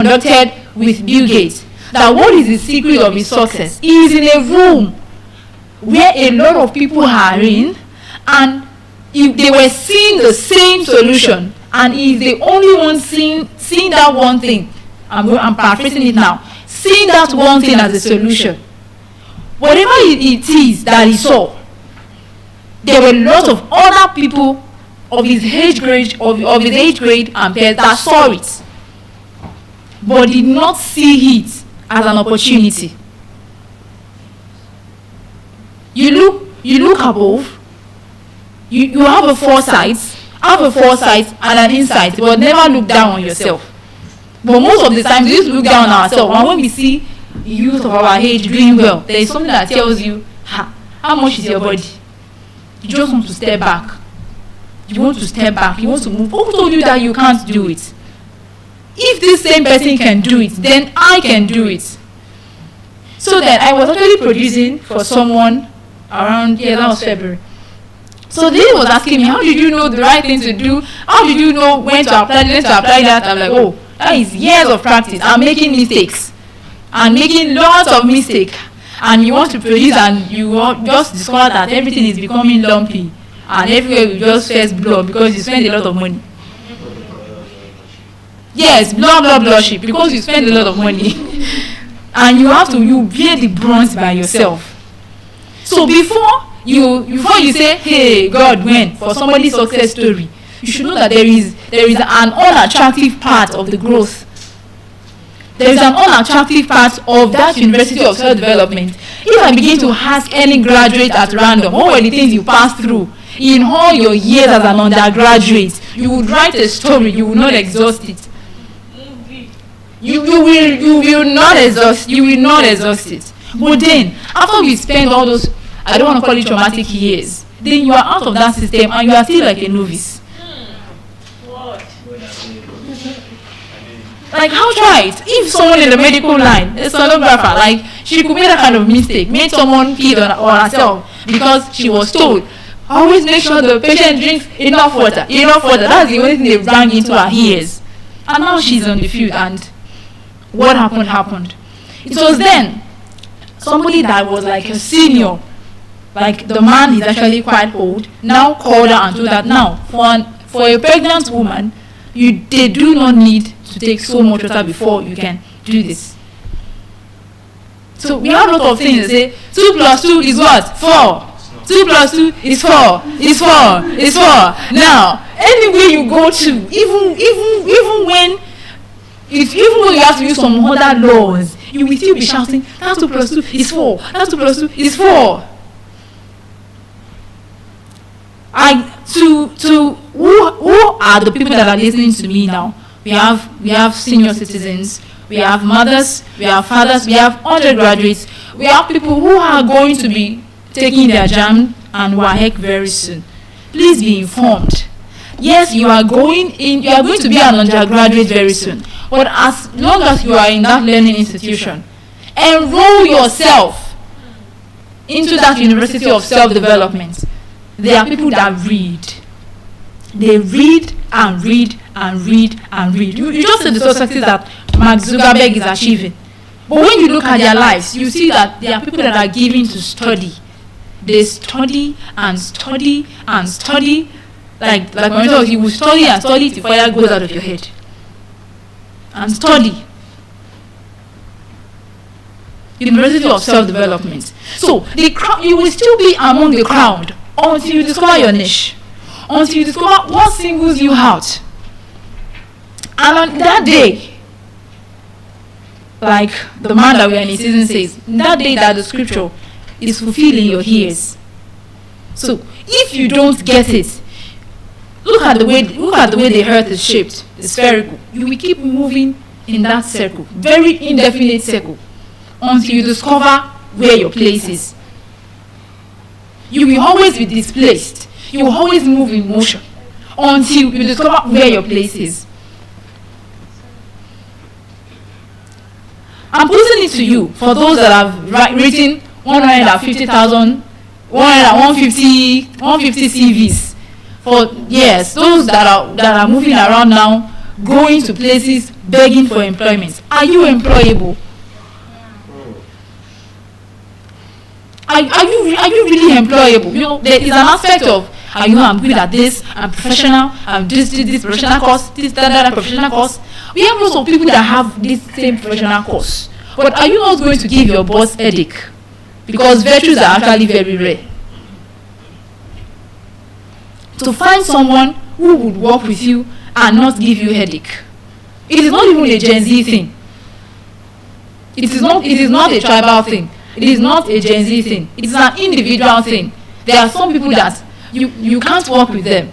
conducted with Bill Gates, that what is the secret of his success? He is in a room where a lot of people are in, and they were seeing the same solution, and he is the only one seeing that one thing. I'm paraphrasing it now. Seeing that one thing as a solution. Whatever it is that he saw, there were lots of other people of his age grade, and peers that saw it, but did not see it as an opportunity. You look above. You have a foresight and an insight, but never look down on yourself. But most of the time, we used to look down on ourselves. And when we see youth of our age doing well, there is something that tells you, how much is your body? You just want to step back. You want to step back. You want to move. Who told you that you can't do it? If this same person can do it, then I can do it. So then I was actually producing for someone around, that was February. So they was asking me, how did you know the right thing to do? How did you know when to apply that? I'm like, oh, that is years of practice. I'm making mistakes. And making lots of mistakes. And you want to produce, and you just discover that everything is becoming lumpy. And everywhere you just first blow because you spend a lot of money. Yes, blushing because you spend a lot of money. And you bear the brunt by yourself. So before you say, hey, God, when for somebody's success story, you should know that there is an unattractive part of the growth. There is an unattractive part of that University of Self-Development. If I begin to ask any graduate at random, what were the things you passed through in all your years as an undergraduate, you would write a story, you will not exhaust it. You will not exhaust it. But then, after we spend all those, I don't want to call it traumatic years, then you are out of that system and you are still like a novice. Like, how try it? If someone in the medical line, a sonographer, like, she could make that kind of mistake, made someone pee on herself because she was told, always make sure the patient drinks enough water. That's the only thing they rang into her ears. And now she's on the field, and what happened? It was then somebody that was like a senior, like the man is actually quite old, now called her and told that now, for a pregnant woman, they do not need to take so much water before you can do this. So we have a lot of things that say 2 plus 2 is what? 4. 2 plus 2 is 4. Is 4. Now, anywhere you go to, even when you have to use some other laws, you will still be shouting, that 2 plus 2 is 4. That 2 plus 2 is 4. Who are the people that are listening to me now? We have senior citizens, we have mothers, we have fathers, we have undergraduates, we have people who are going to be taking their JAM and WAEC very soon. Please be informed. Yes, you are going to be an undergraduate very soon. But as long as you are in that learning institution, enroll yourself into that University of Self-Development. There are people that read. They read and read and read and read. You just see the successes that Mark Zuckerberg is achieving. But when you look at their lives, you see that there are people that are given to study. They study and study and study. Like when you will study and study till fire goes out of your head. And study. University of Self-Development. So you will still be among the crowd until you discover your niche. Until you discover what singles you out. And on that day, like the man that we are in his season says, that day that the scripture is fulfilled in your ears. So if you don't get it, look at the way the earth is shaped, the spherical. You will keep moving in that circle, very indefinite circle, until you discover where your place is. You will always be displaced. You will always move in motion until you discover where your place is. I'm putting it to you for those that have written 150,000, 150 CVs. For yes, those that are moving around now, going to places begging for employment. Are you employable? Are you really employable? You know, there is an aspect of, I'm good at this, I'm professional, I'm this professional course, that professional course. We have lots of people that have this same professional course. But are you not going to give your boss headache? Because virtues are actually very rare. To find someone who would work with you and not give you headache. It is not even a Gen Z thing. It is not a tribal thing. It is not a Gen Z thing. It is an individual thing. There are some people that you can't work with them.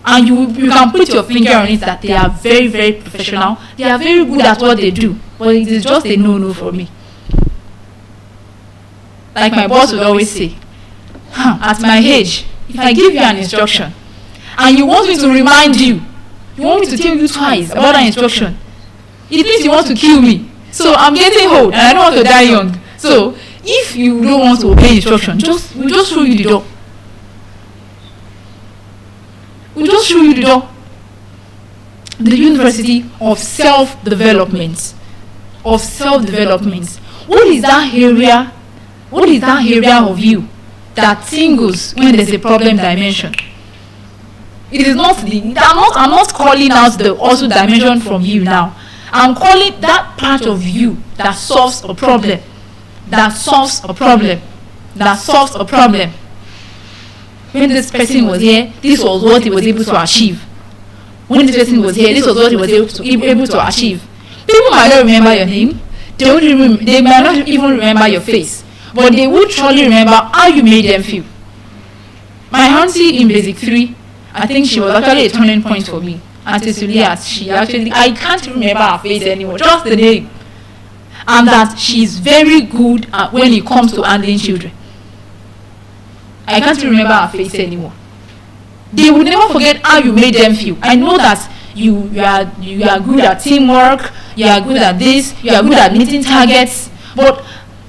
And you can put your finger on it that they are very, very professional. They are very good at what they do. But it is just a no-no for me. Like my boss would always say, at my age, if I give you an instruction, and you want me to remind you want me to tell you twice about that instruction, it means you want to kill me. So I'm getting old and I don't want to die young. So if you don't want to obey instruction, we'll just show you the door. We'll just show you the door. The University of Self-Development. Of self-development. What is that area of you that tingles when there's a problem dimension? It is not I'm not calling out the also dimension from you now. I'm calling that part of you that solves a problem. When this person was here, this was what he was able to achieve. When this person was here, this was what he was able to achieve. People might not remember your name. They might not even remember your face. But they would surely remember how you made them feel. My auntie in Basic 3, I think she was actually a turning point for me. Auntie Sulia, I can't remember her face anymore, just the name. And that she's very good at when it comes to handling children. I can't remember her face anymore. They will never forget how you made them feel. I know that you are good at teamwork, you are good at this, you are good at meeting targets, but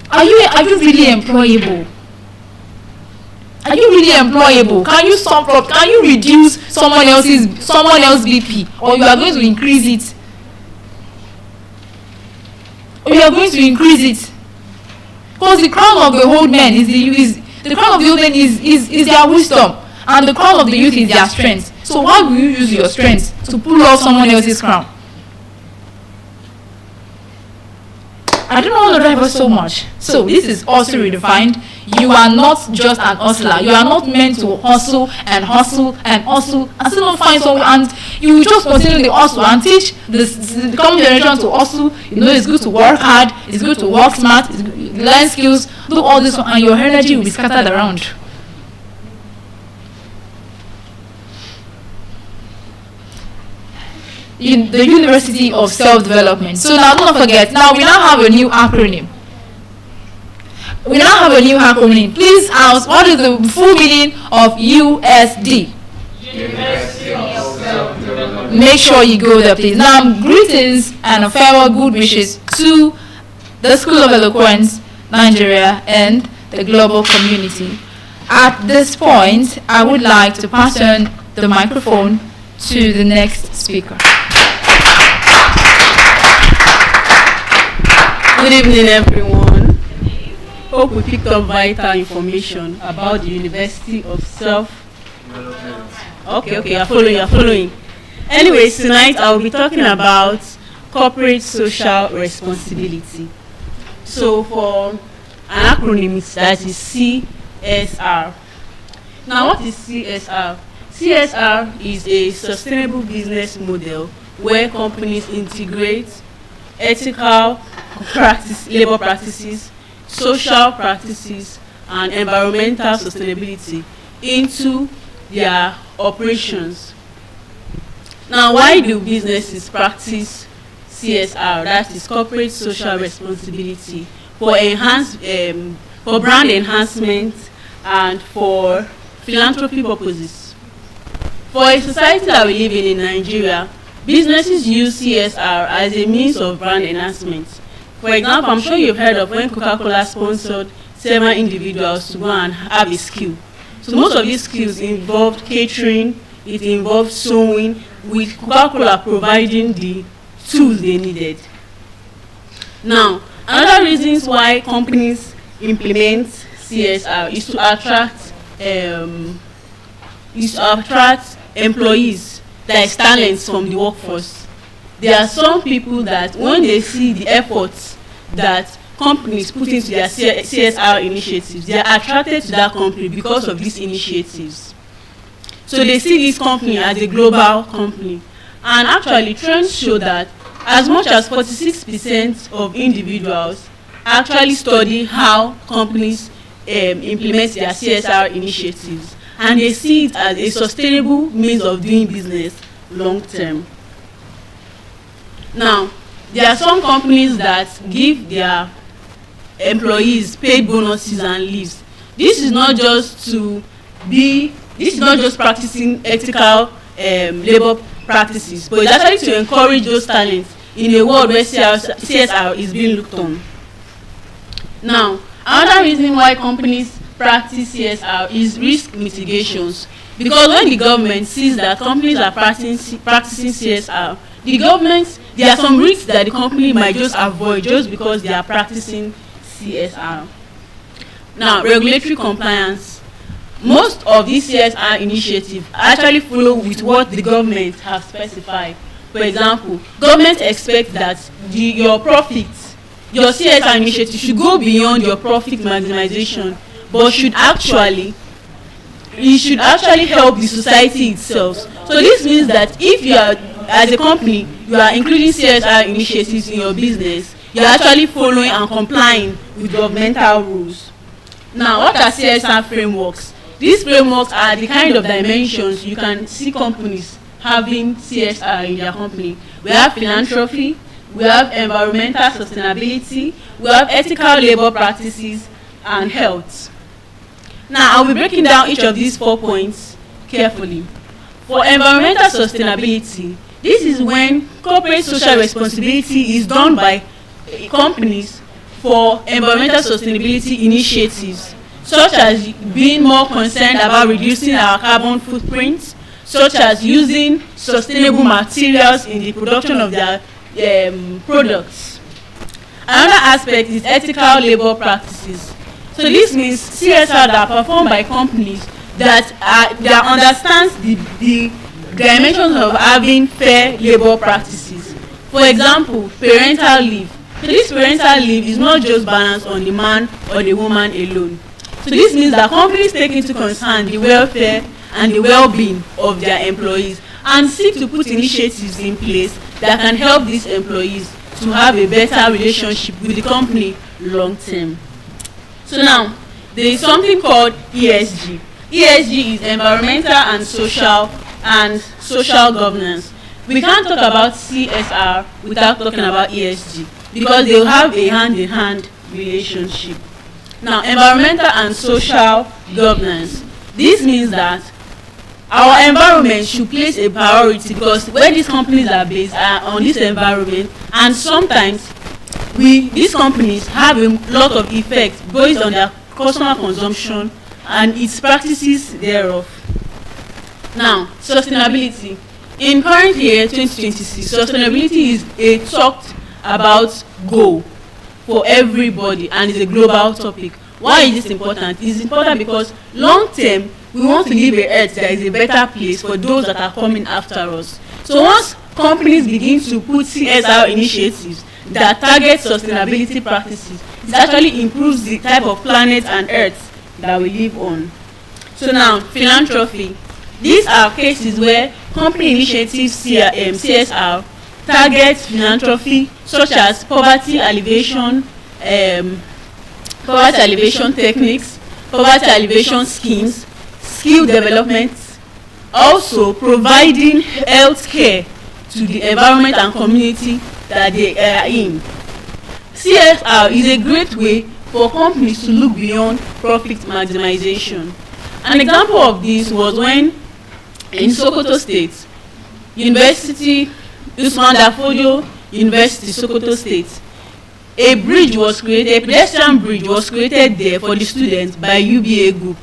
are you really employable? Are you really employable? Can you stop? Can you reduce someone else's BP, or you are going to increase it? Because the crown of the old men is their wisdom, and the crown of the youth is their strength. So why will you use your strength to pull off someone else's crown? I don't want to drive us so much. So this is also redefined. You are not just an hustler. You are not meant to hustle and still not find someone, and you just continue the hustle and teach the coming generation to hustle. You know, it's good to work hard, it's good to work smart, it's good, learn skills, do all this, and your energy will be scattered around. In the University of Self-Development. So now don't forget, now we now have a new acronym. Please ask, what is the full meaning of USD? University of Self-Development. Make sure you go there, please. Now, greetings and farewell good wishes to the School of Eloquence, Nigeria, and the global community. At this point, I would like to pass on the microphone to the next speaker. Good evening, everyone. Hope we picked up vital information about the University of Self-Development. Okay, you're following. Anyways, tonight I'll be talking about corporate social responsibility. So for an acronym, that is CSR. Now, what is CSR? CSR is a sustainable business model where companies integrate ethical labor practices, social practices, and environmental sustainability into their operations. Now, why do businesses practice CSR, that is corporate social responsibility, for brand enhancement and for philanthropy purposes? For a society that we live in Nigeria, businesses use CSR as a means of brand enhancement. For example, I'm sure you've heard of when Coca-Cola sponsored several individuals to go and have a skill. So most of these skills involved catering, it involved sewing, with Coca-Cola providing the tools they needed. Now, another reasons why companies implement CSR is to attract employees that is talents from the workforce. There are some people that when they see the efforts that companies put into their CSR initiatives, they are attracted to that company because of these initiatives. So they see this company as a global company. And actually, trends show that as much as 46% of individuals actually study how companies implement their CSR initiatives, and they see it as a sustainable means of doing business long term. Now, there are some companies that give their employees paid bonuses and leaves. This is not just practicing ethical labor practices, but it's actually to encourage those talents in a world where CSR is being looked on. Now, another reason why companies practice CSR is risk mitigations, because when the government sees that companies are practicing CSR, there are some risks that the company might just avoid just because they are practicing CSR. Now, regulatory compliance. Most of these CSR initiatives actually follow with what the government has specified. For example, government expects that your CSR initiative should go beyond your profit maximization, but should actually help the society itself. So this means that if you are, as a company, you are including CSR initiatives in your business, you are actually following and complying with governmental rules. Now, what are CSR frameworks? These frameworks are the kind of dimensions you can see companies having CSR in their company. We have philanthropy, we have environmental sustainability, we have ethical labor practices, and health. Now, I'll be breaking down each of these 4 points carefully. For environmental sustainability, this is when corporate social responsibility is done by companies for environmental sustainability initiatives, such as being more concerned about reducing our carbon footprint, such as using sustainable materials in the production of their products. Another aspect is ethical labor practices. So this means CSR that are performed by companies that understands the dimensions of having fair labor practices. For example, parental leave. So this parental leave is not just balanced on the man or the woman alone. So this means that companies take into concern the welfare and the well-being of their employees and seek to put initiatives in place that can help these employees to have a better relationship with the company long term. So now, there is something called ESG. ESG is environmental and social governance. We can't talk about CSR without talking about ESG because they will have a hand-in-hand relationship. Now, environmental and social governance. This means that our environment should place a priority because where these companies are based are on this environment, and sometimes these companies have a lot of effects based on their customer consumption and its practices thereof. Now, sustainability. In current year 2026, sustainability is a talked about goal for everybody and is a global topic. Why is this important? It is important because long term we want to leave a earth that is a better place for those that are coming after us. So once companies begin to put CSR initiatives that target sustainability practices, it actually improves the type of planet and earth that we live on. So now, philanthropy. These are cases where company initiatives CSR target philanthropy, such as poverty alleviation techniques, poverty alleviation schemes, skill development, also providing health care to the environment and community that they are in. CSR is a great way for companies to look beyond profit maximization. An example of this was when in Sokoto State, University Usman Dafodio University, Sokoto State, a pedestrian bridge was created there for the students by UBA group.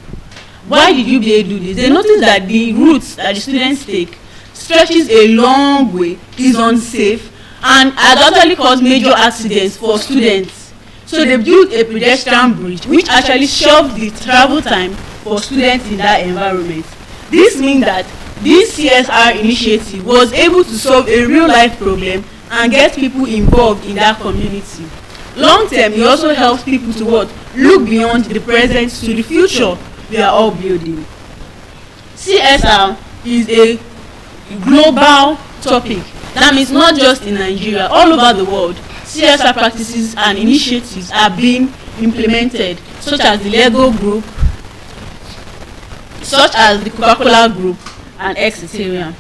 Why did UBA do this? They noticed that the routes that the students take stretches a long way, is unsafe, and has actually caused major accidents for students. So they built a pedestrian bridge which actually shoved the travel time for students in that environment. This means that this CSR initiative was able to solve a real life problem and get people involved in that community. Long term, it also helps people to what? Look beyond the present to the future we are all building. CSR is a global topic. That means not just in Nigeria, all over the world, CSR practices and initiatives are being implemented, such as the Lego Group, such as the Coca-Cola Group, and etc.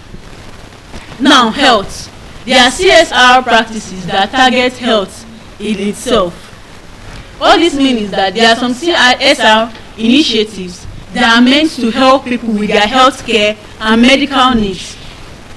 Now, health. There are CSR practices that target health in itself. What this means is that there are some CSR initiatives that are meant to help people with their health care and medical needs,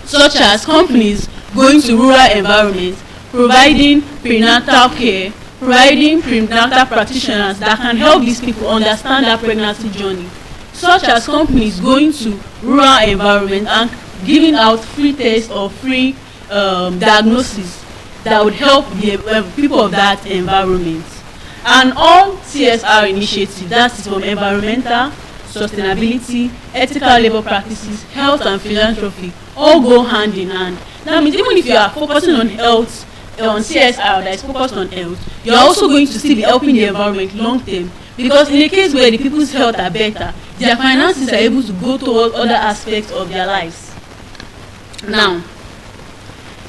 such as companies going to rural environments, providing prenatal care, providing prenatal practitioners that can help these people understand their pregnancy journey, such as companies going to rural environments and giving out free tests or free diagnosis that would help the people of that environment. And all CSR initiatives, that is from environmental, sustainability, ethical labor practices, health and philanthropy, all go hand in hand. That means even if you are focusing on health, on CSR that is focused on health, you are also going to still be helping the environment long term, because in a case where the people's health are better, their finances are able to go towards other aspects of their lives. Now,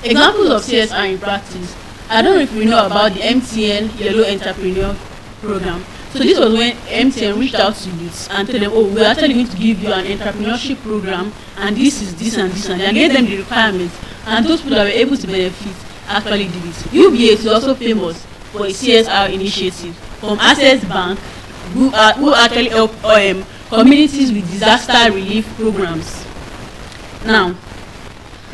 examples of CSR in practice. I don't know if you know about the MTN Yellow Entrepreneur Program. So this was when MTN reached out to youths and told them, oh, we're actually going to give you an entrepreneurship program, and this is this and this, and they gave them the requirements, and those people that were able to benefit actually did it. UBA is also famous for a CSR initiative from Access Bank, who actually help communities with disaster relief programs. Now,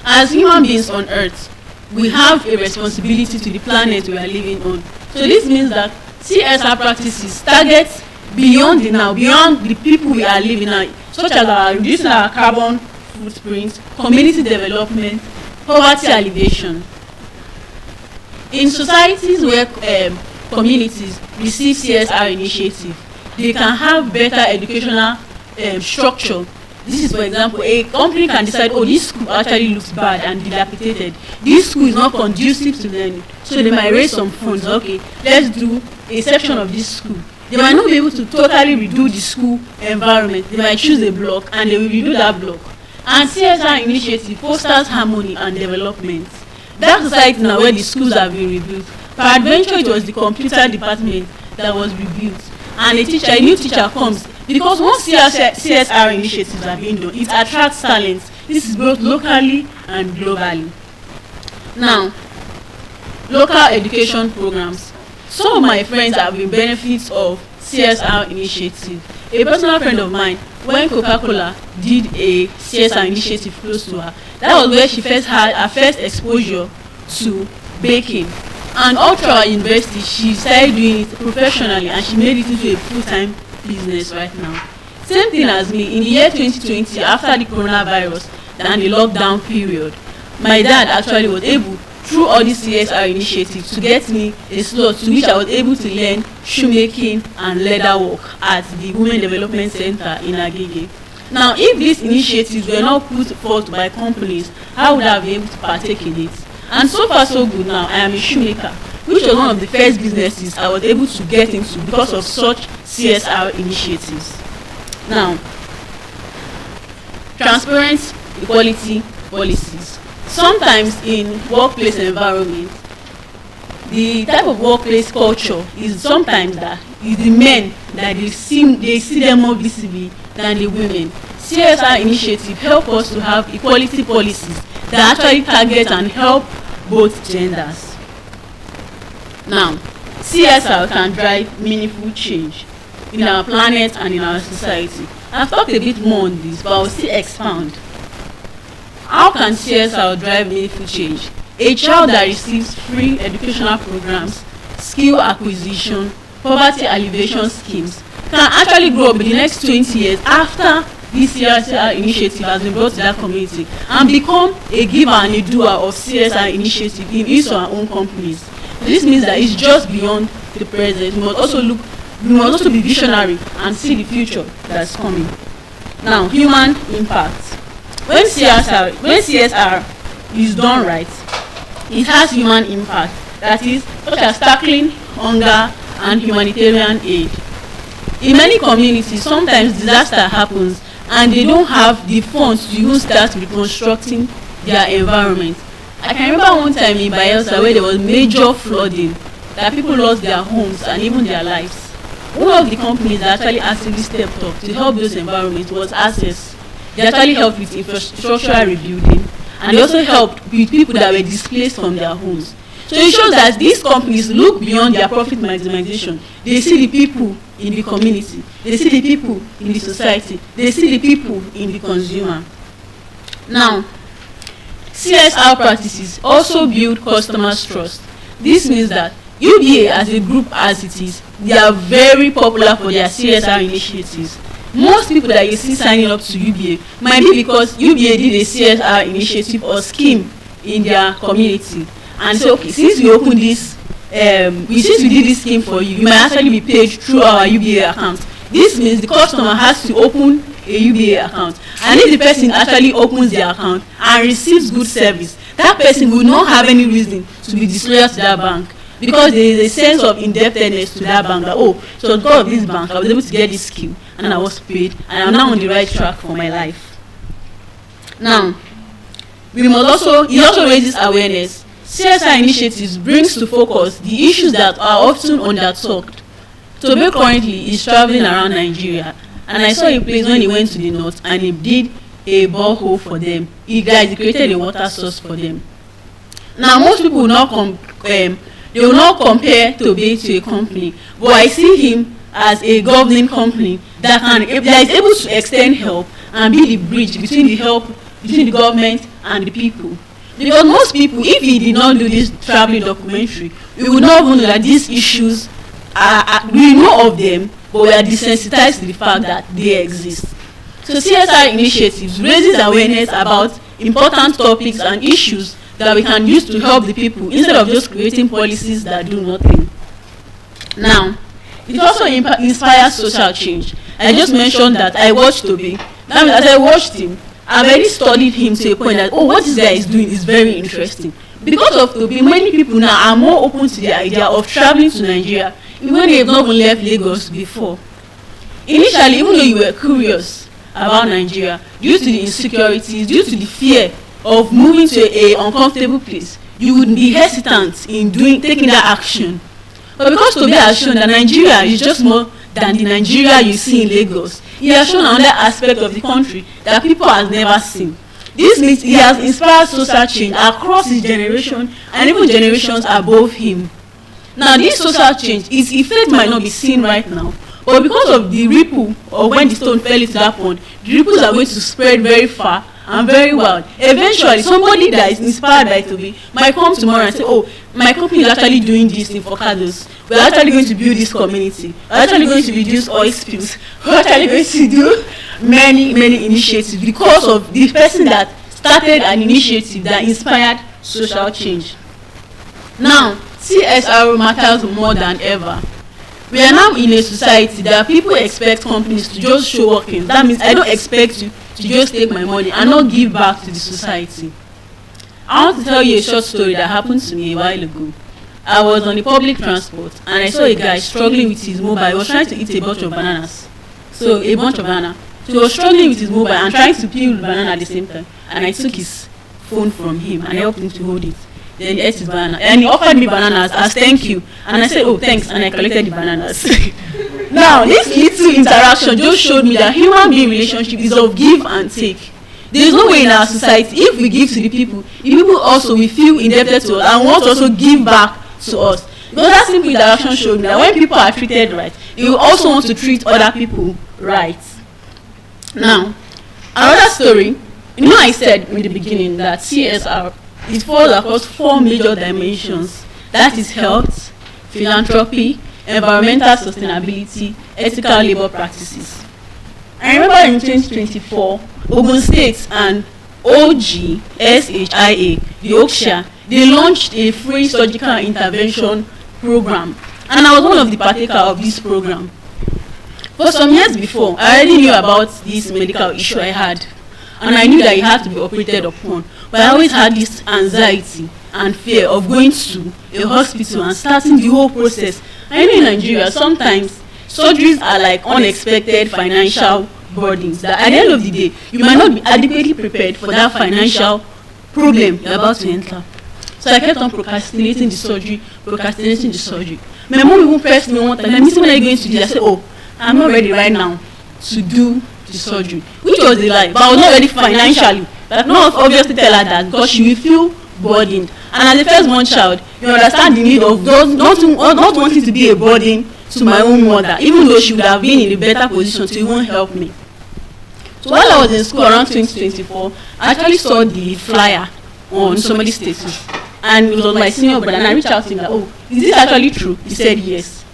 as human beings on earth, we have a responsibility to the planet we are living on. So this means that CSR practices target beyond the now, beyond the people we are living now, such as reducing our carbon footprint, community development, poverty alleviation. In societies where communities receive CSR initiative, they can have better educational structure. This is, for example, a company can decide, oh, this school actually looks bad and dilapidated. This school is not conducive to learning. So they might raise some funds. Okay, let's do a section of this school. They might not be able to totally redo the school environment. They might choose a block and they will redo that block. And CSR initiative fosters harmony and development. That society now where the schools have been rebuilt. Peradventure, it was the computer department that was rebuilt. And a new teacher comes. Because once CSR initiatives are being done, it attracts talents. This is both locally and globally. Now, local education programs. Some of my friends have been benefits of CSR initiative. A personal friend of mine, when Coca-Cola did a CSR initiative close to her, that was where she first had her first exposure to baking. And all through her university, she started doing it professionally, and she made it into a full-time business right now. Same thing as me. In the year 2020, after the coronavirus and the lockdown period, my dad actually was able, through all these CSR initiatives, to get me a slot to which I was able to learn shoemaking and leather work at the Women Development Center in Agege. Now, if these initiatives were not put forth by companies, how would I be able to partake in it? And so far so good now, I am a shoemaker, which was one of the first businesses I was able to get into because of such CSR initiatives. Now, transparent equality policies. Sometimes in workplace environment, the type of workplace culture is sometimes that is the men that they see them more visibly than the women. CSR initiative help us to have equality policies that actually target and help both genders. Now, CSR can drive meaningful change in our planet and in our society. I've talked a bit more on this, but I'll still expound. How can CSR drive meaningful change? A child that receives free educational programs, skill acquisition, poverty alleviation schemes can actually grow up in the next 20 years after this CSR initiative has been brought to that community and become a giver and a doer of CSR initiative in each of our own companies. This means that it's just beyond the present. We must also be visionary and see the future that's coming. Now, human impact. When CSR is done right, it has human impact. That is, such as tackling hunger and humanitarian aid. In many communities, sometimes disaster happens and they don't have the funds to even start reconstructing their environment. I can remember one time in Bayelsa where there was major flooding, that people lost their homes and even their lives. One of the companies that actually actively stepped up to help those environments was Access. They actually helped with infrastructural rebuilding, and they also helped with people that were displaced from their homes. So it shows that these companies look beyond their profit maximization. They see the people in the community, they see the people in the society, they see the people in the consumer. Now, CSR practices also build customers' trust. This means that UBA as a group as it is, they are very popular for their CSR initiatives. Most people that you see signing up to UBA might be because UBA did a CSR initiative or scheme in their community and say, okay, since we opened this, since we did this scheme for you, you might actually be paid through our UBA account. This means the customer has to open a UBA account, and if the person actually opens their account and receives good service, that person will not have any reason to be disloyal to that bank, because there is a sense of indebtedness to that bank that, oh, so because of this bank I was able to get this skill and I was paid and I'm now on the right track for my life. Now, it also raises awareness. CSR initiatives brings to focus the issues that are often undertalked. Tobe currently is traveling around Nigeria, and I saw a place when he went to the north and he did a borehole for them. He created a water source for them. Now, most people will not compare Tobe to a company, but I see him as a governing company that is able to extend help and be the bridge between the government and the people. Because most people, if he did not do this traveling documentary, we would not even know that these issues we know of them, but we are desensitized to the fact that they exist. So CSR initiatives raises awareness about important topics and issues that we can use to help the people instead of just creating policies that do nothing. Now, it also inspires social change. I just mentioned that I watched Tobe. That means as I watched him, I've already studied him to a point that, oh, what this guy is doing is very interesting. Because of Tobe, many people now are more open to the idea of traveling to Nigeria, even when they have not even left Lagos before. Initially, even though you were curious about Nigeria, due to the insecurities, due to the fear of moving to a uncomfortable place, you would be hesitant in taking that action. But because Tobe has shown that Nigeria is just more than the Nigeria you see in Lagos, he has shown another aspect of the country that people have never seen. This means he has inspired social change across his generation and even generations above him. Now, this social change, its effect might not be seen right now, but because of the ripple, or when the stone fell into that pond, the ripples are going to spread very far and very wide. Eventually, somebody that is inspired by Tobe might come tomorrow and say, oh, my company is actually doing this in Focados. We're actually going to build this community. We're actually going to reduce oil spills. We're actually going to do many initiatives because of the person that started an initiative that inspired social change. Now, CSR matters more than ever. We are now in a society that people expect companies to just show workings. That means I don't expect you to just take my money and not give back to the society. I want to tell you a short story that happened to me a while ago. I was on the public transport and I saw a guy struggling with his mobile. He was trying to eat a bunch of bananas. So he was struggling with his mobile and trying to peel the banana at the same time. And I took his phone from him and I helped him to hold it. Then he ate his banana and he offered me bananas as thank you, and I said, oh, thanks, and I collected the bananas. Now, this little interaction just showed me that human being relationship is of give and take. There is no way in our society, if we give to the people also will feel indebted to us and want to also give back to us. Because that simple interaction showed me that when people are treated right, they will also want to treat other people right. Now, another story, I said in the beginning that CSR, it falls across 4 major dimensions. That is health, philanthropy, environmental sustainability, ethical labor practices. I remember in 2024, Ogun State and OGSHIA, the OGSHA, they launched a free surgical intervention program, and I was one of the partakers of this program. For some years before, I already knew about this medical issue I had, and I knew that it had to be operated upon, but I always had this anxiety and fear of going to a hospital and starting the whole process. I know in Nigeria, sometimes surgeries are like unexpected financial burdens that at the end of the day, you might not be adequately prepared for that financial problem you're about to enter. So I kept on procrastinating the surgery. My mom even pressed me one time. Let me see when I'm going to do this. I said, oh, I'm not ready right now to do the surgery, which was a lie, but I was not ready financially. But not obviously tell her that because she will feel burdened. And as a firstborn child, you understand the need of those not wanting to be a burden to my own mother, even though she would have been in a better position to even help me. So while I was in school around 2024, I actually saw the flyer on somebody's status, and it was my senior brother, and I reached out to him like, oh, is this actually true? He said yes.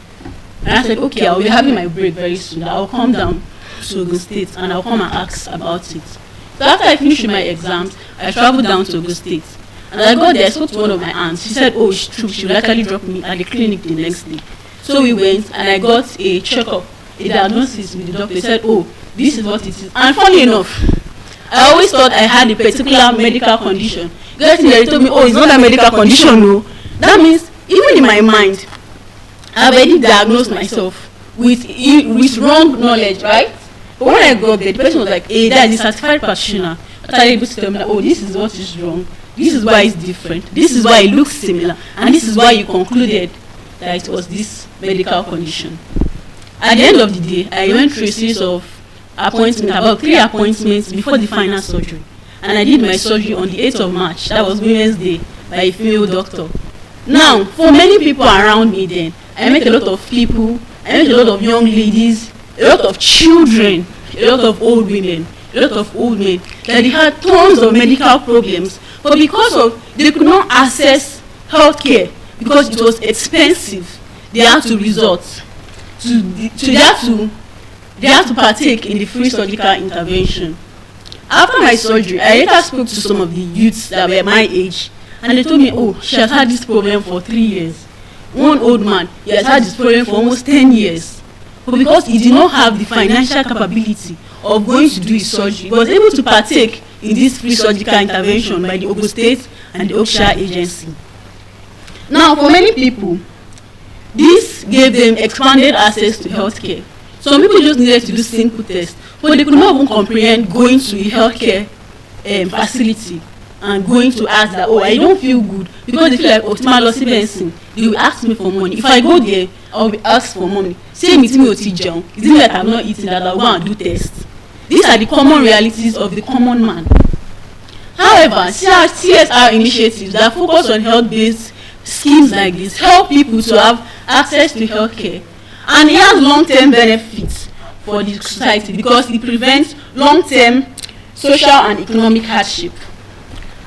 And I said, okay, I'll be having my break very soon. I'll come down to Ogun State and I'll come and ask about it. So after I finished my exams, I traveled down to Ogun State. And I got there, I spoke to one of my aunts. She said, oh, it's true, she would actually drop me at the clinic the next day. So we went and I got a checkup, a diagnosis with the doctor. He said, oh, this is what it is. And funny enough, I always thought I had a particular medical condition. Guys, they told me, oh, it's not a medical condition, no. That means, even in my mind, I've already diagnosed myself with wrong knowledge, right? But when I got there, the person was like, hey, that is a certified practitioner. I was able to tell me, like, oh, this is what is wrong. This is why it's different. This is why it looks similar. And this is why you concluded that it was this medical condition. At the end of the day, I went through a series of appointments, about 3 appointments before the final surgery. And I did my surgery on the 8th of March. That was Women's Day by a female doctor. Now, for many people around me then, I met a lot of people, I met a lot of young ladies, a lot of children, a lot of old women, a lot of old men, that they had tons of medical problems, but because of they could not access health care because it was expensive, they had to resort to they had to partake in the free surgical intervention. After my surgery, I later spoke to some of the youths that were my age, and they told me, oh, she has had this problem for 3 years. One old man, he has had this problem for almost 10 years. But because he did not have the financial capability of going to do his surgery, he was able to partake in this free surgical intervention by the Ogun State and the OGSHA agency. Now, for many people, this gave them expanded access to healthcare. Some people just needed to do simple tests, but they could not even comprehend going to a healthcare facility and going to ask that, oh, I don't feel good, because they feel like, oh, they will ask me for money. If I go there, I will be asked for money. Say me to me John, it isn't like I'm not eating, that I'll go and do tests. These are the common realities of the common man. However, CSR initiatives that focus on health-based schemes like this help people to have access to healthcare, and it has long-term benefits for the society because it prevents long-term social and economic hardship.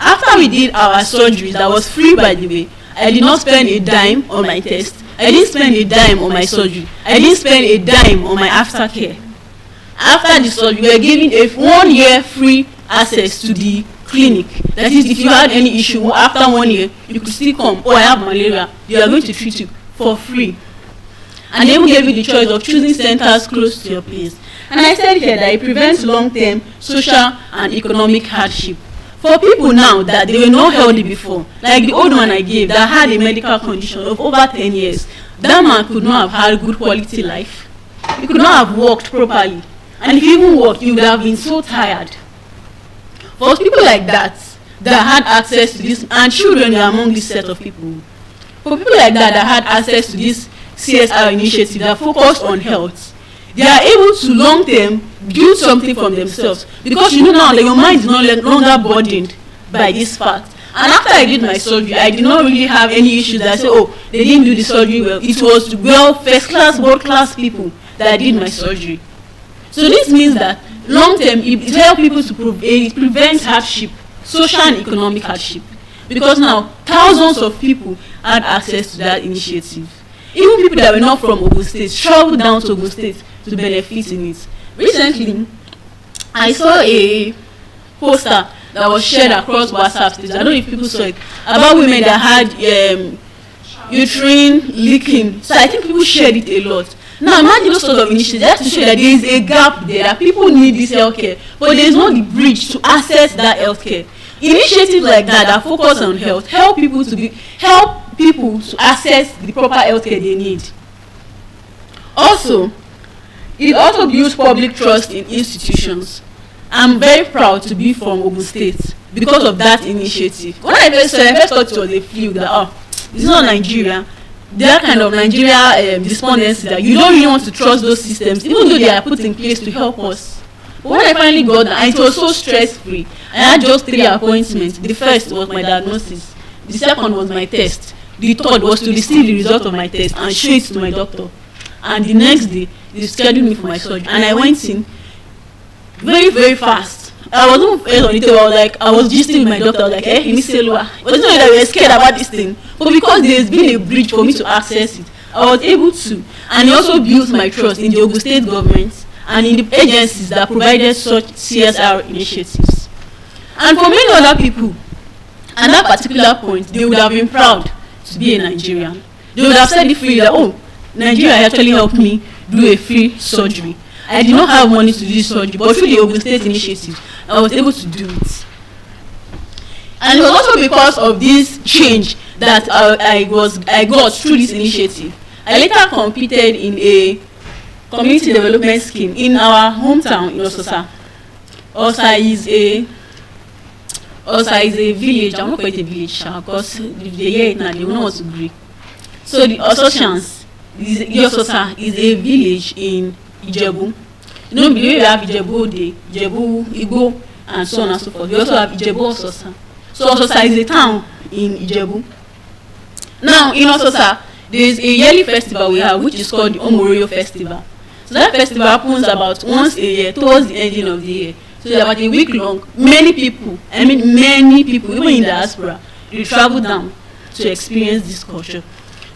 After we did our surgeries, that was free by the way, I did not spend a dime on my test. I didn't spend a dime on my surgery. I didn't spend a dime on my aftercare. After the surgery, we were given a 1 year free access to the clinic. That is, if you had any issue after 1 year, you could still come. Oh, I have malaria. They are going to treat you for free. And they even gave you the choice of choosing centers close to your place. And I said here that it prevents long-term social and economic hardship. For people now that they were not healthy before, like the old man I gave that had a medical condition of over 10 years, that man could not have had good quality life. He could not have worked properly. And if he even worked, he would have been so tired. For people like that had access to this, and children are among this set of people. For people like that had access to this CSR initiative that focused on health, they are able to long-term build something from themselves, because you know now that your mind is no longer burdened by this fact. And after I did my surgery, I did not really have any issues that I said, oh, they didn't do the surgery well. It was well, first-class, world-class people that did my surgery. So this means that long-term, it helps people to it prevents hardship, social and economic hardship. Because now, thousands of people had access to that initiative. Even people that were not from Ogun State traveled down to Ogun State to benefit in it. Recently, I saw a poster that was shared across WhatsApp status. I don't know if people saw it, about women that had uterine leaking. So I think people shared it a lot. Now imagine those sort of initiatives just to show that there is a gap there, that people need this healthcare, but there is not the bridge to access that healthcare. Initiatives like that focus on health help people to access the proper healthcare they need. Also, it also builds public trust in institutions. I'm very proud to be from Ogun State because of that initiative. When I first thought it was a fluke that it's not Nigeria. That kind of Nigeria despondency that you don't really want to trust those systems, even though they are put in place to help us. But when I finally got that, it was so stress-free. I had just 3 appointments. The first was my diagnosis. The second was my test. The third was to receive the result of my test and show it to my doctor. And the next day, they scheduled me for my surgery. And I went in very, very fast. I wasn't first on the table. I was gisting with my doctor. I was like, it wasn't that we were scared about this thing. But because there's been a bridge for me to access it, I was able to. And it also built my trust in the Ogun State government and in the agencies that provided such CSR initiatives. And for many other people, at that particular point, they would have been proud to be a Nigerian. They would have said it freely that, Nigeria actually helped me do a free surgery. I did not have money to do this surgery, but through the Ogun State initiative, I was able to do it. And it was also because of this change that I got through this initiative. I later competed in a community development scheme in our hometown in Ososa. Osa is a village. I'm not quite a village because if they hear it now, they will not want to agree. So the Ososians, Ososa is a village in Ijebu. You know, we have Ijebu Ode, Ijebu Igbo, and so on and so forth. We also have Ijebu Ososa. So Ososa is a town in Ijebu. Now, in Ososa, there is a yearly festival we have, which is called the Omoroyo Festival. So that festival happens about once a year, towards the ending of the year. So it's about a week long. Many people, even in diaspora, they travel down to experience this culture.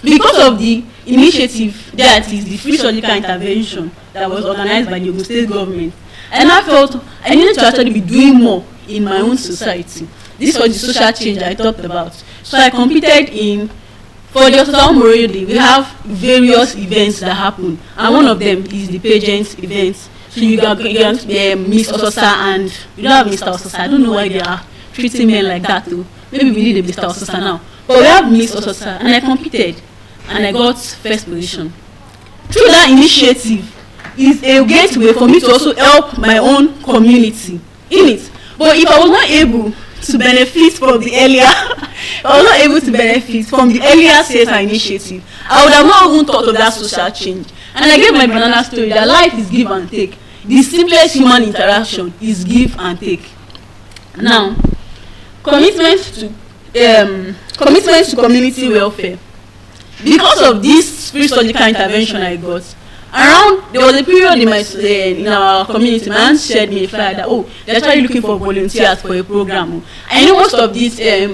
Because of the initiative that is the free surgical intervention that was organized by the Ogun State government, and I felt I needed to actually be doing more in my own society. This was the social change I talked about. So I competed for the Ososa Memorial Day. We have various events that happen, and one of them is the pageant events. So you got Miss Ososa, and you don't have Mr. Ososa. I don't know why they are treating men like that too. Maybe we need a Mr. Ososa now. But we have Miss Ososa, and I competed, and I got first position. Through that initiative is a gateway for me to also help my own community in it. But if I was not able to benefit from the earlier, CSR initiative, I would have not even thought of that social change. And I gave my banana story that life is give and take. The simplest human interaction is give and take. Now, commitment to community welfare. Because of this free surgical intervention I got, there was a period in our community, my aunt shared me a flyer that they're actually looking for volunteers for a program. I know most of these I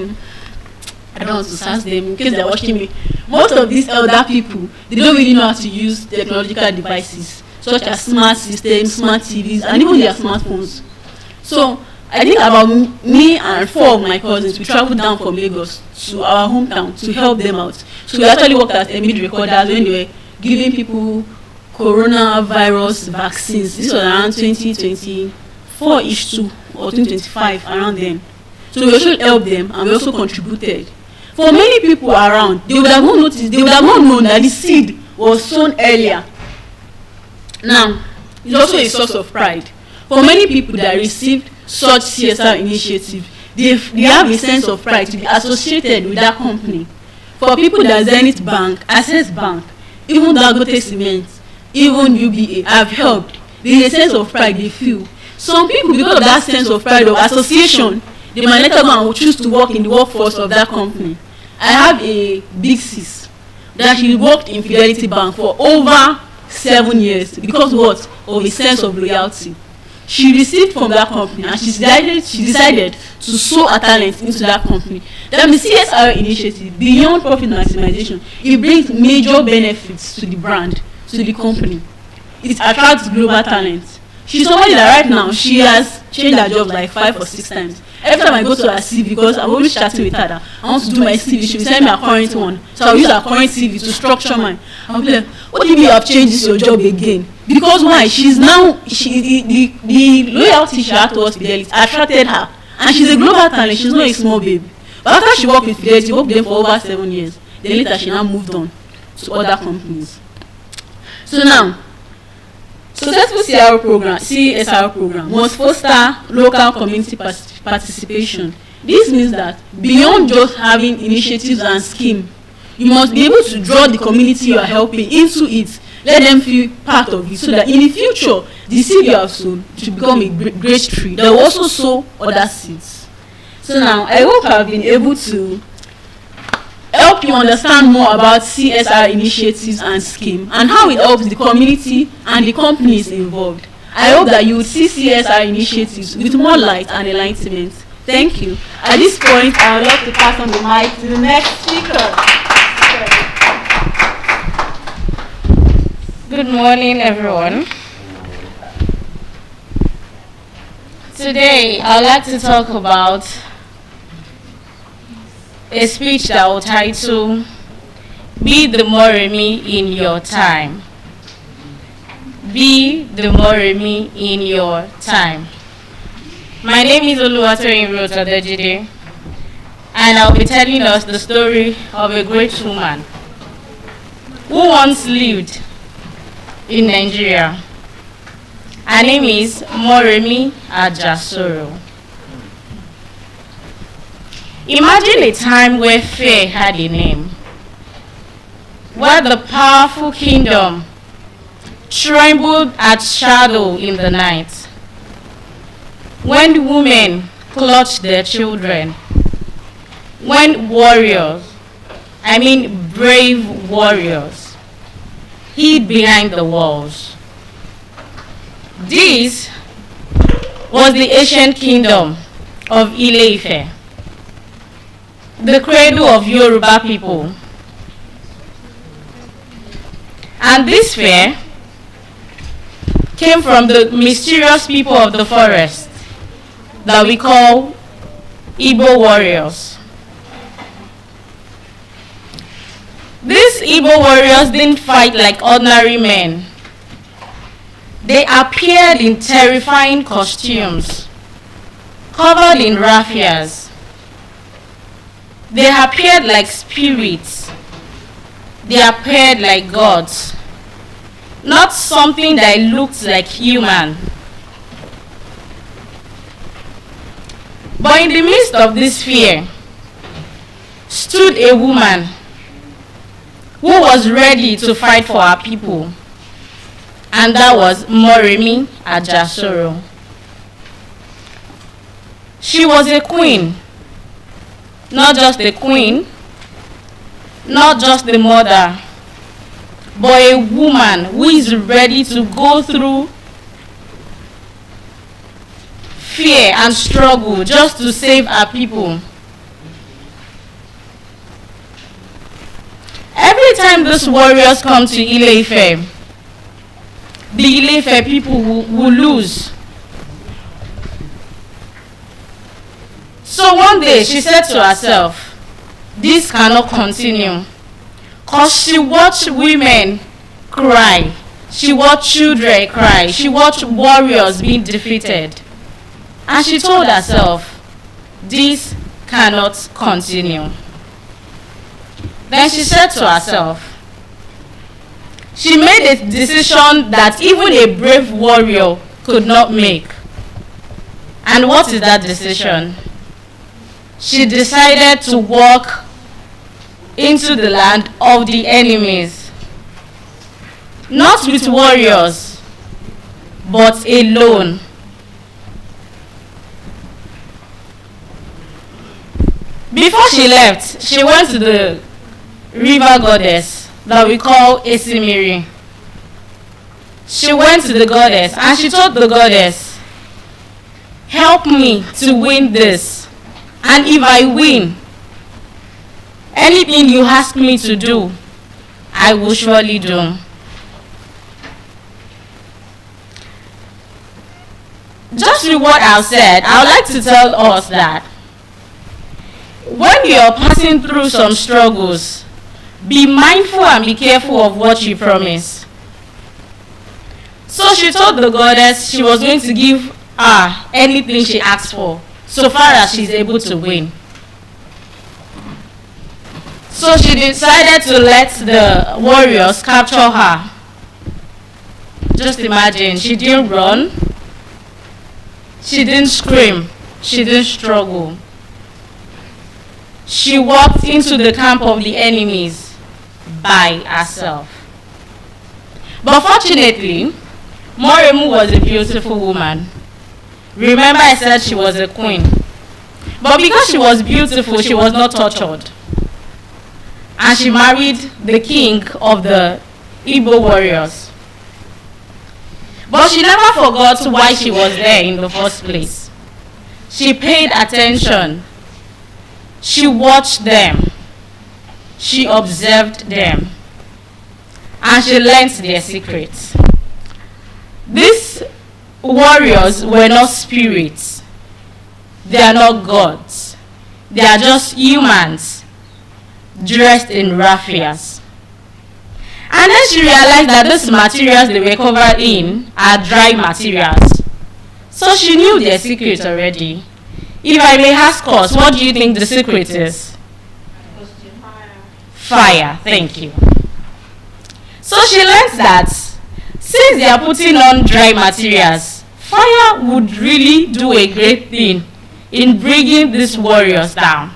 don't want to ask them in case they're watching me. Most of these elder people, they don't really know how to use technological devices such as smart systems, smart TVs, and even their smartphones. So I think about me and 4 of my cousins, we traveled down from Lagos to our hometown to help them out. So we actually worked as mid recorders when they were giving people coronavirus vaccines. This was around 2024-ish too, or 2025, around then. So we also helped them, and we also contributed. For many people around, they would have not noticed, they would have not known that the seed was sown earlier. Now, it's also a source of pride. For many people that received such CSR initiative, they have a sense of pride to be associated with that company. For people that Zenith Bank, Access Bank, even Dangote Cement, even UBA have helped, there is a sense of pride they feel. Some people, because of that sense of pride of association, they might later go and choose to work in the workforce of that company. I have a big sis that she worked in Fidelity Bank for over 7 years because what? Of a sense of loyalty. She received from that company, and she decided to sow her talent into that company. That means CSR initiative, beyond profit maximization, it brings major benefits to the brand, to the company. It attracts global talent. She's somebody that right now, she has changed her job like 5 or 6 times. Every time I go to her CV, because I'm always chatting with her that I want to do my CV, she will send me a current one. So I'll use her current CV to structure mine. I'll be like, what do you mean you have changed this your job again? Because why? She's now, the loyalty she had towards Fidelity attracted her. And she's a global talent, she's not a small babe. But after she worked with Fidelity, worked with them for over 7 years. Then later she now moved on to other companies. So now, successful CSR program must foster local community participation. This means that beyond just having initiatives and schemes, you must be able to draw the community you are helping into it. Let them feel part of it, so that in the future, the seed you have sown should become a great tree that will also sow other seeds. So now, I hope I've been able to help you understand more about CSR initiatives and schemes and how it helps the community and the companies involved. I hope that you will see CSR initiatives with more light and enlightenment. Thank you. At this point, I would love to pass on the mic to the next speaker. Good morning, everyone. Today, I'd like to talk about a speech that will title, Be the Moremi in Your Time. Be the Moremi in Your Time. My name is Oluwatoyin Rotadejide, and I'll be telling us the story of a great woman who once lived in Nigeria. Her name is Moremi Ajasoro. Imagine a time where fear had a name, where the powerful kingdom trembled at shadow in the night, when women clutched their children, when brave warriors, hid behind the walls. This was the ancient kingdom of Ile-Ife, the cradle of Yoruba people. And this fear came from the mysterious people of the forest that we call Igbo warriors. These Igbo warriors didn't fight like ordinary men. They appeared in terrifying costumes, covered in raffias. They appeared like spirits. They appeared like gods, not something that looked like human. But in the midst of this fear stood a woman who was ready to fight for her people, and that was Moremi Ajasoro. She was a queen, not just a queen, not just a mother, but a woman who is ready to go through fear and struggle just to save her people. Every time these warriors come to Ile-Ife, the Ile-Ife people will lose. So one day she said to herself, this cannot continue. Because she watched women cry. She watched children cry. She watched warriors being defeated. And she told herself, this cannot continue. Then she said to herself, she made a decision that even a brave warrior could not make. And what is that decision? She decided to walk into the land of the enemies. Not with warriors, but alone. Before she left, she went to the river goddess that we call Esimiri. She went to the goddess and she told the goddess, help me to win this. And if I win, anything you ask me to do, I will surely do. just with what I've said, I would like to tell us that when you're passing through some struggles, be mindful and be careful of what you promise. So she told the goddess she was going to give her anything she asked for, so far as she's able to win. So she decided to let the warriors capture her. Just imagine, she didn't run, she didn't scream, she didn't struggle. She walked into the camp of the enemies by herself. But fortunately, Moremu was a beautiful woman. Remember I said she was a queen. But because she was beautiful, she was not tortured. And she married the king of the Igbo warriors. But she never forgot why she was there in the first place. She paid attention. She watched them. She observed them. And she learned their secrets. These warriors were not spirits. They are not gods. They are just humans dressed in raffias. And then she realized that these materials they were covered in are dry materials. So she knew their secret already. If I may ask us, what do you think the secret is? Fire. Thank you. So she learned that since they are putting on dry materials, fire would really do a great thing in bringing these warriors down.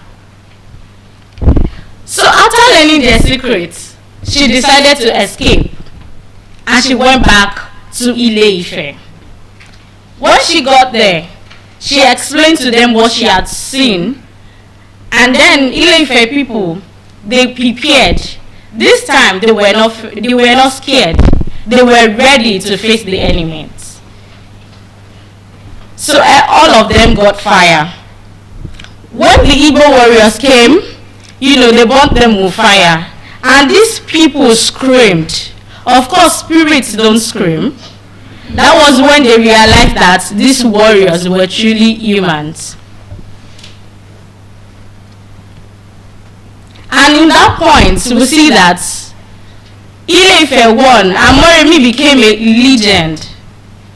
So after learning their secrets, she decided to escape and she went back to Ile-Ife. When she got there, she explained to them what she had seen, and then Ile-Ife people, they prepared. This time they were not scared. They were ready to face the enemies. So all of them got fire. When the Igbo warriors came, they burnt them with fire. And these people screamed. Of course, spirits don't scream. That was when they realized that these warriors were truly humans. And in that point, we see that Ile-Ife won, and Moremi became a legend.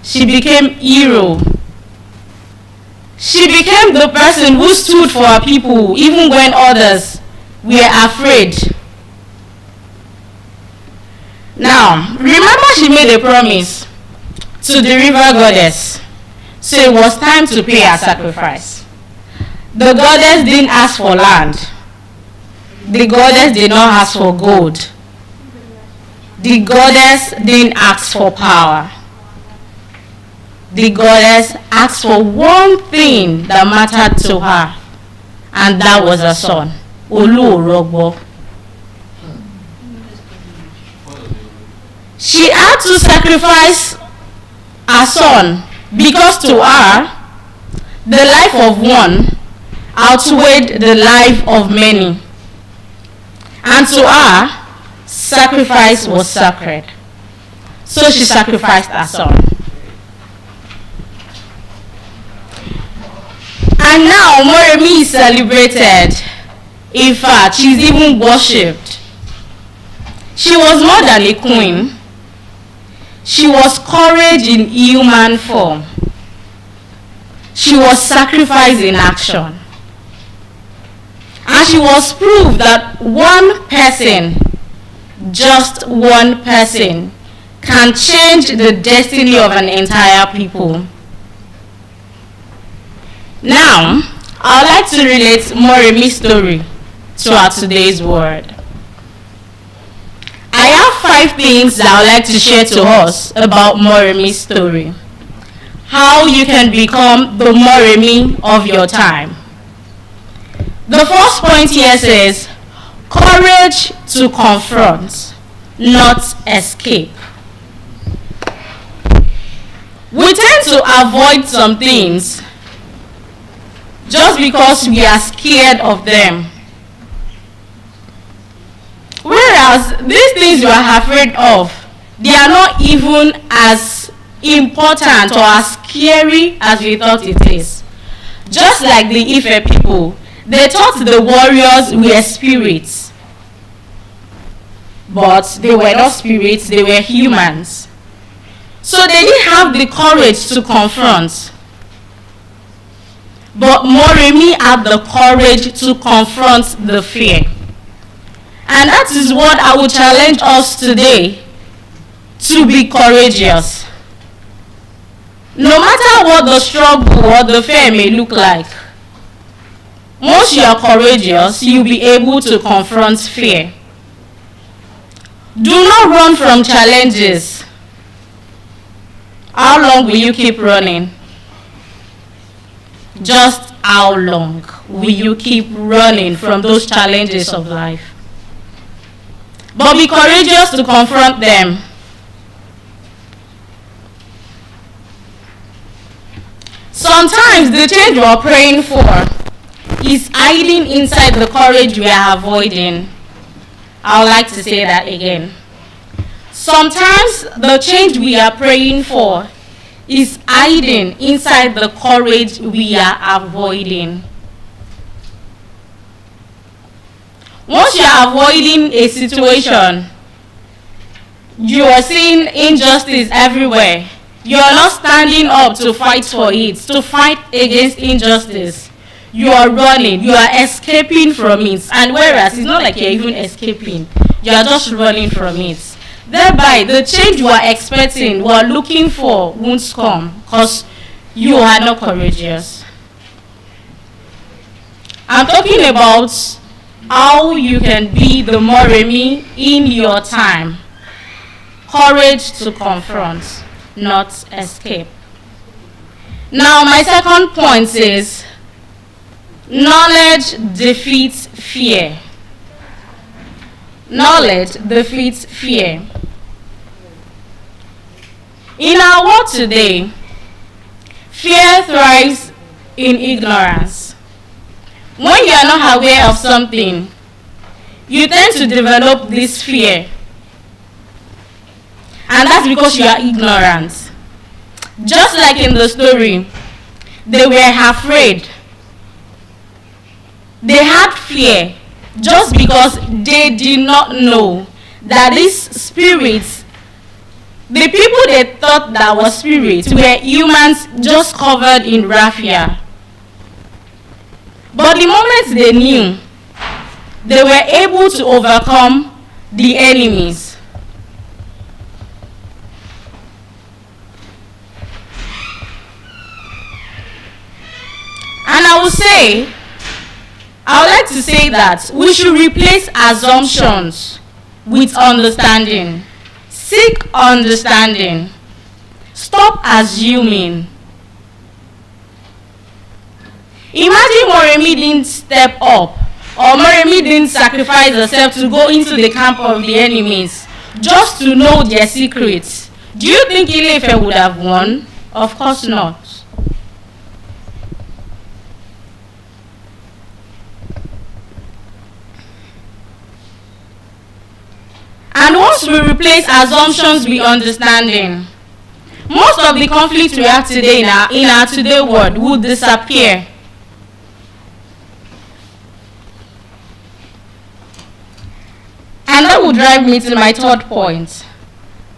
She became hero. She became the person who stood for her people, even when others were afraid. Now, remember she made a promise to the river goddess. So it was time to pay her sacrifice. The goddess didn't ask for land. The goddess did not ask for gold. The goddess didn't ask for power. The goddess asked for one thing that mattered to her, and that was her son, Oluorogbo. She had to sacrifice her son because to her, the life of one outweighed the life of many. And to her, sacrifice was sacred. So she sacrificed her son. And now Moremi is celebrated. In fact, she's even worshipped. She was more than a queen. She was courage in human form. She was sacrifice in action. And she was proof that one person, just one person, can change the destiny of an entire people. Now, I would like to relate Moremi's story to our today's word. I have 5 things that I would like to share to us about Moremi's story. How you can become the Moremi of your time. The first point here says, courage to confront, not escape. We tend to avoid some things just because we are scared of them. Whereas these things you are afraid of, they are not even as important or as scary as we thought it is. Just like the Ife people, they thought the warriors were spirits. But they were not spirits, they were humans. So they didn't have the courage to confront. But Moremi had the courage to confront the fear. And that is what I will challenge us today, to be courageous. No matter what the struggle or the fear may look like, once you are courageous, you'll be able to confront fear. Do not run from challenges. How long will you keep running? Just how long will you keep running from those challenges of life? But be courageous to confront them. Sometimes the change we are praying for is hiding inside the courage we are avoiding. I would like to say that again. Sometimes the change we are praying for is hiding inside the courage we are avoiding. Once you are avoiding a situation, you are seeing injustice everywhere. You are not standing up to fight for it, to fight against injustice. You are running, you are escaping from it. And whereas it's not like you're even escaping, you are just running from it. Thereby, the change you are expecting, you are looking for, won't come because you are not courageous. I'm talking about how you can be the Moremi in your time. Courage to confront, not escape. Now, my second point is knowledge defeats fear. Knowledge defeats fear. In our world today, fear thrives in ignorance. When you are not aware of something, you tend to develop this fear. And that's because you are ignorant. Just like in the story, they were afraid. They had fear just because they did not know that these spirits, the people they thought that were spirits, were humans just covered in raffia. But the moment they knew, they were able to overcome the enemies. And I would like to say that we should replace assumptions with understanding. Seek understanding. Stop assuming. Imagine Moremi didn't step up, or Moremi didn't sacrifice herself to go into the camp of the enemies just to know their secrets. Do you think Ilefe would have won? Of course not. And once we replace assumptions with understanding, most of the conflicts we have today in our today world would disappear. And that would drive me to my third point.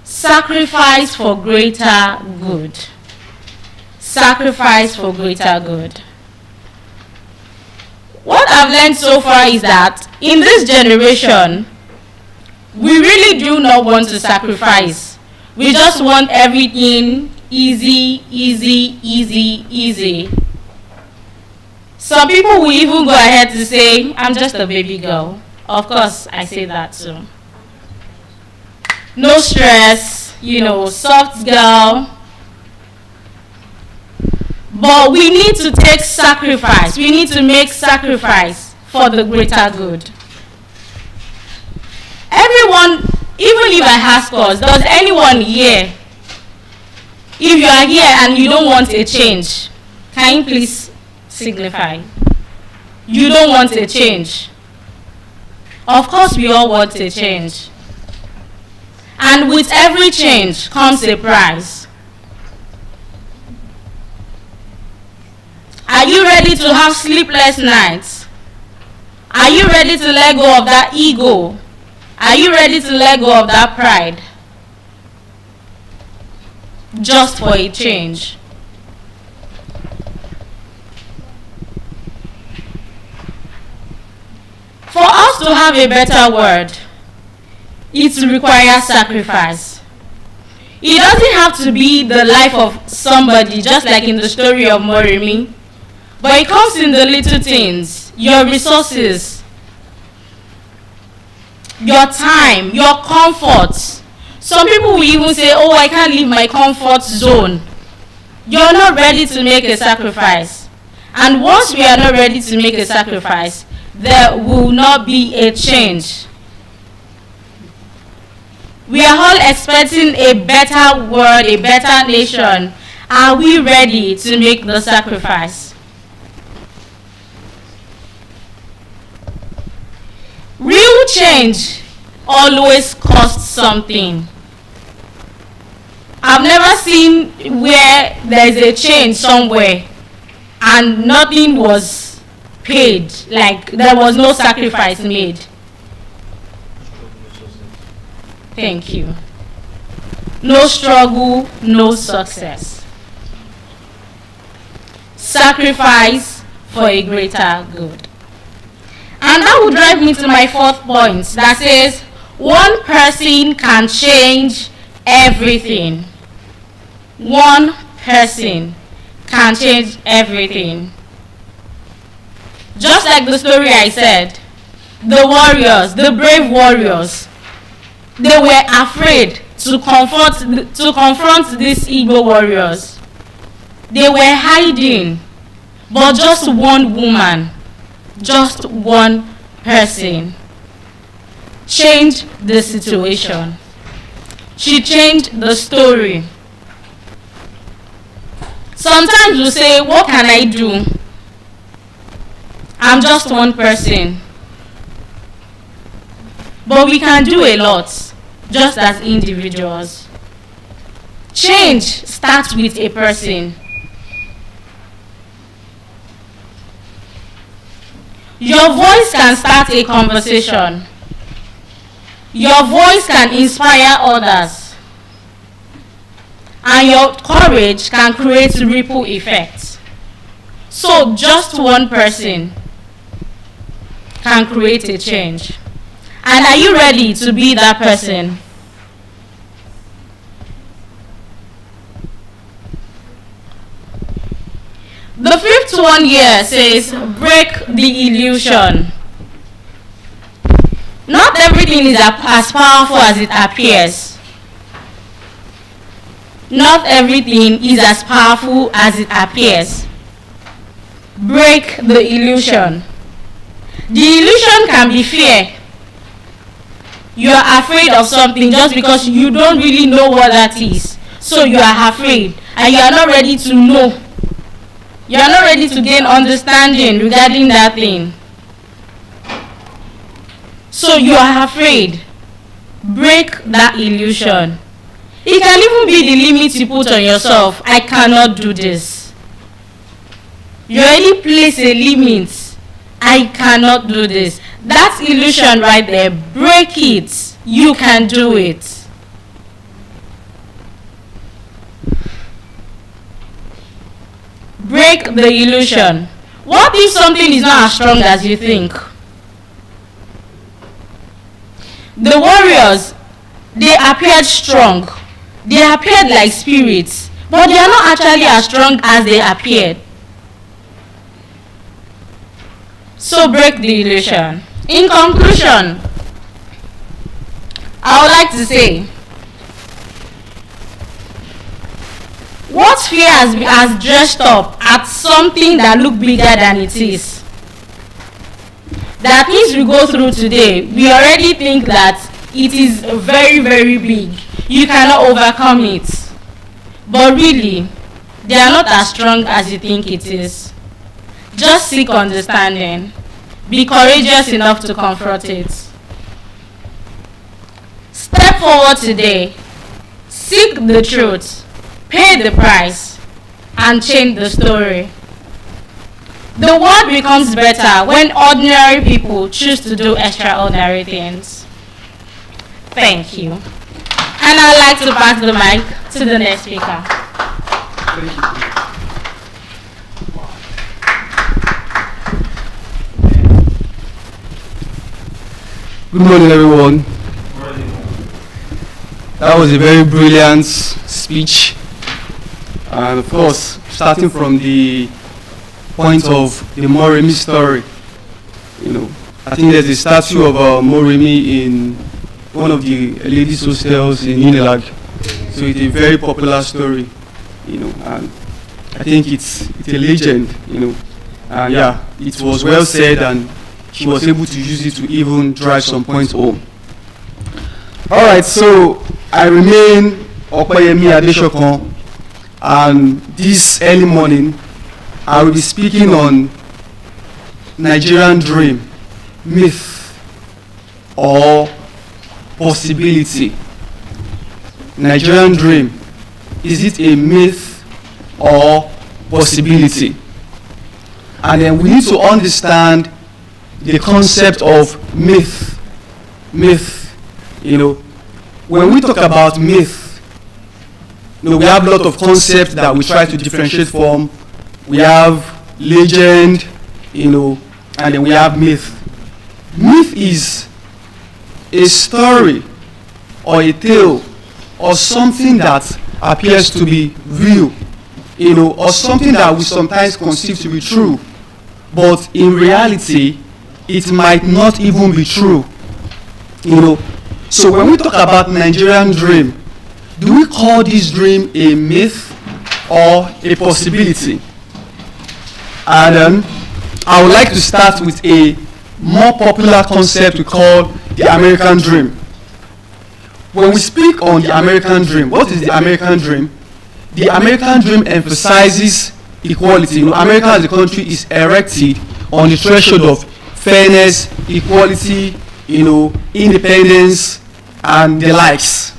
Sacrifice for greater good. Sacrifice for greater good. What I've learned so far is that in this generation, we really do not want to sacrifice. We just want everything easy, easy, easy, easy. Some people will even go ahead to say, I'm just a baby girl. Of course, I say that too. No stress, soft girl. But we need to take sacrifice. We need to make sacrifice for the greater good. Everyone, even if I ask us, does anyone here, if you are here and you don't want a change, can you please signify? You don't want a change. Of course, we all want a change. And with every change comes a price. you ready to have sleepless nights? Are you ready to let go of that ego? Are you ready to let go of that pride? Just for a change. For us to have a better world, it requires sacrifice. It doesn't have to be the life of somebody, just like in the story of Morimi, but it comes in the little things, your resources, your time, your comfort. Some people will even say, oh, I can't leave my comfort zone. You're not ready to make a sacrifice. And once we are not ready to make a sacrifice, there will not be a change. We are all expecting a better world, a better nation. Are we ready to make the sacrifice? Real change always costs something. I've never seen where there's a change somewhere and nothing was paid, like there was no sacrifice made. Thank you. No struggle, no success. Sacrifice for a greater good. And that would drive me to my fourth point that says, one person can change everything. One person can change everything. Just like the story I said, the warriors, the brave warriors, they were afraid to confront these Igbo warriors. They were hiding, but just one woman, just one person changed the situation. She changed the story. Sometimes we say, what can I do? I'm just one person. But we can do a lot, just as individuals. Change starts with a person. Your voice can start a conversation. Your voice can inspire others. And your courage can create ripple effects. So just one person can create a change. And are you ready to be that person? The fifth one here says, break the illusion. Not everything is as powerful as it appears. Not everything is as powerful as it appears. Break the illusion. The illusion can be fear. You are afraid of something just because you don't really know what that is. So you are afraid and you are not ready to know. You are not ready to gain understanding regarding that thing. So you are afraid. Break that illusion. It can even be the limit you put on yourself. I cannot do this. You already place a limit. I cannot do this. That illusion right there, break it. You can do it. Break the illusion. What if something is not as strong as you think? The warriors, they appeared strong. They appeared like spirits, but they are not actually as strong as they appeared. So break the illusion. In conclusion, I would like to say, what fear has dressed up at something that looks bigger than it is? That things we go through today, we already think that it is very, very big. You cannot overcome it. But really, they are not as strong as you think it is. Just seek understanding. Be courageous enough to confront it. Step forward today. Seek the truth. Pay the price. And change the story. The world becomes better when ordinary people choose to do extraordinary things. Thank you. And I'd like to pass the mic to the next speaker. Good morning, everyone. That was a very brilliant speech. And of course, starting from the point of the Moremi story, I think there's a statue of Moremi in one of the ladies' hostels in Unilag. So it's a very popular story, and I think it's a legend, and yeah, it was well said, and she was able to use it to even drive some points home. All right, so I remain Opeyemi Adeshokan, and this early morning I will be speaking on Nigerian dream, myth, or possibility. Nigerian dream, is it a myth or possibility? And then we need to understand the concept of myth. When we talk about myth, we have a lot of concepts that we try to differentiate from. We have legend, and then we have myth. Myth is a story or a tale or something that appears to be real, or something that we sometimes conceive to be true, but in reality, it might not even be true. So when we talk about Nigerian dream, do we call this dream a myth or a possibility? And I would like to start with a more popular concept we call the American dream. When we speak on the American dream, what is the American dream? The American dream emphasizes equality. America as a country is erected on the threshold of fairness, equality, independence, and the likes.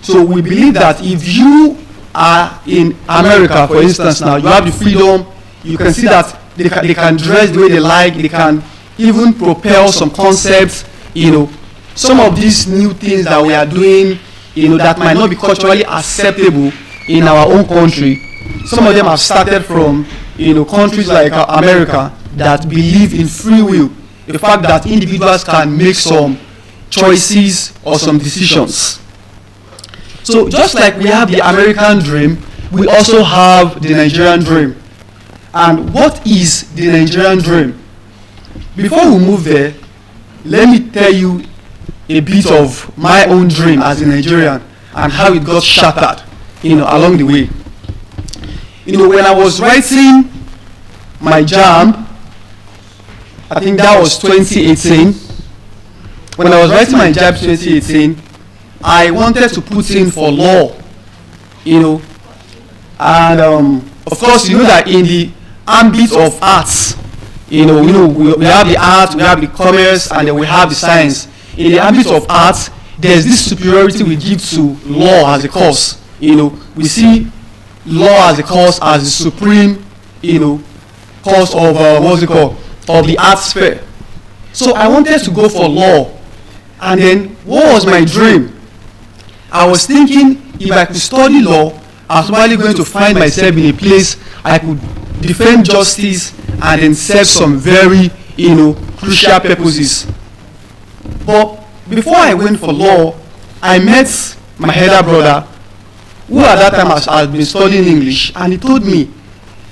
So we believe that if you are in America, for instance, now you have the freedom, you can see that they can dress the way they like, they can even propel some concepts, some of these new things that we are doing, that might not be culturally acceptable in our own country. Some of them have started from, countries like America that believe in free will, the fact that individuals can make some choices or some decisions. So just like we have the American dream, we also have the Nigerian dream. And what is the Nigerian dream? Before we move there, let me tell you a bit of my own dream as a Nigerian and how it got shattered, along the way. When I was writing my JAMB, I think that was 2018. When I was writing my JAMB 2018, I wanted to put in for law, and of course, that in the ambit of arts, we have the art, we have the commerce, and then we have the science. In the ambit of arts, there's this superiority we give to law as a course. We see law as a course as the supreme, course of of the art sphere. So I wanted to go for law, and then what was my dream? I was thinking if I could study law, I was probably going to find myself in a place I could defend justice and then serve some very, crucial purposes. But before I went for law, I met my elder brother, who at that time has been studying English, and he told me,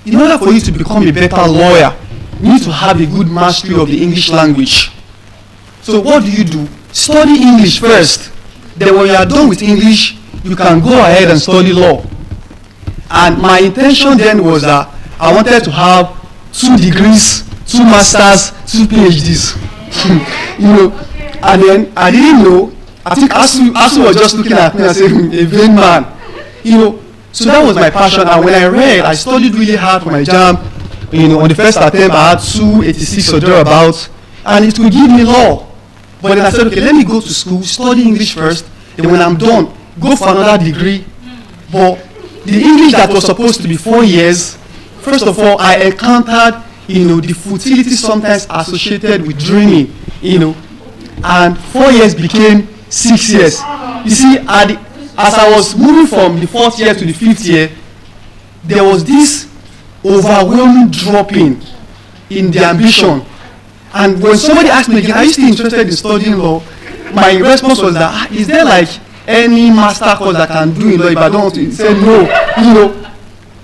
in order for you to become a better lawyer, you need to have a good mastery of the English language. So what do? Study English first. Then when you are done with English, you can go ahead and study law. And my intention then was that I wanted to have 2 degrees, 2 masters, 2 PhDs. And then I didn't know. I think Asu was just looking at me and saying, a vain man. So that was my passion. And when I read, I studied really hard for my JAMB. On the first attempt, I had 286 or thereabouts, and it would give me law. But then I said, okay, let me go to school, study English first, then when I'm done, go for another degree. But the English that was supposed to be 4 years, first of all, I encountered, the futility sometimes associated with dreaming, and 4 years became 6 years. You see, as I was moving from the 4th year to the 5th year, there was this overwhelming dropping in the ambition. And when somebody asked me again, are you still interested in studying law? My response was that, is there like any master course that I can do in law if I don't want to? He said no,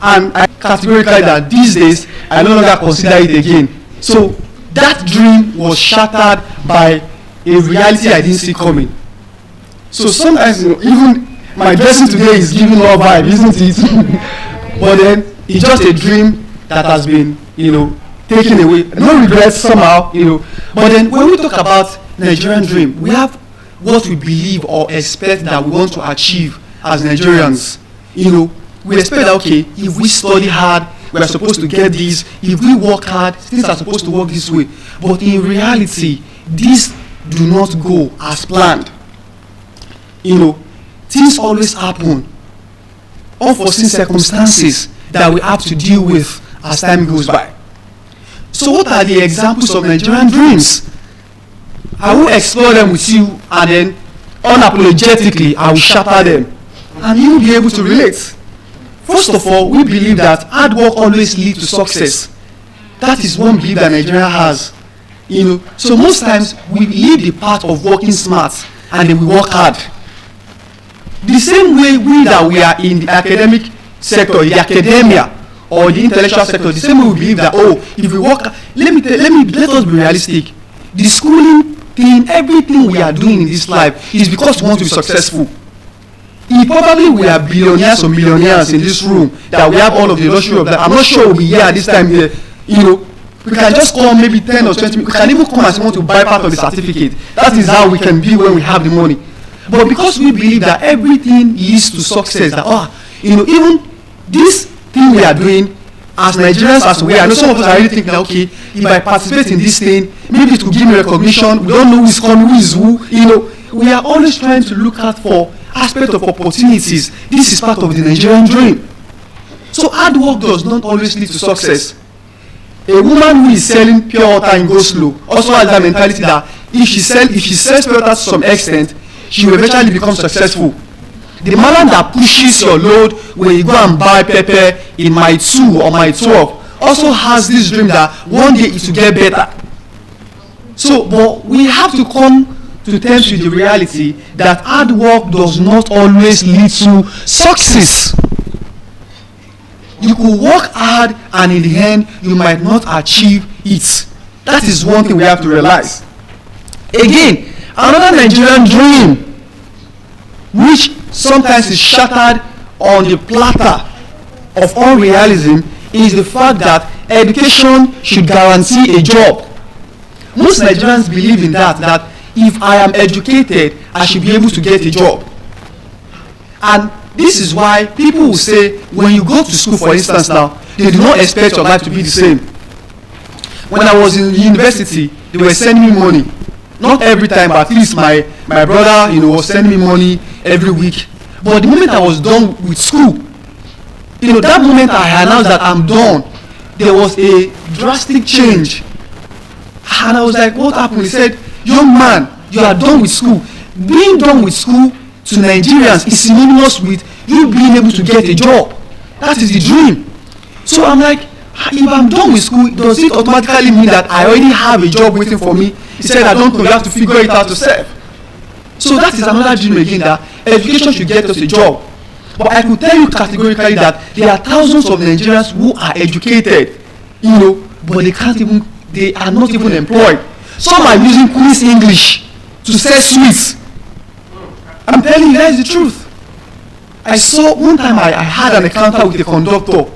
and I categorically that these days I no longer consider it again. So that dream was shattered by a reality I didn't see coming. So sometimes, even my dressing today is giving law vibe, isn't it? But then it's just a dream that has been, taken away. No regrets somehow, But then when we talk about Nigerian dream, we have what we believe or expect that we want to achieve as Nigerians. We expect that, okay, if we study hard, we are supposed to get this. If we work hard, things are supposed to work this way. But in reality, these do not go as planned. Things always happen. Unforeseen circumstances that we have to deal with as time goes by. So what are the examples of Nigerian dreams? I will explore them with you, and then unapologetically I will shatter them, and you will be able to relate. First of all, we believe that hard work always leads to success. That is one belief that Nigeria has. So most times we leave the path of working smart and then we work hard. The same way we are in the academic sector, the academia or the intellectual sector, the same way we believe that, if we work, let us be realistic. The schooling thing, everything we are doing in this life is because we want to be successful. If probably we are billionaires or millionaires in this room, that we have all of the luxury of that, I'm not sure we'll be here at this time here. We can just come maybe 10 or 20, we can even come and want to buy part of the certificate. That is how we can be when we have the money. But because we believe that everything leads to success, that even this thing we are doing as Nigerians, as we are, I know some of us are really thinking that, okay, if I participate in this thing, maybe it will give me recognition. We don't know who is coming, who is who. We are always trying to look out for aspect of opportunities. This is part of the Nigerian dream. So hard work does not always lead to success. A woman who is selling pure water in go slow also has that mentality that if she sells pure water to some extent, she will eventually become successful. The man that pushes your load when you go and buy pepper in my 2 or my 12 also has this dream that one day it will get better. So, but we have to come to terms with the reality that hard work does not always lead to success. You could work hard and in the end you might not achieve it. That is one thing we have to realize. Again, another Nigerian dream which sometimes is shattered on the platter of unrealism is the fact that education should guarantee a job. Most Nigerians believe in that if I am educated, I should be able to get a job. And this is why people will say, when you go to school, for instance now, they do not expect your life to be the same. When I was in university, they were sending me money. Not every time, but at least my brother, was sending me money every week. But the moment I was done with school, that moment I announced that I'm done, there was a drastic change. And I was like, what happened? He said, young man, you are done with school. Being done with school to Nigerians is synonymous with you being able to get a job. That is the dream. So I'm like, if I'm done with school, does it automatically mean that I already have a job waiting for me? He said, I don't know, you have to figure it out yourself. So that is another dream again, that education should get us a job. But I could tell you categorically that there are thousands of Nigerians who are educated, but they are not even employed. Some are using Queen's English to sell sweets. I'm telling you, that is the truth. I saw one time I had an encounter with a conductor.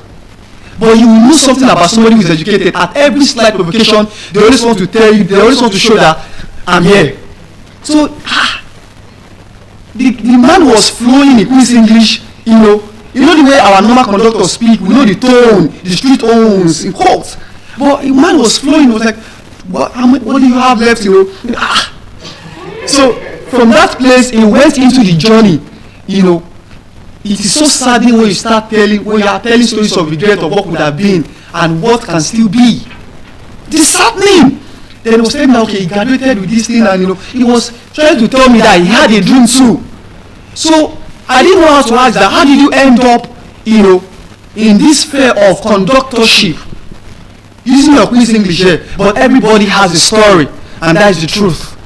But you will know something about somebody who is educated. At every slight provocation, they always want to tell you, they always want to show that I'm here. So, the man was flowing in Queen's English, the way our normal conductors speak, we know the tone, the street tones in court. But the man was flowing, he was like, what do you have left, So, from that place, he went into the journey, It is so saddening when you are telling stories of regret of what would have been and what can still be. disheartening. Then he was telling me, okay, he graduated with this thing, and he was trying to tell me that he had a dream too. So I didn't know how to ask that. How did you end up, in this sphere of conductorship? Using your quiz English here, but everybody has a story, and that is the truth.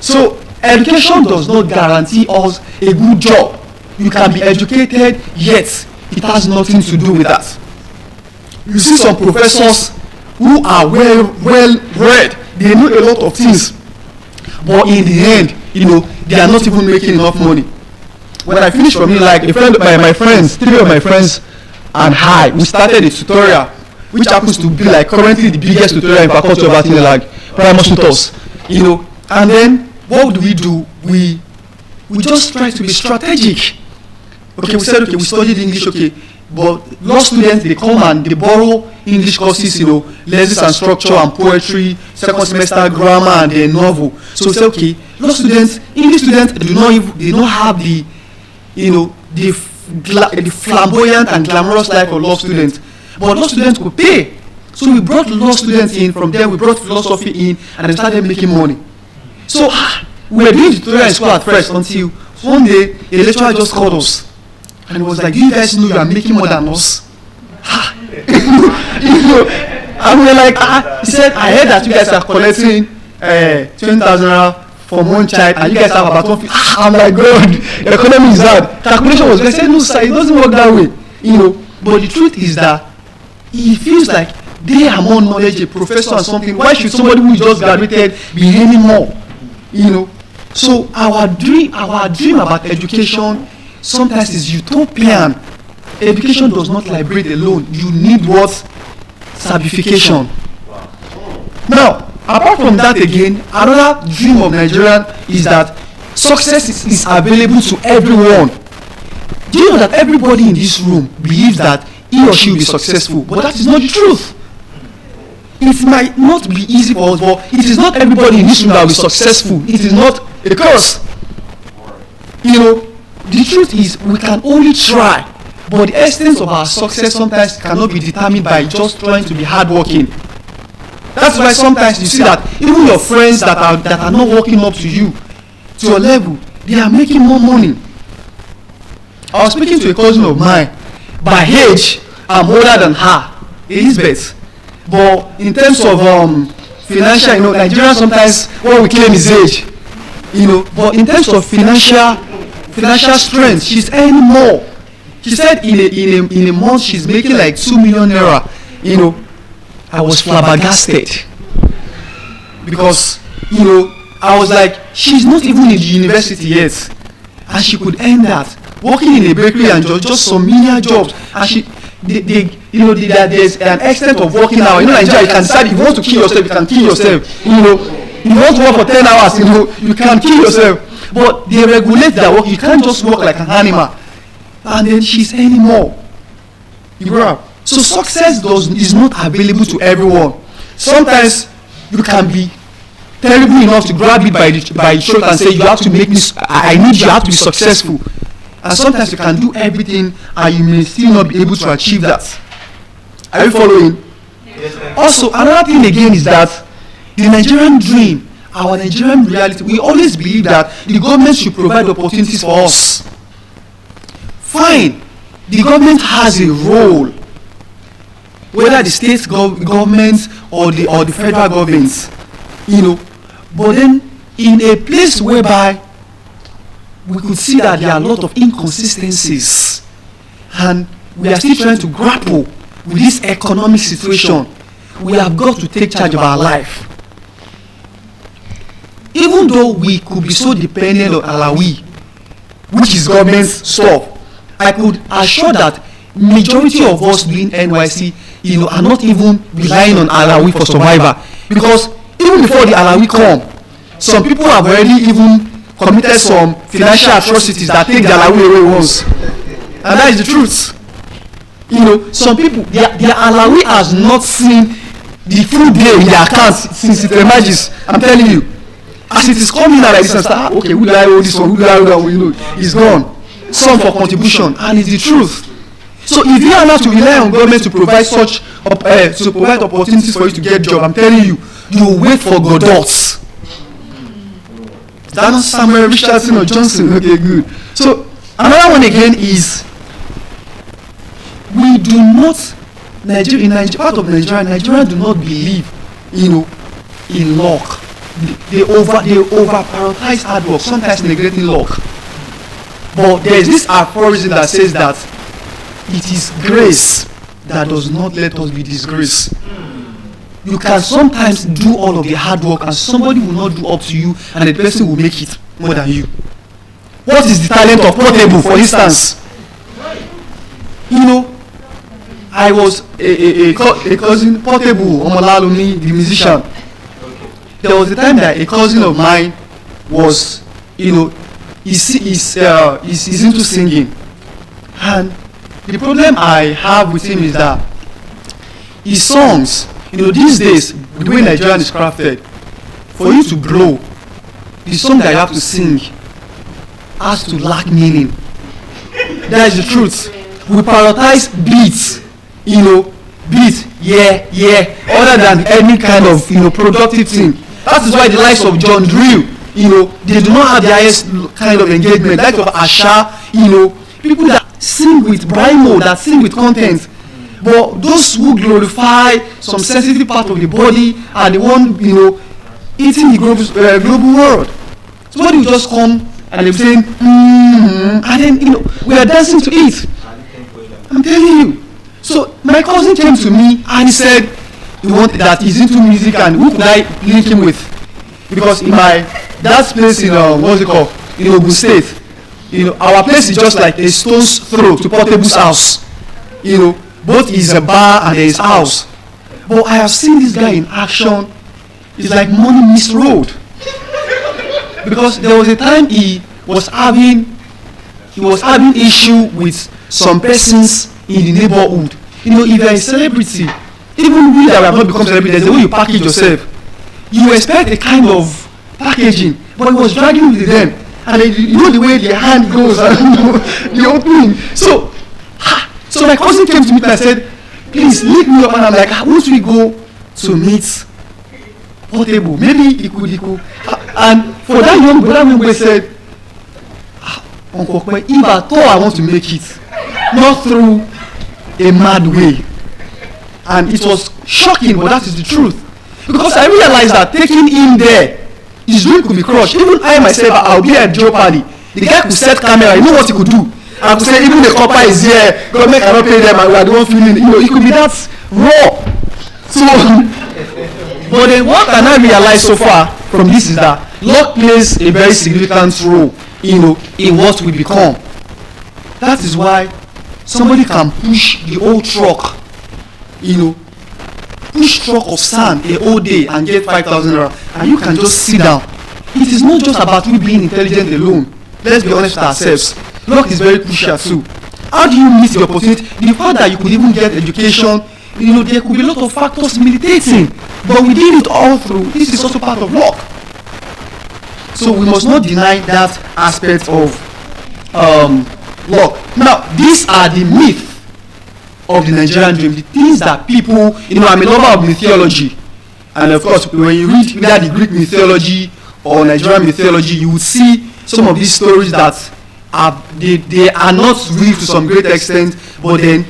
So education does not guarantee us a good job. You can be educated, yet it has nothing to do with that. You see some professors who are well read, they know a lot of things, but in the end, they are not even making enough money. When I finished from here, like my friends, 3 of my friends and I, we started a tutorial, which happens to be like currently the biggest tutorial in faculty of art in like primary tutors, and then what do? We just try to be strategic. Okay, we said, okay, we studied English, okay, but law students, they come and they borrow English courses, lessons and structure and poetry, second semester grammar and then novel. So we said, okay, law students, English students, they don't have the flamboyant and glamorous life of law students, but law students could pay. So we brought law students in, from there we brought philosophy in, and they started making money. So we were doing the tutorial in school at first until one day a lecturer just called us. And it was like, do you guys know you are making more than us? And we were like, he said, I heard that you guys are collecting 20,000 from one child, and you guys have about 150. I'm like, God, the economy is hard. Calculation was, I said, no, sir, it doesn't work that way. But the truth is that he feels like they are more knowledgeable, a professor or something. Why should somebody who just graduated be earning more? So our dream about education sometimes is utopian. Education does not liberate alone. You need what? Certification. Now, apart from that again, another dream of Nigerian is that success is available to everyone. Do you know that everybody in this room believes that he or she will be successful? But that is not the truth. It might not be easy for us, but it is not everybody in this room that will be successful. It is not a curse. The truth is we can only try, but the essence of our success sometimes cannot be determined by just trying to be hardworking. That's why sometimes you see that even your friends that are not working up to you, to your level, they are making more money. I was speaking to a cousin of mine. By age, I'm older than her, Elizabeth. But in terms of financial, Nigerians sometimes what we claim is age. But in terms of financial strength, she's earning more. She said in a month she's making like 2 million naira. I was flabbergasted because I was like, she's not even in the university yet, and she could earn that working in a bakery and just some menial jobs. And there's an extent of working hour. Nigeria, you can decide if you want to kill yourself, you can kill yourself. You want to work for 10 hours, you can kill yourself. But they regulate their work. You can't just work like an animal. And then she's earning more. You grab. So success is not available to everyone. Sometimes you can be terrible enough to grab it by the throat and say, you have to make me, I need you have to be successful. And sometimes you can do everything and you may still not be able to achieve that. Are you following? Yes, also, another thing again is that the Nigerian dream, our Nigerian reality, we always believe that the government should provide opportunities for us. Fine, the government has a role, whether the state governments or the federal governments, but then in a place whereby we could see that there are a lot of inconsistencies, and we are still trying to grapple with this economic situation. We have got to take charge of our life. Even though we could be so dependent on Alawi, which is government stuff, I could assure that majority of us doing NYC, are not even relying on Alawi for survival, because even before the Alawi come, some people have already even committed some financial atrocities that take the Alawi away once, and that is the truth. Some people, their Alawi has not seen the full day in their accounts since it emerges. I'm telling you, as it is coming out like this and start, okay, who do I owe this one, who do I owe that one, it's gone. Some for contribution, and it's the truth. So if you are allowed to rely on government to provide such to provide opportunities for you to get job, I'm telling you, you will wait for Godot's. Is that not Samuel Richardson or Johnson? Okay, good. So another one again is we do not part of Nigeria do not believe, in luck. They over prioritize hard work, sometimes neglecting luck. But there is this aphorism that says that it is grace that does not let us be disgraced. You can sometimes do all of the hard work and somebody will not do up to you and the person will make it more than you. What is the talent of Portable, for instance? I was a cousin, Portable, Omolalumi, the musician. There was a time that a cousin of mine was, he's into singing. And the problem I have with him is that his songs, these days, the way Nigerian is crafted, for you to blow, the song that you have to sing has to lack meaning. That is the truth. We prioritize beats, beat, other than any kind of, productive thing. That is why the likes of John Drill, they do not have the highest kind of engagement. Like of Asha, people that sing with Brimo, that sing with content. But those who glorify some sensitive part of the body are the one, eating the global world. Somebody will just come and they're saying, and then, we are dancing to it. I'm telling you. So my cousin came to me and he said he wanted that he's into music and who could I link him with? Because in my dad's place in what's it called? In Ogun State, our place is just like a stone's throw to Portable's house. Both is a bar and there is house. But I have seen this guy in action. It's like money misroad. Because there was a time he was having issue with some persons in the neighborhood. If you're a celebrity, even we that have not become celebrities, the way you package yourself, you expect a kind of packaging, but he was dragging with them, and then, the way the hand goes and the opening. So my cousin came to me and I said, please lead me up, and I'm like, won't we go to meet Portable? Maybe he could. And for that young boy said, Uncle Kwe, if at all I want to make it, not through a mad way. And it was shocking, but that is the truth. Because I realized that taking him there, his dream could be crushed. Even I myself, I'll be at Joe party. The guy could set camera, you know what he could do. I could say, even the copper is here, government cannot pay them, and we are the one feeling, it could be that raw. So, but then what can I realize so far from this is that luck plays a very significant role, in what we become. That is why somebody can push the old truck, push truck of sand a whole day and get 5,000 naira, and you can just sit down. It is not just about we being intelligent alone. Let's be honest with ourselves. Luck is very crucial too. How do you meet the opportunity? The fact that you could even get education, there could be a lot of factors militating, but we did it all through. This is also part of luck. So we must not deny that aspect of luck. Now, these are the myths of the Nigerian dream, the things that people, I'm a lover of mythology, and of course, when you read either the Greek mythology or Nigerian mythology, you will see some of these stories that they are not real to some great extent, but then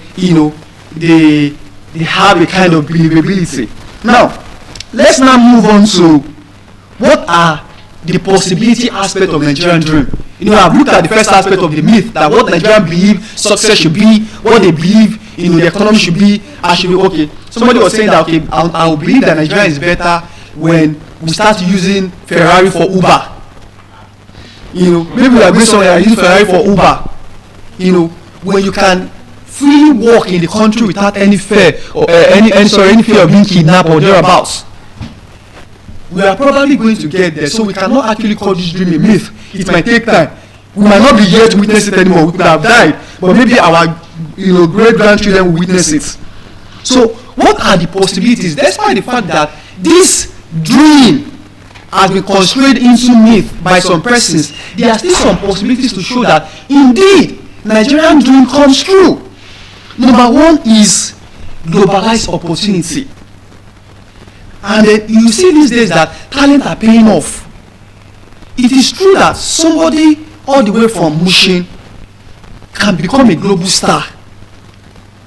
they have a kind of believability. Now, let's now move on to what are the possibility aspect of Nigerian dream. I've looked at the first aspect of the myth, that what Nigerians believe success should be, what they believe the economy should be. Okay. Somebody was saying that I will believe that Nigeria is better when we start using Ferrari for Uber. Maybe we are going somewhere and use Ferrari for Uber. When you can freely walk in the country without any fear or any fear of being kidnapped or thereabouts. We are probably going to get there, so we cannot actually call this dream a myth. It might take time. We might not be here to witness it anymore. We could have died, but maybe our great grandchildren will witness it. So, what are the possibilities? Despite the fact that this dream has been construed into myth by some persons, there are still some possibilities to show that indeed Nigerian dream comes true. Number one is globalized opportunity. And then you see these days that talent are paying off. It is true that somebody all the way from Mushin can become a global star,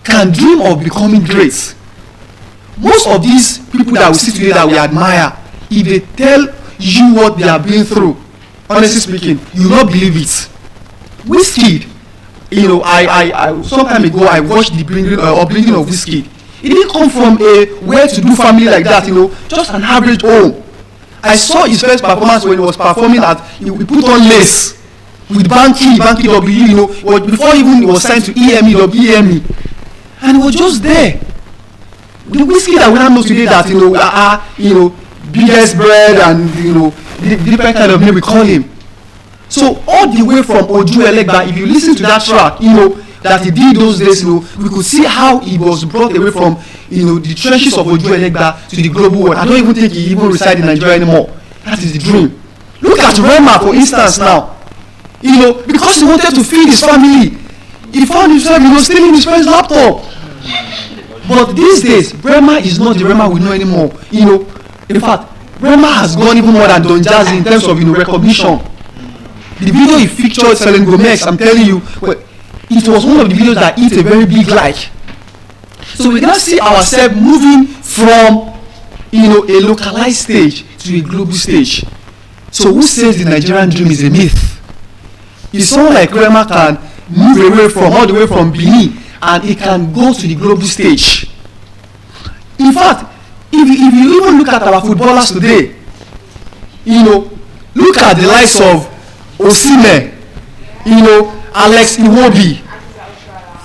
can dream of becoming great. Most of these people that we see today that we admire, if they tell you what they are going through, honestly speaking, you will not believe it. Wizkid, I some time ago I watched the upbringing of Wizkid. He didn't come from a well-to-do family like that, just an average home. I saw his first performance when he was performing he put on lace with Banky W, before even he was signed to EME, and he was just there. The Wizkid that we now know today that biggest bread and the different kind of name we call him. So all the way from Oju Elegba, if you listen to that track, that he did those days, we could see how he was brought away from the trenches of Oju Elegba to the global world. I don't even think he even resides in Nigeria anymore. That is the dream. Look at Rema, for instance, now. Because he wanted to feed his family, he found himself stealing his friend's laptop. But these days, Rema is not the Rema we know anymore. In fact, Rema has gone even more than Don Jazzy in terms of recognition. The video he featured Selene Gomez, I'm telling you, it was one of the videos that hit a very big like. So we now see ourselves moving from a localized stage to a global stage. So who says the Nigerian dream is a myth? If someone like Rema can move away from all the way from Benin and it can go to the global stage. In fact, if you even look at our footballers today, look at the likes of Osimhen, Alex Iwobi,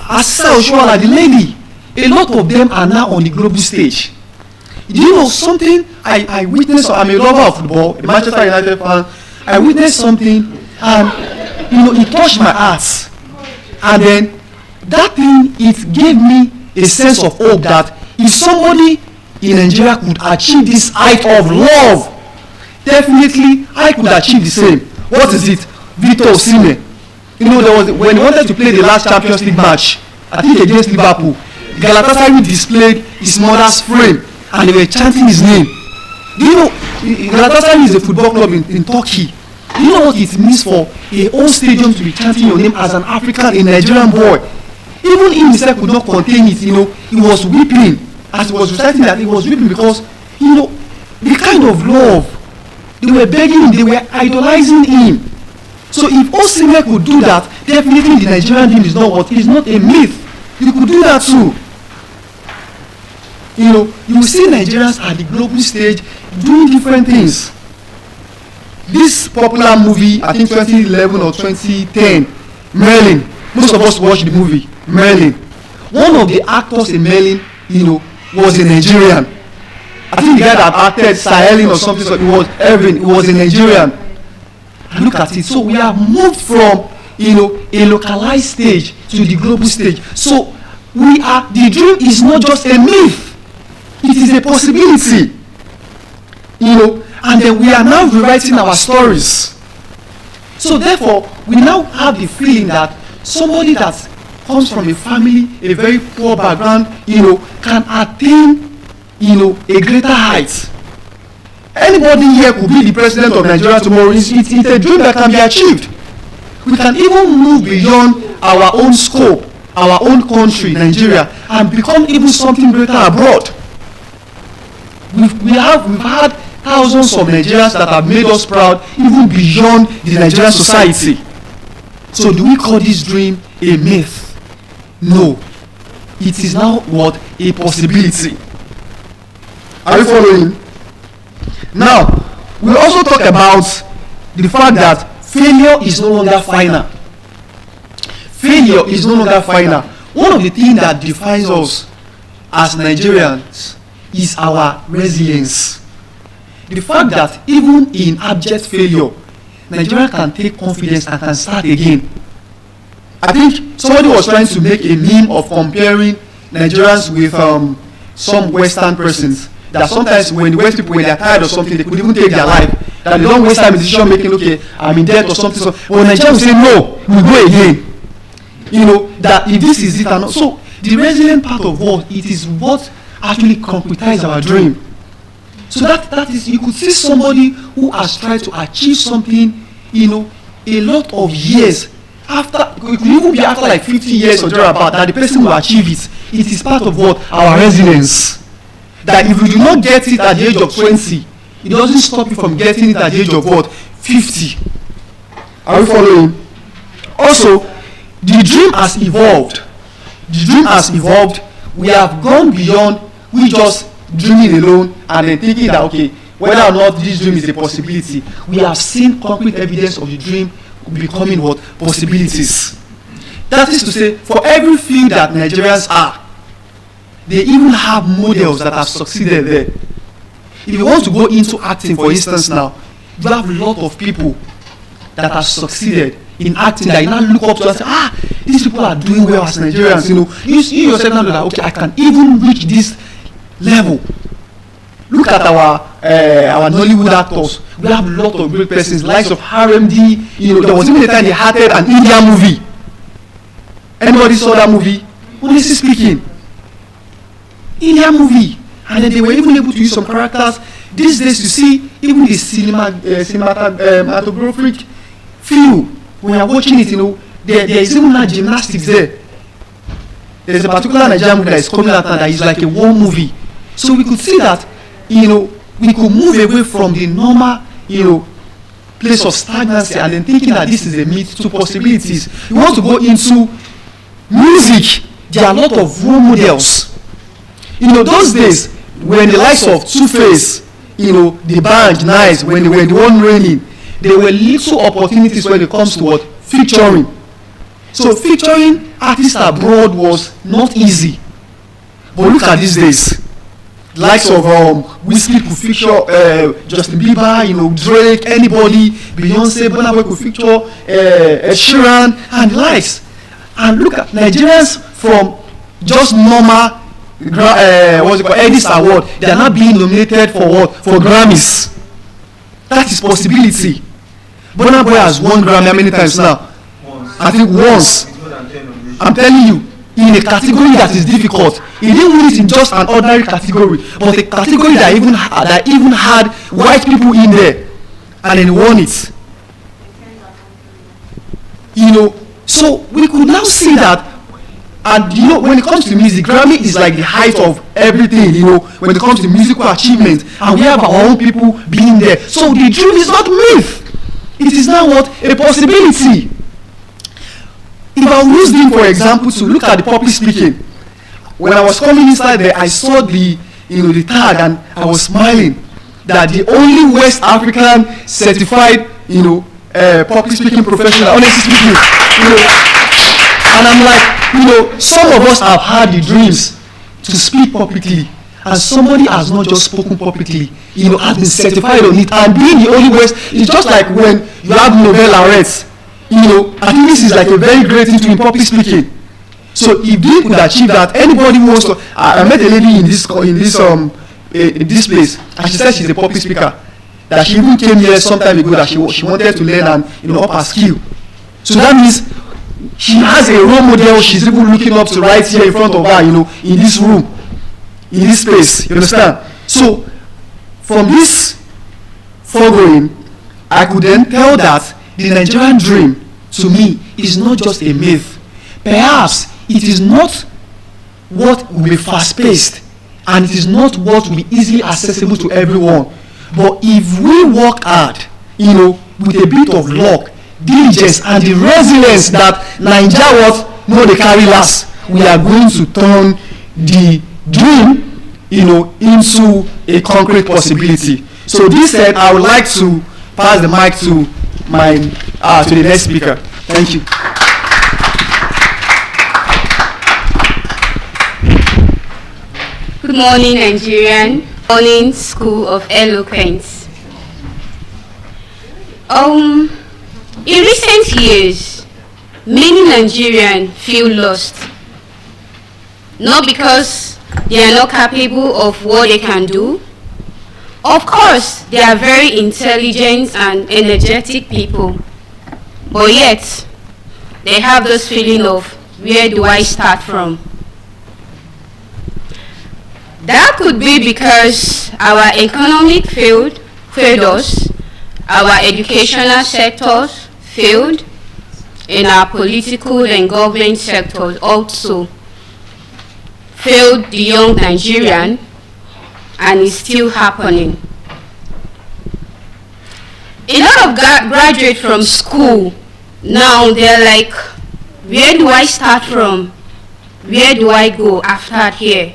Asa Oshuala, the lady. A lot of them are now on the global stage. Do you know something? I witnessed. I'm a lover of football, a Manchester United fan. I witnessed something, and it touched my heart. And then that thing, it gave me a sense of hope that if somebody in Nigeria could achieve this height of love, definitely I could achieve the same. What is it? Victor Osimhen. There was when he wanted to play the last Champions League match, I think against Liverpool, Galatasaray displayed his mother's frame and they were chanting his name. Do you know Galatasaray is a football club in Turkey? Do you know what it means for a whole stadium to be chanting your name as an African, a Nigerian boy? Even he himself could not contain it. He was weeping as he was reciting that. He was weeping because the kind of love they were begging him, they were idolizing him. So if Osimhen could do that, definitely the Nigerian dream is not a myth. You could do that too. You will see Nigerians at the global stage doing different things. This popular movie, I think 2011 or 2010, Merlin. Most of us watched the movie Merlin. One of the actors in Merlin, was a Nigerian. I think the guy that acted Sahelin or something, so it was Evan. It was a Nigerian. And look at it. So we have moved from a localized stage to the global stage. So the dream is not just a myth. It is a possibility. And then we are now rewriting our stories. So therefore, we now have the feeling that somebody that comes from a family, a very poor background, can attain, a greater height. Anybody here could be the president of Nigeria tomorrow. It's a dream that can be achieved. We can even move beyond our own scope, our own country, Nigeria, and become even something greater abroad. We've had thousands of Nigerians that have made us proud, even beyond the Nigerian society. So do we call this dream a myth? No. It is now what? A possibility. Are you following? Now, we'll also talk about the fact that failure is no longer final. Failure is no longer final. One of the things that defines us as Nigerians is our resilience. The fact that even in abject failure, Nigeria can take confidence and can start again. I think somebody was trying to make a meme of comparing Nigerians with some Western persons. That sometimes when the West people, when they are tired of something, they could even take their life. That they don't waste time in decision making, okay, I'm in debt or something. So, but Nigerians will say, no, we'll go again. That if this is it or not. So the resilient part of what it is what actually concretizes our dream. So that is, you could see somebody who has tried to achieve something, a lot of years after, it could even be after like 50 years or thereabout, that the person will achieve it. It is part of what? Our resilience. That if you do not get it at the age of 20, it doesn't stop you from getting it at the age of what? 50. Are we following? Also, the dream has evolved. The dream has evolved. We have gone beyond we just dreaming alone and then thinking that, okay, whether or not this dream is a possibility. We have seen concrete evidence of the dream becoming what? Possibilities. That is to say, for every field that Nigerians are, they even have models that have succeeded there. If you want to go into acting, for instance, now, you have a lot of people that have succeeded in acting that you now look up to and say, these people are doing well as Nigerians. You yourself now know that, okay, I can even reach this level. Look at our Nollywood actors. We have a lot of great persons, likes of RMD. There was even a time they had an Indian movie. Anybody saw that movie? Honestly speaking, Indian movie, and then they were even able to use some characters. These days, you see, even the cinematographic feel when you're watching it, there is even not gymnastics there. There is a particular Nigerian movie that is coming out that is like a war movie. So we could see that, we could move away from the normal, place of stagnancy and then thinking that this is a myth to possibilities. We want to go into music. There are a lot of role models. Those days when the likes of Two-Face, the band Nice, when they were the one reigning, there were little opportunities when it comes to what? Featuring. So featuring artists abroad was not easy. But look at these days. The likes of Whiskey could feature Justin Bieber, Drake, anybody, Beyonce, Burna Boy could feature Ed Sheeran and the likes. And look at Nigerians from just normal Edis Award, they are not being nominated for what? For Grammys. That is possibility. Burna Boy has won Grammy how many times now? I think once. I'm telling you, in a category that is difficult. He didn't win it in just an ordinary category, but a category that even had white people in there, and then he won it. So we could now see that. And when it comes to music, Grammy is like the height of everything, when it comes to musical achievement. And we have our own people being there. So the dream is not myth. It is now what? A possibility. If I use them, for example, to look at the public speaking, when I was coming inside there, I saw the tag and I was smiling that the only West African certified, public speaking professional, honestly speaking, and I'm like, some of us have had the dreams to speak publicly, and somebody has not just spoken publicly, has been certified on it, and being the only West, it's just like when you have Nobel laureates, I think this is like a very great thing to in public speaking. So if they could achieve that, anybody who wants to, I met a lady in this place, and she said she's a public speaker, that she even came here some time ago that she wanted to learn and up her skill. So that means she has a role model she's even looking up to right here in front of her, in this room, in this space. You understand? So from this foregoing, I could then tell that the Nigerian dream, to me, is not just a myth. Perhaps it is not what will be fast-paced, and it is not what will be easily accessible to everyone. But if we work hard, with a bit of luck, diligence, and the resilience that Naija they carry last, we are going to turn the dream, into a concrete possibility. So this said, I would like to pass the mic to to the next speaker. Thank you. Good morning, Nigerian. Morning, School of Eloquence. In recent years, many Nigerians feel lost. Not because they are not capable of what they can do. Of course, they are very intelligent and energetic people. But yet, they have this feeling of, where do I start from? That could be because our economic failed us, our educational sectors failed, and our political and government sectors also failed the young Nigerian, and it's still happening. A lot of graduates from school now, they're like, where do I start from? Where do I go after here?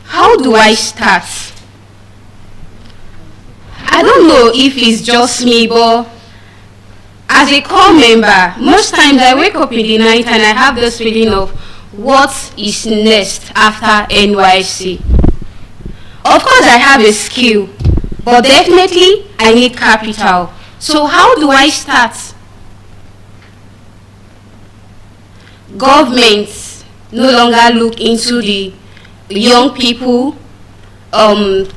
How do I start? I don't know if it's just me, but as a core member, most times I wake up in the night and I have this feeling of what is next after NYC. Of course, I have a skill, but definitely I need capital. So how do I start? Governments no longer look into the young people, young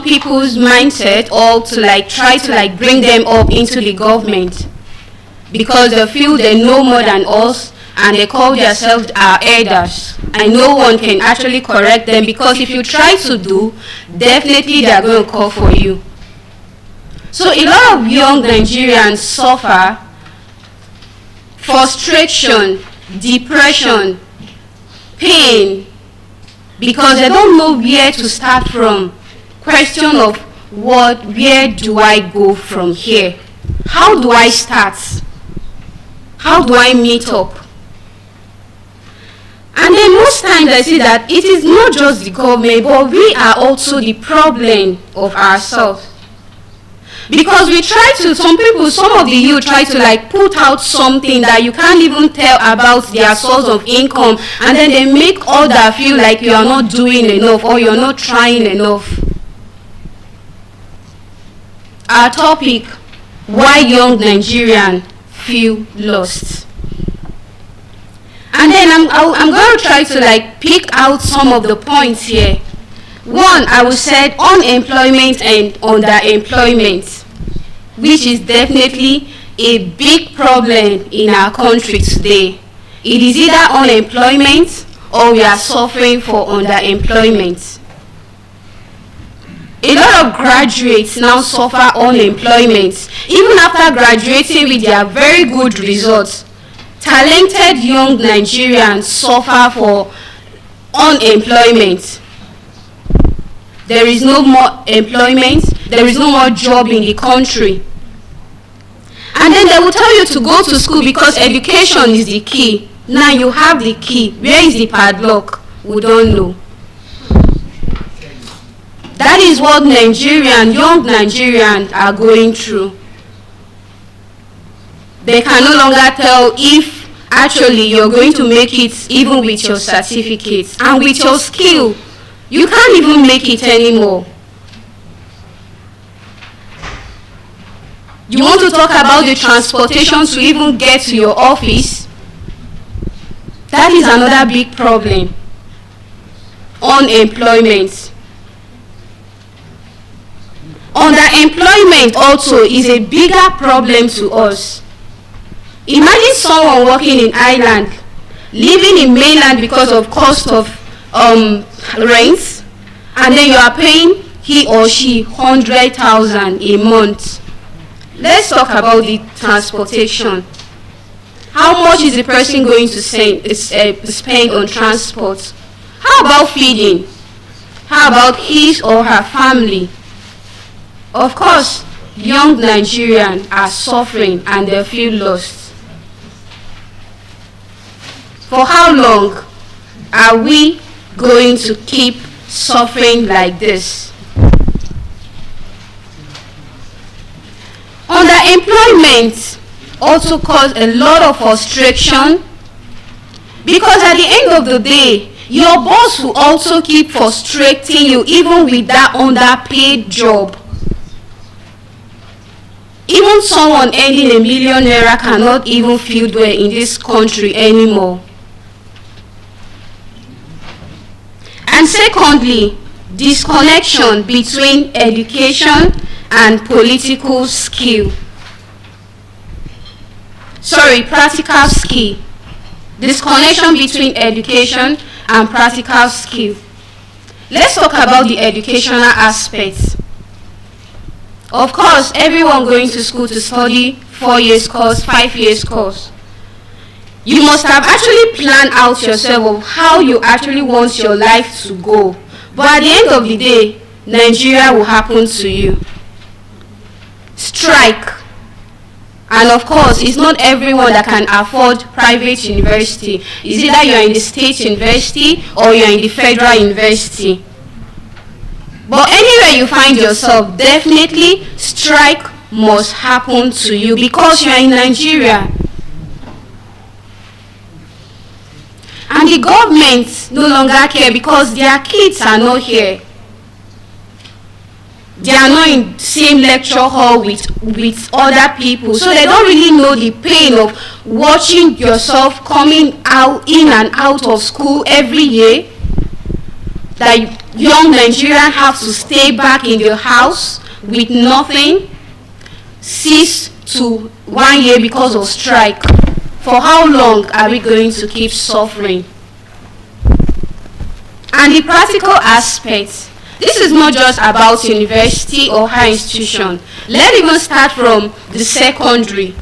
people's mindset, or to try to bring them up into the government, because they feel they know more than us and they call themselves our elders, and no one can actually correct them, because if you try to do, definitely they are going to call for you. So a lot of young Nigerians suffer frustration, depression, pain, because they don't know where to start from. Question of where do I go from here? How do I start? How do I meet up? And then most times I see that it is not just the government, but we are also the problem of ourselves. Because we try to, some of the youth try to put out something that you can't even tell about their source of income, and then they make others feel like you are not doing enough or you're not trying enough. Our topic, why young Nigerians feel lost. And then I'm going to try to pick out some of the points here. One, I would say unemployment and underemployment, which is definitely a big problem in our country today. It is either unemployment or we are suffering for underemployment. A lot of graduates now suffer unemployment. Even after graduating with their very good results, talented young Nigerians suffer for unemployment. There is no more employment, there is no more job in the country. And then they will tell you to go to school because education is the key. Now you have the key. Where is the padlock? We don't know. That is what young Nigerians are going through. They can no longer tell if actually you're going to make it even with your certificates and with your skill. You can't even make it anymore. You want to talk about the transportation to even get to your office? That is another big problem. Unemployment. Underemployment also is a bigger problem to us. Imagine someone working in Ireland, living in mainland because of cost of rent, and then you are paying he or she 100,000 a month. Let's talk about the transportation. How much is the person going to spend on transport? How about feeding? How about his or her family? Of course, young Nigerians are suffering and they feel lost. For how long are we going to keep suffering like this? Underemployment also causes a lot of frustration, because at the end of the day, your boss will also keep frustrating you even with that underpaid job. Even someone earning $1 million cannot even feel well in this country anymore. And secondly, disconnection between education and political skill. Practical skill. Disconnection between education and practical skill. Let's talk about the educational aspects. Of course, everyone going to school to study 4 years course, 5 years course. You must have actually planned out yourself of how you actually want your life to go. But at the end of the day, Nigeria will happen to you. Strike. And of course, it's not everyone that can afford private university. It's either you're in the state university or you're in the federal university. But anywhere you find yourself, definitely strike must happen to you because you're in Nigeria. And the government no longer care because their kids are not here. They are not in the same lecture hall with other people, so they don't really know the pain of watching yourself coming out in and out of school every year. That young Nigerians have to stay back in the house with nothing 6 to 1 year because of strike. For how long are we going to keep suffering? And the practical aspects. This is not just about university or higher institution. Let's even start from the secondary.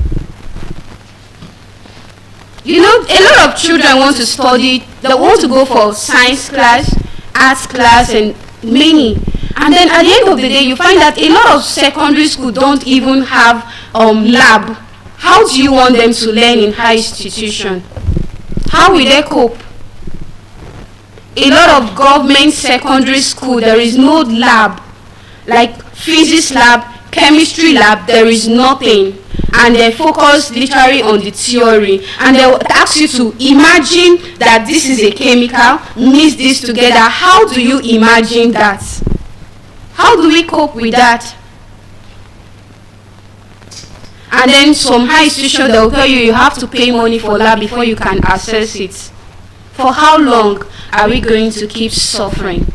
You know, a lot of children want to study, they want to go for science class, arts class, and many. And then at the end of the day, you find that a lot of secondary school don't even have lab. How do you want them to learn in high institution? How will they cope? A lot of government secondary school, there is no lab, like physics lab, chemistry lab, there is nothing. And they focus literally on the theory. And they will ask you to imagine that this is a chemical, mix this together. How do you imagine that? How do we cope with that? And then some high institution, they will tell you have to pay money for lab before you can access it. For how long are we going to keep suffering?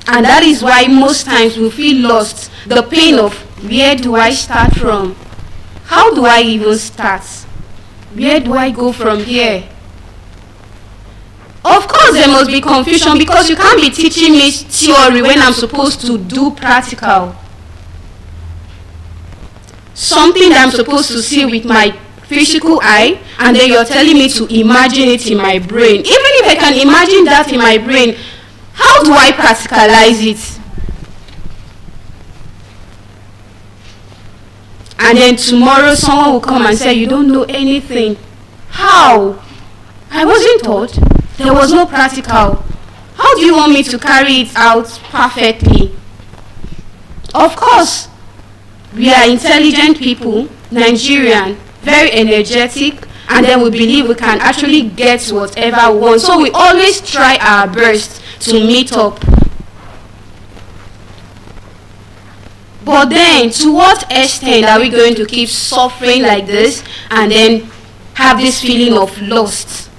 And that is why most times we feel lost. The pain of where do I start from? How do I even start? Where do I go from here? Of course there must be confusion because you can't be teaching me theory when I'm supposed to do practical. Something that I'm supposed to see with my physical eye, and then you're telling me to imagine it in my brain. Even if I can imagine that in my brain, how do I practicalize it? And then tomorrow someone will come and say, you don't know anything. How? I wasn't taught. There was no practical. How do you want me to carry it out perfectly? Of course, we are intelligent people, Nigerian, very energetic, and then we believe we can actually get whatever we want. So we always try our best to meet up. But then, to what extent are we going to keep suffering like this and then have this feeling of lost?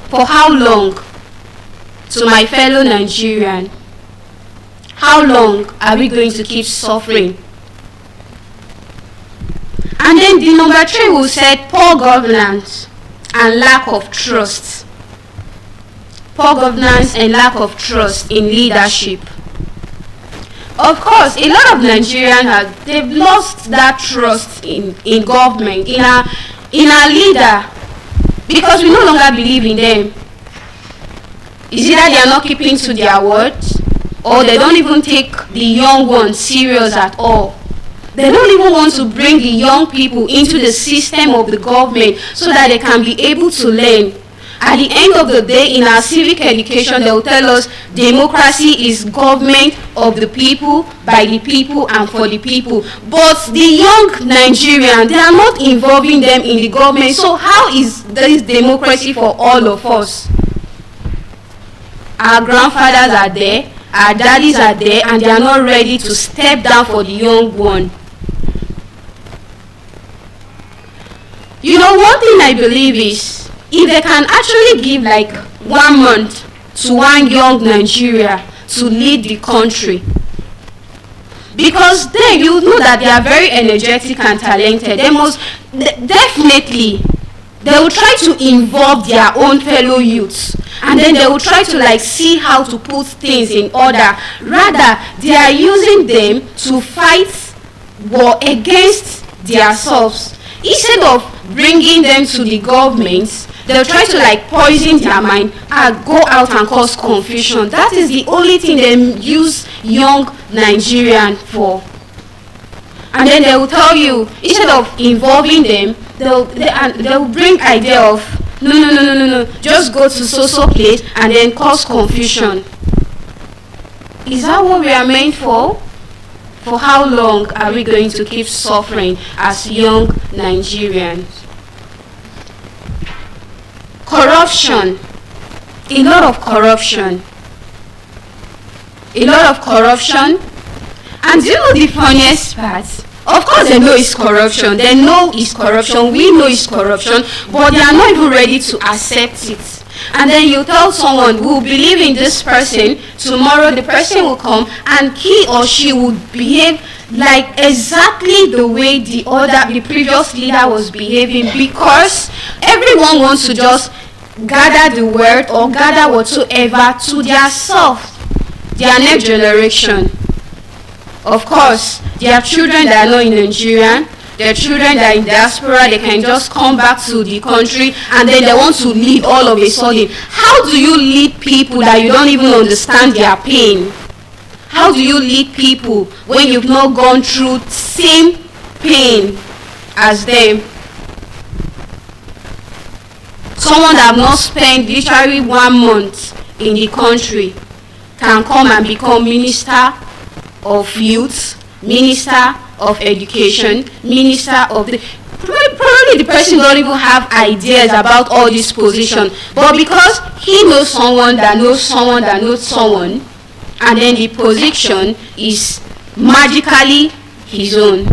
For how long? To my fellow Nigerian, how long are we going to keep suffering? And then the number 3 will say poor governance and lack of trust. Poor governance and lack of trust in leadership. Of course, a lot of Nigerians they've lost that trust in government, in our leader, because we no longer believe in them. It's either they are not keeping to their words, or they don't even take the young ones serious at all. They don't even want to bring the young people into the system of the government so that they can be able to learn. At the end of the day, in our civic education, they will tell us democracy is government of the people, by the people, and for the people. But the young Nigerians, they are not involving them in the government. So how is this democracy for all of us? Our grandfathers are there, our daddies are there, and they are not ready to step down for the young one. You know, one thing I believe is, if they can actually give like 1 month to one young Nigeria to lead the country, because then you know that they are very energetic and talented. They must definitely they will try to involve their own fellow youths, and then they will try to like see how to put things in order. Rather, they are using them to fight war against themselves. Instead of bringing them to the government, they'll try to like poison their mind and go out and cause confusion. That is the only thing they use young Nigerian for. And then they will tell you, instead of involving them, they'll bring idea of no, just go to so place and then cause confusion. Is that what we are meant for? For how long are we going to keep suffering as young Nigerians? Corruption. A lot of corruption. And do you know the funniest part? Of course they know it's corruption. They know it's corruption. We know it's corruption. But they are not even ready to accept it. And then you tell someone who will believe in this person, tomorrow the person will come and he or she will behave like exactly the way the previous leader was behaving, because everyone wants to just gather the word or gather whatsoever to their self, their next generation. Of course, their children that are not in Nigeria, their children that are in diaspora, they can just come back to the country and then they want to lead all of a sudden. How do you lead people that you don't even understand their pain? How do you lead people when you've not gone through same pain as them? Someone that have not spent literally 1 month in the country can come and become minister of youth, minister of education, minister of the... Probably the person don't even have ideas about all this position, but because he knows someone that knows someone that knows someone, and then the position is magically his own.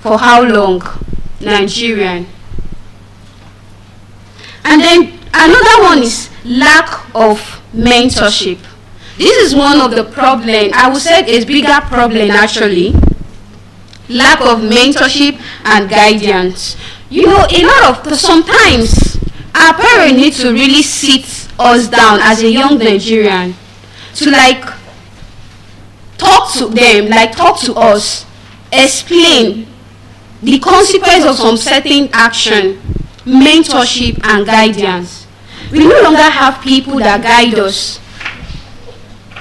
For how long? Nigerian. And then another one is lack of mentorship. This is one of the problems. I would say it's a bigger problem actually. Lack of mentorship and guidance. You know, sometimes our parents need to really sit us down as a young Nigerian to like talk to them, like talk to us, explain the consequence of some certain action, mentorship and guidance. We no longer have people that guide us.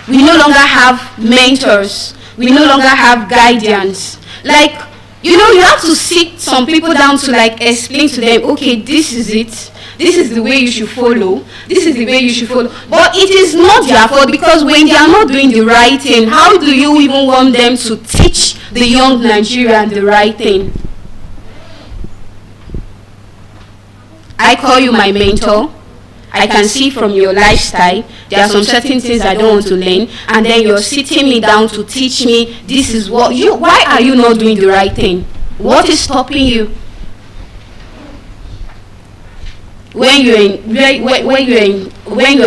We no longer have mentors. We no longer have guidance. Like, you know, you have to sit some people down to like explain to them, okay, this is it. This is the way you should follow. This is the way you should follow. But it is not their fault, because when they are not doing the right thing, how do you even want them to teach the young Nigerian the right thing? I call you my mentor. I can see from your lifestyle, there are some certain things I don't want to learn, and then you're sitting me down to teach me this is what you, why are you not doing the right thing? What is stopping you? When you're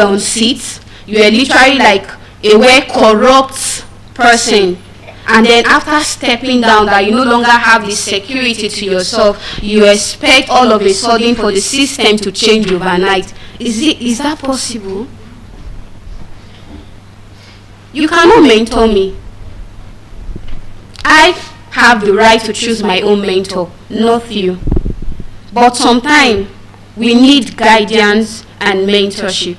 on seats, you are literally like a well corrupt person. And then after stepping down, that you no longer have the security to yourself, you expect all of a sudden for the system to change overnight. Is that possible? You cannot mentor me. I have the right to choose my own mentor, not you. But sometimes we need guidance and mentorship,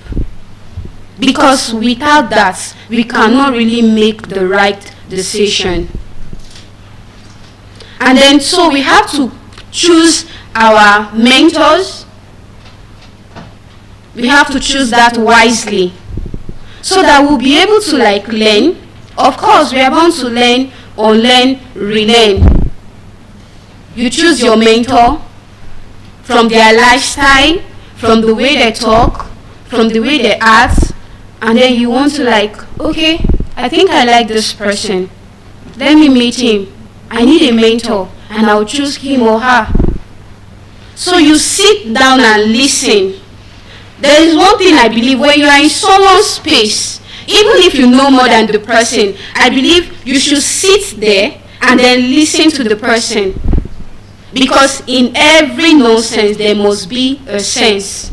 because without that, we cannot really make the right decision. And then so we have to choose our mentors. We have to choose that wisely, so that we'll be able to like learn. Of course, we are bound to learn, unlearn, relearn. You choose your mentor from their lifestyle, from the way they talk, from the way they act, and then you want to like, okay, I think I like this person. Let me meet him. I need a mentor, and I'll choose him or her. So you sit down and listen. There is one thing I believe: when you are in someone's space, even if you know more than the person, I believe you should sit there and then listen to the person. Because in every nonsense, there must be a sense.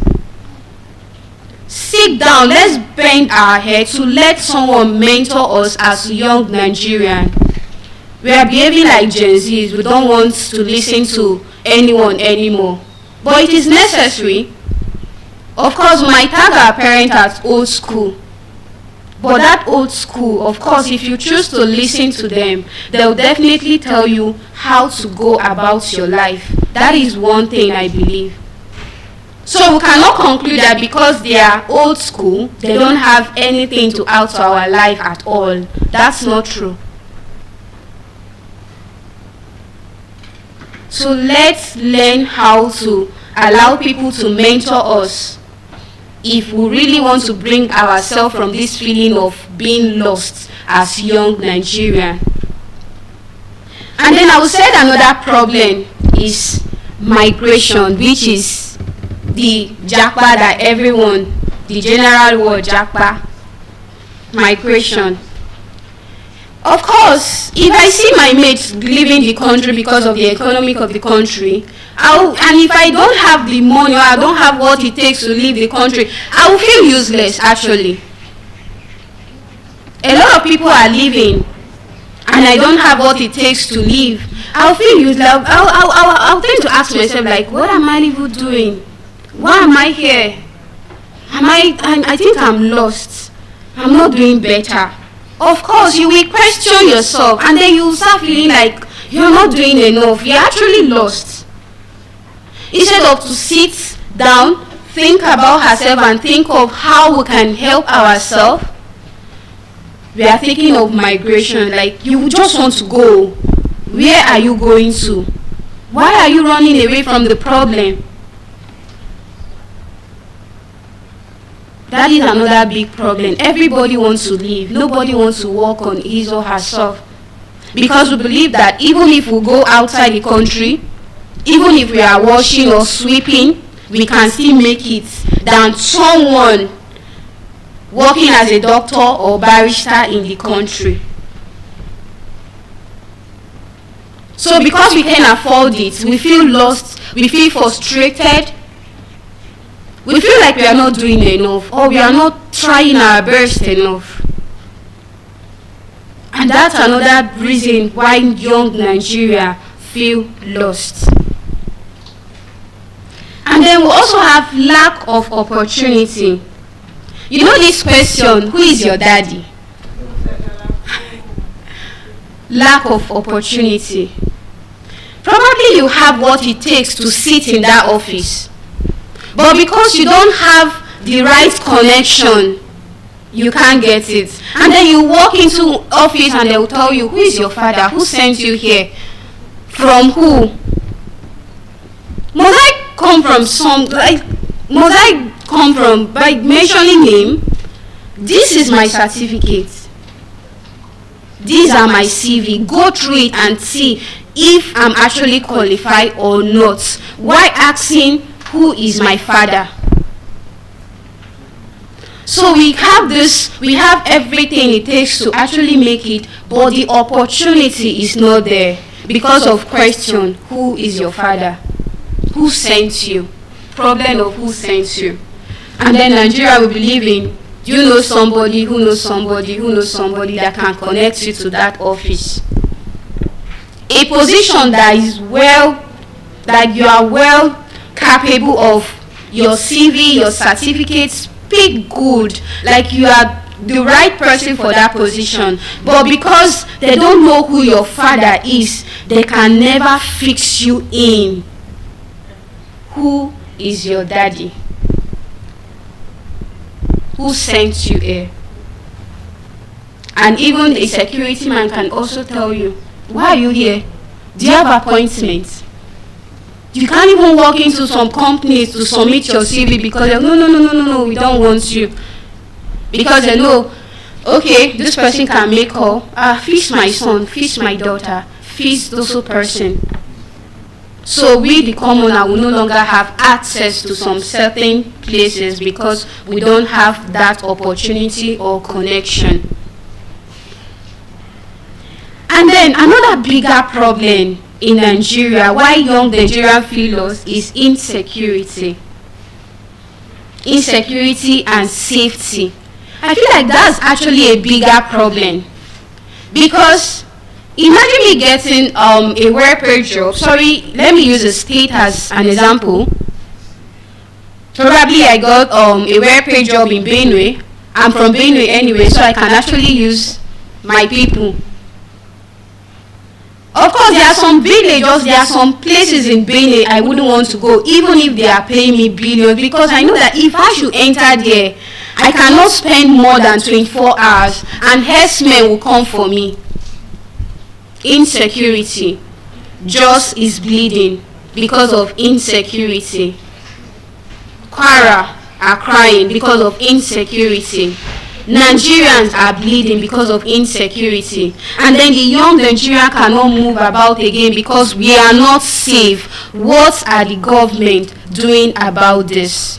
Sit down, let's bend our head to let someone mentor us as young Nigerian. We are behaving like Gen Zs. We don't want to listen to anyone anymore. But it is necessary. Of course, we might tag our parents as old school. But that old school, of course, if you choose to listen to them, they'll definitely tell you how to go about your life. That is one thing I believe. So we cannot conclude that because they are old school, they don't have anything to add to our life at all. That's not true. So let's learn how to allow people to mentor us if we really want to bring ourselves from this feeling of being lost as young Nigerian. And then I would say another problem is migration, which is the japa that everyone, the general word japa, migration. Of course, if I see my mates leaving the country because of the economic of the country, and if I don't have the money or I don't have what it takes to leave the country, I will feel useless actually. A lot of people are leaving and I don't have what it takes to leave. I'll feel useless. I'll tend to ask myself, like, what am I even doing? Why am I here? I think I'm lost. I'm not doing better. Of course, you will question yourself and then you will start feeling like you're not doing enough. You're actually lost. Instead of to sit down, think about herself and think of how we can help ourselves, we are thinking of migration. Like, you just want to go. Where are you going to? Why are you running away from the problem? That is another big problem. Everybody wants to leave. Nobody wants to work on his or herself. Because we believe that even if we go outside the country, even if we are washing or sweeping, we can still make it than someone working as a doctor or barrister in the country. So because we can't afford it, we feel lost, we feel frustrated, we feel like we are not doing enough or we are not trying our best enough. And that's another reason why young Nigeria feel lost. And then we also have lack of opportunity. You know this question, who is your daddy? Lack of opportunity. Probably you have what it takes to sit in that office. But because you don't have the right connection, you can't get it. And then you walk into office and they will tell you, who is your father? Who sent you here? From who? Must I come from must I come from, by mentioning name? This is my certificate. These are my CV. Go through it and see if I'm actually qualified or not. Why asking who is my father? So we have this, we have everything it takes to actually make it, but the opportunity is not there because of question, who is your father? Who sent you? Problem of who sent you. And then Nigeria will believe in, you know somebody who knows somebody who knows somebody that can connect you to that office. A position that is that you are well capable of, your CV, your certificates, speak good, like you are the right person for that position. But because they don't know who your father is, they can never fix you in. Who is your daddy? Who sent you here? And even a security man can also tell you, why are you here? Do you have appointments? You can't even walk into some companies to submit your CV because they're, no, we don't want you. Because they know, okay, this person can make call, fix my son, fix my daughter, fix this person. So we, the commoner, will no longer have access to some certain places because we don't have that opportunity or connection. And then another bigger problem in Nigeria, why young Nigerians feel lost, is insecurity. Insecurity and safety. I feel like that's actually a bigger problem. Because imagine me getting a well-paid job. Sorry, let me use a state as an example. Probably I got a well-paid job in Benue. I'm from Benue anyway, so I can actually use my people. Of course, there are some villages, there are some places in Benue I wouldn't want to go, even if they are paying me billions, because I know that if I should enter there, I cannot spend more than 24 hours, and herdsmen will come for me. Insecurity. Jos is bleeding because of insecurity. Kwara are crying because of insecurity. Nigerians are bleeding because of insecurity. And then the young Nigerian cannot move about again because we are not safe. What are the government doing about this?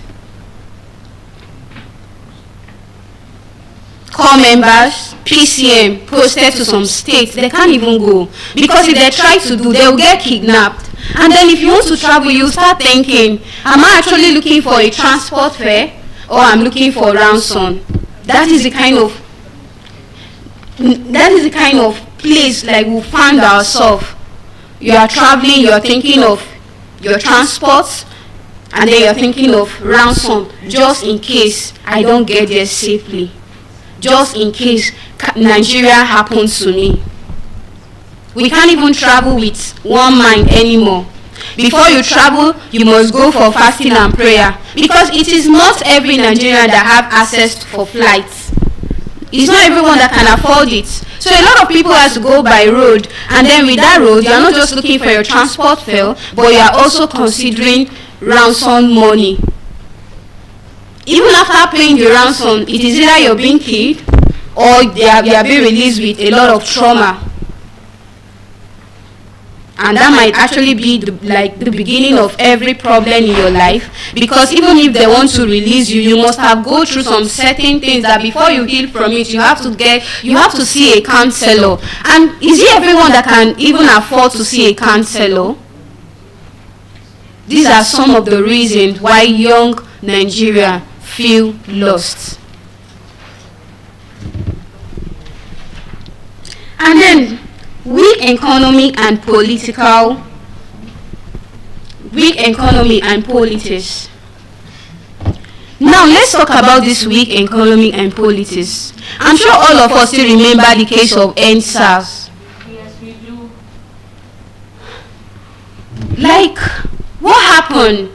Core members, PCM, posted to some states, they can't even go. Because if they try to do, they will get kidnapped. And then if you want to travel, you start thinking, am I actually looking for a transport fare or I'm looking for ransom? That is the kind of place like we found ourselves. You are traveling, you are thinking of your transport, and then you are thinking of ransom, just in case I don't get there safely. Just in case Nigeria happens to me. We can't even travel with one mind anymore. Before you travel, you must go for fasting and prayer, because it is not every Nigerian that have access for flights. It's not everyone that can afford it. So a lot of people has to go by road, and then with that road, you are not just looking for your transport fare, but you are also considering ransom money. Even after paying the ransom, it is either you're being killed or they are being released with a lot of trauma. And that might actually be the beginning of every problem in your life, because even if they want to release you, you must have go through some certain things that before you heal from it, you have to see a counselor. And is it everyone that can even afford to see a counselor? These are some of the reasons why young Nigeria feel lost. And then weak economy and politics. Now let's talk about this weak economy and politics. I'm sure all of us still remember the case of NSAS. Yes, we do. Like, what happened?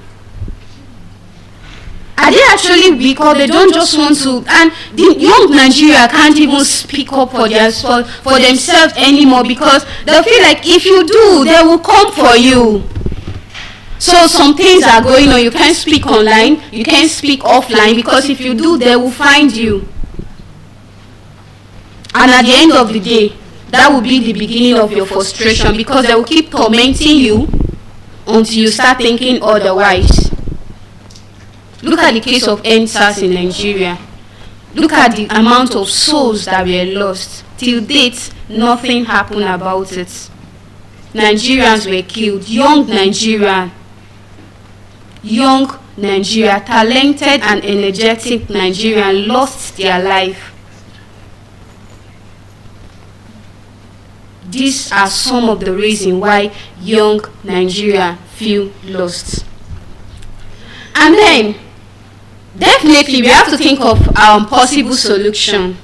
Are they actually weak, or they don't just want to? And the young Nigeria can't even speak up for themselves anymore, because they feel like if you do, they will come for you. So some things are going on. You can't speak online, you can't speak offline, because if you do, they will find you. And at the end of the day, that will be the beginning of your frustration, because they will keep tormenting you until you start thinking otherwise. Look at the case of NSAS in Nigeria. Look at the amount of souls that were lost. Till date, nothing happened about it. Nigerians were killed. Young Nigeria, talented and energetic Nigerian lost their life. These are some of the reasons why young Nigeria feel lost. And then, definitely, we have to think of possible solution.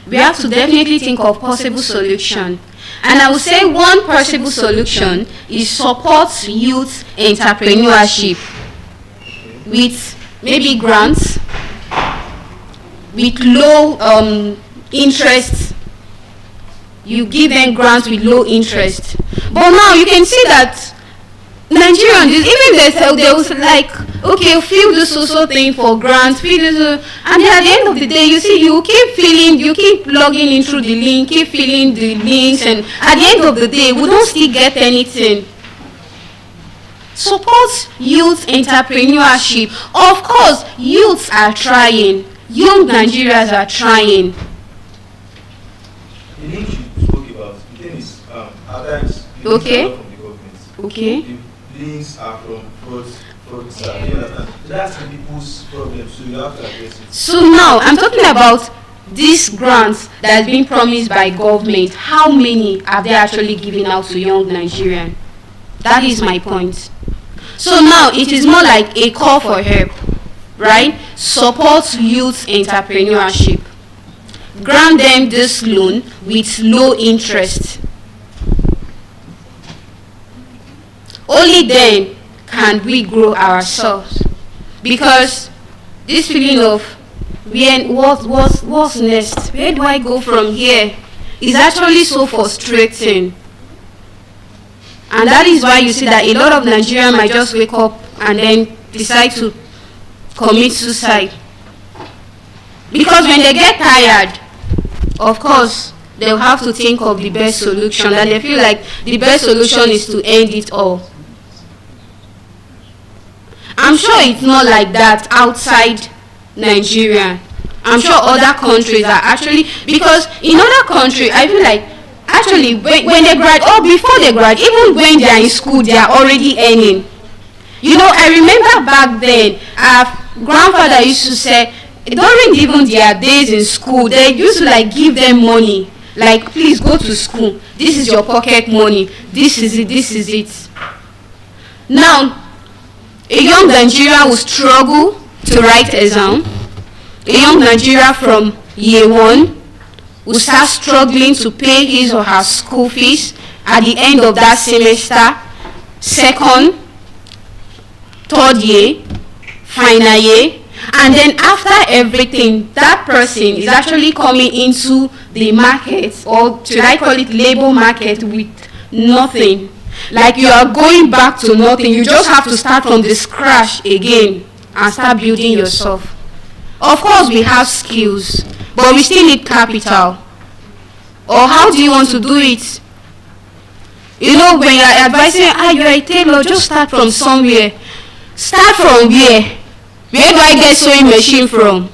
We have to definitely think of possible solution. And I would say one possible solution is support youth entrepreneurship with maybe grants, with low interest. You give them grants with low interest. But now you can see that Nigerians, even they was like, okay, fill this social thing for grants, fill this, and then at the end of the day, you see, you keep logging in through the link, keep filling the links, and at the end of the day, we don't still get anything. Support youth entrepreneurship. Of course, youths are trying. Young Nigerians are trying. The link you spoke about, the thing is, is at times Okay. from the government. Okay. The links are from fraudsters. You understand? So that's the people's problem. So you have to address it. So now I'm talking about these grants that has been promised by government. How many have they actually given out to young Nigerians? That is my point. So now it is more like a call for help, right? Support youth entrepreneurship. Grant them this loan with low interest. Only then can we grow ourselves. Because this feeling of what's next? Where do I go from here? Is actually so frustrating. And that is why you see that a lot of Nigerians might just wake up and then decide to commit suicide. Because when they get tired, of course, they'll have to think of the best solution. And they feel like the best solution is to end it all. I'm sure it's not like that outside Nigeria. I'm sure other countries are actually, because in other countries, I feel like actually when they graduate, or before they graduate, even when they are in school, they are already earning. You know, I remember back then, our grandfather used to say, during even their days in school, they used to like give them money. Like, please go to school. This is your pocket money. This is it, this is it. Now, a young Nigerian will struggle to write exam. A young Nigerian from year 1 will start struggling to pay his or her school fees at the end of that semester, second, third year, final year. And then after everything, that person is actually coming into the market, or should I call it labor market, with nothing. Like you are going back to nothing. You just have to start from the scratch again and start building yourself. Of course, we have skills, but we still need capital. Or how do you want to do it? You know, when you are advising, you're a tailor, just start from somewhere. Start from where? Where do I get sewing machine from?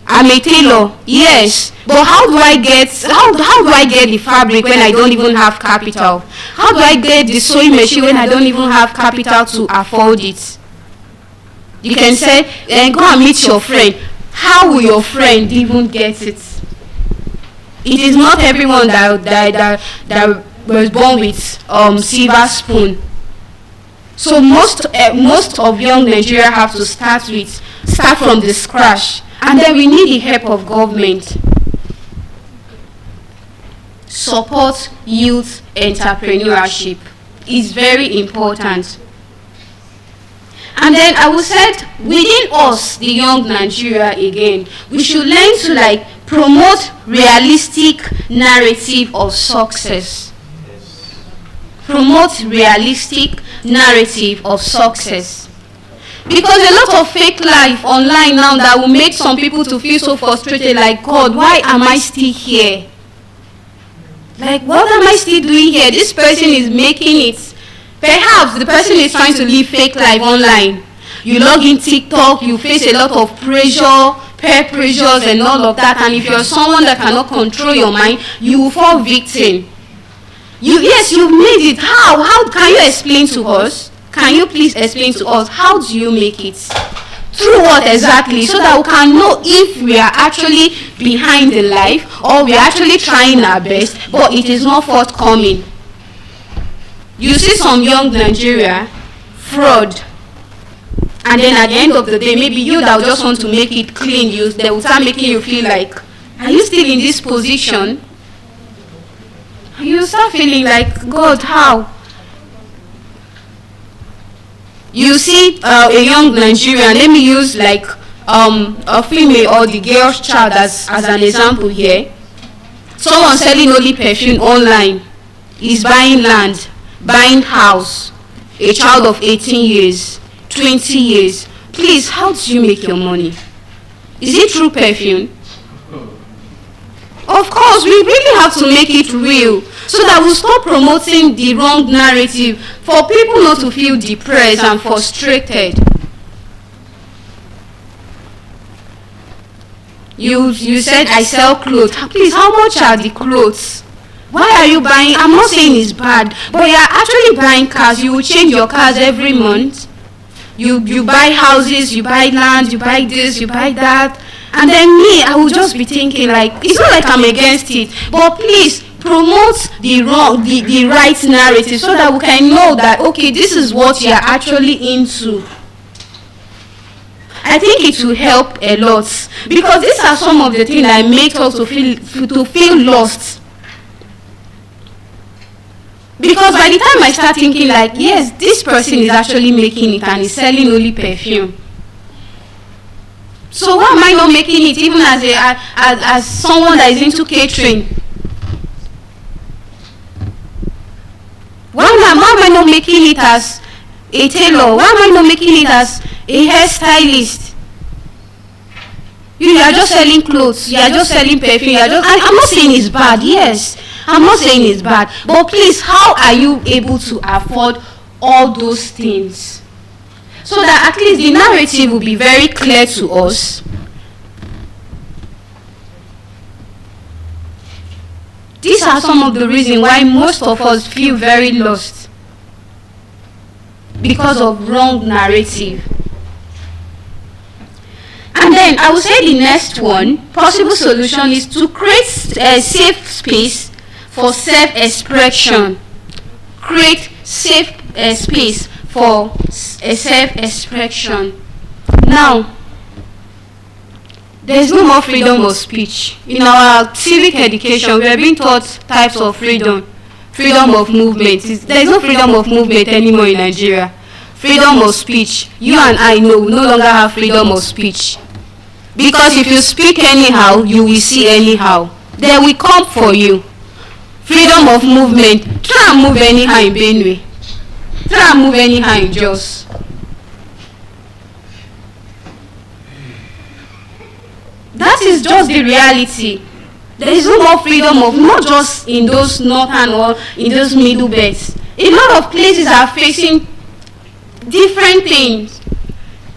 I'm a tailor, yes, but how do I get the fabric when I don't even have capital? How do I get the sewing machine when I don't even have capital to afford it? You can say, then go and meet your friend. How will your friend even get it? It is not everyone that was born with silver spoon. So most of young Nigeria have to start from the scratch, and then we need the help of government. Support youth entrepreneurship is very important. And then I would say, within us, the young Nigeria again, we should learn to like promote realistic narrative of success. Promote realistic narrative of success. Because a lot of fake life online now that will make some people to feel so frustrated, like, God, why am I still here? Like, what am I still doing here? This person is making it. Perhaps the person is trying to live fake life online. You log in TikTok, you face a lot of pressure, peer pressures and all of that, and if you're someone that cannot control your mind, you will fall victim. Yes, you've made it. How can you explain to us? Can you please explain to us, how do you make it? Through what exactly? So that we can know if we are actually behind the life, or we are actually trying our best, but it is not forthcoming. You see some young Nigeria, fraud. And then at the end of the day, maybe you that just want to make it clean, they will start making you feel like, are you still in this position? You start feeling like, God, how? You see a young Nigerian, let me use like a female or the girl's child as an example here. Someone selling only perfume online is buying land, buying house, a child of 18 years, 20 years. Please, how do you make your money? Is it through perfume? Of course, we really have to make it real so that we stop promoting the wrong narrative for people not to feel depressed and frustrated. You said I sell clothes. Please, how much are the clothes? Why are you buying? I'm not saying it's bad, but you're actually buying cars. You will change your cars every month. You buy houses, you buy land, you buy this, you buy that. And then me, I will just be thinking like, it's not like I'm against it, but please promote the right narrative so that we can know that, okay, this is what you're actually into. I think it will help a lot, because these are some of the things that make us to feel lost. Because by the time I start thinking like, yes, this person is actually making it and is selling only perfume. So why am I not making it even as someone that is into catering? Why am I not making it as a tailor? Why am I not making it as a hairstylist? You are just selling clothes. You are just selling perfume. I'm not saying it's bad. Yes, I'm not saying it's bad. But please, how are you able to afford all those things? So that at least the narrative will be very clear to us. These are some of the reasons why most of us feel very lost. Because of wrong narrative. And then I would say the next one, possible solution, is to create a safe space for self-expression. Create safe space for a self-expression. Now, there is no more freedom of speech. In our civic education, we are being taught types of freedom. Freedom of movement. There is no freedom of movement anymore in Nigeria. Freedom of speech. You and I know we no longer have freedom of speech. Because if you speak anyhow, you will see anyhow. They will come for you. Freedom of movement. Try and move anyhow in Benue. Try and move anyhow in Jos. That is just the reality. There is no more freedom of, not just in those northern or in those middle belts. A lot of places are facing different things.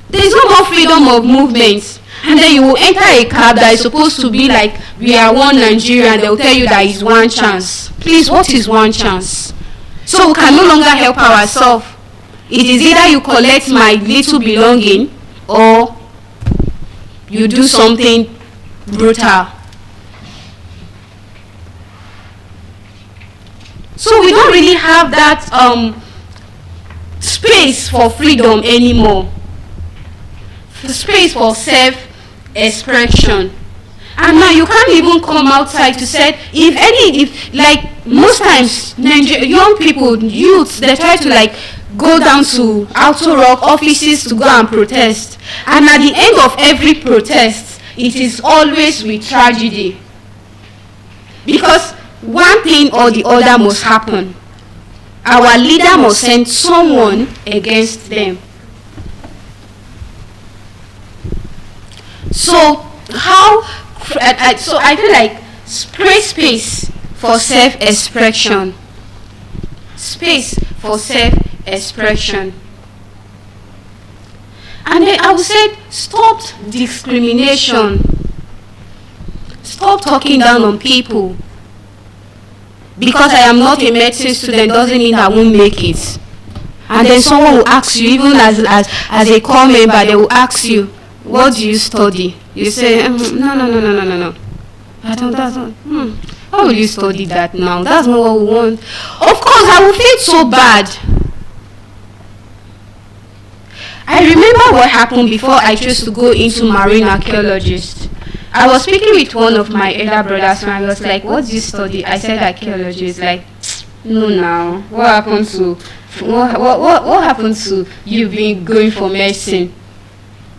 There is no more freedom of movement. And then you will enter a cab that is supposed to be like, we are one Nigeria, and they will tell you that it's one chance. Please, what is one chance? So we can no longer help ourselves. It is either you collect my little belonging or you do something brutal. So we don't really have that space for freedom anymore. Space for self-expression. And now you can't even come outside to say, if like most times young people, youths, they try to like go down to Outer Rock offices to go and protest. And at the end of every protest, it is always with tragedy. Because one thing or the other must happen. Our leader must send someone against them. So I feel like create space for self-expression. Space for self-expression. And then I would say, stop discrimination. Stop talking down on people. Because I am not a medicine student doesn't mean I won't make it. And then someone will ask you, even as a core member, they will ask you, what do you study? You say, no. I don't, that's not, how will you study that now? That's not what we want. Of course, I will feel so bad. I remember what happened before I chose to go into marine archaeologist. I was speaking with one of my elder brothers and I was like, what do you study? I said archaeology. It's like, no now. What happened to you being going for medicine?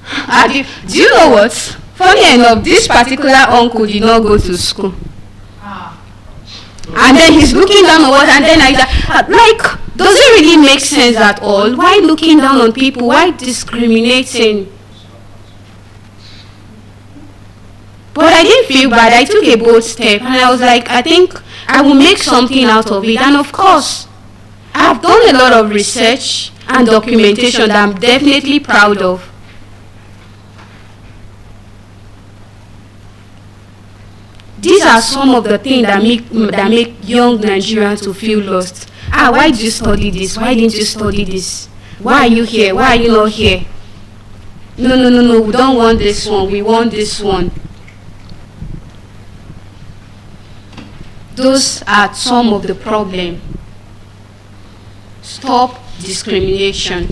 Do you know what? Funny enough, this particular uncle did not go to school. And then he's looking down on what, and then like, does it really make sense at all? Why looking down on people? Why discriminating? But I didn't feel bad. I took a bold step and I was like, I think I will make something out of it. And of course, I've done a lot of research and documentation that I'm definitely proud of. These are some of the things that make young Nigerians to feel lost. Why did you study this? Why didn't you study this? Why are you here? Why are you not here? No, we don't want this one. We want this one. Those are some of the problems. Stop discrimination.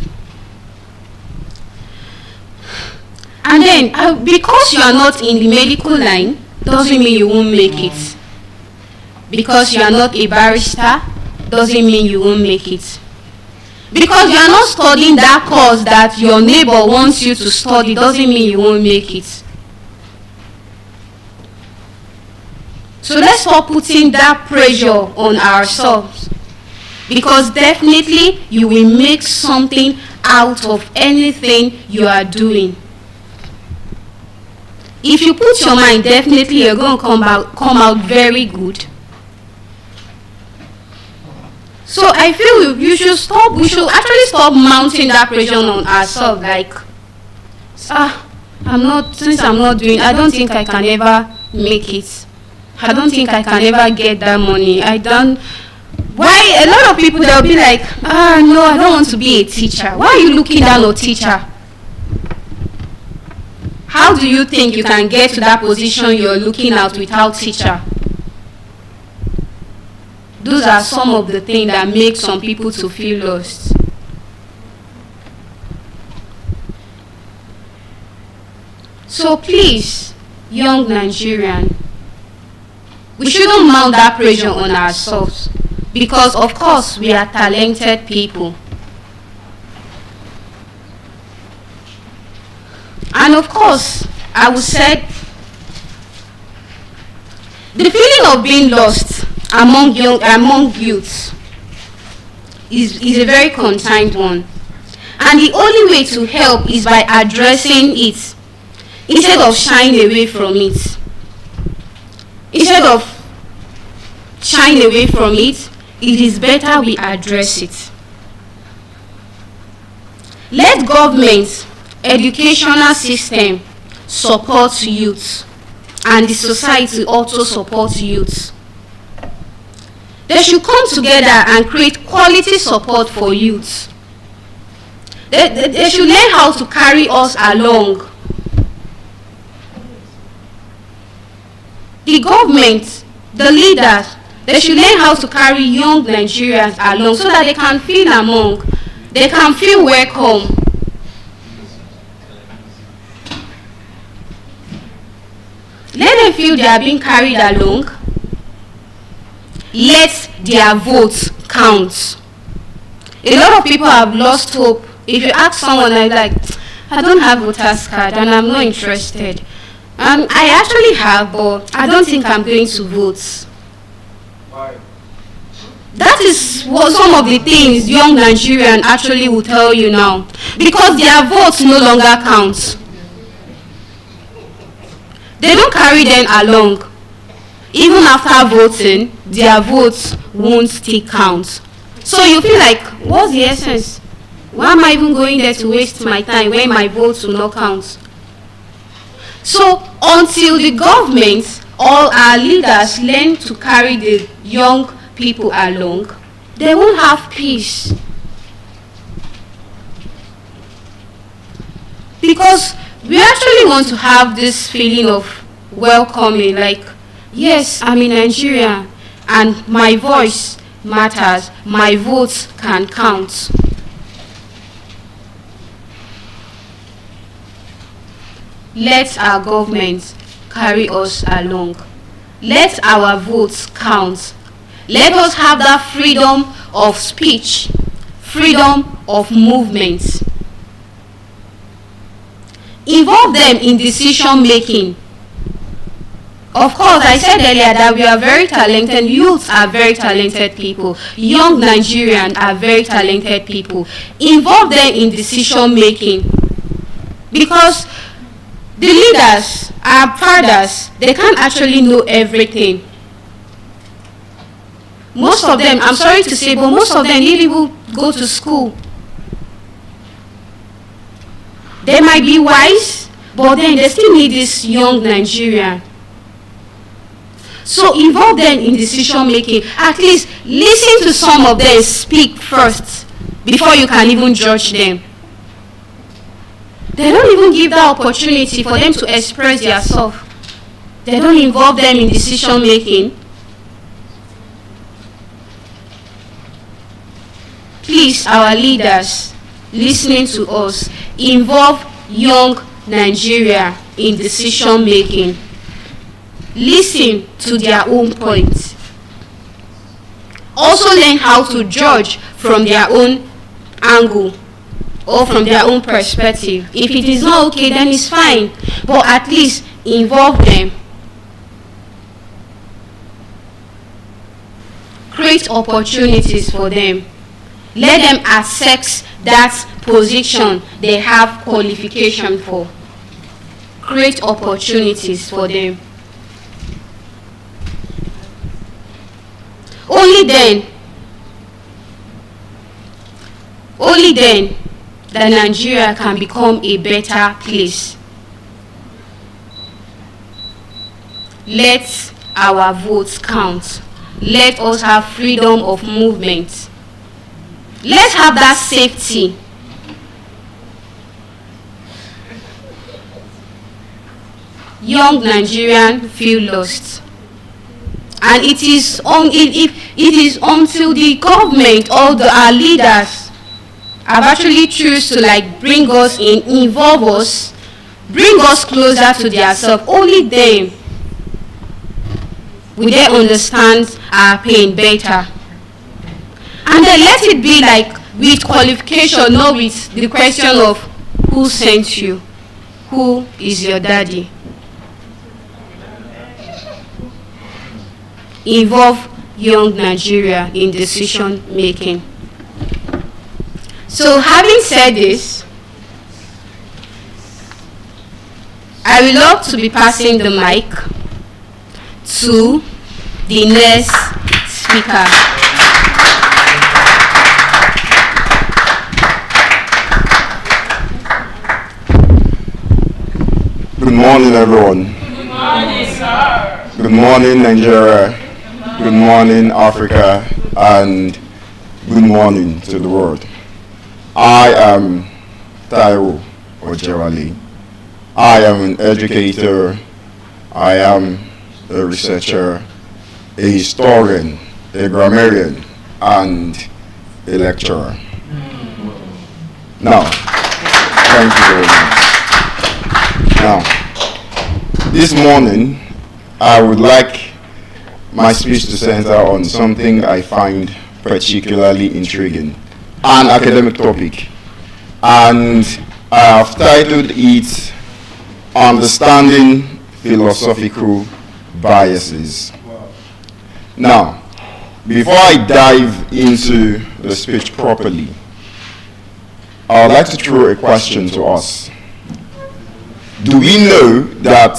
And then, because you are not in the medical line, doesn't mean you won't make it. Because you are not a barrister, doesn't mean you won't make it. Because you are not studying that course that your neighbor wants you to study, doesn't mean you won't make it. So let's stop putting that pressure on ourselves. Because definitely you will make something out of anything you are doing. If you put your mind, definitely you're going to come out very good. So I feel we should actually stop mounting that pressure on ourselves, like, since I'm not doing, I don't think I can ever make it. I don't think I can ever get that money. Why a lot of people, they'll be like, no, I don't want to be a teacher. Why are you looking down on teacher? How do you think you can get to that position you're looking at without teacher? Those are some of the things that make some people to feel lost. So please, young Nigerian, we shouldn't mount that pressure on ourselves, because of course we are talented people. And of course, I would say the feeling of being lost among youths is a very contained one. And the only way to help is by addressing it instead of shying away from it. Instead of shying away from it, it is better we address it. Let government, educational system support youth, and the society also support youth. They should come together and create quality support for youth. They should learn how to carry us along. The government, the leaders, they should learn how to carry young Nigerians along so that they can feel among, they can feel welcome. Let them feel they are being carried along. Let their votes count. A lot of people have lost hope. If you ask someone, I don't have voter's card and I'm not interested. I actually have, but I don't think I'm going to vote. Why? That is what some of the things young Nigerians actually will tell you now. Because their votes no longer count. They don't carry them along. Even after voting, their votes won't still count. So you feel like, what's the essence? Why am I even going there to waste my time when my votes will not count? So until the government or our leaders learn to carry the young people along, they won't have peace. Because we actually want to have this feeling of welcoming, like, yes, I'm in Nigeria and my voice matters, my votes can count. Let our government carry us along. Let our votes count. Let us have that freedom of speech, freedom of movement. Involve them in decision making. Of course, I said earlier that we are very talented. Youths are very talented people. Young Nigerians are very talented people. Involve them in decision making. Because the leaders, our fathers, they can't actually know everything. Most of them, I'm sorry to say, but most of them didn't even go to school. They might be wise, but then they still need this young Nigerian. So involve them in decision making. At least listen to some of them speak first before you can even judge them. They don't even give that opportunity for them to express themselves. They don't involve them in decision making. Please, our leaders listening to us, involve young Nigeria in decision making. Listen to their own points. Also learn how to judge from their own angle or from their own perspective. If it is not okay, then it's fine. But at least involve them. Create opportunities for them. Let them access that position they have qualification for. Create opportunities for them. Only then that Nigeria can become a better place. Let our votes count. Let us have freedom of movement. Let's have that safety. Young Nigerians feel lost. And it is until the government or our leaders have actually choose to bring us in, involve us, bring us closer to themselves. Only them will they understand our pain better. And then let it be with qualification, not with the question of who sent you, who is your daddy. Involve young Nigeria in decision making. So having said this, I would love to be passing the mic to the next speaker. Good morning, everyone. Good morning, sir. Good morning, Nigeria. Good morning, Africa, and good morning to the world. I am Taiwo Ojewale. I am an educator. I am a researcher, a historian, a grammarian, and a lecturer. Now, thank you very much. Now, this morning, I would like my speech to center on something I find particularly intriguing, an academic topic, and I have titled it Understanding Philosophical Biases. Now, before I dive into the speech properly, I would like to throw a question to us. Do we know that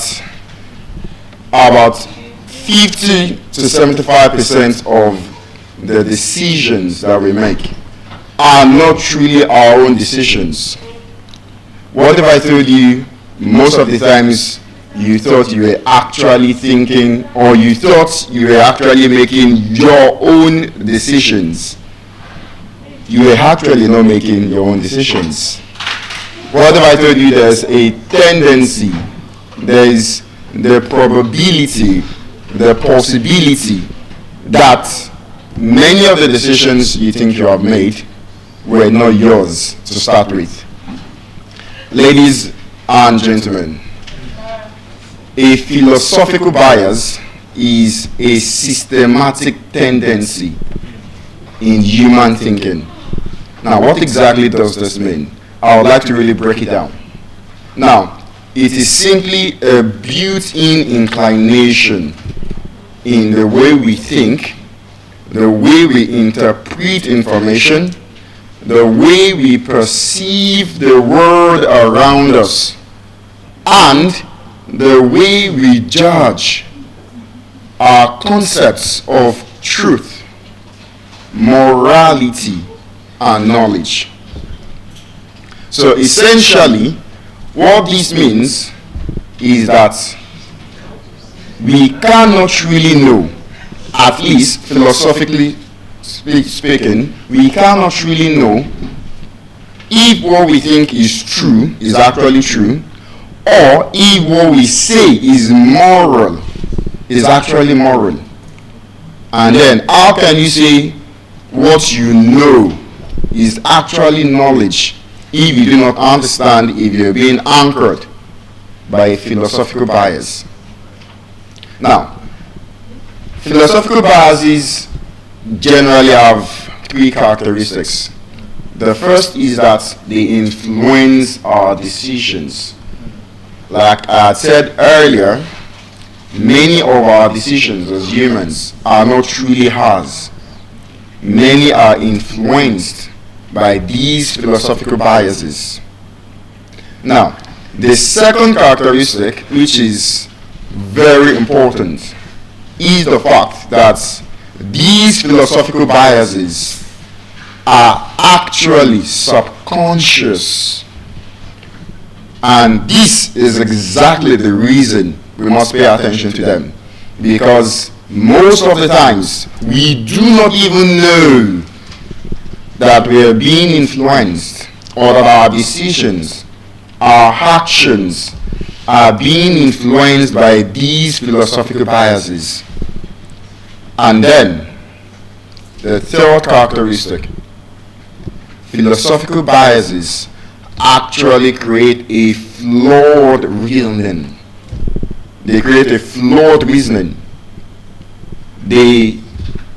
about 50 to 75% of the decisions that we make are not truly our own decisions? What if I told you most of the times you thought you were actually thinking, or you thought you were actually making your own decisions? You were actually not making your own decisions. What if I told you there's a tendency, there's the probability, the possibility that many of the decisions you think you have made were not yours to start with? Ladies and gentlemen, a philosophical bias is a systematic tendency in human thinking. Now, what exactly does this mean? I would like to really break it down. Now, it is simply a built-in inclination in the way we think, the way we interpret information, the way we perceive the world around us, and the way we judge our concepts of truth, morality, and knowledge. So essentially, what this means is that we cannot really know, at least philosophically speaking, we cannot really know if what we think is true is actually true, or if what we say is moral is actually moral. And then how can you say what you know is actually knowledge if you do not understand, if you're being anchored by a philosophical bias? Now, philosophical biases generally have three characteristics. The first is that they influence our decisions. Like I had said earlier, many of our decisions as humans are not truly ours. Many are influenced by these philosophical biases. Now, the second characteristic, which is very important, is the fact that these philosophical biases are actually subconscious. And this is exactly the reason we must pay attention to them. Because most of the times, we do not even know that we are being influenced, or that our decisions, our actions are being influenced by these philosophical biases. And then, the third characteristic, philosophical biases actually create a flawed reasoning. They create a flawed reasoning. They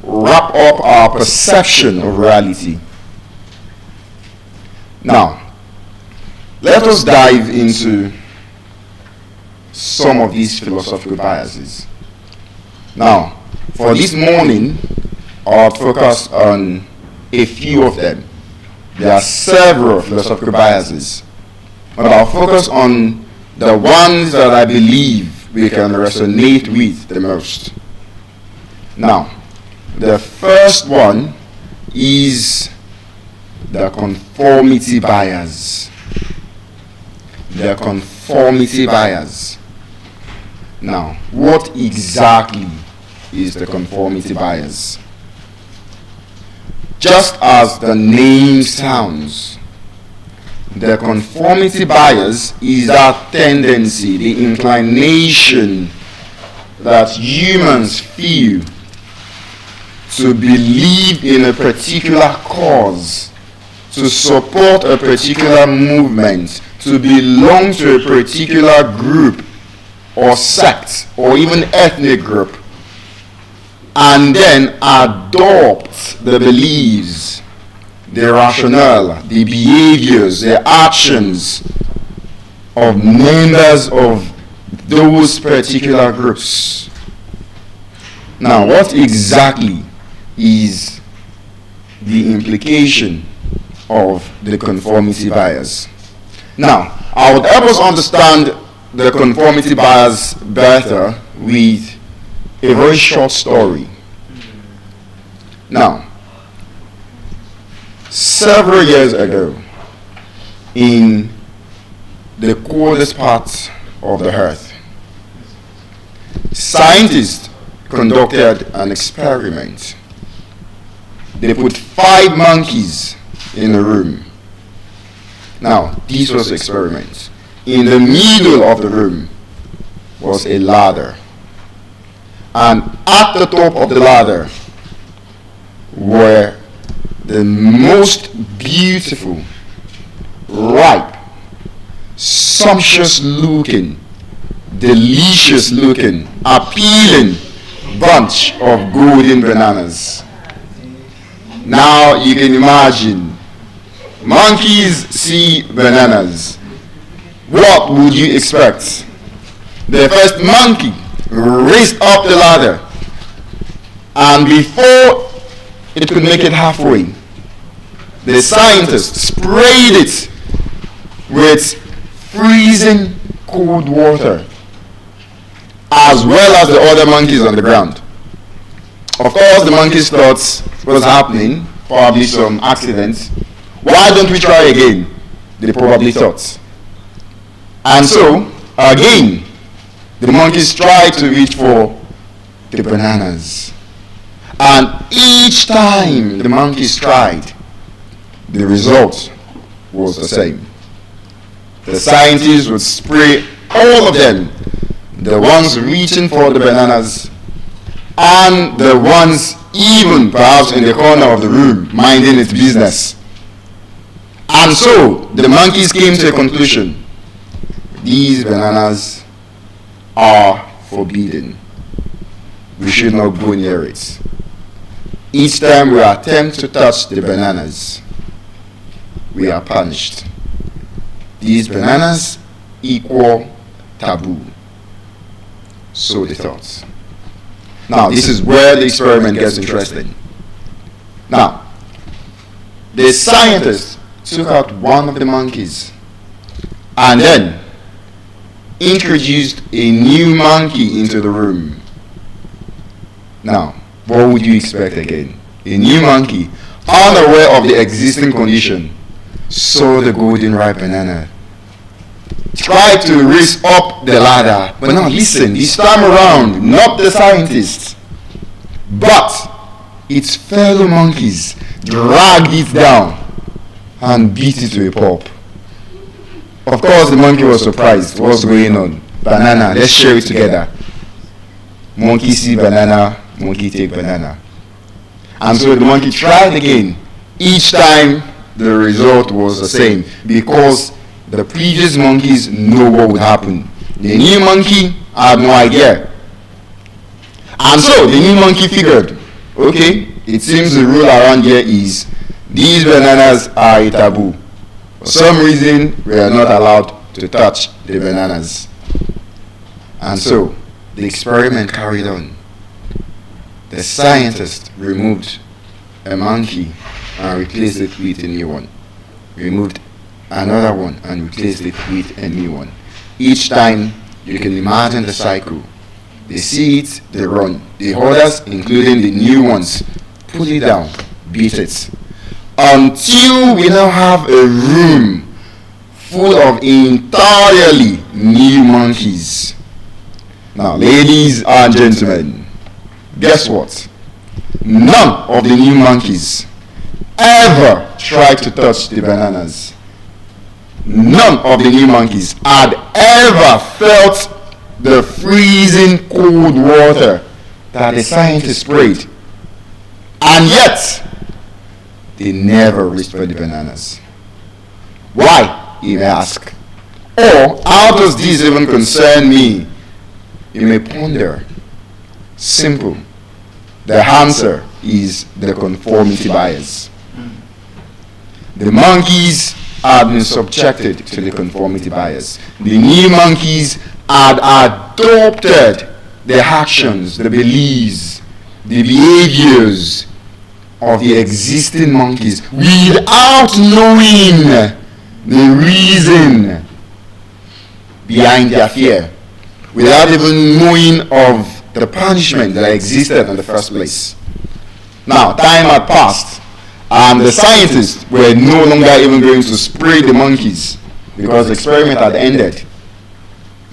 wrap up our perception of reality. Now, let us dive into some of these philosophical biases. Now, for this morning, I'll focus on a few of them. There are several philosophical biases, but I'll focus on the ones that I believe we can resonate with the most. Now, the first one is the conformity bias. The conformity bias. Now, what exactly is the conformity bias? Just as the name sounds, the conformity bias is that tendency, the inclination that humans feel to believe in a particular cause, to support a particular movement, to belong to a particular group or sect or even ethnic group, and then adopt the beliefs, the rationale, the behaviors, the actions of members of those particular groups. Now, what exactly is the implication of the conformity bias? Now, I would help us understand the conformity bias better with a very short story. Now, several years ago, in the coldest part of the earth, scientists conducted an experiment. They put 5 monkeys in a room. Now, this was the experiment. In the middle of the room was a ladder. And at the top of the ladder were the most beautiful, ripe, sumptuous looking, delicious looking, appealing bunch of golden bananas. Now you can imagine, monkeys see bananas. What would you expect? The first monkey raised up the ladder, and before it could make it halfway, the scientists sprayed it with freezing cold water, as well as the other monkeys on the ground. Of course, the monkeys thought what was happening, probably some accident. Why don't we try again? They probably thought. And so, again, The monkeys tried to reach for the bananas. And each time the monkeys tried, the result was the same. The scientists would spray all of them, the ones reaching for the bananas and the ones even perhaps in the corner of the room minding its business. And so the monkeys came to a conclusion. These bananas are forbidden. We should not go near it. Each time we attempt to touch the bananas, we are punished. These bananas equal taboo. So they thought. Now, this is where the experiment gets interesting. Now, the scientists took out one of the monkeys and then introduced a new monkey into the room. Now, what would you expect again? A new monkey, unaware of the existing condition, saw the golden ripe banana, tried to race up the ladder. But now listen, this time around, not the scientists, but its fellow monkeys dragged it down and beat it to a pulp. Of course, the monkey was surprised. What's going on? Banana, let's share it together. Monkey see banana, monkey take banana. And so the monkey tried again. Each time the result was the same, because the previous monkeys know what would happen. The new monkey had no idea. And so the new monkey figured, okay, it seems the rule around here is these bananas are a taboo. For some reason, we are not allowed to touch the bananas. And so the experiment carried on. The scientist removed a monkey and replaced it with a new one. Removed another one and replaced it with a new one. Each time, you can imagine the cycle. They see it, they run. The others, including the new ones, pull it down, beat it. Until we now have a room full of entirely new monkeys. Now, ladies and gentlemen, guess what? None of the new monkeys ever tried to touch the bananas. None of the new monkeys had ever felt the freezing cold water that the scientists sprayed. And yet, they never reached for the bananas. Why, you may ask? Or, how does this even concern me? You may ponder. Simple. The answer is the conformity bias. The monkeys had been subjected to the conformity bias. The new monkeys had adopted the actions, the beliefs, the behaviors of the existing monkeys without knowing the reason behind their fear, without even knowing of the punishment that existed in the first place. Now, time had passed, and the scientists were no longer even going to spray the monkeys because the experiment had ended.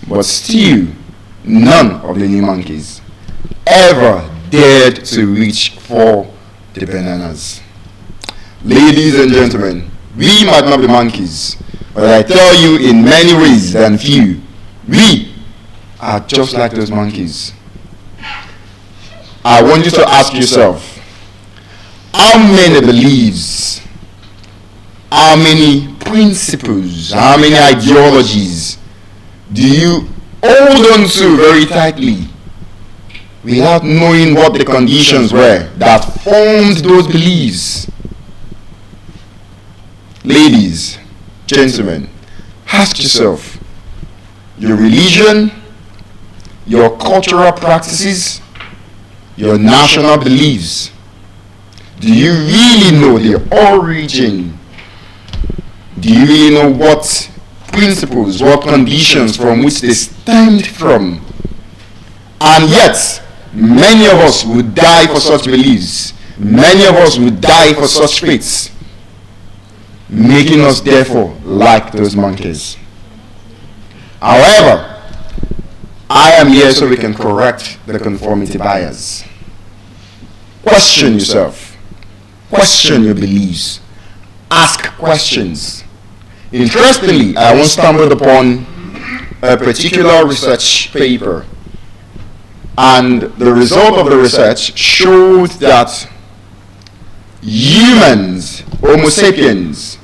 But still, none of the new monkeys ever dared to reach for the bananas. Ladies and gentlemen, we might not be monkeys, but I tell you in many ways than few, we are just like those monkeys. I want you to ask yourself, how many beliefs, how many principles, how many ideologies do you hold on to very tightly without knowing what the conditions were that formed those beliefs? Ladies, gentlemen, ask yourself, your religion, your cultural practices, your national beliefs, do you really know the origin? Do you really know what principles, what conditions from which they stemmed from? And yet, many of us would die for such beliefs. Many of us would die for such faiths, making us therefore like those monkeys. However, I am here so we can correct the conformity bias. Question yourself. Question your beliefs. Ask questions. Interestingly, I once stumbled upon a particular research paper, and the result of the research showed that humans, Homo sapiens,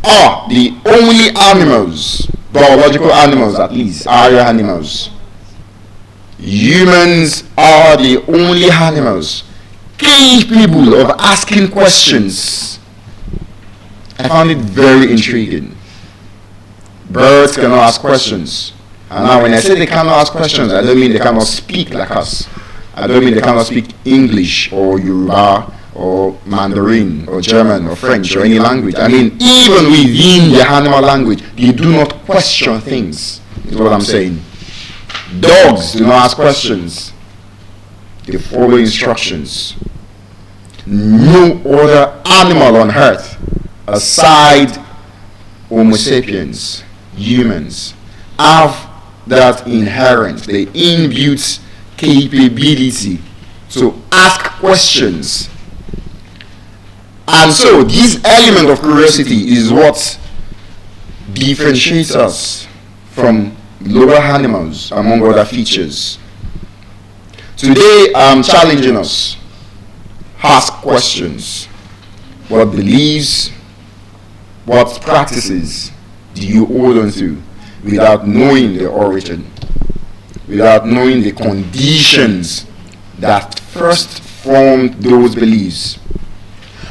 are the only animals, biological animals at least, higher animals. Humans are the only animals capable of asking questions. I found it very intriguing. Birds cannot ask questions. And now when I say they cannot ask questions, I don't mean they cannot speak like us. I don't mean they cannot speak English or Yoruba or Mandarin or German or French or any language. I mean, even within the animal language, they do not question things, is what I'm saying. Dogs do not ask questions. They follow instructions. No other animal on earth aside Homo sapiens, humans, have that inherent, the inbuilt capability to ask questions. And so this element of curiosity is what differentiates us from lower animals, among other features. Today I'm challenging us. Ask questions. What beliefs, what practices do you hold on to without knowing the origin, without knowing the conditions that first formed those beliefs?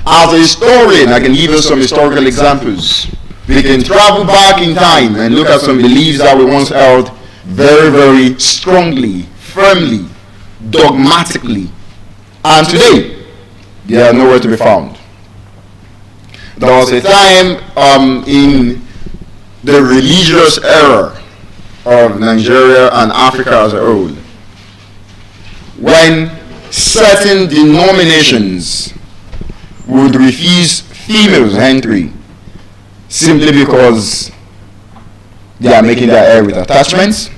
As a historian, I can give you some historical examples. We can travel back in time and look at some beliefs that we once held very, very strongly, firmly, dogmatically, and today they are nowhere to be found. There was a time in the religious era of Nigeria and Africa as a whole when certain denominations would refuse females entry simply because they are making their hair with attachments,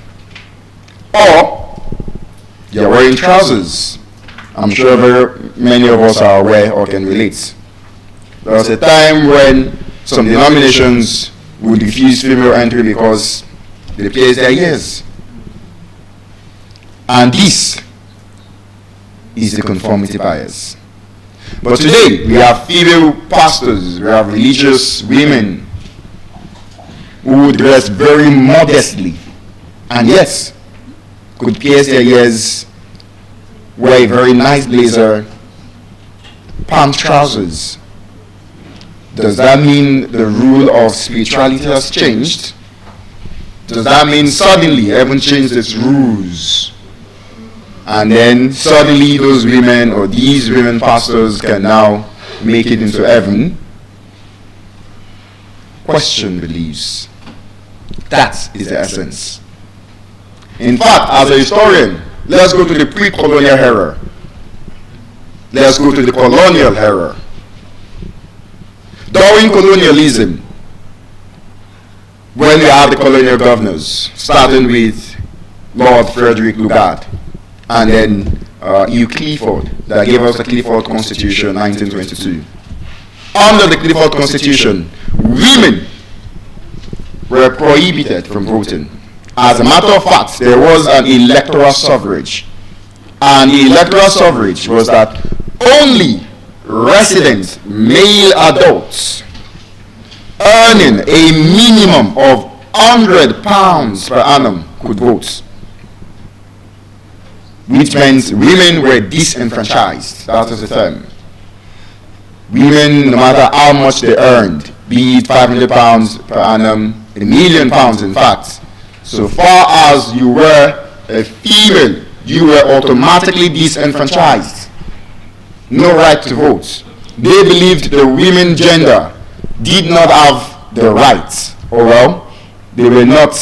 or they are wearing trousers. I'm sure very many of us are aware or can relate. There was a time when some denominations would refuse female entry because they pierce their ears. And this is the conformity bias. But today, we have female pastors, we have religious women who would dress very modestly, and yes, could pierce their ears, wear a very nice blazer, pant trousers. Does that mean the rule of spirituality has changed? Does that mean suddenly heaven changed its rules? And then suddenly those women or these women pastors can now make it into heaven? Question beliefs. That is the essence. In fact, as a historian, let's go to the pre-colonial era. Let's go to the colonial era. During colonialism, when we had the colonial governors, starting with Lord Frederick Lugard, and then Hugh Clifford, that gave us the Clifford Constitution 1922. Under the Clifford Constitution, women were prohibited from voting. As a matter of fact, there was an electoral suffrage. And the electoral suffrage was that only resident male adults earning a minimum of £100 per annum could vote. Which means women were disenfranchised. That was the term. Women, no matter how much they earned, be it £500 per annum, £1 million in fact, so far as you were a female, you were automatically disenfranchised. No right to vote. They believed the women gender did not have the rights, or well, they were not,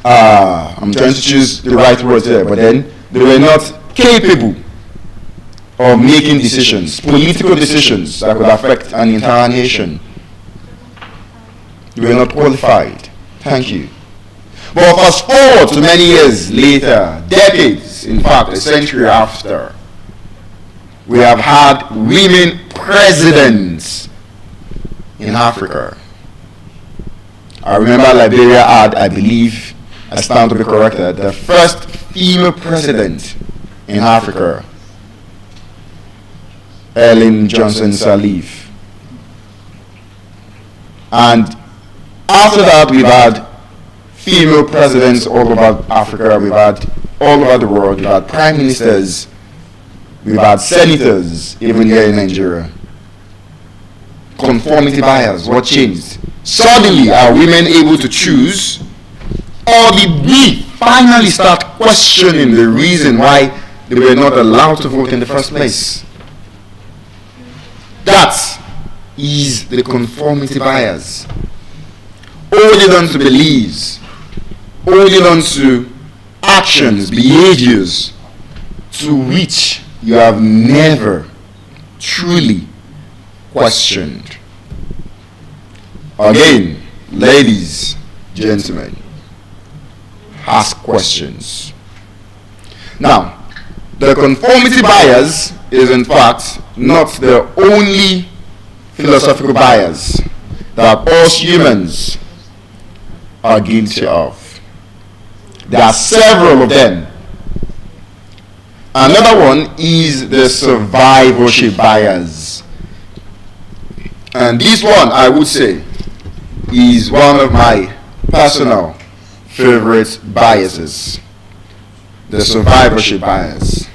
I'm trying to choose the right words there, but then they were not capable of making decisions, political decisions that could affect an entire nation. They were not qualified. Thank you. But fast forward to many years later, decades, in fact, a century after, we have had women presidents in Africa. I remember Liberia had, I believe, I stand to be corrected, the first female president in Africa, Ellen Johnson Sirleaf. And after that, we've had female presidents all over Africa, we've had all over the world, we've had prime ministers, we've had senators, even here in Nigeria. Conformity bias, what changed? Suddenly, are women able to choose? Or did we finally start questioning the reason why they were not allowed to vote in the first place? That is the conformity bias. Holding on to beliefs, holding on to actions, behaviors to which you have never truly questioned. Again, ladies, gentlemen, ask questions. Now, the conformity bias is in fact not the only philosophical bias that us humans are guilty of. There are several of them. Another one is the survivorship bias. And this one, I would say, is one of my personal favorite biases. The survivorship bias.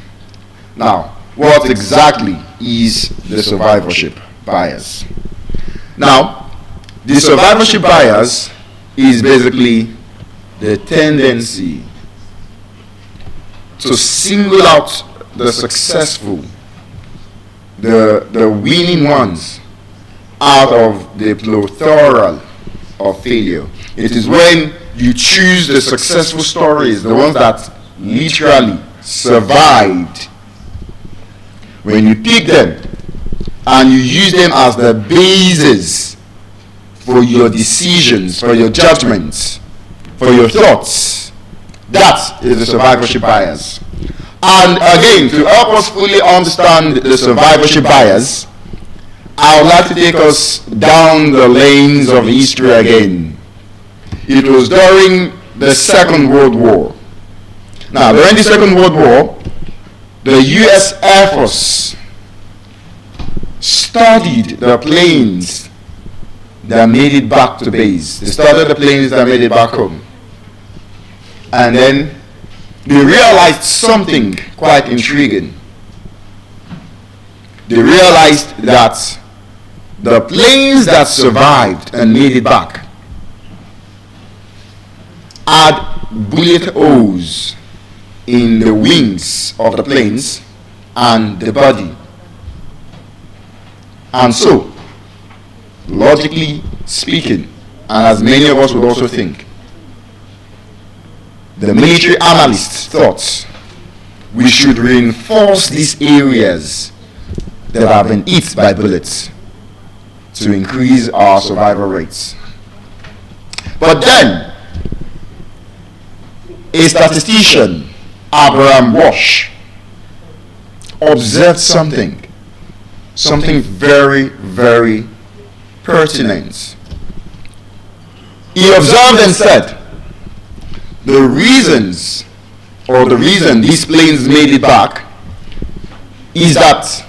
Now, what exactly is the survivorship bias? Now, the survivorship bias is basically the tendency to single out the successful, the winning ones out of the plethora of failure. It is when you choose the successful stories, the ones that literally survived, when you pick them and you use them as the basis for your decisions, for your judgments, for your thoughts. That is the survivorship bias. And again, to help us fully understand the survivorship bias, I would like to take us down the lanes of history again. It was during the Second World War. Now, during the Second World War, the US Air Force studied the planes that made it back to base. They studied the planes that made it back home. And then they realized something quite intriguing. They realized that the planes that survived and made it back had bullet holes in the wings of the planes and the body. And so, logically speaking, and as many of us would also think, the military analysts thought we should reinforce these areas that have been hit by bullets to increase our survival rates. But then, a statistician, Abraham Walsh, observed something very, very pertinent. He observed and said, the reason these planes made it back is that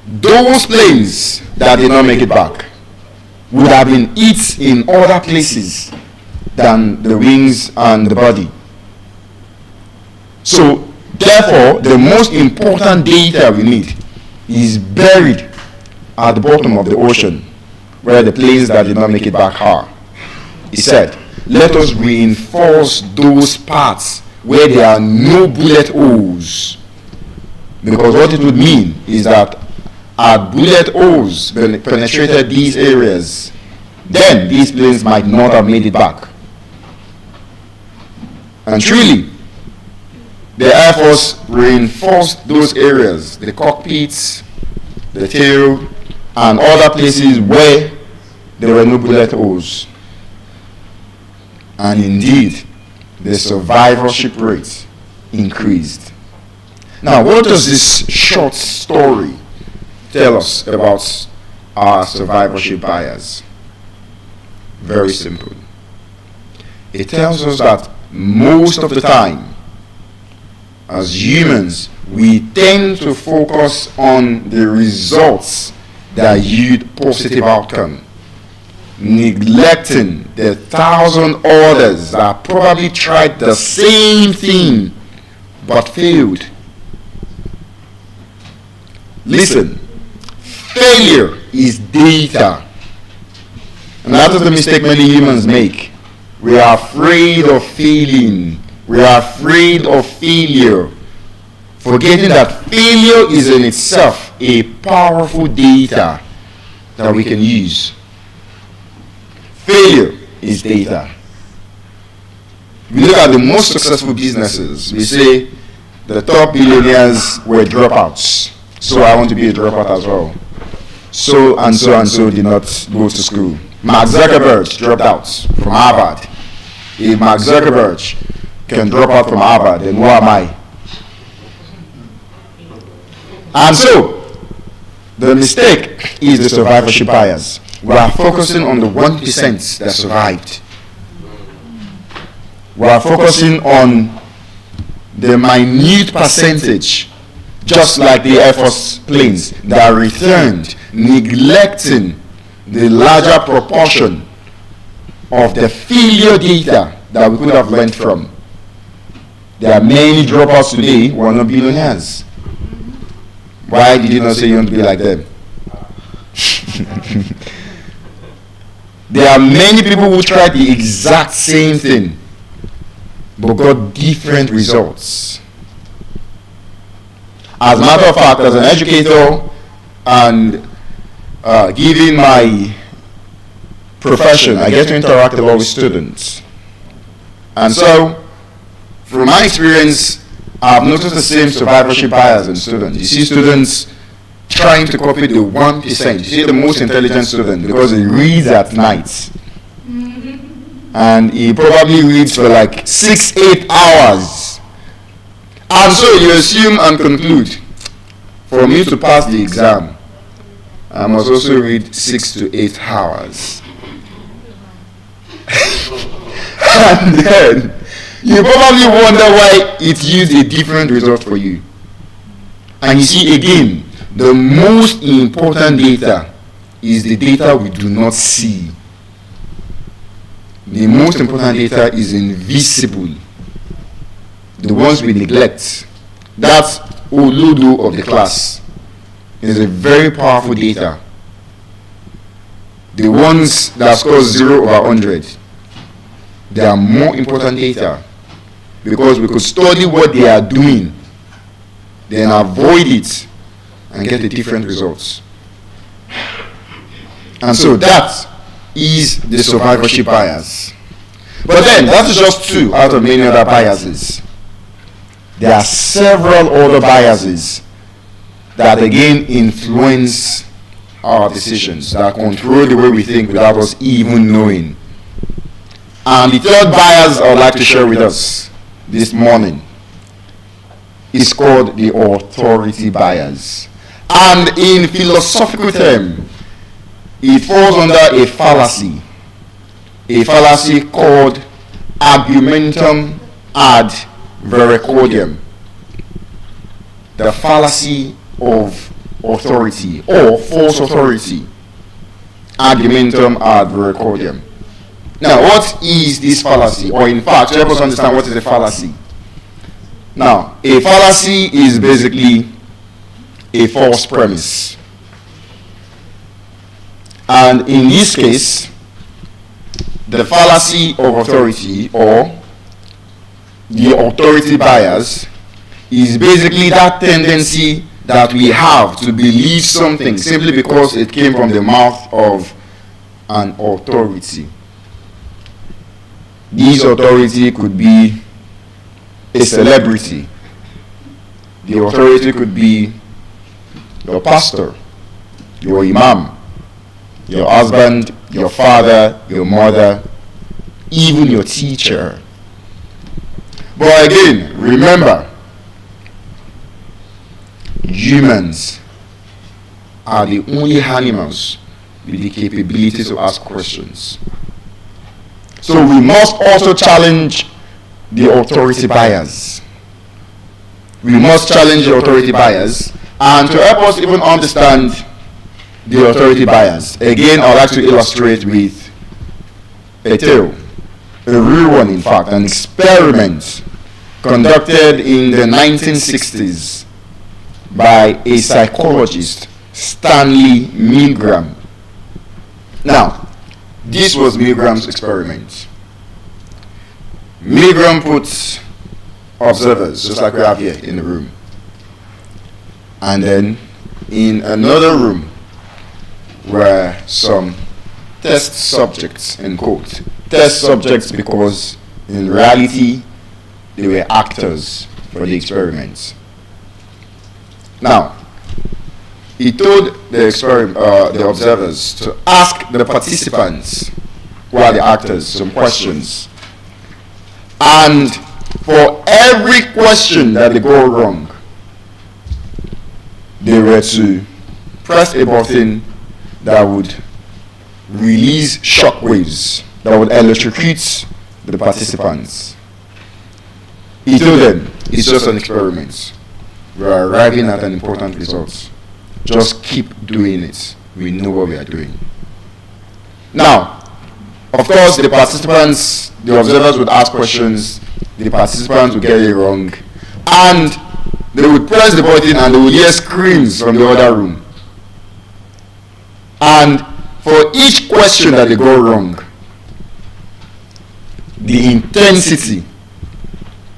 those planes that did not make it back would have been hit in other places than the wings and the body. So, therefore, the most important data we need is buried at the bottom of the ocean, where the planes that did not make it back are. He said, let us reinforce those parts where there are no bullet holes. Because what it would mean is that had bullet holes penetrated these areas, then these planes might not have made it back. And truly, the Air Force reinforced those areas, the cockpits, the tail, and other places where there were no bullet holes. And indeed, the survivorship rate increased. Now, what does this short story tell us about our survivorship bias? Very simple. It tells us that most of the time, as humans, we tend to focus on the results that yield positive outcome, neglecting the 1,000 others that probably tried the same thing but failed. Listen, failure is data. And that is the mistake many humans make. We are afraid of failing. We are afraid of failure, forgetting that failure is in itself a powerful data that we can use. Failure is data. We look at the most successful businesses. We say the top billionaires were dropouts. So I want to be a dropout as well. So and so and so did not go to school. Mark Zuckerberg dropped out from Harvard. If Mark Zuckerberg can drop out from Harvard, then who am I? And so, the mistake is the survivorship bias. We are focusing on the 1% that survived. We are focusing on the minute percentage, just like the Air Force planes that returned, neglecting the larger proportion of the failure data that we could have learned from. There are many dropouts today who are not billionaires. Why did you not say you want to be like them? There are many people who tried the exact same thing but got different results. As a matter of fact, as an educator and given my profession, I get to interact a lot with students. And so, from my experience, I've noticed the same survivorship bias in students. You see students trying to copy the 1%. You see the most intelligent student because he reads at night. And he probably reads for like 6-8 hours. And so you assume and conclude, for me to pass the exam, I must also read 6 to 8 hours. And then you probably wonder why it used a different result for you. And you see, again, the most important data is the data we do not see. The most important data is invisible. The ones we neglect. That's Oludo of the class. It is a very powerful data. The ones that score 0/100, they are more important data because we could study what they are doing, then avoid it, and get the different results. And so that is the survivorship bias. But then, that is just two out of many other biases. There are several other biases that again influence our decisions, that control the way we think without us even knowing. And the third bias I would like to share with us this morning is called the authority bias. And in philosophical terms, it falls under a fallacy called argumentum ad verecordiem, the fallacy of authority or false authority, argumentum ad verecordiem. Now, what is this fallacy? Or in fact, help us understand what is a fallacy. Now, a fallacy is basically a false premise. And in this case, the fallacy of authority or the authority bias is basically that tendency that we have to believe something simply because it came from the mouth of an authority. This authority could be a celebrity. The authority could be your pastor, your imam, your husband, your father, your mother, even your teacher. But again, remember, humans are the only animals with the capability to ask questions. So we must also challenge the authority bias. We must challenge the authority bias, and to help us even understand the authority bias, again, I'd like to illustrate with a tale, a real one in fact, an experiment conducted in the 1960s by a psychologist, Stanley Milgram. Now, this was Milgram's experiment. Milgram put observers, just like we have here in the room, and then in another room were some test subjects, in quote. Test subjects because in reality they were actors for the experiments. Now, he told the observers to ask the participants, who are the actors, some questions. And for every question that they go wrong, they were to press a button that would release shock waves that would electrocute the participants. He told them, it's just an experiment. We are arriving at an important result. Just keep doing it. We know what we are doing. Now, of course, the participants, the observers would ask questions, the participants would get it wrong, and they would press the button and they would hear screams from the other room. And for each question that they go wrong, the intensity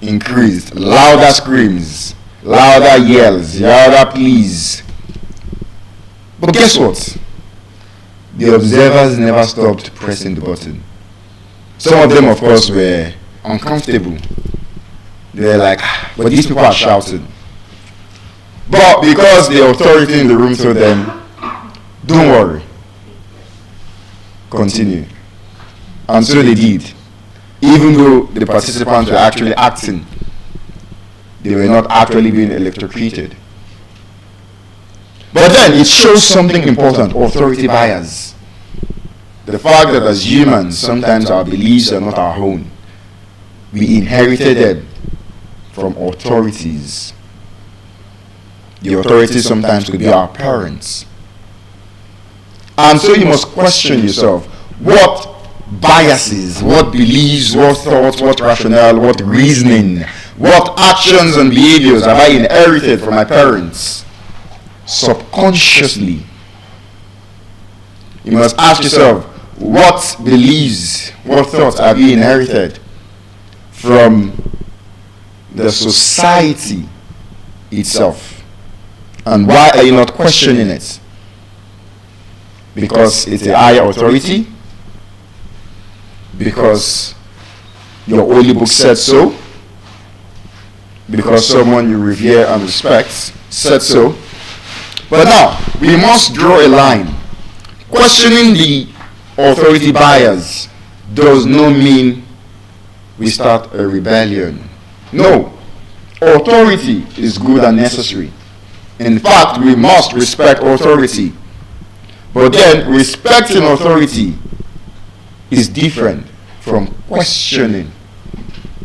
increased. Louder screams, louder yells, louder pleas. But guess what? The observers never stopped pressing the button. Some of them, of course, were uncomfortable. They were like, but these people are shouting. But because the authority in the room told them, don't worry, continue. And so they did. Even though the participants were actually acting, they were not actually being electrocuted. But then it shows something important, authority bias. The fact that as humans, sometimes our beliefs are not our own. We inherited them from authorities. The authorities sometimes could be our parents. And so you must question yourself, what biases, what beliefs, what thoughts, what rationale, what reasoning, what actions and behaviors have I inherited from my parents? Subconsciously. You must ask yourself, what beliefs, what thoughts have you inherited from the society itself? And why are you not questioning it? Because it's a higher authority? Because your holy book said so? Because someone you revere and respect said so? But now, we must draw a line. Questioning the authority bias does not mean we start a rebellion. No. Authority is good and necessary. In fact, we must respect authority. But then, respecting authority is different from questioning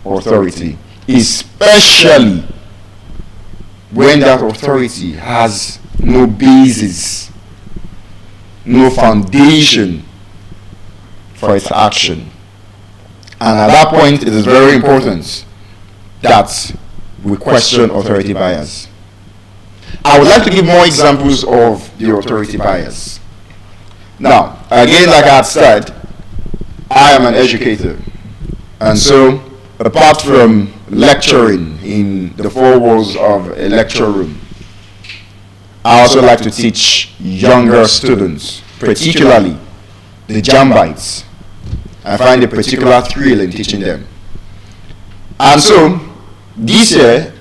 authority, especially when that authority has no basis, no foundation for its action. And at that point, it is very important that we question authority bias. I would like to give more examples of the authority bias. Now, again, like I had said, I am an educator. And so, apart from lecturing in the four walls of a lecture room, I also like to teach younger students, particularly the Jambites. I find a particular thrill in teaching them. And so, this year,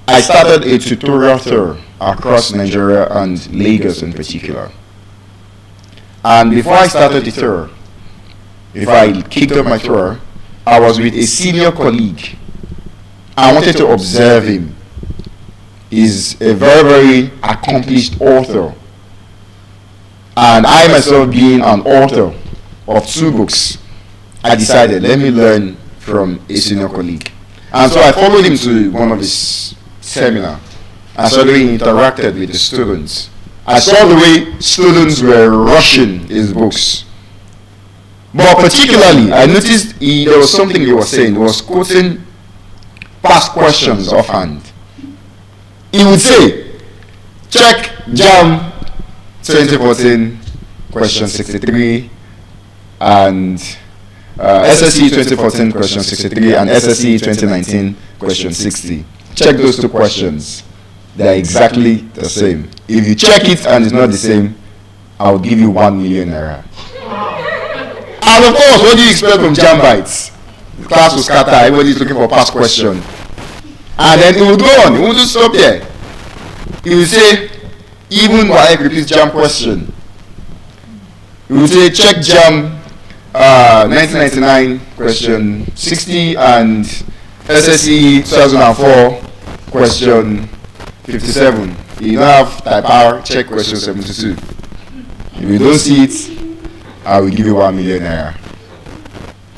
I started a tutorial tour across Nigeria and Lagos in particular. And before I started the tour, before I kicked off my tour, I was with a senior colleague. I wanted to observe him. He's a very, very accomplished author. And I myself being an author of 2 books, I decided, let me learn from a senior colleague. And so I followed him to one of his seminars. I saw the way he interacted with the students. I saw the way students were rushing his books. But particularly, I noticed there was something he was saying. He was quoting past questions offhand. He would say, check JAM 2014, question 63, and SSE 2014, question 63, and SSE 2019, question 60. Check those 2 questions. They are exactly the same. If you check it and it's not the same, I'll give you 1 million naira. And of course, what do you expect from Jambites? The class will scatter, everybody's looking for past question. And then it would go on, it wouldn't stop there. He would say, even when I repeat Jam question, he would say, check Jam 1999, question 60, and SSE 2004, question 57. You don't have type R, check question 72. If you don't see it, I will give you 1 million naira.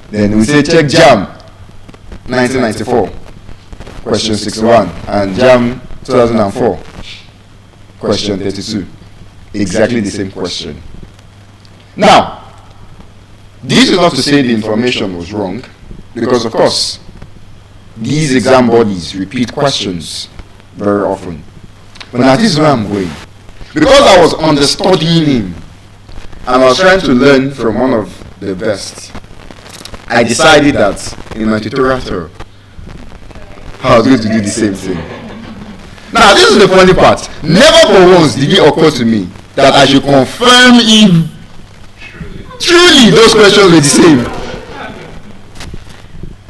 Then we say check JAM 1994, question 61, and JAM 2004, question 32. Exactly the same question. Now, this is not to say the information was wrong, because of course, these exam bodies repeat questions very often. But now this is where I'm going. Because I was understudying him, and I was trying to learn from one of the best, I decided that in my tutorial tour, I was going to do the same thing. Now, this is the funny part. Never for once did it occur to me that I should confirm if truly those questions were the same.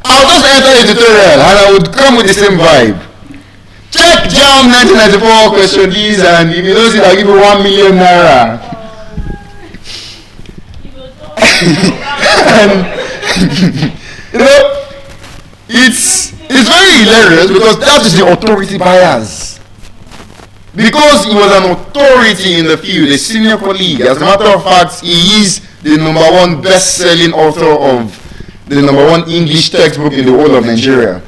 I'll just enter a tutorial and I would come with the same vibe. Check JAM 1994 question please, and if you don't see it, I'll give you 1 million naira. And, you know, it's very hilarious because that is the authority bias. Because he was an authority in the field, a senior colleague. As a matter of fact, he is the #1 best-selling author of the #1 English textbook in the whole of Nigeria.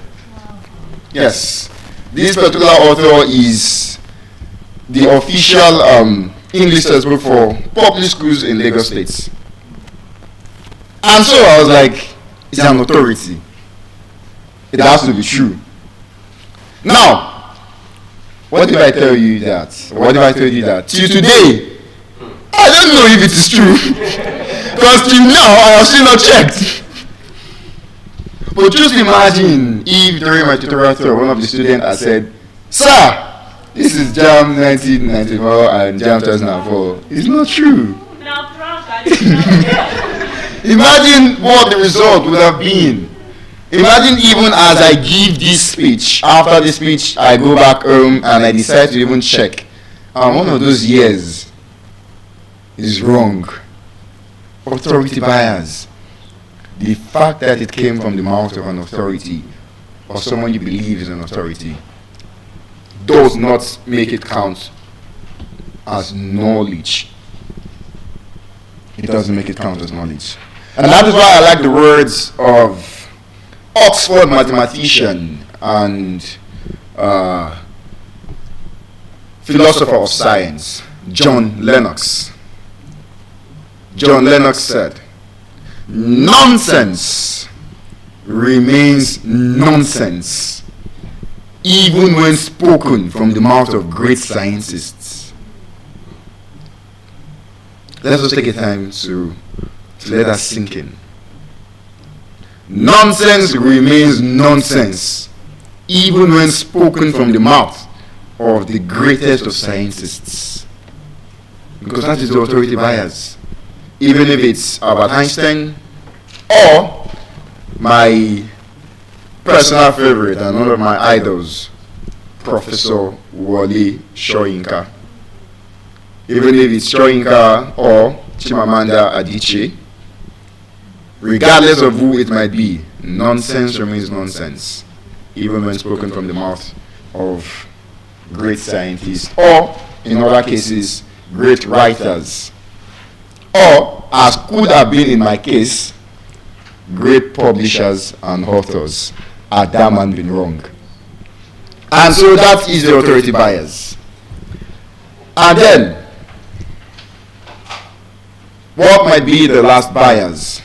Yes. This particular author is the official English textbook for public schools in Lagos State. And so I was like, it's an authority. It has to be true. Now, what if I tell you that? What if I tell you that? Till today, I don't know if it is true. Because till now, I have still not checked. But just imagine if during my tutorial tour, one of the students had said, "Sir, this is JAM 1994 and JAM 2004. It's not true." Imagine what the result would have been. Imagine even as I give this speech, after this speech, I go back home and I decide to even check. One of those years is wrong. Authority bias. The fact that it came from the mouth of an authority or someone you believe is an authority does not make it count as knowledge. It doesn't make it count as knowledge. And that is why I like the words of Oxford mathematician and philosopher of science, John Lennox. John Lennox said, "Nonsense remains nonsense, even when spoken from the mouth of great scientists." Let's just take a time to let that sink in. Nonsense remains nonsense, even when spoken from the mouth of the greatest of scientists. Because that is the authority bias. Even if it's Albert Einstein or my personal favorite and one of my idols, Professor Wole Soyinka. Even if it's Soyinka or Chimamanda Adichie, regardless of who it might be, nonsense remains nonsense, even when spoken from the mouth of great scientists, or in other cases, great writers, or, as could have been in my case, great publishers and authors. Had that man been wrong? And so that is the authority bias. And then, what might be the last bias?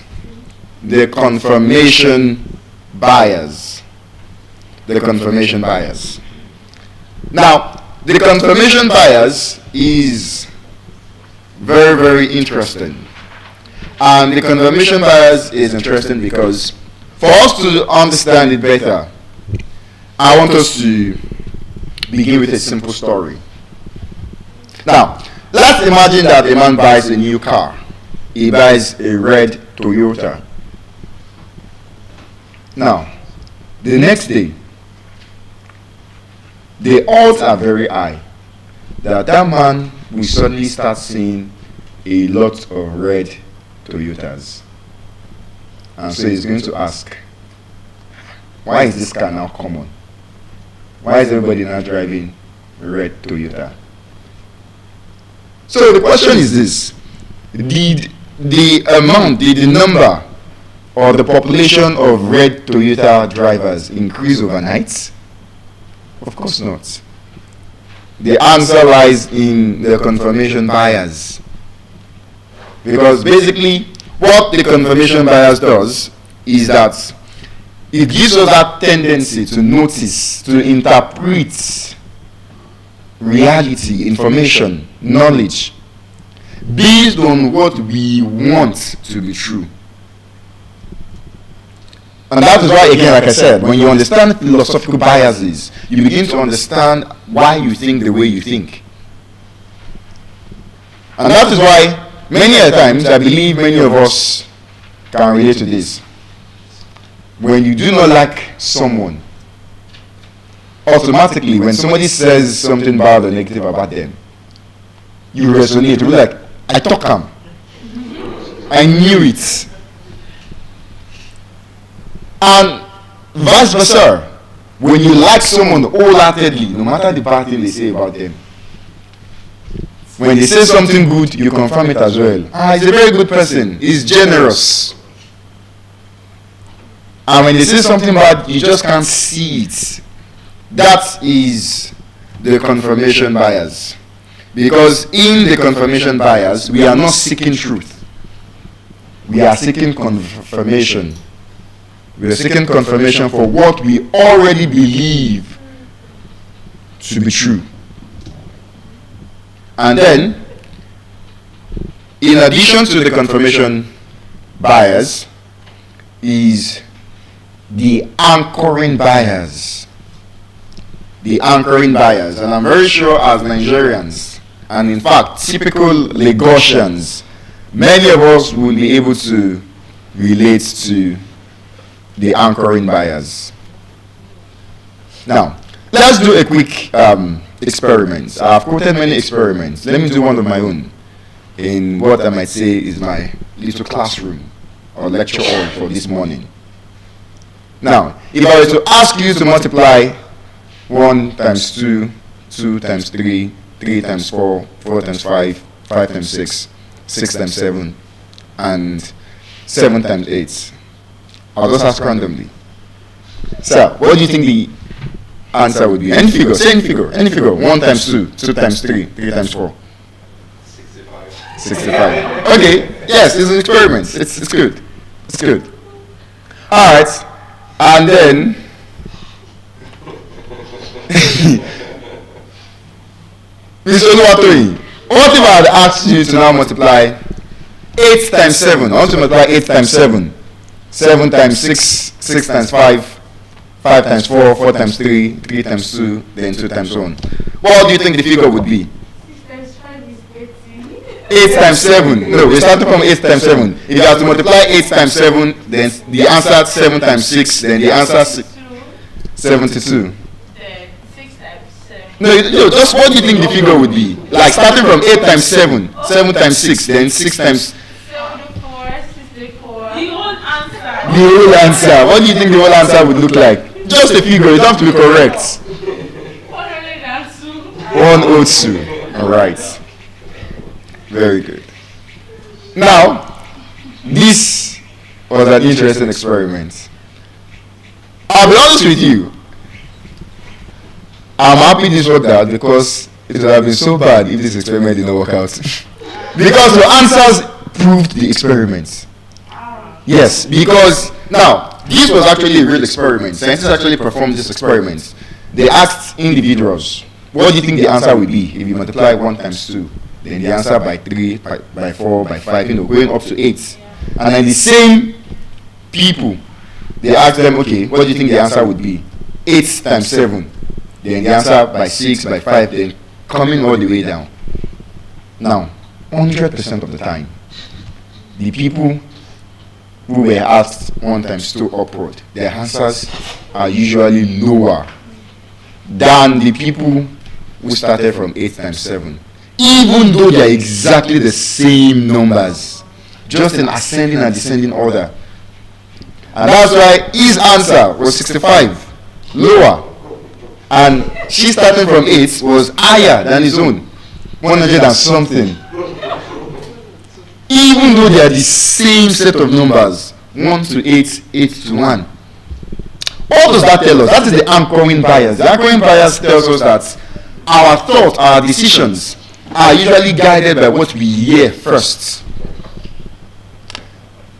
The confirmation bias. The confirmation bias. Now, the confirmation bias is very, very interesting. And the confirmation bias is interesting because for us to understand it better, I want us to begin with a simple story. Now, let's imagine that a man buys a new car. He buys a red Toyota. Now, the next day, the odds are very high that that man will suddenly start seeing a lot of red Toyotas. And so he's going to ask, why is this car now common? Why is everybody now driving a red Toyota? So the question is this: did the number or the population of red Toyota drivers increase overnight? Of course not. The answer lies in the confirmation bias. Because basically, what the confirmation bias does is that it gives us that tendency to notice, to interpret reality, information, knowledge, based on what we want to be true. And that is why, again, like I said, when you understand philosophical biases, you begin to understand why you think the way you think. And that is why, many a times, I believe many of us can relate to this. When you do not like someone, automatically, when somebody says something bad or negative about them, you resonate. You're like, I talk him. I knew it. And vice versa. When you like someone wholeheartedly, no matter the bad thing they say about them, when they say something good, you confirm it as well. He's a very good person. He's generous. And when they say something bad, you just can't see it. That is the confirmation bias. Because in the confirmation bias, we are not seeking truth. We are seeking confirmation. We are seeking confirmation for what we already believe to be true. And then, in addition to the confirmation bias, is the anchoring bias. The anchoring bias. And I'm very sure as Nigerians, and in fact, typical Lagosians, many of us will be able to relate to the anchoring bias. Now, let's do a quick experiment. I've quoted many experiments. Let me do one of my own in what I might say is my little classroom or lecture hall for this morning. Now, if I were to ask you to multiply 1 times 2, 2 times 3, 3 times 4, 4 times 5, 5 times 6, 6 times 7, and 7 times 8, I'll just ask randomly. So, what do you think the answer would be? Any figure, say any figure, any figure. 1 times 2, 2 times 3, 3 times 4. 65. Okay, yes, it's an experiment. It's good. It's good. Alright, and then Mr. Oluwatoyin, what if I had asked you to now multiply 8 times 7? I want to multiply 8 times 7. 7 times 6, 6 times 5, 5 times 4, 4 times 3, 3 times 2, then 2 times 1. What do you think the figure would be? 6 times 5 is 18. 8 times 7. No, we started from 8 times 7. If you have to multiply 8 times 7, then the answer 7 times 6, then the answer 72. Then 6 times 7. No, just what do you think the figure would be? Like starting from 8 times 7, 7 times 6, then 6 times... 74, 64. The old the whole answer. What do you think the whole answer would look like? Just a figure. You don't have to be correct. 102. All right. Very good. Now, this was an interesting experiment. I'll be honest with you. I'm happy this worked out because it would have been so bad if this experiment did not work out. Because your answers proved the experiment. Yes, because now this was actually a real experiment. Scientists actually performed this experiment. They asked individuals, what do you think the answer would be if you multiply 1 times 2? Then the answer by 3, by 4, by 5, going up to 8. And then the same people, they asked them, okay, what do you think the answer would be? 8 times 7. Then the answer by 6, by 5, then coming all the way down. Now, 100% of the time, the people who were asked 1 times 2 upward, their answers are usually lower than the people who started from 8 times 7. Even though they are exactly the same numbers, just in ascending and descending order. And that's why his answer was 65, lower. And she starting from 8 was higher than his own, 100 and something. Even though they are the same set of numbers, 1 to 8, 8 to 1. What does that tell us? That is the anchoring bias. The anchoring bias tells us that our thoughts, our decisions are usually guided by what we hear first.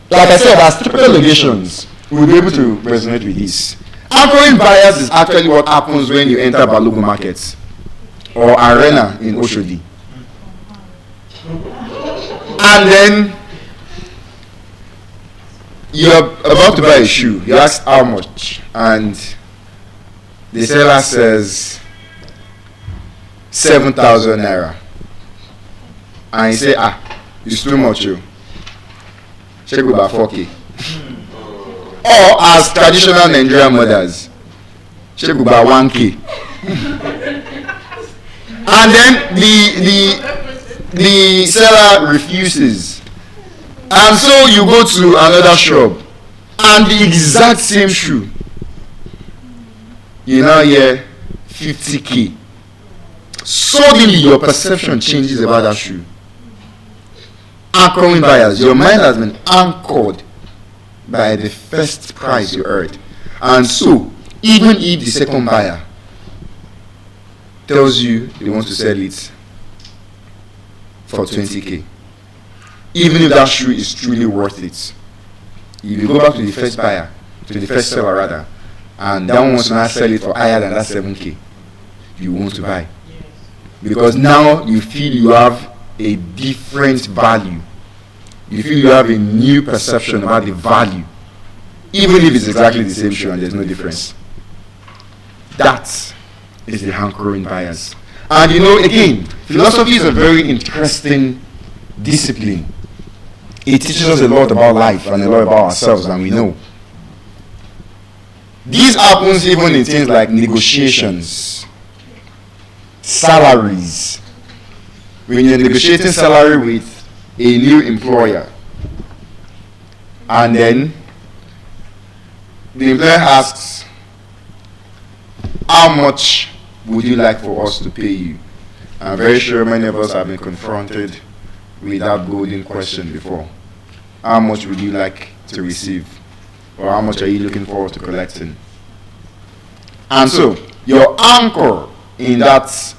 Like I said, as typical locations, we'll be able to resonate with this. Anchoring bias is actually what happens when you enter Balogun Market or Arena in Oshodi. And then you're about to buy a shoe. You ask how much, and the seller says 7,000 naira. And you say, it's too much, you. Check about 4K. Or as traditional Nigerian mothers, check about 1K. And then the seller refuses. And so you go to another shop and the exact same shoe. You now hear 50K. Suddenly your perception changes about that shoe. Anchoring bias. Your mind has been anchored by the first price you heard. And so, even if the second buyer tells you they want to sell it for 20K, even if that shoe is truly worth it, if you go back to the first buyer, to the first seller rather, and that one wants to now sell it for higher than that 7K, you want to buy. Because now you feel you have a different value. You feel you have a new perception about the value, even if it's exactly the same shoe and there's no difference. That is the anchoring bias. And you know, again, philosophy is a very interesting discipline. It teaches us a lot about life and a lot about ourselves, and we know. This happens even in things like negotiations, salaries. When you're negotiating salary with a new employer, and then the employer asks, how much would you like for us to pay you? I'm very sure many of us have been confronted with that golden question before. How much would you like to receive? Or how much are you looking forward to collecting? And so, your anchor in that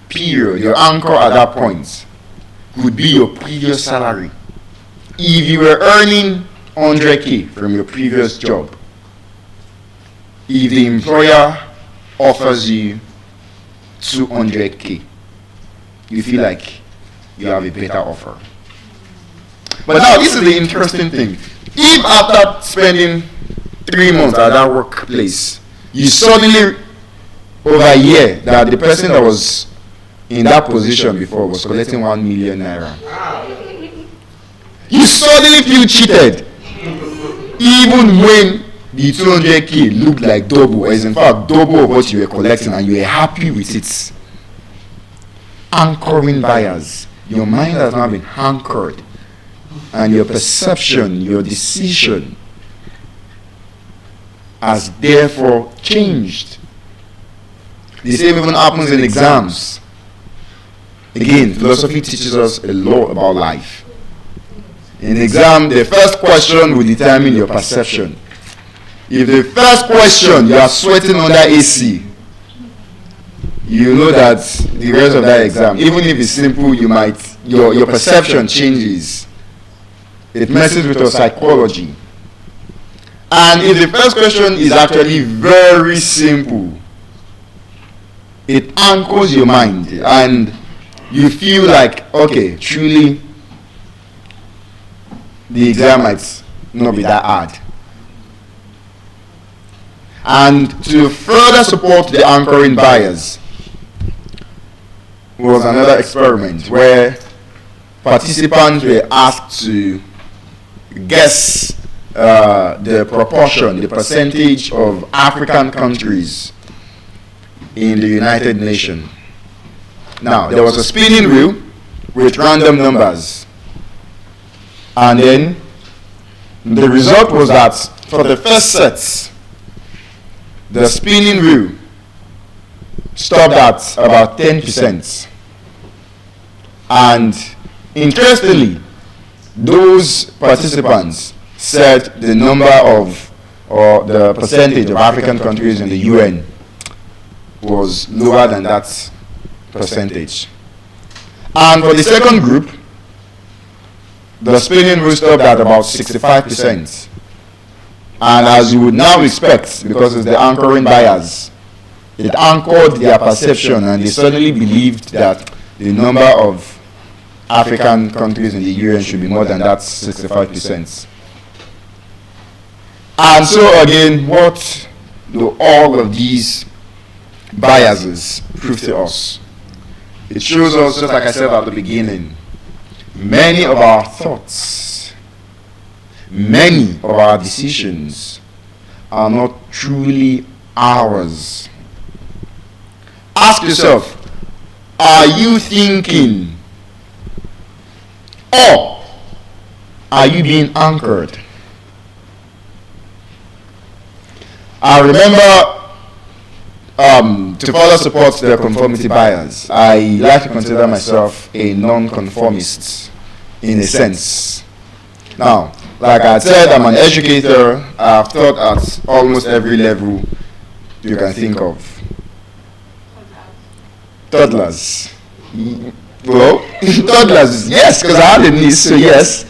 period, your anchor at that point, would be your previous salary. If you were earning 100K from your previous job, if the employer offers you 200K, you feel like you have a better offer. But now this is the interesting thing. If after spending 3 months at that workplace, you suddenly overhear that the person that was in that position before was collecting 1 million naira, you suddenly feel cheated, even when the 200K looked like double, or is in fact double of what you were collecting, and you were happy with it. Anchoring bias. Your mind has now been anchored, and your perception, your decision has therefore changed. The same even happens in exams. Again, philosophy teaches us a lot about life. In exam, the first question will determine your perception. If the first question you are sweating under AC, you know that the rest of that exam, even if it's simple, your perception changes. It messes with your psychology. And if the first question is actually very simple, it anchors your mind and you feel like, okay, truly the exam might not be that hard. And to further support the anchoring bias was another experiment where participants were asked to guess the proportion, the percentage of African countries in the United Nations. Now, there was a spinning wheel with random numbers. And then the result was that for the first set, the spinning wheel stopped at about 10%. And interestingly, those participants said the number of, or the percentage of African countries in the UN was lower than that percentage. And for the second group, the spinning wheel stopped at about 65%. And as you would now expect, because it's the anchoring bias, it anchored their perception and they suddenly believed that the number of African countries in the UN should be more than that 65%. And so again, what do all of these biases prove to us? It shows us, just like I said at the beginning, many of our thoughts, many of our decisions are not truly ours. Ask yourself, are you thinking or are you being anchored? I remember to further support the conformity bias, I like to consider myself a non-conformist in a sense. Now, like I said, I'm an educator. I've taught at almost every level you can think of. Toddlers. Well, toddlers, yes, because I had a niece, so yes.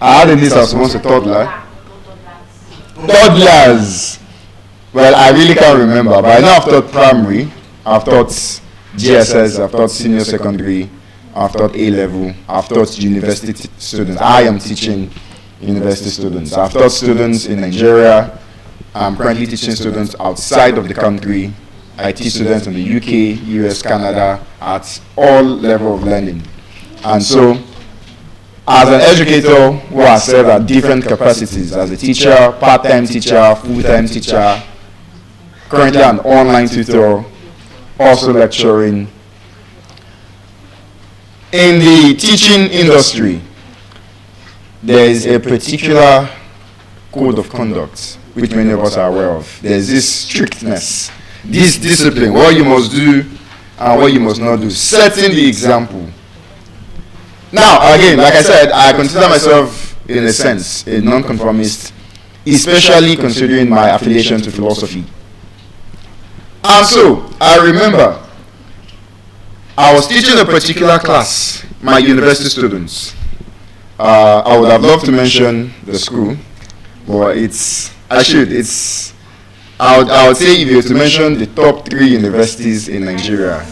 I had a niece, I was once a toddler. Toddlers. Well, I really can't remember, but I know I've taught primary, I've taught GSS, I've taught senior secondary, I've taught A-level, I've taught university students. I am teaching university students. I've taught students in Nigeria. I'm currently teaching students outside of the country. I teach students in the UK, US, Canada, at all levels of learning. And so, as an educator who has served at different capacities, as a teacher, part-time teacher, full-time teacher, currently an online tutor, also lecturing. In the teaching industry, there is a particular code of conduct which many of us are aware of. There's this strictness, this discipline, what you must do and what you must not do, setting the example. Now, again, like I said, I consider myself, in a sense, a non-conformist, especially considering my affiliation to philosophy. And so, I remember, I was teaching a particular class, my university students. I would have loved to mention the school, but I would say if you were to mention the top 3 universities in Nigeria,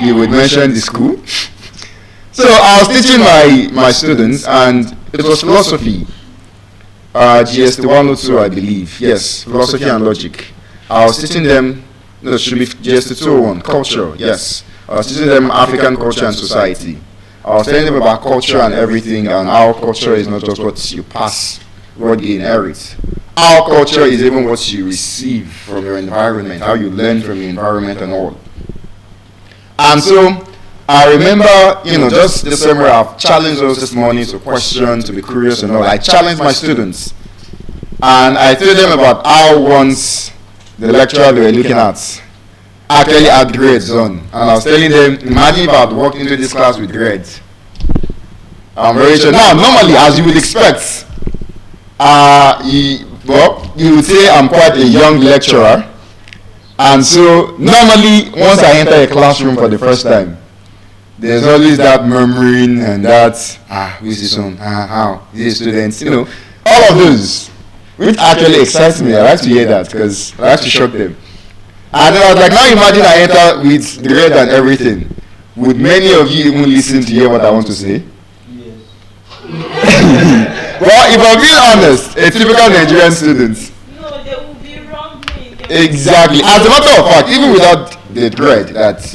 you would mention the school. So I was teaching my students, and it was philosophy, GST 102, I believe. Yes, philosophy and logic. I was teaching them, no, it should be GST 201, culture, yes. I was teaching them African culture and society. I was telling them about culture and everything, and our culture is not just what you pass, what you inherit. Our culture is even what you receive from your environment, how you learn from your environment and all. And so, I remember, just the same way I've challenged us this morning to question, to be curious and all. I challenged my students. And I told them about how once the lecturer they were looking at actually had grades on. And I was telling them, imagine if I had walked into this class with grades. I'm very sure. Now, normally, as you would expect, you would say I'm quite a young lecturer. And so, normally, once I enter a classroom for the first time, there's always that murmuring and that, who is this one? How? These students, all of those, which actually excites me. I like to hear that because I like to shock them. And then I was like, now imagine I enter with the grade and everything. Would many of you even listen to hear what I want to say? Yes. Well, if I'm being honest, a typical Nigerian student. No, they will be wrongly. Exactly. As a matter of fact, even without the grade that,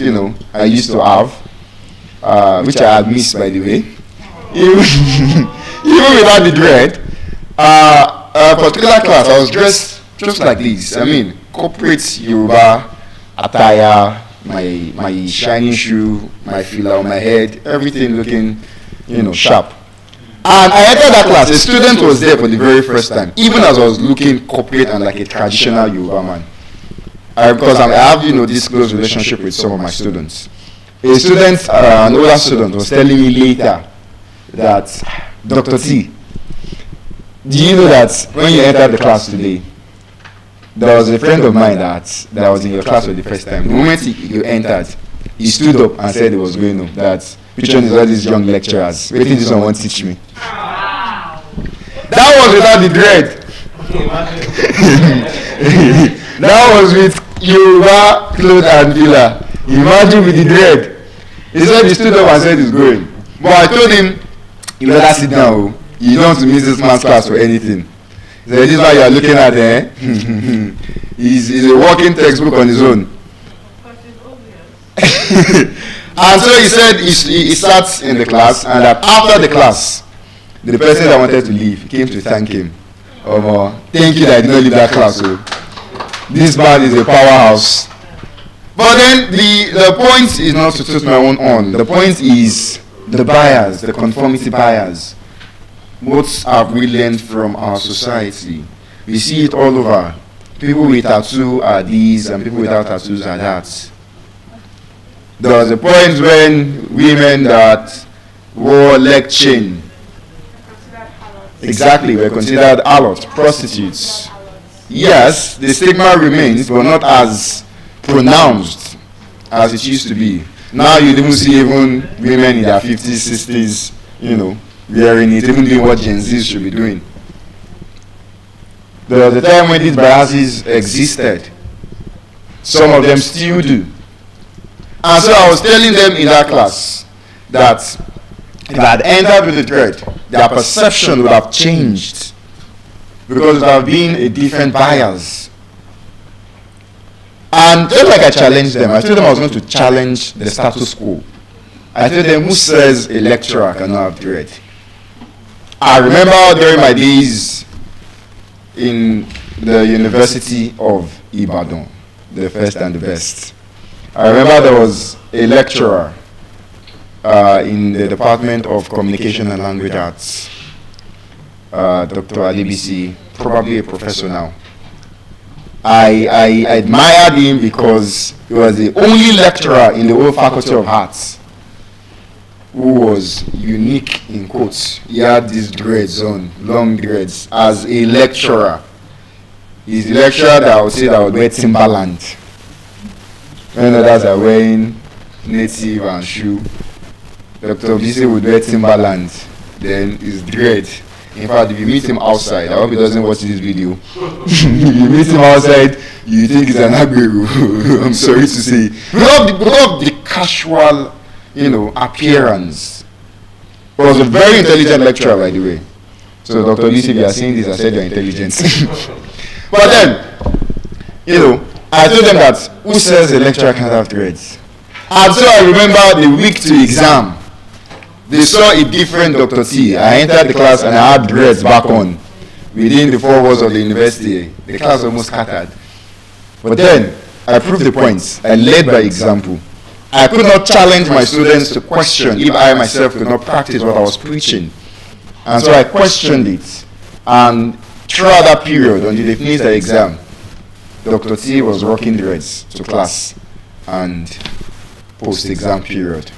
I used to have, which I had missed, by the way, even without the dread, a particular class, I was dressed just like this. I mean, corporate Yoruba attire, my shiny shoe, my fila on my head, everything looking, sharp. And I entered that class. A student was there for the very first time, even as I was looking corporate and like a traditional Yoruba man. Because I have, this close relationship with some of my students. A student, an older student, was telling me later that, Dr. T, do you know that when you entered the class today, there was a friend of mine that was in your class for the first time. The moment you entered, he stood up and said it was going on. That which one is all these young lecturers? Waiting this one won't teach me. Wow. That was without the dread. That was with Yoruba clothes and fila. Imagine with the dread. He said he stood up and said he's going. But I told him, you better sit down. You don't want to miss this man's class for anything. He said, this is what you are looking at there. He's a walking textbook on his own. And so he said he sat in the class, and that after the class, the person that wanted to leave came to thank him. Thank you that I did not leave that class. So this man is a powerhouse. But then the point is not to toot my own on. The point is the bias, the conformity bias. What have we learned from our society? We see it all over. People with tattoo are these, and people without tattoos are that. There was a point when women that wore leg chain, exactly, were considered harlots, prostitutes. Yes, the stigma remains, but not as pronounced as it used to be. Now you even see even women in their 50s, 60s, wearing it, even doing what Gen Zs should be doing. There was a time when these biases existed. Some of them still do. And so I was telling them in that class that if I had entered with the dread, their perception would have changed because it would have been a different bias. And just like I challenged them, I told them I was going to challenge the status quo. I told them, who says a lecturer cannot have dread? I remember during my days in the University of Ibadan, the first and the best. I remember there was a lecturer in the Department of Communication and Language Arts, Dr. Adebisi, probably a professor now. I admired him because he was the only lecturer in the whole Faculty of Arts who was unique in quotes. He had these dreads on, long dreads, as a lecturer. He's the lecturer that I would say that would wear Timberland. When others are wearing native and shoe, Dr. Bisi would wear Timberland, then his dread. In fact, if you meet him outside, I hope he doesn't watch this video. If you meet him outside, you think he's an Agberu. I'm sorry to say. Because of the casual, appearance. He was a very intelligent lecturer, by the way. So, Dr. Bisi, if you are saying this, I said you're intelligent. But then, I told them that who says a lecturer can't have dreads? And so I remember the week to exam, they saw a different Dr. T. I entered the class and I had dreads back on. Within the 4 walls of the university, the class almost scattered. But then, I proved the points. I led by example. I could not challenge my students to question if I myself could not practice what I was preaching. And so I questioned it and throughout that period, until they finished the exam, Dr. T was rocking dreads to class and post-exam period.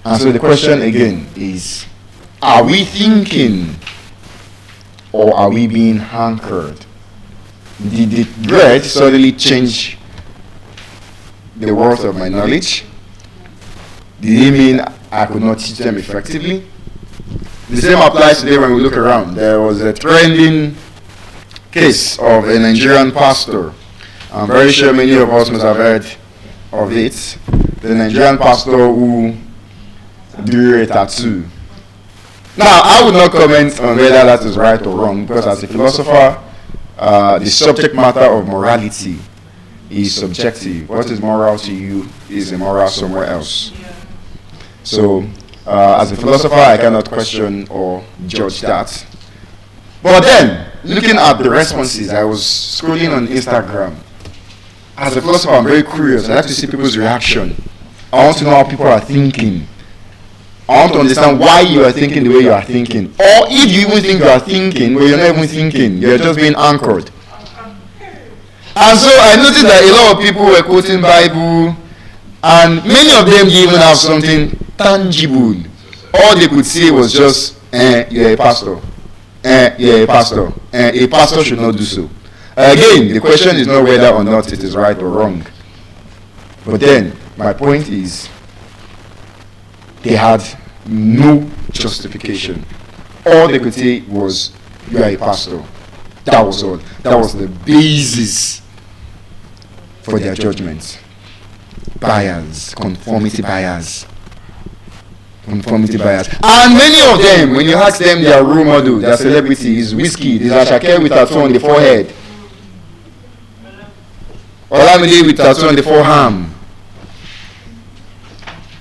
And so the question again is, are we thinking or are we being anchored? Did the dread suddenly change the worth of my knowledge? Did it mean I could not teach them effectively? The same applies today when we look around. There was a trending case of a Nigerian pastor. I'm very sure many of us must have heard of it. The Nigerian pastor who drew a tattoo. Now, I would not comment on whether that is right or wrong, because as a philosopher, the subject matter of morality is subjective. What is moral to you is immoral somewhere else. So, as a philosopher, I cannot question or judge that. But then, looking at the responses, I was scrolling on Instagram. As a philosopher, I'm very curious. I like to see people's reaction. I want to know how people are thinking. I want to understand why you are thinking the way you are thinking. Or if you even think you are thinking, but you're not even thinking, you're just being anchored. And so I noticed that a lot of people were quoting Bible, and many of them didn't even have something tangible. All they could say was just, you're a pastor. You're a pastor. A pastor should not do so. Again, the question is not whether or not it is right or wrong. But then, my point is, they had no justification. All they could say was, you are a pastor. That was all. That was the basis for their judgments. Bias, conformity bias. Conformity bias. And many of them, when you ask them their role model, their celebrity is whiskey, is Ashake with tattoo on the forehead. Olamide with tattoo on the forearm.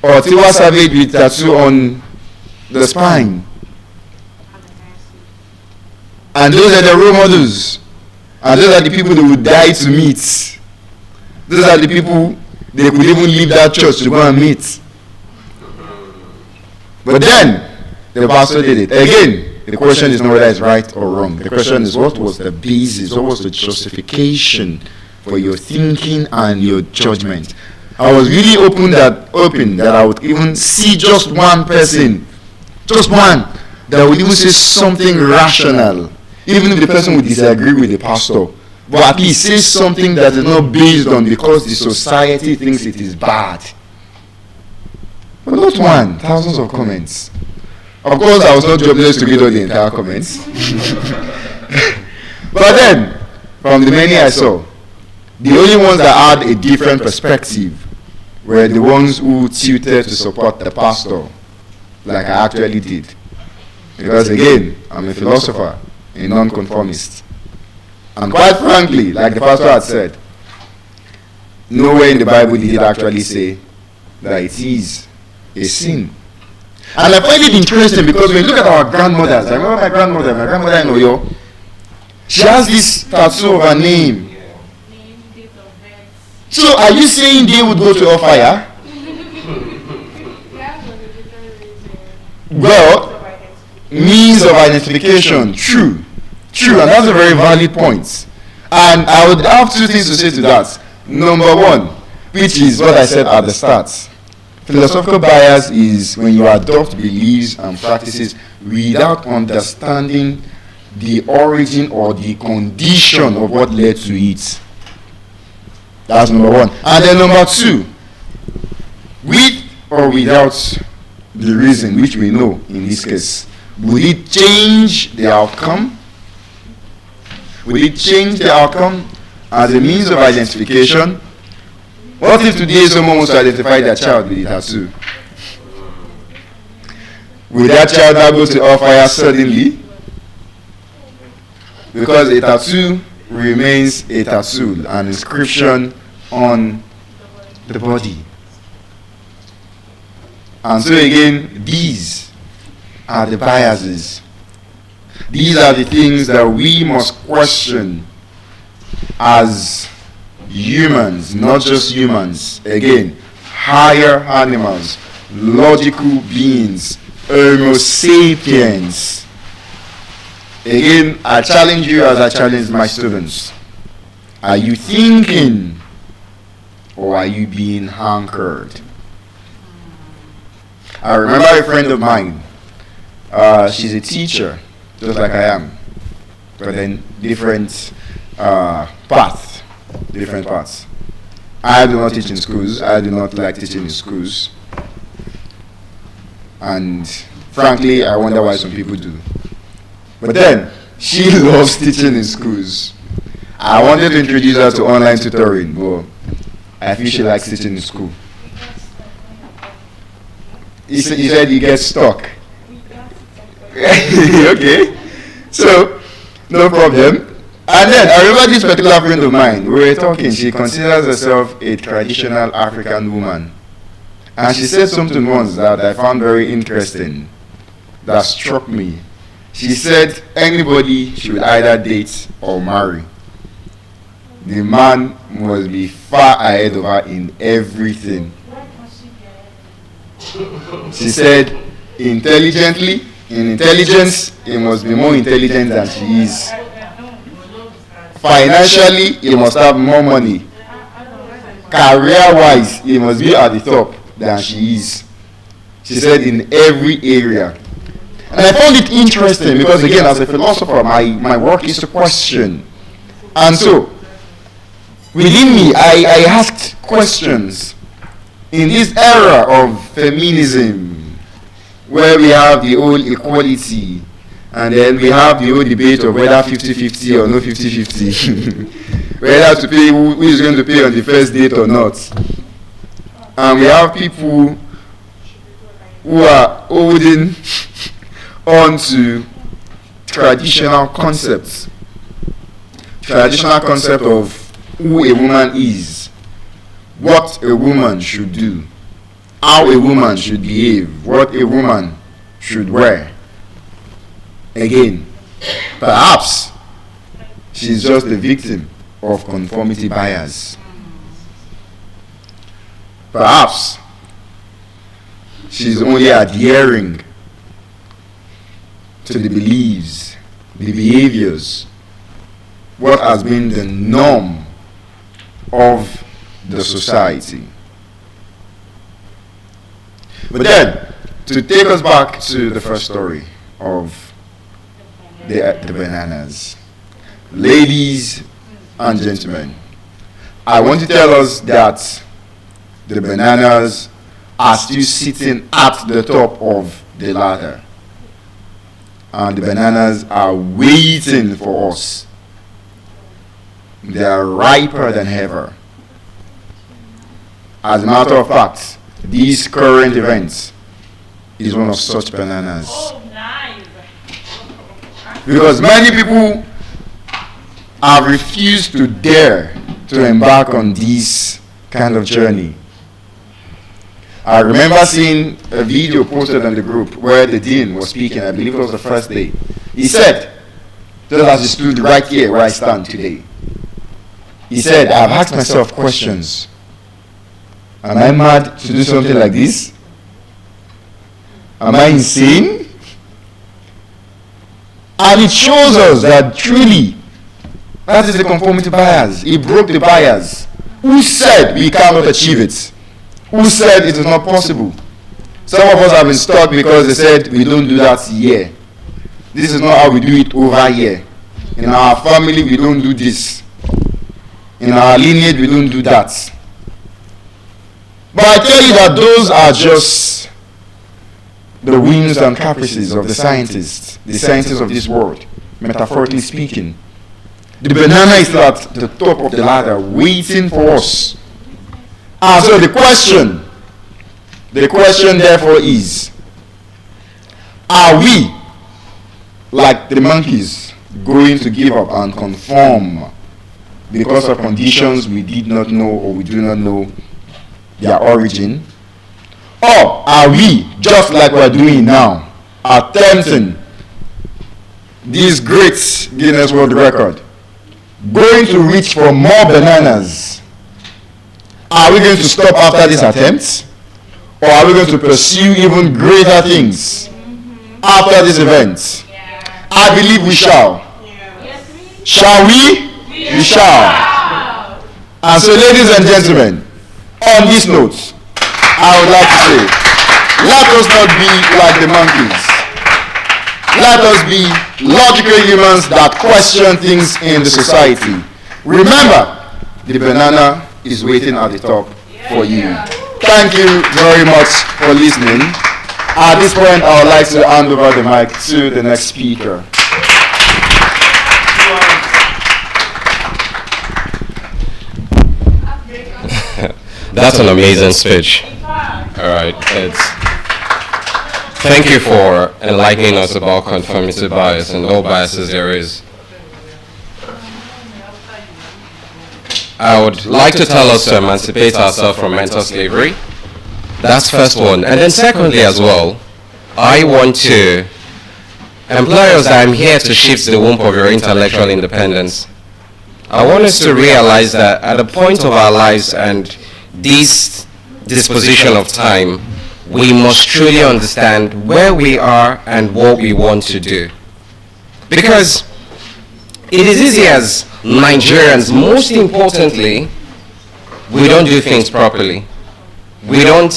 Or Tiwa Savage with tattoo on the spine. And those are the role models. And those are the people they would die to meet. Those are the people they could even leave that church to go and meet. But then, the pastor did it. Again, the question is not whether it's right or wrong. The question is, what was the basis, what was the justification for your thinking and your judgment? I was really open that I would even see just one person, just one, that would even say something rational, even if the person would disagree with the pastor, but at least say something that is not based on because the society thinks it is bad. But not one, thousands of comments. Of course, I was not jobless to read all the entire comments. But then, from the many I saw, the only ones that had a different perspective were the ones who tilted to support the pastor, like I actually did. Because again, I'm a philosopher, a non-conformist. And quite frankly, like the pastor had said, nowhere in the Bible did it actually say that it is a sin. And I find it interesting because when you look at our grandmothers, I remember my grandmother in Oyo, she has this tattoo of her name. So are you saying they would go to a fire? Well, means of identification, true, and that's a very valid point. And I would have two things to say to that. Number one, which is what I said at the start. Philosophical bias is when you adopt beliefs and practices without understanding the origin or the condition of what led to it. That's number one. And then number two, with or without the reason, which we know in this case, will it change the outcome? Will it change the outcome as a means of identification? What if today someone wants to identify their child with a tattoo? Will that child now go to hellfire suddenly? Because a tattoo remains a tattoo, an inscription on the body. And so again, these are the biases. These are the things that we must question as humans, not just humans. Again, higher animals, logical beings, Homo sapiens. Again, I challenge you as I challenge my students. Are you thinking or are you being anchored? I remember a friend of mine. She's a teacher, just like I am, but then different paths. Different paths. I do not teach in schools. I do not like teaching in schools. And frankly, I wonder why some people do. But then, she loves teaching in schools. I wanted to introduce her to online tutoring, but I feel she likes teaching in school. He said he gets stuck. Okay. So, no problem. And then, I remember this particular friend of mine, we were talking, she considers herself a traditional African woman. And she said something once that I found very interesting, that struck me. She said anybody she would either date or marry. The man must be far ahead of her in everything. She said intelligently, in intelligence, he must be more intelligent than she is. Financially, he must have more money. Career-wise, he must be at the top than she is. She said in every area. And I found it interesting because, again, as a philosopher, my work is to question. And so, within me, I asked questions. In this era of feminism, where we have the whole equality, and then we have the whole debate of whether 50-50 or no 50-50, whether to pay, who is going to pay on the first date or not. And we have people who are holding on to traditional concepts of who a woman is, what a woman should do, how a woman should behave, what a woman should wear. Again, perhaps she's just a victim of conformity bias. Perhaps she's only adhering to the beliefs, the behaviors, what has been the norm of the society. But then, to take us back to the first story of the bananas. Ladies and gentlemen, I want to tell us that the bananas are still sitting at the top of the ladder. And the bananas are waiting for us. They are riper than ever. As a matter of fact, these current events is one of such bananas. Oh, nice. Because many people have refused to dare to embark on this kind of journey. I remember seeing a video posted on the group where the dean was speaking. I believe it was the first day. He said, just as he stood right here where I stand today, he said, I've asked myself questions. Am I mad to do something like this? Am I insane? And it shows us that truly, that is the conformity bias. He broke the bias. Who said we cannot achieve it? Who said it is not possible? Some of us have been stuck because they said we don't do that here. This is not how we do it over here. In our family, we don't do this. In our lineage, we don't do that. But I tell you that those are just the whims and caprices of the scientists of this world, metaphorically speaking. The banana is at the top of the ladder, waiting for us. And so the question therefore is, are we, like the monkeys, going to give up and conform because of conditions we did not know or we do not know their origin? Or are we, just like we're doing now, attempting this great Guinness World Record, going to reach for more bananas? Are we going to stop after this attempt? Or are we going to pursue even greater things after this event? I believe we shall. Shall we? We shall. And so, ladies and gentlemen, on this note, I would like to say, let us not be like the monkeys. Let us be logical humans that question things in the society. Remember, the banana is waiting at the top for you. Thank you very much for listening. At this point, I would like to hand over the mic to the next speaker. That's an amazing speech. All right, thank you for enlightening us about conformity bias and all biases there is. I would like to tell us to emancipate ourselves from mental slavery. That's first one. And then secondly as well, I want to employ us that I'm here to shift the womb of your intellectual independence. I want us to realize that at a point of our lives and this disposition of time, we must truly understand where we are and what we want to do. Because it is easy as Nigerians, most importantly, we don't do things properly. We don't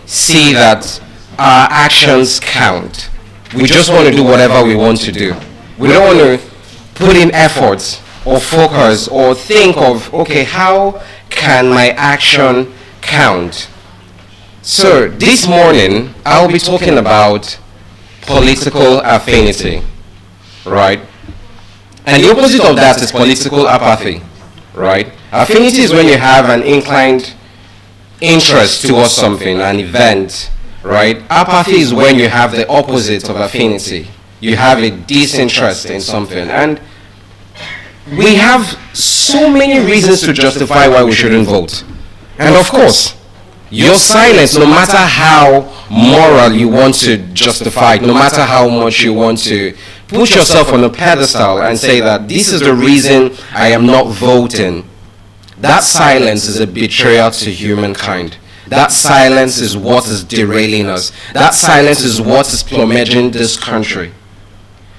see that our actions count. We just want to do whatever we want to do. We don't want to put in efforts or focus or think of, okay, how can my action count? So this morning, I'll be talking about political affinity, right? And the opposite of that is political apathy, right? Affinity is when you have an inclined interest towards something, an event, right? Apathy is when you have the opposite of affinity. You have a disinterest in something. And we have so many reasons to justify why we shouldn't vote. And of course, your silence, no matter how moral you want to justify it, no matter how much you want to put yourself on a pedestal and say that this is the reason I am not voting, that silence is a betrayal to humankind. That silence is what is derailing us. That silence is what is plummeting this country.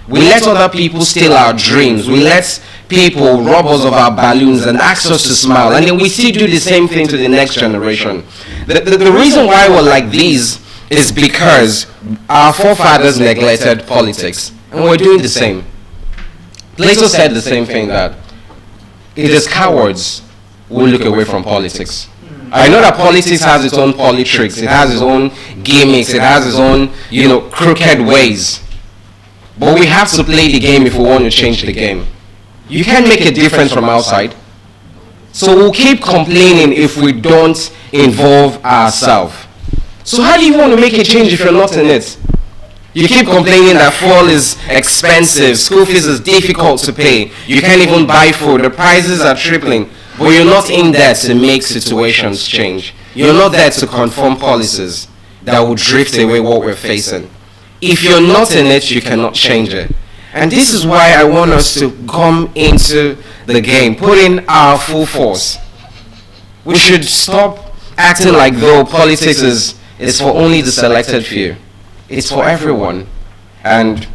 We let other people steal our dreams. We let people rob us of our balloons and ask us to smile. And then we still do the same thing to the next generation. The reason why we're like these is because our forefathers neglected politics. And we're doing the same. Plato said the same thing, that it is cowards who look away from politics. I know that politics has its own politics. It has its own gimmicks. It has its own, crooked ways. But we have to play the game if we want to change the game. You can't make a difference from outside. So we'll keep complaining if we don't involve ourselves. So how do you want to make a change if you're not in it? You keep complaining that fuel is expensive, school fees is difficult to pay, you can't even buy food, the prices are tripling, but you're not in there to make situations change. You're not there to conform policies that will drift away what we're facing. If you're not in it, you cannot change it. And this is why I want us to come into the game, put in our full force. We should stop acting like though politics is for only the selected few. It's for everyone. And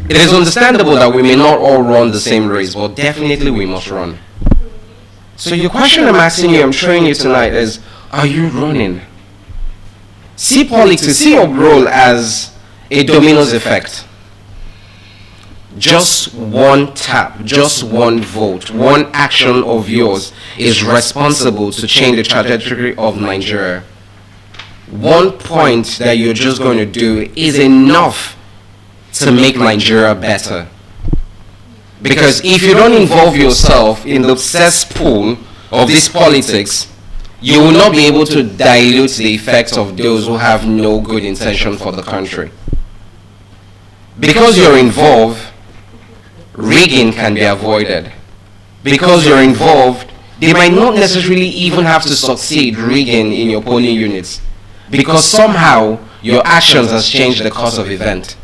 it is understandable that we may not all run the same race, but definitely we must run. So your question I'm asking you, I'm showing you tonight is, are you running? See politics, see your role as a dominoes effect. Just one tap, just one vote, one action of yours is responsible to change the trajectory of Nigeria. One point that you're just going to do is enough to make Nigeria better. Because if you don't involve yourself in the cesspool of this politics, you will not be able to dilute the effects of those who have no good intention for the country. Because you're involved, rigging can be avoided. Because you're involved, they might not necessarily even have to succeed rigging in your polling units. Because somehow your actions has changed the course of event.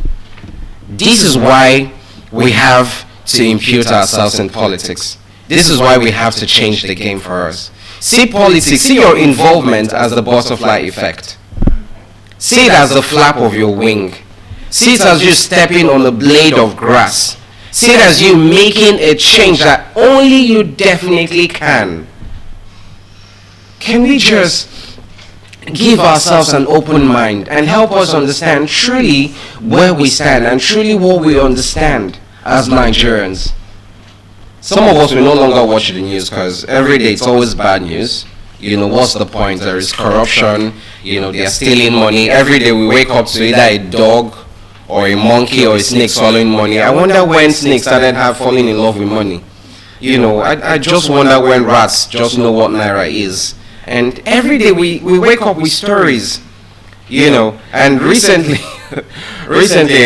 This is why we have to impute ourselves in politics. This is why we have to change the game for us. See politics, see your involvement as the butterfly effect. See it as the flap of your wing. See it as you stepping on a blade of grass. See it as you making a change that only you definitely can. Can we just give ourselves an open mind and help us understand truly where we stand and truly what we understand as Nigerians? Some of us will no longer watch the news because every day it's always bad news. You know, what's the point? There is corruption, you know, they are stealing money. Every day we wake up to either a dog or a monkey or a snake swallowing money. I wonder when snakes started falling in love with money. You know, I just wonder when rats just know what Naira is. And every day we wake up with stories, you know, and recently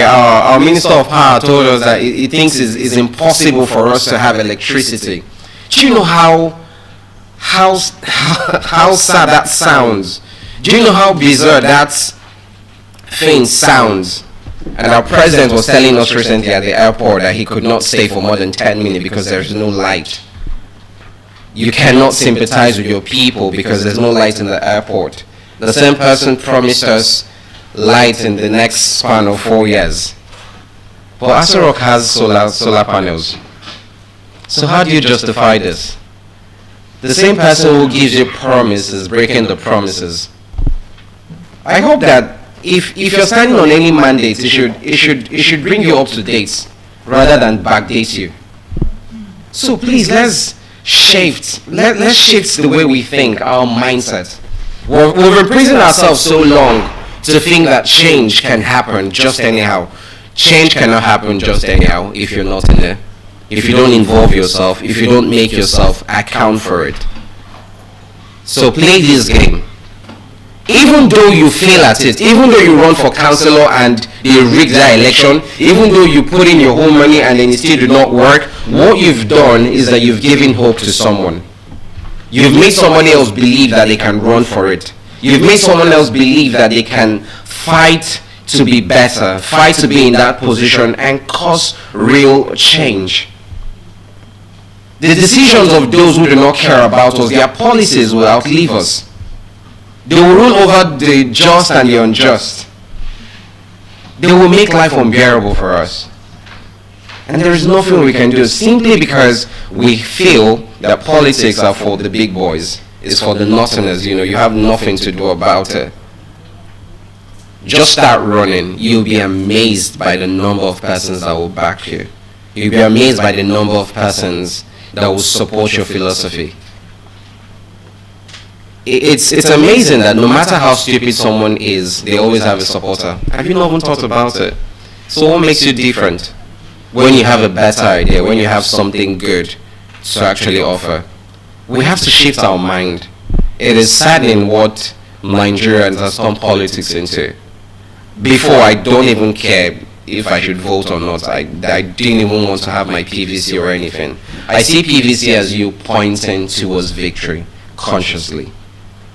our Minister of Power told us that he thinks it's impossible for us to have electricity. Do you know how sad that sounds? Do you know how bizarre that thing sounds? And our president was telling us recently at the airport that he could not stay for more than 10 minutes because there's no light. You cannot sympathize with your people because there's no light in the airport. The same person promised us light in the next span of 4 years. But Aso Rock has solar panels. So how do you justify this? The same person who gives you promises breaking the promises. I hope that if you're standing on any mandate, it should bring you up to date rather than backdate you. So please, let's shift the way we think, our mindset. We've imprisoned ourselves so long to think that change can happen just anyhow. Change cannot happen just anyhow if you're not in there. If you don't involve yourself, if you don't make yourself account for it. So play this game. Even though you fail at it, even though you run for councillor and they rig that election, even though you put in your whole money and then it still did not work, what you've done is that you've given hope to someone. You've made somebody else believe that they can run for it. You've made someone else believe that they can fight to be better, fight to be in that position and cause real change. The decisions of those who do not care about us, their policies will outlive us. They will rule over the just and the unjust. They will make life unbearable for us. And there is nothing we can do simply because we feel that politics are for the big boys. It's for the nothingers, you know, you have nothing to do about it. Just start running. You'll be amazed by the number of persons that will back you. You'll be amazed by the number of persons that will support your philosophy. It's amazing that no matter how stupid someone is, they always have a supporter. Have you not even thought about it? So what makes you different? When you have a better idea, when you have something good to actually offer. We have to shift our mind. It is saddening what Nigerians have turned politics into. Before, I don't even care if I should vote or not. I didn't even want to have my PVC or anything. I see PVC as you pointing towards victory consciously.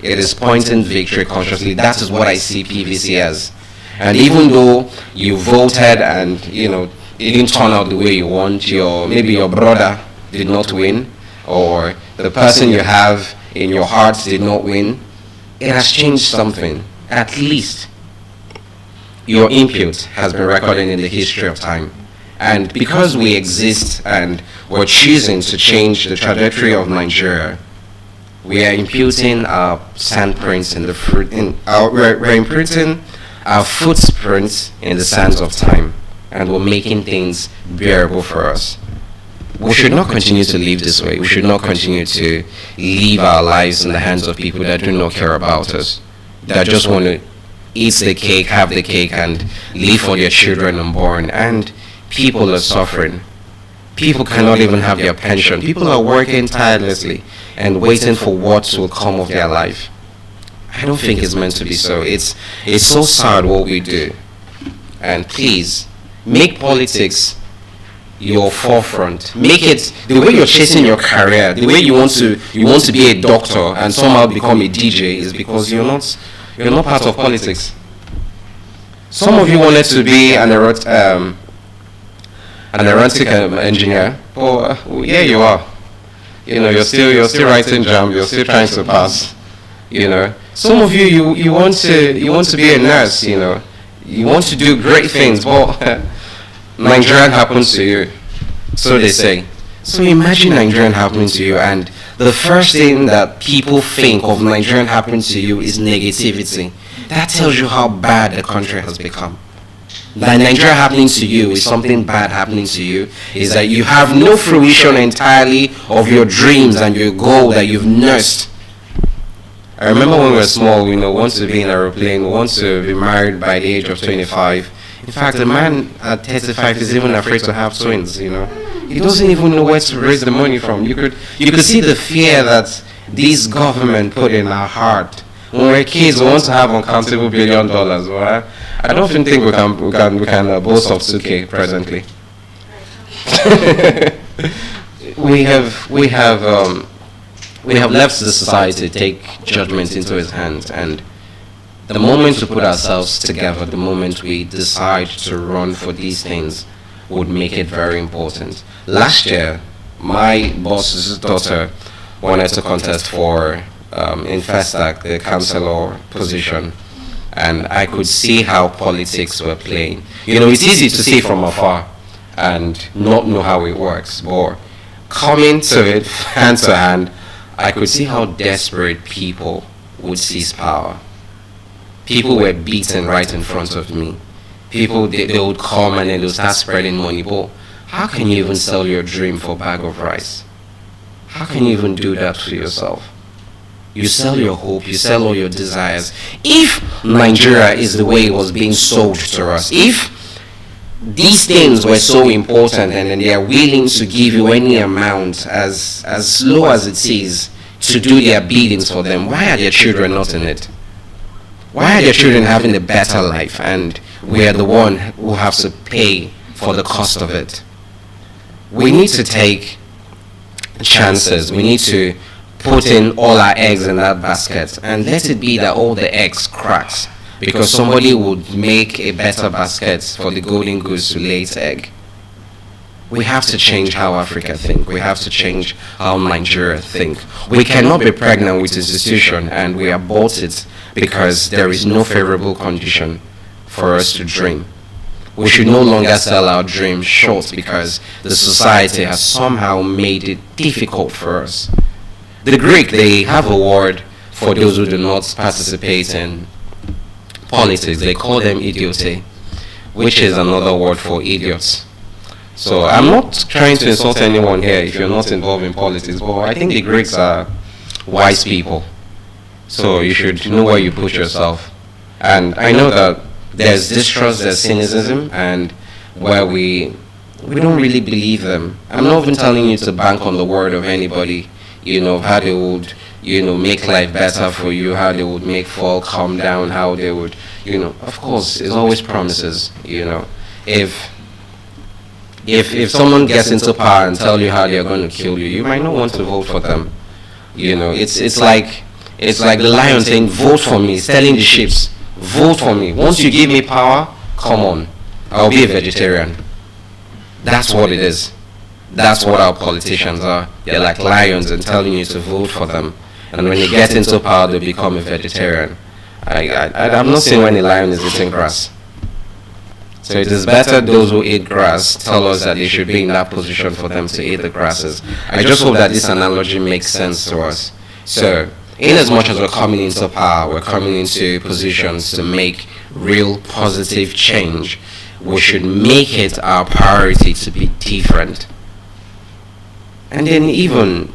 It is pointing victory consciously. That is what I see PVC as. And even though you voted and, you know, it didn't turn out the way you want, maybe your brother did not win, or the person you have in your heart did not win, it has changed something. At least your input has been recorded in the history of time. And because we exist and we're choosing to change the trajectory of Nigeria, we are imputing our sandprints in the fruit. We're imprinting our footprints in the sands of time, and we're making things bearable for us. We should not continue to live this way. We should not continue to leave our lives in the hands of people that do not care about us, that just want to eat the cake, have the cake, and live for their children unborn. And people are suffering. People cannot even have their pension. People are working tirelessly and waiting for what will come of their life. I don't think it's meant to be so. It's so sad what we do. And please, make politics your forefront. Make it the way you're chasing your career, the way you want to be a doctor and somehow become a DJ is because you're not part of politics. Some of you wanted to be an aeronautic engineer. Oh, yeah, you are. You know, you're still writing jam. You're still trying to pass. You know, some of you want to be a nurse. You know, You want to do great things, but Nigerian happens to you. So they say. So imagine Nigerian happening to you, and the first thing that people think of Nigerian happening to you is negativity. That tells you how bad the country has become. That Nigeria happening to you is something bad happening to you, is that you have no fruition entirely of your dreams and your goal that you've nursed. I remember when we were small, we want to be in an aeroplane, we want to be married by the age of 25. In fact, a man at 35 is even afraid to have twins, He doesn't even know where to raise the money from. You could see the fear that this government put in our heart. When we're kids, we want to have uncountable $1 billion. Right? I don't even think we can boast of 2K presently. we have left the society to take judgment into its hands, and the moment we put ourselves together, the moment we decide to run for these things, would make it very important. Last year, my boss's daughter wanted to contest for in Festac, the councillor position, and I could see how politics were playing. It's easy to see from afar and not know how it works, but coming to it hand to hand, I could see how desperate people would seize power. People were beaten right in front of me. People, they would come and then they'll start spreading money. But how can you even sell your dream for a bag of rice? How can you even do that for yourself? You sell your hope, you sell all your desires. If Nigeria is the way it was being sold to us, if these things were so important and then they are willing to give you any amount as low as it is to do their biddings for them, why are their children not in it? Why are their children having a better life and we are the one who have to pay for the cost of it? We need to take chances. We need to put in all our eggs in that basket and let it be that all the eggs cracks because somebody would make a better basket for the golden goose to lay its egg. We have to change how Africa think. We have to change how Nigeria think. We cannot be pregnant with institution and we abort it because there is no favorable condition for us to dream. We should no longer sell our dreams short because the society has somehow made it difficult for us. The Greek, they have a word for those who do not participate in politics. They call them idiote, which is another word for idiots. So I'm not trying to insult anyone here if you're not involved in politics, but I think the Greeks are wise people. So you should know where you put yourself. And I know that there's distrust, there's cynicism, and where we don't really believe them. I'm not even telling you to bank on the word of anybody, how they would, make life better for you, how they would make fall calm down, how they would, of course, it's always promises, If someone gets into power and tell you how they're going to kill you, you might not want to vote for them. It's like the lion saying, vote for me, it's telling the sheep, vote for me. Once you give me power, come on, I'll be a vegetarian. That's what it is. That's what our politicians are. They're like lions and telling you to vote for them. And when they get into power, they become a vegetarian. I'm not saying when a lion is eating grass. So it is better those who eat grass tell us that they should be in that position for them to eat the grasses. I just hope that this analogy makes sense to us. So, in as much as we're coming into power, we're coming into positions to make real positive change, we should make it our priority to be different. And then even,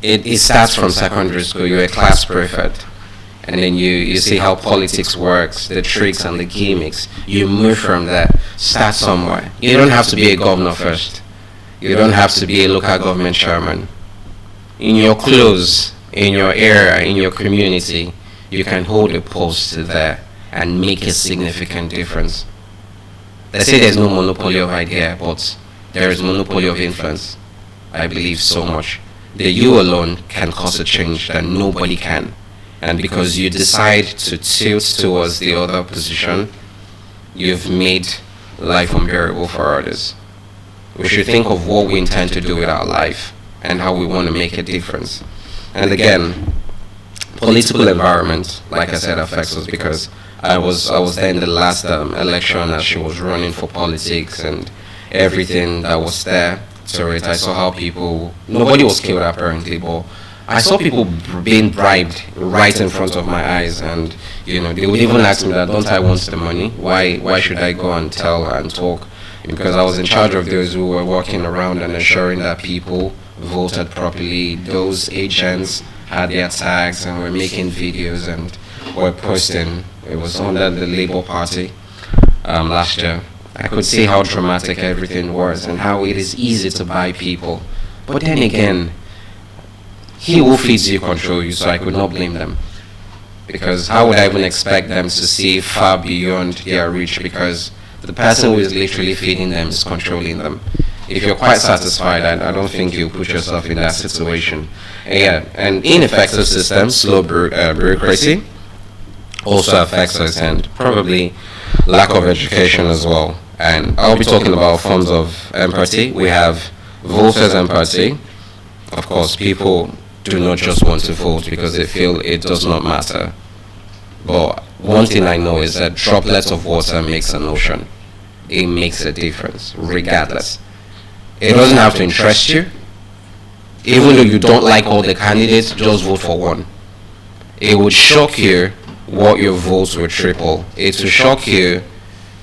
it starts from secondary school. You're a class prefect. And then you see how politics works, the tricks and the gimmicks. You move from there, start somewhere. You don't have to be a governor first. You don't have to be a local government chairman. In your clothes, in your area, in your community, you can hold a post there and make a significant difference. They say there's no monopoly of idea, but there is monopoly of influence. I believe so much. That you alone can cause a change that nobody can. And because you decide to tilt towards the other position, you've made life unbearable for others. We should think of what we intend to do with our life and how we want to make a difference. And again, political environment, like I said, affects us because I was there in the last election as she was running for politics and everything that was there to it. I saw how nobody was killed apparently, but I saw people being bribed right in front of my eyes, and they would even ask me that, don't I want the money? Why should I go and tell and talk? Because I was in charge of those who were walking around and ensuring that people voted properly. Those agents had their tags and were making videos and were posting. It was under the Labour Party last year. I could see how dramatic everything was and how it is easy to buy people. But then again, he who feeds you control you, so I could not blame them. Because how would I even expect them to see far beyond their reach, because the person who is literally feeding them is controlling them. If you're quite satisfied, I don't think you put yourself in that situation. And ineffective systems, slow bureaucracy also affects us, and probably lack of education as well. And I'll be talking about forms of empathy. We have voters' empathy. Of course, people do not just want to vote because they feel it does not matter. But one thing I know is that droplets of water makes an ocean. It makes a difference, regardless. It doesn't have to interest you. Even though you don't like all the candidates, just vote for one. It would shock you what your votes will triple. It will shock you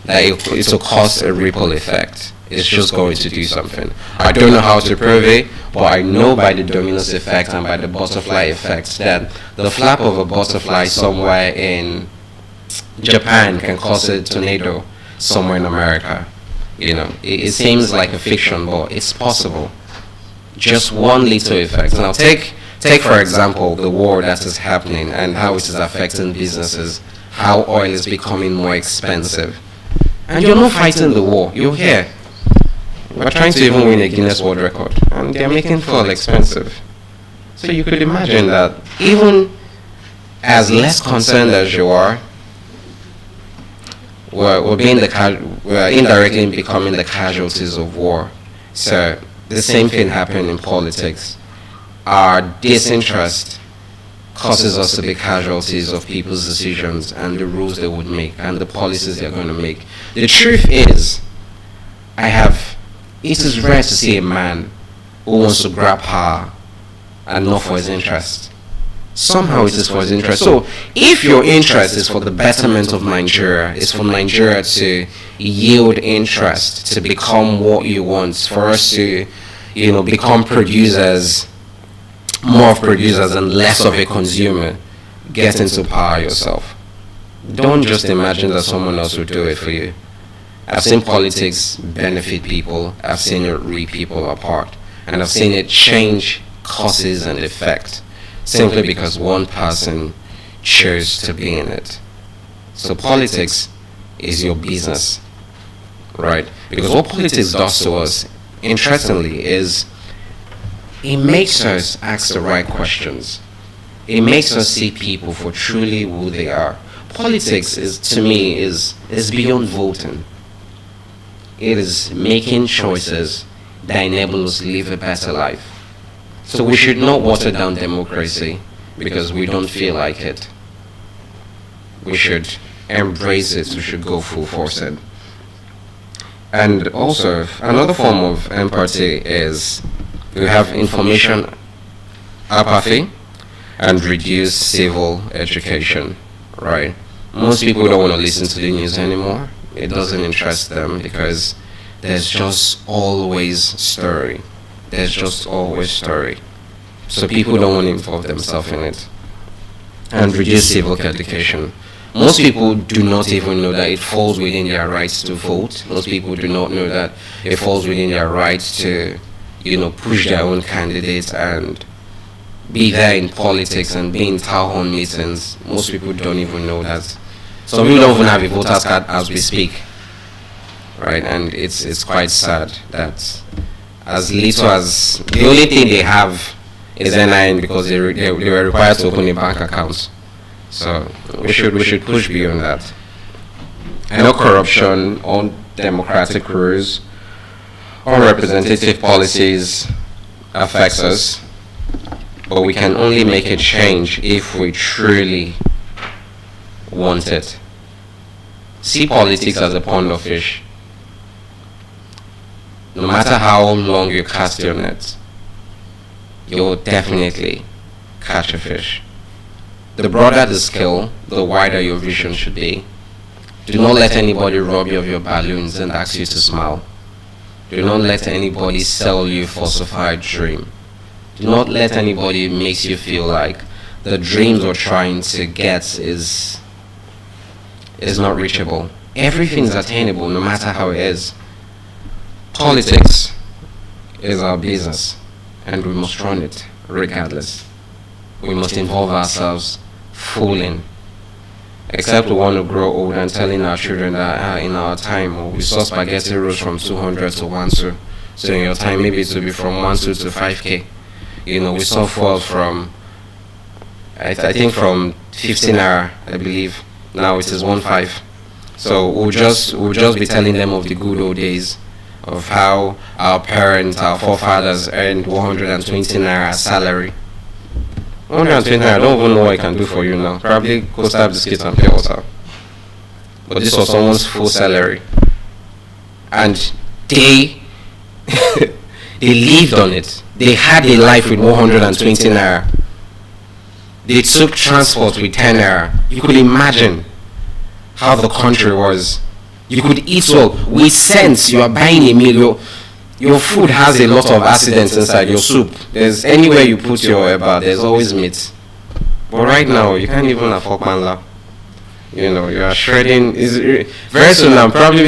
that it will cause a ripple effect. It's just going to do something. I don't know how to prove it, but I know by the dominoes effect and by the butterfly effect that the flap of a butterfly somewhere in Japan can cause a tornado somewhere in America. It seems like a fiction, but it's possible. Just one little effect. Now take for example the war that is happening and how it is affecting businesses, how oil is becoming more expensive. And you're not fighting the war, you're here. We're trying to even win a Guinness World Record, and they're making fuel expensive. So you could imagine that even as less concerned as you are, we're indirectly becoming the casualties of war. So the same thing happened in politics. Our disinterest causes us to be casualties of people's decisions and the rules they would make and the policies they're going to make. The truth is, it is rare to see a man who wants to grab power and not for his interest. Somehow it is for his interest. So if your interest is for the betterment of Nigeria, it's for Nigeria to yield interest, to become what you want, for us to, become producers, more of producers and less of a consumer, get into power yourself. Don't just imagine that someone else will do it for you. I've seen politics benefit people, I've seen it rip people apart, and I've seen it change causes and effect simply because one person chose to be in it. So politics is your business, right? Because what politics does to us, interestingly, is it makes us ask the right questions. It makes us see people for truly who they are. Politics to me is beyond voting. It is making choices that enable us to live a better life. So we should not water down democracy because we don't feel like it. We should embrace it. We should go full force in. And also, another form of empathy is we have information apathy and reduced civil education, right? Most people don't want to listen to the news anymore. It doesn't interest them because there's just always story. There's just always story. So people don't want to involve themselves in it. And reduce civic education. Most people do not even know that it falls within their rights to vote. Most people do not know that it falls within their rights to, push their own candidates and be there in politics and be in town hall meetings. Most people don't even know that. Some people don't even have a voter's card as we speak. Right, and it's quite sad that as little as the only thing they have is NIN because they were required to open a bank account. So we should push beyond that. I know corruption, undemocratic rules, unrepresentative policies affects us, but we can only make a change if we truly want it. See politics as a pond of fish. No matter how long you cast your net, you'll definitely catch a fish. The broader the scale, the wider your vision should be. Do not let anybody rob you of your balloons and ask you to smile. Do not let anybody sell you a falsified dream. Do not let anybody make you feel like the dreams we're trying to get is not reachable. Everything is attainable no matter how it is. Politics is our business and we must run it regardless. We must involve ourselves full in. Except we want to grow old and telling our children that in our time we saw spaghetti rolls from 200 to 1-2. So in your time maybe it will be from 1-2 to 5k. You know, we saw fuel from I think from 15 naira, I believe. Now it is 1.5. So we'll just be telling them of the good old days of how our parents, our forefathers earned 120 naira salary. 120 naira, I don't even know what I can do for you now. Probably Costa biscuits and pure water. But this was someone's full salary. And they they lived on it. They had a life with 120 naira. They took transport with 10 naira. You could imagine how the country was. You could eat well. With cents, you are buying a meal. Your food has a lot of accidents inside your soup. There's anywhere you put your eba, there's always meat. But right now, you can't even afford manla. You know, you are shredding. Very soon now, probably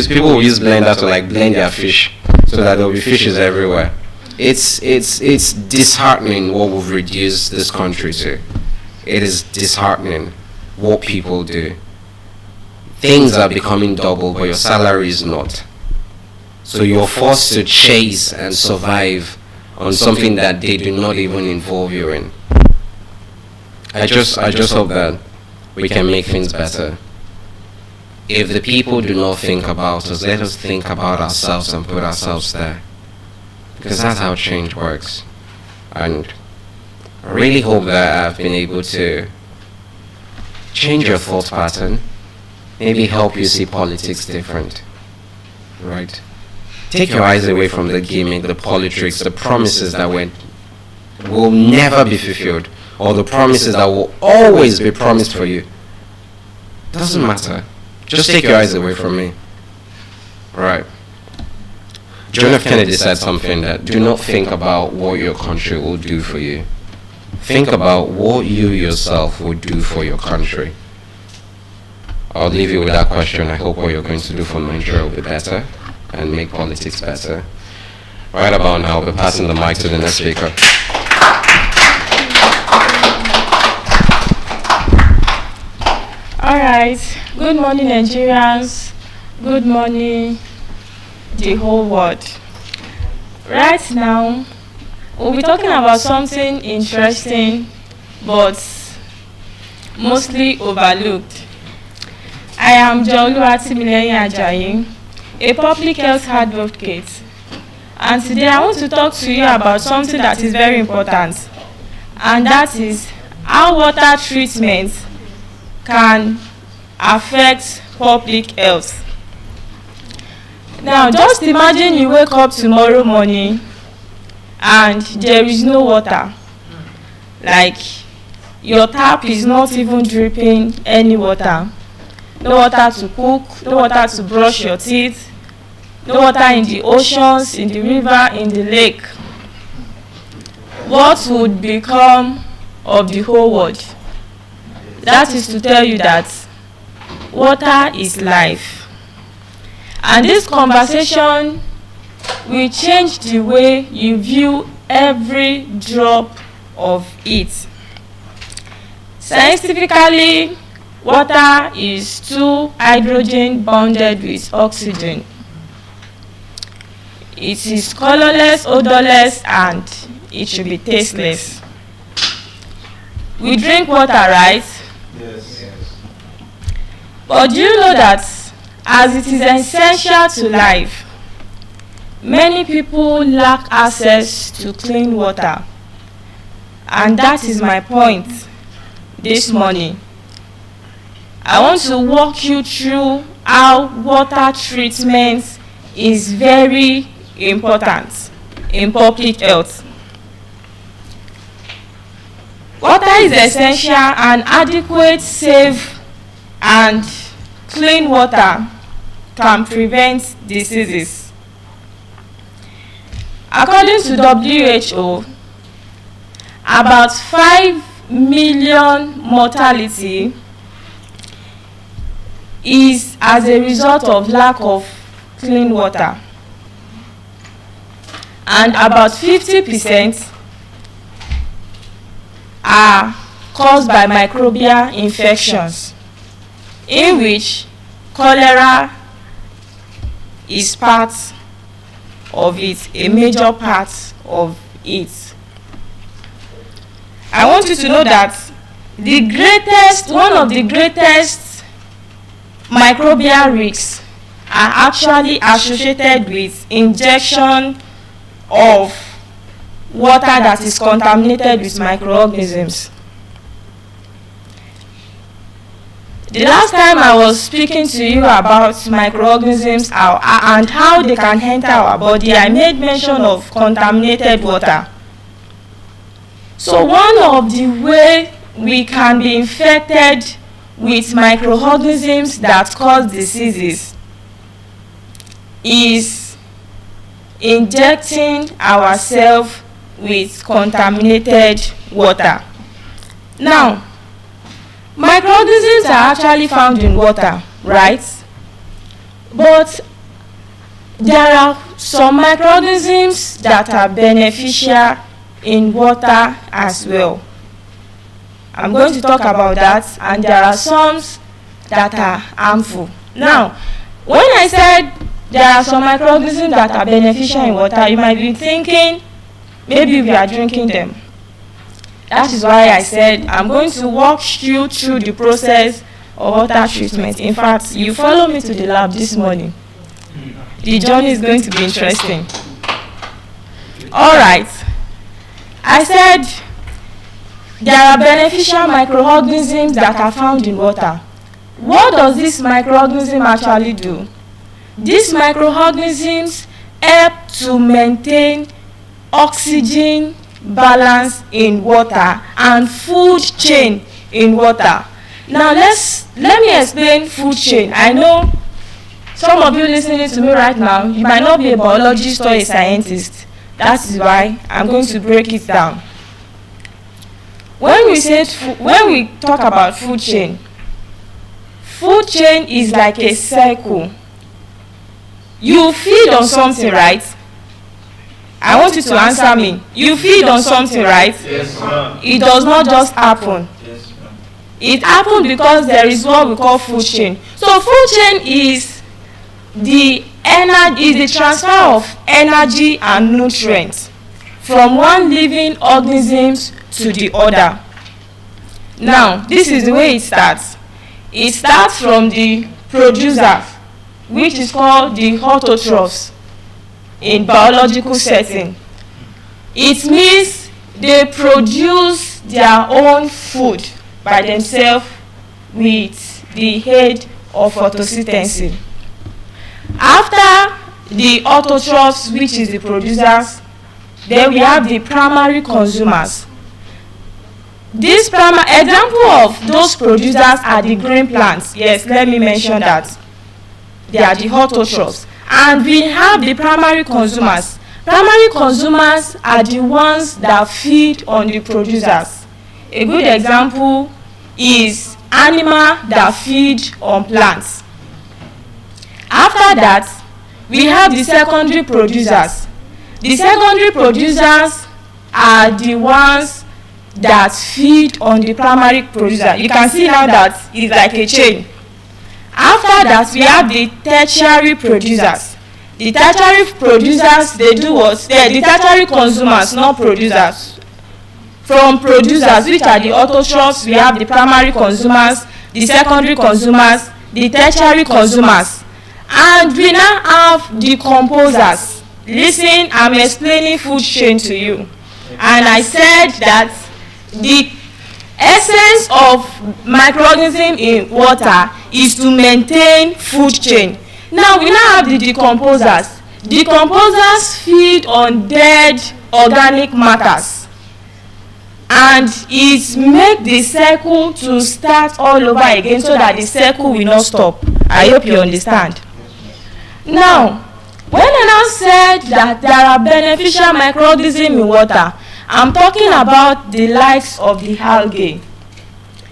people will use blender to like blend their fish so that there will be fishes everywhere. It's disheartening what we've reduced this country to. It is disheartening what people do. Things are becoming double, but your salary is not. So you're forced to chase and survive on something that they do not even involve you in. I just hope that we can make things better. If the people do not think about us, let us think about ourselves and put ourselves there. Because that's how change works. And I really hope that I've been able to change your thought pattern, maybe help you see politics different, right? Take your eyes away from the gimmick, the politics, the promises that will never be fulfilled, or the promises that will always be promised for you. Doesn't matter. Just take your eyes away from me. Right. John F. Kennedy said something that do not think about what your country will do for you. Think about what you yourself would do for your country. I'll leave you with that question. I hope what you're going to do for Nigeria will be better and make politics better. Right about now, I'll be passing the mic to the next speaker. All right. Good morning, Nigerians. Good morning, the whole world. Right now, we'll be talking about something interesting, but mostly overlooked. I am Joluwatimileyin Ajayi, a public health advocate, and today I want to talk to you about something that is very important, and that is how water treatment can affect public health. Now, just imagine you wake up tomorrow morning and there is no water. Like, your tap is not even dripping any water. No water to cook, no water to brush your teeth, no water in the oceans, in the river, in the lake. What would become of the whole world? That is to tell you that water is life. And this conversation will change the way you view every drop of it. Scientifically, water is two hydrogen bonded with oxygen. It is colorless, odorless, and it should be tasteless. We drink water, right? Yes. But do you know that as it is essential to life, many people lack access to clean water? And that is my point this morning. I want to walk you through how water treatment is very important in public health. Water is essential, and adequate, safe, and clean water can prevent diseases. According to WHO, about 5 million mortality is as a result of lack of clean water, and about 50% are caused by microbial infections, in which cholera is part of it, a major part of it. I want you to know that one of the greatest microbial risks are actually associated with injection of water that is contaminated with microorganisms. The last time I was speaking to you about microorganisms and how they can enter our body, I made mention of contaminated water. So one of the ways we can be infected with microorganisms that cause diseases is injecting ourselves with contaminated water. Now, microorganisms are actually found in water, right? But there are some microorganisms that are beneficial in water as well. I'm going to talk about that, and there are some that are harmful. Now, when I said there are some microorganisms that are beneficial in water, you might be thinking maybe we are drinking them. That is why I said I'm going to walk you through the process of water treatment. In fact, you follow me to the lab this morning. The journey is going to be interesting. All right. I said there are beneficial microorganisms that are found in water. What does this microorganism actually do? These microorganisms help to maintain oxygen balance in water and food chain in water. Now let me explain food chain. I know some of you listening to me right now, you might not be a biologist or a scientist. That is why I'm going to break it down. When we talk about food chain is like a cycle. You feed on something, right? I want you to answer me. You feed on something, right? Yes, ma'am. It does not just happen. Yes, ma'am. It happens because there is what we call food chain. So food chain is the transfer of energy and nutrients from one living organism to the other. Now, this is the way it starts. It starts from the producer, which is called the autotrophs in biological setting. It means they produce their own food by themselves with the aid of photosynthesis. After the autotrophs, which is the producers, then we have the primary consumers. This example of those producers are the green plants. Yes, let me mention that. They are the autotrophs. And we have the primary consumers. Primary consumers are the ones that feed on the producers. A good example is animals that feed on plants. After that, we have the secondary producers. The secondary producers are the ones that feed on the primary producer. You can see now that it's like a chain. After that, we have the tertiary producers. The tertiary producers, they do what? The tertiary consumers, not producers. From producers, which are the autotrophs, we have the primary consumers, the secondary consumers, the tertiary consumers. And we now have the composers. Listen, I'm explaining food chain to you. And I said that the Essence of microorganism in water is to maintain food chain. Now we now have the decomposers. Decomposers feed on dead organic matters, and it make the circle to start all over again so that the circle will not stop. I hope you understand. Now, when I now said that there are beneficial microorganisms in water, I'm talking about the likes of the algae.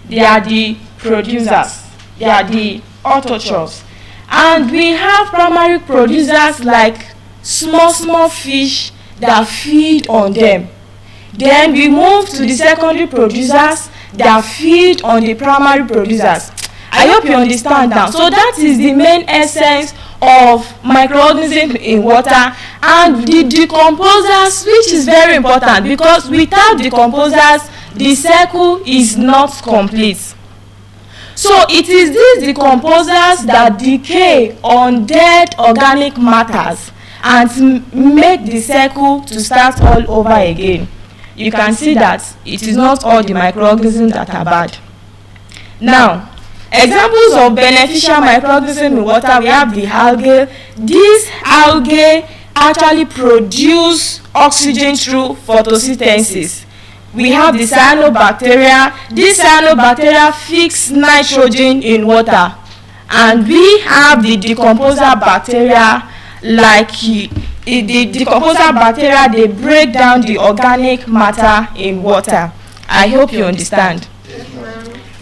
They are the producers. They are the autotrophs. And we have primary producers like small fish that feed on them. Then we move to the secondary producers that feed on the primary producers. I hope you understand now. So that is the main essence of microorganisms in water, and the decomposers, which is very important, because without decomposers the circle is not complete. So it is these decomposers that decay on dead organic matters and make the circle to start all over again. You can see that it is not all the microorganisms that are bad. Now, examples of beneficial microorganisms in water, we have the algae. These algae actually produce oxygen through photosynthesis. We have the cyanobacteria. These cyanobacteria fix nitrogen in water. And we have the decomposer bacteria, like the decomposer bacteria, they break down the organic matter in water. I hope you understand.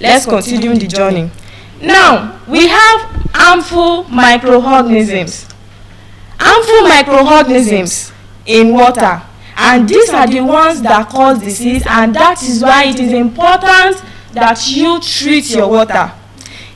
Let's continue the journey. Now, we have harmful microorganisms. Harmful microorganisms in water. And these are the ones that cause disease, and that is why it is important that you treat your water.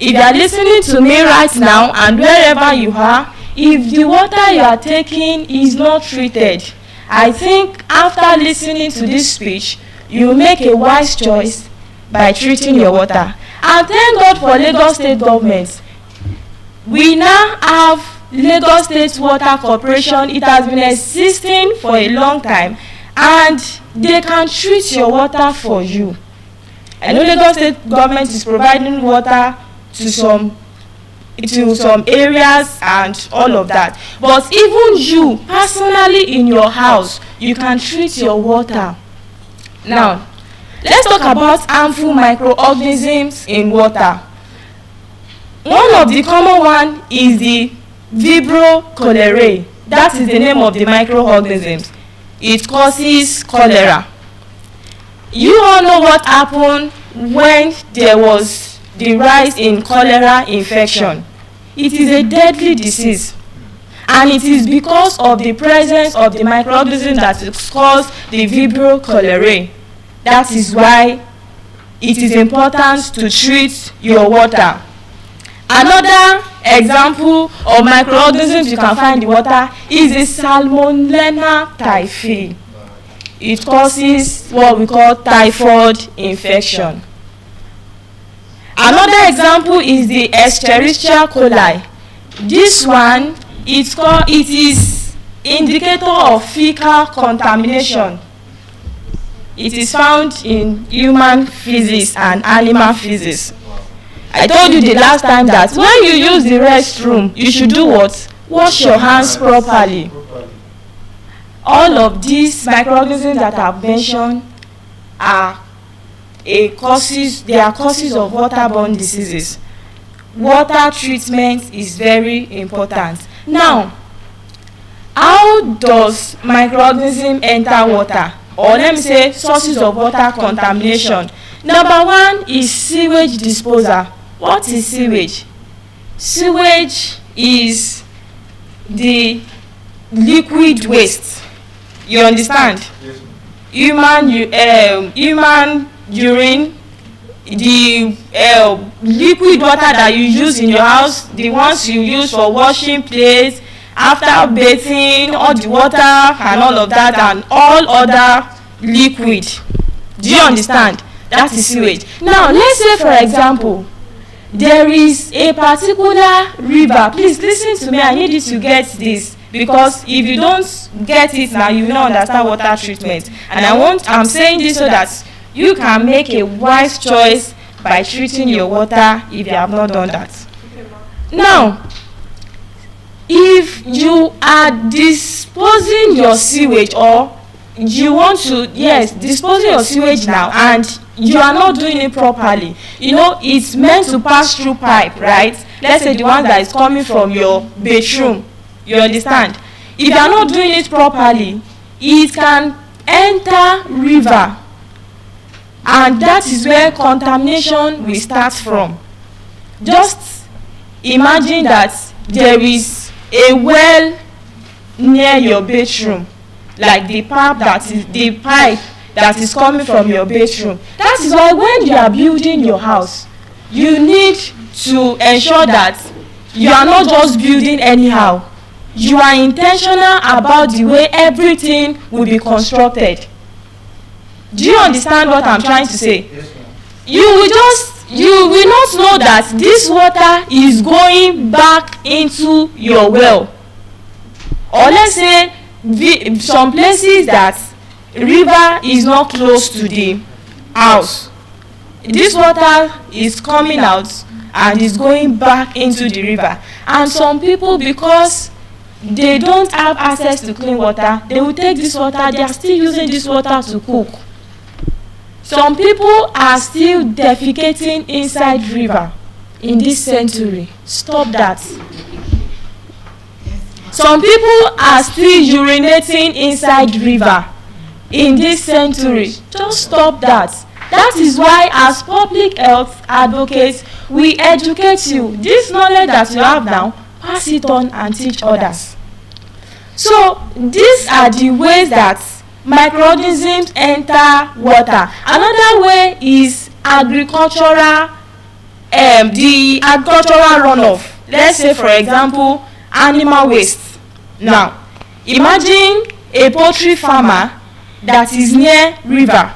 If you are listening to me right now and wherever you are, if the water you are taking is not treated, I think after listening to this speech, you will make a wise choice by treating your water. And thank God for Lagos State government. We now have Lagos State Water Corporation. It has been existing for a long time, and they can treat your water for you. I know Lagos State government is providing water to some areas and all of that, but even you personally in your house, you can treat your water. Now, let's talk about harmful microorganisms in water. One of the common one is the Vibrio cholerae. That is the name of the microorganisms. It causes cholera. You all know what happened when there was the rise in cholera infection. It is a deadly disease, and it is because of the presence of the microorganism that it caused the Vibrio cholerae. That is why it is important to treat your water. Another example of microorganisms you can find in water is the Salmonella typhi. It causes what we call typhoid infection. Another example is the Escherichia coli. This one, it is indicator of fecal contamination. It is found in human feces and animal feces. I told you the last time that when you use the restroom, you should do what? Wash your hands properly. All of these microorganisms that I've mentioned are causes of waterborne diseases. Water treatment is very important. Now, how does microorganism enter water? Or let me say sources of water contamination. Number one is sewage disposal. What is sewage? Sewage is the liquid waste. You understand? Human urine, the liquid water that you use in your house, the ones you use for washing plates, after bathing, all the water and all of that, and all other liquid. Do you understand? That is sewage. Now, let's say for example, there is a particular river. Please listen to me. I need you to get this, because if you don't get it now, you will not understand water treatment. And I'm saying this so that you can make a wise choice by treating your water if you have not done that. Now, if you are disposing your sewage, or you want to, yes, disposing your sewage now, and you are not doing it properly, you know, it's meant to pass through pipe, right? Let's say the one that is coming from your bedroom, you understand? If you are not doing it properly, it can enter river, and that is where contamination will start from. Just imagine that there is a well near your bedroom, like the pipe that is coming from your bedroom. That is why when you are building your house, you need to ensure that you are not just building anyhow. You are intentional about the way everything will be constructed. Do you understand what I'm trying to say? You will not know that this water is going back into your well. Or let's say some places that river is not close to the house. This water is coming out and is going back into the river. And some people, because they don't have access to clean water, they will take this water, they are still using this water to cook. Some people are still defecating inside river in this century. Stop that. Some people are still urinating inside river in this century. Just stop that. That is why, as public health advocates, we educate you. This knowledge that you have now, pass it on and teach others. So these are the ways that microorganisms enter water. Another way is agricultural, the agricultural runoff. Let's say, for example, animal waste. Now, imagine a poultry farmer that is near river.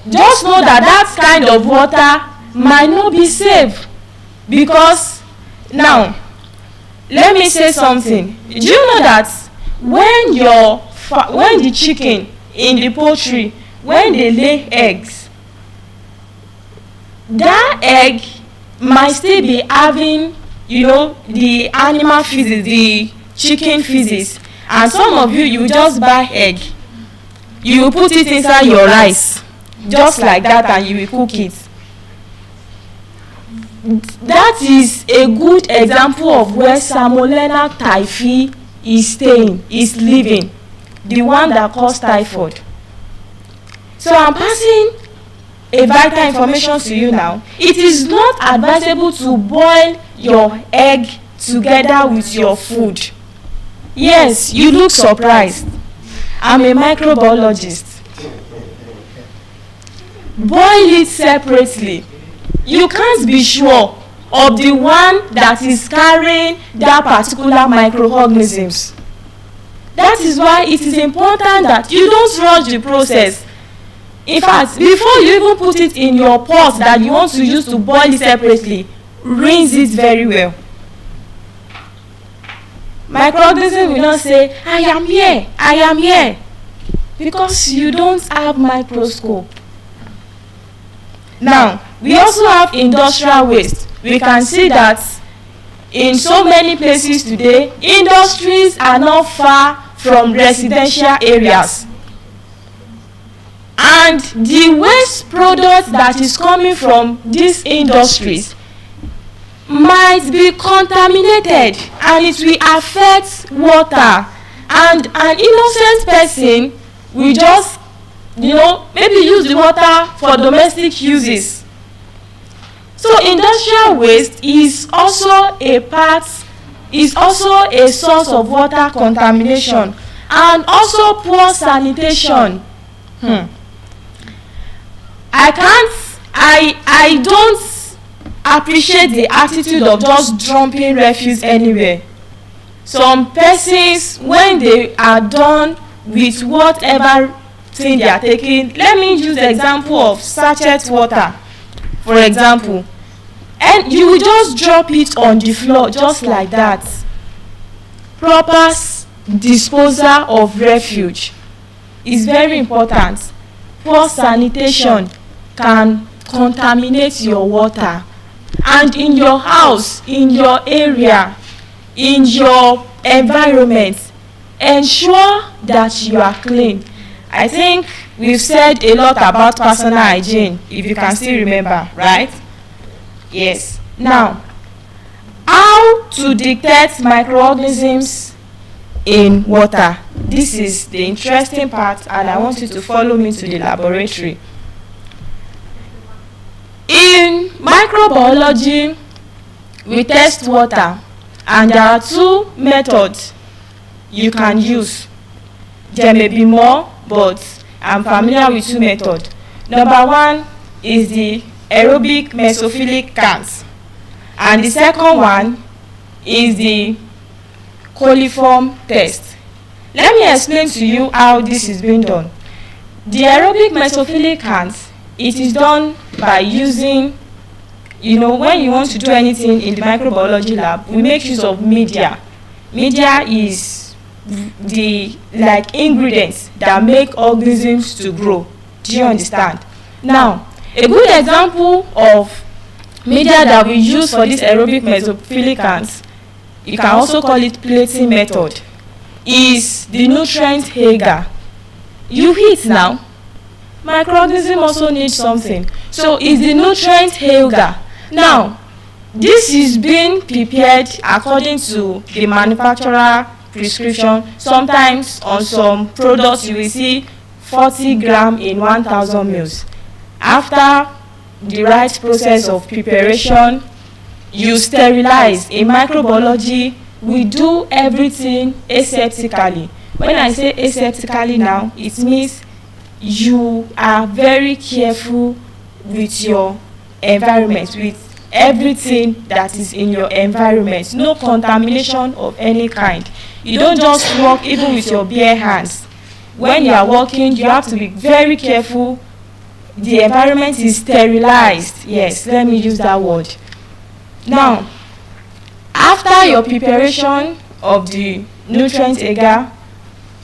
Just know that that kind of water might not be safe, because now, let me say something. Do you know that when the chicken in the poultry, when they lay eggs, that egg might still be having, you know, the animal feces, the chicken feces, and some of you just buy egg, you will put it inside your rice, just like that, and you will cook it. That is a good example of where Salmonella typhi is living, the one that caused typhoid. So I'm passing a vital information to you now. It is not advisable to boil your egg together with your food. Yes, you look surprised. I'm a microbiologist. Boil it separately. You can't be sure of the one that is carrying that particular microorganisms. That is why it is important that you don't rush the process. In fact, before you even put it in your pot that you want to use to boil it separately, rinse it very well. Microorganisms will not say, I am here, because you don't have microscope. Now, we also have industrial waste. We can see that in so many places today, industries are not far from residential areas. And the waste product that is coming from these industries might be contaminated, and it will affect water. And an innocent person will just, maybe use the water for domestic uses. So industrial waste is also a source of water contamination, and also poor sanitation. I don't appreciate the attitude of just dumping refuse anywhere. Some persons, when they are done with whatever thing they are taking, let me use the example of sachet water, for example, and you will just drop it on the floor just like that. Proper disposal of refuge is very important. poor sanitation can contaminate your water. And in your house, in your area, in your environment, ensure that you are clean. I think we've said a lot about personal hygiene, if you can still remember, right? Yes. Now, how to detect microorganisms in water? This is the interesting part, and I want you to follow me to the laboratory. In microbiology, we test water, and there are two methods you can use. There may be more, but I'm familiar with two methods. Number one is the aerobic mesophilic count, and the second one is the coliform test. Let me explain to you how this is being done. The aerobic mesophilic count, it is done by using, when you want to do anything in the microbiology lab, we make use of media. Media is the ingredients that make organisms to grow. Do you understand? Now, a good example of media that we use for this aerobic mesophilic count, you can also call it plating method, is the nutrient agar. You eat now, microorganism also needs something, so it's the nutrient agar. Now, this is being prepared according to the manufacturer prescription. Sometimes on some products you will see 40 gram in 1000 mils. After the right process of preparation, you sterilize. In microbiology, we do everything aseptically. When I say aseptically now, it means you are very careful with your environment, with everything that is in your environment. No contamination of any kind. You don't just work even with your bare hands. When you are working, you have to be very careful. The environment is sterilized. Yes, let me use that word. Now, after your preparation of the nutrient agar,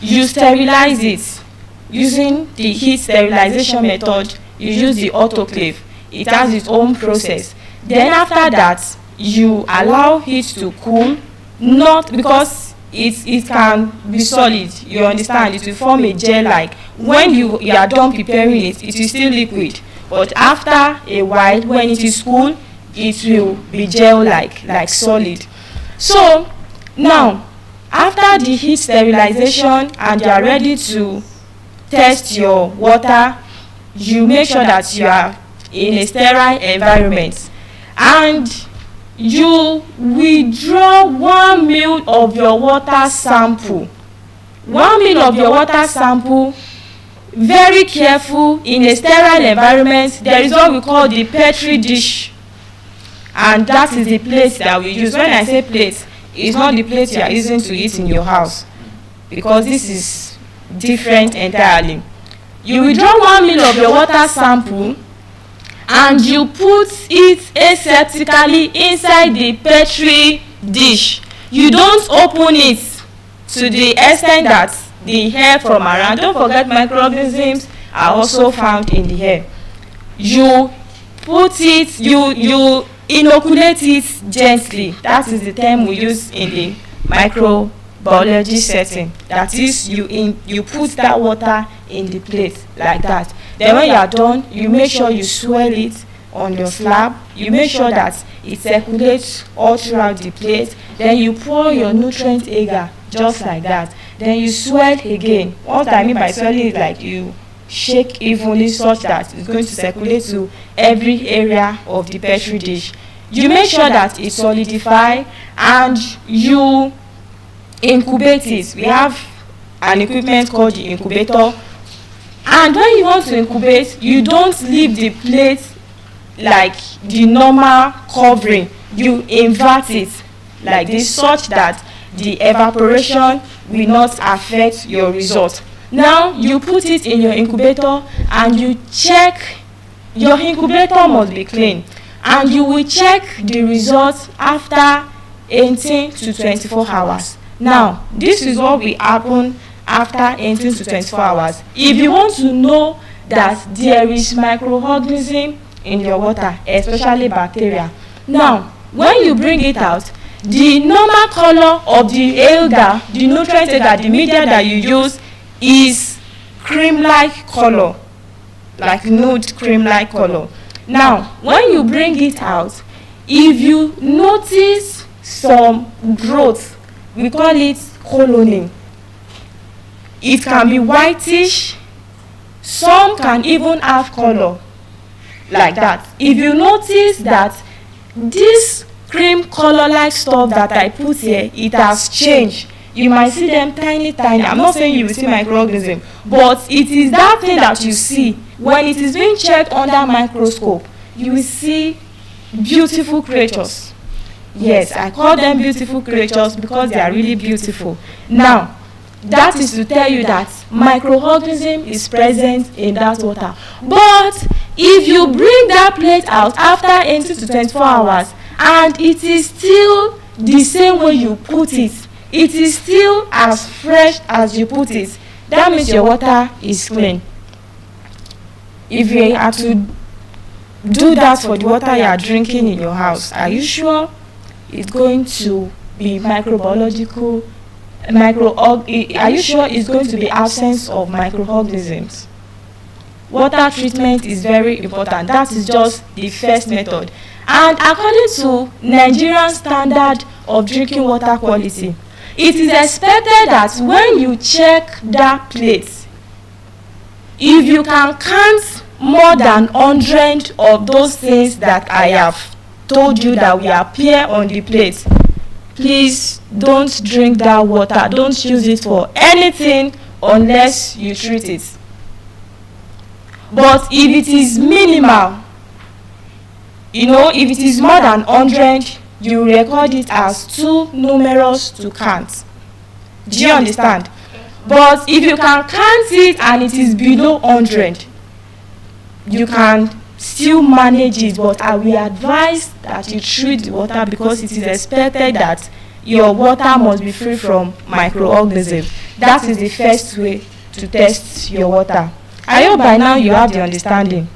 you sterilize it using the heat sterilization method. You use the autoclave. It has its own process. Then after that, you allow it to cool, not because it can be solid, you understand, it will form a gel-like. When you are done preparing it, it is still liquid, but after a while, when it is cool, it will be gel-like, like solid. So now, after the heat sterilization and you are ready to test your water, you make sure that you are in a sterile environment, and you withdraw 1 ml of your water sample. 1 ml of your water sample, very careful, in a sterile environment. There is what we call the petri dish, and that is the plate that we use. When I say plate, it's not the plate you are using to eat in your house, because this is different entirely. You withdraw 1 ml of your water sample, and you put it aseptically inside the petri dish. You don't open it to the extent that the air from around. Don't forget, microorganisms are also found in the air. You put it, you inoculate it gently. That is the term we use in the microbiology setting. That is, you put that water in the plate like that. Then when you are done, you make sure you swirl it on your slab. You make sure that it circulates all throughout the plate. Then you pour your nutrient agar just like that. Then you swirl again. What I mean by swirling is like you shake evenly such that it's going to circulate to every area of the petri dish. You make sure that it solidifies, and you incubate it. We have an equipment called the incubator. And when you want to incubate, you don't leave the plate like the normal covering. You invert it like this, such that the evaporation will not affect your result. Now you put it in your incubator, and you check. Your incubator must be clean, and you will check the results after 18 to 24 hours. Now, this is what will happen after 18 to 24 hours. If you want to know that there is microorganism in your water, especially bacteria. Now, when you bring it out, the normal color of the agar, the nutrient agar, the media that you use is cream-like color, like nude cream-like color. Now, when you bring it out, if you notice some growth, we call it coloning. It can be whitish, some can even have color, like that. If you notice that this cream color like stuff that I put here, it has changed, you might see them tiny. I'm not saying you will see microorganism, but it is that thing that you see when it is being checked under microscope. You will see beautiful creatures. Yes, I call them beautiful creatures because they are really beautiful. Now, that is to tell you that microorganism is present in that water. But if you bring that plate out after 18 to 24 hours and it is still the same way you put it, it is still as fresh as you put it, that means your water is clean. If you are to do that for the water you are drinking in your house, are you sure it's going to be microbiological? Are you sure it's going to be absence of microorganisms? Water treatment is very important. That is just the first method. And according to Nigerian standard of drinking water quality, it is expected that when you check that plate, if you can count more than 100 of those things that I have told you that will appear on the plate, please don't drink that water. Don't use it for anything unless you treat it. But if it is minimal, if it is more than 100, you record it as too numerous to count. Do you understand? But if you can count it and it is below 100, you can still manage it, but I will advise that you treat the water because it is expected that your water must be free from microorganisms. That is the first way to test your water. I hope by now you have the understanding.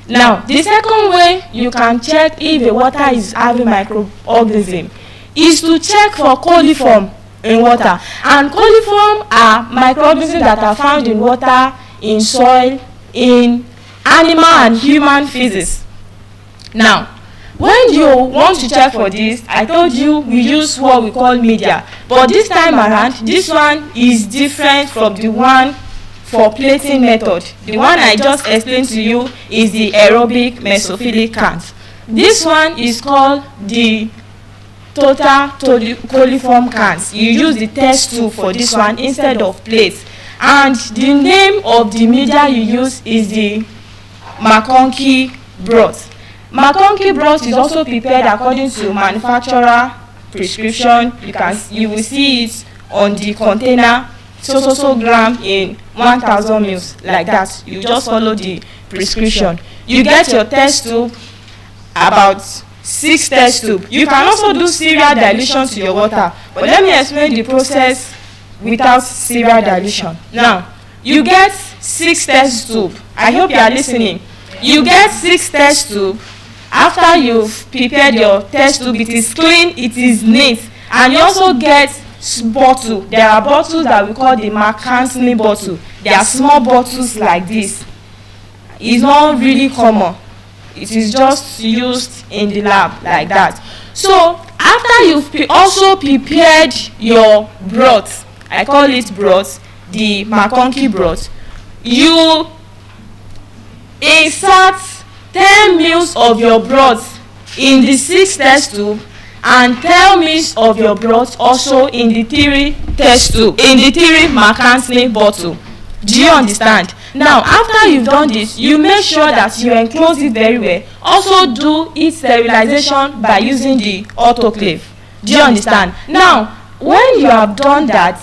Now, the second way you can check if a water is having microorganism is to check for coliform in water. And coliform are microorganisms that are found in water, in soil, in animal and human feces. Now, when you want to check for this, I told you we use what we call media. But this time around, this one is different from the one for plating method. The one I just explained to you is the aerobic mesophilic count. This one is called the total coliform count. You use the test tube for this one instead of plates. And the name of the media you use is the McConkey broth. McConkey broth is also prepared according to manufacturer prescription. You will see it on the container, so gram in 1000 mils, like that. You just follow the prescription. You get your test tube, about 6 test tube. You can also do serial dilution to your water, but let me explain the process without serial dilution. Now, you get 6 test tube. I hope you are listening. You get 6 test tube. After you've prepared your test tube, it is clean, it is neat, and you also get bottle. There are bottles that we call the McCartney bottle. They are small bottles like this. It's not really common. It is just used in the lab like that. So after you've also prepared your broth, I call it broth, the McConkey broth, you insert 10 mils of your broth in the 6 test tube and 10 mils of your broth also in the 3 test tube, in the 3 McCartney bottle. Do you understand? Now, after you've done this, you make sure that you enclose it very well. Also do its sterilization by using the autoclave. Do you understand? Now, when you have done that,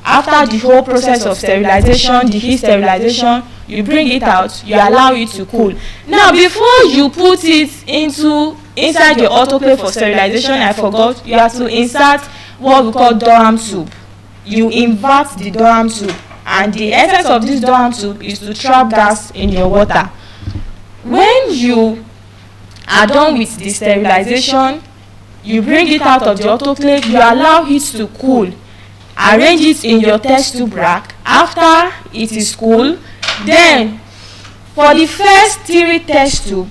after the whole process of sterilization, the heat sterilization, you bring it out, you allow it to cool. Now, before you put it inside your autoclave for sterilization, I forgot, you have to insert what we call Durham tube. You invert the Durham tube And the essence of this door and tube is to trap gas in your water. When you are done with the sterilization, you bring it out of the autoclave, you allow it to cool. Arrange it in your test tube rack. After it is cool, then for the first 3 test tube,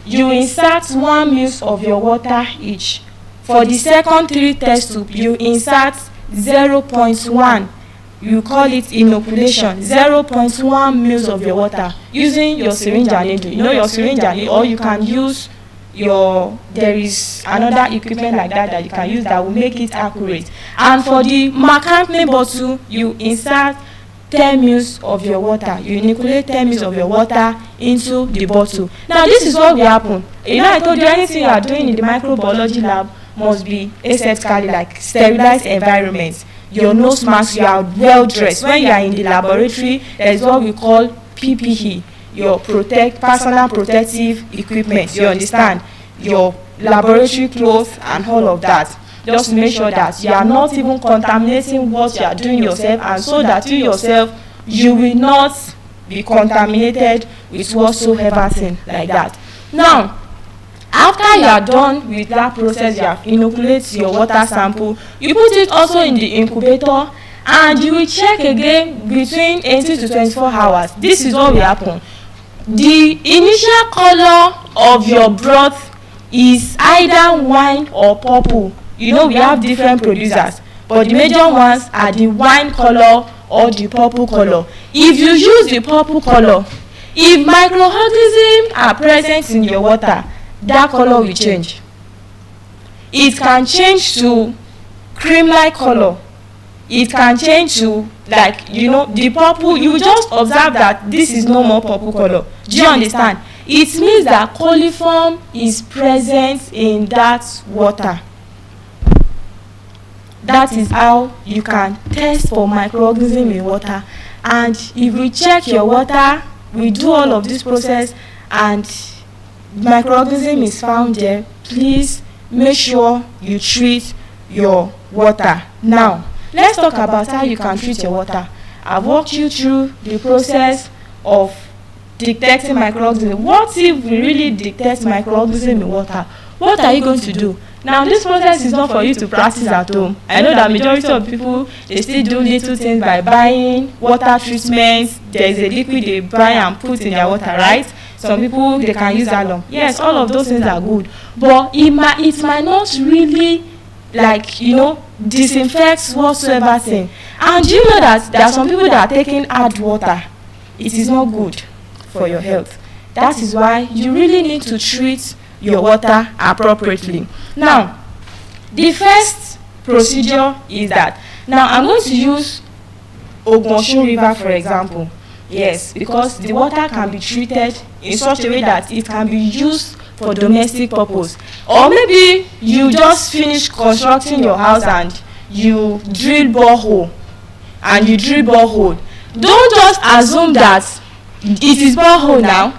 you insert 1 ml of your water each. For the second 3 test tube, you insert 0.1. You call it inoculation, 0.1 ml of your water using your syringe and needle. You know your syringe and needle, or you can use there is another equipment like that you can use that will make it accurate. And for the McCartney bottle, you insert 10 ml of your water. You inoculate 10 ml of your water into the bottle. Now this is what will happen. You know, I told you anything you are doing in the microbiology lab must be aseptically, like sterilized environment. Your nose mask, you are well dressed. When you are in the laboratory, there is what we call PPE, your personal protective equipment. You understand? Your laboratory clothes and all of that. Just to make sure that you are not even contaminating what you are doing yourself, and so that you yourself, you will not be contaminated with whatsoever thing like that. Now, after you are done with that process, you have inoculated your water sample, you put it also in the incubator, and you will check again between 18 to 24 hours. This is what will happen. The initial color of your broth is either wine or purple. You know, we have different producers, but the major ones are the wine color or the purple color. If you use the purple color, if microorganisms are present in your water, that color will change. It can change to cream-like color. It can change to, like, you know, the purple. You just observe that this is no more purple color. Do you understand? It means that coliform is present in that water. That is how you can test for microorganism in water. And if we check your water, we do all of this process, and microorganism is found there, please make sure you treat your water. Now, let's talk about how you can treat your water. I've walked you through the process of detecting microorganism. What if we really detect microorganism in water? What are you going to do? Now, this process is not for you to practice at home. I know that majority of people, they still do little things by buying water treatments. There is a liquid they buy and put in their water, right? Some people, they can use alum. Yes, all of those things are good, but it might not really, like, you know, disinfect whatsoever thing. And you know that there are some people that are taking hard water. It is not good for your health. That is why you really need to treat your water appropriately. Now, the first procedure is that, now I'm going to use Ogun River for example. Yes, because the water can be treated in such a way that it can be used for domestic purpose. Or maybe you just finished constructing your house and you drill borehole. Don't just assume that it is borehole now,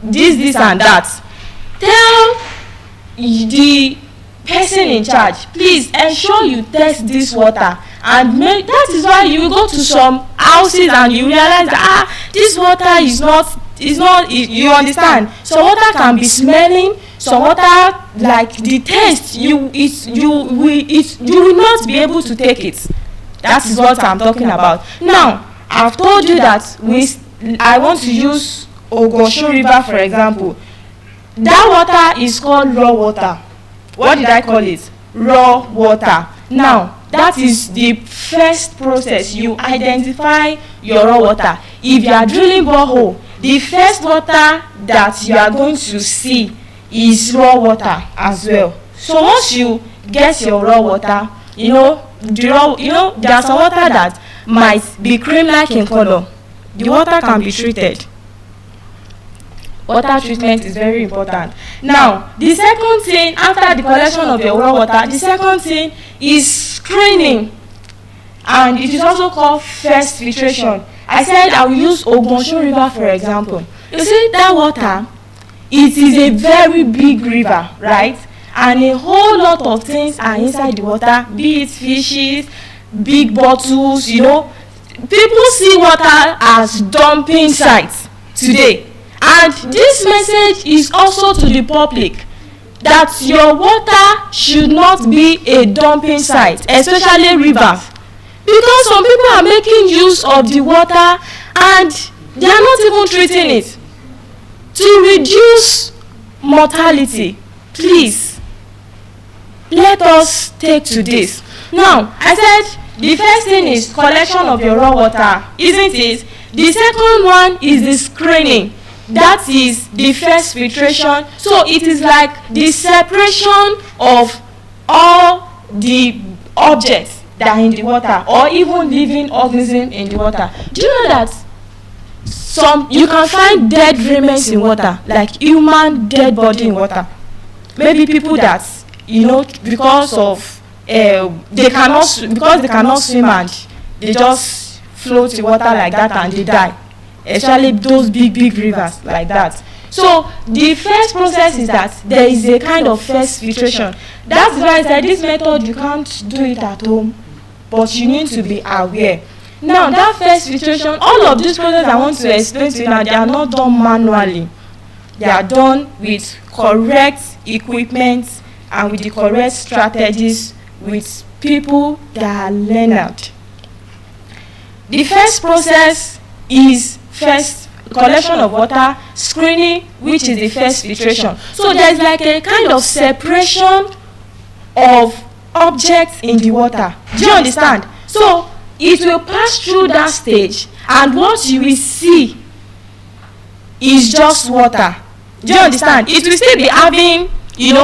this and that. Tell the person in charge, please ensure you test this water, and that is why you go to some houses and you realize that this water is not you understand. So water can be smelling, so water, like the taste, you will not be able to take it. That is what I'm talking about. Now, I've told you that I want to use Ogun River for example. That water is called raw water. What did I call it? Raw water. Now, that is the first process. You identify your raw water. If you are drilling borehole, the first water that you are going to see is raw water as well. So once you get your raw water, there are some water that might be cream-like in color. The water can be treated. Water treatment is very important. Now, the second thing after the collection of your raw water, the second thing is screening, and it is also called first filtration. I said I will use Ogun River for example. You see that water, it is a very big river, right? And a whole lot of things are inside the water, be it fishes, big bottles, people see water as dumping sites today, and this message is also to the public that your water should not be a dumping site, especially rivers, because some people are making use of the water and they are not even treating it. To reduce mortality, please let us take to this. Now, I said the first thing is collection of your raw water, isn't it? The second one is the screening. That is the first filtration. So it is like the separation of all the objects that are in the water, or even living organisms in the water. Do you know that you can find dead remains in water, like human dead body in water? Maybe people that, because of they cannot swim and they just float in water like that and they die, especially those big rivers like that. So the first process is that there is a kind of first filtration. That's why I said this method you can't do it at home, but you need to be aware. Now that first filtration, all of this process I want to explain to you now, they are not done manually. They are done with correct equipment and with the correct strategies, with people that are learned. The first process is first collection of water, screening, which is the first filtration. So there's like a kind of separation of objects in the water. Do you understand? So it will pass through that stage, and what you will see is just water. Do you understand? It will still be having,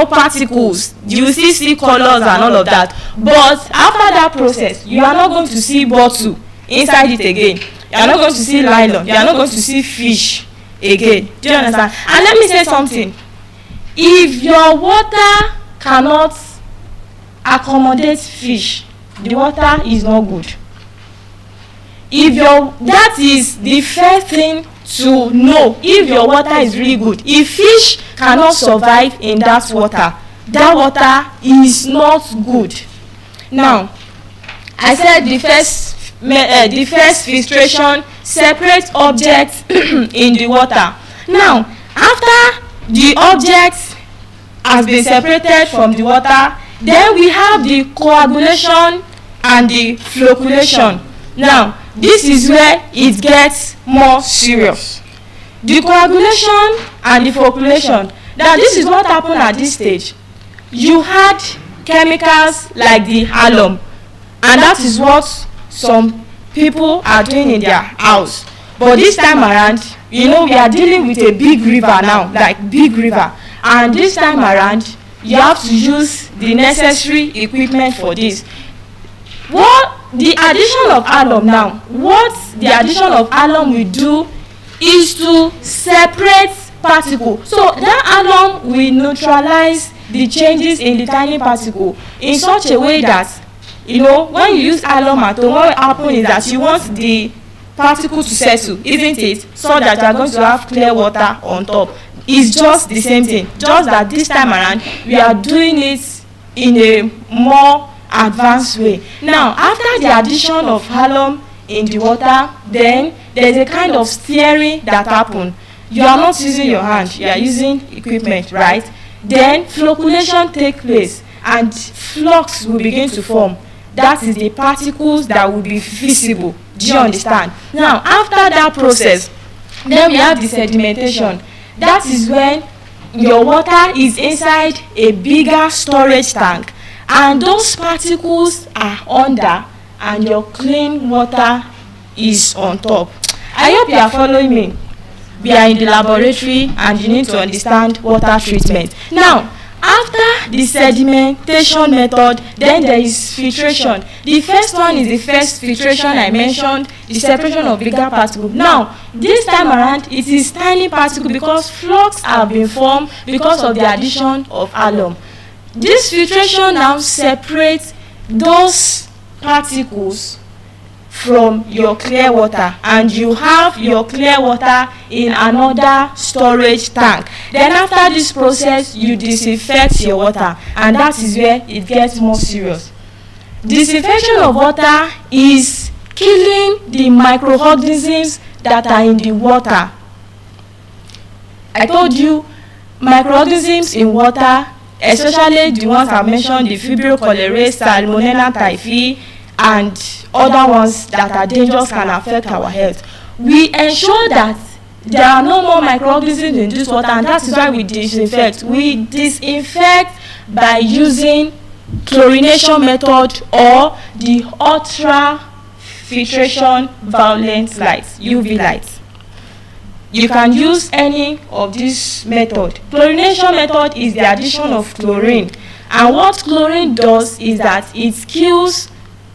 particles. You will still see colors and all of that. But after that process, you are not going to see bottle inside it again. You are not going to see nylon. You are not going to see fish again. Do you understand? And let me say something. If your water cannot accommodate fish, the water is not good. That is the first thing to know if your water is really good. If fish cannot survive in that water is not good. Now, I said the first filtration, separate objects in the water. Now, after the objects has been separated from the water, then we have the coagulation and the flocculation. Now, this is where it gets more serious. The coagulation and the flocculation. Now, this is what happened at this stage. You had chemicals like the alum, and that is what some people are doing in their house. But this time around, we are dealing with a big river now, like big river. And this time around, you have to use the necessary equipment for this. What the addition of alum now, what the addition of alum will do is to separate particle. So that alum will neutralize the changes in the tiny particle in such a way that, when you use alum at home, what will happen is that you want the particle to settle, isn't it? So that you are going to have clear water on top. It's just the same thing, just that this time around we are doing it in a more advanced way. Now, after the addition of alum in the water, then there's a kind of steering that happens. You are not using your hand, you are using equipment, right? Then flocculation takes place and flux will begin to form. That is the particles that will be visible. Do you understand? Now, after that process, then we have the sedimentation. That is when your water is inside a bigger storage tank, and those particles are under, and your clean water is on top. I hope you are following me. We are in the laboratory and you need to understand water treatment. Now, after the sedimentation method, then there is filtration. The first one is the first filtration I mentioned, the separation of bigger particles. Now, this time around, it is tiny particles because flux have been formed because of the addition of alum. This filtration now separates those particles from your clear water, and you have your clear water in another storage tank. Then after this process, you disinfect your water, and that is where it gets more serious. Disinfection of water is killing the microorganisms that are in the water. I told you, microorganisms in water, especially the ones I've mentioned, the Vibrio cholerae, Salmonella typhi, and other ones that are dangerous, can affect our health. We ensure that there are no more microorganisms in this water, and that is why we disinfect. We disinfect by using chlorination method or the ultrafiltration violet lights, UV lights. You can use any of this method. Chlorination method is the addition of chlorine, and what chlorine does is that it kills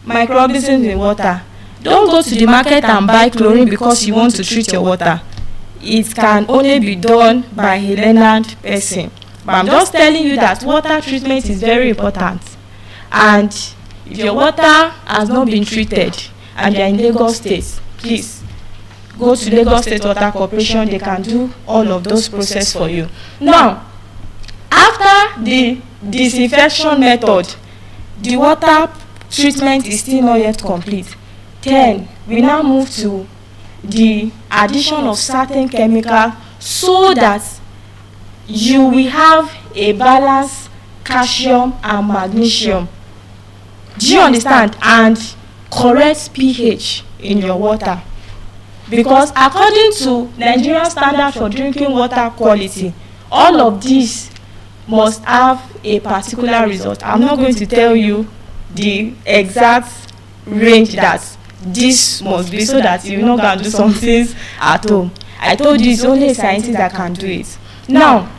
microorganisms in water. Don't go to the market and buy chlorine because you want to treat your water. It can only be done by a learned person. But I'm just telling you that water treatment is very important. And if your water has not been treated and you are in Lagos State, please go to Lagos State Water Corporation. They can do all of those processes for you. Now, after the disinfection method, the water treatment is still not yet complete. Then we now move to the addition of certain chemicals so that you will have a balanced calcium and magnesium. Do you understand? And correct pH in your water. Because according to Nigerian standard for drinking water quality, all of these must have a particular result. I'm not going to tell you the exact range that this must be so that you're not going to do some things at home. I told you it's only a scientist that can do it. Now,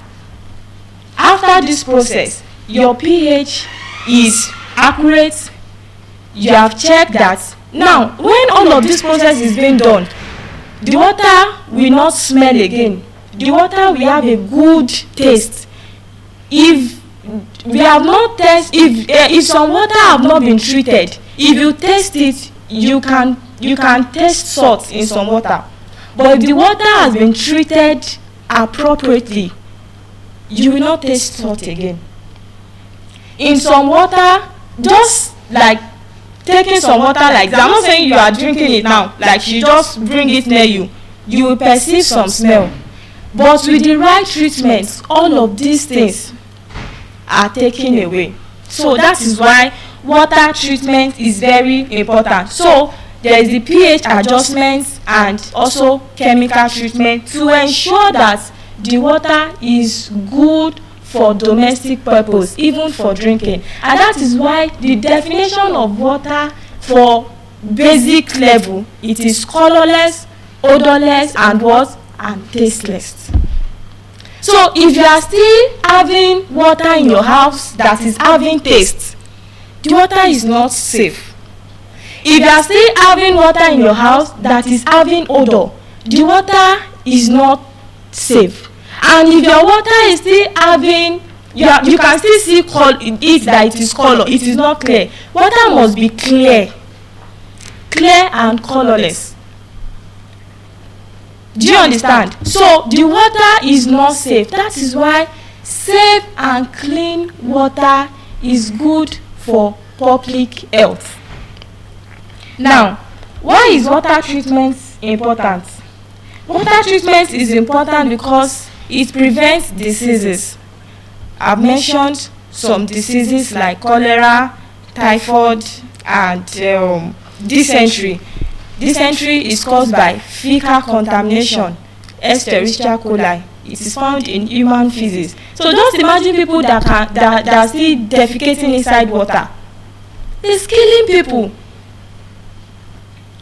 after this process, your pH is accurate. You have checked that. Now, when all of this process is being done, the water will not smell again. The water will have a good taste. If we have not tested, if some water have not been treated, if you taste it, you can taste salt in some water. But if the water has been treated appropriately, you will not taste salt again. In some water, just like taking some water like that, I'm not saying you are drinking it now, like you just bring it near you, you will perceive some smell. But with the right treatment, all of these things are taken away. So that is why water treatment is very important. So there is the pH adjustment and also chemical treatment to ensure that the water is good for domestic purpose, even for drinking. And that is why the definition of water for basic level, it is colorless, odorless, and what? And tasteless. So if you are still having water in your house that is having taste, the water is not safe. If you are still having water in your house that is having odor, the water is not safe. And if your water is still having, you can still see it that it is color, it is not clear. Water must be clear and colorless. Do you understand? So the water is not safe. That is why safe and clean water is good for public health. Now, why is water treatment important? Water treatment is important because it prevents diseases. I've mentioned some diseases like cholera, typhoid, and dysentery. Dysentery is caused by fecal contamination, Escherichia coli. It is found in human feces. So just imagine people that are still defecating inside water. It's killing people.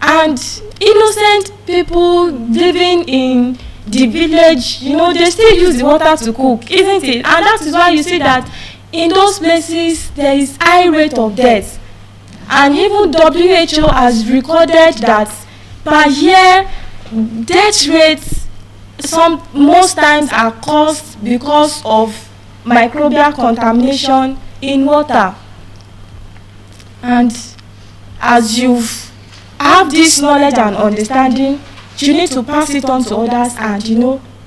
And innocent people living in the village, they still use the water to cook, isn't it? And that is why you see that in those places there is high rate of death. And even WHO has recorded that per year death rates most times are caused because of microbial contamination in water. And as you have this knowledge and understanding, you need to pass it on to others and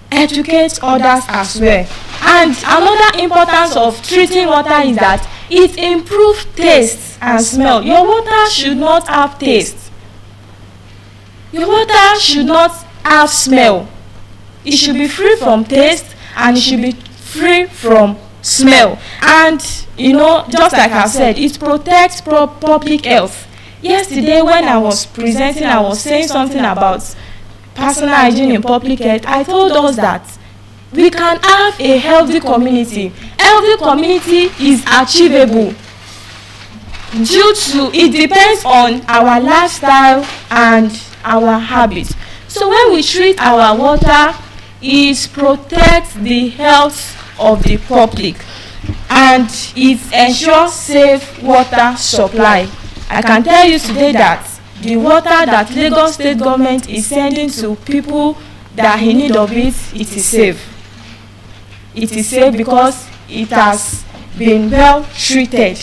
educate others as well. And another importance of treating water is that it improves taste and smell. Your water should not have taste. Your water should not have smell. It should be free from taste and it should be free from smell. And just like I said, it protects public health. Yesterday when I was presenting, I was saying something about personal hygiene in public health. I told us that we can have a healthy community. Healthy community is achievable due to, it depends on our lifestyle and our habits. So when we treat our water, it protects the health of the public and it ensures safe water supply. I can tell you today that the water that Lagos State government is sending to people that are in need of it, it is safe. It is safe because it has been well treated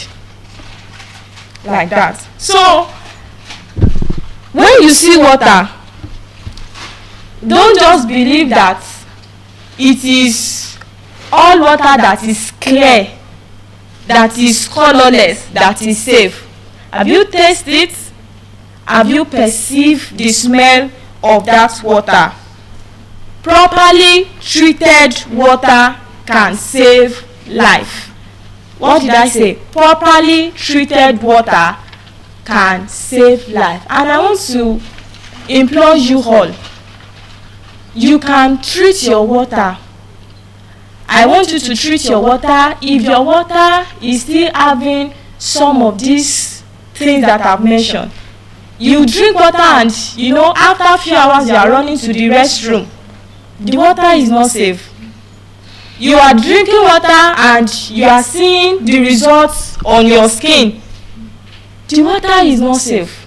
like that. So when you see water, don't just believe that it is all water that is clear, that is colorless, that is safe. Have you tasted it? Have you perceived the smell of that water? Properly treated water can save life. What did I say? Properly treated water can save life. And I want to implore you all, you can treat your water. I want you to treat your water. If your water is still having some of these things that I've mentioned, you drink water and after a few hours you are running to the restroom, the water is not safe. You are drinking water and you are seeing the results on your skin. The water is not safe.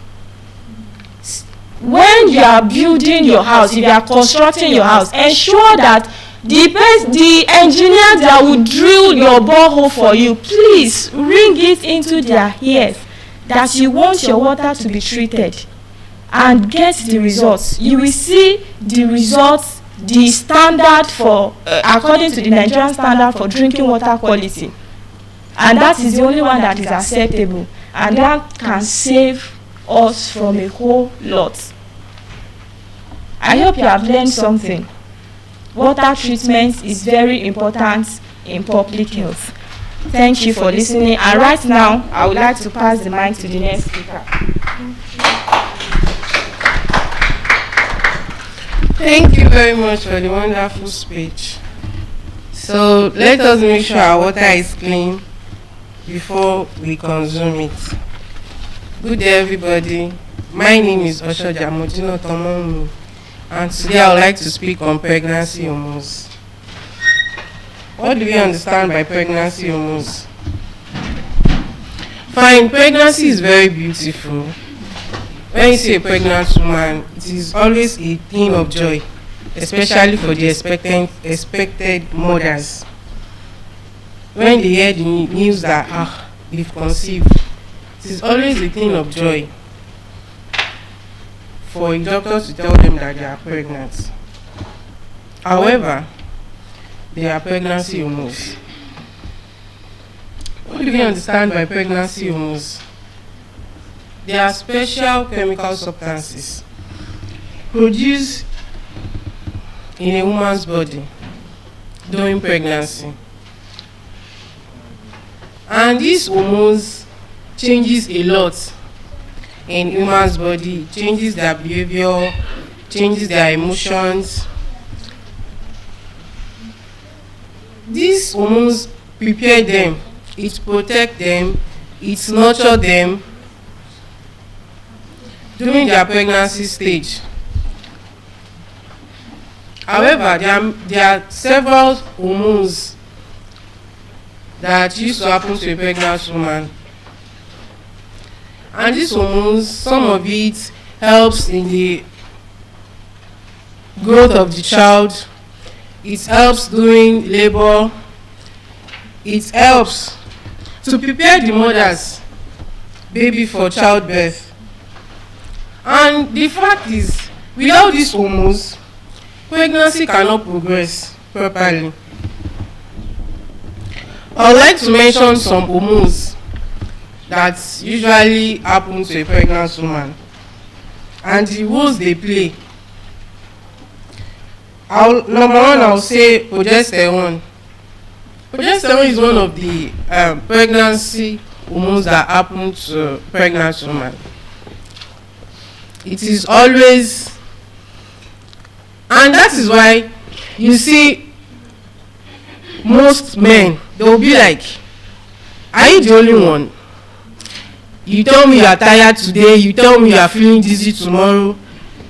When you are building your house, if you are constructing your house, ensure that the engineer that will drill your borehole for you, please ring it into their ears that you want your water to be treated and get the results. You will see the results, the standard for according to the Nigerian standard for drinking water quality, and that is the only one that is acceptable, and that can save us from a whole lot. I hope you have learned something. Water treatment is very important in public health. Thank you for listening, and right now I would like to pass the mic to the next speaker. Thank you very much for the wonderful speech. So let us make sure our water is clean before we consume it. Good day, everybody. My name is Oshoja Mojino Tomomu, and today I would like to speak on pregnancy hormones. What do we understand by pregnancy hormones? Fine, pregnancy is very beautiful. When you see a pregnant woman, it is always a thing of joy, especially for the expected mothers. When they hear the news that they've conceived, it is always a thing of joy for a doctor to tell them that they are pregnant. However, there are pregnancy hormones. What do we understand by pregnancy hormones? They are special chemical substances produced in a woman's body during pregnancy. And these hormones changes a lot in woman's body, changes their behavior, changes their emotions. These hormones prepare them, it protects them, it nurtures them during their pregnancy stage. However, there are several hormones that used to happen to a pregnant woman. And these hormones, some of it helps in the growth of the child. It helps during labor. It helps to prepare the mother's baby for childbirth. And the fact is, without these hormones, pregnancy cannot progress properly. I would like to mention some hormones that usually happen to a pregnant woman. and the roles they play. Number one, I'll say progesterone. Progesterone is one of the pregnancy hormones that happen to pregnant women. It is always, and that is why you see most men, they will be like, are you the only one? You tell me you are tired today, you tell me you are feeling dizzy tomorrow.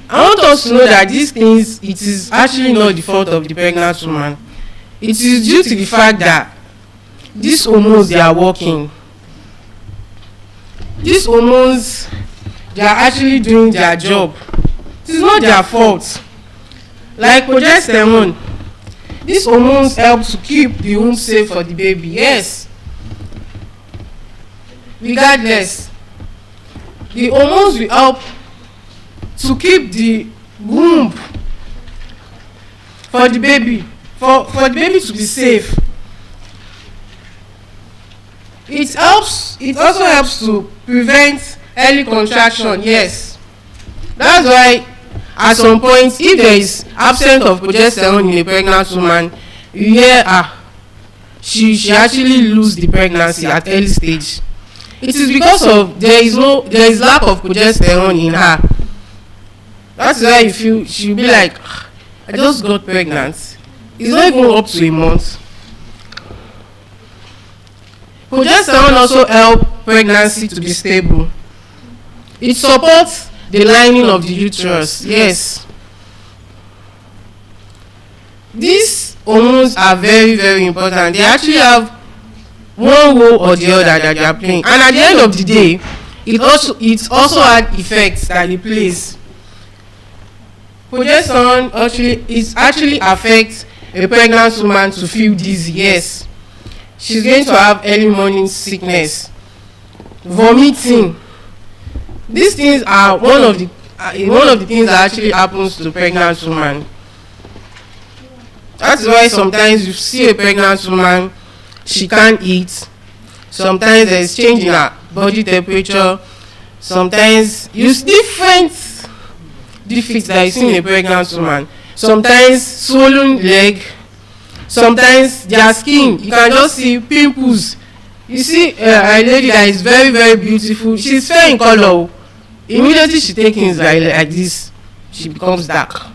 I want us to know that these things, it is actually not the fault of the pregnant woman. It is due to the fact that these hormones, they are working. These hormones, they are actually doing their job. It is not their fault. Like progesterone, these hormones help to keep the womb safe for the baby. Yes. Regardless, the hormones will help to keep the womb for the baby, for the baby to be safe. It also helps to prevent early contraction. Yes. That's why at some point, if there is absence of progesterone in a pregnant woman, you hear she actually lose the pregnancy at early stage. It is because of there is lack of progesterone in her. That's why you feel she'll be like, I just got pregnant. It's not even up to a month. Progesterone also helps pregnancy to be stable. It supports the lining of the uterus. Yes. These hormones are very, very important. They actually have one role or the other that they are playing. And at the end of the day, it also had effects that it plays. Progesterone actually affects a pregnant woman to feel dizzy. Yes. She's going to have early morning sickness, vomiting. These things are one of the things that actually happens to pregnant woman. That's why sometimes you see a pregnant woman, she can't eat. Sometimes there is change in her body temperature. Sometimes you see different defects that you see in a pregnant woman. Sometimes swollen leg. Sometimes their skin, you can just see pimples. You see a lady that is very, very beautiful. She's fair in color. Immediately she takes things like this, she becomes dark.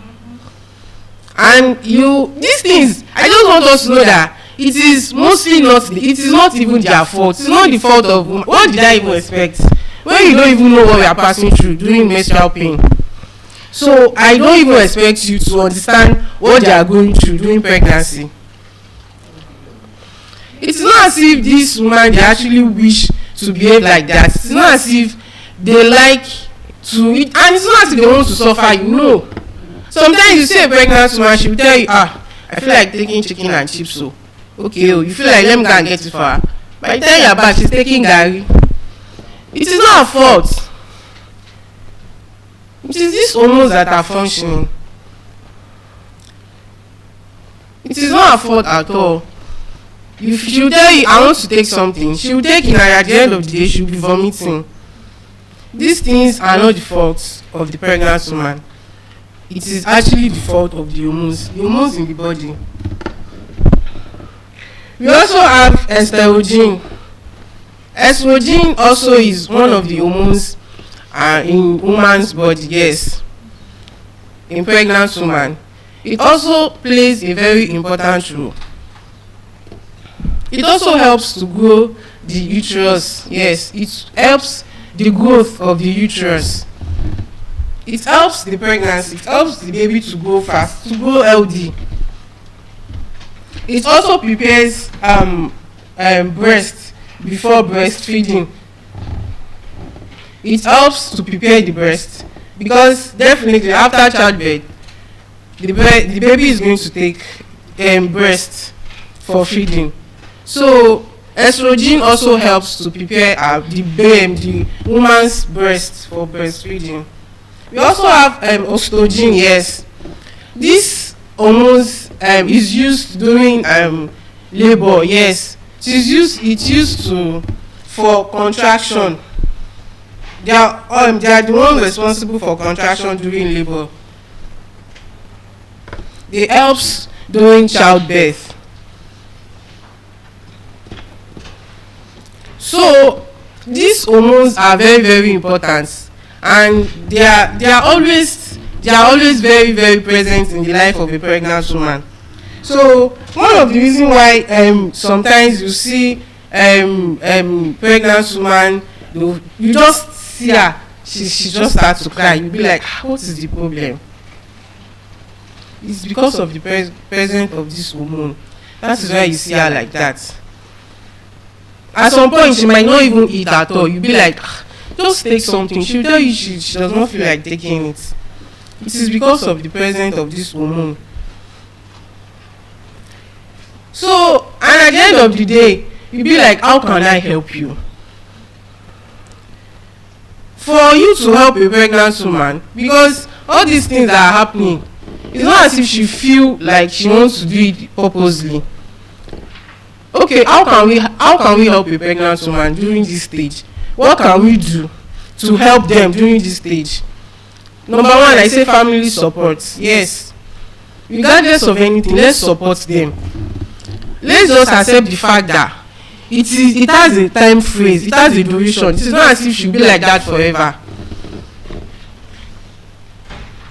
And these things, I just want us to know that it is not even their fault. It's not the fault of women. What did I even expect? When you don't even know what we are passing through during menstrual pain. So I don't even expect you to understand what they are going through during pregnancy. It's not as if these women, they actually wish to behave like that. It's not as if they like to eat, and it's not as if they want to suffer, No. Sometimes you see a pregnant woman, she will tell you, I feel like taking chicken and chips. So, okay, you feel like, let me go and get it for her. By the time you're back, she's taking garri. It is not her fault. It is these hormones that are functioning. It is not her fault at all. If she will tell you, I want to take something, she will take it, and at the end of the day, she will be vomiting. These things are not the fault of the pregnant woman. It is actually the fault of the hormones in the body. We also have estrogen. Estrogen also is one of the hormones in woman's body, yes, in pregnant woman. It also plays a very important role. It also helps to grow the uterus. Yes, it helps the growth of the uterus. It helps the pregnancy. It helps the baby to grow fast, to grow healthy. It also prepares breast before breastfeeding. It helps to prepare the breast because definitely after childbirth, the baby is going to take breast for feeding. So estrogen also helps to prepare the woman's breast for breastfeeding. We also have estrogen. Yes, this hormones is used during labor. Yes, it's used for contraction. they are the ones responsible for contraction during labor. They helps during childbirth. So these hormones are very, very important, and they are always very, very present in the life of a pregnant woman. So one of the reasons why sometimes you see pregnant woman, you just see her, she just starts to cry. You be like, what is the problem? It's because of the presence of this hormone. That is why you see her like that. At some point she might not even eat at all. You be like, just take something. She'll tell you she does not feel like taking it. It is because of the presence of this hormone. So, and at the end of the day, you be like, how can I help you? For you to help a pregnant woman, because all these things that are happening, it's not as if she feel like she wants to do it purposely. Okay, how can we help a pregnant woman during this stage? What can we do to help them during this stage? Number one, I say family support. Yes, regardless of anything, let's support them. Let's just accept the fact that it has a time phrase, it has a duration. It is not as if she'll be like that forever.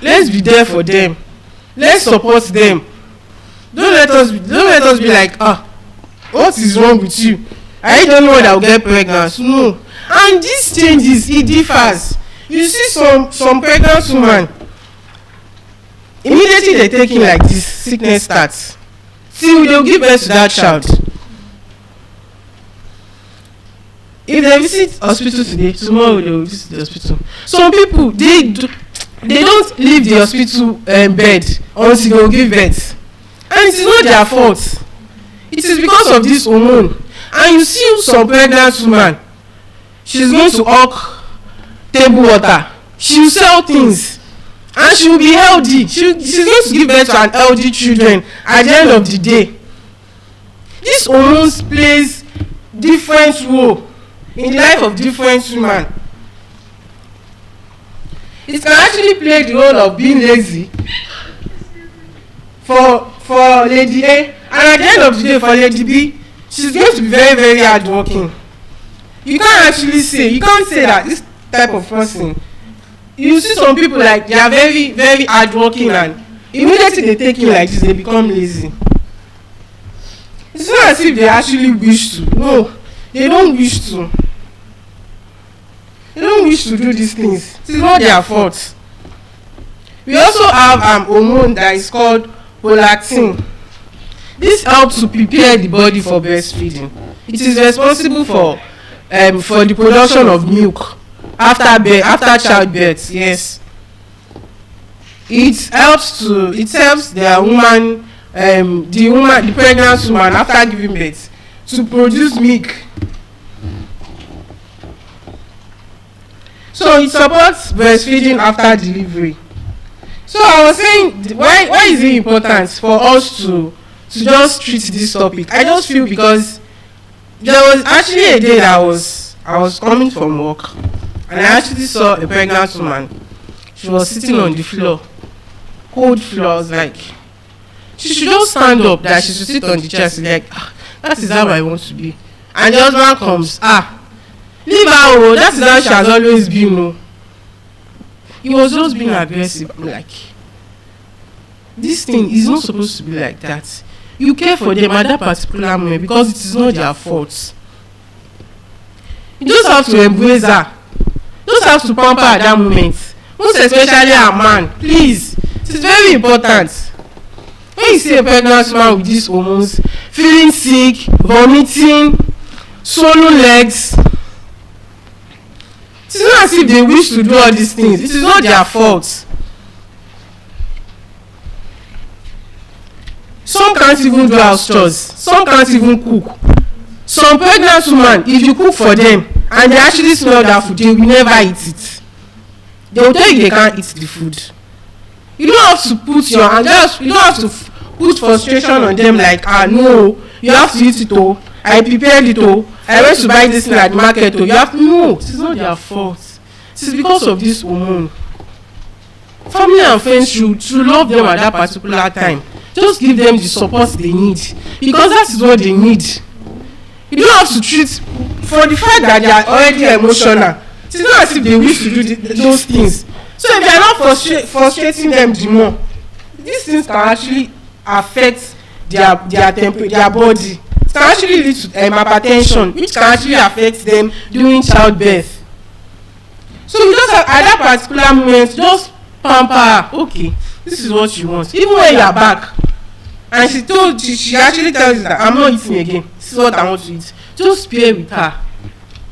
Let's be there for them. Let's support them. Don't let us be like, what is wrong with you? I don't know that will get pregnant. No. And these changes, it differs. You see some pregnant woman, immediately they taking like this, sickness starts. Till they'll give birth to that child. If they visit hospital today, tomorrow they will visit the hospital. Some people, they don't leave the hospital bed until they will give birth. And it is not their fault. It is because of this hormone. And you see some pregnant woman, she's going to hawk table water. She will sell things. And she will be healthy. She's going to give birth to an healthy children at the end of the day. This hormones plays different role in the life of different women. It can actually play the role of being lazy for Lady A, and at the end of the day for Lady B, she's going to be very, very hardworking. You can't say that this type of person. You see some people like they are very, very hardworking, and immediately they take it like this, they become lazy. It's not as if they actually wish to. No, they don't wish to. They don't wish to do these things. It's not their fault. We also have hormone that is called prolactin. This helps to prepare the body for breastfeeding. It is responsible for the production of milk after childbirth. Yes, it helps the pregnant woman after giving birth to produce milk. So it supports breastfeeding after delivery. So I was saying, why is it important for us to just treat this topic? I just feel because there was actually a day that I was coming from work, and I actually saw a pregnant woman. She was sitting on the floor, cold floor. I was like, she should just stand up, that she should sit on the chair. She's like, that is how I want to be. And the husband comes, leave her, that is how she has always been. He was just being aggressive. I'm like, this thing is not supposed to be like that. You care for them at that particular moment because it is not their fault. You just have to embrace her. You just have to pamper her at that moment. Most especially a man. Please, it is very important. When you see a pregnant man with these hormones, feeling sick, vomiting, swollen legs, it is not as if they wish to do all these things. It is not their fault. Some can't even do house chores. Some can't even cook. Some pregnant women, if you cook for them and they actually smell that food, they will never eat it. They will tell you they can't eat the food. You don't have to put your hand, you don't have to put frustration on them like, no, you have to eat it. I prepared it. I went to buy this thing at the market. You have to know. It is not their fault. It is because of this hormone. Family and friends should love them at that particular time. Just give them the support they need, because that is what they need. You don't have to treat for the fact that they are already emotional. It's not as if they wish to do those things. So if they are not frustrating them the more, these things can actually affect their body. It can actually lead to hypertension, which can actually affect them during childbirth. So you just have, at that particular moment, just pamper her. Okay, this is what you want. Even when you are back, and she actually tells you that I'm not eating again. This is what I want to eat. Just bear with her,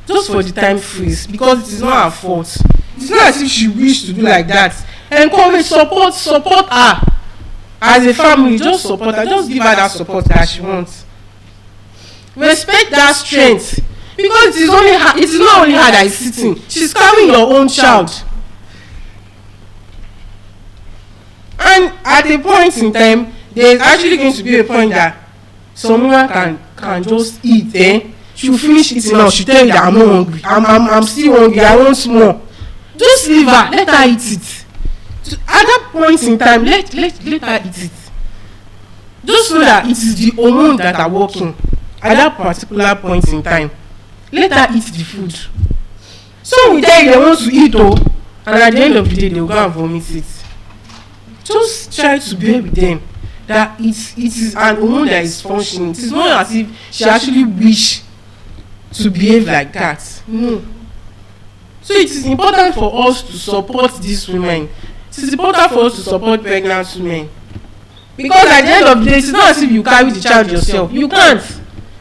just for the time freeze, because it is not her fault. It's not as if she wished to do like that. Encourage, support her. As a family, just support her. Just give her that support that she wants. Respect that strength, because it is not only her that is sitting. She's carrying your own child. And at a point in time, there is actually going to be a point that someone can just eat. She will finish eating now. She tell you that I'm not hungry. I'm still hungry. I want more. Just leave her. Let her eat it. At that point in time, let her eat it. Just so that it is the hormones that are working at that particular point in time. Let her eat the food. So we tell you they want to eat, and at the end of the day, they will go and vomit it. Just try to bear with them. That it is an hormone that is functioning. It is not as if she actually wish to behave like that. No. So it is important for us to support these women. It is important for us to support pregnant women. Because at the end of the day, it is not as if you carry the child yourself. You can't.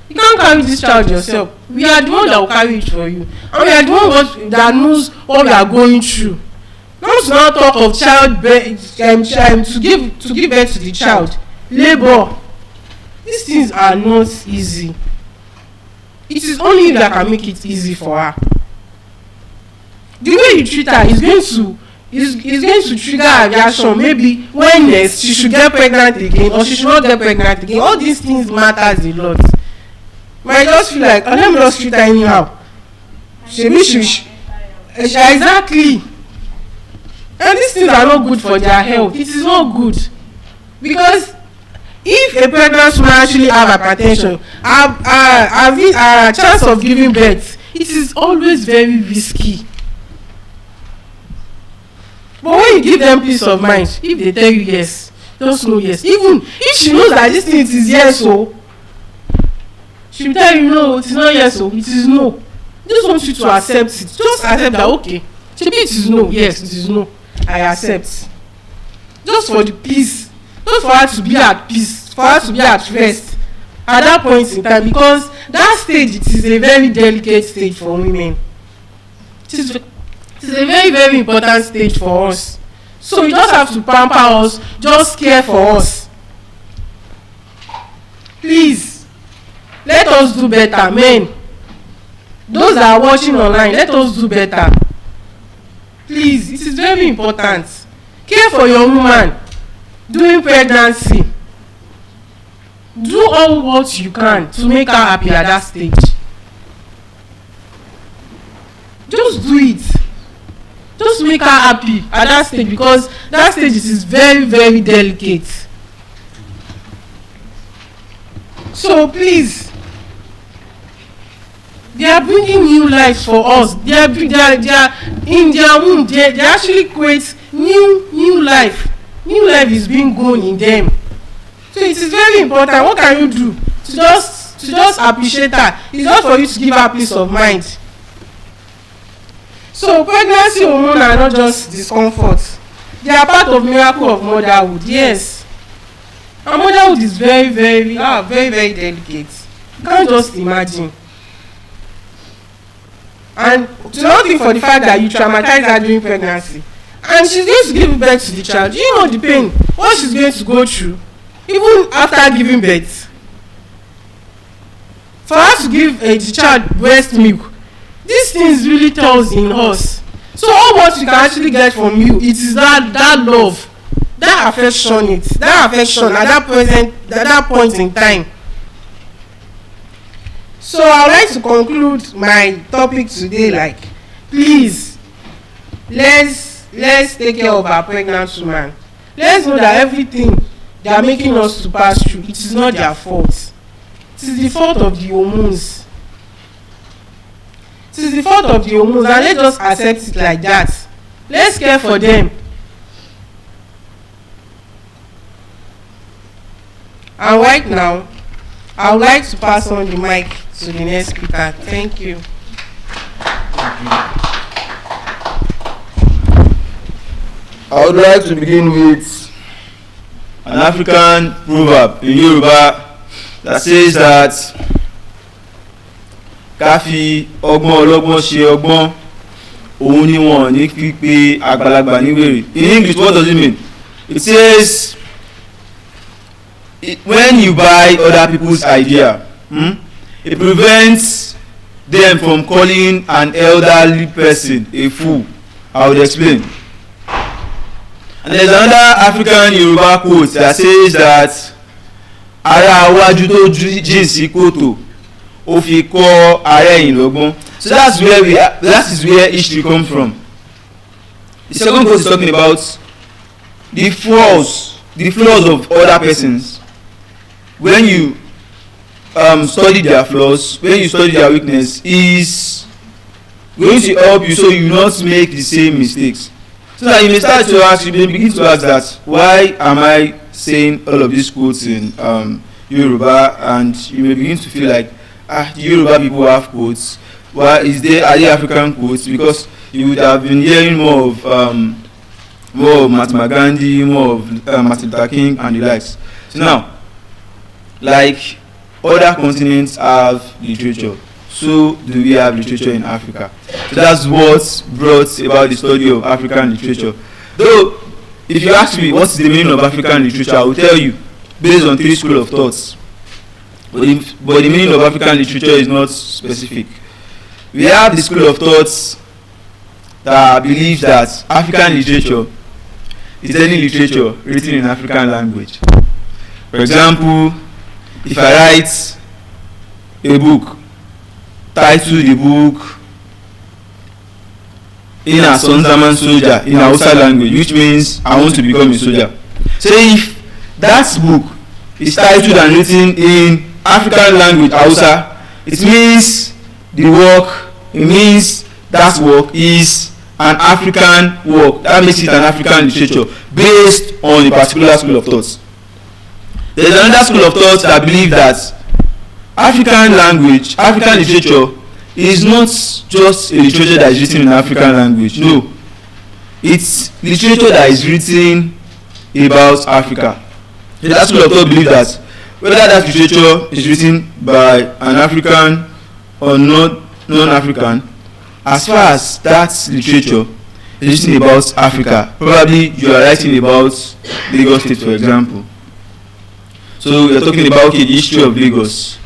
You can't carry this child yourself. We are the one that will carry it for you. And we are the one that knows what we are going through. Not to now talk of childbirth, to give birth to the child, labor. These things are not easy. It is only you that can make it easy for her. The way you treat her is going to trigger a reaction. Maybe when next she should get pregnant again, or she should not get pregnant again. All these things matters a lot. Might just feel like, let me just treat her anyhow. Exactly. And these things are not good for their health. It is not good, because if a pregnant woman actually have hypertension, a chance of giving birth, it is always very risky. But when you give them peace of mind, if they tell you yes, just know yes. Even if she knows that this thing is yes, so she will tell you no, it is not yes, so it is no. I just want you to accept it. Just accept that, okay, maybe it is no, yes, it is no. I accept. Just for the peace, just for her to be at peace, for her to be at rest at that point in time, because that stage, it is a very delicate stage for women. It is a very, very important stage for us. So you just have to pamper us, just care for us. Please, let us do better, men. Those that are watching online, let us do better. Please, it is very important. Care for your woman during pregnancy. Do all what you can to make her happy at that stage. Just do it. Just make her happy at that stage, because that stage is very, very delicate. So please, they are bringing new life for us. They are in their womb. They actually create new life. New life is being grown in them. So it is very important. What can you do to just appreciate her? It's just for you to give her peace of mind. So pregnancy hormones are not just discomfort. They are part of miracle of motherhood. Yes. And motherhood is very, very, very delicate. You can't just imagine. And to not think for the fact that you traumatize her during pregnancy, and she's going to give birth to the child, you know the pain, what she's going to go through, even after giving birth. For her to give the child breast milk, these things really tells in us. So all what you can actually get from you, it is that love, that affection at that point in time. So I would like to conclude my topic today, like, please, let's take care of our pregnant woman. Let's know that everything they are making us to pass through, it is not their fault. It is the fault of the hormones. It is the fault of the hormones, and let's just accept it like that. Let's care for them. And right now, I would like to pass on the mic to the next speaker. Thank you. I would like to begin with an African proverb in Yoruba that says that ká fi ọgbọ́n ọlọ́gbọ́n ṣe ọgbọ́n òun ni wọ́n ní pípé àgbàlagbà ní wèrè. In English, what does it mean? It says when you buy other people's idea, it prevents them from calling an elderly person a fool. I would explain. And there's another African Yoruba quote that says that ara iwájú tó jìn sí kòtò ó fi kọ́ ara ẹ̀yìn lọ́gbọ́n. So that is where history comes from. The second quote is talking about the flaws of other persons. When you study their flaws, when you study their weakness, is going to help you so you not make the same mistakes. So that you may start to ask, you may begin to ask that, why am I saying all of these quotes in Yoruba? And you may begin to feel like, the Yoruba people have quotes. Why are they African quotes? Because you would have been hearing more of Mahatma Gandhi, more of Martin Luther King and the likes. So now, like other continents have literature, so do we have literature in Africa. So that's what brought about the study of African literature. Though, if you ask me what's the meaning of African literature, I will tell you based on 3 schools of thoughts. But the meaning of African literature is not specific. We have the school of thoughts that believes that African literature is any literature written in African language. For example, if I write a book, title the book in a Sonzaman soldier in Hausa language, which means I want to become a soldier. So if that book is titled and written in African language Hausa, it means that work is an African work. That makes it an African literature based on a particular school of thought. There is another school of thought that believe that African literature is not just a literature that is written in African language. No, it's literature that is written about Africa. So that school of thought believe that whether that literature is written by an African or non-African, as far as that literature is written about Africa, probably you are writing about Lagos State, for example. So we are talking about the history of Lagos.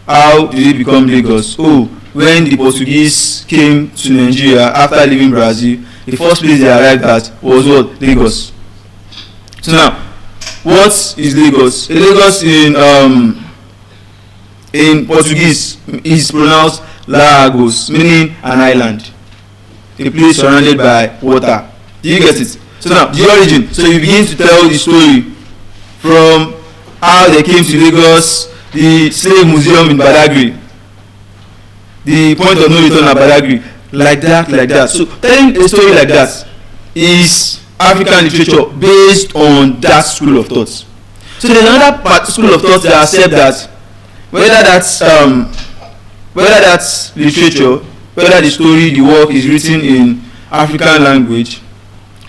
How did it become Lagos? When the Portuguese came to Nigeria after leaving Brazil, the first place they arrived at was what? Lagos. So now, what is Lagos? Lagos in Portuguese is pronounced Lagos, meaning an island, a place surrounded by water. Do you get it? So now, the origin. So you begin to tell the story from how they came to Lagos, the slave museum in Badagry, the point of no return at Badagry, like that. So telling a story like that is African literature based on that school of thought. So there's another school of thought that accept that whether that's literature, whether the story, the work is written in African language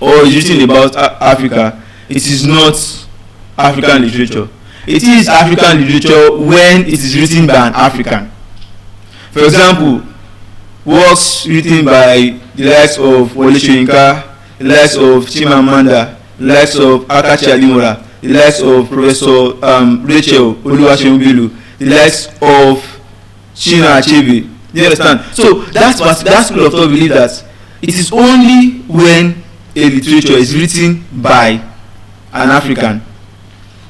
or is written about Africa, it is not African literature. It is African literature when it is written by an African. For example, works written by the likes of Wole Soyinka, the likes of Chimamanda, the likes of Akachi Adimora, the likes of Professor Rachel Oluwaseun, the likes of Chinua Achebe. Do you understand? So that school of thought believe that it is only when a literature is written by an African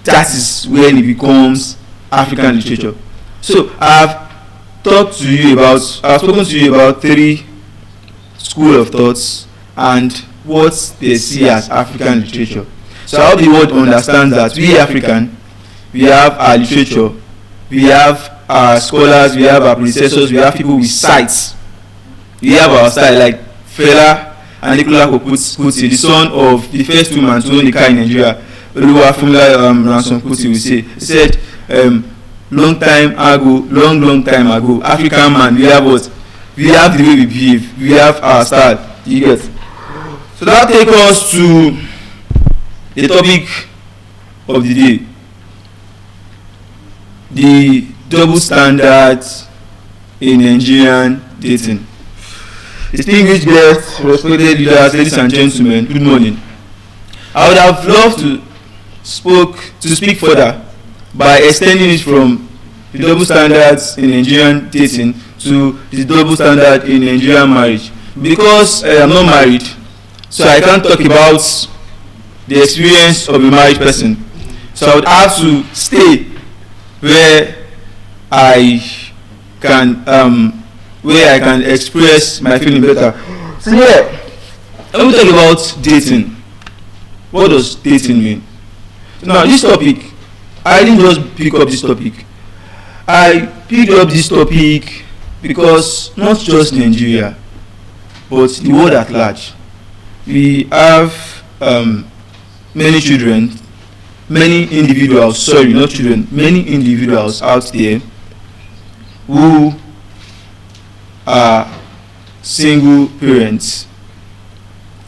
that is when it becomes African literature. So I've spoken to you about 3 school of thoughts and what they see as African literature. So I hope the world understands that we African, we have our literature, we have our scholars, we have our predecessors, we have people with sights. We have our style, like Fela and Nicola Kuti, the son of the first woman to own a car in Nigeria, Oluwafumila Ransom Kuti, will say. He said, long time ago, African man, we have what? We have the way we behave, we have our style. You get? So that takes us to the topic of the day. The double standards in Nigerian dating. Distinguished guests, respected leaders, ladies and gentlemen, good morning. I would have loved to speak further by extending it from the double standards in Nigerian dating to the double standard in Nigerian marriage. Because I am not married, so I can't talk about the experience of a married person. So I would have to stay where I can express my feeling better. So yeah, let me talk about dating. What does dating mean? So now this topic, I didn't just pick up this topic. I picked up this topic because not just Nigeria, but the world at large. We have many children, many individuals, sorry, not children, many individuals out there who are single parents.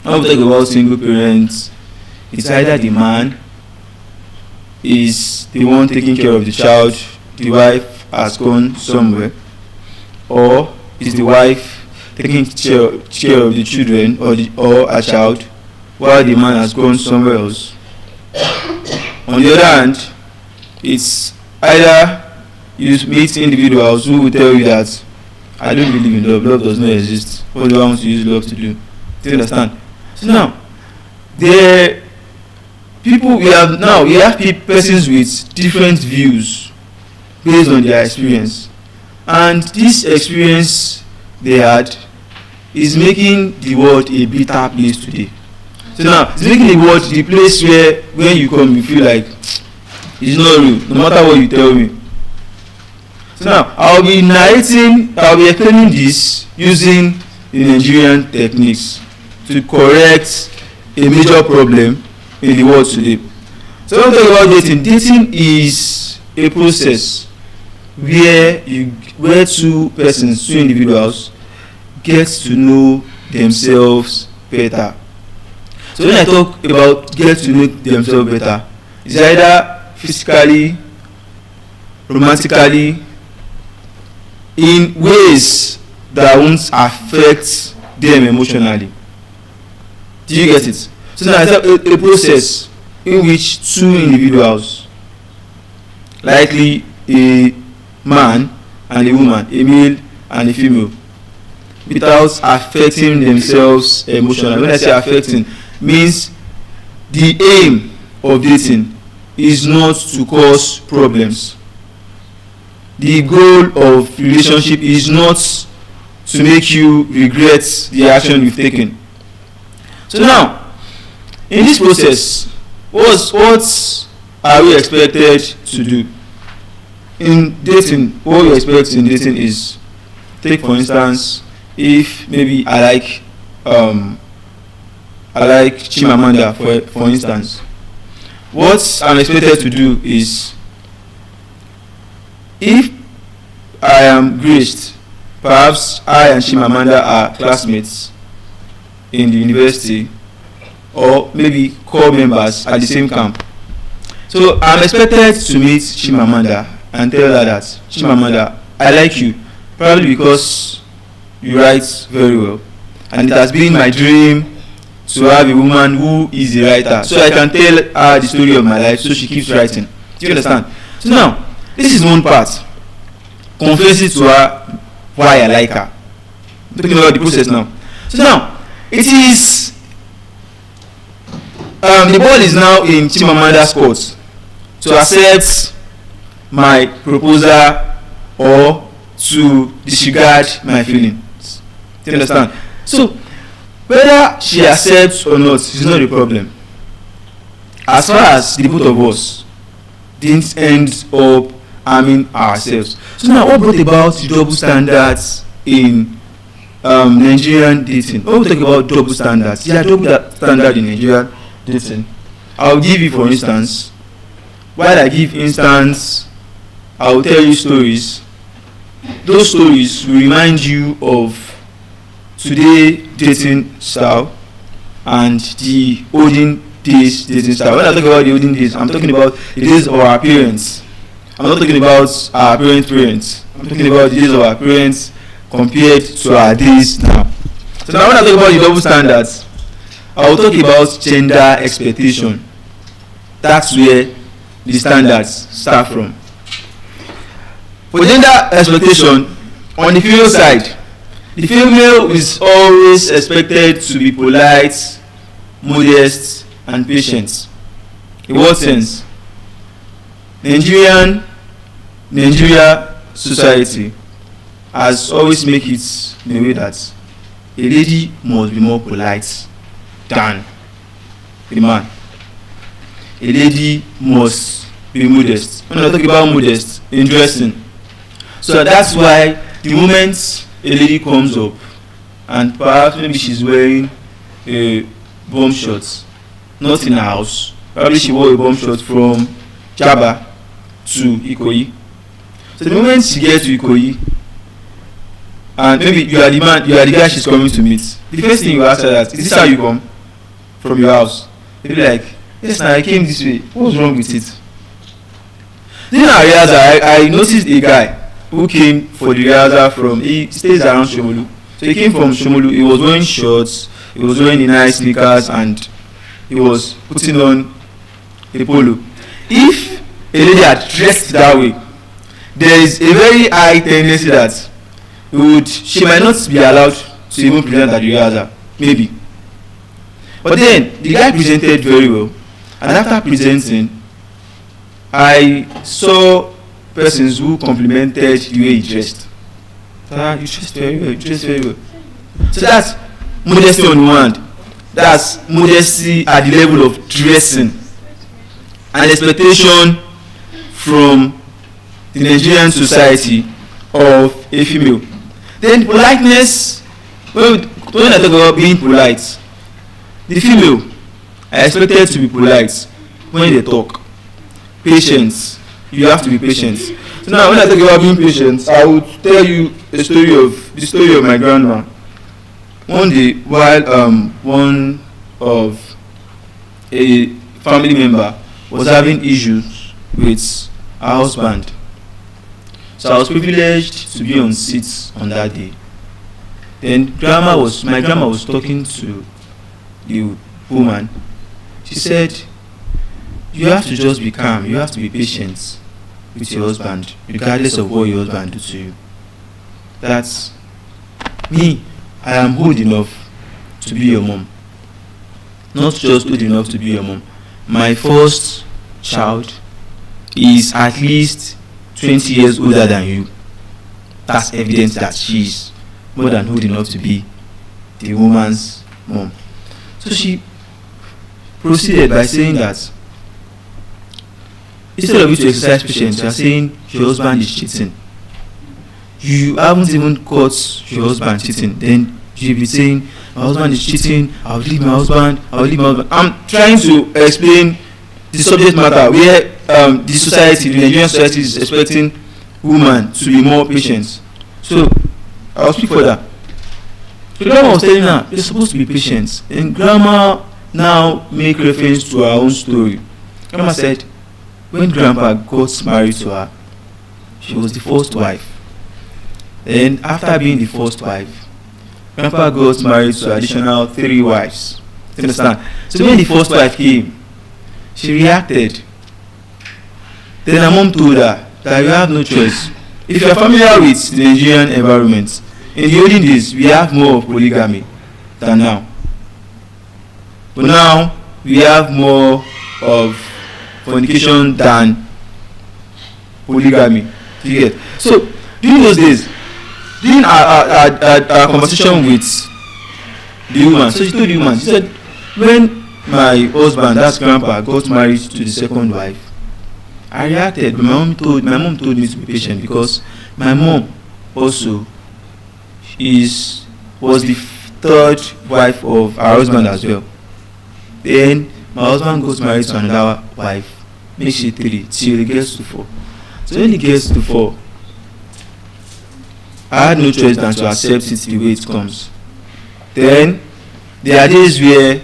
When we talk about single parents, it's either the man is the one taking care of the child, the wife has gone somewhere, or is the wife taking care of the children or a child while the man has gone somewhere else. On the other hand, it's either you meet individuals who will tell you that I don't believe in love does not exist. What do I want to use love to do? Do you understand? So now, we have persons with different views based on their experience, and this experience they had is making the world a bitter place today. So now, it's making the world the place where when you come you feel like it's not real, no matter what you tell me. So now, I'll be explaining this using the Nigerian techniques to correct a major problem in the world today. So when we talk about dating, dating is a process where two individuals get to know themselves better. So when I talk about get to know themselves better, it's either physically, romantically, in ways that won't affect them emotionally. Do you get it? So now it's a process in which two individuals, likely a man and a woman, a male and a female, without affecting themselves emotionally. When I say affecting, means the aim of dating is not to cause problems. The goal of relationship is not to make you regret the action you've taken. So now, in this process, what are we expected to do? In dating, what we expect in dating is, take for instance, if maybe I like Chimamanda for instance, what I'm expected to do is, if I am graced, perhaps I and Chimamanda are classmates in the university, or maybe core members at the same camp. So I'm expected to meet Chimamanda and tell her that, Chimamanda, I like you, probably because you write very well, and it has been my dream to have a woman who is a writer, so I can tell her the story of my life, so she keeps writing. Do you understand? So now, this is one part, confessing to her why I like her. I'm talking about the process now. So now, it is the ball is now in Chimamanda's court to accept my proposal or to disregard my feelings. Do you understand? So Whether she accepts or not is not a problem. As far as the both of us didn't end up harming ourselves. So now, what brought about the double standards in Nigerian dating? When we talk about double standards, there are double standards in Nigerian dating. I'll give you, for instance, while I give instance, I'll tell you stories. Those stories will remind you of today dating style and the olden days dating style. When I talk about the olden days, I'm talking about the days of our parents. I'm not talking about our parents. I'm talking about the days of our parents compared to our days now. So now when I talk about the double standards, I will talk about gender expectation. That's where the standards start from. For gender expectation, on the female side, the female is always expected to be polite, modest, and patient. In what sense? Nigeria society has always make it in a way that a lady must be more polite than a man. A lady must be modest. When I talk about modest in dressing, so that's why the moment a lady comes up and perhaps maybe she's wearing a bomb shot, not in her house, probably she wore a bomb shot from Jaba to Ikoyi. So the moment she gets to Ikoyi, and maybe you are the man, you are the guy she's coming to meet, the first thing you ask her that, is this how you come from your house? You'll be like, yes, now I came this way. What's wrong with it? Then I realized I noticed a guy who came for the rehearsal from, he stays around Shomolu. So he came from Shomolu, he was wearing shorts, he was wearing the nice sneakers, and he was putting on a polo. If a lady had dressed that way, there is a very high tendency that she might not be allowed to even present at the rehearsal, maybe. But then the guy presented very well, and after presenting, I saw persons who complimented the way he dressed. You dressed very well, you dressed very well. So that's modesty on one hand. That's modesty at the level of dressing and expectation from the Nigerian society of a female. Then politeness, when I talk about being polite, the female are expected to be polite when they talk. Patience, you have to be patient. So now when I talk about being patient, I will tell you the story of my grandma. One day, while one of a family member was having issues with her husband, so I was privileged to be on seats on that day. Then my grandma was talking to the woman. She said, you have to just be calm, you have to be patient with your husband, regardless of what your husband do to you. That's me. I am old enough to be your mom. Not just old enough to be your mom. My first child is at least 20 years older than you. That's evidence that she is more than old enough to be the woman's mom. So she proceeded by saying that instead of you to exercise patience, you are saying your husband is cheating. You haven't even caught your husband cheating. Then you'll be saying, my husband is cheating, I'll leave my husband. I'm trying to explain the subject matter where the Nigerian society is expecting women to be more patient. So I'll speak further. So grandma was telling her, you're supposed to be patient. And grandma now make reference to her own story. Grandma said, when grandpa got married to her, she was the first wife. Then after being the first wife, grandpa got married to additional 3 wives. You understand? So when the first wife came, she reacted. Then her mom told her that you have no choice. If you are familiar with the Nigerian environment, in the olden days we have more of polygamy than now. But now we have more of fornication than polygamy. You get? So during those days, during our conversation with the woman. So she told the woman, she said, when my husband, that's grandpa, got married to the second wife, I reacted, but my mom told me to be patient because my mom also was the third wife of her husband as well. Then my husband got married to another wife, makes it 3 till it gets to 4. So when it gets to 4, I had no choice than to accept it the way it comes. Then there are days where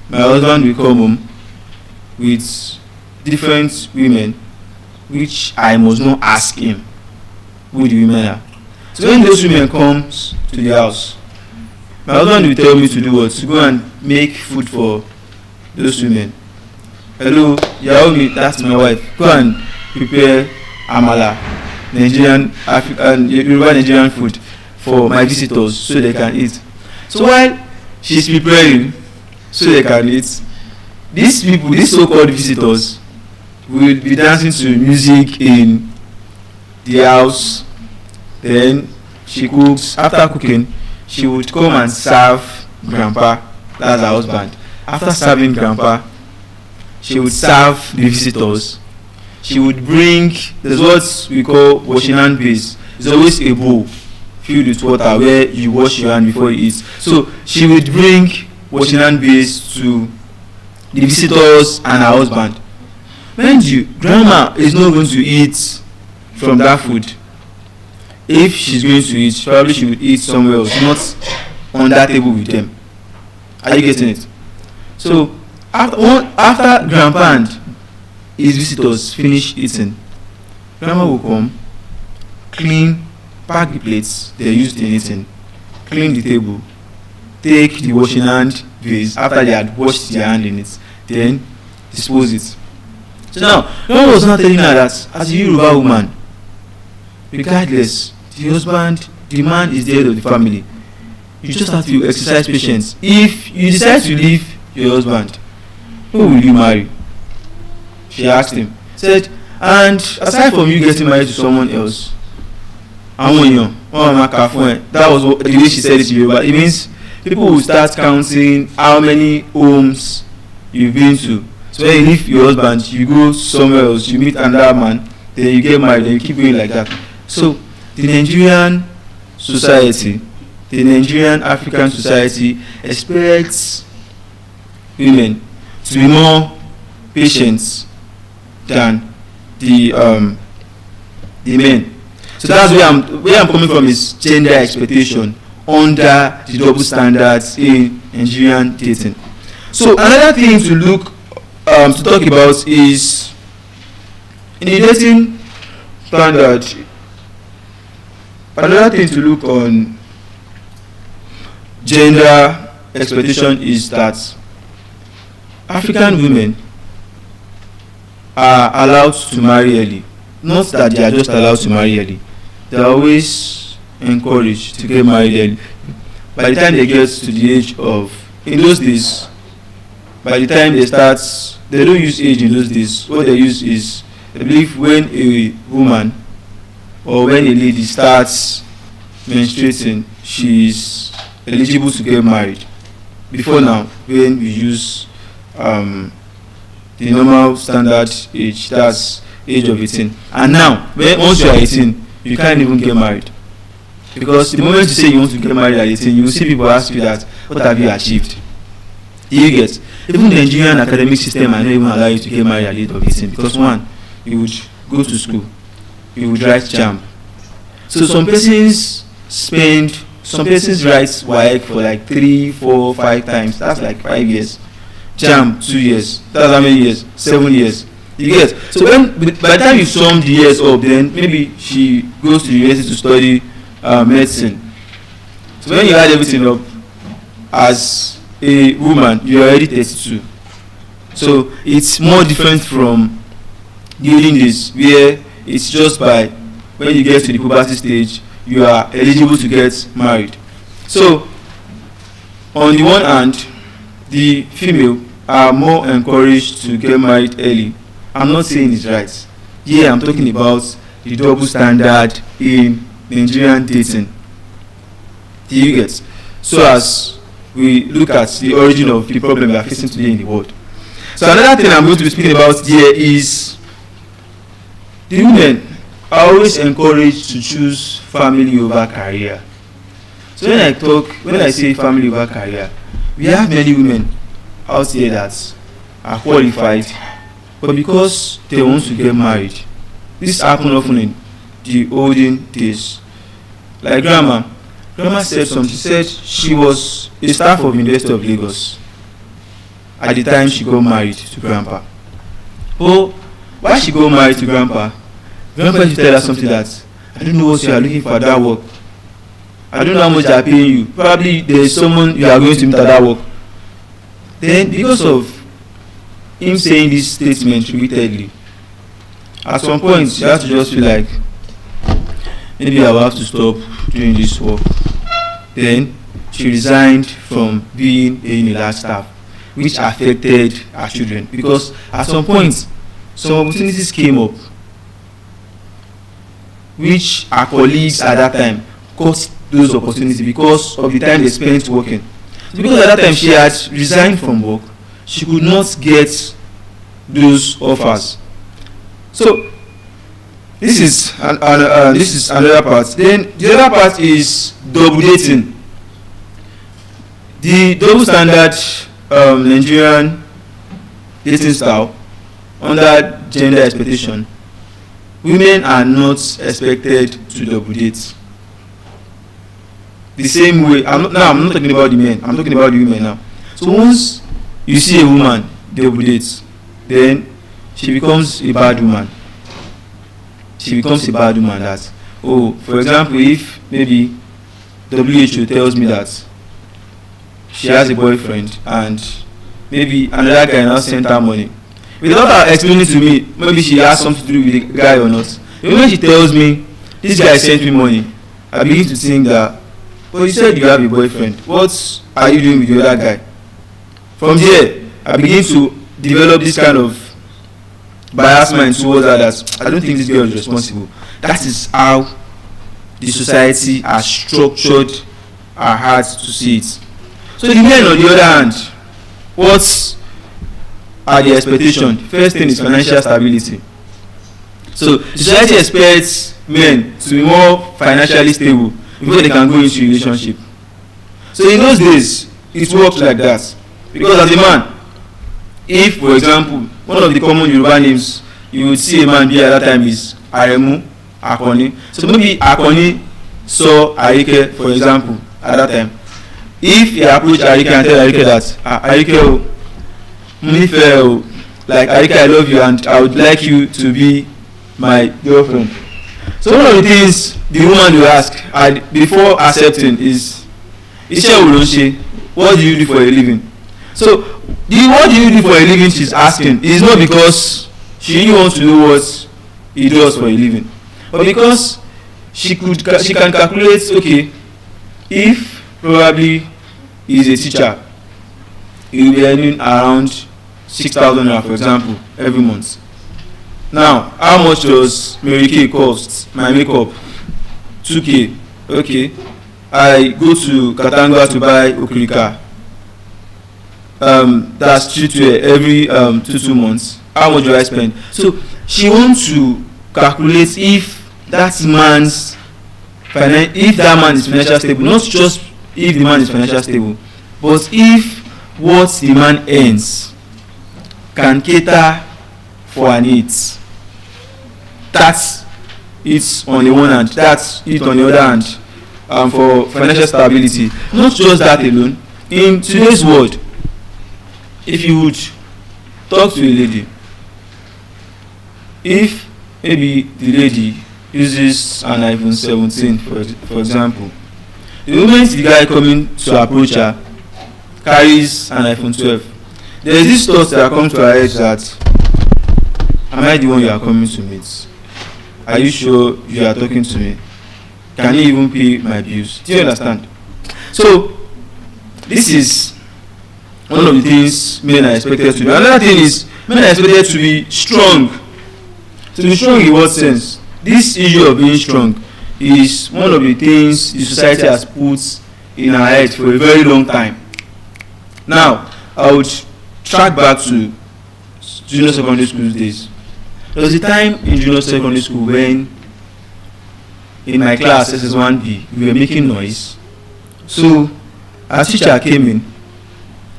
my husband will come home with different women, which I must not ask him who the women are. So when those women comes to the house, my husband will tell me to do what? To go and make food for those women. Hello, Yaomi, that's my wife. Go and prepare amala, Nigerian, African, Yoruba Nigerian food for my visitors so they can eat. So while she's preparing so they can eat, these people, these so-called visitors, will be dancing to music in the house. Then she cooks. After cooking, she would come and serve grandpa, that's her husband. After serving grandpa, she would serve the visitors. She would bring, there's what we call washing hand base. It's always a bowl filled with water where you wash your hand before you eat. So she would bring washing hand base to the visitors and her husband. Mind you, grandma is not going to eat from that food. If she's going to eat, probably she would eat somewhere else, not on that table with them. Are you getting it? So after grandpa and his visitors finish eating, grandma will come, clean, pack the plates they used in eating, clean the table, take the washing hand base after they had washed their hand in it, then dispose it. So now, grandma was not telling her that as a Yoruba woman, regardless, the husband, the man is the head of the family. You just have to exercise patience. If you decide to leave your husband, who will you marry? She asked him. Said, and aside from you getting married to someone else, that was the way she said it to you, but it means people will start counting how many homes you've been to. So when you leave your husband, you go somewhere else, you meet another man, then you get married, then you keep going like that. So the Nigerian society, the Nigerian African society expects women to be more patient than the men. So that's where I'm coming from, is gender expectation under the double standards in Nigerian dating. So another thing to talk about is in the dating standard. Another thing to look on gender expectation is that African women are allowed to marry early. Not that they are just allowed to marry early. They are always encouraged to get married early. By the time they get to the age of, in those days, by the time they start, they don't use age in those days. What they use is, I believe, when a woman or when a lady starts menstruating, she is eligible to get married. Before now, when we use the normal standard age, that's age of 18. And now, once you are 18, you can't even get married. Because the moment you say you want to get married at 18, you will see people ask you that, what have you achieved? You get? Even the Nigerian academic system might not even allow you to get married at the age of 18. Because one, you would go to school, you would write JAMB. So some persons write WAEC for like 3, 4, 5 times. That's like 5 years. JAMB 2 years. That's how many years? 7 years. You get? So by the time you sum the years up, then maybe she goes to university to study medicine. So when you add everything up, as a woman, you are already 32. So it's more different from the olden days, where it's just by when you get to the puberty stage, you are eligible to get married. So on the one hand, the female are more encouraged to get married early. I'm not saying it's right. Yeah, I'm talking about the double standard in Nigerian dating. Do you get? So as we look at the origin of the problem we are facing today in the world. So another thing I'm going to be speaking about here is the women are always encouraged to choose family over career. So when I say family over career, we have many women out there that are qualified, but because they want to get married, this happened often in the olden days. Like grandma said something. She said she was a staff of University of Lagos at the time she got married to grandpa. But why she got married to grandpa used to tell her something that, I don't know what you are looking for at that work. I don't know how much they are paying you. Probably there is someone you are going to meet at that work. Then because of him saying this statement repeatedly, at some point you have to just feel like, maybe I will have to stop doing this work. Then she resigned from being a Unilag staff, which affected her children, because at some point some opportunities came up which her colleagues at that time got those opportunities because of the time they spent working. So because at that time she had resigned from work, she could not get those offers. So this is another part. Then the other part is double dating. The double standard Nigerian dating style, under gender expectation, women are not expected to double date. The same way, I'm not talking about the men, I'm talking about the women now. So once you see a woman double date, then she becomes a bad woman. She becomes a bad woman that, oh, for example, if maybe WHO tells me that she has a boyfriend and maybe another guy now sent her money, without her explaining to me, maybe she has something to do with the guy or not. When she tells me, this guy sent me money, I begin to think that, but you said you have a boyfriend, what are you doing with the other guy? From there, I begin to develop this kind of bias mind towards her that I don't think this girl is responsible. That is how the society has structured our hearts to see it. So the men, on the other hand, what are the expectations? First thing is financial stability. So the society expects men to be more financially stable before they can go into a relationship. So in those days, it worked like that. Because as a man, if, for example, one of the common Yoruba names you would see a man be at that time is Aremu, Akoni. So maybe Akoni saw Arike, for example, at that time. If he approached Arike and tell Arike that, Arike, like Arike, I love you and I would like you to be my girlfriend. So one of the things the woman will ask before accepting is, what do you do for a living? So what do you do for a living she's asking is not because she really wants to know what he does for a living, but because she can calculate, okay, if probably he is a teacher, he will be earning around 6,000 naira, for example, every month. Now, how much does Mary Kay cost? My makeup, 2K. Okay, I go to Katanga to buy Okrika. That's streetwear every 2 months. How much do I spend? So she wants to calculate if that man is financially stable, not just if the man is financially stable, but if what the man earns can cater for her needs. That's it on the one hand, that's it on the other hand, for financial stability. Not just that alone. In today's world, if you would talk to a lady, if maybe the lady uses an iPhone 17 for example, the moment the guy coming to approach her carries an iPhone 12, there is this thought that comes to her head that, am I the one you are coming to meet? Are you sure you are talking to me? Can you even pay my bills? Do you understand? So this is one of the things men are expected to do. Another thing is, men are expected to be strong. To be strong in what sense? This issue of being strong is one of the things the society has put in our head for a very long time. Now, I would track back to junior secondary school days. There was a time in junior secondary school when in my class SS1B we were making noise. So our teacher came in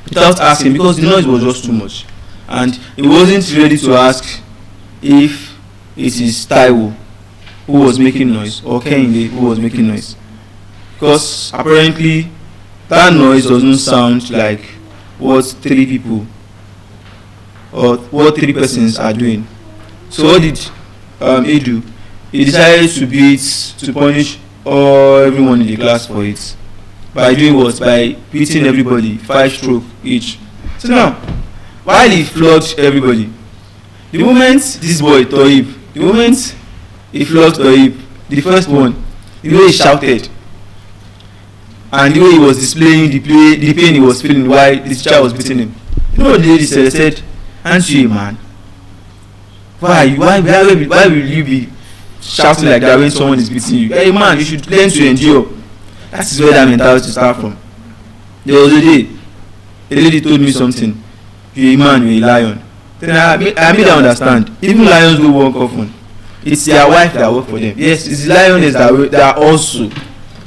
without asking because the noise was just too much, and he wasn't ready to ask if it is Taiwo who was making noise or Kehinde who was making noise, because apparently that noise doesn't sound like what three people or what three persons are doing. So what did he do? He decided to beat, to punish everyone in the class for it. By doing what? By beating everybody 5 strokes each. So now, while he flogged everybody, the moment this boy Toib, the moment he flogged Toib, the first one, the way he shouted and the way he was displaying the pain he was feeling while the teacher was beating him, you know what the lady said? Aren't you a man? Why will you be shouting like that when someone is beating you? Hey man, you should learn to endure. That is where that mentality starts from. There was a day a lady told me something. You're a man, you're a lion. Then I made her understand. Even lions do work often. It's their wife that work for them. Yes, it's the lioness that also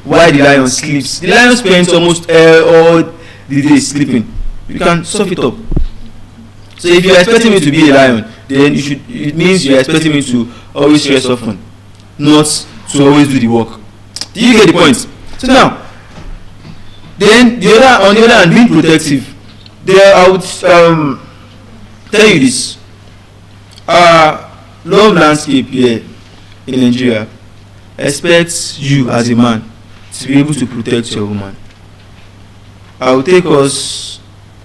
why the lion sleeps. The lion spends almost all the day sleeping. You can solve it up. So if you're expecting me to be a lion, then it means you're expecting me to always rest often, not to always do the work. Do you get the point? So now, then on the other hand, being protective. There, I would tell you this. Love landscape here in Nigeria expects you as a man to be able to protect your woman. I will take us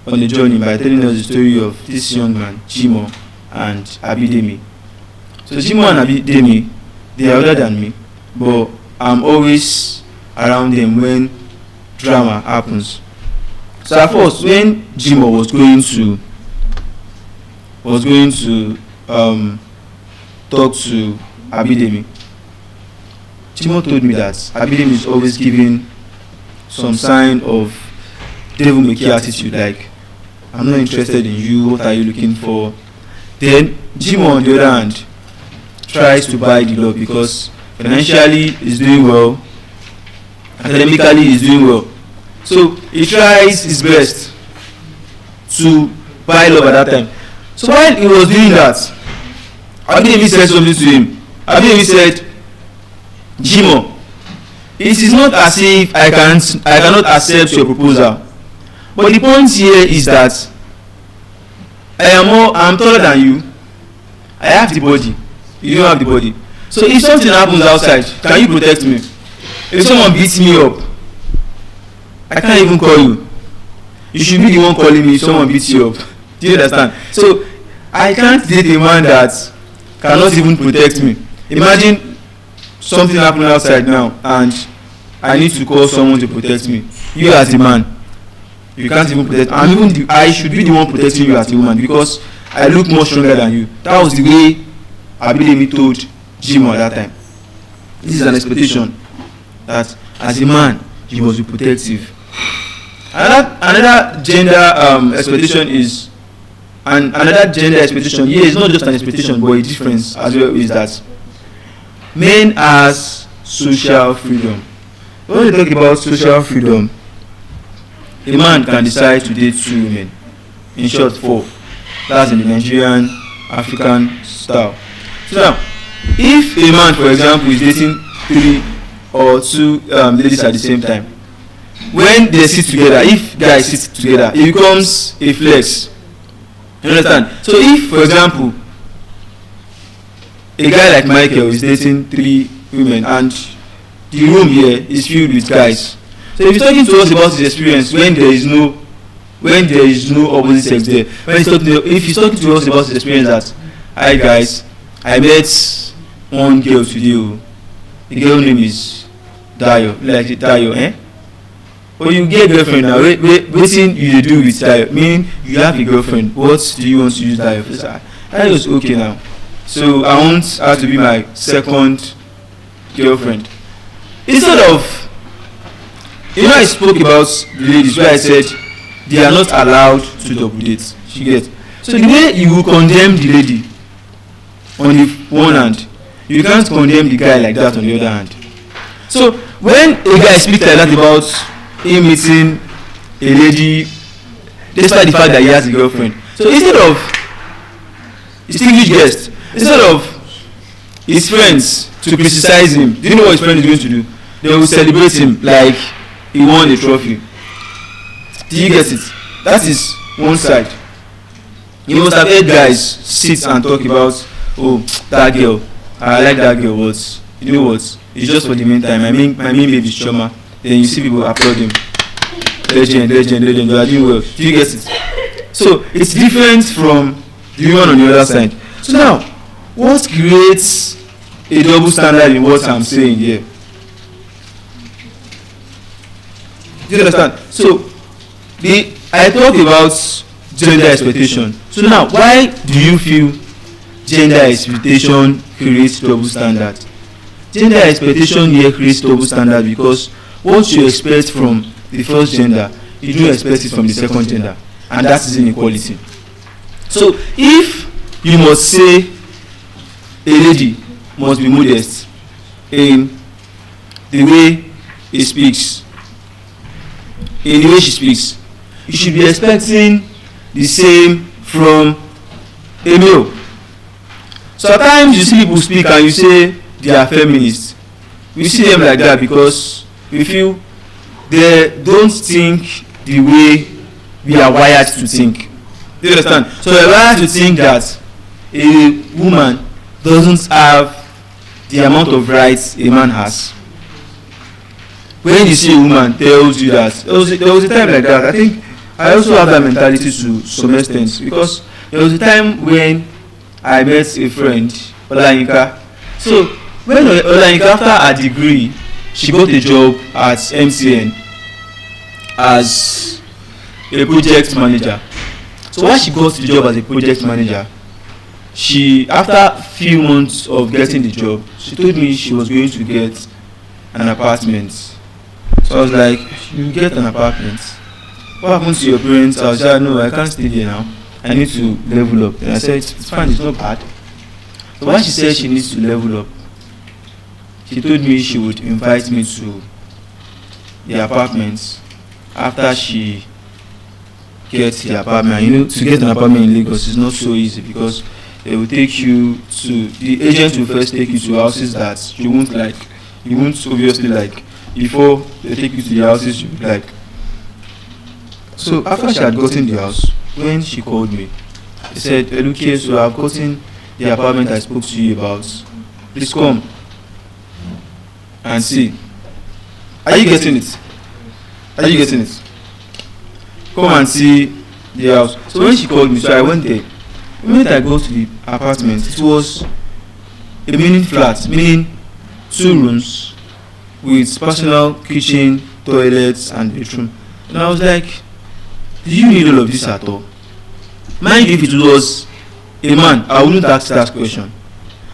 on a journey by telling us the story of this young man, Jimo and Abidemi. So Jimo and Abidemi, they are older than me, but I'm always around them when drama happens. So at first, when Jimo was going to talk to Abidemi, Jimo told me that Abidemi is always giving some sign of devil may care attitude, like I'm not interested in you, what are you looking for? Then Jimo on the other hand tries to buy the love because financially he's doing well, academically he's doing well. So he tries his best to buy love at that time. So while he was doing that, Abidemi said something to him. Abidemi said, Jimo, it is not as if I cannot accept your proposal. But the point here is that I'm taller than you. I have the body. You don't have the body. So if something happens outside, can you protect me? If someone beats me up, I can't even call you. You should be the one calling me if someone beats you up. Do you understand? So I can't date a man that cannot even protect me. Imagine something happening outside now and I need to call someone to protect me. You as a man, you can't even protect. I should be the one protecting you as a woman because I look more stronger than you. That was the way Abidemi told Jimo at that time. This is an expectation that as a man you must be protective. Another gender expectation is, and another gender expectation here is not just an expectation but a difference as well, is that men has social freedom. When we talk about social freedom, a man can decide to date 2 women, in short 4. That's in the Nigerian African style. So now, if a man, for example, is dating 3 or 2 ladies at the same time, when they sit together, if guys sit together, it becomes a flex. You understand? So if, for example, a guy like Michael is dating 3 women and the room here is filled with guys, so if he's talking to us about his experience when there is no opposite sex there, if he's talking to us about his experience that, hi guys, I met one girl today, the girl name is Dayo, like Dayo, eh? But you get a girlfriend now, wetin you do with Dayo? Meaning you have a girlfriend, what do you want to use Dayo for? Dayo is okay now, so I want her to be my second girlfriend. Instead of, I spoke about the ladies where I said they are not allowed to double date. You get? So the way you will condemn the lady on the one hand, you can't condemn the guy like that on the other hand. So when a guy speaks like that about him meeting a lady despite the fact that he has a girlfriend, so instead of distinguished guest, instead of his friends to criticize him, do you know what his friend is going to do? They will celebrate him like he won a trophy. Do you get it? That is one side. You must have heard guys sit and talk about, oh, that girl, I like that girl, but you know what? It's just for the meantime. My main baby is Choma. Then you see people applaud him. Legend, you are doing well. Do you get it? So it's different from the one on the other side. So now, what creates a double standard in what I'm saying here? Do you understand? So I talked about gender expectation. So now, why do you feel gender expectation creates double standard? Gender expectation here creates double standard because what you expect from the first gender, you don't expect it from the second gender, and that is inequality. So if you must say a lady must be modest in the way he speaks, in the way she speaks, you should be expecting the same from a male. So at times you see people speak and you say they are feminists. We see them like that because we feel they don't think the way we are wired to think. Do you understand? So we are wired to think that a woman doesn't have the amount of rights a man has. When you see a woman tells you that, there was a time like that. I think I also have that mentality to some extent because there was a time when I met a friend, Olayinka. So when Olayinka, after her degree, she got a job at MTN as a project manager. So while she got the job as a project manager, she, after a few months of getting the job, she told me she was going to get an apartment. So I was like, you get an apartment? What happened to your parents? I was like, no, I can't stay there now. I need to level up. And I said, it's fine, it's not bad. So when she said she needs to level up, she told me she would invite me to the apartment after she gets the apartment. You know, to get an apartment in Lagos is not so easy because they will take you to, the agent will first take you to houses that you won't like. You won't obviously like. Before they take you to the houses you like. So after she had gotten the house, when she called me, she said, Eloquence, so I've gotten the apartment I spoke to you about. Please come and see. Are you getting it? Are you getting it? Come and see the house. So when she called me, so I went there. The moment I got to the apartment, it was a mini flat, meaning 2 rooms with personal kitchen, toilets, and bedroom. And I was like, do you need all of this at all? Mind you, if it was a man, I wouldn't ask that question.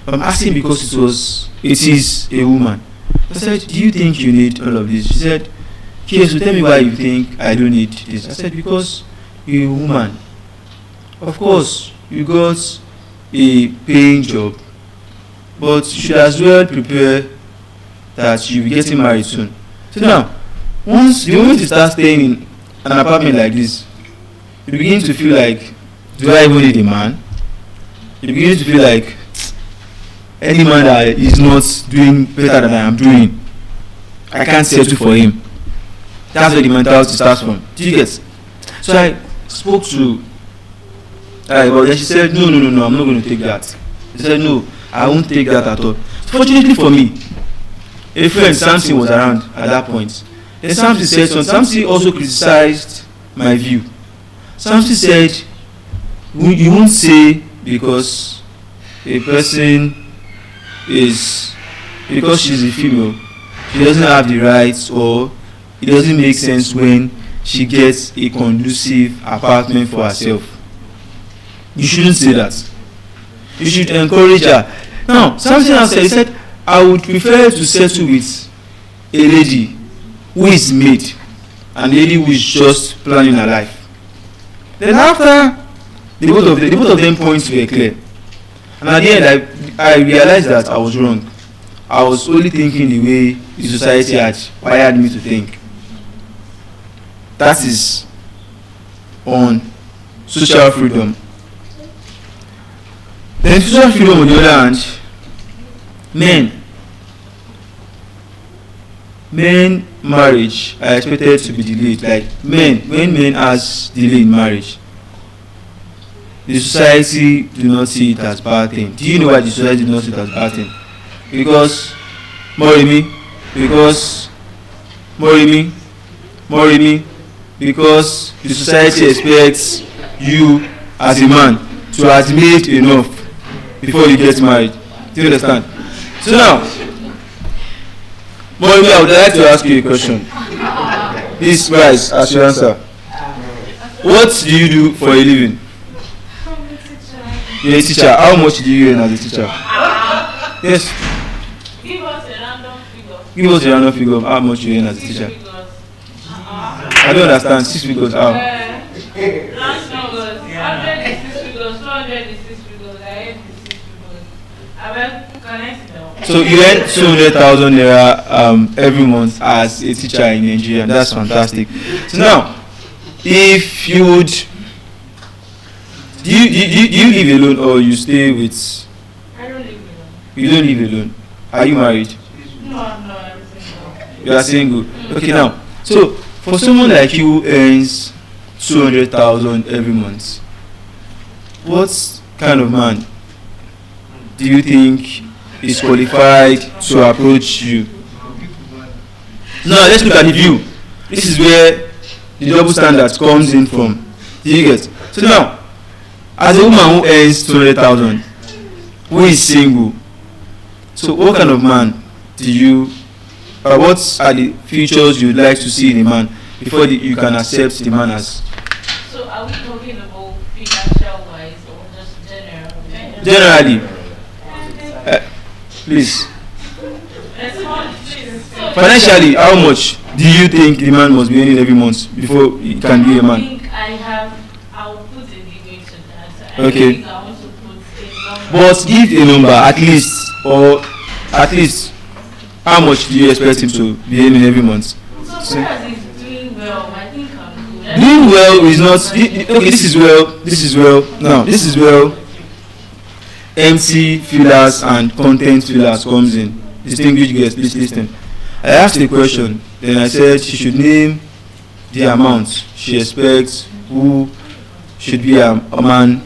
I'm asking because it is a woman. I said, do you think you need all of this? She said, okay, so tell me why you think I don't need this. I said, because you're a woman. Of course, you got a paying job, but you should as well prepare that you'll be getting married soon. So now, the moment you start staying in an apartment like this, you begin to feel like, do I even need a man? You begin to feel like any man that is not doing better than I am doing, I can't settle for him. That's where the mentality starts from. Do you get? So I spoke to her, but then she said, no, I'm not going to take that. She said, no, I won't take that at all. Fortunately for me, a friend, Samson, was around at that point. Then Samson said something. Samson also criticized my view. Samson said, you won't say because a person is, because she's a female, she doesn't have the rights, or it doesn't make sense when she gets a conducive apartment for herself. You shouldn't say that. You should encourage her. Now, Samson answered, he said, I would prefer to settle with a lady who is made and a lady who is just planning her life. Then after the both of them points were clear. And at the end, I realized that I was wrong. I was only thinking the way the society had wired me to think. That is on social freedom. Then social freedom on the other hand, men marriage are expected to be delayed. Like when men has delay in marriage, the society do not see it as bad thing. Do you know why the society do not see it as bad thing? Because Morimi, because the society expects you as a man to have made enough before you get married. Do you understand? So now, Morimi, I would like to ask you a question. Please rise as you answer. What do you do for a living? You're a teacher. How much do you earn as a teacher? Yes. Give us a random figure. Give us a random figure of how much you earn as a teacher. I don't understand. 6 figures. How? Last numbers. 100 is 6 figures. 200 is 6 figures. I earn 6 figures. Can I sit down? So you earn 200,000 naira every month as a teacher in Nigeria. That's fantastic. So now, if you would, do you live alone or you stay with? I don't live alone. You don't live alone. Are you married? No, I'm single. You are single. Okay, now, so for someone like you who earns 200,000 every month, what kind of man do you think is qualified to approach you? Now let's look at the view. This is where the double standard comes in from. Do you get? So now, as a woman who earns 200,000, who is single, so what kind of man do you, what are the features you'd like to see in a man before you can accept the man as? So are we talking about financial wise or just general? Generally, please. Financially, how much do you think the man must be earning every month before he can be a man? I think I will put a limit to that. Okay. I think I want to put a number. But give a number at least, or at least, how much do you expect him to be earning every month? So far as he's doing well, I think I'm good. Doing well is not, okay, this is well, empty fillers and content fillers comes in. Distinguished guests, please listen. I asked a question, then I said she should name the amount she expects who should be a man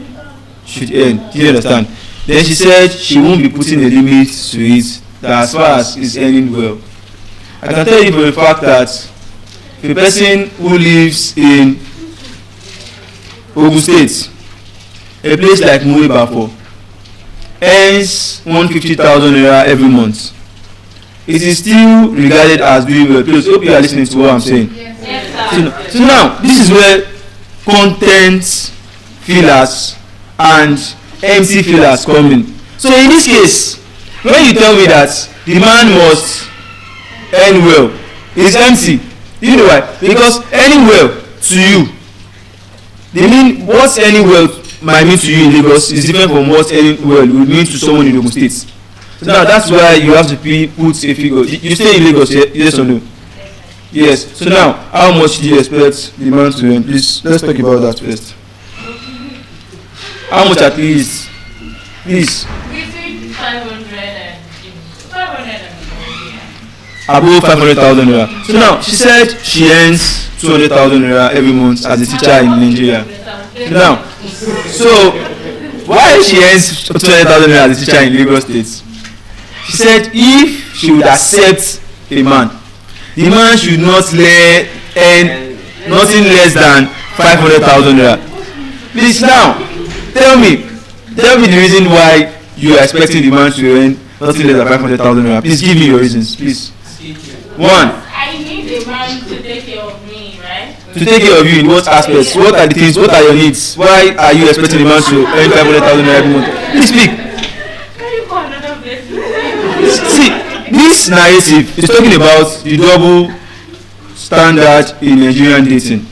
should earn. Do you understand? Then she said she won't be putting a limit to it, that as far as is earning well. I can tell you for a fact that if a person who lives in Ogun State, a place like Muibafo, earns 150,000 naira every month, it is still regarded as doing well. Please hope you are listening to what I'm saying. Yes, so now, this is where content fillers and empty fillers come in. So in this case, when you tell me that the man must earn well, it's empty. You know why? Because earning well to you, they mean what earning well might mean to you in Lagos is different from what earning well would mean to someone in Ogun State. So now that's why you have to put a figure. You stay in Lagos, yes or no? Yes. So now, how much do you expect the man to earn? Please, let's talk about that first. How much at least? Please. Between 500 and 500 above 500,000 naira. So now, she said she earns 200,000 naira every month as a teacher in Nigeria. So why she earns 200,000 naira as a teacher in Lagos State? She said if she would accept a man, the man should not earn nothing less than 500,000 naira. Please now, tell me the reason why you are expecting the man to earn nothing less than 500,000 naira. Please give me your reasons, please. One. I need a man to take care of me, right? To take care of you in what aspects? What are the things? What are your needs? Why are you expecting a man to earn 500,000 naira every month? Please speak. See, this narrative is talking about the double standard in Nigerian dating.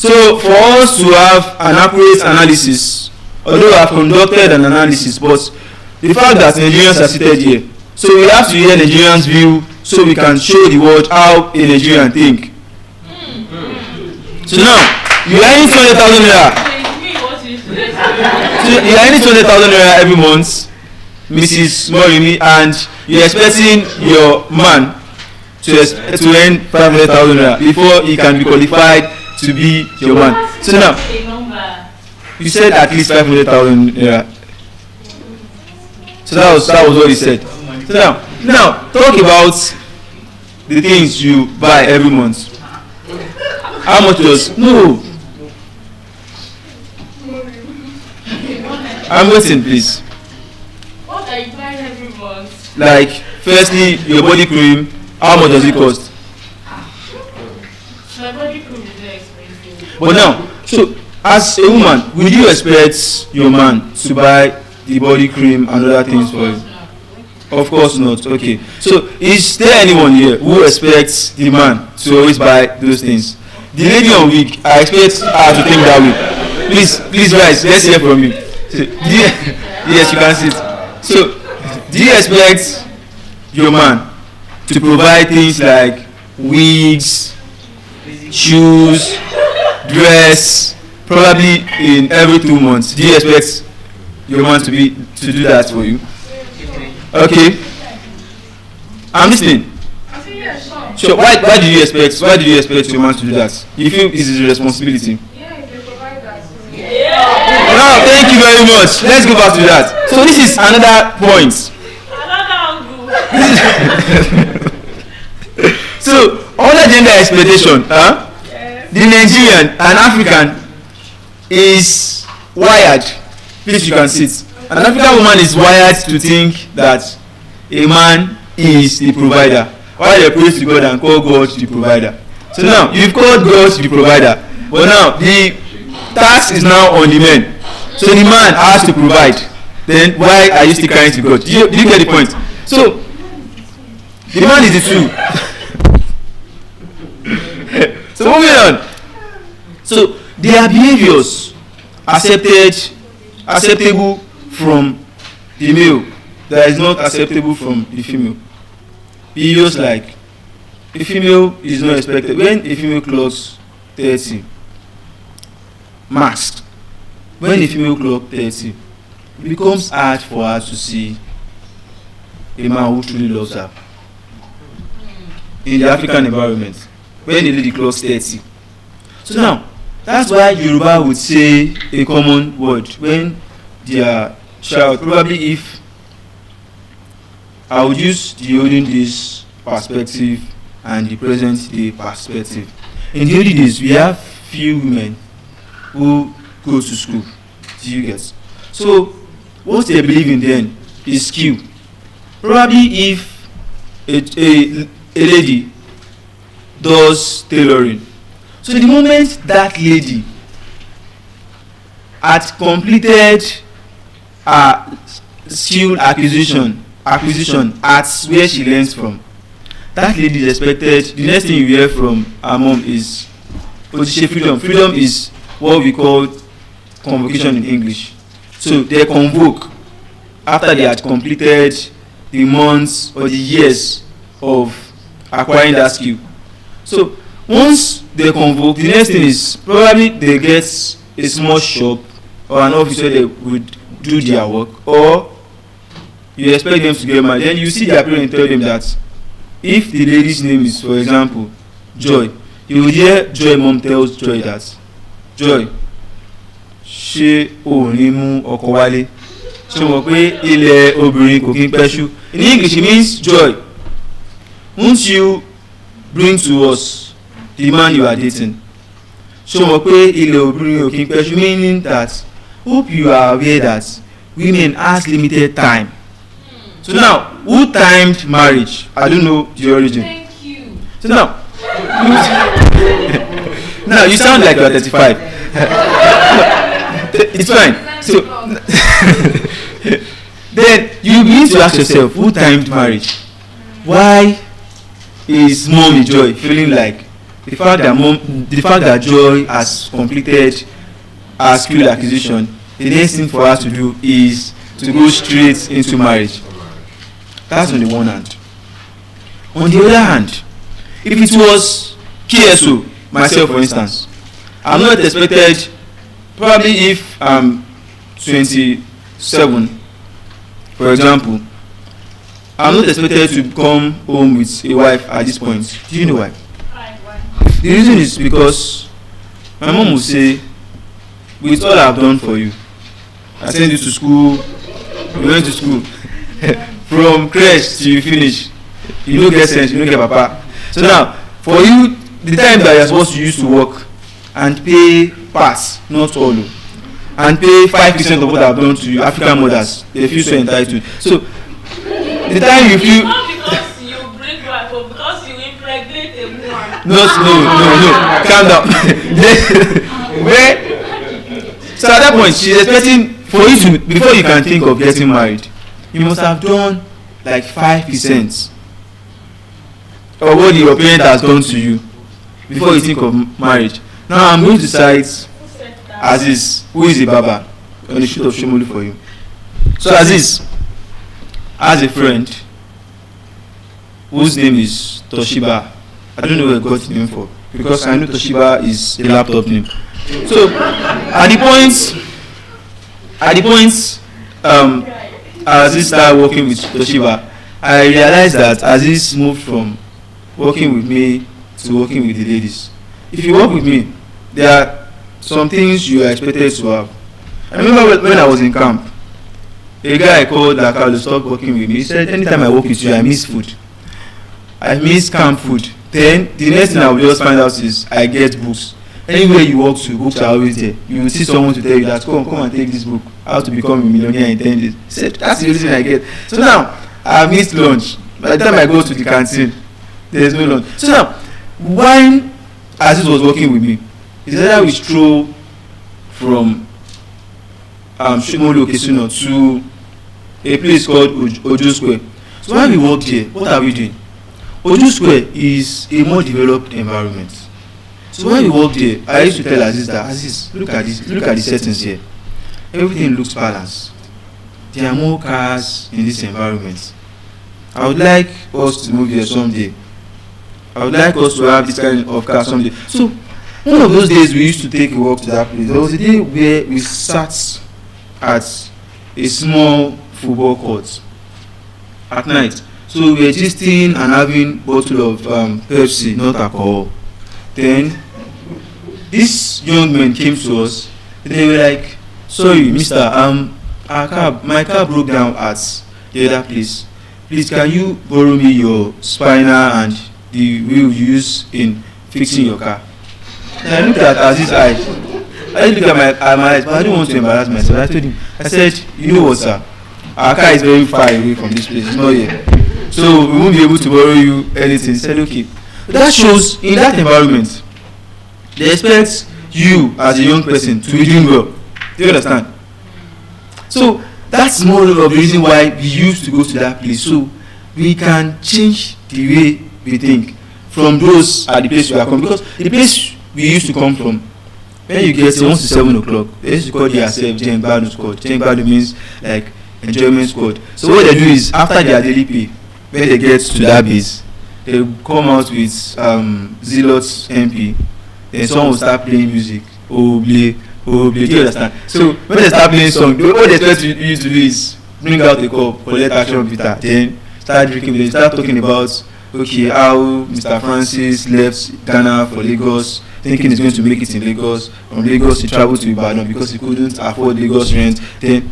So for us to have an accurate analysis, although I've conducted an analysis, but the fact that Nigerians are seated here, so we have to hear Nigerians' view so we can show the world how a Nigerian think. So now, you are earning 200,000 naira. So you are earning 200,000 naira every month, Mrs. Morimi, and you're expecting your man to earn 500,000 naira before he can be qualified to be your man. So now, you said at least 500,000 naira. So that was what he said. So now talk about the things you buy every month. How much does no? I'm waiting, please. What are you buying every month? Like, firstly, your body cream. How much does it cost? My body cream is very expensive. But now, so as a woman, would you expect your man to buy the body cream and other things for you? Of course not. Okay. So is there anyone here who expects the man to always buy those things? The lady on wig, I expect her to think that way. Please rise. Let's hear from you. So, yes, you can sit. So, do you expect your man to provide things like wigs, shoes, dress, probably in every 2 months? Do you expect your man to do that for you? Okay. I'm listening. Sure. Why do you expect your man to do that? You feel it's his responsibility? No, thank you very much. Let's go back to that. So this is another point. So under gender exploitation, the Nigerian and African is wired. Please, you can sit. An African woman is wired to think that a man is the provider, while they praise to God and call God the provider. So now you've called God the provider, but now the task is now on the men. So the man has to provide. Then why are you still crying to God? Do you get the point? So the man is the tool. So moving on. So their behaviors acceptable from the male that is not acceptable from the female. Behaviors like a female is not expected when a female clocks 30 max. When a female clocks 30, it becomes hard for her to see a man who truly loves her. In the African environment, when a lady clocks 30. So now, that's why Yoruba would say a common word when their child, probably if I would use the olden days perspective and the present day perspective. In the olden days, we have few women who go to school. Do you get? So what they believe in then is skill. Probably if a lady does tailoring, so the moment that lady had completed her skill acquisition at where she learns from, that lady is expected, the next thing you hear from her mom is freedom. Freedom is what we call convocation in English. So they convoke after they had completed the months or the years of acquiring that skill. So once they convoke, the next thing is probably they get a small shop or an office where they would do their work, or you expect them to get married. Then you see their parents tell them that if the lady's name is, for example, Joy, you will hear Joy mom tells Joy that, Joy, ṣé ò ní mú ọkọ wálé? Ṣé mo pé ilẹ̀ obìnrin kò kí ń pẹ́ ṣú? In English it means, Joy, won't you bring to us the man you are dating? Ṣé mo pé ilẹ̀ obìnrin kò kí ń pẹ́ ṣú? Meaning that, hope you are aware that women has limited time. So now, who timed marriage? I don't know the origin. Thank you. So now, now you sound like you are 35. It's fine. So then you need to ask yourself, who timed marriage? Why is Mommy Joy feeling like the fact that Joy has completed her skill acquisition, the next thing for her to do is to go straight into marriage. That's on the one hand. On the other hand, if it was KSO, myself for instance, I'm not expected, probably if I'm 27, for example, I'm not expected to come home with a wife at this point. Do you know why? The reason is because my mom will say, with all I've done for you, I sent you to school, you went to school, from creche till you finish, you don't get sense, you don't get papa. So now, for you, the time that you're supposed to use to work and pay pass, not all, and pay 5% of what I've done to you, African mothers, they feel so entitled. So, the time you feel... Because you bring wife, but because you impregnate a woman. No, calm down. So at that point, she's expecting for you to, before you can think of getting married, you must have done like 5% of what your parent has done to you before you think of marriage. Now I'm going to cite Aziz, who is a barber on the street of Shomolu for you. So Aziz has a friend whose name is Toshiba. I don't know where I got the name for, because I know Toshiba is a laptop name. So at the point Aziz started working with Toshiba, I realized that Aziz moved from working with me to working with the ladies. If you work with me, there are some things you are expected to have. I remember when I was in camp, a guy called Dakar to stop working with me. He said, anytime I work with you, I miss food. I miss camp food. Then the next thing I will just find out is I get books. Anywhere you walk to, books are always there. You will see someone to tell you that come and take this book, How to Become a Millionaire in 10 Days. He said, that's the reason I get. So now I missed lunch. By the time I go to the canteen, there is no lunch. So now, when Aziz was working with me, he said that we stroll from Shomolu Okesuna to a place called Ojo Square. So when we walk there, what are we doing? Ojo Square is a more developed environment. So when we walk there, I used to tell Aziz that, Aziz, look at this, look at the settings here. Everything looks balanced. There are more cars in this environment. I would like us to move there someday. I would like us to have this kind of car someday. So one of those days we used to take a walk to that place. There was a day where we sat at a small football court at night. So we were gisting and having bottle of Pepsi, not alcohol. Then these young men came to us. They were like, sorry, mister, my car broke down at the other place. Please, can you borrow me your spinner and the wheel you use in fixing your car? And I looked at Aziz's eyes. I looked at my eyes, but I didn't want to embarrass myself. I told him, I said, you know what, sir? Our car is very far away from this place. It's not here. So we won't be able to borrow you anything. He said, okay. That shows in that environment, they expect you as a young person to be doing well. Do you understand? So that's more of the reason why we used to go to that place, so we can change the way we think from those at the place we are coming. Because the place we used to come from, when you get 1 to 7 o'clock, they used to call themselves Jengbadu squad. Jengbadu means like enjoyment squad. So what they do is, after their daily pay, when they get to that base, they come out with Zealot's MP. Then someone will start playing music. Do you understand? So when they start playing song, what they expect you to do is bring out the cup, collect action bitter, then start drinking. They start talking about, okay, how Mr. Francis left Ghana for Lagos, thinking he's going to make it in Lagos. From Lagos he traveled to Ibadan because he couldn't afford Lagos rent. Then,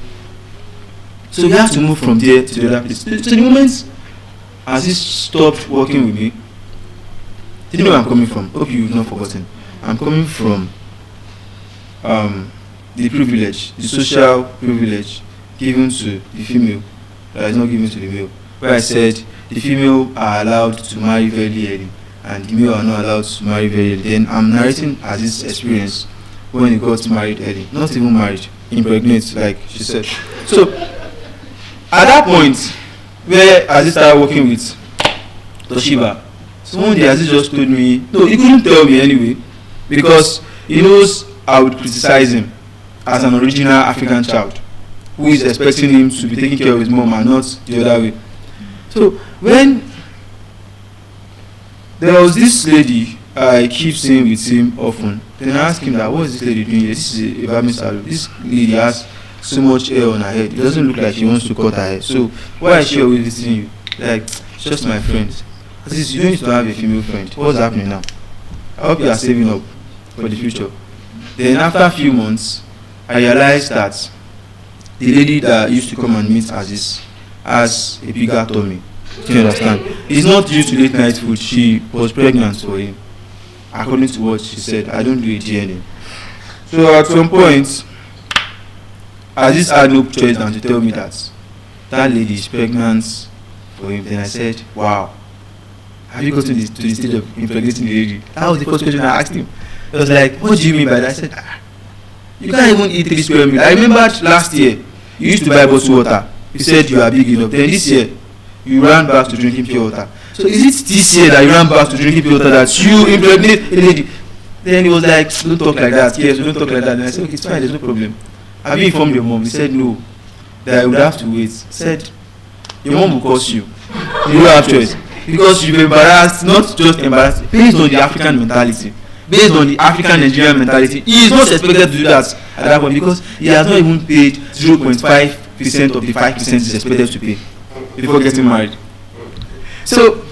so you have to move from there to the other place. So the moment as he stopped working with me, do you know where I'm coming from? Hope you've not forgotten. I'm coming from the privilege, the social privilege given to the female that is not given to the male. Where I said the female are allowed to marry very early and the male are not allowed to marry very early. Then I'm narrating as this experience when he got married early, not even married, impregnate, like she said. So at that point, where as he started working with Toshiba, So one day Aziz just told me, no, he couldn't tell me anyway, because he knows I would criticize him as an original African child who is expecting him to be taking care of his mom and not the other way. So when there was this lady I keep seeing with him often, then I asked him that, what is this lady doing here? This is a Islamic salon. This lady has so much hair on her head. It doesn't look like she wants to cut her hair. So why is she always visiting you? Like, it's just my friend. I said, you don't need to have a female friend. What's happening now? I hope you are saving up for the future. Then after a few months, I realized that the lady that used to come and meet Aziz has a bigger tummy. Do you understand? It's not due to late night food. She was pregnant for him. According to what she said, I don't do a DNA. So at some point, Aziz had no choice than to tell me that that lady is pregnant for him. Then I said, wow, have you gotten to the stage of impregnating the lady? That was the first question I asked him. He was like, what do you mean by that? I said, you can't even eat 3 square meals. I remembered last year, you used to buy bottled water. You said you are big enough. Then this year, you ran back to drinking pure water. So is it this year that you ran back to drinking pure water that you impregnate a lady? Then he was like, don't talk like that. Yes, don't talk like that. And I said, okay, it's fine, there's no problem. Have you informed your mom? He said no, that I would have to wait. He said, your mom will curse you. You don't have choice. Because you've embarrassed, not just embarrassed, based on the African mentality. Based on the African Nigerian mentality, he is not expected to do that at that point because he has not even paid 0.5% of the 5% he's expected to pay before getting married. So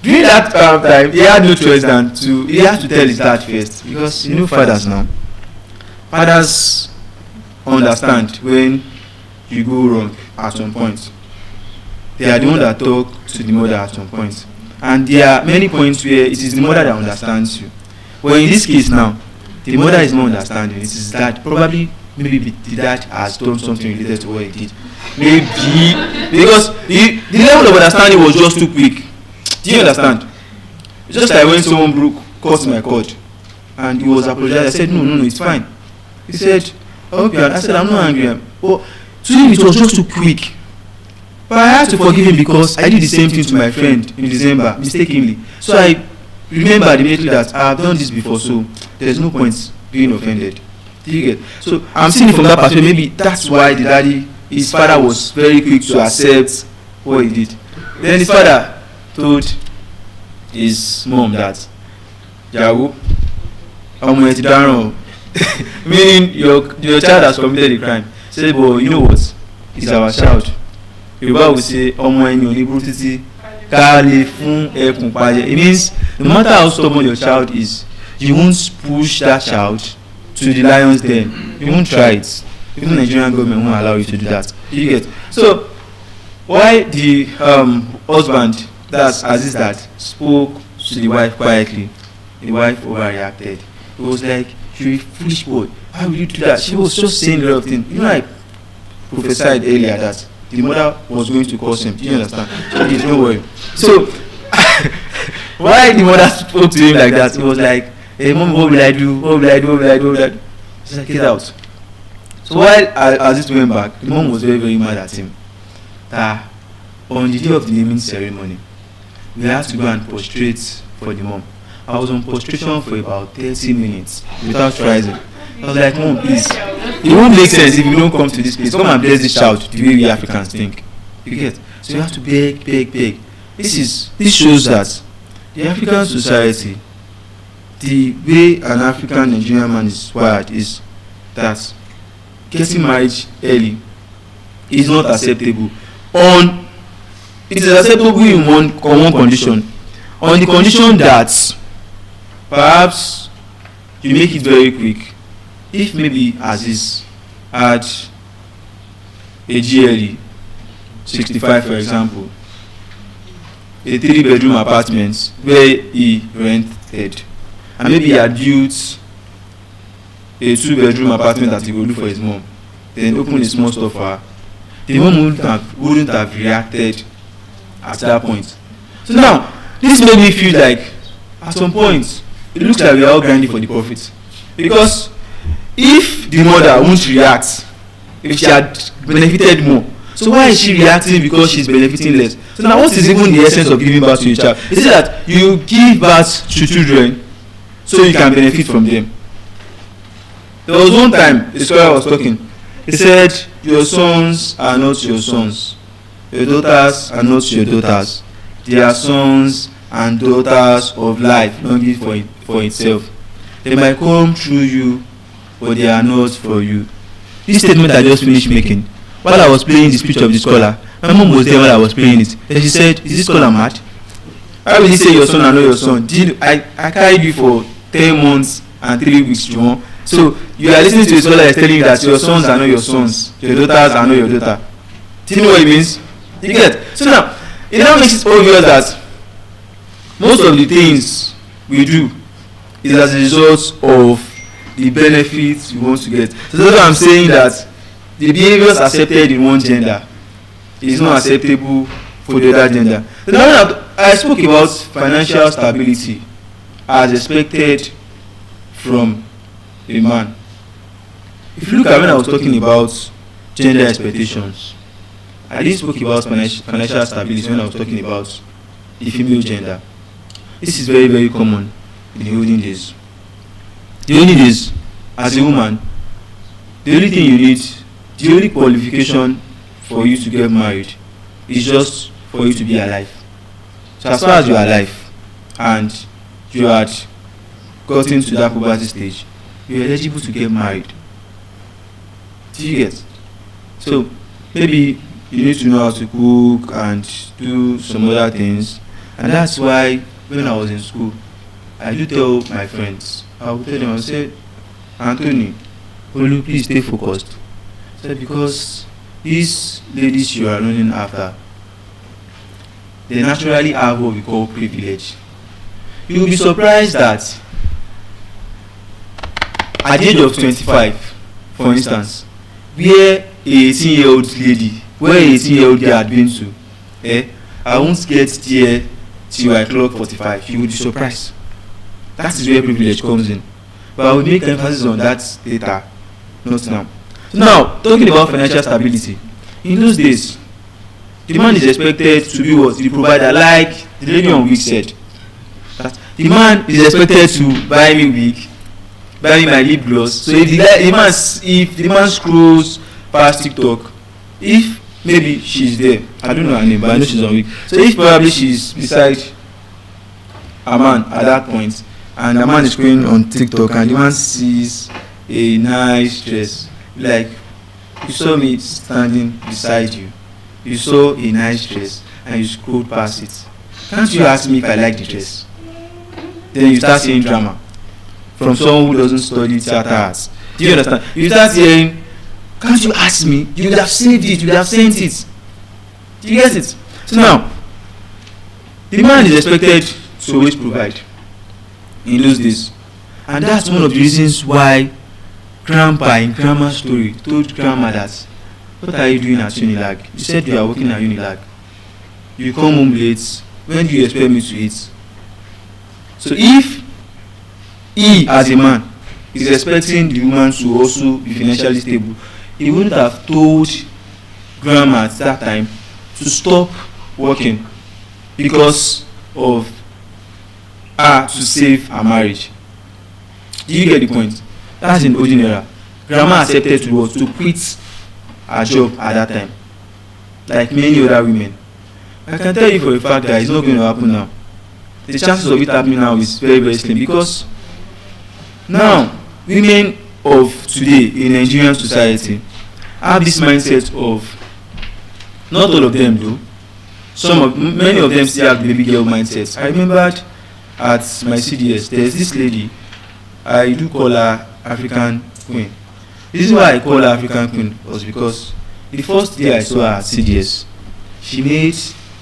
during that time, he had no choice than he had to tell his dad first, because you know fathers now. Fathers understand when you go wrong at some point. They are the one that talk to the mother at some point. And there are many points where it is the mother that understands you. But in this case now, the mother is not understanding. It is that probably maybe the dad has done something related to what he did. Maybe because the level of understanding was just too quick. Do you understand? It's just like when someone cut my cord and he was apologizing. I said, no, it's fine. He said, okay. I said, I'm not angry. But to him it was just too quick. But I had to forgive him because I did the same thing to my friend in December, mistakenly. So I remembered immediately that I have done this before, so there's no point being offended. Do you get? So I'm seeing it from that perspective. Maybe that's why his father was very quick to accept what he did. Then his father told his mom that, Jago, meaning your child has committed a crime. He said, but you know what? He's our child. Yoruba will say, ọmọ ẹni ò ní burú títí ká lè fún ẹkùn pàjẹ́. It means no matter how stubborn your child is, you won't push that child to the lion's den. You won't try it. Even the Nigerian government won't allow you to do that. You get? So why the husband, that's Aziz, that spoke to the wife quietly, the wife overreacted. It was like, you're a foolish boy. Why would you do that? She was just saying a lot of things. You know, I prophesied earlier that the mother was going to curse him. Do you understand? So please don't worry. So why the mother spoke to him like that? It was like, hey mom, what will I do? What will I do? What will I do? What will I do? She's like, get out. So while Aziz went back, the mom was very, very mad at him. That on the day of the naming ceremony, we had to go and prostrate for the mom. I was on prostration for about 30 minutes without rising. I was like, mom, please. It won't make sense if you don't come to this place. Come and bless this child the way we Africans think. You get? So you have to beg. This shows that the African society, the way an African Nigerian man is wired is that getting married early is not acceptable. It is acceptable in one condition. On the condition that perhaps you make it very quick. If maybe Aziz had a GLE 65, for example, a 3-bedroom apartment where he rented, and maybe he had built a 2-bedroom apartment that he would do for his mom, then open a small store for her, the mom wouldn't have reacted at that point. So now, this made me feel like at some point it looks like we are all grinding for the profit, because if the mother won't react, if she had benefited more, So why is she reacting because she's benefiting less? So now what is even the essence of giving birth to a child? Is it that you give birth to children so you can benefit from them? There was one time a scholar was talking. He said, your sons are not your sons. Your daughters are not your daughters. They are sons and daughters of life, longing for itself. They might come through you, but they are not for you. This statement I just finished making, while I was playing the speech of the scholar, my mom was there while I was playing it. And she said, is this scholar mad? Why will he say your son and not your son? I carried you for 10 months and 3 weeks, John. So you are listening to a scholar that is telling you that your sons are not your sons, your daughters are not your daughter. Do you know what it means? You get? So now, it now makes it obvious that most of the things we do is as a result of the benefits we want to get. So that's why I'm saying that the behaviors accepted in one gender is not acceptable for the other gender. So now I spoke about financial stability as expected from a man. If you look at when I was talking about gender expectations, I didn't speak about financial stability when I was talking about the female gender. This is very, very common in the olden days. The olden days, as a woman, the only thing you need, the only qualification for you to get married is just for you to be alive. So as far as you are alive and you had gotten to that puberty stage, you are eligible to get married. Do you get? So maybe you need to know how to cook and do some other things, and that's why when I was in school, I do tell my friends, I will tell them, I will say, Anthony, Olu, please stay focused. I said, because these ladies you are running after, they naturally have what we call privilege. You will be surprised that at the age of 25, for instance, where a 18-year-old lady, where a 18-year-old girl had been to, I won't get there till I clock 45. You will be surprised. That is where privilege comes in. But I will make emphasis on that later, not now. So now, talking about financial stability, in those days, the man is expected to be what? The provider, like the lady on wig said. That the man is expected to buy me wig, buy me my lip gloss. So if the man scrolls past TikTok, if maybe she's there, I don't know her name, but I know she's on wig. So if probably she's beside a man at that point, and the man is scrolling on TikTok, and the man sees a nice dress, like, you saw me standing beside you, you saw a nice dress, and you scrolled past it. Can't you ask me if I like the dress? Then you start seeing drama from someone who doesn't study theater arts. Do you understand? You start hearing, can't you ask me? You would have saved it, you would have sent it. Do you get it? So now, the man is expected to always provide in those days. And that's one of the reasons why Grandpa in Grandma's story told Grandma that, what are you doing at Unilag? You said you are working at Unilag. You come home late. When do you expect me to eat? So if he, as a man, is expecting the woman to also be financially stable, he wouldn't have told Grandma at that time to stop working because of her to save her marriage. Do you get the point? That's in olden era. Grandma accepted to quit her job at that time, like many other women. I can tell you for a fact that it's not going to happen now. The chances of it happening now is very, very slim, because now women of today in Nigerian society have this mindset of, not all of them do, many of them still have the baby girl mindset. I remembered at my CDS, there's this lady, I do call her African Queen. This is why I call her African Queen, was because the first day I saw her at CDS, she made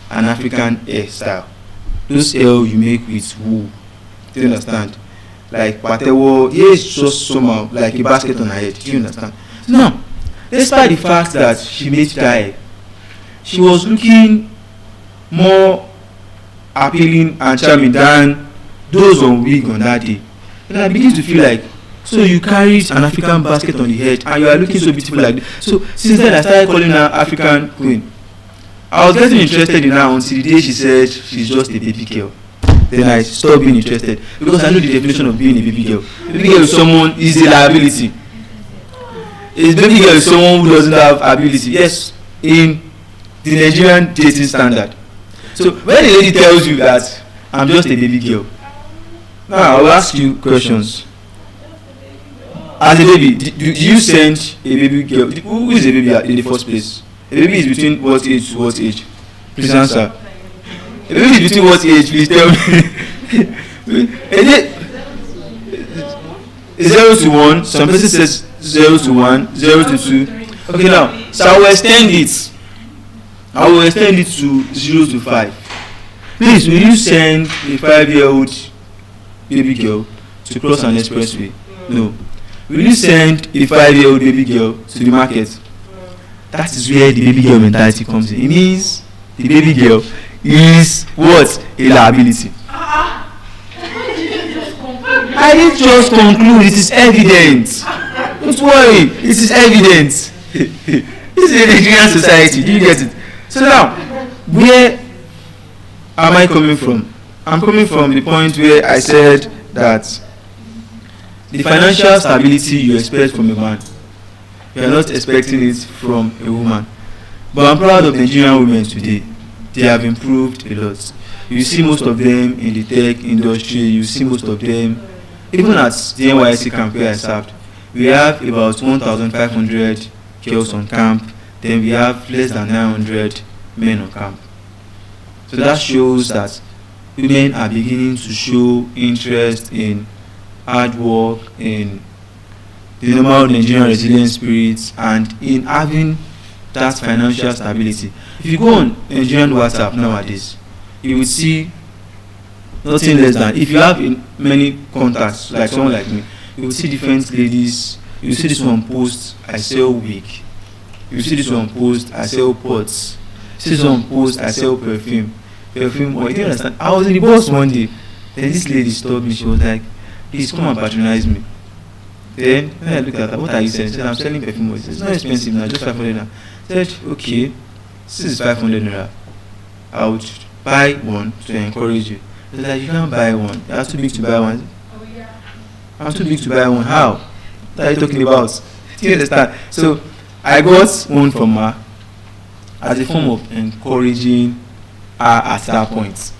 an African hairstyle. Those hair you make with wool. Do you understand? Like patewo, here is just somehow like a basket on her head. Do you understand? Now, despite the fact that she made that hair, she was looking more appealing and charming than those on wig on that day. And I begin to feel like, So you carried an African basket on the head and you are looking so beautiful like this. So since then I started calling her African queen. I was getting interested in her until the day she said she's just a baby girl. Then I stopped being interested because I know the definition of being a baby girl. Baby girl is someone is a liability. A baby girl is someone who doesn't have ability. Yes, in the Nigerian dating standard. So when a lady tells you that I'm just a baby girl, now I will ask you questions. As a baby, do you send a baby girl? Who is a baby in the first place? A baby is between what age to what age? Please answer. A baby is between what age? Please tell me. Is it 0 to 1? Some person says 0 to 1, 0 to 2. Okay, now, so I will extend it. I will extend it to 0 to 5. Please, will you send a 5-year-old baby girl to cross an expressway? No. Will you send a 5-year-old baby girl to the market? That is where the baby girl mentality comes in. It means the baby girl is what? A liability. I didn't just conclude, it is evident. Don't worry, it is evident. This is a Nigerian society, do you get it? So now, where am I coming from? I'm coming from the point where I said that the financial stability you expect from a man, you are not expecting it from a woman. But I'm proud of Nigerian women today. They have improved a lot. You see most of them in the tech industry, you see most of them, even at the NYSC camp where I served, we have about 1,500 girls on camp, then we have less than 900 men on camp. So that shows that women are beginning to show interest in hard work, in the normal Nigerian resilience spirit, and in having that financial stability. If you go on Nigerian WhatsApp nowadays, you will see nothing less than, if you have many contacts, like someone like me, you will see different ladies. You will see this one post, I sell wig. You will see this one post, I sell pots. You see this one post, I sell perfume. Or you didn't understand. I was in the bus one day, then this lady stopped me. She was like, please come and patronize me. Then when I looked at her, what are you selling? She said, I'm selling perfume. She said, it's not expensive now, just 500 naira. I said, okay, this is 500 naira. I would buy one to encourage you. She said, you can't buy one. You're too big to buy one. I'm too big to buy one. How? What are you talking about? Do you understand? So I got one from her as a form of encouraging her at that point.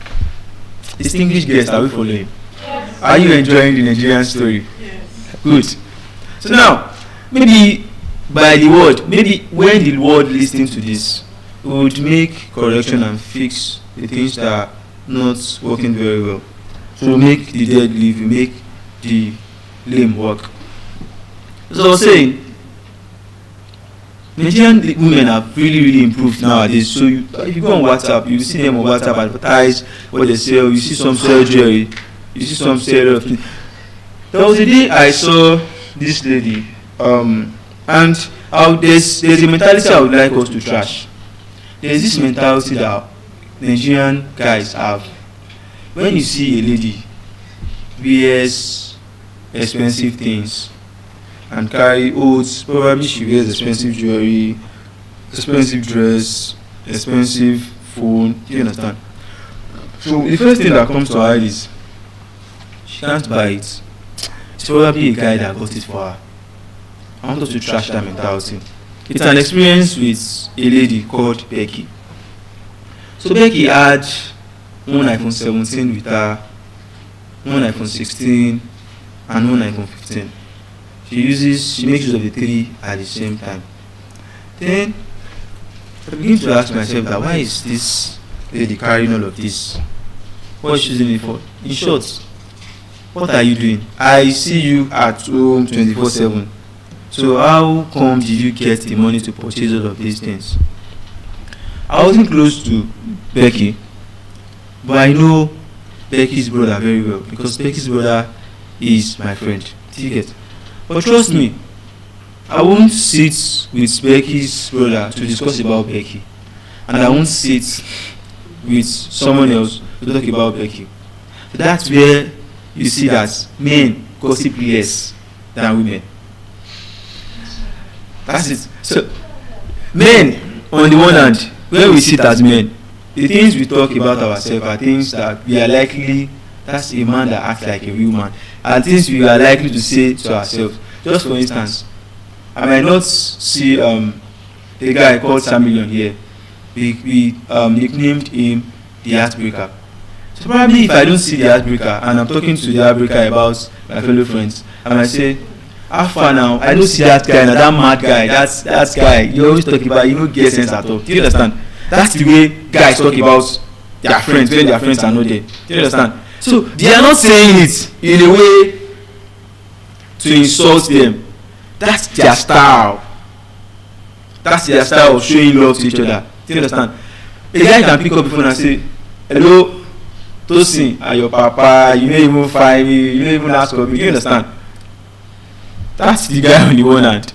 Distinguished guests, are we following? Yes. Are you enjoying the Nigerian story? Yes. Good. So now, maybe by the word, maybe when the world listens to this, we would make correction and fix the things that are not working very well. So make the dead live, you make the lame work. So I was saying, Nigerian women have really improved nowadays. So if you go on WhatsApp, you see them on WhatsApp advertise what they sell. You see some sell jewelry, you see some sell. There was a day I saw this lady, and there's a mentality I would like us to trash. There's this mentality that Nigerian guys have. When you see a lady wears expensive things and carry oats, probably she wears expensive jewelry, expensive dress, expensive phone, do you understand? So the first thing that comes to her is she can't buy it. It's probably a guy that got it for her. I want us to trash that mentality. It's an experience with a lady called Becky. So Becky had one iPhone 17 with her, one iPhone 16 and one iPhone 15. She makes use of the three at the same time. Then I begin to ask myself that why is this lady carrying all of this? What is she using it for? In short, what are you doing? I see you at home 24/7. So how come did you get the money to purchase all of these things? I wasn't close to Becky, but I know Becky's brother very well because Becky's brother is my friend. Do you get? But trust me, I won't sit with Becky's brother to discuss about Becky, and I won't sit with someone else to talk about Becky. So that's where you see that men gossip less than women. That's it. So, men, on the one hand, when we sit as men, the things we talk about ourselves are things that we are likely, that's a man that acts like a real man, and things we are likely to say to ourselves. Just for instance, I might not see a guy called Samillion here. We nicknamed him the Heartbreaker. So probably if I don't see the Heartbreaker and I'm talking to the Heartbreaker about my fellow friends, I might say, how far now? I don't see that guy, now that mad guy, that guy. You always talk about, you don't get sense at all. Do you understand? That's the way guys talk about their friends when their friends are not there. Do you understand? So they are not saying it in a way to insult them. That's their style. That's their style of showing love to each other. Do you understand? A guy can pick up the phone and say, hello, Tosin, are your papa, you don't even find me, you don't even ask for me. Do you understand? That's the guy on the one hand.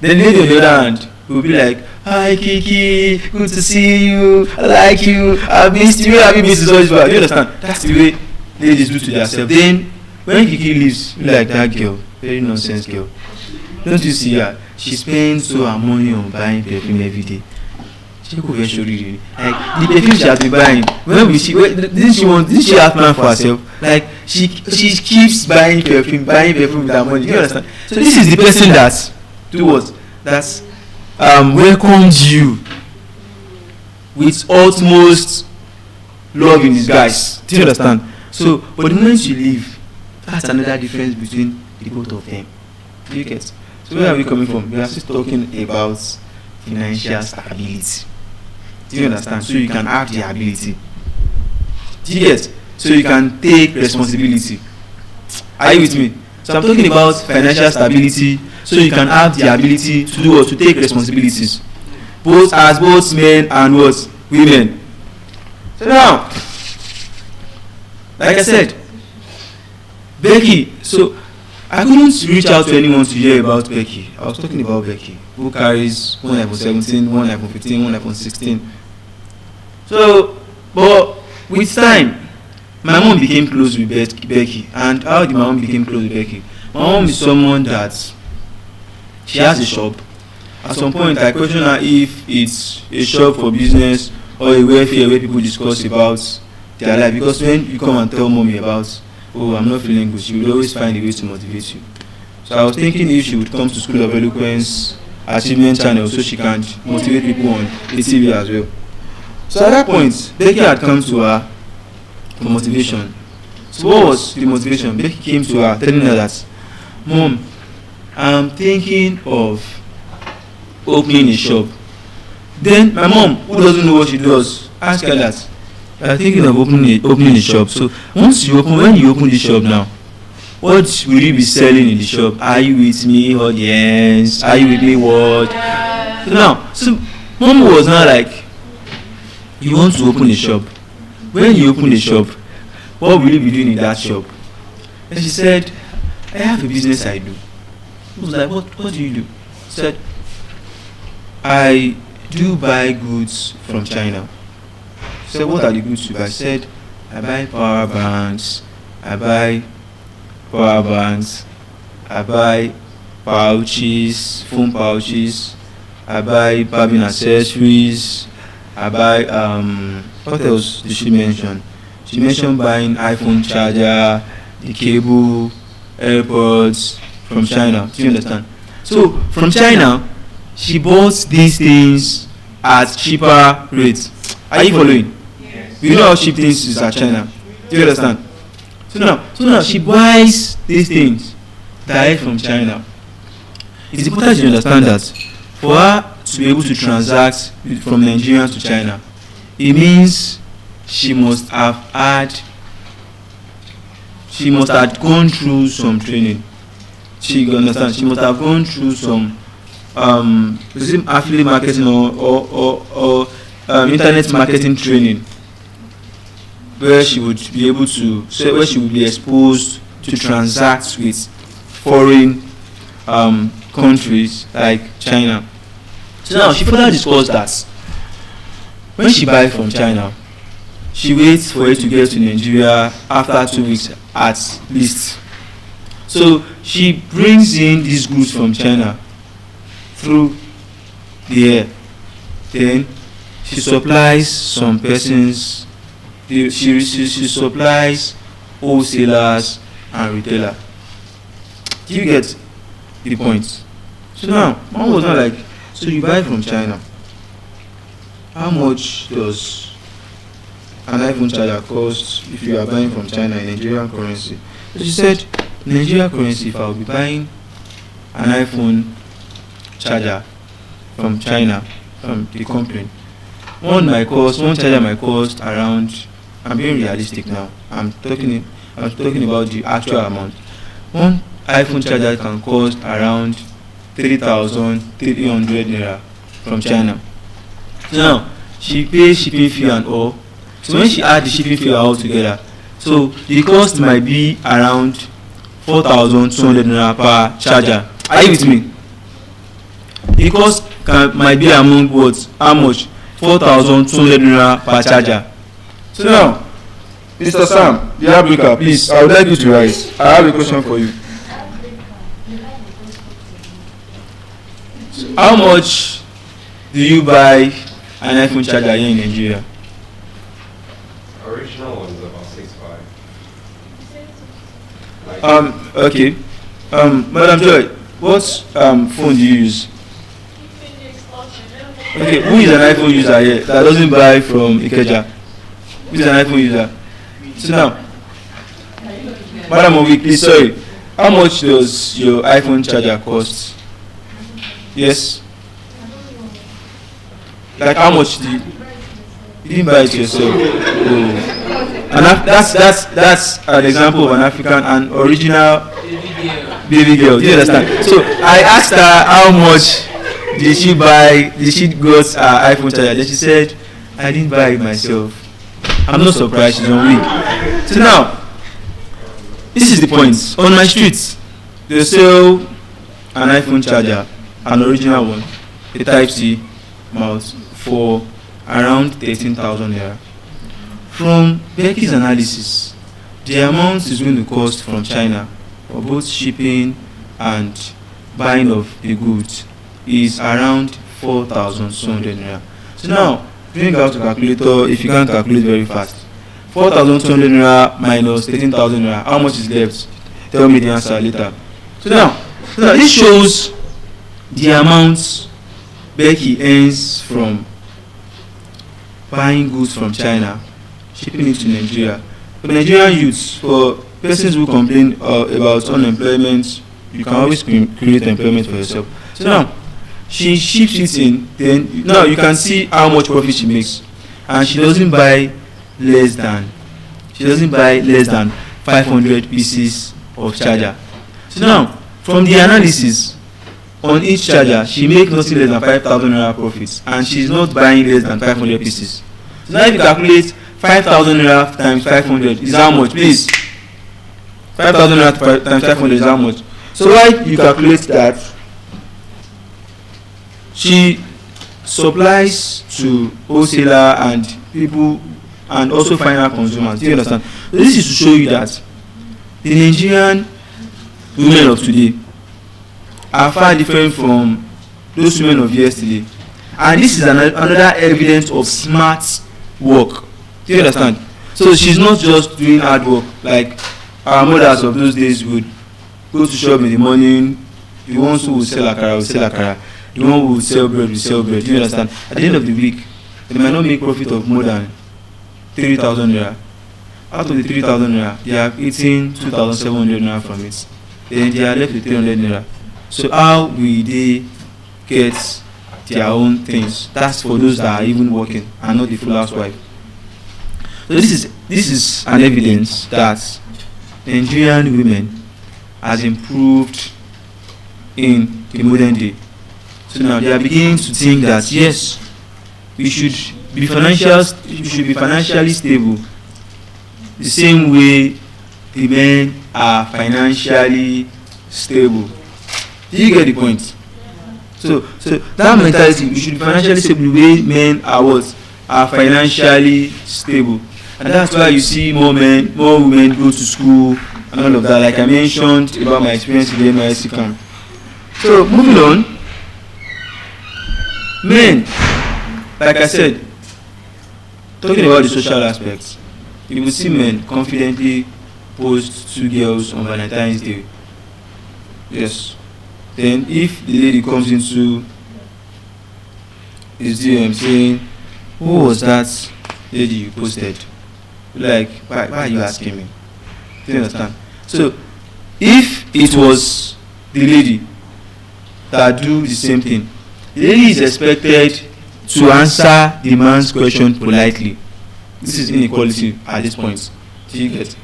Then the lady on the other hand will be like, hi Kiki, good to see you, I like you, I missed you, I missed you so much. Do you understand? That's the way ladies do to themselves. Then when Kiki leaves, you like that girl, very nonsense girl. Don't you see her? She spends so her money on buying perfume every day. She go very really. Like the perfume she has been buying. Didn't she have plan for herself? Like she keeps buying perfume with her money. Do you understand? So this is the person that do what? That's welcomes you with utmost love in disguise. Do you understand? So, but the moment you leave, that's another difference between the both of them. Do you get? So where are we coming from? We are still talking about financial stability. Do you understand? So you can have the ability. Do you get? So you can take responsibility. Are you with me? So I'm talking about financial stability. So you can have the ability to do what? To take responsibilities. Both men and what? Women. So now, like I said, Becky, so I couldn't reach out to anyone to hear about Becky. I was talking about Becky, who carries one iPhone 17, one iPhone 15, one iPhone 16. So, but with time, my mom became close with Becky. And how did my mom become close with Becky? My mom is someone that she has a shop. At some point, I question her if it's a shop for business or a welfare where people discuss about their life. Because when you come and tell mommy about, oh, I'm not feeling good, she will always find a way to motivate you. So I was thinking if she would come to School of Eloquence Achievement Channel so she can motivate people on the TV as well. So at that point, Becky had come to her for motivation. So what was the motivation? Becky came to her telling her that, Mom, I'm thinking of opening a shop. Then my mom, who doesn't know what she does, asked her that, I'm thinking of opening a shop. So when you open the shop now, what will you be selling in the shop? Are you with me, audience? Are you with me, what? So mom was now like, you want to open a shop. When you open a shop, what will you be doing in that shop? And she said, I have a business I do. I was like, what do you do? She said, I do buy goods from China. She said, what are the goods you buy? I said, I buy power banks, I buy pouches, phone pouches, I buy barbing accessories, I buy what else did she mention? She mentioned buying iPhone charger, the cable, AirPods from China. Do you understand? So from China, she bought these things at cheaper rates. Are you following? Yes. You know how cheap things is at China. Do you understand? So now she buys these things direct from China. It's important to understand that for her to be able to transact from Nigeria to China, it means she must have gone through some training. She understand. She must have gone through some affiliate marketing or internet marketing training, where she would be exposed to transact with foreign countries like China. So now she further discussed that when she buys from China, she waits for it to get to Nigeria after 2 weeks at least. So she brings in these goods from China through the air. Then she supplies some persons. She supplies wholesalers and retailers. Do you get the point? So now, one was not like, so you buy from China. How much does an iPhone charger cost if you are buying from China in Nigerian currency? So she said, Nigerian currency, if I will be buying an iPhone charger from China, from the company, one charger might cost around, I'm being realistic now, I'm talking about the actual amount. One iPhone charger can cost around 3,300 naira from China. So now, she pays shipping fee and all. So when she add the shipping fee all together, so the cost might be around 4,200 naira per charger. Are you with me? The cost might be among what? How much? 4,200 naira per charger. So now, Mr. Sam, the Africa, please, I would like you to rise. I have a question for you. So how much do you buy an iPhone charger here in Nigeria? Original one is about 6.5. Okay. Madam Joy, what phone do you use? Okay, who is an iPhone user here that doesn't buy from Ikeja? Who is an iPhone user? So now, Madam Owi, please, sorry. How much does your iPhone charger cost? Yes? Like how much you didn't buy it yourself? Oh. And that's an example of an African, original baby girl. Do you understand? So I asked her how much did she got her iPhone charger. Then she said, I didn't buy it myself. I'm not surprised, she's on week. So now, this is the point. On my street, they sell an iPhone charger, an original one, a Type-C mouse, for around 13,000 naira. From Becky's analysis, the amount is going to cost from China for both shipping and buying of the goods is around 4,200 naira. So now, bring out the calculator if you can calculate very fast. 4,200 naira minus 13,000 naira, how much is left? Tell me the answer later. So now this shows the amount Becky earns from buying goods from China, shipping it to Nigeria. For Nigerian youths, for persons who complain about unemployment, you can always create employment for yourself. So now, she ships it in, then now you can see how much profit she makes. And she doesn't buy less than 500 pieces of charger. So now, from the analysis, on each charger, she makes nothing less than 5,000 naira profits, and she's not buying less than 500 pieces. So now if you calculate 5,000 naira times 500 is how much, please? 5,000 naira times 500 is how much? So why you calculate that? She supplies to wholesaler and people and also final consumers. Do you understand? So this is to show you that the Nigerian women of today are far different from those women of yesterday, and this is another evidence of smart work. Do you understand? So she's not just doing hard work like our mothers of those days would go to shop in the morning. The ones who would sell akara will sell akara. The one who will sell bread will sell bread. Do you understand? At the end of the week, they might not make profit of more than 3,000 naira. Out of the 3,000 naira, they have eaten 2,700 naira from it. Then they are left with 300 naira. So how will they get their own things? That's for those that are even working and not the full housewife. So this is an evidence that Nigerian women has improved in the modern day. So now they are beginning to think that yes, we should be financially stable, the same way the men are financially stable. Do you get the point? So that mentality, we should be financially stable the way men are financially stable, and that's why you see more women go to school and all of that, like I mentioned about my experience in the NYSC camp. So moving on, men, like I said, talking about the social aspects, you will see men confidently post 2 girls on Valentine's Day. Yes. Then if the lady comes into his DM saying, who was that lady you posted? Like, why are you asking me? Do you understand? So if it was the lady that do the same thing, the lady is expected to answer the man's question politely. This is inequality at this point. Do you get?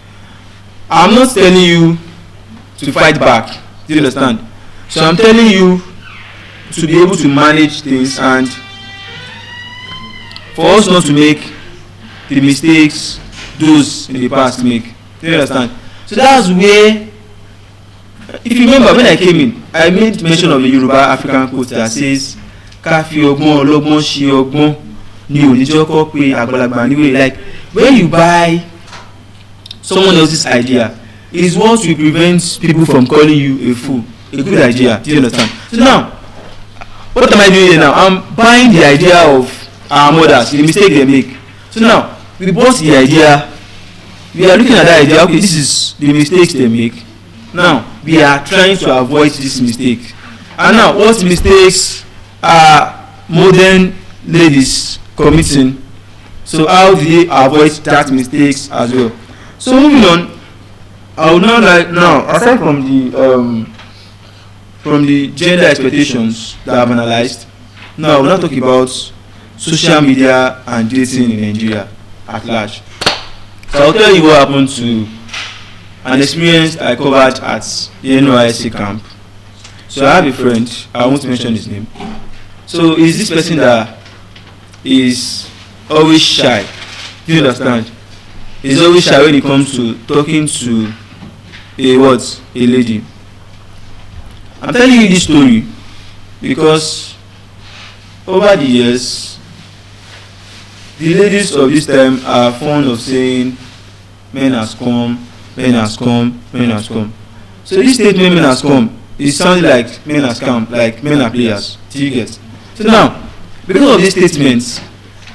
I'm not telling you to fight back. Do you understand? So I'm telling you to be able to manage things and for us not to make the mistakes those in the past make. Do you understand? So that's where, if you remember when I came in, I made mention of a Yoruba African quote that says, "Ká fi ọgbọ́n ọlọ́gbọ́n ṣe ọgbọ́n ni oníjọ́ kọ́ pé àgbàlagbà níwèé." Like when you buy someone else's idea, it is what will prevent people from calling you a fool. A good idea. Do you understand? So now, what am I doing here now? I'm buying the idea of our mothers, the mistake they make. So now, we bought the idea, we are looking at that idea, okay, this is the mistakes they make. Now, we are trying to avoid this mistake. And now, what mistakes are modern ladies committing? So how do they avoid that mistakes as well? So moving on, I would now like, now, aside from the gender expectations that I've analyzed, now we're not talking about social media and dating in Nigeria at large. So I'll tell you what happened to an experience I covered at the NYSC camp. So I have a friend, I won't mention his name. So is this person that is always shy. Do you understand? He's always shy when it comes to talking to a lady. I'm telling you this story because over the years, the ladies of this time are fond of saying, men has come, men has come, men has come. So this statement, men has come, it sounds like men has come, like men are players. Do you get? So now, because of these statements,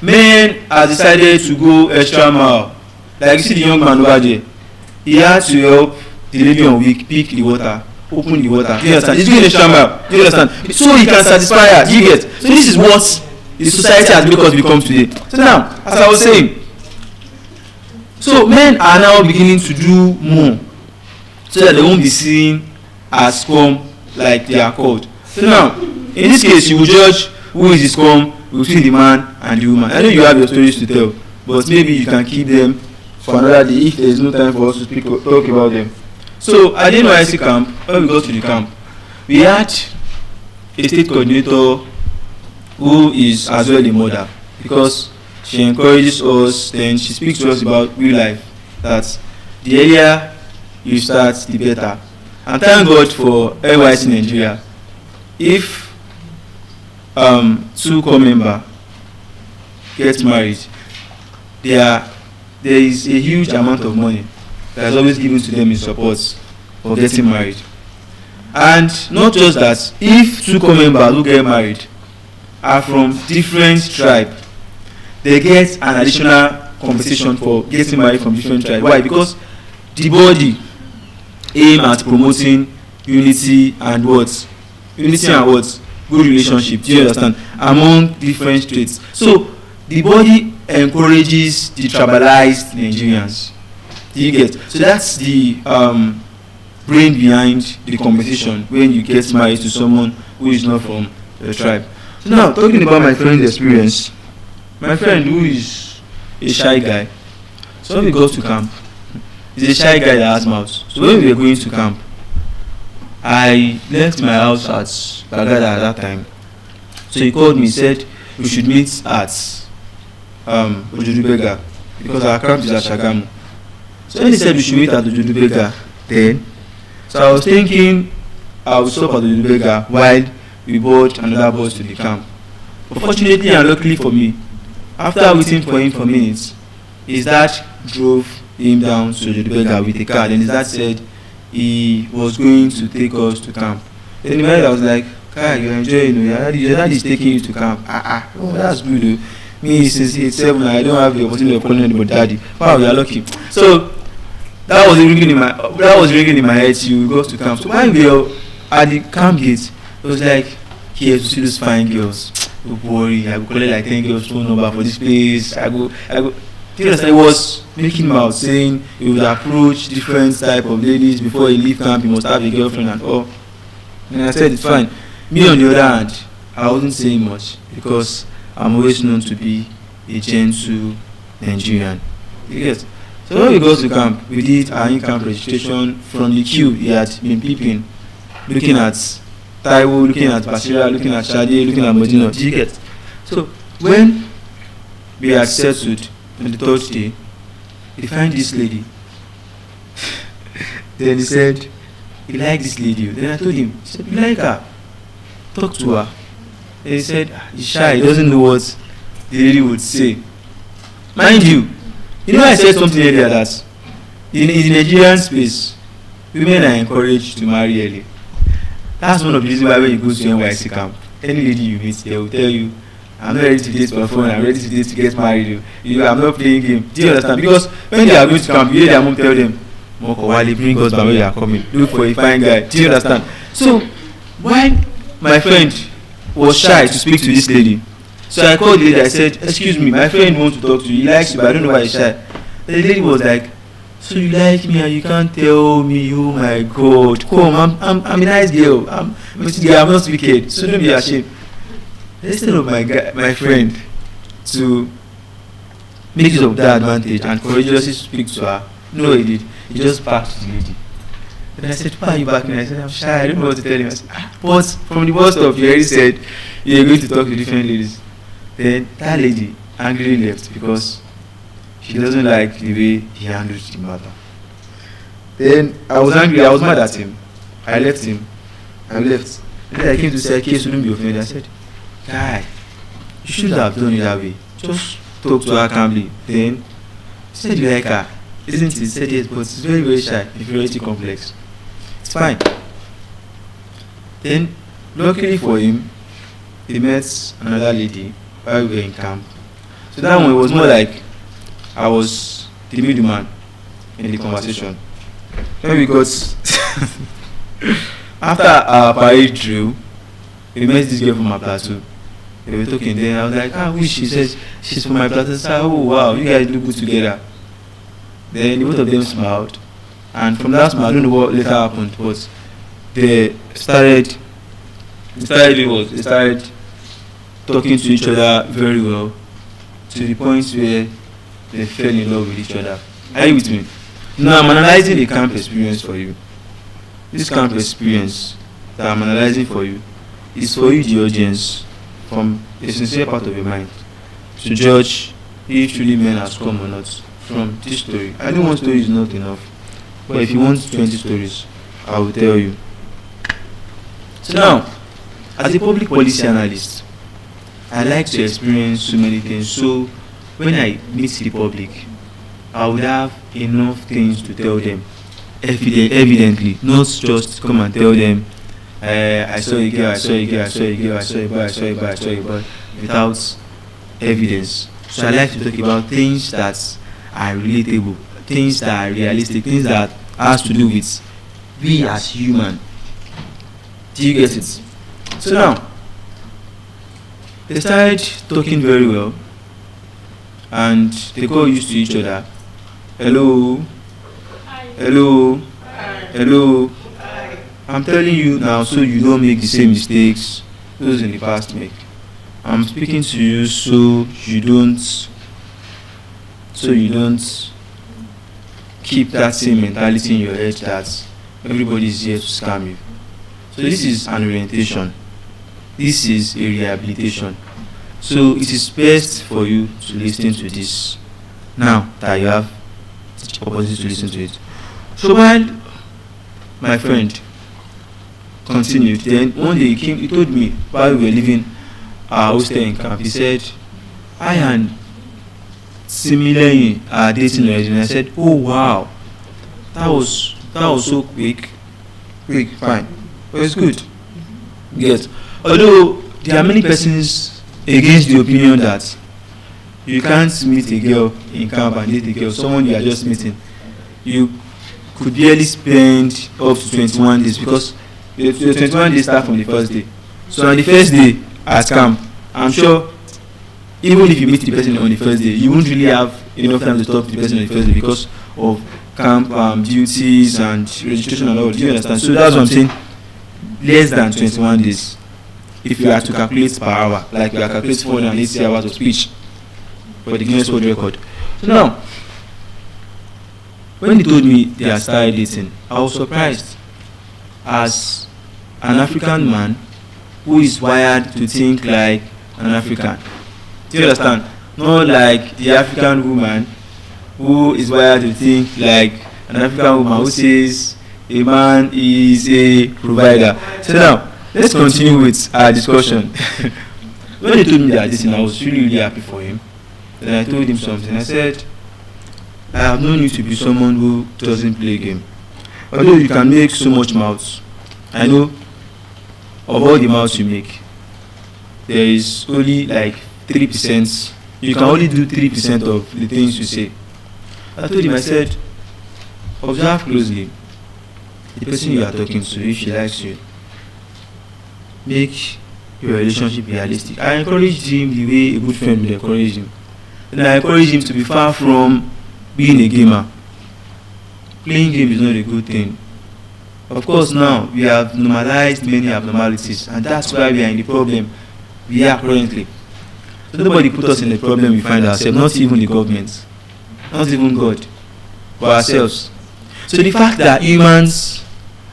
men have decided to go extra mile. Like you see the young man over there, he had to help the lady on week pick the water, open the water. Do you understand? He's doing extra mile. Do you understand? So he can satisfy her. Do you get? So this is what the society has made us become today. So now, as I was saying, so men are now beginning to do more so that they won't be seen as scum like they are called. So now, in this case, you will judge who is the scum between the man and the woman. I know you have your stories to tell, but maybe you can keep them for another day if there is no time for us to talk about them. So at the NYSC camp, when we got to the camp, we had a state coordinator who is as well a mother, because she encourages us, then she speaks to us about real life, that the earlier you start, the better. And thank God for NYSC Nigeria. If two core members get married, there is a huge amount of money that is always given to them in support for getting married. And not just that, if two core members who get married are from different tribes, they get an additional compensation for getting married from different tribes. Why? Because the body aim at promoting unity and what? Unity and what? Good relationship. Do you understand? Among different states. So the body encourages the tribalized Nigerians. Do you get? So that's the brain behind the compensation when you get married to someone who is not from the tribe. So now, talking about my friend's experience, my friend who is a shy guy, so when we go to camp, he's a shy guy that has mouth. So when we were going to camp, I left my house at Bagada at that time. So he called me, said we should meet at Ojudubega because our camp is at Shagamu. So when he said we should meet at Ojudubega, then, so I was thinking I would stop at Ojudubega while we board another bus to the camp. But fortunately and luckily for me, after waiting for him for minutes, his dad drove him down to the beggar with a car. Then his dad said he was going to take us to camp. Then the beggar was like, "Kai, you're enjoying, your dad is taking you to camp. Oh, that's good. Oh. Me since 7, I don't have the opportunity of calling anybody daddy. Wow, you're lucky." So that was ringing in my head till we got to camp. So while we were at the camp gate, it was like, here to see those fine girls. Don't worry, I go collect like 10 girls' phone number for this place. I go. He was making mouth saying he would approach different type of ladies before he leave camp. He must have a girlfriend and all. And I said it's fine. Me on the other hand, I wasn't saying much because I'm always known to be a gentle Nigerian. Yes. So when we got to camp, we did our in-camp registration from the queue. He had been peeping, looking at Taiwo, looking at Basira, looking at Shade, looking at Modino. Do you get? So when we had settled on the third day, he found this lady. Then he said, he liked this lady. Then I told him, he said, you like her? Talk to her. Then he said, he's shy, he doesn't know what the lady would say. Mind you, I said something earlier that in the Nigerian space, women are encouraged to marry early. That's one of the reasons why when you go to NYC camp, any lady you meet, they will tell you, I'm not ready to date for fun, I'm ready to date to get married. I'm not playing game. Do you understand? Because when they are going to camp, you hear their mom tell them, Moko Wale, bring us back when you are coming. Look for a fine guy. Do you understand? So, when my friend was shy to speak to this lady, so I called the lady, I said, excuse me, my friend wants to talk to you, he likes you, but I don't know why he's shy. The lady was like, so you like me and you can't tell me, oh my God, come, I'm a nice girl, I'm not wicked, so don't be ashamed. Instead of my friend to make use of that advantage and courageously speak to her, no he did, he just backed to the lady. And I said, why are you backing? I said, I'm shy, I don't know what to tell him. I said, but from the bus stop, you already said you're going to talk to different ladies. Then that lady angrily left because she doesn't like the way he handled the matter. Then I was angry, I was mad at him. I left him. I left. Then I came to say, case wouldn't be offended. I said, guy, you should have done it that way. Just talk to her calmly. Then he said you like her, isn't it? He said yes, but it's very, very shy, inferiority complex. It's fine. Then, luckily for him, he met another lady while we were in camp. So that one was more like I was the middleman in the conversation. When we got after our parade drill, we met this girl from my plateau. They were talking then I was like, who is she? She says she's from my plateau. I said, oh wow, you guys look good together. Then both of them smiled, and from that smile, I don't know what later happened, but they started talking to each other very well, to the point where they fell in love with each other. Are you with me? Now I'm analyzing the camp experience for you. This camp experience that I'm analyzing for you is for you, the audience, from a sincere part of your mind, to judge if truly men has come or not from this story. I know one story is not enough, but if you want 20 stories, I will tell you. So now, as a public policy analyst, I like to experience so many things. So when I meet the public, I would have enough things to tell them evidently, not just come and tell them I saw a girl, I saw a girl, I saw a girl, I saw a boy, I saw a boy, I saw a boy, without evidence. So I like to talk about things that are relatable, things that are realistic, things that has to do with we as human. Do you get it? So now, they started talking very well, and they got used to each other. Hello, hello, hello. I'm telling you now so you don't make the same mistakes those in the past make. I'm speaking to you so you don't keep that same mentality in your head that everybody is here to scam you. So this is an orientation. This is a rehabilitation. So it is best for you to listen to this now that you have the opportunity to listen to it. So while my friend continued, then one day he told me while we were leaving our hostel in camp, he said, Ian, similar in our dating already, and I said, oh wow, that was so quick, fine, but it's good. Yes, although there are many persons against the opinion that you can't meet a girl in camp and date a girl, someone you are just meeting. You could barely spend up to 21 days because the 21 days start from the first day. So on the first day at camp, I'm sure even if you meet the person on the first day, you won't really have enough time to talk to the person on the first day because of camp duties and registration and all. Do you understand? So that's what I'm saying. Less than 21 days. If you are to calculate per hour, like we are calculating 480 hours of speech for the Guinness World Record. So now, when they told me they had started dating, I was surprised. As an African man who is wired to think like an African. Do you understand? Not like the African woman who is wired to think like an African woman who says a man is a provider. So now, let's continue with our discussion. When they told me that this, I was really happy for him. Then I told him something. I said, I have known you to be someone who doesn't play game. Although you can make so much mouths, I know of all the mouths you make, there is only like 3%. You can only do 3% of the things you say. I told him, I said, observe closely the person you are talking to. If she likes you, make your relationship realistic. I encouraged him the way a good friend would encourage him. And I encouraged him to be far from being a gamer. Playing game is not a good thing. Of course, now we have normalized many abnormalities, and that's why we are in the problem we are currently. So nobody put us in the problem we find ourselves, not even the government, not even God, but ourselves. So the fact that humans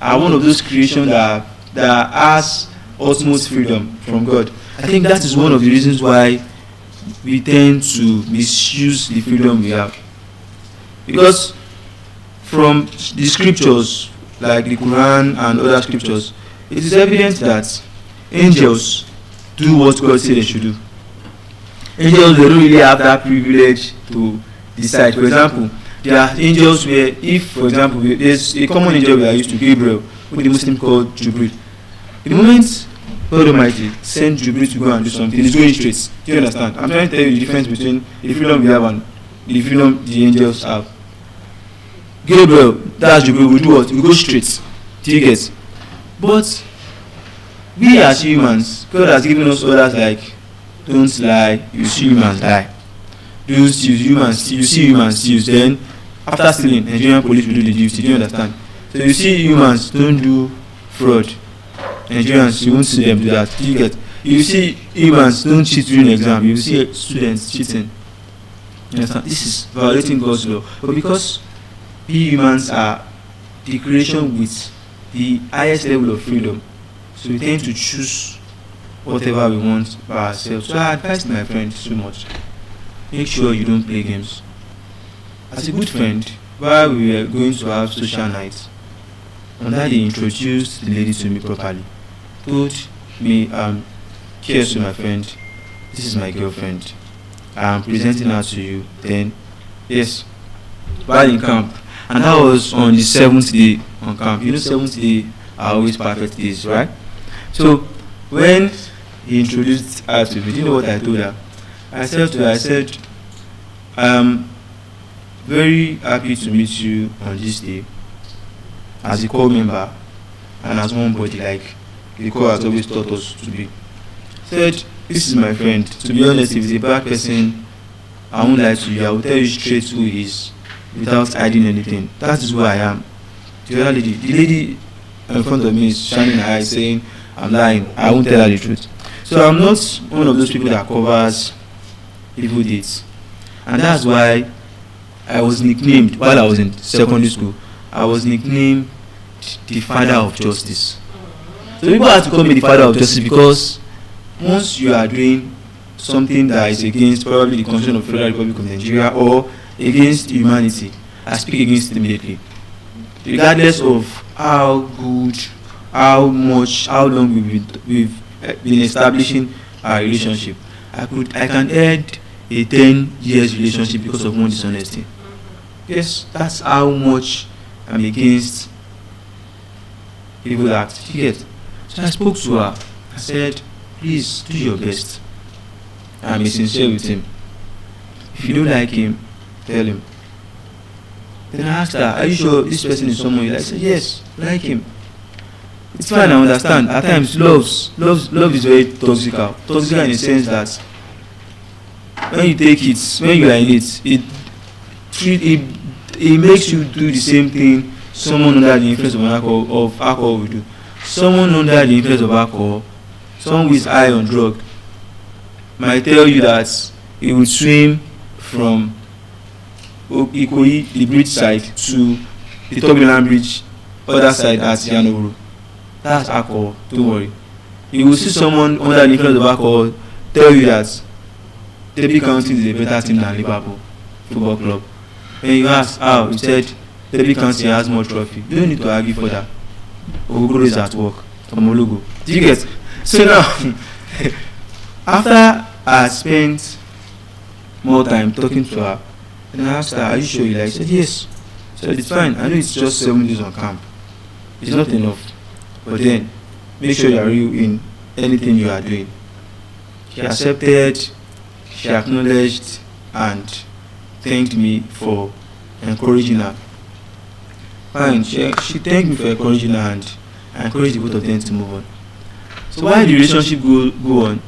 are one of those creations that has utmost freedom from God, I think that is one of the reasons why we tend to misuse the freedom we have. Because from the scriptures, like the Quran and other scriptures, it is evident that angels do what God said they should do. Angels, they don't really have that privilege to decide. For example, there are angels where, if, for example, there's a common angel we are used to, Gabriel, who the Muslim called Jibril. The moment God Almighty sent Jibril to go and do something, he's going straight. Do you understand? I'm trying to tell you the difference between the freedom we have and the freedom the angels have. Gabriel, that's Jibril, we do what? We go straight. Do you get? But we as humans, God has given us orders like, don't lie, you see humans lie. Do humans, you see humans steal. Then after stealing, Nigerian police will do the duty. Do you understand? So you see humans don't do fraud. Nigerians, you won't see them do that. Do you get? You see humans don't cheat during exam. You see students cheating. You understand? This is violating God's law. But because we humans are the creation with the highest level of freedom, so we tend to choose whatever we want by ourselves. So I advise my friend so much, make sure you don't play games. As a good friend, while we were going to have social nights, on that day introduced the lady to me properly, told me, cheers to my friend, this is my girlfriend, I'm presenting her to you. Then, yes, while in camp, and that was on the 7th day on camp. You know, 7th day are always perfect days, right? So when he introduced her to me, do you know what I told her? I said to her, I'm very happy to meet you on this day as a core member and as one body, like the core has always taught us to be. Said, this is my friend. To be honest, if he's a bad person, I won't lie to you. I will tell you straight who he is without hiding anything. That is who I am. The lady in front of me is shining her eyes saying, I'm lying. I won't tell her the truth. So I'm not one of those people that covers evil deeds. And that's why I was nicknamed, while I was in secondary school, I was nicknamed the father of justice. So people have to call me the father of justice because once you are doing something that is against probably the Constitution of the Federal Republic of Nigeria or against humanity, I speak against it immediately. Regardless of how good, how much, how long we've been establishing our relationship, I can add a 10 years relationship because of one dishonesty. Yes, that's how much I'm against evil act. You get? So I spoke to her. I said, please do your best. And be sincere with him. If you don't like him, tell him. Then I asked her, are you sure this person is someone you like? I said, yes, I like him. It's fine, I understand. At times, love is very toxic. Toxic in the sense that when you take it, when you are in it, it makes you do the same thing someone under the influence of alcohol will do. Someone under the influence of alcohol, someone who is high on drug, might tell you that he will swim from Ikoyi, the bridge side, to the Tobiland bridge, other side at Yanoro. That's alcohol, don't worry. You will see someone under the influence of alcohol tell you that Derby County is a better team than Liverpool Football Club. When you ask how, he said Derby County has more trophy. You don't need to argue for that. Ogogoro is at work. Omologo. Do you get? So now, after I spent more time talking to her, and I asked her, are you sure you like? She said, yes. So it's fine. I know it's just 7 days on camp. It's not enough. But then, make sure you are real in anything you are doing. She accepted, she acknowledged, and thanked me for encouraging her. Fine, she thanked me for encouraging her, and I encouraged the both of them to move on. So while the relationship go on,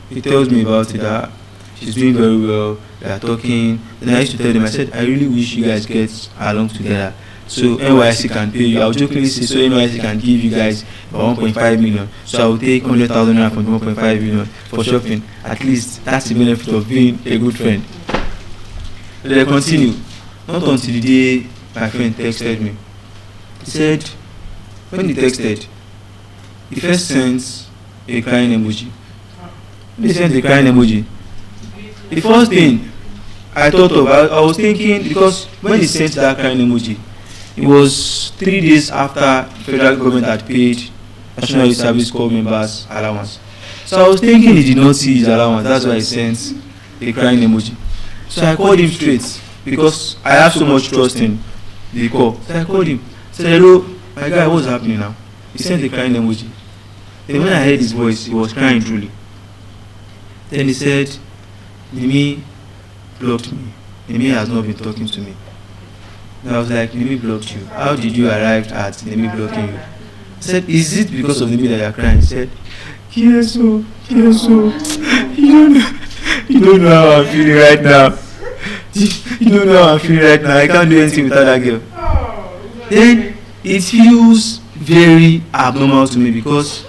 he tells me about it, that she's doing very well, they are talking. Then I used to tell them, I said, I really wish you guys get along together. So NYC can pay you. I would jokingly say, so NYC can give you guys about 1.5 million. So I will take 100,000 naira from 1.5 million for shopping. At least that's the benefit of being a good friend. But they continue. Not until the day my friend texted me. He said, when he texted, he first sent a crying emoji. He sent a crying emoji. The first thing I thought of, I was thinking, because when he sent that crying emoji, it was 3 days after the federal government had paid National Youth Service Corps members allowance. So I was thinking he did not see his allowance, that's why he sent a crying emoji. So I called him straight, because I have so much trust in the call. So I called him, said, hello, my guy, what's happening now? He sent a crying emoji. Then when I heard his voice, he was crying truly. Then he said, Nimi blocked me. Nimi has not been talking to me. And I was like, Nimi blocked you. How did you arrive at Nimi blocking you? I said, is it because of Nimi that you are crying? He said, yes, you don't know how I'm feeling right now. You don't know how I'm feeling right now. I can't do anything without that girl. Then it feels very abnormal to me, because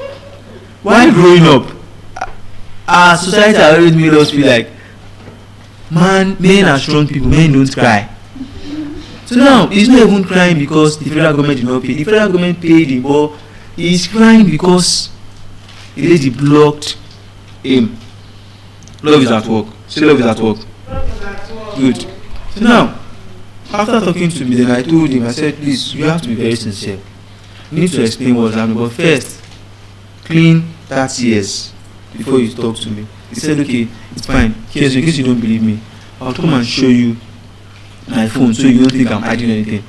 while growing up, our society has always made us feel like, men are strong people, men don't cry. So now, he's not even crying because the federal government did not pay. The federal government paid him, but he's crying because the lady blocked him. Love is at work. Say love is at work. Good. So now, after talking to me, then I told him, I said, please, you have to be very sincere. You need to explain what's happening, but first, clean that ears before you talk to me. He said, okay, it's fine. Here's in case you don't believe me, I'll come and show you my phone so you don't think I'm hiding anything.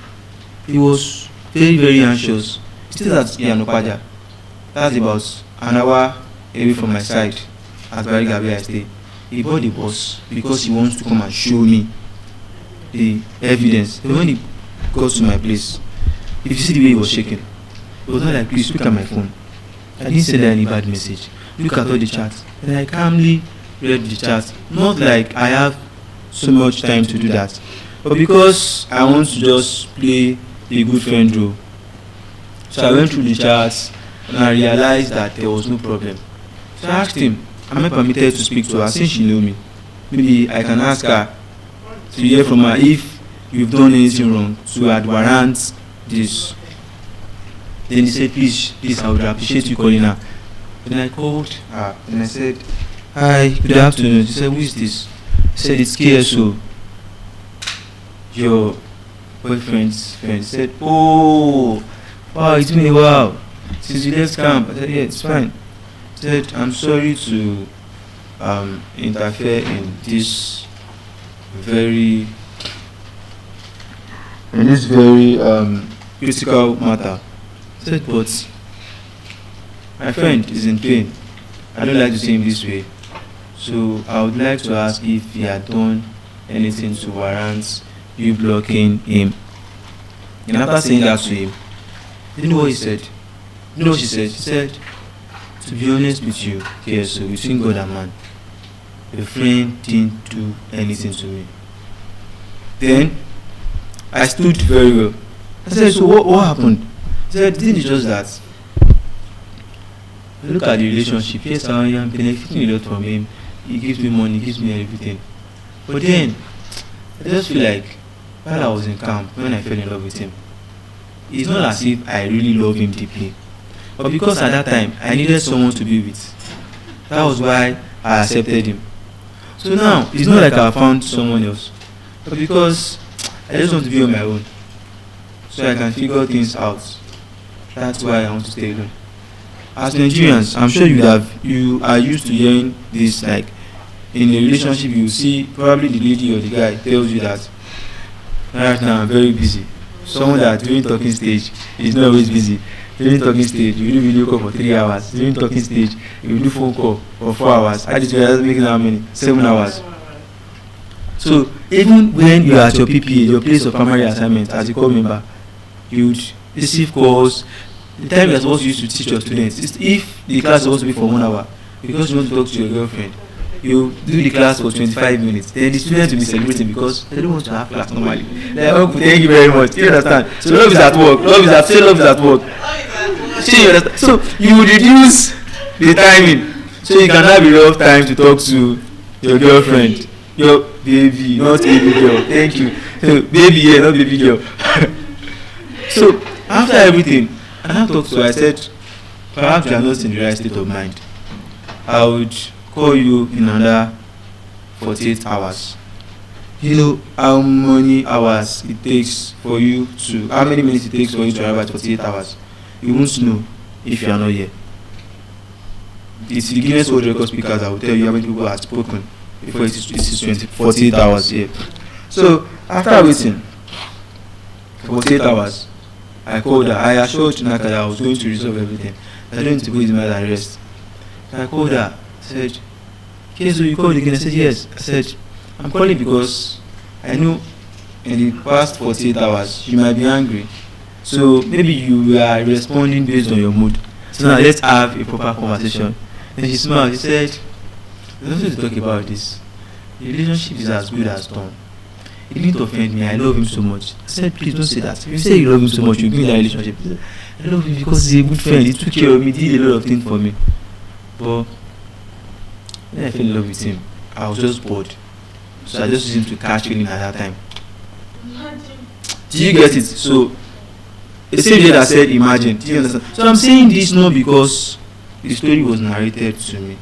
He was very, very anxious. He stayed at Yanopaja. That's about an hour away from my side at Bariga where I stay. He bought the bus because he wants to come and show me the evidence. And when he got to my place, if you see the way he was shaking, he was not like, please look at my phone. I didn't send any bad message. Look at all the chats. And I calmly read the chat. Not like I have so much time to do that, but because I want to just play a good friend role. So I went through the chats and I realized that there was no problem. So I asked him, am I permitted to speak to her since she knows me? Maybe I can ask her to hear from her if you've done anything wrong to warrant this. Then he said, please, I would appreciate you calling her. Then I called her and I said, hi, good afternoon. She said, who is this? I said, it's KSO, your boyfriend's friend. She said, oh, wow, it's been a while since you left camp. I said, yeah, it's fine. She said, I'm sorry to interfere in this very in this very critical matter. I said, but my friend is in pain. I don't like to see him this way. So I would like to ask if he had done anything to warrant you blocking him. And after saying that to him, you know what he said? You know what she said? She said, to be honest with you, okay, so between God and man, your friend didn't do anything to me. Then I stood very well. I said, so what happened? He said, the thing is just that. Look at the relationship. Yes, I am benefiting a lot from him. He gives me money, he gives me everything. But then, I just feel like, while I was in camp, when I fell in love with him, it's not as if I really love him deeply. But because at that time, I needed someone to be with. That was why I accepted him. So now, it's not like I found someone else. But because I just want to be on my own. So I can figure things out. That's why I want to stay alone. As Nigerians, I'm sure you are used to hearing this, like in a relationship you see probably the lady or the guy tells you that right now I'm very busy. Someone that during talking stage is not always busy. During talking stage you do video call for 3 hours. During talking stage you do phone call for 4 hours. I just realized making how many? 7 hours. So even when you are at your PPA, your place of primary assignment as a core member, you would receive calls. The time you are supposed to use to teach your students, if the class is supposed to be for 1 hour, because you want to talk to your girlfriend, you do the class for 25 minutes. Then the students will be celebrating because they don't want to have class normally. Like, oh, thank you very much. Do you understand? So love is at work. Love is at work. So you understand? So you would reduce the timing, so you can have enough time to talk to your girlfriend, your baby, not baby girl. Thank you. So, baby, yeah, not baby girl. So after everything. And I talked to her, I said, perhaps you are not in the right state of mind. I would call you in another 48 hours. You know how many hours it takes for you to, how many minutes it takes for you to arrive at 48 hours? You won't know if you are not here. It's the Guinness World Record speakers that will tell you how many people have spoken before it is 48 hours here. So after waiting 48 hours, I called her. I assured Chinaka that I was going to resolve everything. I don't need to put his mind at rest. So I called her. I said, okay, so you called again? I said, yes. I said, I'm calling because I know in the past 48 hours you might be angry. So maybe you are responding based on your mood. So now let's have a proper conversation. Then she smiled. She said, there's nothing to talk about this. The relationship is as good as done. He didn't offend me. I love him so much. I said, please don't say that. If you say you love him so much, you'll be in that relationship. I love him because he's a good friend. He took care of me, did a lot of things for me. But when I fell in love with him, I was just bored. So I just used him to catch feeling at that time. Do you get it? So the same day that said imagine. Do you understand? So I'm saying this not because the story was narrated to me,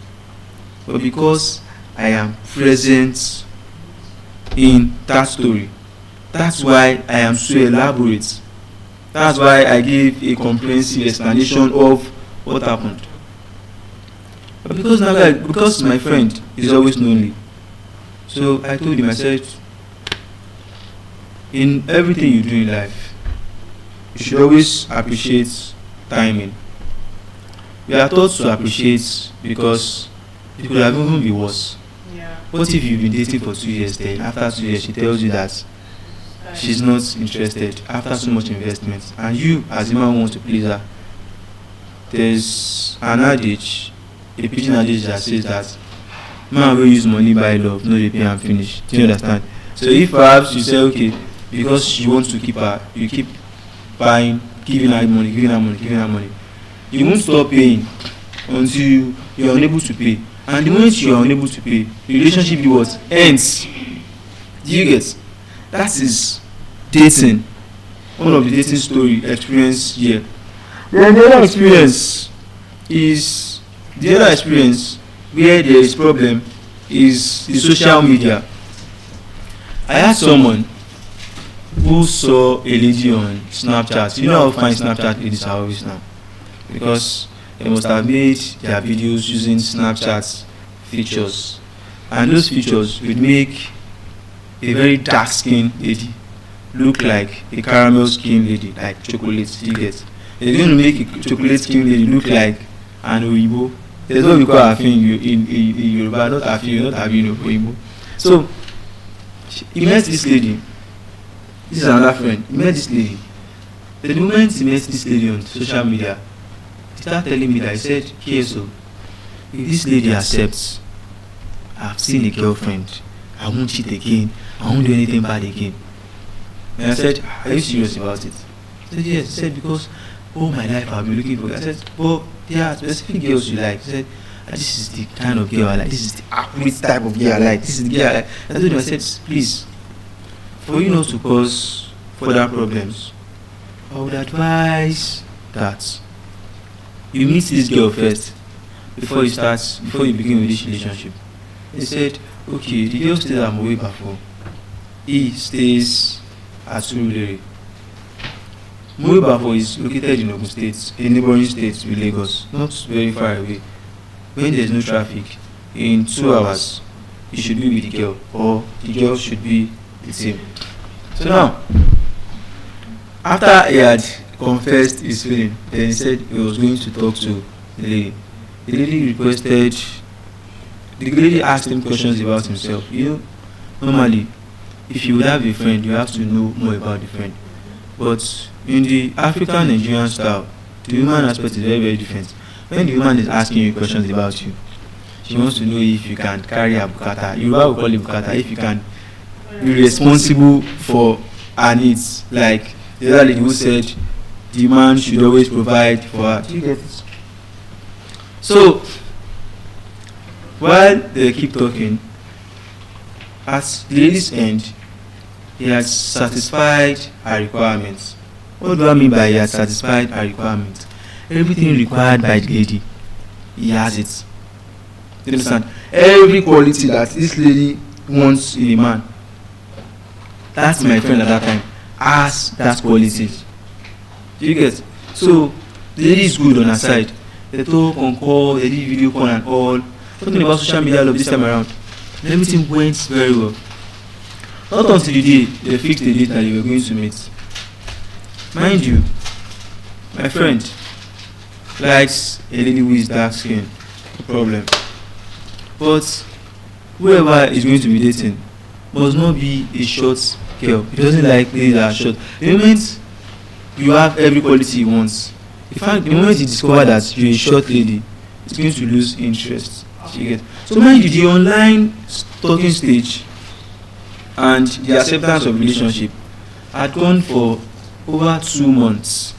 but because I am present in that story. That's why I am so elaborate. That's why I gave a comprehensive explanation of what happened. But because my friend is always lonely, so I told him, I said, in everything you do in life, you should always appreciate timing. We are taught to appreciate because it could have even been worse. What if you've been dating for 2 years, then after 2 years she tells you that she's not interested after so much investment, and you as a man want to please her? There's an adage, a pidgin adage that says that man will use money buy love, no dey pay am finish. Do you understand? So if perhaps you say, okay, because you want to keep her, you keep buying, giving her money, you won't stop paying until you are unable to pay. And the moment you are unable to pay, the relationship ends. Do you get? That is dating. One of the dating story experience here. Then the other experience where there is problem is the social media. I had someone who saw a lady on Snapchat. You know how fine Snapchat ladies are always now, because they must have made their videos using Snapchat features, and those features would make a very dark skinned lady look like a caramel skinned lady, like chocolate, you get. They're going to make a chocolate skinned lady look like an Oyibo. There's what we call Afin in Yoruba, not Afin, not Abino, Oyibo. So, he met this lady. This is another friend. He met this lady. The moment he met this lady on social media, he started telling me that he said, KSO, if this lady accepts, I've seen a girlfriend, I won't cheat again, I won't do anything bad again. And I said, are you serious about it? He said, yes. He said, because all my life I've been looking for. I said, but there are specific girls you like. He said, this is the kind of girl I like, this is the accurate type of girl I like, this is the girl I like. I told him, I said, please, for you not to cause further problems, I would advise that you meet this girl first before you begin with this relationship. He said, okay, the girl stays at Mowe Bafo. He stays at Surulere. Mowe Bafo is located in Ogun State, a neighboring state with Lagos, not very far away. When there is no traffic, in 2 hours, you should be with the girl, or the girl should be with him. So now, after he had confessed his feeling, then he said he was going to talk to the lady. The lady asked him questions about himself. You know, normally, if you would have a friend, you have to know more about the friend. But in the African Nigerian style, the human aspect is very, very different. When the woman is asking you questions about you, she wants to know if you can carry a bukata. You will call it bukata, if you can be responsible for her needs. Like the other lady who said the man should always provide for her. Do you get it? So while they keep talking, at the lady's end, he has satisfied her requirements. What do I mean by he has satisfied her requirements? Everything required by the lady, he has it. You understand? Every quality that this lady wants in a man, that's my friend at that time, has that quality. Do you get? So the lady is good on her side. They talk on call, they did video call and all. Talking about social media love this time around. Everything went very well. Not until the day they fixed the date that they were going to meet. Mind you, my friend likes a lady who is dark skinned. No problem. But whoever is going to be dating must not be a short girl. He doesn't like ladies that are short. The moment you have every quality he wants, in fact, the moment you discover that you're a short lady, it's going to lose interest. You get? So mind you, the online talking stage and the acceptance of relationship had gone for over 2 months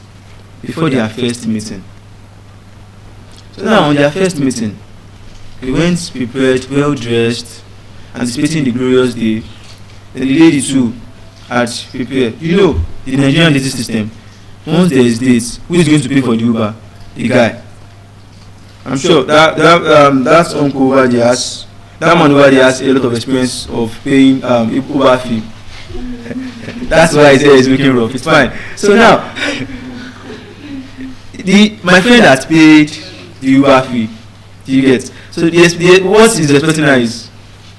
before their first meeting. So now on their first meeting, they went prepared, well dressed, anticipating the glorious day. Then the lady too had prepared. You know, the Nigerian dating system, once there is dates, who is going to pay for the Uber? The guy. I'm sure that's uncle over there has, that man over there has a lot of experience of paying Uber fee. That's why I say it's making rough. It's fine. So now, my friend has paid the Uber fee. Do you get? So what is expecting now is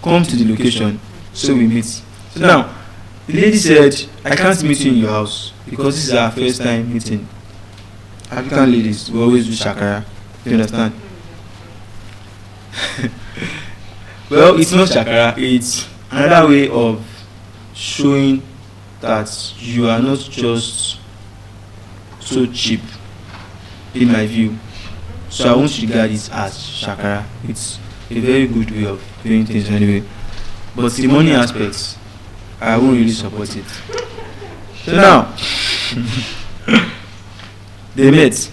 come to the location, so we meet. So now, the lady said, I can't meet you in your house because this is our first time meeting. African ladies will always do shakara. You understand? Well, it's not shakara, it's another way of showing that you are not just so cheap, in my view. So I won't regard it as shakara. It's a very good way of doing things anyway. But the money aspects, I won't really support it. So now, they met.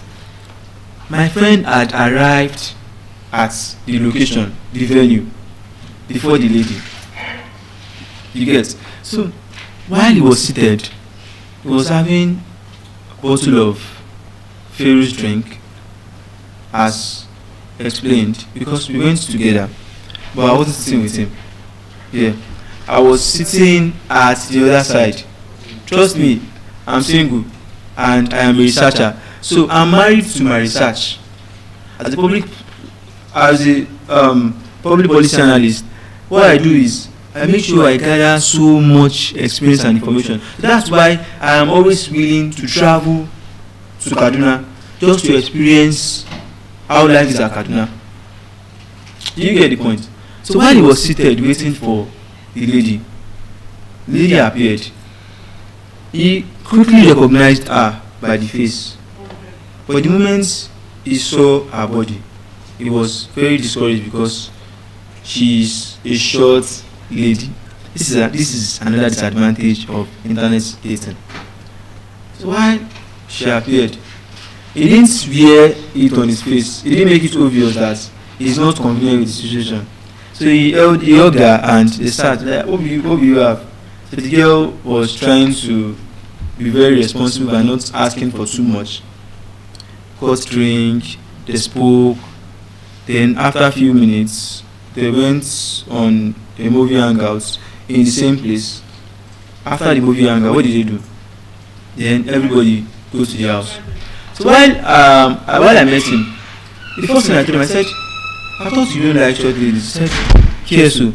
My friend had arrived at the location, the venue, before the lady. You get? So while he was seated, he was having a bottle of Pharaoh's drink, as explained, because we went together, but I wasn't sitting with him. Yeah, I was sitting at the other side. Trust me, I'm single and I am a researcher. So I'm married to my research. As a public policy analyst, what I do is I make sure I gather so much experience and information. That's why I am always willing to travel to Kaduna just to experience how life is at Kaduna. Do you get the point? So while he was seated waiting for the lady appeared. He quickly recognized her by the face. But the moment he saw her body, he was very discouraged because she is a short lady. This is another disadvantage of internet dating. So while she appeared, he didn't wear it on his face. He didn't make it obvious that he's not convenient with the situation. So he hugged her and they started like, what do you have? So the girl was trying to be very responsible by not asking for too much. Got drink, they spoke. Then after a few minutes, they went on a movie hangout in the same place. After the movie hangout, what did they do? Then everybody goes to the house. So while I met him, the first thing I told him, I said, I thought you don't like short ladies. He said, KSO,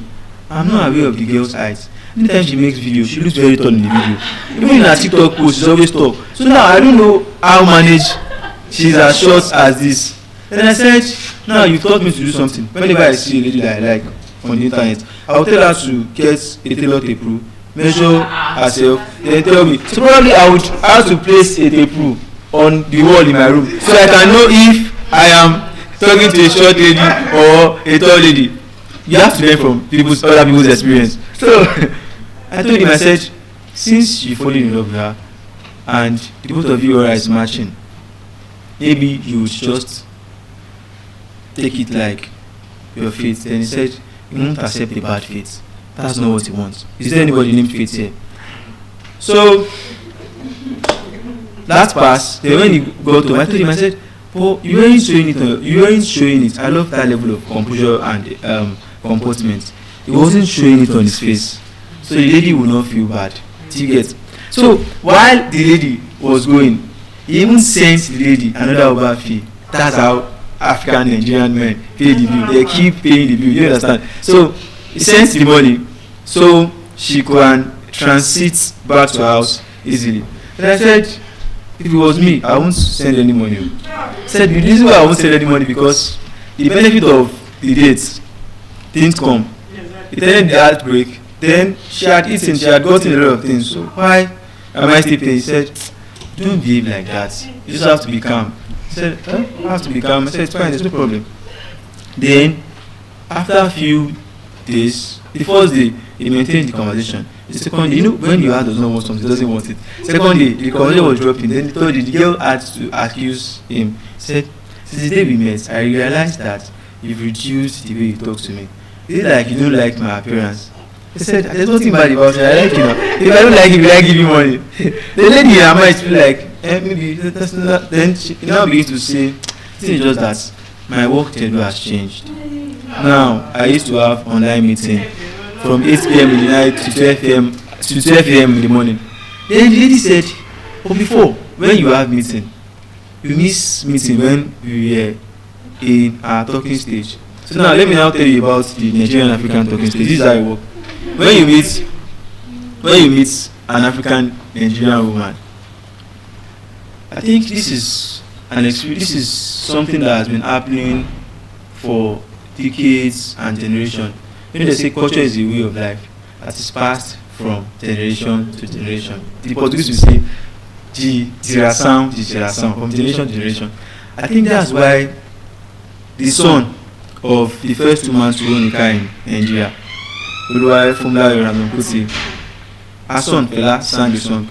I'm not aware of the girl's height. Anytime she makes video, she looks very tall in the video. Even in her TikTok post, she's always tall. So now I don't know how manage she's as short as this. Then I said, now you've taught me to do something. Whenever I see a lady that I like on the internet, I'll tell her to get a tailor tape rule, measure herself, then tell me. So probably I would have to place a tape rule on the wall in my room so I can know if I am talking to a short lady or a tall lady. You have to learn from other people's experience. So I told him, I said, since you fall in love with her and the both of you are matching, maybe you would just take it like your fate. Then he said, you won't accept a bad fate. That's not what he wants. Is there anybody named Fate here? So that passed. Then when he got home, I told him, I said, but you weren't showing it. I love that level of composure and comportment. He wasn't showing it on his face. So the lady would not feel bad. Do you get? So while the lady was going, he even sent the lady another Uber fee. That's how African Nigerian men pay the bill. They keep paying the bill. You understand? So he sent the money so she can transit back to her house easily. And I said, if it was me, I won't send any money. I said, the reason why I won't send any money because the benefit of the date didn't come. It ended the outbreak. Then she had eaten, she had gotten a lot of things. So why am I still paying? He said, don't behave like that. You just have to be calm. He said, I have to be calm. I said, it's fine, there's no problem. Then, after a few days, the first day, he maintained the conversation. The second day, when your heart does not want something, he doesn't want it. Second day, the conversation was dropping. Then the third day, the girl had to accuse him. He said, since the day we met, I realized that you've reduced the way you talk to me. Is it like you don't like my appearance? He said, there's nothing bad about it. I like you now. If I don't like you, will I give you money? The lady in her mind feel like, maybe that's not. Then she now begins to say, it's just that my work schedule has changed. Now, I used to have online meeting from 8 p.m. in the night to 12 a.m. in the morning. Then the lady said, but before, when you have meeting, you miss meeting when we were in our talking stage. So now let me now tell you about the Nigerian African talking stage. This is how it works. When you meet an African Nigerian woman, I think this is something that has been happening for decades and generations. They say culture is a way of life that is passed from generation to generation. The Portuguese will say geração, from generation to generation. I think that's why the son of the first woman to own a car in Nigeria, her son Fela sang the song.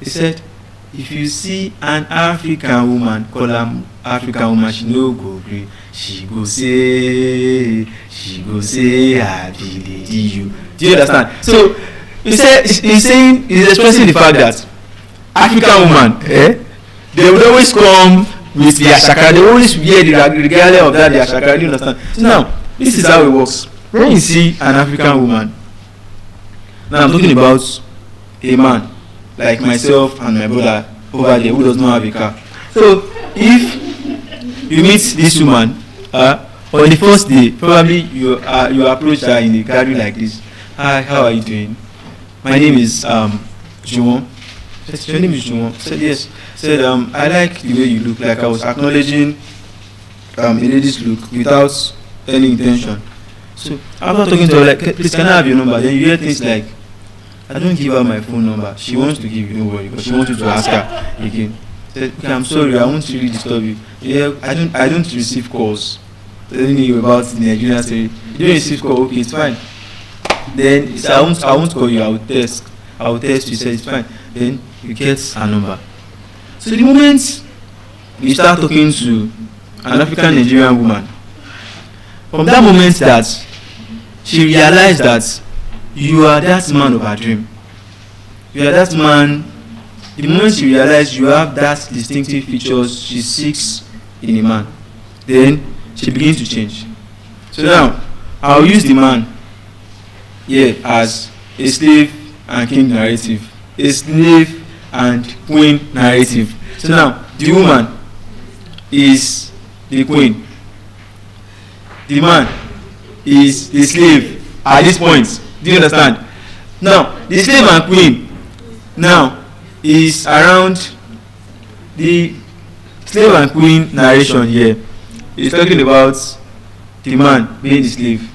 He said, if you see an African woman, call her African woman, she no go gree. She go say, I believe you. Do you understand? So he's expressing the fact that African woman, they would always come with their shakara. They always wear the regalia of that their shakara. Do you understand? So now, this is how it works. When you see an African woman, now I'm talking about a man like myself and my brother over there who does not have a car. So if you meet this woman on the first day, probably you approach her in a gathering like this. Hi, how are you doing? My name is Juwon. Your name is Juwon. Said yes. Said I like the way you look. Like I was acknowledging a lady's look without any intention. So after talking to her, like, please can I have your number? Then you hear things like, I don't give her my phone number. She wants to give you, don't worry, but she wants you to ask her again. Said, okay, I'm sorry, I won't really disturb you. Yeah, I don't receive calls. Telling you about the Nigerian story. You don't receive call, okay, it's fine. Then he said, I won't call you, I will text. You said it's fine. Then you get her number. So the moment you start talking to an African Nigerian woman, from that moment that she realized that you are that man of her dream. You are that man. The moment she realized you have that distinctive features she seeks in a man, then she begins to change. So now, I'll use the man here as a slave and king narrative, a slave and queen narrative. So now, the woman is the queen. The man is the slave at this point. Do you understand? Now, the slave and queen now is around the slave and queen narration here. It's talking about the man being the slave.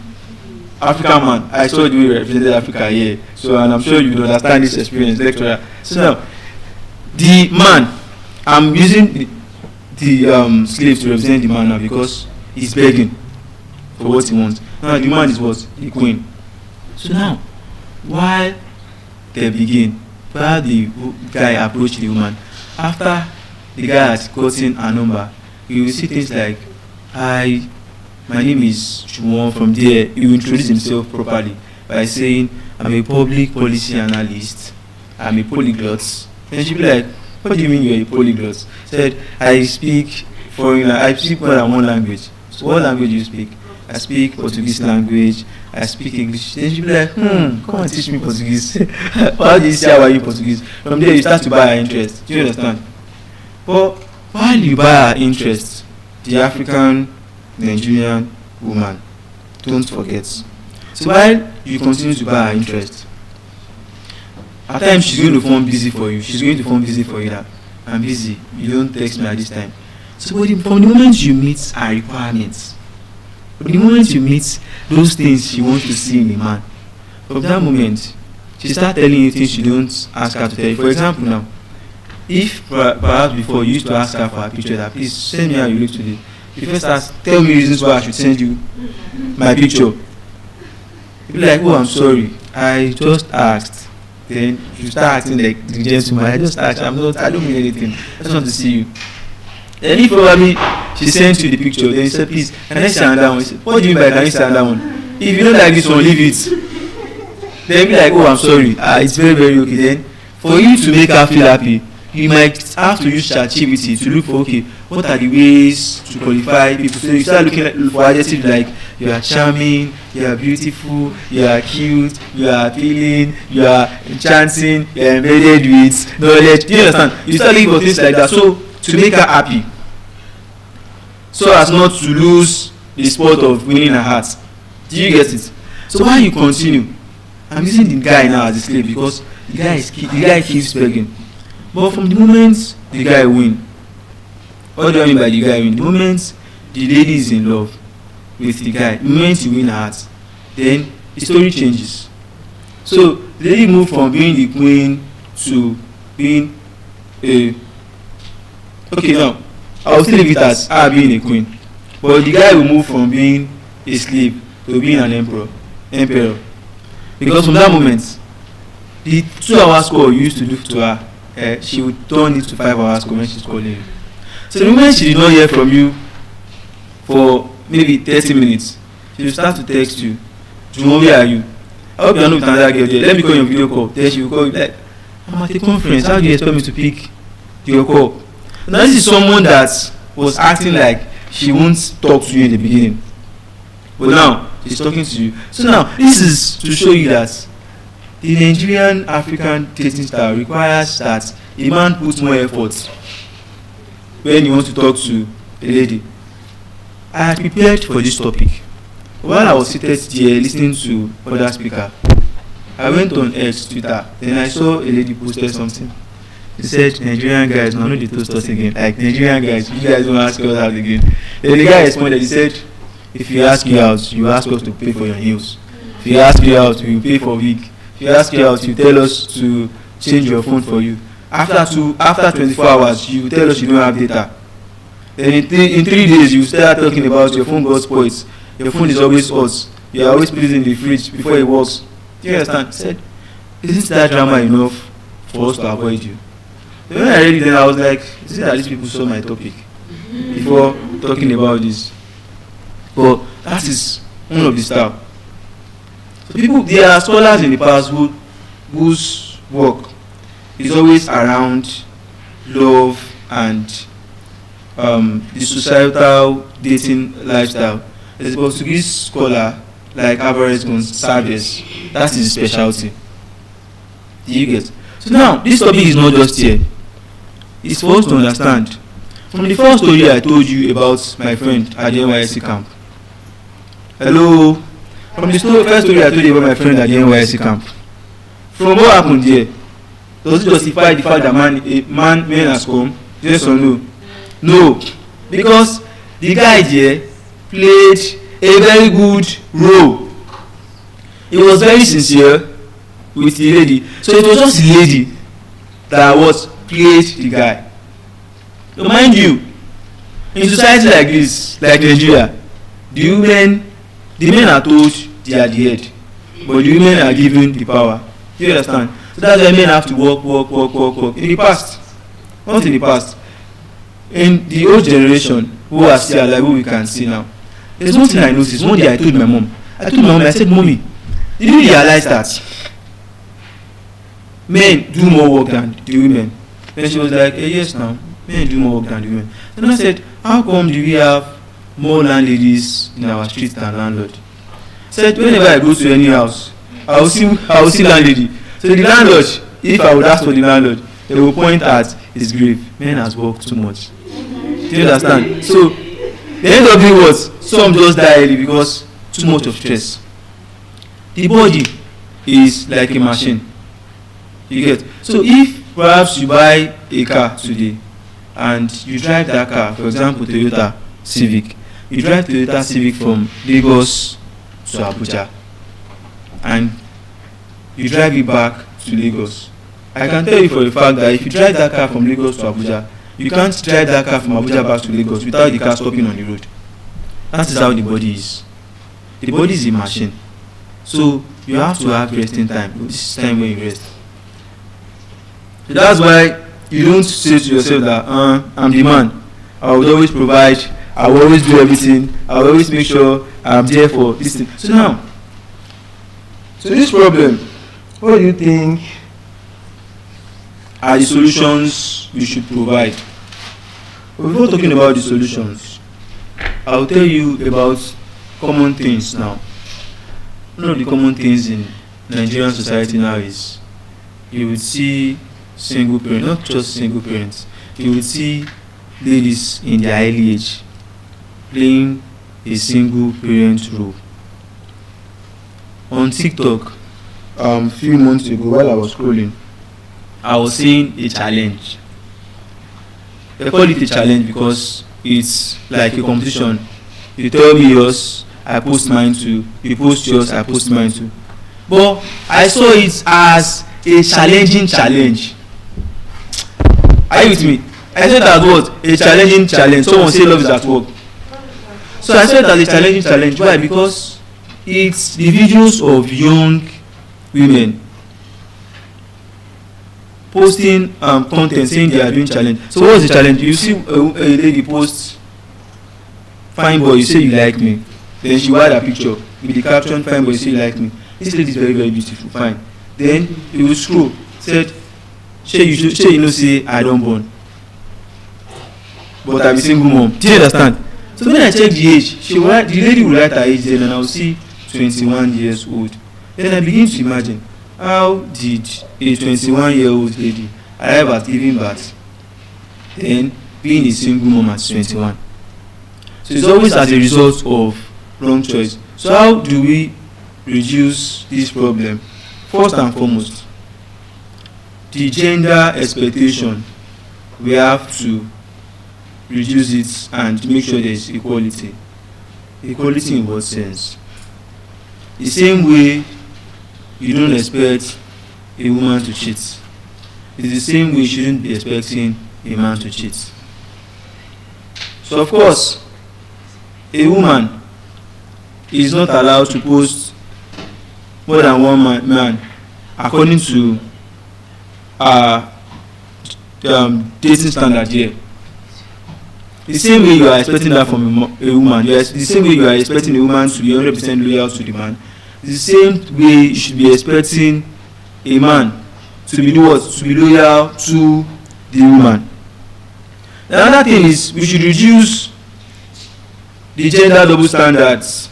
African man. I saw the way you represented Africa here. So, and I'm sure you will understand this experience, lecturer. So now, the man, I'm using the slave to represent the man now because he's begging for what he wants. Now the man is what? The queen. So now, while they begin, while the guy approached the woman, after the guy has gotten her number, you will see things like, hi, my name is Juwon. From there, he will introduce himself properly by saying, I'm a public policy analyst, I'm a polyglot. Then she'll be like, what do you mean you're a polyglot? Said, I speak more than one language. So what language do you speak? I speak Portuguese language, I speak English. Then she'll be like, come and teach me Portuguese. How do you say how are you Portuguese? From there you start to buy her interest. Do you understand? But while you buy her interest, the African Nigerian woman, don't forget. So while you continue to buy her interest, at times she's going to form busy for you. She's going to form busy for you that I'm busy, you don't text me at this time. So from the moment you meet her requirements, from the moment you meet those things she wants to see in a man, from that moment she start telling you things you don't ask her to tell you. For example now, if perhaps before you used to ask her for a picture that please send me how you look today, you first ask, tell me reasons why I should send you my picture. You'll be like, oh, I'm sorry, I just asked. Then you start acting like the gentleman. I just asked, I don't mean anything, I just want to see you. Then if probably she sends you the picture, then you say, please, can I see another one? You say, what do you mean by can you see another one? If you don't like this one, leave it. Then be like, oh, I'm sorry, it's very, very okay. Then for you to make her feel happy, you might have to use ChatGPT to look for, okay, what are the ways to qualify people. So you start looking for adjectives like, you are charming, you are beautiful, you are cute, you are appealing, you are enchanting, you are embedded with knowledge. Do you understand? You start looking for things like that. So to make her happy, so as not to lose the sport of winning her heart. Do you get it? So while you continue, I'm using the guy now as a slave because the guy keeps begging. But from the moment the guy win, what do I mean by the guy win? The moment the lady is in love with the guy, the moment you win her heart, then the story changes. So the lady moved from being the queen to being a, okay now, I will still leave it as her being a queen. But the guy will move from being a slave to being an emperor. Because from that moment, the 2 hours call you used to do to her, she would turn it to 5 hours call when she's calling you. So the moment she did not hear from you for maybe 30 minutes, she will start to text you, Juwon, where are you? I hope you are not with another girl there. Let me call you on video call. Then she will call you like, I'm at a conference, how do you expect me to pick your call? Now this is someone that was acting like she won't talk to you in the beginning, but now she's talking to you. So now this is to show you that the Nigerian African dating style requires that a man puts more effort when he wants to talk to a lady. I had prepared for this topic. While I was seated there listening to other speaker, I went on X, Twitter, then I saw a lady posted something. She said, Nigerian guys, no, they toast us again. Like, Nigerian guys, you guys don't ask us out again. Then the guy responded, he said, if you ask you out, you ask us to pay for your meals. If you ask you out, we pay for week. If you ask you out, you tell us to change your phone for you. After 24 hours, you tell us you don't have data. Then in 3 days, you start talking about your phone got spoiled. Your phone is always hot. You are always putting it in the fridge before it works. Do you understand? He said, isn't that drama enough for us to avoid you? Then when I read it, then I was like, is it that these people saw my topic before talking about this? But that is one of the stuff. So people, there are scholars in the past whose work is always around love and the societal dating lifestyle. There's a Portuguese scholar like Alvarez Gonçalves. That's his specialty. Do you get? So now, this topic is not just here. It's for us to understand. From the first story I told you about my friend at the NYSC camp. Hello? From the first story I told you about my friend at the NYSC camp. From what happened here, does it justify the fact that men has come? Yes or no? No. Because the guy there played a very good role. He was very sincere with the lady. So it was just the lady that played the guy. So mind you, in society like this, like Nigeria, the men are told they are the head, but the women are given the power. Do you understand? So that's why men have to work. In the past, not in the past, in the old generation, who are still alive, who we can see now, there's one thing I noticed. One day I told my mom, I said, Mommy, did you realize that men do more work than the women? Then she was like, yes now, men do more work than the women. Then I said, how come do we have more landladies in our streets than landlord? I said, whenever I go to any house, I will see landlady. So the landlord, if I would ask for the landlord, they will point at his grave. Men has worked too much. Do you understand? So the end of it was some just die early because too much of stress. The body is like a machine. You get? So if perhaps you buy a car today and you drive that car, for example Toyota Civic, you drive Toyota Civic from Lagos to Abuja and you drive it back to Lagos. I can tell you for a fact that if you drive that car from Lagos to Abuja, you can't drive that car from Abuja back to Lagos without the car stopping on the road. That is how the body is. The body is a machine. So you have to have resting time. This is time when you rest. So that's why you don't say to yourself that I'm the man. I will always provide. I will always do everything. I will always make sure I'm there for this thing. So now, so this problem, what do you think are the solutions we should provide? But before talking about the solutions, I will tell you about common things now. One of the common things in Nigerian society now is you would see single parents, not just single parents, you would see ladies in their early age playing a single parent role. On TikTok, a few months ago while I was scrolling, I was seeing a challenge. They call it a challenge because it's like a competition. You tell me yours, I post mine too. You post yours, I post mine too. But I saw it as a challenging challenge. Are you with me? I said that what? A challenging challenge. Someone say love is at work. So I said that a challenging challenge. Why? Because it's the videos of young women posting content saying they are doing challenge. So what's the challenge? You see a lady post, fine boy, you say you like me. Then she write a picture with the caption, fine boy, you say you like me. This lady is very, very beautiful, fine. Then you will scroll, said, say you know say I don't born. But I be single mom. Do you understand? So when I check the age, the lady will write her age then and I will see 21 years old. Then I begin to imagine, how did a 21-year-old lady arrive at giving birth, then being a single mom at 21? So it's always as a result of wrong choice. So how do we reduce this problem? First and foremost, the gender expectation, we have to reduce it and make sure there is equality. Equality in what sense? The same way you don't expect a woman to cheat, it's the same way you shouldn't be expecting a man to cheat. So of course, a woman is not allowed to post more than one man according to dating standard here. The same way you are expecting that from a woman, the same way you are expecting a woman to be 100% loyal to the man, the same way you should be expecting a man to be to be loyal to the woman. The other thing is we should reduce the gender double standards,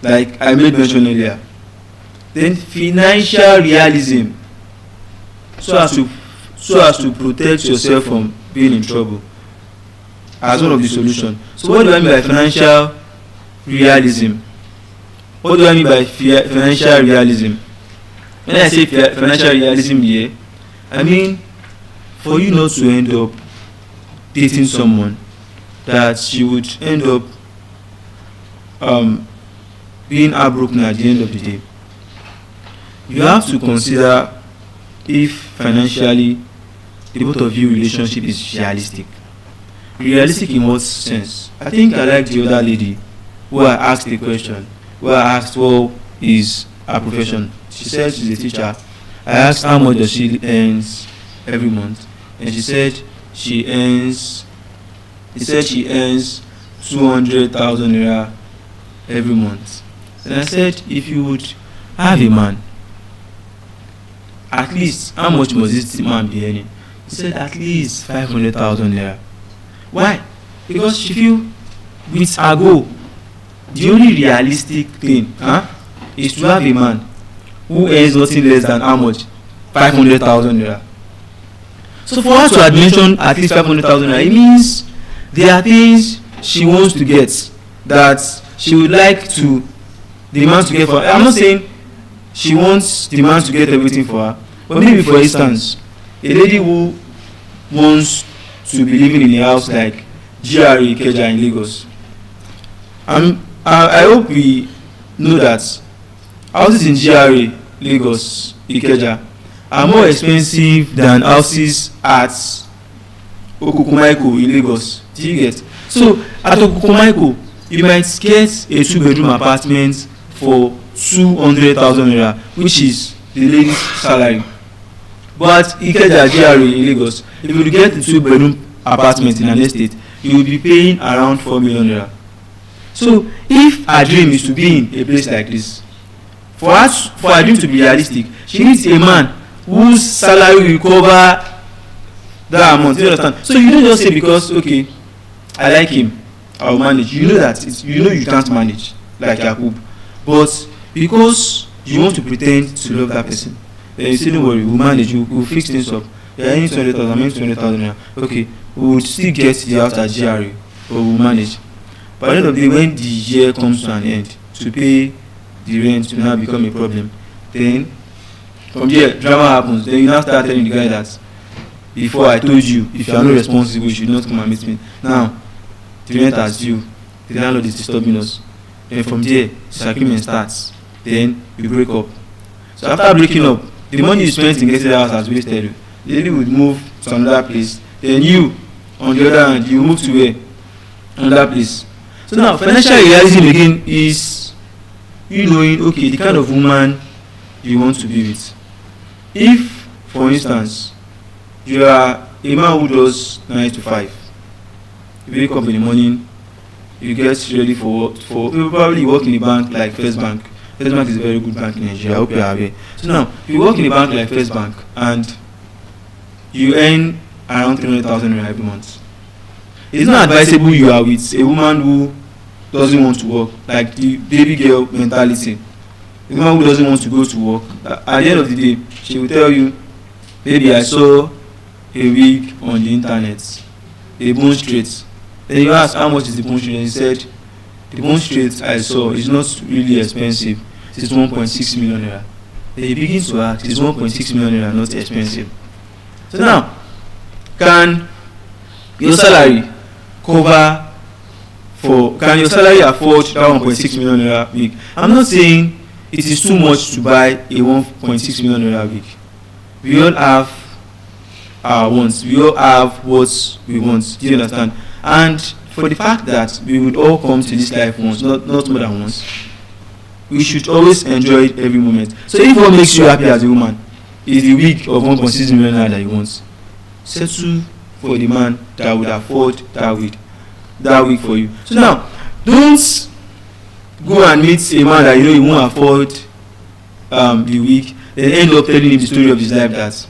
like I made mention earlier. Then financial realism, so as to protect yourself from being in trouble, as one of the solutions. So what do I mean by financial realism? What do I mean by financial realism? When I say financial realism here, I mean for you not to end up dating someone that you would end up being heartbroken at the end of the day. You have to consider if financially the both of you relationship is realistic. Realistic in what sense? I think I like the other lady who I asked the question, who I asked what is her profession. She said she's a teacher. I asked how much does she earns every month, and she said she earns 200,000 naira every month. And I said, if you would have a man, at least how much must this man be earning? He said at least 500,000 naira. Why? Because she feel with her goal, the only realistic thing is to have a man who earns nothing less than how much? 500,000 naira. So for her to have mentioned at least 500,000 naira, it means there are things she wants to get that she would like to the man to get for her. I'm not saying she wants the man to get everything for her, but maybe for instance, a lady who wants to be living in a house like GRA Ikeja in Lagos. I hope we know that houses in GRA Lagos Ikeja are more expensive than houses at Okukumaiko in Lagos. Do you get? So at Okukumaiko, you might get a 2-bedroom apartment for 200,000 naira, which is the lady's salary. But Ikeja GRA in Lagos, if you get a 2-bedroom apartment in an estate, you will be paying around 4 million naira. So if her dream is to be in a place like this, for her dream to be realistic, she needs a man whose salary will cover that amount. You understand? So you don't just say because okay, I like him, I will manage. You know that you can't manage like Yakub, but because you want to pretend to love that person, then you say don't worry, we'll manage, we'll fix things up. Yeah, I need 200,000, I need 200,000 now. Okay, we will still get the house at GRA, but we'll manage. But at the end of the day, when the year comes to an end, to pay the rent will now become a problem. Then from there, drama happens. Then you now start telling the guy that before I told you, if you are not responsible, you should not come and meet me. Now, the rent has due. The landlord is disturbing us. Then from there, disagreement starts. Then we break up. So after breaking up, the money you spent in getting the house has wasted you. The lady would move to another place. Then you, on the other hand, you move to where? Another place. So now, financial realism again is you knowing, okay, the kind of woman you want to be with. If, for instance, you are a man who does 9 to 5, you wake up in the morning, you get ready for you probably work in a bank like First Bank. First Bank is a very good bank in Nigeria. I hope you are aware. So now, you work in a bank like First Bank and you earn around 300,000 naira every month. It's not advisable you are with a woman who doesn't want to work, like the baby girl mentality. A woman who doesn't want to go to work. At the end of the day, she will tell you, baby, I saw a wig on the internet, a bone straight. Then you ask how much is the bone straight, and he said the bone straight I saw is not really expensive. it is 1.6 million naira. They begin to ask, is 1.6 million naira not expensive? So now, can your salary can your salary afford that 1.6 million naira week? I'm not saying it is too much to buy a 1.6 million naira week. We all have our wants. We all have what we want. Do you understand? And for the fact that we would all come to this life once, not more than once, we should always enjoy it every moment. So if what makes you happy as a woman is the week of 1.6 million naira that you want, settle for the man that would afford that week for you. So now, don't go and meet a man that you know he won't afford the week, then end up telling him the story of his life that,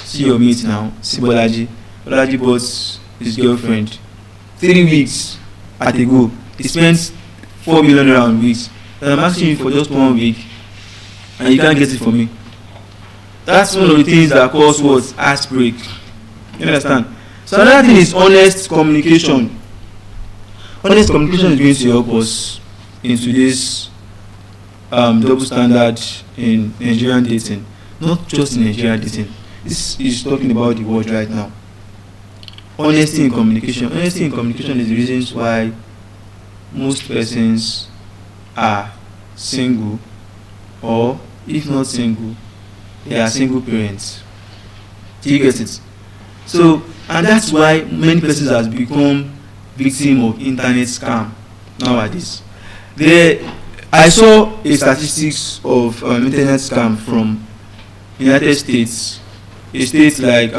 see your mate now, see Bolaji bought his girlfriend 3 weeks at a go. He spends 4 million naira on weeks, and I'm asking you for just 1 week, and you can't get it for me. That's one of the things that cause what? Heartbreak. You understand? So another thing is honest communication. Honest communication is going to help us in today's double standard in Nigerian dating. Not just in Nigerian dating. This is talking about the world right now. Honesty in communication. Honesty in communication is the reasons why most persons are single, or if not single, they are single parents. Do you get it? So, and that's why many persons has become victim of internet scam nowadays. I saw a statistics of internet scam from United States, a state like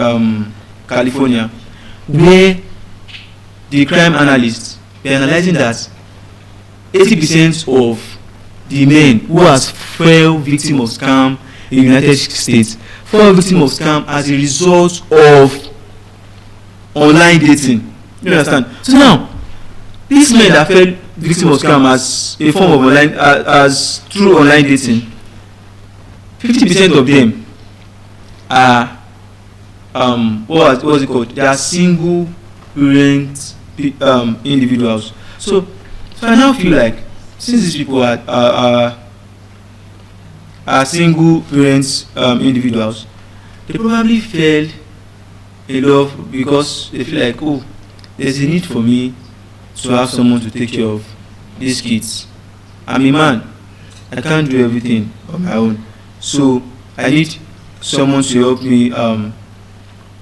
California, where the crime analysts were analyzing that 80% of the men who has fell victim of scam in the United States fell victim of scam as a result of online dating. You understand? So now, these men that fell victim of scam as a form of online, as through online dating, 50% of them are what was it called? They are single parent individuals. So I now feel like, since these people are single parents individuals, they probably fell in love because they feel like, oh, there's a need for me to have someone to take care of these kids. I'm a man, I can't do everything on my own, so I need someone to help me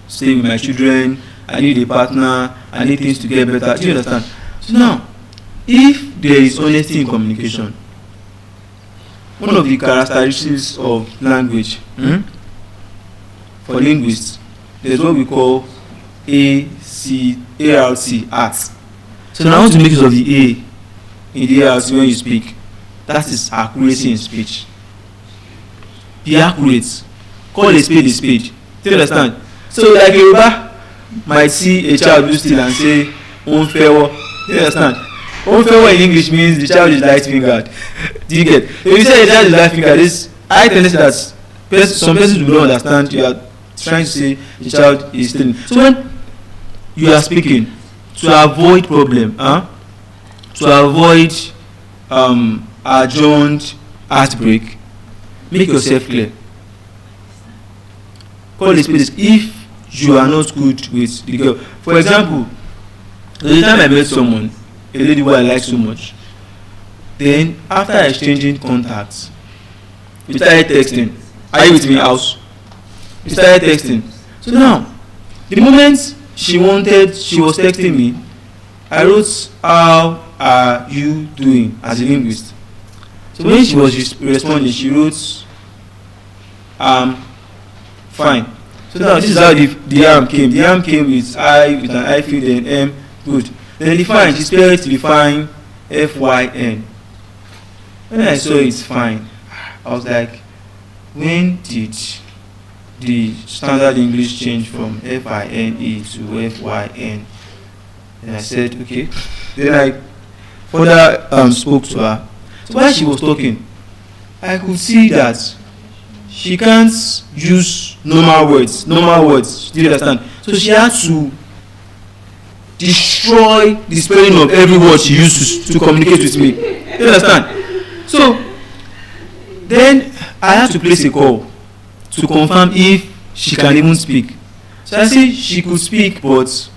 stay with my children. I need a partner, I need things to get better. Do you understand? So now, if there is honesty in communication, one of the characteristics of language, for linguists, there's what we call ART. So now I want to make use of the A in the ART when you speak. That is accuracy in speech. Be accurate. Call a spade. Do you understand? So like a Yoruba might see a child do still and say, "Unfewo." Do you understand? Unfewo in English means the child is light fingered. Do you get? If you say the child is light fingered, this I tendency that some persons do not understand. You are trying to say the child is stealing. So when you are speaking, to avoid problem, to avoid adjourned heartbreak, make yourself clear. Call a spade if you are not good with the girl. For example, the time I met someone, a lady who I like so much, then after exchanging contacts, we started texting. Are you with me, house? We started texting. So now, the moment she was texting me, I wrote, "How are you doing?" as a linguist. So when she was responding, she wrote, "Fine." So now this is how the arm came. The arm came with with an I field and M. Good. Then the fine, she spelled it fine, FYN. When I saw it fine, I was like, when did the standard English change from FINE to FYN? And I said, okay. Then I further spoke to her. So while she was talking, I could see that she can't use normal words. Do you understand? So she had to destroy the spelling of every word she used to communicate with me. You understand? So then I had to place a call to confirm if she can even speak. So I say she could speak, but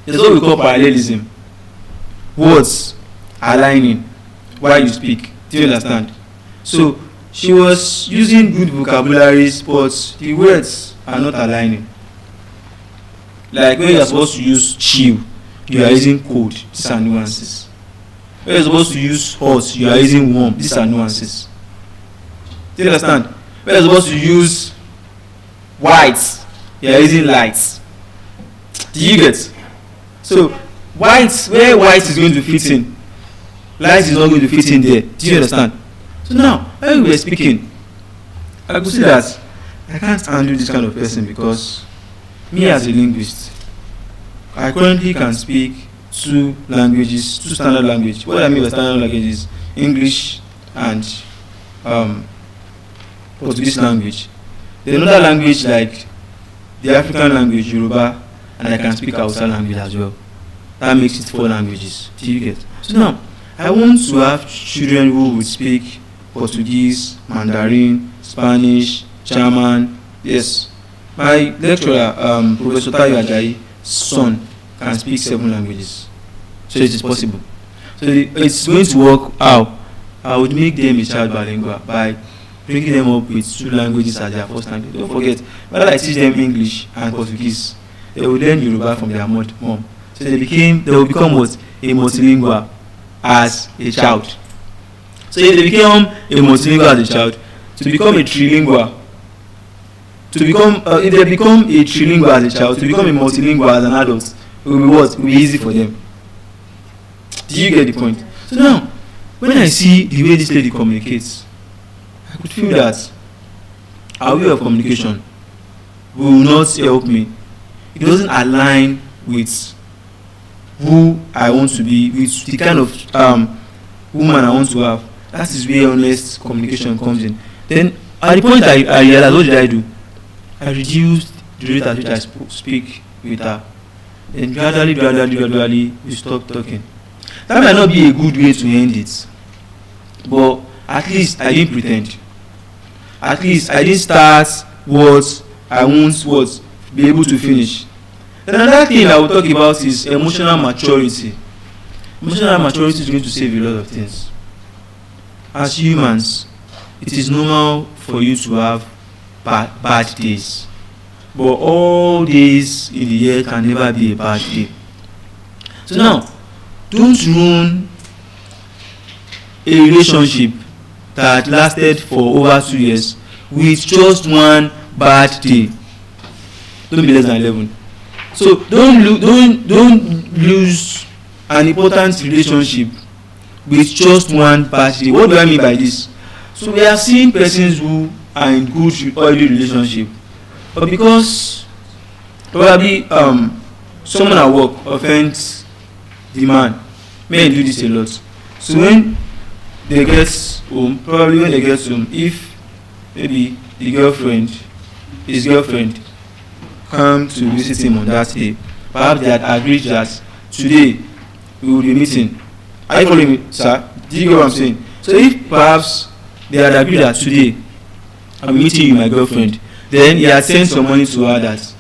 there's what we call parallelism. Words aligning while you speak. Do you understand? So she was using good vocabularies, but the words are not aligning. Like when you're supposed to use chill, you are using cold. These are nuances. When you're supposed to use hot, you are using warm. These are nuances. Do you understand? When you're supposed to use white, you are using light. Do you get? So white, where white is going to fit in, light is not going to fit in there. Do you understand? So now, when we were speaking, I could see that I can't handle this kind of person, because me as a linguist, I currently can speak 2 languages, 2 standard languages. What I mean by standard languages is English and Portuguese language. There's another language like the African language, Yoruba, and I can speak Hausa language as well. That makes it 4 languages. Do you get? So now, I want to have children who would speak Portuguese, Mandarin, Spanish, German. Yes, my lecturer, Professor Tayo Ajayi's son, can speak 7 languages. So it is possible. So it's going to work how? I would make them a child bilingual by bringing them up with 2 languages as their first language. Don't forget, whether I teach them English and Portuguese, they will learn Yoruba from their mom. So they will become what? A multilingual as a child. So if they become a multilingual as a child, to become a trilingual, if they become a trilingual as a child, to become a multilingual as an adult, it will be what? It will be easy for them. Do you get the point? So now, when I see the way this lady communicates, I could feel that our way of communication will not help me. It doesn't align with who I want to be, with the kind of woman I want to have. That is where honest communication comes in. Then, at the point I realized, what did I do? I reduced the rate at which I speak with her. Then gradually, we stopped talking. That might not be a good way to end it, but at least I didn't pretend. At least I didn't start what I won't be able to finish. Then another thing I will talk about is emotional maturity. Emotional maturity is going to save a lot of things. As humans, it is normal for you to have bad days, but all days in the year can never be a bad day. So now, don't ruin a relationship that lasted for over 2 years with just one bad day. Don't be less than 11. So don't lose an important relationship with just one bad day. What do I mean by this? So we have seen persons who are in good early relationship, but because probably someone at work offends the man. Men do this a lot. So when they get home, if maybe his girlfriend come to visit him on that day, perhaps they had agreed that today we will be meeting. Are you following me, sir? Do you get what I'm saying? So if perhaps they had agreed that today I'm meeting you, my girlfriend, then he had sent some money to her that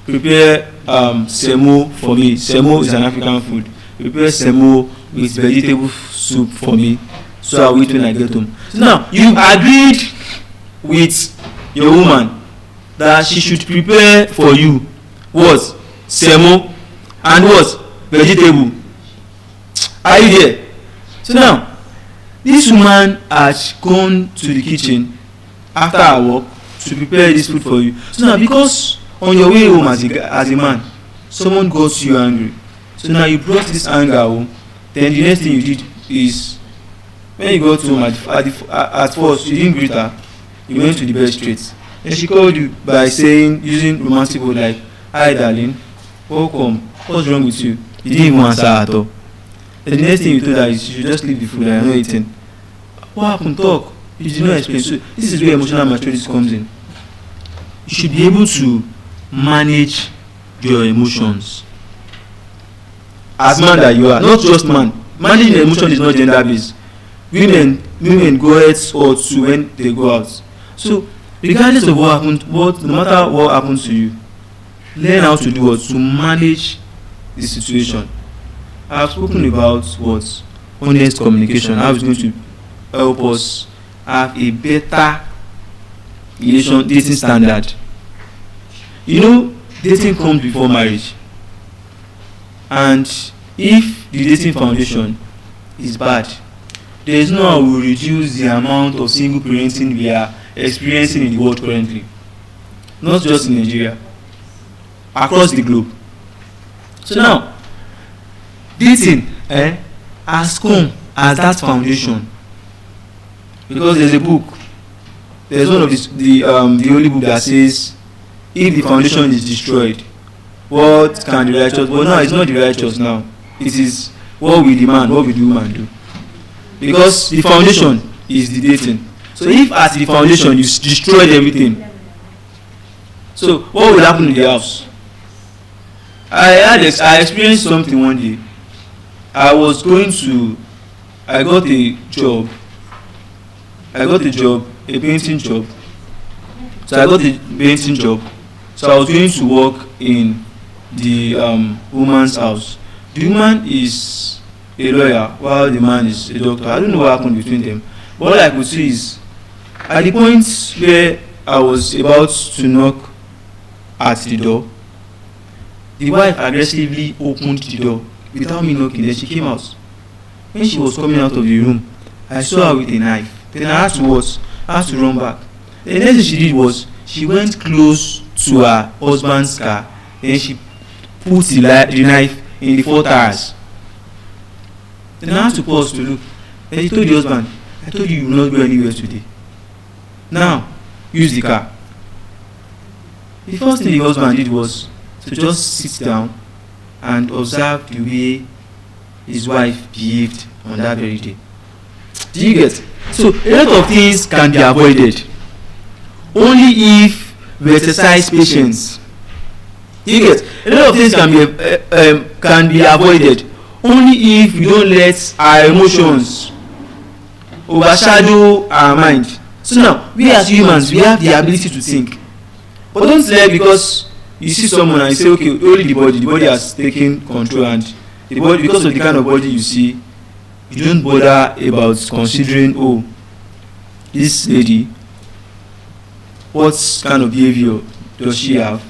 prepare semo for me. Semo is an African food. Prepare semo with vegetable soup for me, so I'll eat when I get home. So now you agreed with your woman that she should prepare for you what? Semo and what? Vegetable. Are you there? So now this woman has gone to the kitchen after her work to prepare this food for you. So now, because on your way home as a man, someone got you angry, so now you brought this anger home. Then the next thing you did is, when you got home at first you didn't greet her, you went to the bed straight. Then she called you by using romantic word like, "Hi darling, welcome, what's wrong with you?" You didn't even answer her at all. Then the next thing you told her is, you should just leave the food and you're not eating. What happened? Talk. You did not explain. So this is where emotional maturity comes in. You should be able to manage your emotions as man that you are, not just man. Managing your emotion is not gender based. women go out or to when they go out. So regardless of what happened, no matter what happens to you, learn how to do what to manage the situation. I have spoken about what honest communication, how it's going to help us have a better dating standard. You know, dating comes before marriage, and if the dating foundation is bad, there is no how we reduce the amount of single parenting we are experiencing in the world currently, not just in Nigeria, across the globe. So now, dating has come as that foundation, because there's a book, there's one of the only book that says, if the foundation is destroyed, what can the righteous? But now it's not the righteous now. It is what will the man, what will the woman do? Because the foundation is the dating. So if at the foundation you destroyed everything, so what will happen in the house? I experienced something one day. I got a job, a painting job. So I got a painting job. So I was going to work in the woman's house. The woman is a lawyer while the man is a doctor. I don't know what happened between them. But all I could see is, at the point where I was about to knock at the door, the wife aggressively opened the door without me knocking. Then she came out. When she was coming out of the room, I saw her with a knife. Then I had to run back. The next thing she did was, she went close to her husband's car. Then she put the knife in the 4 tires. Then I had to pause to look. Then she told the husband, I told you will not go anywhere today. Now, use the car. The first thing the husband did was to just sit down and observe the way his wife behaved on that very day. Do you get? So a lot of things can be avoided only if we exercise patience. Do you get? A lot of things can be avoided only if we don't let our emotions overshadow our mind. So now, we as humans, we have the ability to think. But don't let, because you see someone and you say, okay, only the body has taken control, and the body, because of the kind of body you see, you don't bother about considering, oh, this lady, what kind of behavior does she have?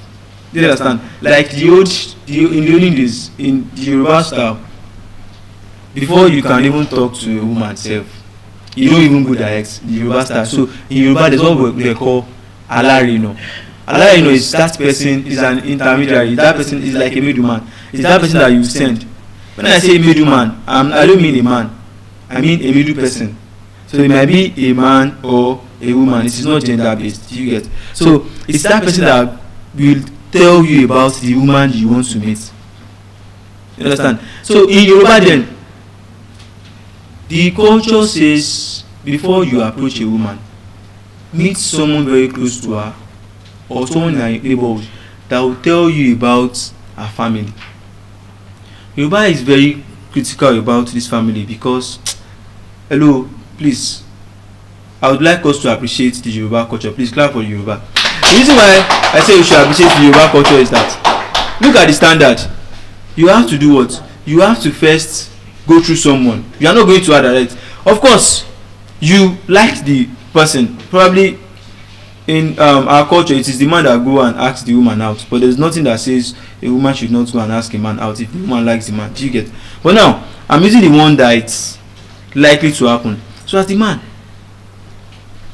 Do you understand? Like in the olden days, in the Yoruba style, before you can even talk to a woman self, you don't even go direct, the Yoruba style. So in Yoruba, there's what they call alarino. Alarino is that person, is an intermediary. That person is like a middleman. It's that person that you send. When I say middleman, I don't mean a man. I mean a middle person. So it might be a man or a woman. It is not gender based. You get? So it's that person that will tell you about the woman you want to meet. You understand? So in Yoruba then, the culture says, before you approach a woman, meet someone very close to her or someone in her neighborhood that will tell you about her family. Yoruba is very critical about this family because, hello, please, I would like us to appreciate the Yoruba culture. Please clap for Yoruba. The reason why I say we should appreciate the Yoruba culture is that, look at the standard. You have to do what? You have to first go through someone. You are not going to her direct. Of course, you like the person. Probably in our culture, it is the man that go and ask the woman out. But there's nothing that says a woman should not go and ask a man out if the woman likes the man. Do you get? But now, I'm using the one that it's likely to happen. So as the man,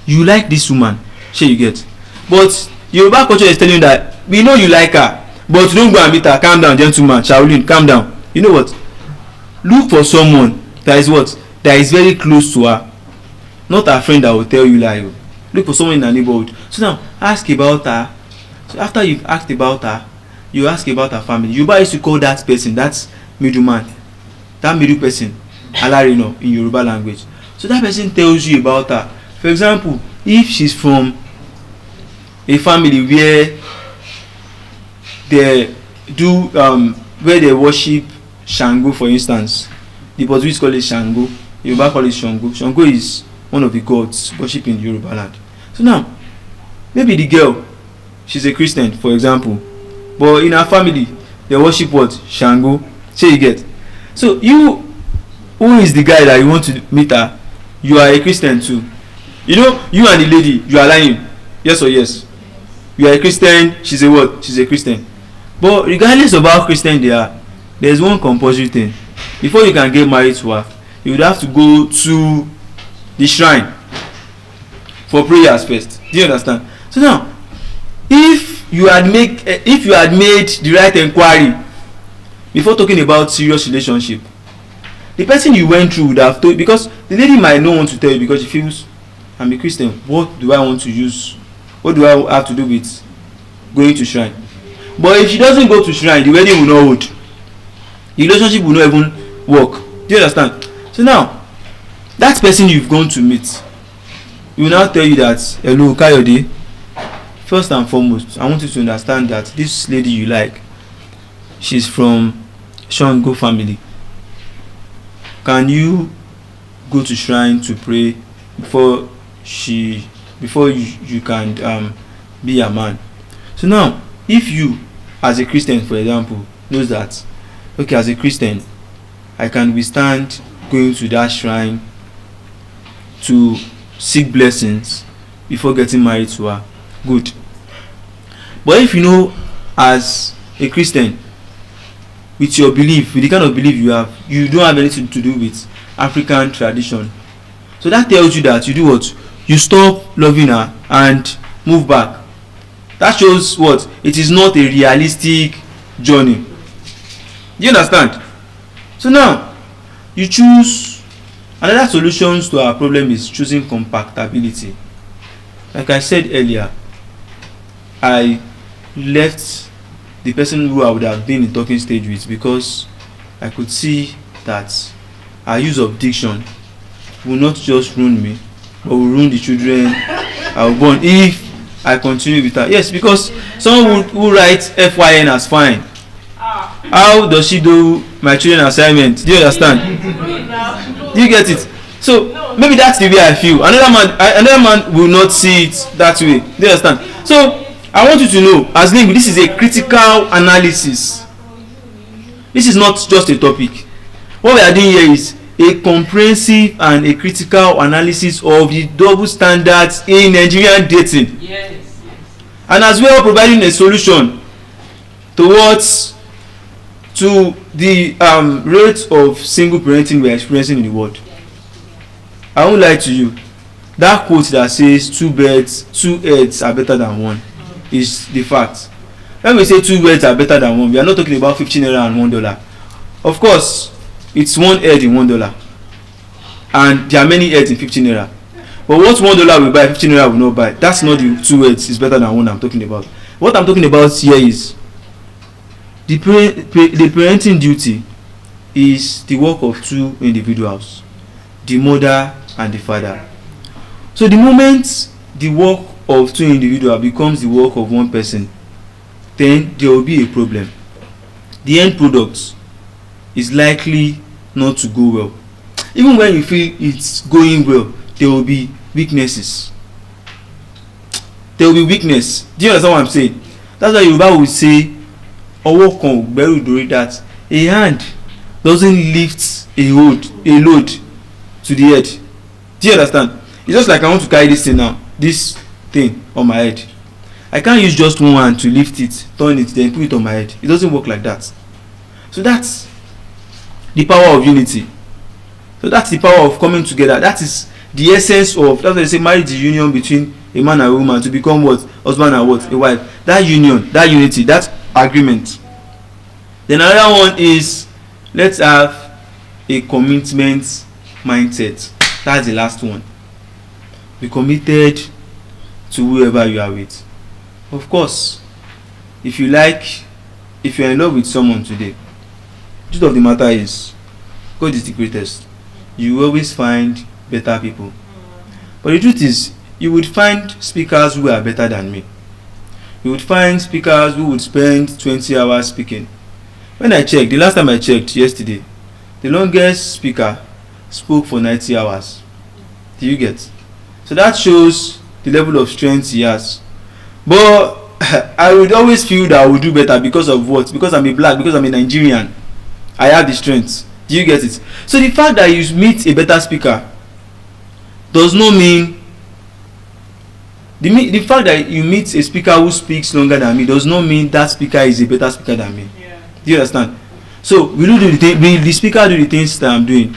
you like this woman, sure you get. But Yoruba culture is telling you that we know you like her, but don't go and meet her. Calm down, gentleman. Shaolin, calm down. You know what? Look for someone that is what? That is very close to her. Not a friend that will tell you lie. Look for someone in her neighborhood. So now, ask about her. So after you've asked about her, you ask about her family. Yoruba used to call that person, that's middleman. That middle person, alarino in Yoruba language. So that person tells you about her. For example, if she's from a family where they do where they worship Shango, for instance, the Portuguese call it Shango. Yoruba call it Shango. Shango is one of the gods worshipped in Yoruba land. So now, maybe the girl, she's a Christian, for example, but in her family, they worship what? Shango. So you get. So you, who is the guy that you want to meet her? You are a Christian too. You know, you and the lady, you are lying. Yes or yes? You are a Christian, she's a what? She's a Christian. But regardless of how Christian they are, there's one compulsory thing. Before you can get married to her, you would have to go to the shrine for prayers first. Do you understand? So now, if you had made the right inquiry before talking about serious relationship, the person you went through would have told, because the lady might not want to tell you because she feels, I'm a Christian, what do I want to use? What do I have to do with going to shrine? But if she doesn't go to shrine, the wedding will not hold. The relationship will not even work. Do you understand? So now, that person you've gone to meet, he will now tell you that, hello, Kayode, first and foremost, I want you to understand that this lady you like, she's from Shango family. Can you go to shrine to pray before you can be a man? So now, if you, as a Christian, for example, knows that, okay, as a Christian, I can withstand going to that shrine to seek blessings before getting married to her, good. But if you know, as a Christian, with your belief, with the kind of belief you have, you don't have anything to do with African tradition. So that tells you that you do what? You stop loving her and move back. That shows what? It is not a realistic journey. Do you understand? So now, you choose. Another solution to our problem is choosing compatibility. Like I said earlier, I left the person who I would have been in talking stage with because I could see that our use of diction will not just ruin me, but will ruin the children I will born if I continue with her. Yes, because someone who writes FYN as fine. How does she do my children assignment? Do you understand? Do you get it? So maybe that's the way I feel. Another man will not see it that way. Do you understand? So I want you to know, as linguists, this is a critical analysis. This is not just a topic. What we are doing here is a comprehensive and a critical analysis of the double standards in Nigerian dating. Yes. And as well providing a solution towards to the rate of single parenting we are experiencing in the world. I won't lie to you. That quote that says two heads are better than one is the fact. When we say two heads are better than one, we are not talking about 15 naira and $1. Of course, it's one head in $1, and there are many heads in 15 naira. But what $1 will buy, 15 naira will not buy. That's not the two heads is better than one I'm talking about. What I'm talking about here is the parenting duty is the work of two individuals, the mother and the father. So the moment the work of two individuals becomes the work of one person, then there will be a problem. The end product is likely not to go well. Even when you feel it's going well, there will be weaknesses. There will be weakness. Do you understand what I'm saying? That's why Yoruba will say, ọwọ́ kan ò gbẹ́rù dórí, that a hand doesn't lift a load to the head. Do you understand? It's just like I want to carry this thing now, this thing on my head. I can't use just one hand to lift it, turn it, then put it on my head. It doesn't work like that. So that's the power of unity. So that's the power of coming together. That is the essence of, that's why they say marriage is the union between a man and a woman to become what? Husband and what? A wife. That union, that unity, that agreement. Then another one is, let's have a commitment mindset. That's the last one. Be committed to whoever you are with. Of course, if you're in love with someone today, the truth of the matter is, God is the greatest. You will always find better people. But the truth is, you would find speakers who are better than me. You would find speakers who would spend 20 hours speaking. When I checked, the last time I checked, yesterday, the longest speaker spoke for 90 hours. Do you get? So that shows the level of strength he has. But I would always feel that I would do better because of what? Because I'm a black, because I'm a Nigerian. I have the strength. Do you get it? So the fact that you meet a better speaker does not mean the fact that you meet a speaker who speaks longer than me does not mean that speaker is a better speaker than me. Yeah. Do you understand? So will the speaker do the things that I'm doing?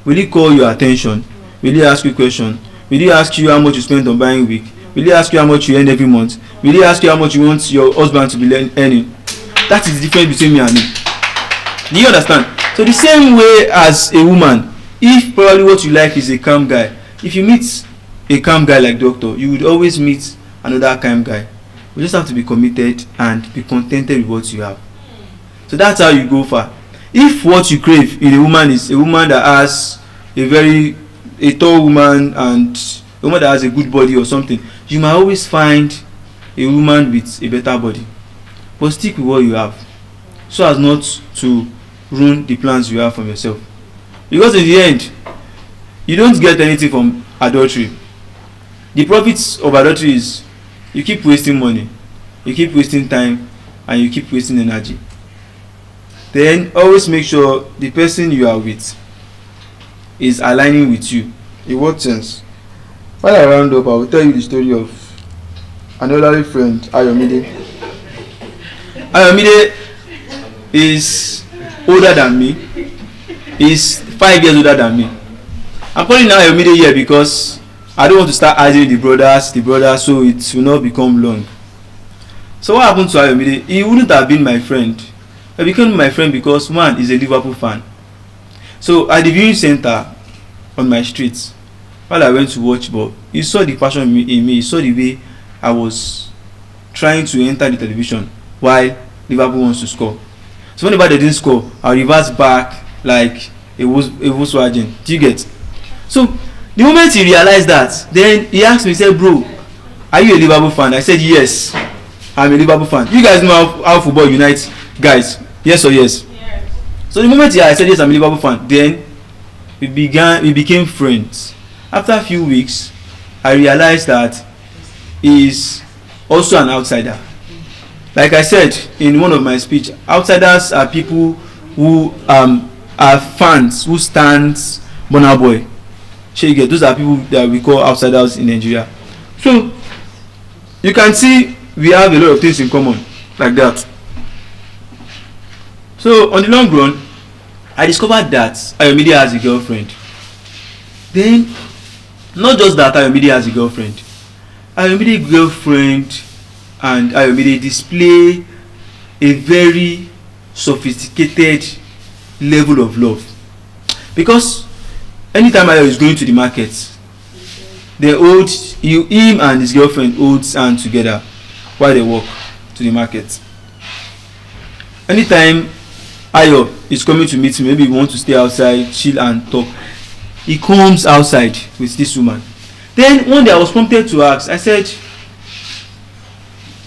Will he call your attention? Will he ask you a question? Will he ask you how much you spend on buying wig? Will he ask you how much you earn every month? Will he ask you how much you want your husband to be earning? That is the difference between me and him. Do you understand? So the same way as a woman, if probably what you like is a calm guy, if you meet a calm guy like doctor, you would always meet another calm guy. You just have to be committed and be contented with what you have. So that's how you go far. If what you crave in a woman is a woman that has a tall woman and a woman that has a good body or something, you might always find a woman with a better body. But stick with what you have, so as not to ruin the plans you have from yourself. Because in the end, you don't get anything from adultery. The profits of adultery is you keep wasting money, you keep wasting time, and you keep wasting energy. Then always make sure the person you are with is aligning with you. In what sense? While I round up, I will tell you the story of an elderly friend, Ayomide. Ayomide is older than me. He's 5 years older than me. I'm calling now Ayomide here because I don't want to start arguing the brothers, so it will not become long. So what happened to Ayomide? He wouldn't have been my friend. He became my friend because one is a Liverpool fan. So at the viewing center on my street, while I went to watch ball, he saw the passion in me. He saw the way I was trying to enter the television while Liverpool wants to score. So whenever they didn't score, I reverse back like a Volkswagen. Do you get? So the moment he realized that, then he asked me, he said, "Bro, are you a Liverpool fan?" I said, "Yes, I'm a Liverpool fan." You guys know how football unites guys? Yes or yes? Yes. So the moment I said, "Yes, I'm a Liverpool fan," then we became friends. After a few weeks, I realized that he is also an outsider. Like I said in one of my speech, outsiders are people who are fans who stands Burna Boy. Those are people that we call outsiders in Nigeria. So you can see we have a lot of things in common like that. So on the long run, I discovered that Ayomide has a girlfriend. Then not just that Ayomide has a girlfriend. Ayomide's girlfriend and Ayomide display a very sophisticated level of love. Because anytime Ayo is going to the market, him and his girlfriend hold hands together while they walk to the market. Anytime Ayo is coming to meet him, maybe he wants to stay outside, chill and talk, he comes outside with this woman. Then one day I was prompted to ask, I said,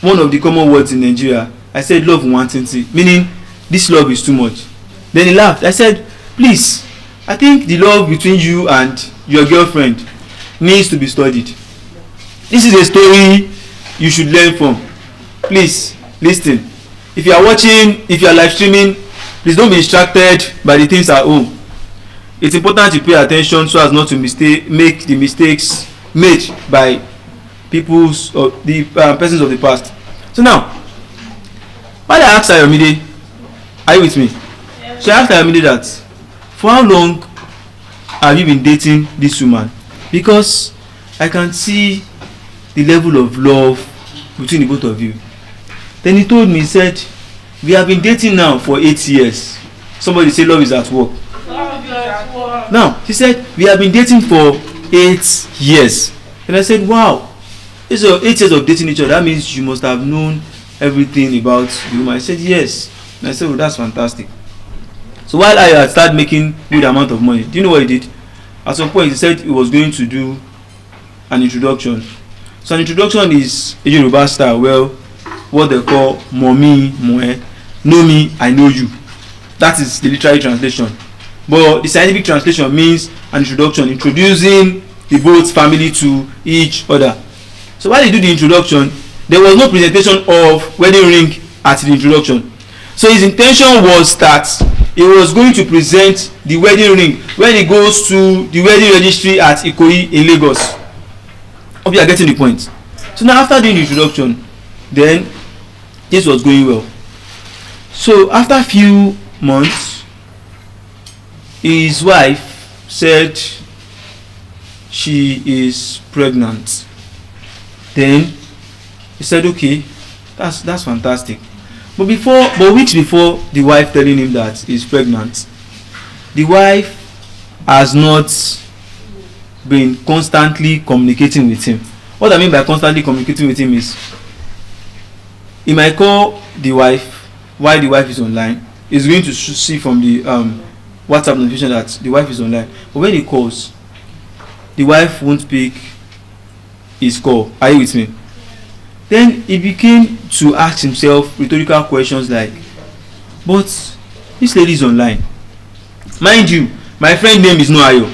one of the common words in Nigeria, I said love wantinty, meaning this love is too much. Then he laughed. I said, please, I think the love between you and your girlfriend needs to be studied. This is a story you should learn from. Please listen. If you are watching, if you are live streaming, please don't be distracted by the things at home. It's important to pay attention so as not to make the mistakes made by people's or the persons of the past. So now, while I asked Ayomide, are you with me? Yeah. So I asked Ayomide that, for how long have you been dating this woman? Because I can see the level of love between the both of you. Then he told me, he said, we have been dating now for 8 years. Somebody say love is at work. Now, she said, we have been dating for 8 years. And I said, wow, it's 8 years of dating each other. That means you must have known everything about the woman. I said, yes. And I said, well, that's fantastic. So while I had started making good amount of money, do you know what he did? At some point, he said he was going to do an introduction. So an introduction is a Yoruba style, well, what they call Momi Moe, know me, I know you. That is the literary translation. But the scientific translation means an introduction, introducing the both family to each other. So while they do the introduction, there was no presentation of wedding ring at the introduction. So his intention was that he was going to present the wedding ring when he goes to the wedding registry at Ikoyi in Lagos. Hope you are getting the point. So now after doing the introduction, then this was going well. So after a few months, his wife said she is pregnant. Then he said, okay, that's fantastic. But weeks before the wife telling him that he's pregnant, the wife has not been constantly communicating with him. What I mean by constantly communicating with him is, he might call the wife while the wife is online. He's going to see from the WhatsApp notification that the wife is online. But when he calls, the wife won't pick his call. Are you with me? Then he began to ask himself rhetorical questions like, but this lady is online. Mind you, my friend name is not Ayo.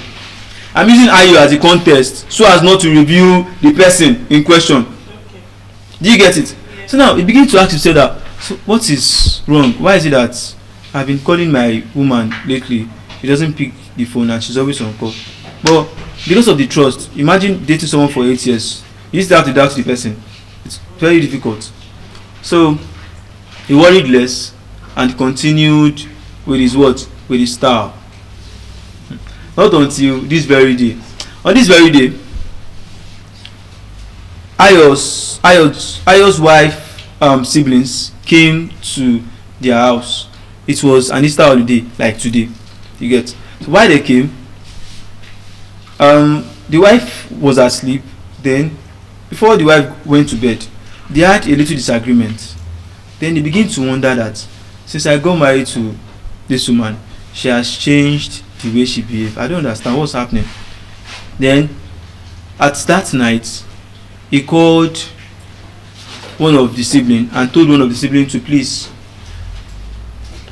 I'm using Ayo as a context so as not to review the person in question. Do you get it? So now he begins to ask himself that, so what is wrong? Why is it that I've been calling my woman lately, she doesn't pick the phone and she's always on call? But because of the trust, imagine dating someone for 8 years. You still have to doubt the person. It's very difficult. So he worried less and continued with his what? With his style. Not until this very day. On this very day, Ayo's wife siblings came to their house. It was an Easter holiday, like today. You get. So while they came, the wife was asleep. Then before the wife went to bed, they had a little disagreement. Then they begin to wonder that since I got married to this woman, she has changed the way she behaves. I don't understand what's happening. Then at that night, he called one of the siblings and told one of the siblings to please,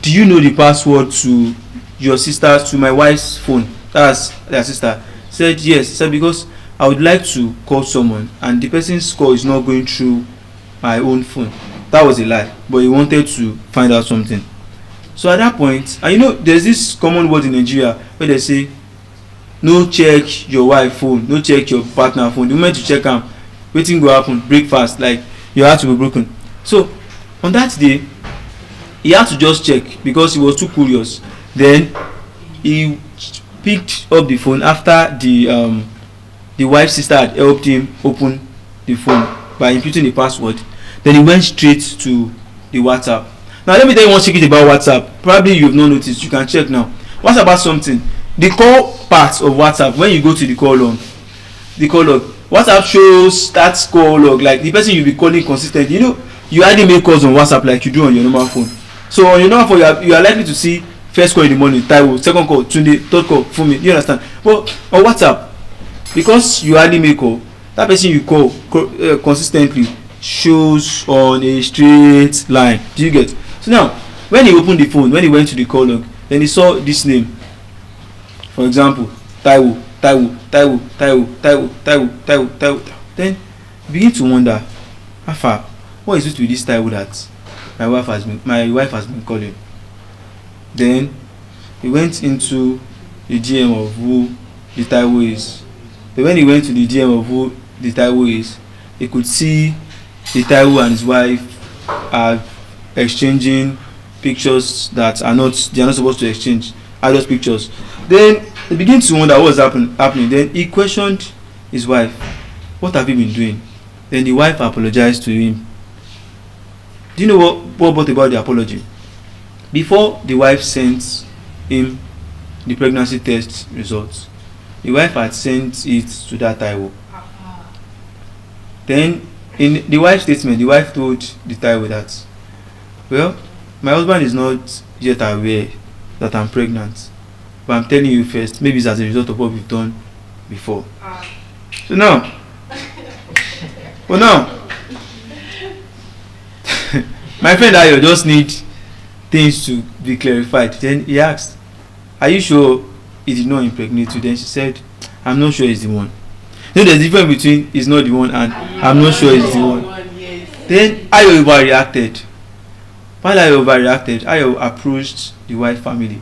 do you know the password to your sister's, to my wife's phone? That's their sister. Said yes. Said because I would like to call someone and the person's call is not going through my own phone. That was a lie, but he wanted to find out something. So at that point, and you know, there's this common word in Nigeria where they say, no check your wife phone, no check your partner phone. The moment you check them, wetin go happen, breakfast, like your heart will be broken. So on that day, he had to just check because he was too curious. Then he picked up the phone after the wife's sister had helped him open the phone by inputting the password. Then he went straight to the WhatsApp. Now let me tell you one secret about WhatsApp. Probably you've not noticed. You can check now. WhatsApp has something. The call part of WhatsApp, when you go to the call log, WhatsApp shows that call log, like the person you'll be calling consistently. You know, you hardly make calls on WhatsApp like you do on your normal phone. So on your normal phone, you are likely to see first call in the morning, Taiwo, second call, Tunde, third call, Fumi. You understand? But on WhatsApp, because you hardly make call, that person you call consistently shows on a straight line. Do you get? So now, when he opened the phone, when he went to the call log, then he saw this name. For example, Taiwo. Then he began to wonder, Afa, what is it with this Taiwo that my wife has been calling? Then he went into the DM of who the Taiwo is. Then when he went to the DM of who the Taiwo is, he could see the Taiwo and his wife are exchanging pictures that they are not supposed to exchange, adult pictures. Then he began to wonder what was happening. Then he questioned his wife, what have you been doing? Then the wife apologized to him. Do you know what brought about the apology? Before the wife sent him the pregnancy test results, the wife had sent it to that Taiwo. Then in the wife's statement, the wife told the Taiwo that, well, my husband is not yet aware that I'm pregnant, but I'm telling you first, maybe it's as a result of what we've done before. So now, my friend Ayo just need things to be clarified. Then he asked, are you sure he did not impregnate you, then she said, I'm not sure he's the one. You know, there's a difference between he's not the one and I'm not sure he's the one. Then Ayo overreacted. While Ayo overreacted, Ayo approached the wife family.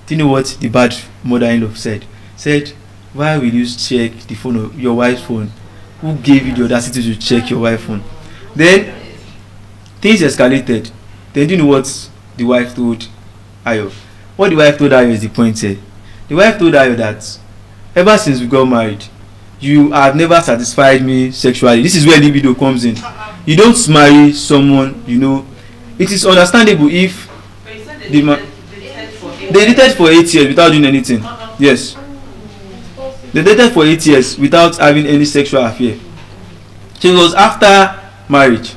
Do you know what the bad mother-in-law said? Said, why will you check the phone of your wife's phone? Who gave you the audacity to check your wife's phone? Then things escalated. Then do you know what the wife told Ayo? What the wife told Ayo is the point here. The wife told Ayo that ever since we got married, you have never satisfied me sexually. This is where libido comes in. You don't marry someone, you know. It is understandable if the man they dated for 8 years without doing anything. Yes. They dated for 8 years without having any sexual affair. So it was after marriage.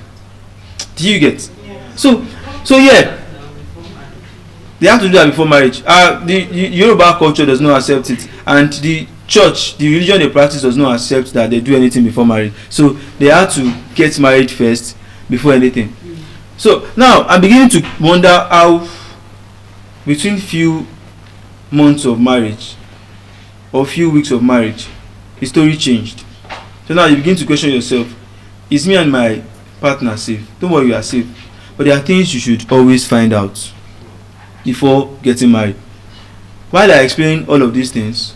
Do you get? So yeah. They have to do that before marriage. The Yoruba culture does not accept it, and the church, the religion they practice, does not accept that they do anything before marriage. So they have to get married first before anything. So now I'm beginning to wonder how between few months of marriage or few weeks of marriage the story changed. So now you begin to question yourself, is me and my partner safe? Don't worry, you are safe, but there are things you should always find out before getting married. While I explain all of these things,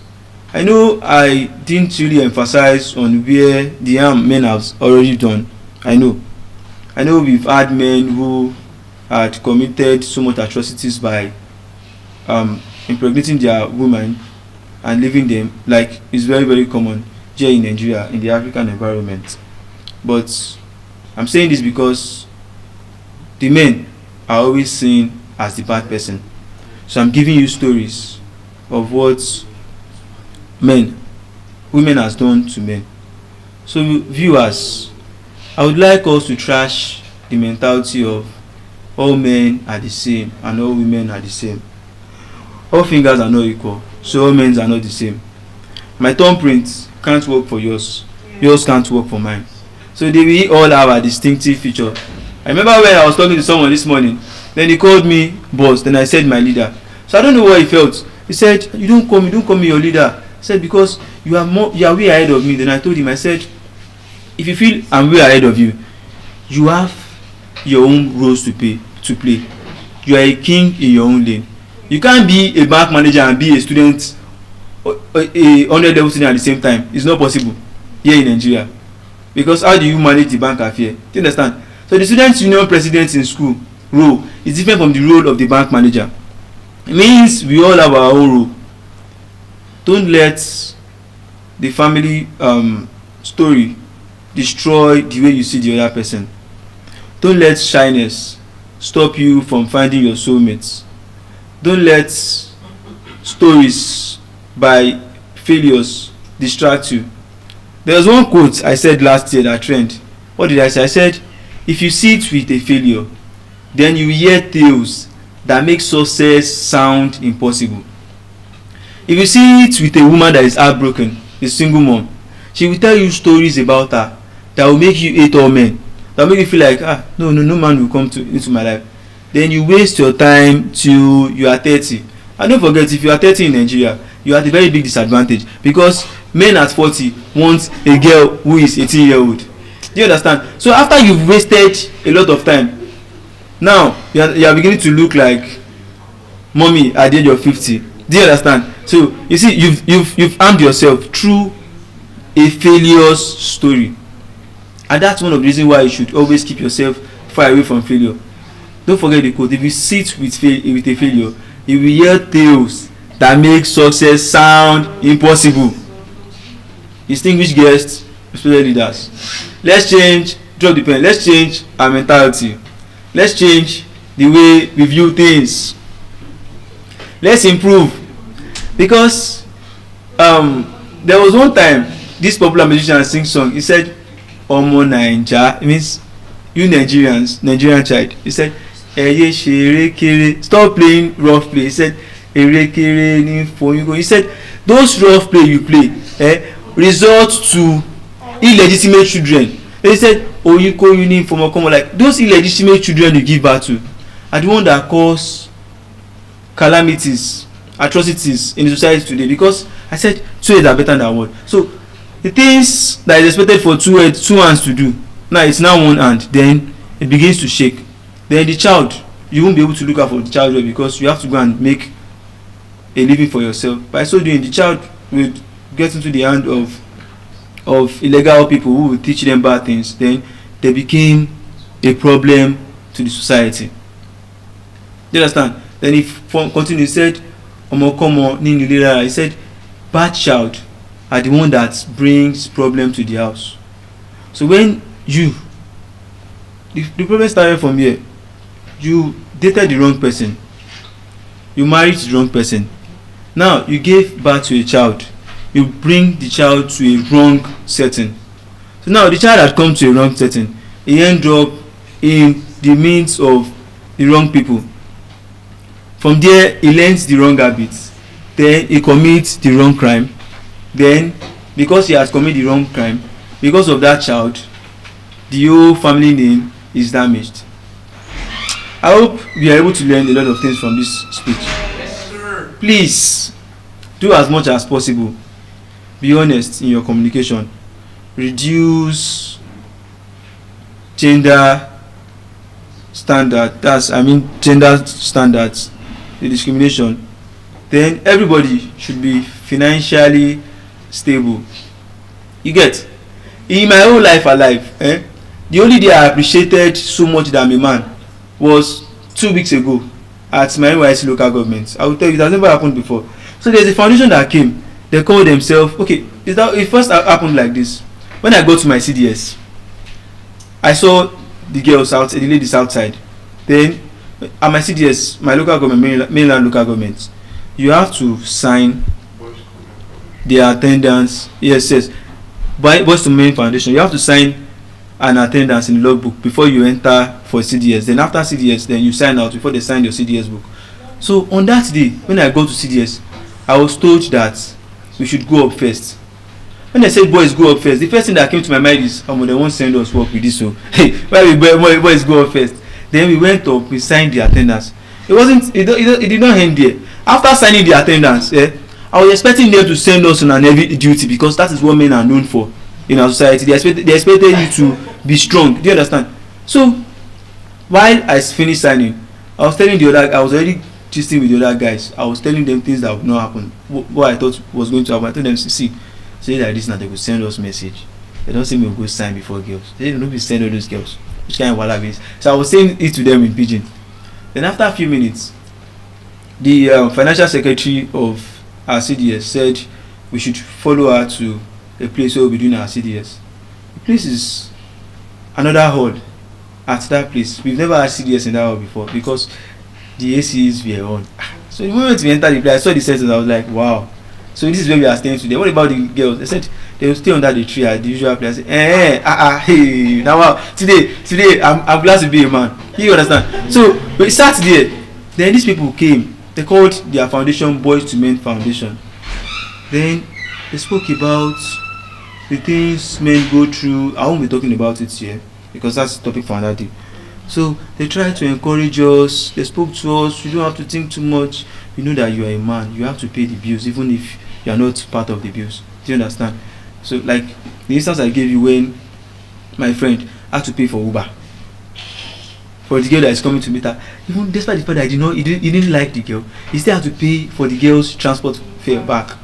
I know I didn't really emphasize on where the harm men have already done. I know we've had men who had committed so much atrocities by impregnating their women and leaving them, like it's very, very common here in Nigeria, in the African environment. But I'm saying this because the men are always seen as the bad person. So I'm giving you stories of what women has done to men. So viewers, I would like us to trash the mentality of all men are the same and all women are the same. All fingers are not equal, so all men are not the same. My thumbprint can't work for yours, yours can't work for mine. So we all have a distinctive feature. I remember when I was talking to someone this morning, then he called me boss, then I said my leader. So I don't know what he felt. He said, you don't call me your leader. He said, because you are way ahead of me. Then I told him, I said, if you feel I'm way ahead of you, you have your own roles to play. You are a king in your own lane. You can't be a bank manager and be a student, a 100-level student at the same time. It's not possible here in Nigeria. Because how do you manage the bank affair? Do you understand? So the student union president in school role is different from the role of the bank manager. It means we all have our own role. Don't let the family story destroy the way you see the other person. Don't let shyness stop you from finding your soulmates. Don't let stories by failures distract you. There was one quote I said last year that trend. What did I say? I said, if you sit with a failure, then you hear tales that make success sound impossible. If you sit with a woman that is heartbroken, a single mom, she will tell you stories about her that will make you hate all men. That will make you feel like, no man will come into my life. Then you waste your time till you are 30. And don't forget, if you are 30 in Nigeria, you are at a very big disadvantage because men at 40 want a girl who is 18-year-old. Do you understand? So after you've wasted a lot of time, now you are beginning to look like mommy at the age of 50. Do you understand? So you see, you've harmed yourself through a failure's story, and that's one of the reasons why you should always keep yourself far away from failure. Don't forget the quote: if you sit with a failure, you will hear tales that make success sound impossible. Distinguished guests, especially leaders, let's change. Drop the pen. Let's change our mentality. Let's change the way we view things. Let's improve. Because there was one time this popular musician sing song. He said, "Omo Naija," it means you Nigerians, Nigerian child. He said, "Eye shere kere." Stop playing rough play. He said, "Ere kere ni for you go." He said, those rough play you play result to illegitimate children. He said, "Oyinko uni for more common," like those illegitimate children you give birth to are the one that cause calamities atrocities in the society today, because I said 2 heads are better than one. So the things that is expected for 2 hands to do, now it's now 1 hand, then it begins to shake. Then the child, you won't be able to look out for the child well, because you have to go and make a living for yourself. By so doing, the child will get into the hand of illegal people who will teach them bad things. Then they became a problem to the society. You understand? Then he continued, he said, he said, bad child are the one that brings problem to the house. So when the problem started from here. You dated the wrong person, you married the wrong person, now you gave birth to a child, you bring the child to a wrong setting. So now the child had come to a wrong setting, he end up in the midst of the wrong people. From there he learns the wrong habits, then he commits the wrong crime. Then because he has committed the wrong crime, because of that child, the whole family name is damaged. I hope we are able to learn a lot of things from this speech. Yes, sir. Please do as much as possible. Be honest in your communication. Reduce gender standards, the discrimination. Then everybody should be financially stable. You get? In my whole life alive, the only day I appreciated so much that I'm a man was 2 weeks ago at my NYC local government. I will tell you, it has never happened before. So there's a foundation that came. They called themselves, okay, it first happened like this. When I go to my CDS, I saw the girls out, the ladies outside. Then at my CDS, my local government, mainland local government, you have to sign their attendance. Yes. Boys to Men Foundation, you have to sign an attendance in the logbook before you enter for CDS. Then after CDS, then you sign out before they sign your CDS book. So on that day, when I go to CDS, I was told that we should go up first. When they said boys go up first, the first thing that came to my mind is, they won't send us work with this. So hey, why we boys go up first? Then we went up, we signed the attendance. It did not end there. After signing the attendance, I was expecting them to send us on an heavy duty, because that is what men are known for in our society. They expected you to be strong. Do you understand? So while I finished signing, I was already gisting with the other guys. I was telling them things that would not happen, what I thought was going to happen. I told them, say like this now, they could send us message. They don't say me go sign before girls. They don't be send all those girls. Which kind of wala is? So I was saying it to them in pidgin. Then after a few minutes, the financial secretary of our CDS said we should follow her to a place where we'll be doing our CDS. The place is another hall. At that place, we've never had CDS in that hall before, because the ACs were on. So the moment we entered the place, I saw the settings. I was like, wow. So this is where we are staying today. What about the girls? They said they will stay under the tree at the usual place. I said, hey, now wow. Today I'm glad to be a man. You understand? So we sat there. Then these people came. They called their foundation Boys to Men Foundation. Then they spoke about the things men go through. I won't be talking about it here, because that's the topic for another day. So they tried to encourage us. They spoke to us. You don't have to think too much. You know that you are a man. You have to pay the bills, even if you are not part of the bills. Do you understand? So like the instance I gave you when my friend had to pay for Uber for the girl that is coming to meet her. Even despite the fact that he didn't like the girl, he still had to pay for the girl's transport fare back.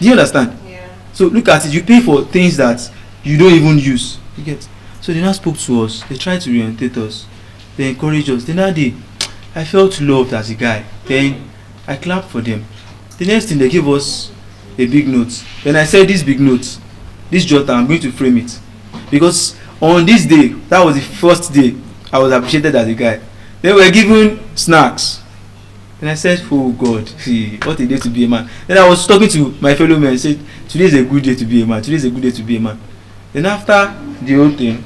Do you understand? Yeah. So look at it. You pay for things that you don't even use. You get? So they now spoke to us. They tried to reorientate us. They encouraged us. Then that day, I felt loved as a guy. Then I clapped for them. The next thing, they gave us a big note. Then I said, this big note, this jotter, I'm going to frame it. Because on this day, that was the first day I was appreciated as a guy. They were given snacks. And I said, oh God, see, what a day to be a man. Then I was talking to my fellow men and said, today is a good day to be a man. Today is a good day to be a man. Then after the whole thing,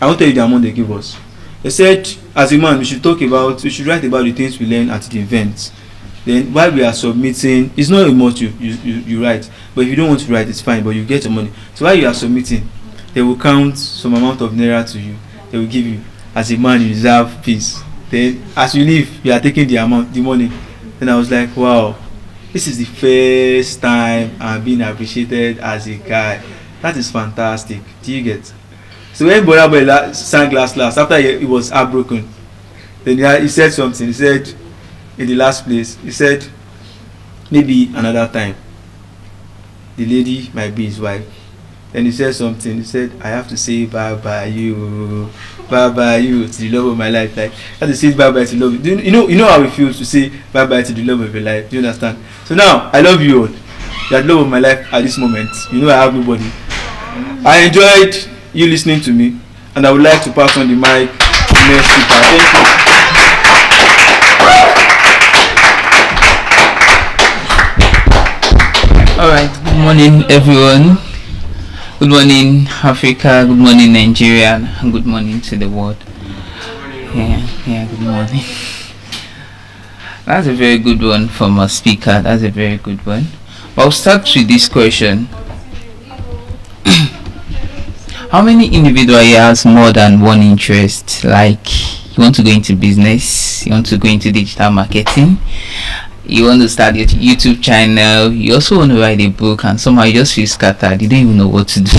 I won't tell you the amount they gave us. They said, as a man, we should write about the things we learn at the event. Then while we are submitting, it's not a must you write, but if you don't want to write, it's fine, but you get your money. So while you are submitting, they will count some amount of naira to you. They will give you. As a man, you deserve peace. Then as you leave, you are taking the money. Then I was like, wow, this is the first time I'm being appreciated as a guy. That is fantastic. Do you get? So when Burna Boy sang last after he was heartbroken, then he said something. He said in the last place, he said maybe another time the lady might be his wife. Then he said something. He said, I have to say bye bye you to the love of my life. Like I have to say bye bye to love. You know how it feels to say bye bye to the love of your life. Do you understand? So now I love you all. You are the love of my life at this moment. You know I have nobody. I enjoyed you listening to me, and I would like to pass on the mic to the next speaker. Thank you. Alright, good morning everyone. Good morning Africa, good morning Nigeria, and good morning to the world. Yeah, good morning. That's a very good one from our speaker. That's a very good one. But I'll start with this question. How many individuals has more than one interest? Like you want to go into business, you want to go into digital marketing, you want to start your YouTube channel, you also want to write a book, and somehow you just feel scattered, you don't even know what to do.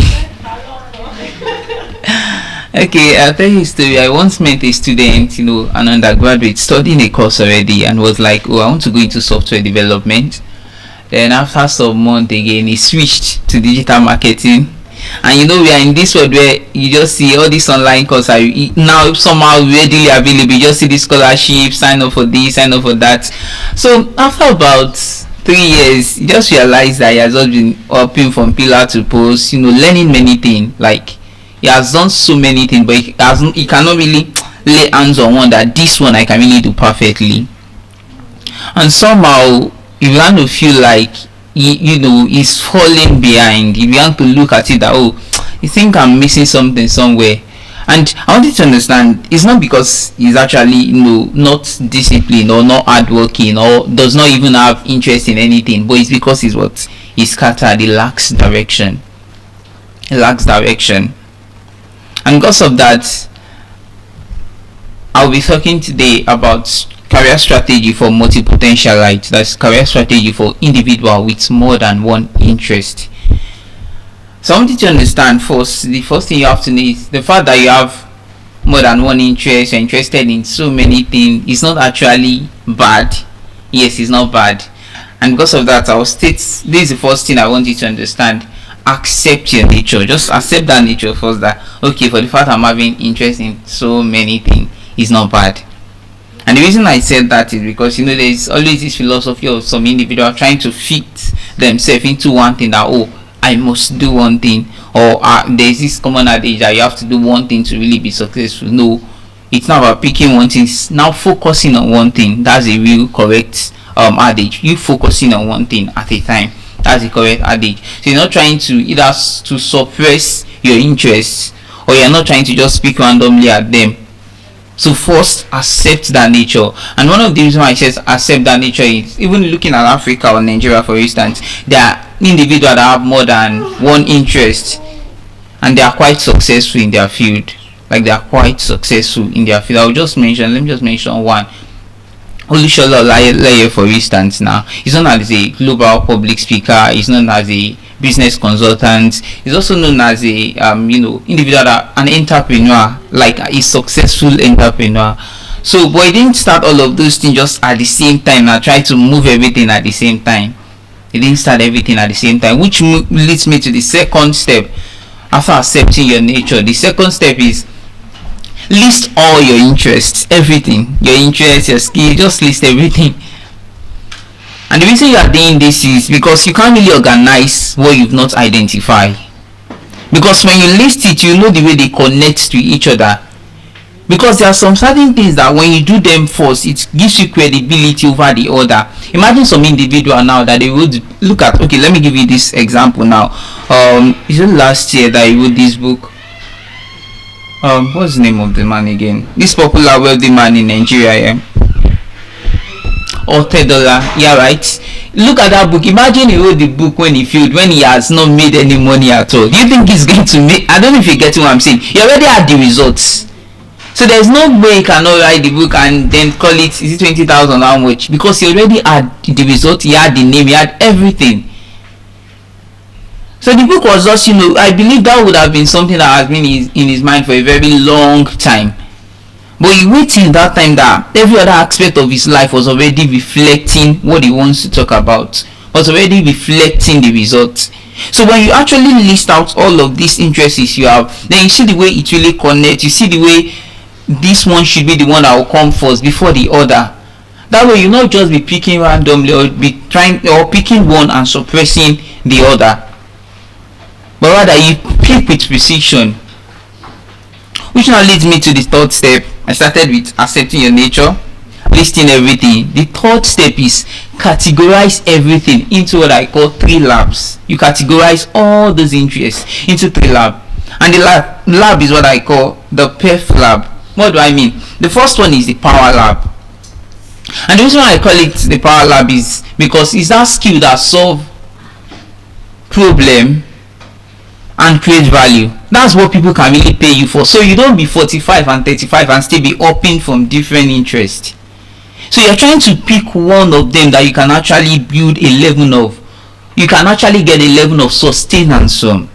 Okay, I'll tell you a story. I once met a student, an undergraduate studying a course already, and was like, oh, I want to go into software development. Then after some month again, he switched to digital marketing. And we are in this world where you just see all these online courses are now somehow readily available. You just see this scholarship, sign up for this, sign up for that. So after about 3 years, you just realize that he has just been upping from pillar to post, learning many things. Like he has done so many things, but he cannot really lay hands on one that this one I can really do perfectly. And somehow you want to feel like he's falling behind. If you want to look at it that, you think I'm missing something somewhere. And I wanted to understand, it's not because he's actually not disciplined or not hardworking or does not even have interest in anything, but it's because he's scattered. He lacks direction. And because of that, I'll be talking today about career strategy for multi-potentialites. That's career strategy for individual with more than one interest. So I want you to understand first, the first thing you have to know is the fact that you have more than one interest, you're interested in so many things, is not actually bad. Yes, it's not bad. And because of that, I'll state this is the first thing I want you to understand. Accept your nature. Just accept that nature first, that okay, for the fact I'm having interest in so many things, it's not bad. And the reason I said that is because there's always this philosophy of some individual trying to fit themselves into one thing, that I must do one thing, or there's this common adage that you have to do one thing to really be successful. No, it's not about picking one thing, it's now focusing on one thing. That's a real correct adage. You focusing on one thing at a time. That's the correct adage. So you're not trying to either to suppress your interests, or you're not trying to just speak randomly at them. So first, accept that nature. And one of the reasons why I say accept that nature is, even looking at Africa or Nigeria for instance, there are individuals that have more than one interest, and they are quite successful in their field. Let me just mention one. Olushola Olaye, for instance, now he's known as a global public speaker, he's known as a business consultant, he's also known as a individual, an entrepreneur, like a successful entrepreneur. So but he didn't start all of those things just at the same time and try to move everything at the same time. He didn't start everything at the same time, which leads me to the second step. After accepting your nature, the second step is list all your interests, everything, your interests, your skill, just list everything. And the reason you are doing this is because you can't really organize what you've not identified. Because when you list it, you know the way they connect to each other. Because there are some certain things that when you do them first, it gives you credibility over the other. Imagine some individual now that they would look at, okay, let me give you this example now. Is it last year that he wrote this book? What's the name of the man again? This popular wealthy man in Nigeria, $10, yeah, right? Look at that book. Imagine he wrote the book when he failed, when he has not made any money at all. Do you think he's going to make? I don't know if you get what I'm saying. He already had the results. So there's no way he cannot write the book and then call it, is it 20,000 how much? Because he already had the result, he had the name, he had everything. So the book was just, I believe that would have been something that has been in his mind for a very long time. But he waited that time that every other aspect of his life was already reflecting what he wants to talk about, was already reflecting the results. So when you actually list out all of these interests you have, then you see the way it really connects, you see the way this one should be the one that will come first before the other. That way you not just be picking randomly or be trying or picking one and suppressing the other, but rather you pick with precision. Which now leads me to the third step. I started with accepting your nature, listing everything. The third step is categorize everything into what I call 3 labs. You categorize all those interests into 3 labs. And the lab is what I call the PEF lab. What do I mean? The first one is the power lab. And the reason why I call it the power lab is because it's that skill that solve problem and create value. That's what people can really pay you for. So you don't be 45 and 35 and still be upping from different interests. So you're trying to pick one of them that you can actually build a level of. You can actually get a level of sustenance from.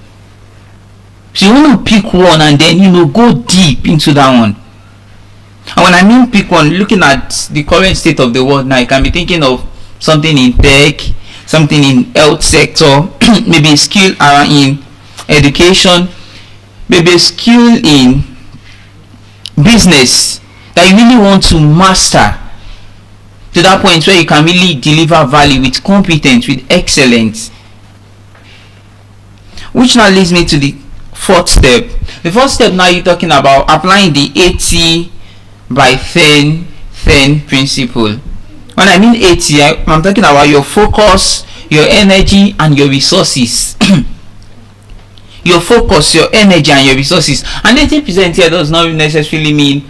So you want to pick one and then go deep into that one. And when I mean pick one, looking at the current state of the world now, you can be thinking of something in tech, something in health sector, maybe a skill around in education, maybe a skill in business that you really want to master to that point where you can really deliver value with competence, with excellence. Which now leads me to the 4th step. The 4th step now you're talking about applying the 80 by 10 principle. When I mean 80, I'm talking about your focus, your energy and your resources. Your focus, your energy and your resources. And 80% here does not necessarily mean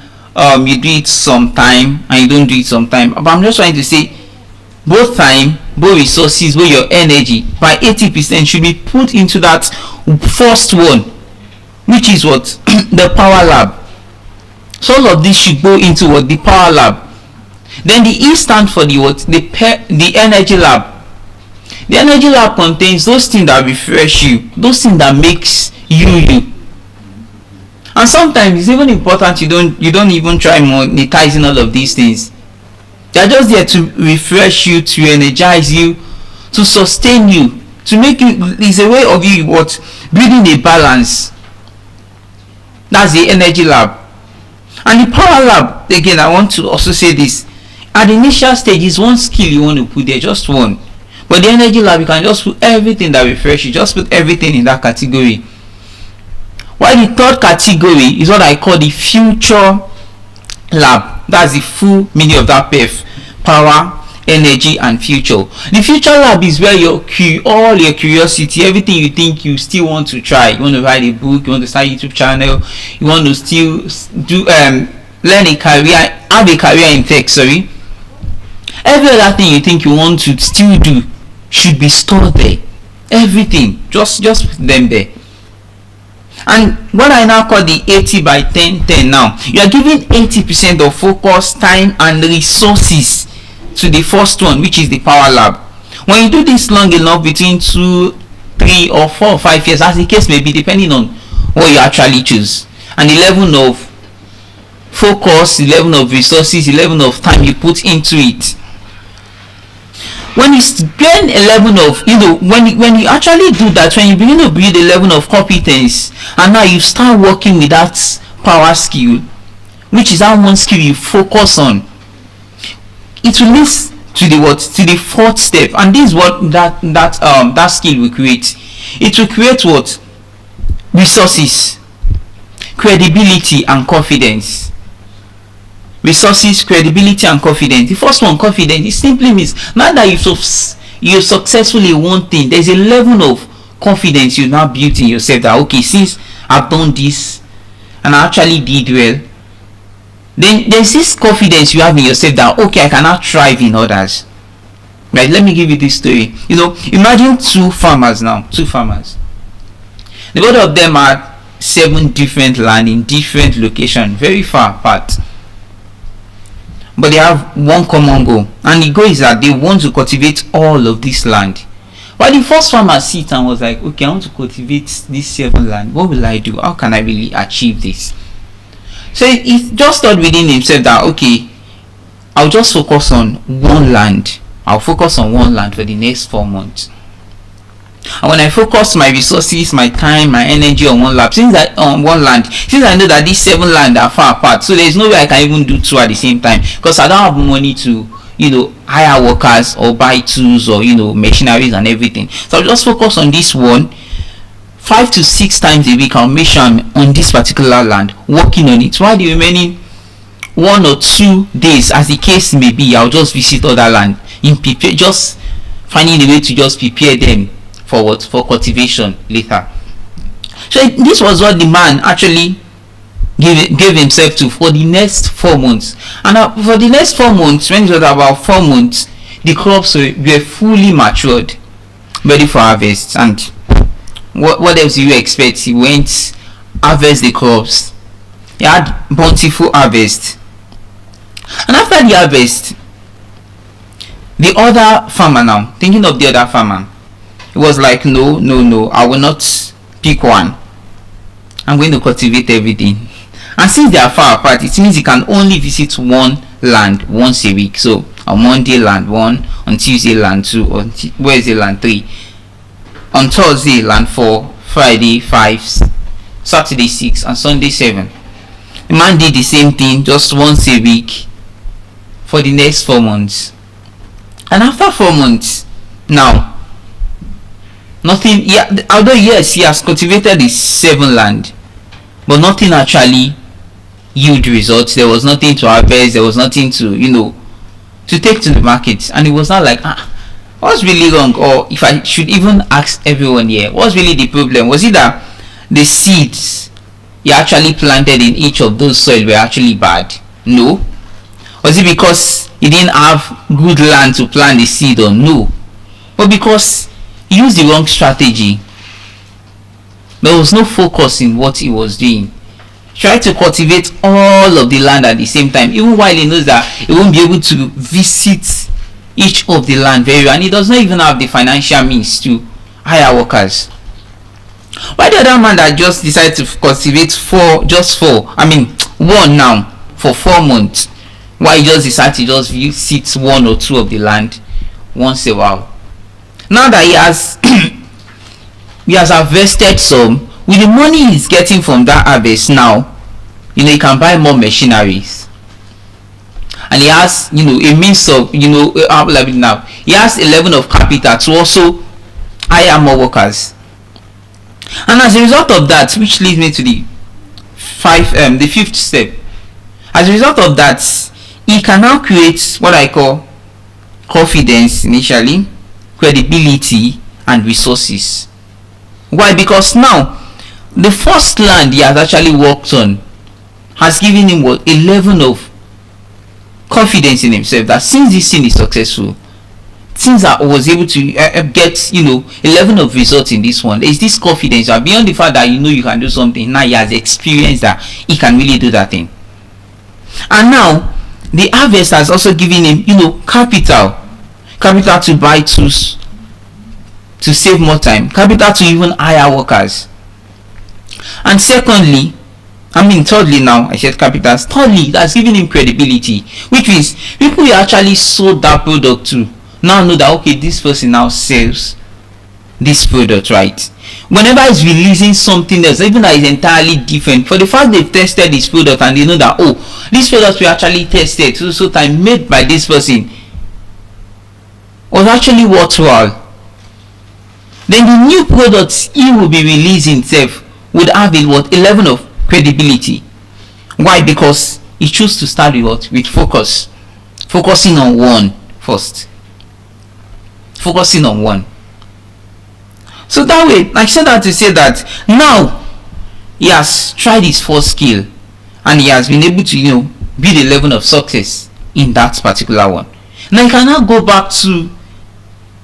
you do it sometime and you don't do it sometime. But I'm just trying to say both time, both resources, both your energy by 80% should be put into that first one, which is what? The power lab. So all of this should go into what? The power lab. Then the E stands for the what? The energy lab. The energy lab contains those things that refresh you, those things that makes you. And sometimes it's even important you don't even try monetizing all of these things. They're just there to refresh you, to energize you, to sustain you, to make you. It's a way of you what? Building a balance. That's the energy lab. And the power lab, again, I want to also say this. At the initial stage is one skill you want to put there, just one. But the energy lab, you can just put everything that refresh you, just put everything in that category. While the 3rd category is what I call the future lab. That's the full meaning of that PEF: power, energy and future. The future lab is where all your curiosity, everything you think you still want to try. You want to write a book, you want to start a YouTube channel, you want to still do learn a career, have a career in tech, every other thing you think you want to still do should be stored there. Everything, just put them there. And what I now call the 80 by 10 now, you are giving 80% of focus, time and resources to the first one, which is the power lab. When you do this long enough, between 2, 3 or 4 or 5 years, as the case may be, depending on what you actually choose, and the level of focus, the level of resources, the level of time you put into it, when you gain a level of, when you actually do that, when you begin to build a level of competence, and now you start working with that power skill, which is that one skill you focus on, it will lead to the what? To the 4th step. And this is what that skill will create. It will create what? Resources, credibility and confidence. Resources, credibility and confidence. The first one, confidence, it simply means now that you're successfully one thing, there's a level of confidence you now built in yourself that, okay, since I've done this and I actually did well, then there's this confidence you have in yourself that, okay, I cannot thrive in others. Right? Let me give you this story. Imagine two farmers. The both of them are 7 different land in different location, very far apart, but they have one common goal, and the goal is that they want to cultivate all of this land. But the first farmer sit and was like, okay, I want to cultivate this 7 land. What will I do? How can I really achieve this? So he just thought within himself that, okay, I'll just focus on one land. I'll focus on one land for the next 4 months. And when I focus my resources, my time, my energy on one land, since I know that these 7 land are far apart, so there's no way I can even do 2 at the same time, because I don't have money to, hire workers or buy tools or machineries and everything. So I'll just focus on this one. 5 to 6 times a week I'll make sure I'm on this particular land working on it, while the remaining 1 or 2 days, as the case may be, I'll just visit other land in prepare, just finding a way to just prepare them for cultivation later. So this was what the man actually gave himself to for the next 4 months. And for the next 4 months, when it was about 4 months, the crops were fully matured, ready for harvest. And what else do you expect? He went harvest the crops. He had bountiful harvest. And after the harvest, the other farmer, now thinking of the other farmer, he was like, no, I will not pick one. I'm going to cultivate everything. And since they are far apart, it means he can only visit one land once a week. So on Monday land 1, on Tuesday land 2, on Wednesday land 3, on Thursday land 4, Friday 5, Saturday 6, and Sunday 7. The man did the same thing just once a week for the next 4 months. And after 4 months, now nothing. Although yes, he has cultivated his 7 land, but nothing actually yield results. There was nothing to harvest. There was nothing to to take to the market. And it was not like, what's really wrong? Or if I should even ask everyone here, what's really the problem? Was it that the seeds he actually planted in each of those soil were actually bad? No. Was it because he didn't have good land to plant the seed on? No. But because he used the wrong strategy. There was no focus in what he was doing. He tried to cultivate all of the land at the same time, even while he knows that he won't be able to visit each of the land very well, and he does not even have the financial means to hire workers. Why the other man that just decided to cultivate one now for 4 months, why he just decided to just visit 1 or 2 of the land once a while? Now that he has harvested some, with the money he's getting from that harvest now, he can buy more machineries, and he has a means of now he has a level of capital to also hire more workers. And as a result of that, which leads me to the 5th step, as a result of that, he can now create what I call confidence initially, credibility, and resources. Why? Because now the first land he has actually worked on has given him a level of confidence in himself, that since this thing is successful, since I was able to get a level of results in this one, there's this confidence that beyond the fact that you can do something, now he has experienced that he can really do that thing. And now the harvest has also given him capital to buy tools, to save more time, capital to even hire workers. And thirdly, now I said capital. Thirdly, that's giving him credibility, which means people he actually sold that product to now know that, okay, this person now sells this product, right? Whenever he's releasing something else, even that is entirely different, for the fact they've tested this product and they know that, oh, this product we actually tested so time made by this person was actually worthwhile, then the new products he will be releasing himself would have a level of credibility. Why? Because he chose to start with focusing on one first. Focusing on one. So that way, I said that to say that now he has tried his first skill and he has been able to build a level of success in that particular one. Now he can now go back to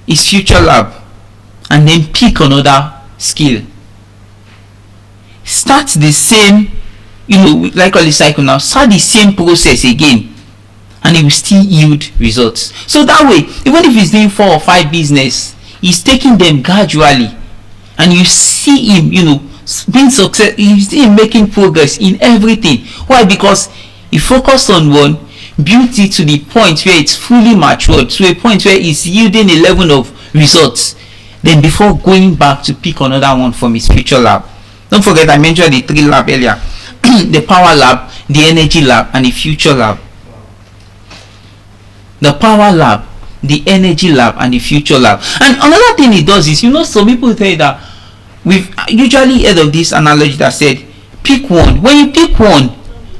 his future lab and then pick another skill. start the same, like all the cycle now, start the same process again, and it will still yield results. So that way, even if he's doing 4 or 5 business, he's taking them gradually, and you see him, being success. You see him making progress in everything. Why? Because he focused on one, built it to the point where it's fully matured, to a point where it's yielding a level of results. Then before going back to pick another one from his future lab. Don't forget I mentioned the 3 lab earlier. The power lab, the energy lab, and the future lab. The power lab, the energy lab, and the future lab. And another thing it does is, some people say that we've usually heard of this analogy that said, pick one. When you pick one,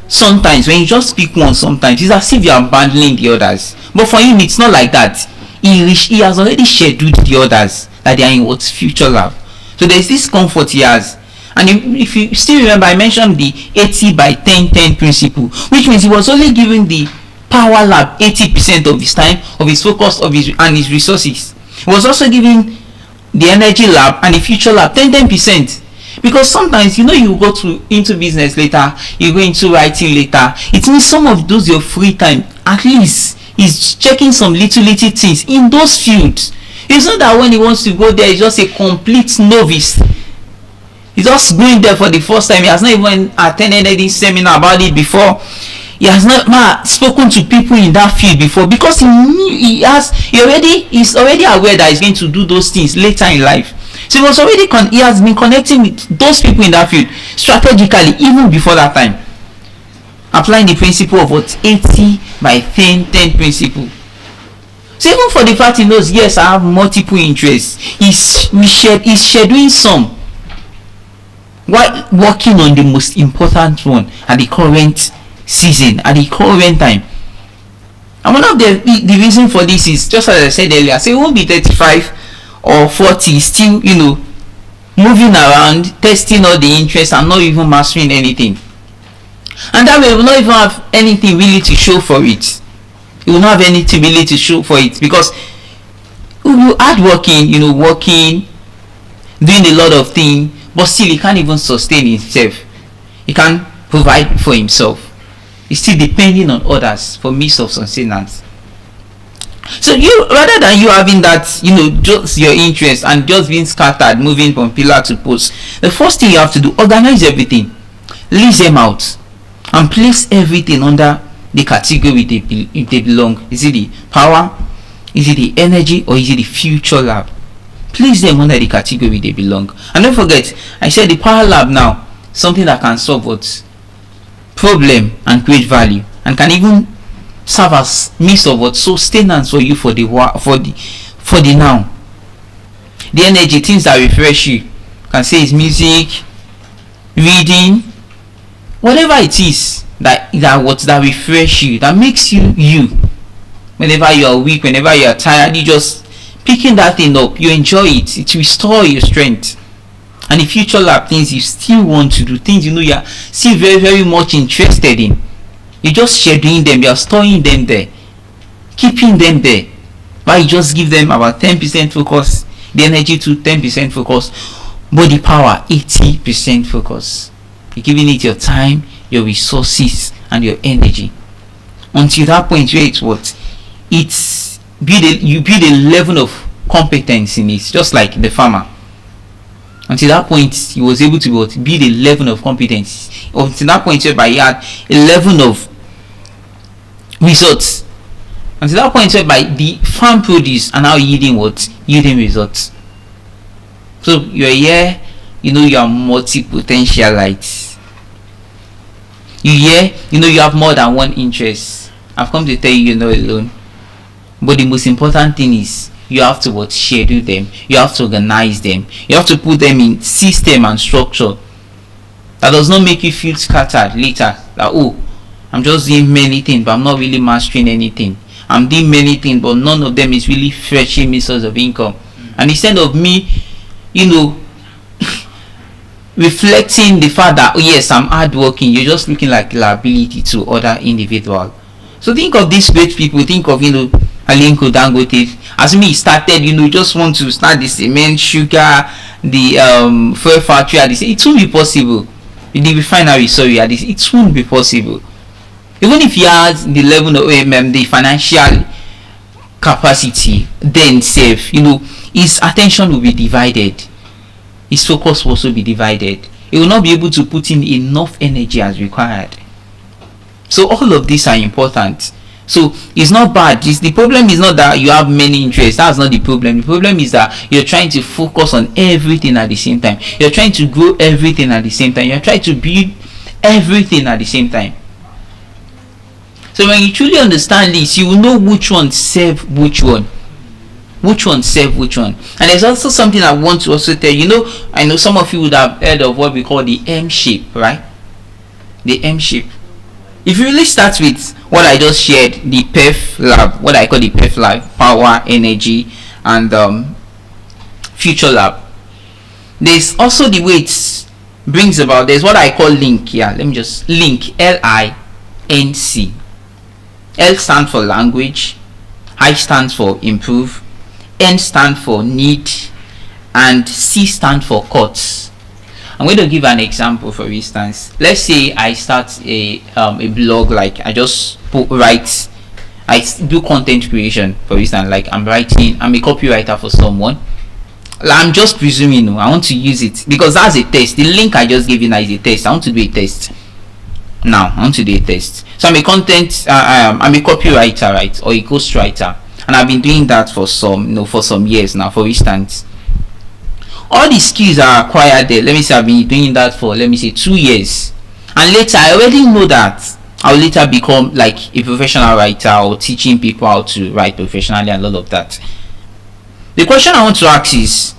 sometimes when you just pick one, sometimes it's as if you are bundling the others. But for him, it's not like that. He has already scheduled the others that they are in what's future lab. So there's this comfort he has. And if you still remember, I mentioned the 80 by 10 principle, which means he was only giving the power lab 80% of his time, of his focus, and his resources. He was also giving the energy lab and the future lab 10%. Because sometimes you go into business later, you go into writing later. It means some of those your free time at least is checking some little things in those fields. It's not that when he wants to go there, he's just a complete novice. He's just going there for the first time. He has not even attended any seminar about it before. He has not spoken to people in that field before, because he's already aware that he's going to do those things later in life. So he has been connecting with those people in that field strategically even before that time, applying the principle of what 80 by 10 principle. So even for the fact he knows, yes, I have multiple interests, he's scheduling some while working on the most important one at the current season, at the current time. And one of the reason for this is, just as I said earlier, so it won't be 35 or 40 still moving around, testing all the interests and not even mastering anything. And that way he will not even have anything really to show for it. He will not have anything really to show for it, because you hard working, doing a lot of things, but still he can't even sustain himself. He can't provide for himself. He's still depending on others for means of sustenance. So rather than you having that, just your interest and just being scattered, moving from pillar to post, the first thing you have to do, organize everything, list them out, and place everything under the category they belong. Is it the power? Is it the energy? Or is it the future lab? Place them under the category they belong. And don't forget, I said the power lab now, something that can solve what problem and create value, and can even serve as means of what sustenance for you for the now. The energy, things that refresh you, can say it's music, reading, whatever it is that refresh you, that makes you. Whenever you are weak, whenever you are tired, you just picking that thing up, you enjoy it, it restores your strength. And the future lab, things you still want to do, things you are still very, very much interested in, you're just scheduling them, you're storing them there, keeping them there, but you just give them about 10% focus, the energy to 10% focus, body power 80% focus. You're giving it your time, your resources, and your energy, until that point where you build a level of competence in it, just like the farmer. Until that point, he was able to build a level of competence. Until that point, whereby he had a level of results. Until that point, whereby the farm produce are now yielding results. So you're here, you are multi-potentialite. You have more than one interest. I've come to tell you, you're not alone. But the most important thing is, you have to schedule them, you have to organize them, you have to put them in system and structure that does not make you feel scattered later, that I'm just doing many things but I'm not really mastering anything. I'm doing many things but none of them is really fetching me source of income. And instead of me reflecting the fact that yes, I'm hardworking, you're just looking like liability to other individuals. So think of these great people, think of Aliko Dangote. As me started, just want to start the cement, sugar, the fuel factory. It won't be possible. the refinery, sorry, it won't be possible. Even if he has the level of the financial capacity, then save, his attention will be divided. His focus will also be divided. He will not be able to put in enough energy as required. So all of these are important. So it's not bad. The problem is not that you have many interests. That's not the problem. The problem is that you're trying to focus on everything at the same time. You're trying to grow everything at the same time. You're trying to build everything at the same time. So when you truly understand this, you will know which one serve which one. Which one serve which one. And there's also something I want to also tell you. I know some of you would have heard of what we call the M shape, right? The M shape. If you really start with what I just shared, the PEF lab, what I call the PEF lab, power, energy, and future lab. There's also the way it brings about, there's what I call link. Yeah, let me just link, LINC. L stands for language, I stands for improve, N stands for need, and C stands for cuts. I'm going to give an example. For instance, let's say I start a blog, like I just I do content creation. For instance, like I'm a copywriter for someone. I'm just presuming, I want to use it because that's a test. The link I just gave you now is a test. I want to do a test. Now I want to do a test. So I'm a copywriter, right, or a ghostwriter, and I've been doing that for some years now. For instance, all the skills are acquired there. Let me say I've been doing that for 2 years, and later I already know that I'll later become like a professional writer or teaching people how to write professionally and all of that. The question I want to ask is,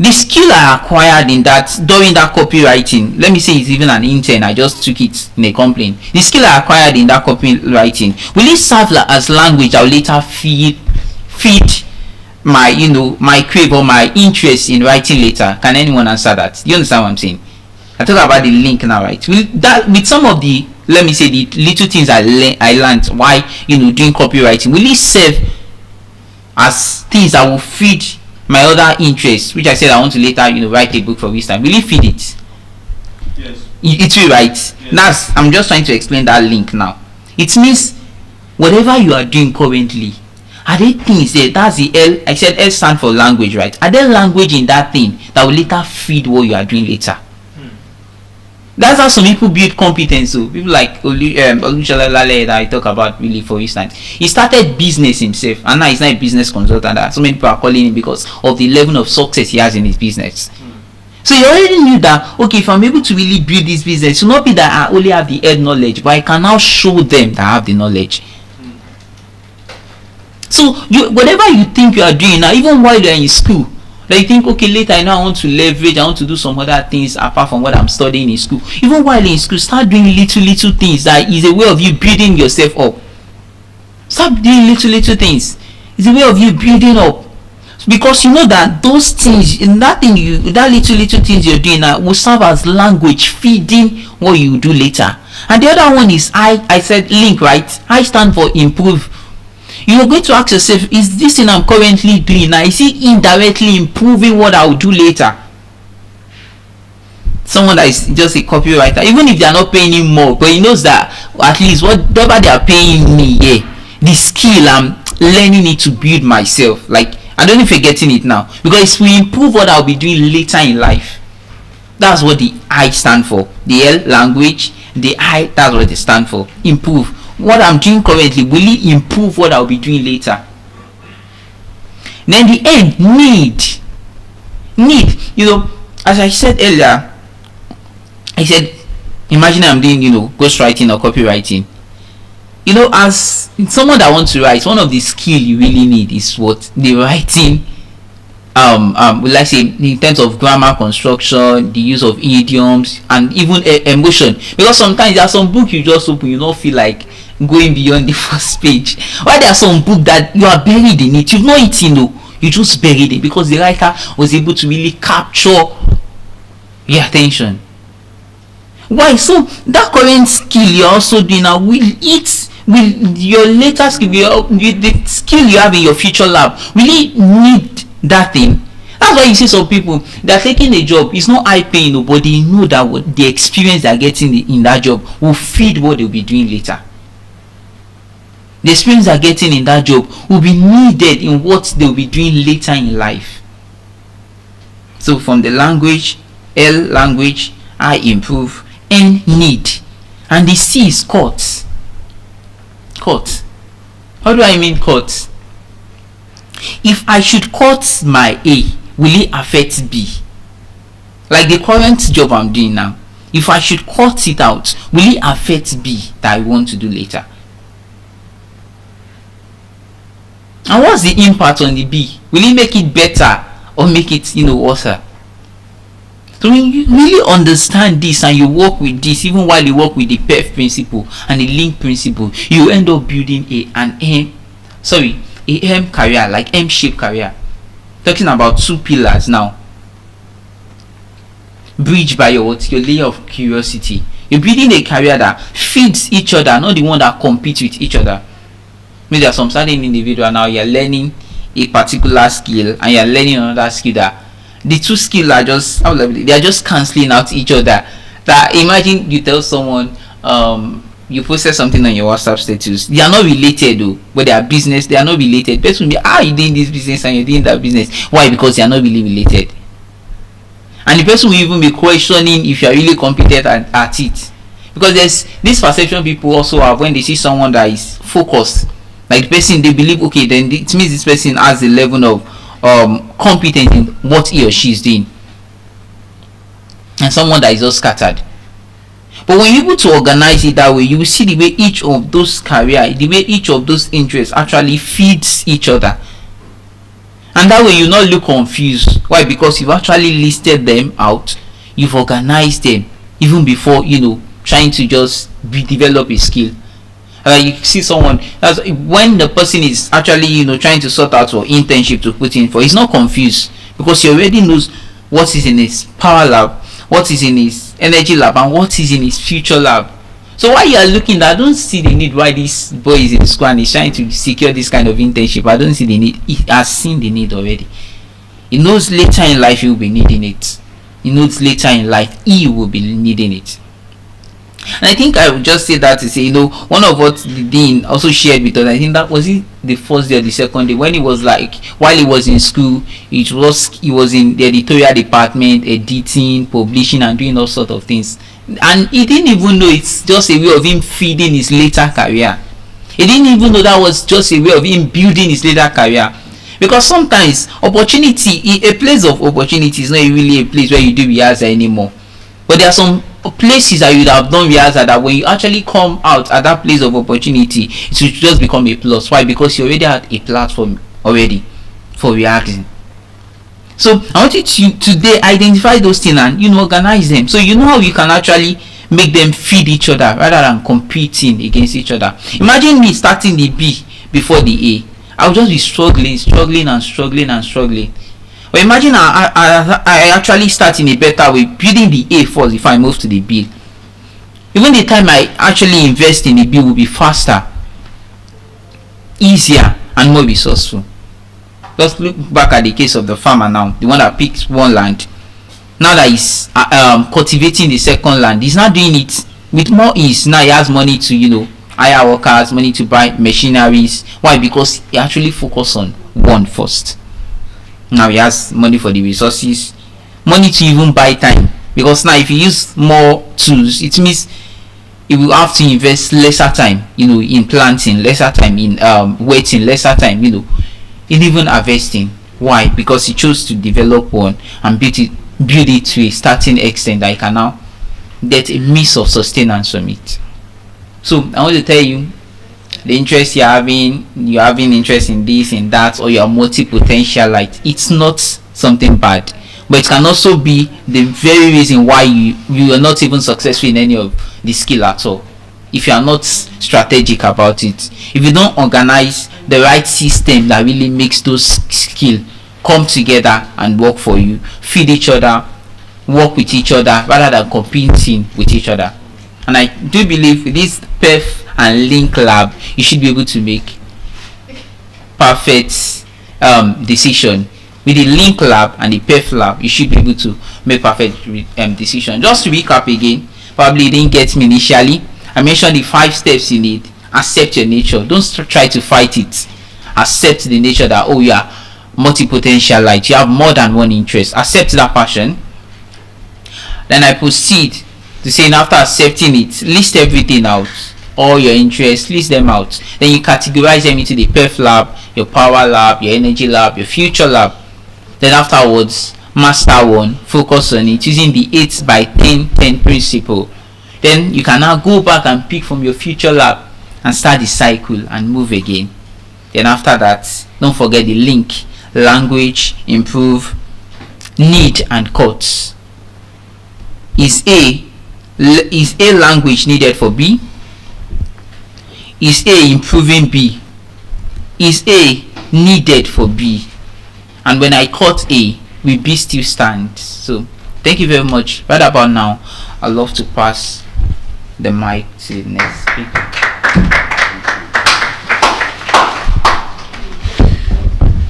the skill I acquired during that copywriting, let me say it's even an intern, I just took it in a company. The skill I acquired in that copywriting, will it serve as language I'll later feed my crave or my interest in writing later? Can anyone answer that? Do you understand what I'm saying? I talk about the link now, right? With some of the, let me say, the little things I learned why doing copywriting, will it serve as things that will feed my other interests, which I said I want to later write a book for this time? Will it feed it? Yes. It will, right? Yes. I'm just trying to explain that link now. It means whatever you are doing currently, are there things there? That's the L. I said L stand for language, right? Are there language in that thing that will later feed what you are doing later? That's how some people build competence. So people like Olusolale that I talk about, really, for instance, he started business himself, and now he's not a business consultant. So many people are calling him because of the level of success he has in his business. So you already knew that, okay, if I'm able to really build this business, it will not be that I only have the head knowledge, but I can now show them that I have the knowledge. So whatever you think you are doing now, even while you're in school, that you think, okay, later I want to leverage, I want to do some other things apart from what I'm studying in school. Even while in school, start doing little things that is a way of you building yourself up. Start doing little things. It's a way of you building up. Because you know that those things, that little things you're doing now will serve as language feeding what you do later. And the other one is I said link, right? I stand for improve. You're going to ask yourself, is this thing I'm currently doing now, is it indirectly improving what I'll do later? Someone that is just a copywriter, even if they are not paying him more, but he knows that at least whatever they are paying me, the skill I'm learning it to build myself. Like, I don't know if you're getting it now, because it will improve what I'll be doing later in life. That's what the I stand for. The L, language. The I, that's what they stand for. Improve. What I'm doing currently, will it improve what I'll be doing later? Then the N, need. As I said earlier, I said, imagine I'm doing, ghostwriting or copywriting. As someone that wants to write, one of the skills you really need is what? The writing, let's say, in terms of grammar construction, the use of idioms, and even emotion. Because sometimes there are some books you just open, you don't feel like going beyond the first page. Why there are some books that you are buried in it, you've not eaten, you just buried it because the writer was able to really capture your attention. Why? So that current skill you're also doing now, will your later skill, the skill you have in your future lab, will it need that thing? that's why you see some people, they are taking a job, it's not high paying, but they know that what the experience they are getting in that job will feed what they'll be doing later. The experience they are getting in that job will be needed in what they'll be doing later in life. So from the language, L language, I improve, N need, and the C is courts. Court. How do I mean court? If I should cut my A, will it affect B? Like the current job I'm doing now, if I should cut it out, will it affect B that I want to do later? And what's the impact on the B? Will it make it better or make it, worse? So when you really understand this and you work with this, even while you work with the PEF principle and the link principle, you end up building an M career, like M-shaped career. Talking about 2 pillars now. Bridged by your layer of curiosity. You're building a career that feeds each other, not the one that competes with each other. Maybe there are some certain individual now, you're learning a particular skill and you're learning another skill that the 2 skills are just, they are just cancelling out each other. That imagine you tell someone, you posted something on your WhatsApp status, they are not related though, but they are business, they are not related. Person will be, you're doing this business and you're doing that business. Why? Because they are not really related. And the person will even be questioning if you are really competent at it. Because there's this perception people also have when they see someone that is focused. Like the person, they believe, okay, then it means this person has the level of competence in what he or she is doing. And someone that is just scattered. But when you're able to organize it that way, you will see the way each of those career, the way each of those interests actually feeds each other. And that way you not look confused. Why? Because you've actually listed them out, you've organized them even before trying to just develop a skill. You see someone, that's when the person is actually trying to sort out for internship to put in for, he's not confused because he already knows what is in his power lab, what is in his energy lab, and what is in his future lab. So while you are looking, I don't see the need why this boy is in school and he's trying to secure this kind of internship. I don't see the need. He has seen the need already. He knows later in life he will be needing it. He knows later in life he will be needing it. And I think I would just say that to say, one of what the dean also shared with us, I think that was it the first day or the second day, when he was like, while he was in school, he was in the editorial department, editing, publishing, and doing all sorts of things. And he didn't even know it's just a way of him feeding his later career. He didn't even know that was just a way of him building his later career. Because sometimes opportunity, a place of opportunity is not really a place where you do rehearsal anymore. But there are some places that you would have done rehearsal that when you actually come out at that place of opportunity, it will just become a plus. Why? Because you already had a platform already for reacting. So I want you to today identify those things and organize them. So you know how you can actually make them feed each other rather than competing against each other. Imagine me starting the B before the A. I would just be struggling. But imagine I actually start in a better way, building the A first if I move to the B. Even the time I actually invest in the B will be faster, easier, and more resourceful. Just look back at the case of the farmer now, the one that picked one land. Now that he's cultivating the second land, he's not doing it with more ease. Now he has money to hire workers, money to buy machineries. Why? Because he actually focused on one first. Now he has money for the resources, money to even buy time, because now if you use more tools, it means he will have to invest lesser time in planting, lesser time in waiting, lesser time in even harvesting. Why? Because he chose to develop one and build it to a starting extent that he can now get a means of sustenance from it. So I want to tell you, the interest you're having interest in this and that, or you're multi-potentialite, it's not something bad, but it can also be the very reason why you are not even successful in any of the skill at all. If you are not strategic about it, if you don't organize the right system that really makes those skills come together and work for you, feed each other, work with each other rather than competing with each other. And I do believe with this PEF and link lab, you should be able to make perfect decision with the link lab and the PEF lab, you should be able to make perfect decision. Just to recap again, probably you didn't get me initially. I mentioned the 5 steps you need. Accept your nature. Don't try to fight it. Accept the nature that, oh, you are multi-potentialite. You have more than one interest. Accept that passion. Then I proceed to say, after accepting it, list everything out. All your interests, list them out. Then you categorize them into the PEF lab, your power lab, your energy lab, your future lab. Then afterwards, master one, focus on it using the 8 by 10 principle. Then you can now go back and pick from your future lab and start the cycle and move again. Then after that, don't forget the link, language, improve, need and cuts. Is A language needed for B? Is A improving B? Is A needed for B? And when I cut A, will B still stand? So thank you very much. Right about now, I'd love to pass the mic to the next speaker.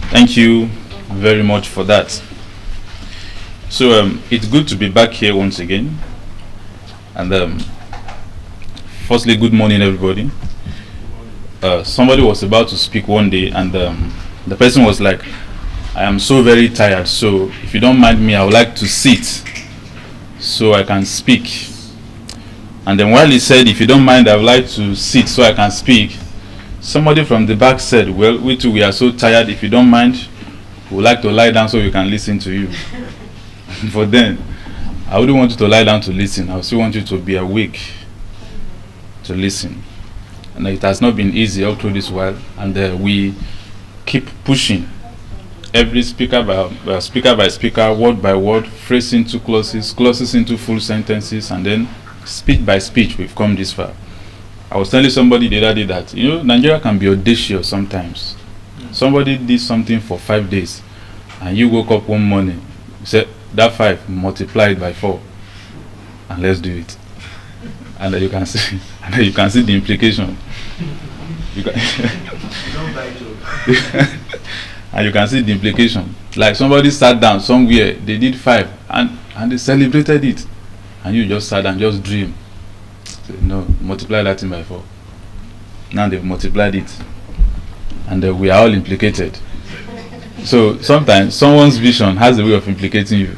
Thank you very much for that. So it's good to be back here once again. And firstly, good morning everybody. Somebody was about to speak one day, and the person was like, I am so very tired, so if you don't mind me, I would like to sit so I can speak. And then while he said, if you don't mind, I would like to sit so I can speak, somebody from the back said, well, we too, we are so tired, if you don't mind, we would like to lie down so we can listen to you. But then I wouldn't want you to lie down to listen. I still want you to be awake to listen. And it has not been easy all through this while, and we keep pushing every speaker by speaker, word by word, phrase into clauses, clauses into full sentences, and then speech by speech we've come this far. I was telling somebody the other day that, you know, Nigeria can be audacious sometimes. Somebody did something for 5 days, and you woke up one morning, you said, that 5 multiplied by 4, and let's do it. And then you can see, and then you can see the implication. You can and you can see the implication. Like somebody sat down somewhere, they did 5, and they celebrated it, and you just sat and just dream. So, no, multiply that thing by 4. Now they've multiplied it, and we are all implicated. So sometimes someone's vision has a way of implicating you,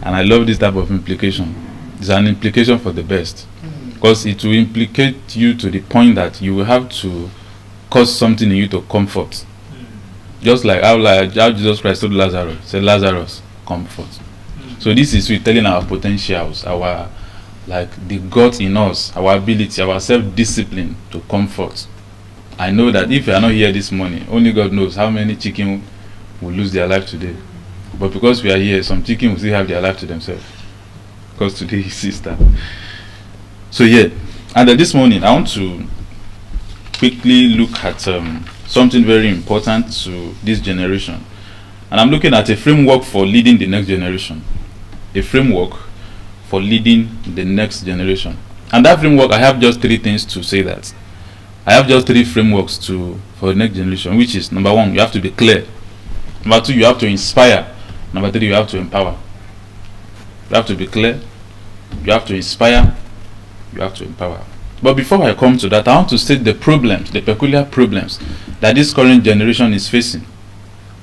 and I love this type of implication. It's an implication for the best, because it will implicate you to the point that you will have to cause something in you to comfort. Just like how Jesus Christ told Lazarus, said, Lazarus, comfort. So this is we telling our potentials, our, like the God in us, our ability, our self-discipline to comfort. I know that if you are not here this morning, only God knows how many chicken will lose their life today. But because we are here, some chicken will still have their life to themselves, because today is Easter. So yeah, and this morning I want to quickly look at something very important to this generation, and I'm looking at a framework for leading the next generation. A framework for leading the next generation. And that framework, I have just 3 things to say that. I have just 3 frameworks for the next generation, which is, number 1, you have to be clear. Number 2, you have to inspire. Number 3, you have to empower. You have to be clear, you have to inspire, you have to empower. But before I come to that, I want to state the problems, the peculiar problems that this current generation is facing.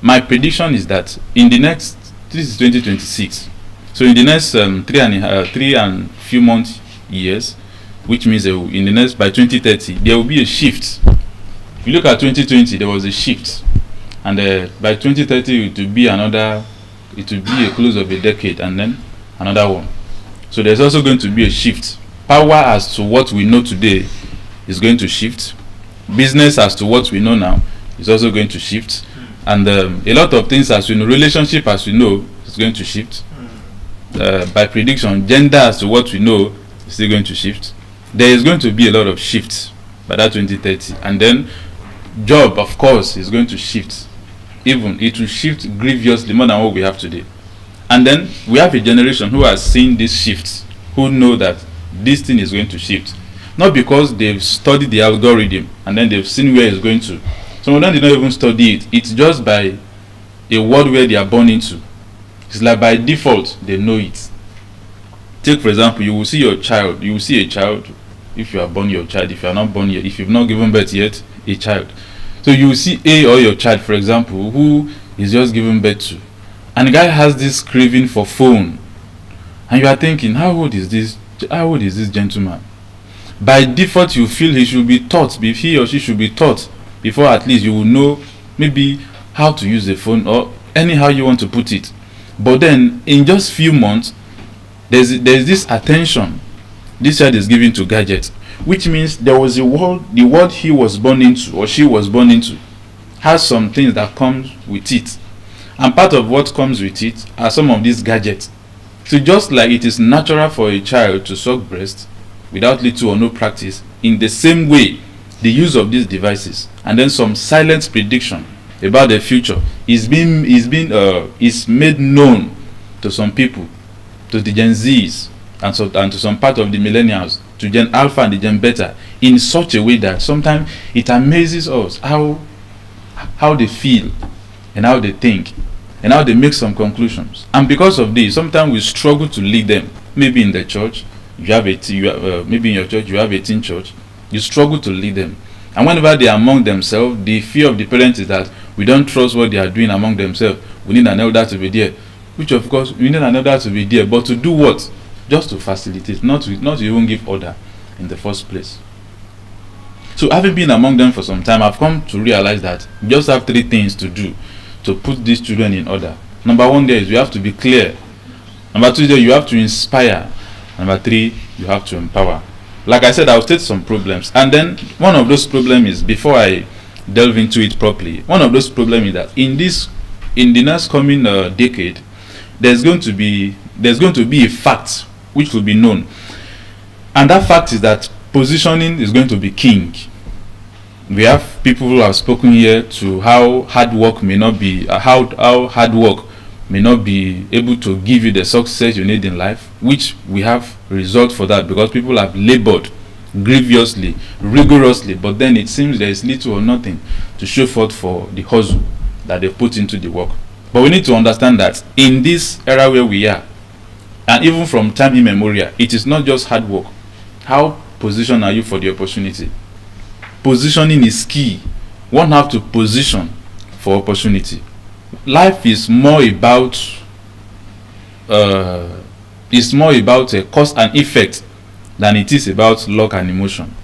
My prediction is that in the next, this is 2026, so in the next 3 and few months, years, which means in the next, by 2030, there will be a shift. If you look at 2020, there was a shift, and by 2030 it will be a close of a decade, and then another one. So there's also going to be a shift. Power as to what we know today is going to shift. Business as to what we know now is also going to shift, and a lot of things as we know, relationship as we know, is going to shift. By prediction, gender as to what we know is still going to shift. There is going to be a lot of shifts by that 2030, and then job, of course, is going to shift. Even it will shift grievously more than what we have today. And then we have a generation who has seen these shifts, who know that this thing is going to shift, not because they've studied the algorithm and then they've seen where it's going to. Some of them did not even study it. It's just by a world where they are born into. It's like by default they know it. Take for example, you will see a child. If you are born your child, if you are not born yet, if you've not given birth yet, a child. So you will see or your child, for example, who is just giving birth to, and the guy has this craving for phone, and you are thinking, how old is this gentleman? By default you feel he or she should be taught before at least you will know maybe how to use the phone or anyhow you want to put it. But then in just few months there's this attention this child is giving to gadgets, which means there was the world he was born into or she was born into has some things that comes with it, and part of what comes with it are some of these gadgets. So just like it is natural for a child to suck breast without little or no practice, in the same way the use of these devices and then some silent prediction about the future is made known to some people, to the Gen Zs and to some part of the millennials, to Gen Alpha and the Gen Beta, in such a way that sometimes it amazes us how they feel and how they think and how they make some conclusions. And because of this, sometimes we struggle to lead them. Maybe in the church maybe in your church you have a teen church, you struggle to lead them, and whenever they are among themselves, the fear of the parents is that we don't trust what they are doing among themselves. We need an elder to be there, which of course we need an elder to be there, but to do what? Just to facilitate, not to even give order in the first place. So having been among them for some time, I've come to realize that we just have 3 things to do to put these children in order. Number 1 there is you have to be clear. Number 2 there, you have to inspire. Number 3, you have to empower. Like I said, I'll state some problems, and then one of those problems is, before I delve into it properly, one of those problems is that in the next coming decade, there's going to be a fact which will be known, and that fact is that positioning is going to be king. We have people who have spoken here to how hard work may not be able to give you the success you need in life, which we have results for that because people have labored grievously, rigorously, but then it seems there is little or nothing to show forth for the hustle that they put into the work. But we need to understand that in this era where we are, and even from time immemorial, it is not just hard work. How positioned are you for the opportunity? Positioning is key. One have to position for opportunity. Life is more about a cause and effect than it is about luck and emotion.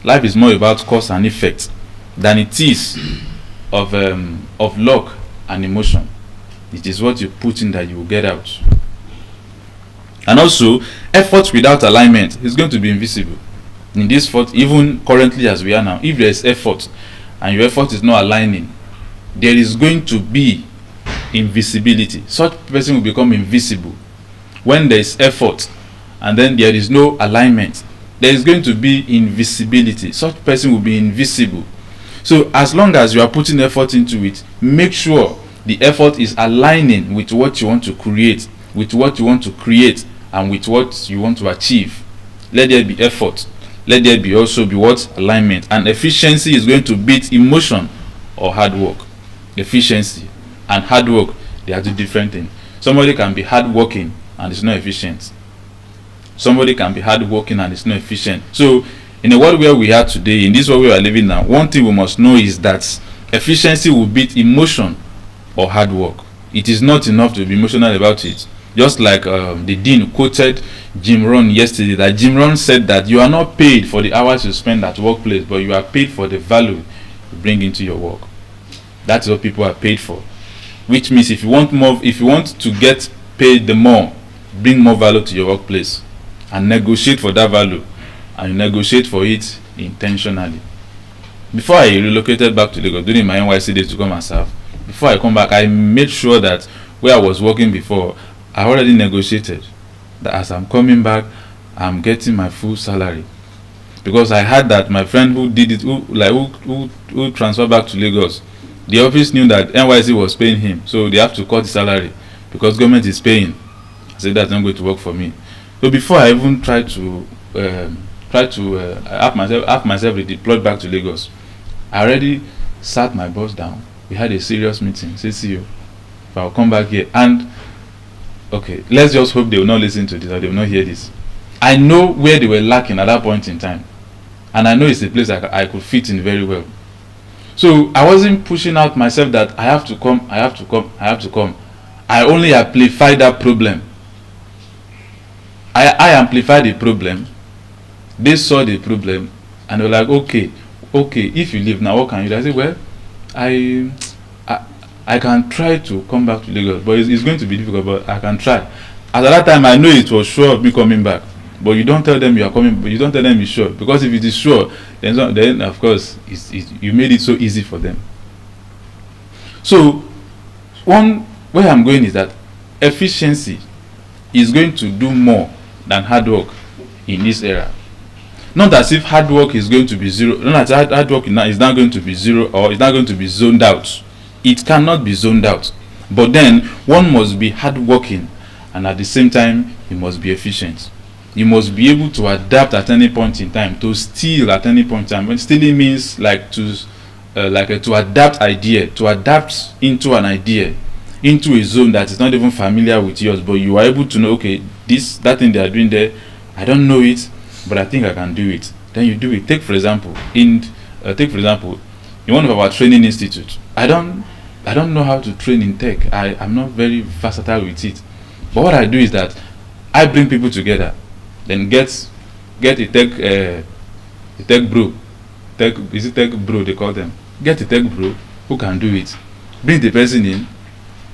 Life is more about cause and effect than it is of luck and emotion. It is what you put in that you will get out. And also, effort without alignment is going to be invisible. In this sport, even currently as we are now, if there is effort and your effort is not aligning, there is going to be invisibility. Such person will become invisible. When there is effort and then there is no alignment, there is going to be invisibility. Such person will be invisible. So as long as you are putting effort into it, make sure the effort is aligning with what you want to create, and with what you want to achieve. Let there be effort. Let there be also be what? Alignment. And efficiency is going to beat emotion or hard work. Efficiency and hard work, they are 2 different things. Somebody can be hard working and is not efficient. Somebody can be hard working and is not efficient. So in the world where we are today, in this world we are living now, one thing we must know is that efficiency will beat emotion or hard work. It is not enough to be emotional about it. Just like the dean quoted Jim Rohn yesterday, that Jim Rohn said that you are not paid for the hours you spend at workplace, but you are paid for the value you bring into your work. That's what people are paid for. Which means if you want to get paid the more, bring more value to your workplace and negotiate for that value, and you negotiate for it intentionally. Before I relocated back to Lagos during my NYC days to come and serve, before I come back, I made sure that where I was working before, I already negotiated that as I'm coming back, I'm getting my full salary. Because I had that my friend who did it, who transferred back to Lagos, the office knew that NYC was paying him, so they have to cut the salary because government is paying. I said that's not going to work for me. So before I even tried to have myself redeployed back to Lagos, I already sat my boss down. We had a serious meeting. Say, CEO, But I'll come back here and okay, let's just hope they will not listen to this or they will not hear this. I know where they were lacking at that point in time, and I know it's a place I could fit in very well. So I wasn't pushing out myself that I have to come, I have to come, I have to come. I only amplified that problem. I amplified the problem. They saw the problem and they were like, okay, if you leave now, what can you do? I said, well, I can try to come back to Lagos, but it's going to be difficult, but I can try. At that time, I know it was sure of me coming back, but you don't tell them you are coming, but you don't tell them you're sure, because if it is sure, then of course, you made it so easy for them. So, where I'm going is that efficiency is going to do more than hard work in this era. Not as if hard work is going to be zero, not as hard work is not going to be zero or it's not going to be zoned out. It cannot be zoned out. But then one must be hardworking, and at the same time you must be efficient. You must be able to adapt at any point in time, to steal at any point in time. When stealing means to adapt idea, to adapt into an idea, into a zone that is not even familiar with yours, but you are able to know, okay, that thing they are doing there, I don't know it, but I think I can do it. Then you do it. Take for example, in one of our training institutes, I don't know how to train in tech. I'm not very versatile with it. But what I do is that I bring people together, then get a tech bro. Is it tech bro they call them? Get a tech bro who can do it. Bring the person in,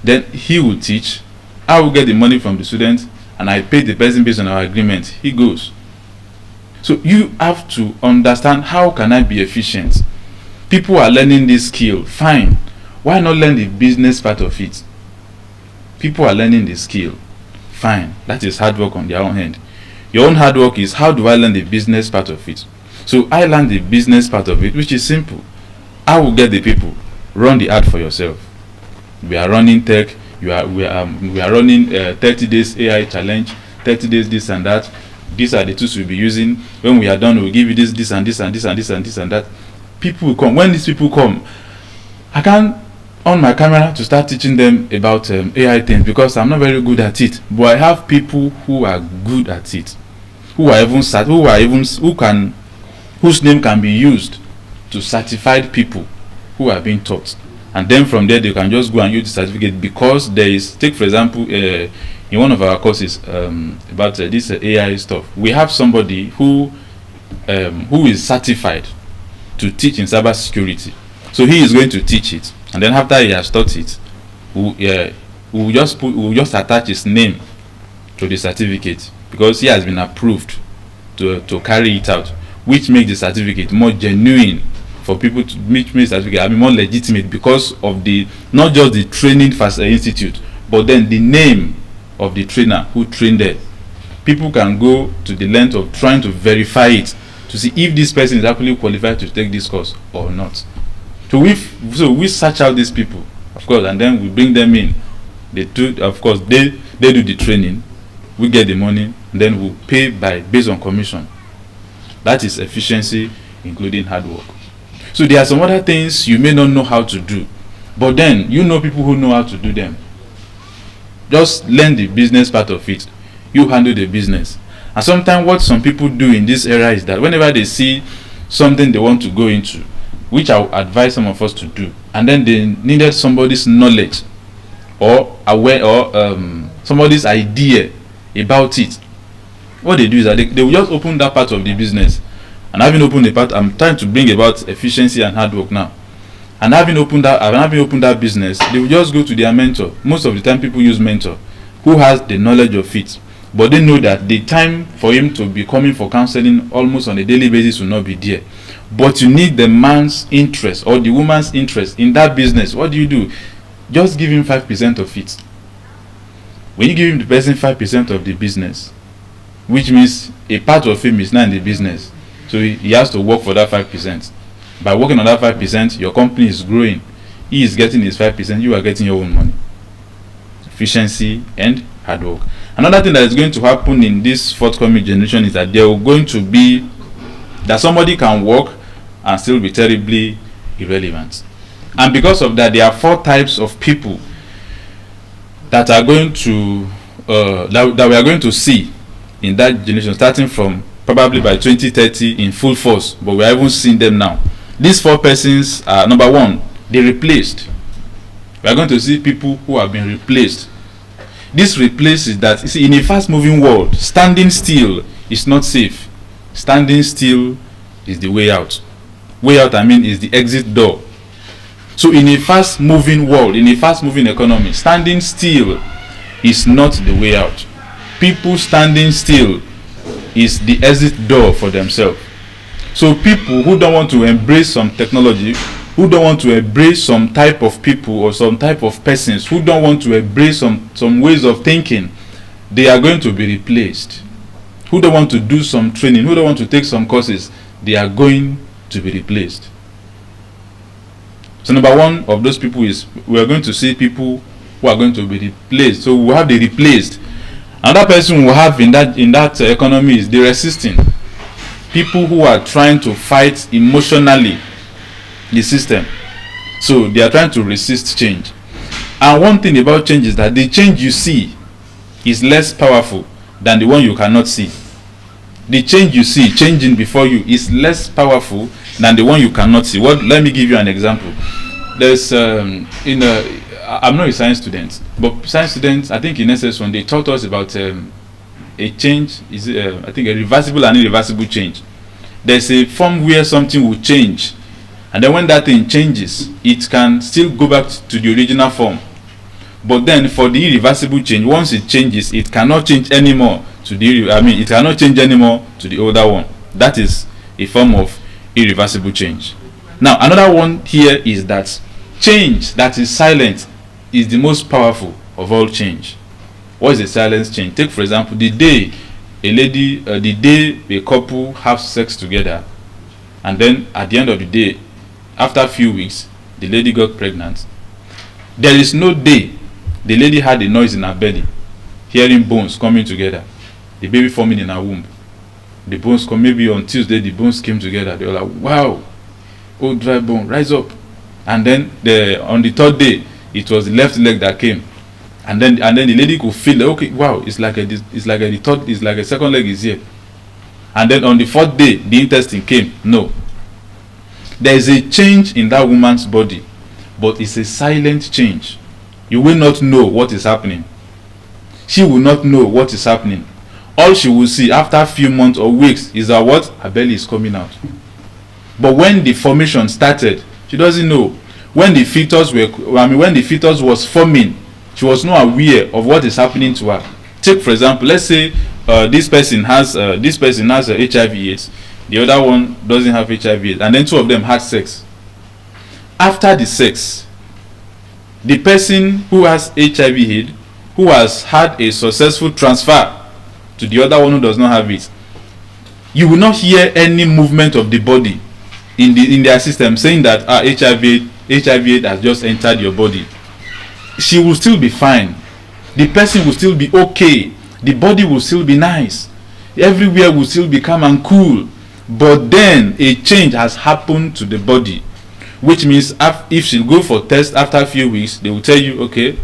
then he will teach. I will get the money from the student, and I pay the person based on our agreement. He goes. So you have to understand, how can I be efficient? People are learning this skill. Fine. Why not learn the business part of it? People are learning the skill. Fine. That is hard work on their own hand. Your own hard work is, how do I learn the business part of it? So I learned the business part of it, which is simple. I will get the people. Run the ad for yourself. We are running tech. We are running 30 days AI challenge, 30 days this and that. These are the tools we'll be using. When we are done, we'll give you this and this and this and this and this and that. People will come. When these people come, I can't on my camera to start teaching them about AI things, because I'm not very good at it. But I have people who are good at it, whose name can be used to certified people who are being taught. And then from there they can just go and use the certificate, because there is, take for example, in one of our courses about this AI stuff, we have somebody who is certified to teach in cybersecurity. So he is going to teach it, and then after he has taught it, we'll just attach his name to the certificate, because he has been approved to carry it out, which makes the certificate more genuine for people to make the certificate more legitimate, because of the not just the training institute, but then the name of the trainer who trained there. People can go to the length of trying to verify it to see if this person is actually qualified to take this course or not. So we search out these people, of course, and then we bring them in. They do the training, we get the money, and then we pay based on commission. That is efficiency, including hard work. So there are some other things you may not know how to do, but then you know people who know how to do them. Just learn the business part of it. You handle the business. And sometimes what some people do in this era is that whenever they see something they want to go into, which I would advise some of us to do, and then they needed somebody's knowledge or somebody's idea about it, what they do is that they will just open that part of the business. And having opened the part, I'm trying to bring about efficiency and hard work now. And having opened that business, they will just go to their mentor. Most of the time people use mentor who has the knowledge of it, but they know that the time for him to be coming for counseling almost on a daily basis will not be there. But you need the man's interest or the woman's interest in that business. What do? Just give him 5% of it. When you give him the person 5% of the business, which means a part of him is not in the business, so he has to work for that 5%. By working on that 5%, your company is growing. He is getting his 5%, you are getting your own money. Efficiency and hard work. Another thing that is going to happen in this forthcoming generation is that there are going to be that somebody can work and still be terribly irrelevant. And because of that, there are 4 types of people that are going to that we are going to see in that generation, starting from probably by 2030 in full force, but we haven't seen them now. These 4 persons are, number one, they replaced. We are going to see people who have been replaced. This replaces that, you see, in a fast-moving world, standing still is not safe. Standing still is the way out. Way out, I mean, is the exit door. So in a fast-moving world, in a fast-moving economy, standing still is not the way out. People standing still is the exit door for themselves. So people who don't want to embrace some technology, who don't want to embrace some type of people or some type of persons, who don't want to embrace some ways of thinking, they are going to be replaced. Who don't want to do some training, who don't want to take some courses, they are going to be replaced. So number one of those people is, we are going to see people who are going to be replaced. So we have the replaced. Another person we have in that economy is the resisting. People who are trying to fight emotionally the system. So they are trying to resist change. And one thing about change is that the change you see is less powerful than the one you cannot see. The change you see changing before you is less powerful than the one you cannot see. Let me give you an example. There's I'm not a science student, but science students, I think in SS1 they taught us about a change is I think a reversible and irreversible change. There's a form where something will change, and then when that thing changes, it can still go back to the original form. But then for the irreversible change, once it changes, it cannot change anymore to it cannot change anymore to the older one. That is a form of irreversible change. Now another one here is that change that is silent is the most powerful of all change. What is a silent change? Take for example the day a couple have sex together, and then at the end of the day, after a few weeks, the lady got pregnant. There is no day the lady had a noise in her belly, hearing bones coming together, the baby forming in her womb. The bones come, maybe on Tuesday the bones came together. They were like, wow, old dry bone, rise up. And then on the 3rd day, it was the left leg that came. And then the lady could feel that, okay, wow, it's like a second leg is here. And then on the 4th day, the intestine came. No. There is a change in that woman's body, but it's a silent change. You will not know what is happening. She will not know what is happening. All she will see after a few months or weeks is that what? Her belly is coming out. But when the formation started, she doesn't know. When the fetus was forming, she was not aware of what is happening to her. Take for example, let's say this person has HIV/AIDS, the other one doesn't have HIV/AIDS, and then 2 of them had sex. After the sex, the person who has HIV/AIDS, who has had a successful transfer to the other one who does not have it, you will not hear any movement of the body in their system saying that HIV has just entered your body. She will still be fine. The person will still be okay. The body will still be nice. Everywhere will still be calm and cool. But then a change has happened to the body, which means if she go for test after a few weeks, they will tell you, okay,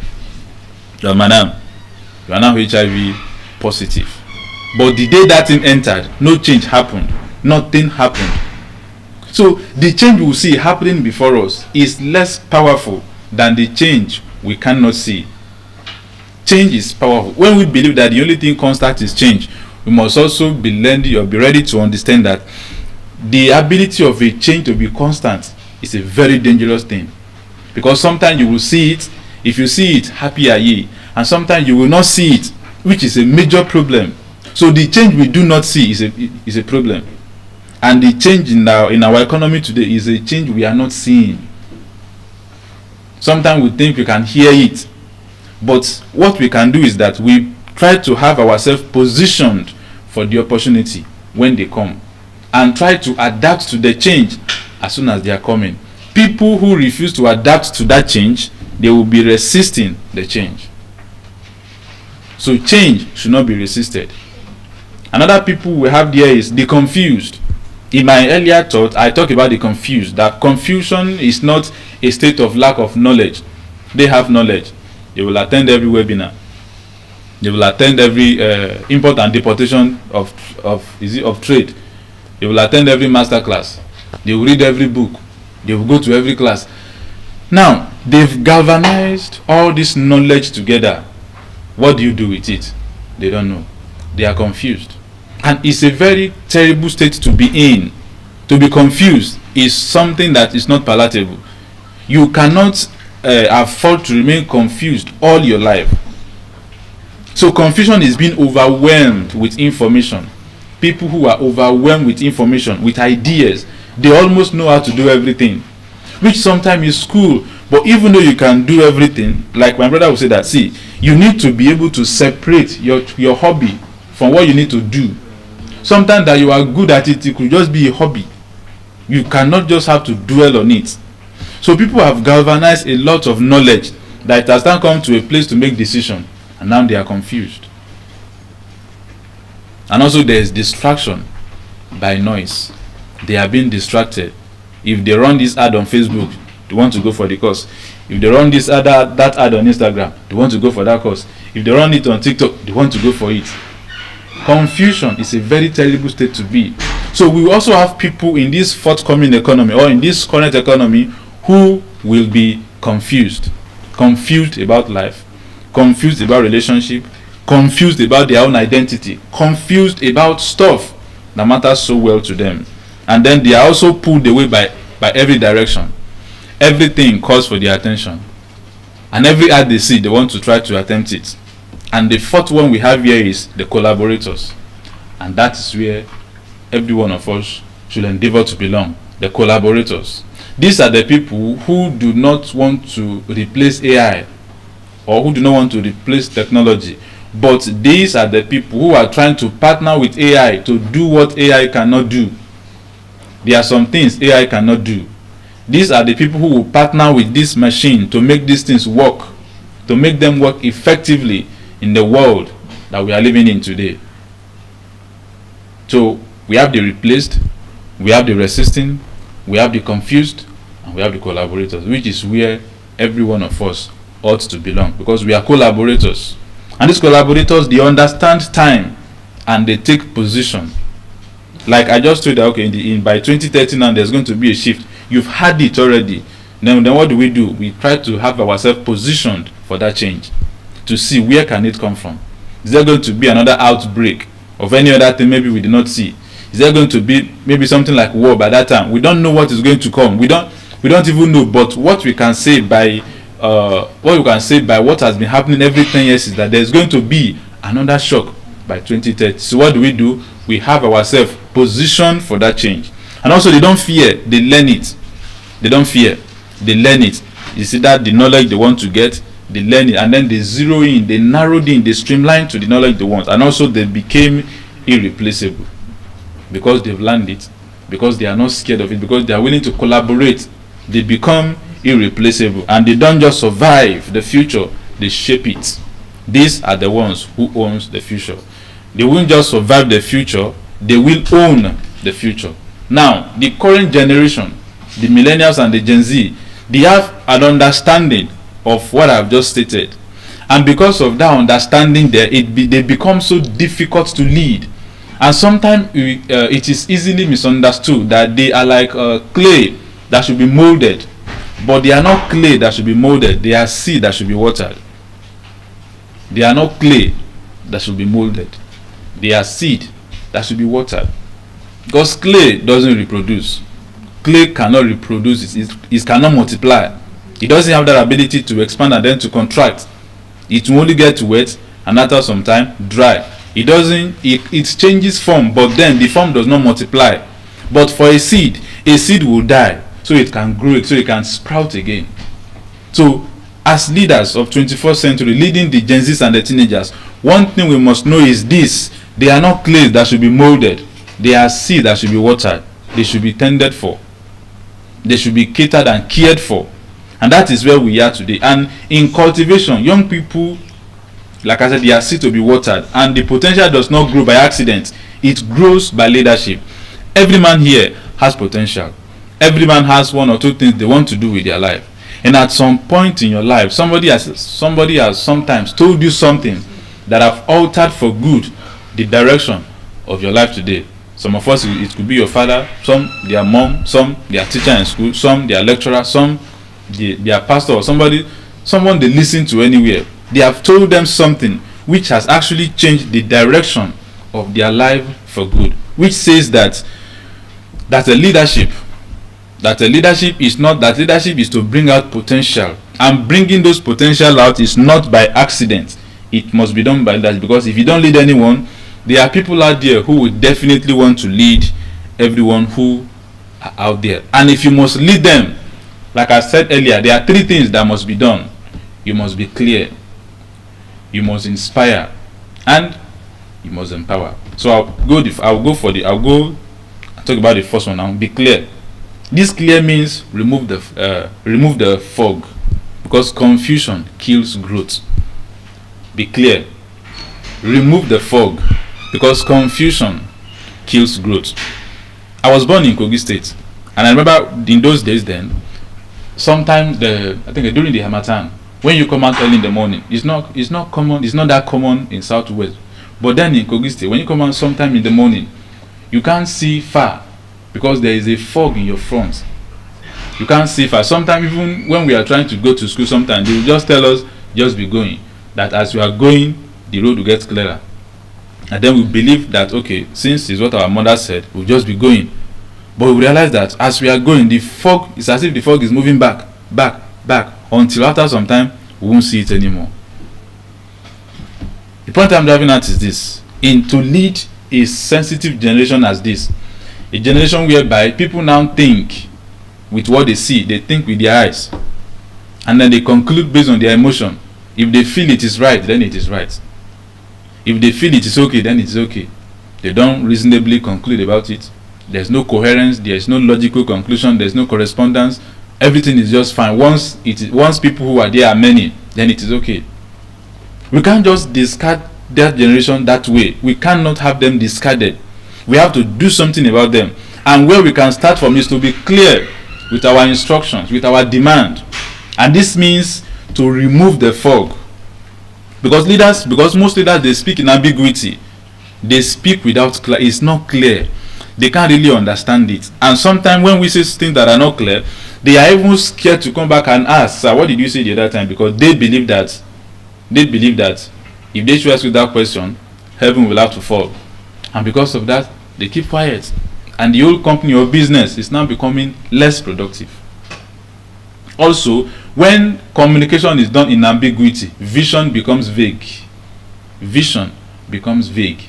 madam, you are now HIV positive. But the day that thing entered, no change happened. Nothing happened. So the change we will see happening before us is less powerful than the change we cannot see. Change is powerful. When we believe that the only thing constant is change, we must also be ready to understand that the ability of a change to be constant is a very dangerous thing. Because sometimes you will see it. If you see it, happy are ye. And sometimes you will not see it, which is a major problem. So the change we do not see is a problem. And the change in our economy today is a change we are not seeing. Sometimes we think we can hear it. But what we can do is that we try to have ourselves positioned for the opportunity when they come, and try to adapt to the change as soon as they are coming. People who refuse to adapt to that change, they will be resisting the change. So change should not be resisted. Another people we have there is the confused. In my earlier thought, I talked about the confused. That confusion is not a state of lack of knowledge. They have knowledge. They will attend every webinar. They will attend every import and deportation of trade. They will attend every master class. They will read every book. They will go to every class. Now, they've galvanized all this knowledge together. What do you do with it? They don't know. They are confused. And it's a very terrible state to be in. To be confused is something that is not palatable. You cannot afford to remain confused all your life. So confusion is being overwhelmed with information. People who are overwhelmed with information, with ideas, they almost know how to do everything, which sometimes is cool. But even though you can do everything, like my brother would say that, see, you need to be able to separate your hobby from what you need to do. Sometimes that you are good at it, it could just be a hobby. You cannot just have to dwell on it. So people have galvanized a lot of knowledge that it has now come to a place to make decisions, and now they are confused. And also there is distraction by noise. They are being distracted. If they run this ad on Facebook, they want to go for the course. If they run this ad, that ad on Instagram, they want to go for that course. If they run it on TikTok, they want to go for it. Confusion is a very terrible state to be. So we also have people in this forthcoming economy, or in this current economy, who will be confused. Confused about life, confused about relationship, confused about their own identity, confused about stuff that matters so well to them. And then they are also pulled away by every direction. Everything calls for their attention. And every ad they see, they want to try to attempt it. And the fourth one we have here is the collaborators. And that is where every one of us should endeavor to belong. The collaborators. These are the people who do not want to replace AI, or who do not want to replace technology. But these are the people who are trying to partner with AI to do what AI cannot do. There are some things AI cannot do. These are the people who will partner with this machine to make these things work, to make them work effectively in the world that we are living in today. So we have the replaced, we have the resisting, we have the confused, and we have the collaborators, which is where every one of us ought to belong, because we are collaborators. And these collaborators, they understand time and they take position. Like I just told you, okay, by 2030 now there's going to be a shift. You've had it already. Then what do? We try to have ourselves positioned for that change, to see where can it come from. Is there going to be another outbreak of any other thing maybe we did not see? Is there going to be maybe something like war by that time? We don't know what is going to come. We don't even know. But what we can say by what has been happening every 10 years is that there's going to be another shock by 2030. So what do? We have ourselves positioned for that change. And also they don't fear, they learn it. They don't fear, they learn it. You see that the knowledge they want to get, they learn it, and then they zero in, they narrowed in, they streamlined to the knowledge they want. And also they became irreplaceable because they've learned it, because they are not scared of it, because they are willing to collaborate. They become irreplaceable, and they don't just survive the future, they shape it. These are the ones who owns the future. They won't just survive the future, they will own the future. Now, the current generation, the millennials and the Gen Z, they have an understanding of what I've just stated. And because of that understanding they become so difficult to lead. And sometimes it is easily misunderstood that they are like clay that should be molded. But they are not clay that should be molded. They are seed that should be watered. They are not clay that should be molded. They are seed that should be watered. Because clay doesn't reproduce. Clay cannot reproduce. It cannot multiply. It doesn't have that ability to expand and then to contract. It will only get wet and after some time dry. It changes form, but then the form does not multiply. But for a seed will die so it can grow, so it can sprout again. So as leaders of 21st century, leading the Gen Zs and the teenagers, one thing we must know is this: they are not clay that should be molded. They are seed that should be watered. They should be tended for. They should be catered and cared for. And that is where we are today. And in cultivation, young people, like I said, they are seed to be watered. And the potential does not grow by accident. It grows by leadership. Every man here has potential. Every man has one or two things they want to do with their life. And at some point in your life, somebody has sometimes told you something that have altered for good the direction of your life today. Some of us, it could be your father, some their mom, some their teacher in school, some their lecturer, some their pastor, or someone they listen to anywhere. They have told them something which has actually changed the direction of their life for good, which says that a leadership is to bring out potential, and bringing those potential out is not by accident. It must be done by that, because if you don't lead anyone, there are people out there who would definitely want to lead everyone who are out there. And if you must lead them, like I said earlier, there are three things that must be done. You must be clear, you must inspire, and you must empower. So I'll talk about the first one now. Be clear. This clear means remove the fog, because confusion kills growth. Be clear. Remove the fog, because confusion kills growth. I was born in Kogi State, and I remember in those days then, sometimes I think during the Harmattan, when you come out early in the morning, it's not that common in Southwest. But then in Kogi State, when you come out sometime in the morning, you can't see far because there is a fog in your front. You can't see far. Sometimes even when we are trying to go to school, sometimes they will just tell us, just be going. That as you are going, the road will get clearer. And then we believe that, okay, since it's what our mother said, we'll just be going. But we realize that as we are going, the fog, it's as if the fog is moving back, until after some time, we won't see it anymore. The point I'm driving at is this: to lead a sensitive generation as this, a generation whereby people now think with what they see, they think with their eyes, and then they conclude based on their emotion. If they feel it is right, then it is right. If they feel it is okay, then it is okay. They don't reasonably conclude about it. There's no coherence, there's no logical conclusion, there's no correspondence. Everything is just fine. Once people who are there are many, then it is okay. We can't just discard that generation that way. We cannot have them discarded. We have to do something about them. And where we can start from is to be clear with our instructions, with our demand. And this means to remove the fog. Because most leaders, they speak in ambiguity. They speak without clear. It's not clear. They can't really understand it. And sometimes when we say things that are not clear, they are even scared to come back and ask, sir, what did you say the other time? Because they believe that if they should ask you that question, heaven will have to fall. And because of that, they keep quiet. And the whole company or business is now becoming less productive. Also, when communication is done in ambiguity, vision becomes vague. Vision becomes vague.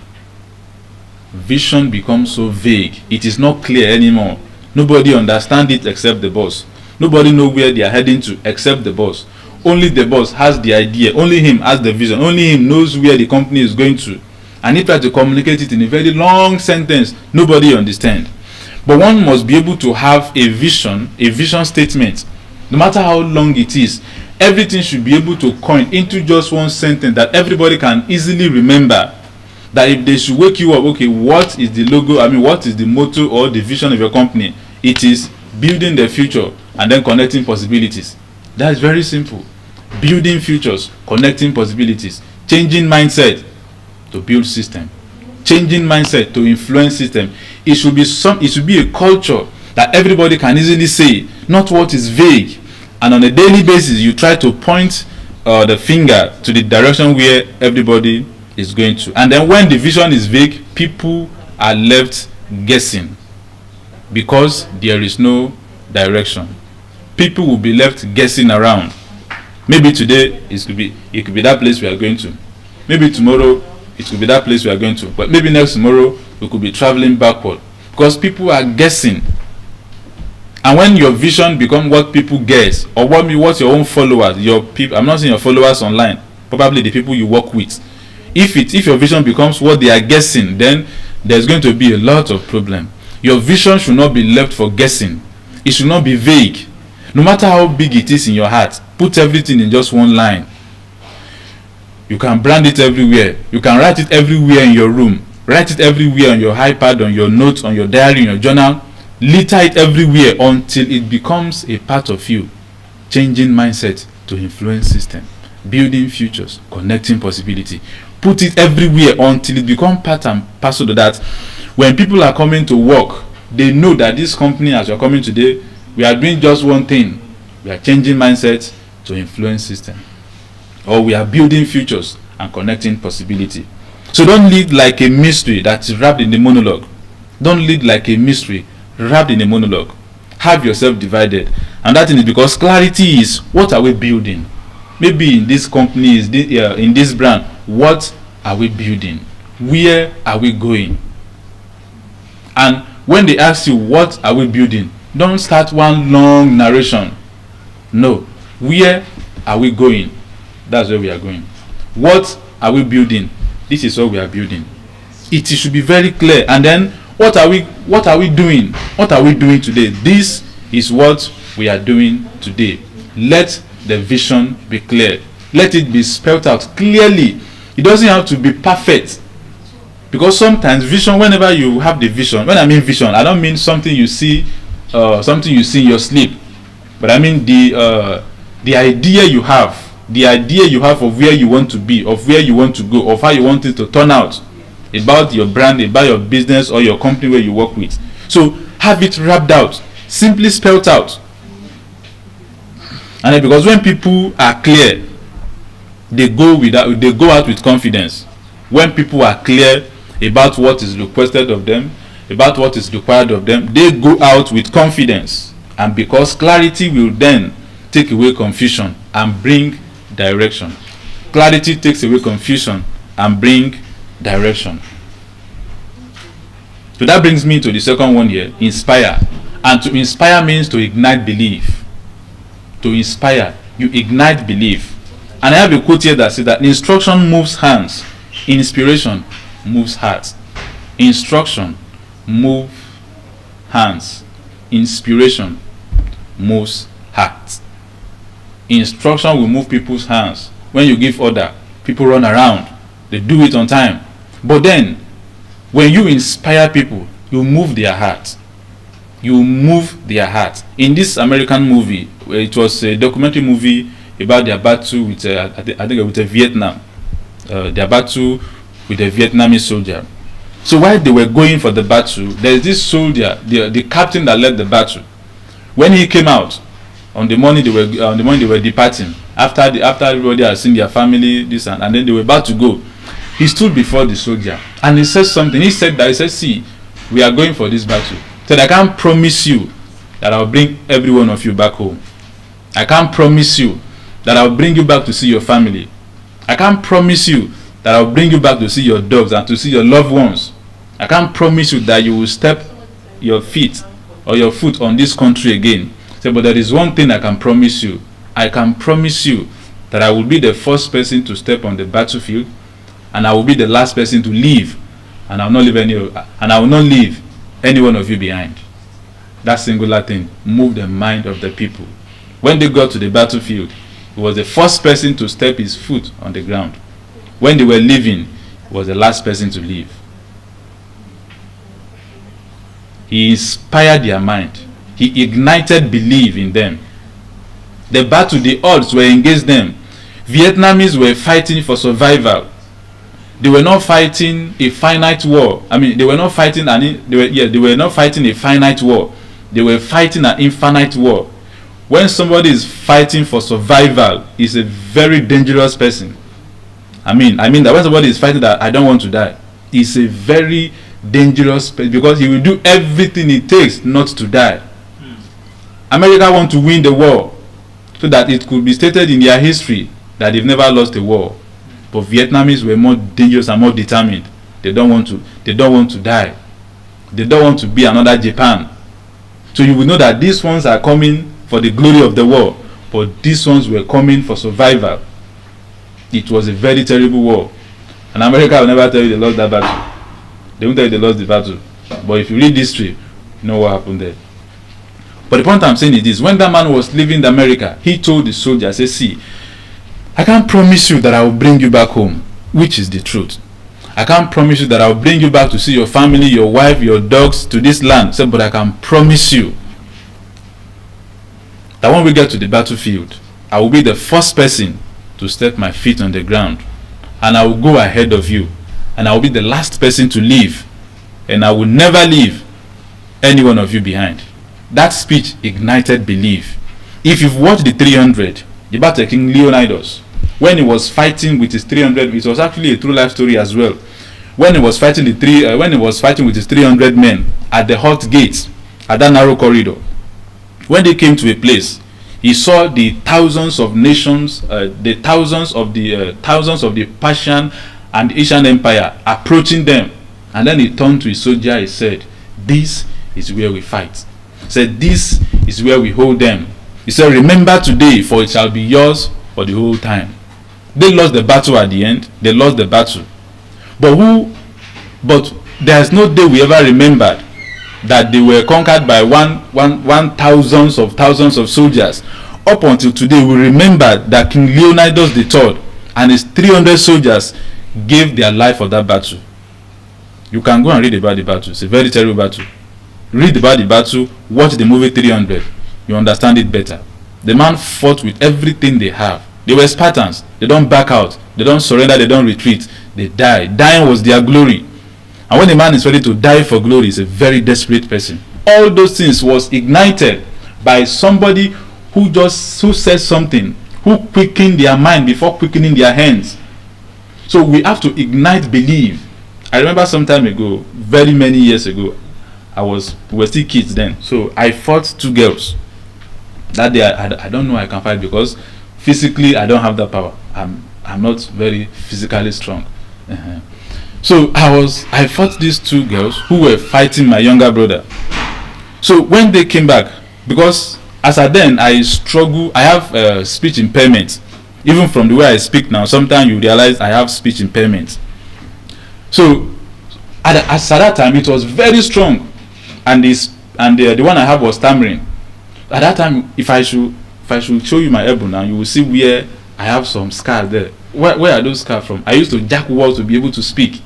Vision becomes so vague. It is not clear anymore. Nobody understands it except the boss. Nobody knows where they are heading to except the boss. Only the boss has the idea. Only him has the vision. Only him knows where the company is going to. And he tries to communicate it in a very long sentence. Nobody understands. But one must be able to have a vision statement. No matter how long it is, everything should be able to coin into just one sentence that everybody can easily remember. That if they should wake you up, okay, what is the logo? What is the motto or the vision of your company? It is building the future and then connecting possibilities. That is very simple. Building futures, connecting possibilities, changing mindset to build system, changing mindset to influence system. It should be a culture that everybody can easily say, not what is vague. And on a daily basis, you try to point the finger to the direction where everybody is going to. And then when the vision is vague, people are left guessing because there is no direction. People will be left guessing around. Maybe today it could be that place we are going to. Maybe tomorrow it could be that place we are going to. But maybe next tomorrow we could be traveling backward because people are guessing. And when your vision becomes what people guess, or what your own followers, your people, I'm not saying your followers online, probably the people you work with. If your vision becomes what they are guessing, then there's going to be a lot of problem. Your vision should not be left for guessing. It should not be vague. No matter how big it is in your heart, put everything in just one line. You can brand it everywhere. You can write it everywhere in your room. Write it everywhere on your iPad, on your notes, on your diary, in your journal. Litter it everywhere until it becomes a part of you. changing mindset to influence system, building futures, connecting possibility. Put it everywhere until it becomes part and parcel of that. When people are coming to work, they know that this company, as you're coming today, we are doing just one thing. We are changing mindset to influence system, or we are building futures and connecting possibility. So don't lead like a mystery that is wrapped in the monologue. Don't lead like a mystery wrapped in a monologue. Have yourself divided, and that is because clarity is, what are we building? Maybe in this company, in this brand, what are we building? Where are we going? And when they ask you what are we building, don't start one long narration. No, where are we going? That's where we are going. What are we building? This is what we are building. It should be very clear. And then what are we doing? What are we doing today? This is what we are doing today. Let the vision be clear. Let it be spelled out clearly. It doesn't have to be perfect, because sometimes vision, whenever you have the vision, when I mean vision, I don't mean something you see in your sleep, but I mean the idea you have, of where you want to be, of where you want to go, of how you want it to turn out, about your brand, about your business or your company where you work with. So have it wrapped out, simply spelled out. And then, because when people are clear, they go out with confidence. When people are clear about what is requested of them, about what is required of them, they go out with confidence. And because clarity will then take away confusion and bring direction. Clarity takes away confusion and bring direction. So that brings me to the second one here, inspire. And to inspire means to ignite belief. To inspire, you ignite belief. And I have a quote here that says that instruction moves hands, inspiration moves hearts. Instruction moves hands, inspiration moves hearts. Instruction will move people's hands. When you give order, people run around, they do it on time. But then when you inspire people, you move their hearts. You move their hearts. In this American movie, it was a documentary movie about their battle with Vietnam. Their battle with a Vietnamese soldier. So while they were going for the battle, there is this soldier, the captain that led the battle. When he came out on the morning they were departing, after everybody had seen their family, and then they were about to go, he stood before the soldier and he said something. He said, see, we are going for this battle. He said, I can't promise you that I'll bring every one of you back home. I can't promise you that I'll bring you back to see your family. I can't promise you that I'll bring you back to see your dogs and to see your loved ones. I can't promise you that you will step your feet or your foot on this country again. So, but there is one thing I can promise you. I can promise you that I will be the first person to step on the battlefield, and I will be the last person to leave, and I will not leave any one of you behind. That singular thing moved the mind of the people. When they got to the battlefield, he was the first person to step his foot on the ground. When they were leaving, he was the last person to leave. He inspired their mind. He ignited belief in them. The battle, the odds were against them. Vietnamese were fighting for survival. They were not fighting a finite war. They were not fighting a finite war. They were fighting an infinite war. When somebody is fighting for survival, is a very dangerous person. I mean that when somebody is fighting that I don't want to die, it's a very dangerous person, because he will do everything it takes not to die. America want to win the war so that it could be stated in their history that they've never lost a war. But Vietnamese were more dangerous and more determined. They don't want to die. They don't want to be another Japan. So you will know that these ones are coming for the glory of the war, but these ones were coming for survival. It was a very terrible war, and America will never tell you they lost that battle. They won't tell you they lost the battle. But if you read history, you know what happened there. But the point I'm saying is this: when that man was leaving America, he told the soldier, "Say, see, I can't promise you that I will bring you back home," which is the truth. I can't promise you that I will bring you back to see your family, your wife, your dogs, to this land. Say, but I can promise you that when we get to the battlefield, I will be the first person to step my feet on the ground, and I will go ahead of you, and I will be the last person to leave, and I will never leave any one of you behind. That speech ignited belief. If you've watched the 300, about the King Leonidas, when he was fighting with his 300, it was actually a true life story as well. When he was fighting with his 300 men at the hot gates, at that narrow corridor, when they came to a place, he saw the thousands of nations, the thousands of the Persian and Asian Empire approaching them, and then he turned to his soldier. He said, "This is where we fight." He said, "This is where we hold them." He said, "Remember today, for it shall be yours for the whole time." They lost the battle at the end. They lost the battle. But there's no day we ever remembered that they were conquered by thousands of soldiers. Up until today, we remember that King Leonidas III and his 300 soldiers gave their life for that battle. You can go and read about the battle. It's a very terrible battle. Read about the battle, watch the movie 300. You understand it better. The man fought with everything they have. They were Spartans. They don't back out. They don't surrender. They don't retreat. They die. Dying was their glory. And when a man is ready to die for glory, he's a very desperate person. All those things was ignited by somebody who said something, who quickened their mind before quickening their hands. So we have to ignite belief. I remember some time ago, very many years ago, we were still kids then. So I fought two girls. That day I don't know I can fight because physically I don't have that power. I'm not very physically strong. So I fought these two girls who were fighting my younger brother. So when they came back, because as at then I struggle, I have speech impairment. Even from the way I speak now, sometimes you realize I have speech impairment. So at that time it was very strong, and the one I have was stammering. At that time, if I should show you my elbow now, you will see where I have some scars there. Where are those scars from? I used to jack wall to be able to speak.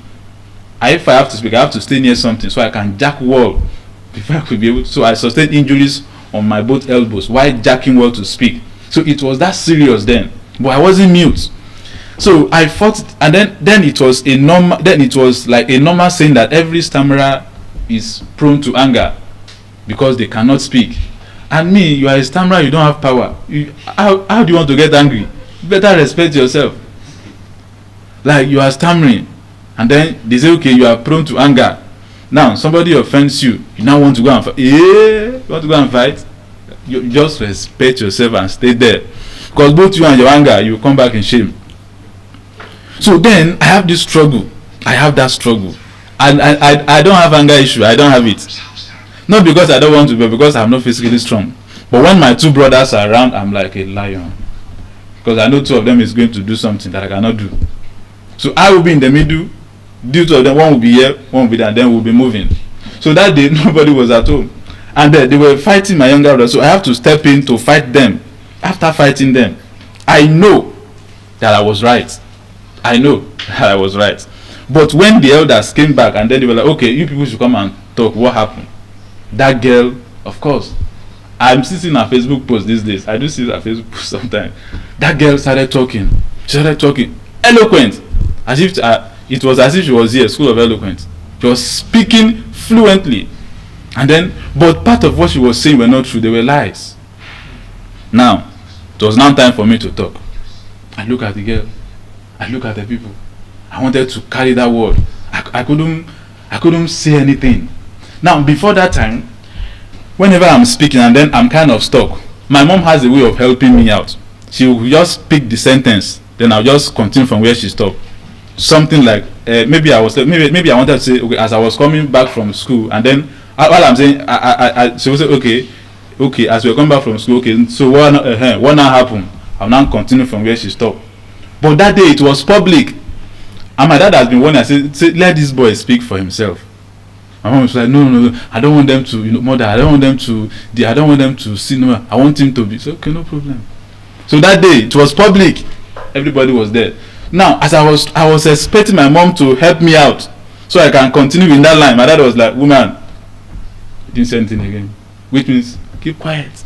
If I have to speak, I have to stay near something so I can jack wall before I could be able to. So I sustained injuries on my both elbows while jacking wall to speak. So it was that serious then, but I wasn't mute. So I fought, and then it was a normal. Then it was like a normal saying that every stammerer is prone to anger because they cannot speak. And me, you are a stammerer, you don't have power. How do you want to get angry? You better respect yourself. Like you are stammering, and then they say, okay, you are prone to anger. Now somebody offends you, you now want to go and fight. You want to go and fight? You just respect yourself and stay there, because both you and your anger, you will come back in shame. So then I have this struggle. I have that struggle, and I don't have anger issue. I don't have it. Not because I don't want to, but because I'm not physically strong. But when my two brothers are around, I'm like a lion, because I know two of them is going to do something that I cannot do. So I will be in the middle. The two of them, one will be here, one will be there, and then we'll be moving. So that day, nobody was at home, and they were fighting my younger brother. So I have to step in to fight them. After fighting them, I know that I was right. I know that I was right. But when the elders came back, and then they were like, okay, you people should come and talk. What happened? That girl, of course, I'm still seeing her Facebook post these days. I do see her Facebook post sometimes. That girl started talking. She started talking. Eloquent. As if it was as if she was here, School of Eloquence. She was speaking fluently. And then, but part of what she was saying were not true. They were lies. Now, it was now time for me to talk. I look at the girl. I look at the people. I wanted to carry that word. I couldn't say anything. Now, before that time, whenever I'm speaking and then I'm kind of stuck, my mom has a way of helping me out. She will just pick the sentence, then I'll just continue from where she stopped. Something like maybe I wanted to say, okay, as I was coming back from school, and then while I'm saying, she will say, okay, as we're coming back from school, okay, so what now happened? I'll now continue from where she stopped. But that day it was public, and my dad has been warning. I said, let this boy speak for himself. My mom was like, no, I don't want them to, mother, I don't want them to see, no, I want him to be. So, okay, no problem. So that day, it was public. Everybody was there. Now, as I was expecting my mom to help me out, so I can continue in that line. My dad was like, woman, you didn't say anything again. Which means, keep quiet.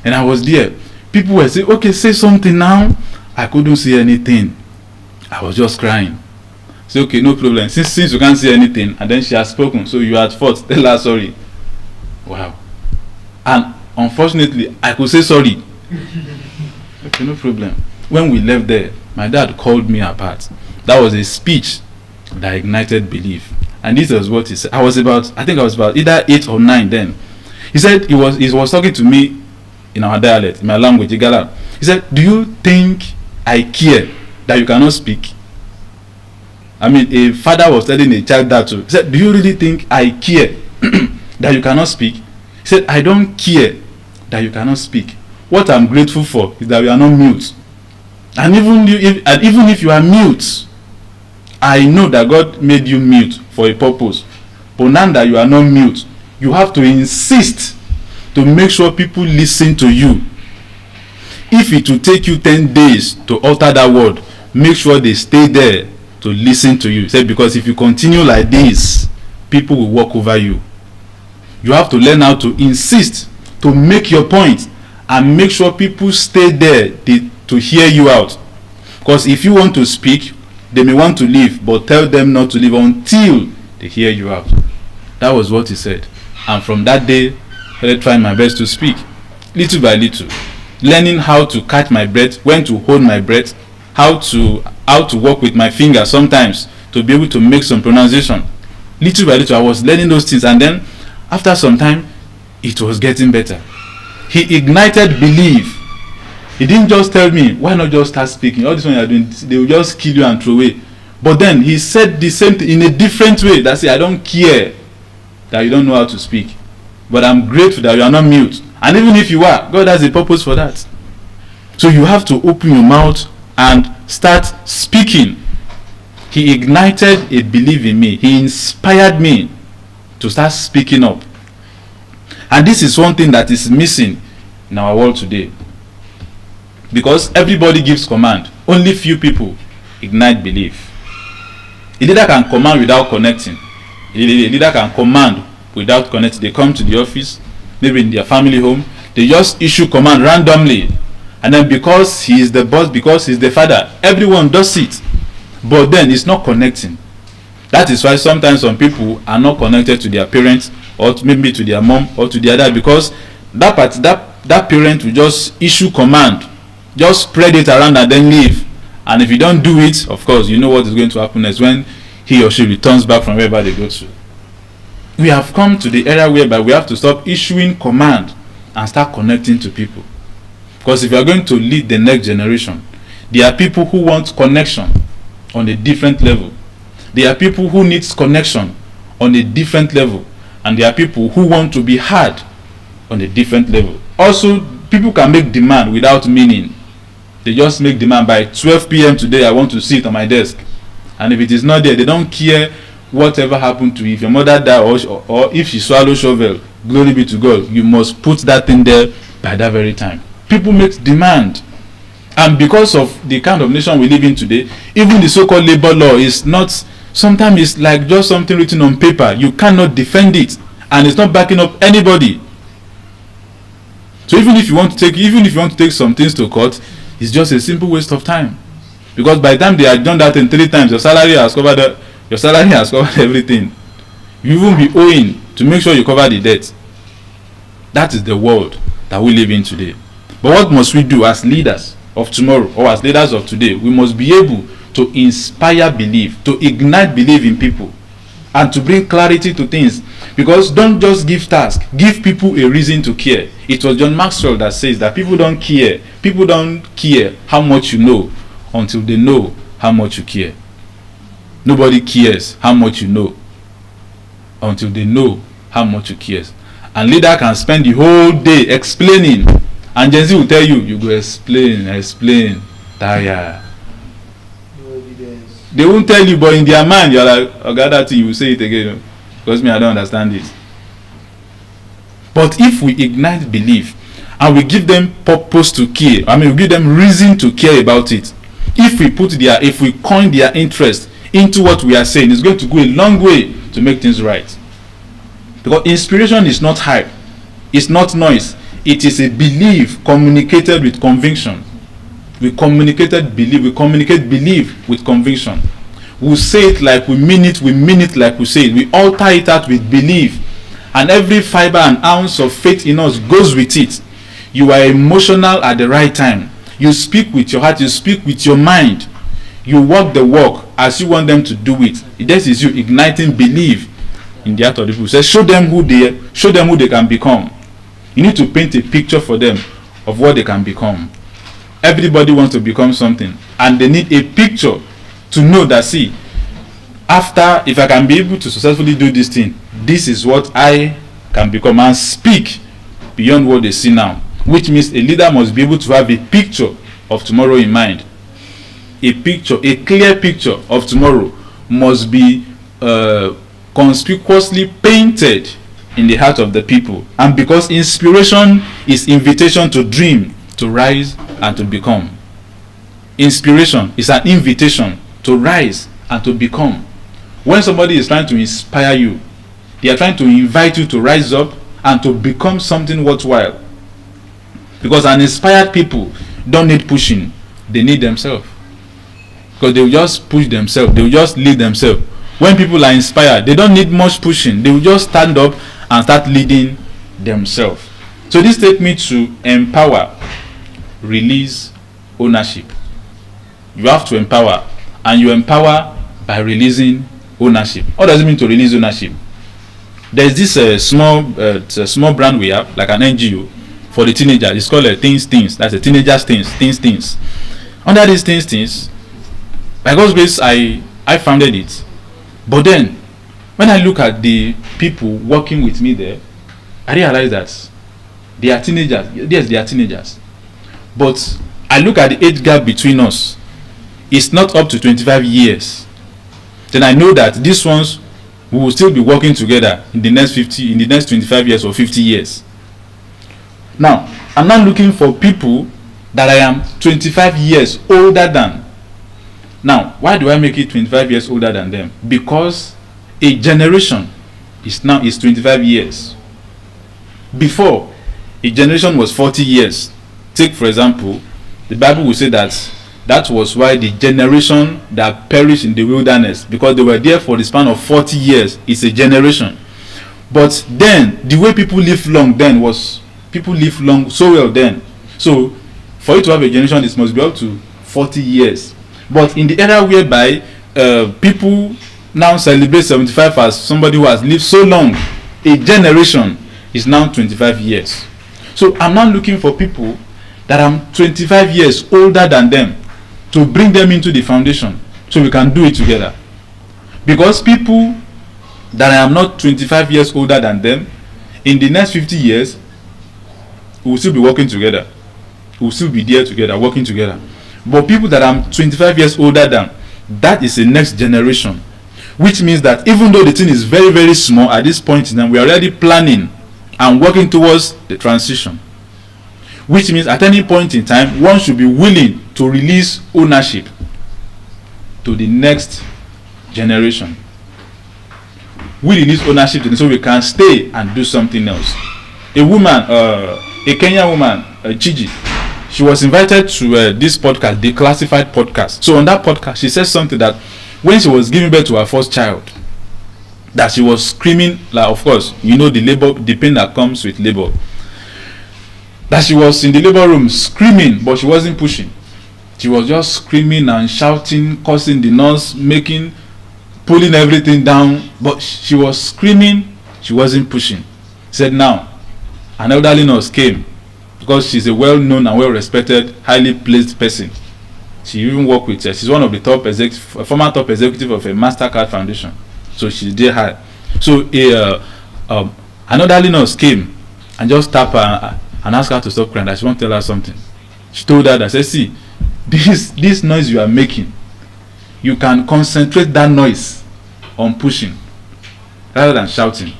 And I was there. People were saying, okay, say something now. I couldn't see anything. I was just crying. Say, okay, no problem. Since you can't see anything, and then she has spoken, so you are at fault. Tell her sorry. Wow. And unfortunately, I could say sorry. Okay, no problem. When we left there, my dad called me apart. That was a speech that ignited belief. And this was what he said. I think I was about either 8 or 9 then. He said he was talking to me in our dialect, in my language, Igala. He said, do you think I care that you cannot speak? I mean, a father was telling a child that too. He said, do you really think I care that you cannot speak? He said, I don't care that you cannot speak. What I'm grateful for is that we are not mute. And even if you are mute, I know that God made you mute for a purpose. But now that you are not mute, you have to insist to make sure people listen to you. If it will take you 10 days to alter that word, make sure they stay there to listen to you. Say, because if you continue like this, people will walk over you. You have to learn how to insist to make your point and make sure people stay there to hear you out. Because if you want to speak, they may want to leave, but tell them not to leave until they hear you out. That was what he said. And from that day, I started trying my best to speak, little by little, learning how to catch my breath, when to hold my breath, how to work with my fingers sometimes to be able to make some pronunciation. Little by little, I was learning those things, and then after some time, it was getting better. He ignited belief. He didn't just tell me, why not just start speaking? All this one you are doing, they will just kill you and throw away. But then he said the same thing in a different way. That's it, I don't care that you don't know how to speak. But I'm grateful that you are not mute. And even if you are, God has a purpose for that. So you have to open your mouth and start speaking. He ignited a belief in me. He inspired me to start speaking up. And this is one thing that is missing in our world today. Because everybody gives command. Only few people ignite belief. A leader can command without connecting. A leader can command without connecting. They come to the office, maybe in their family home, they just issue command randomly. And then because he is the boss, because he's the father, everyone does it. But then it's not connecting. That is why sometimes some people are not connected to their parents, or maybe to their mom or to their dad, because that parent will just issue command, just spread it around and then leave. And if you don't do it, of course, you know what is going to happen next when he or she returns back from wherever they go to. We have come to the era whereby we have to stop issuing command and start connecting to people. Because if you are going to lead the next generation, there are people who want connection on a different level. There are people who need connection on a different level. And there are people who want to be heard on a different level. Also, people can make demand without meaning. They just make demand by 12 p.m. today, I want to see it on my desk. And if it is not there, they don't care whatever happened to you. If your mother died or if she swallowed shovel, glory be to God, you must put that thing there by that very time. People make demand. And because of the kind of nation we live in today, even the so-called labor law is not, sometimes it's like just something written on paper. You cannot defend it. And it's not backing up anybody. So even if you want to take some things to court, it's just a simple waste of time. Because by the time they have done that in 3 times, your salary has covered everything. You won't be owing to make sure you cover the debt. That is the world that we live in today. But what must we do as leaders of tomorrow or as leaders of today? We must be able to inspire belief, to ignite belief in people, and to bring clarity to things. Because don't just give tasks, give people a reason to care. It was John Maxwell that says that people don't care. People don't care how much you know until they know how much you care. Nobody cares how much you know until they know how much you care. And leader can spend the whole day explaining, and Gen Z will tell you, you go explain, tire. They won't tell you, but in their mind, you're like, okay, that thing, you will say it again. Because me, I don't understand it. But if we ignite belief and we give them purpose to care, we give them reason to care about it. If we coin their interest into what we are saying, it's going to go a long way to make things right. Because inspiration is not hype, it's not noise, It is a belief communicated with conviction. We communicate belief with conviction. We say it like we mean it like we say it. We alter it out with belief. And every fiber and ounce of faith in us goes with it. You are emotional at the right time. You speak with your heart, you speak with your mind. You walk the walk as you want them to do it. This is you igniting belief in the heart of the people. Say, show them who they can become. You need to paint a picture for them of what they can become. Everybody wants to become something, and they need a picture to know that, see, after, if I can be able to successfully do this thing, this is what I can become, and speak beyond what they see now. Which means a leader must be able to have a picture of tomorrow in mind. A clear picture of tomorrow must be conspicuously painted in the heart of the people. And because inspiration is invitation to dream, to rise, and to become. Inspiration is an invitation to rise and to become. When somebody is trying to inspire you, they are trying to invite you to rise up and to become something worthwhile. Because an inspired people don't need pushing, they need themselves. Because they will just push themselves, they will just lead themselves. When people are inspired, they don't need much pushing, they will just stand up and start leading themselves. So this takes me to empower, release, ownership. You have to empower, and you empower by releasing ownership. What does it mean to release ownership? There's this small brand we have, like an NGO for the teenagers. It's called Things. That's a teenagers things. Under these things, by God's grace, I founded it. But then, when I look at the people working with me there, I realize that they are teenagers. Yes, they are teenagers. But I look at the age gap between us. It's not up to 25 years. Then I know that these ones we will still be working together in the next 25 years or 50 years. Now, I'm not looking for people that I am 25 years older than. Now, why do I make it 25 years older than them? Because a generation is 25 years. Before, a generation was 40 years. Take, for example, the Bible will say that was why the generation that perished in the wilderness, because they were there for the span of 40 years, is a generation. But then, the way people lived long then was, people lived long so well then. So, for you to have a generation, it must be up to 40 years. But in the era whereby people now celebrate 75 as somebody who has lived so long, a generation is now 25 years. So I'm now looking for people that I'm 25 years older than them to bring them into the foundation so we can do it together. Because people that I am not 25 years older than them, in the next 50 years, we will still be working together. We will still be there together, working together. But people that I'm 25 years older than, that is the next generation. Which means that even though the thing is very, very small at this point in time, we are already planning and working towards the transition. Which means at any point in time, one should be willing to release ownership to the next generation. We release ownership to them so we can stay and do something else. A woman, a Kenyan woman, Chiji, she was invited to this podcast, the Classified podcast. So on that podcast, she said something that when she was giving birth to her first child, that she was screaming, like, of course, you know, the pain that comes with labor. That she was in the labor room screaming, but she wasn't pushing. She was just screaming and shouting, cursing the nurse, pulling everything down. But she was screaming, she wasn't pushing. She said, now, an elderly nurse came, because she's a well-known and well-respected, highly placed person. She even worked with her. She's one of the former top executive of a MasterCard Foundation. So she's there high. So an elderly nurse came and just tapped her and asked her to stop crying, that she won't tell her something. She told her that, said, see, this noise you are making, you can concentrate that noise on pushing rather than shouting.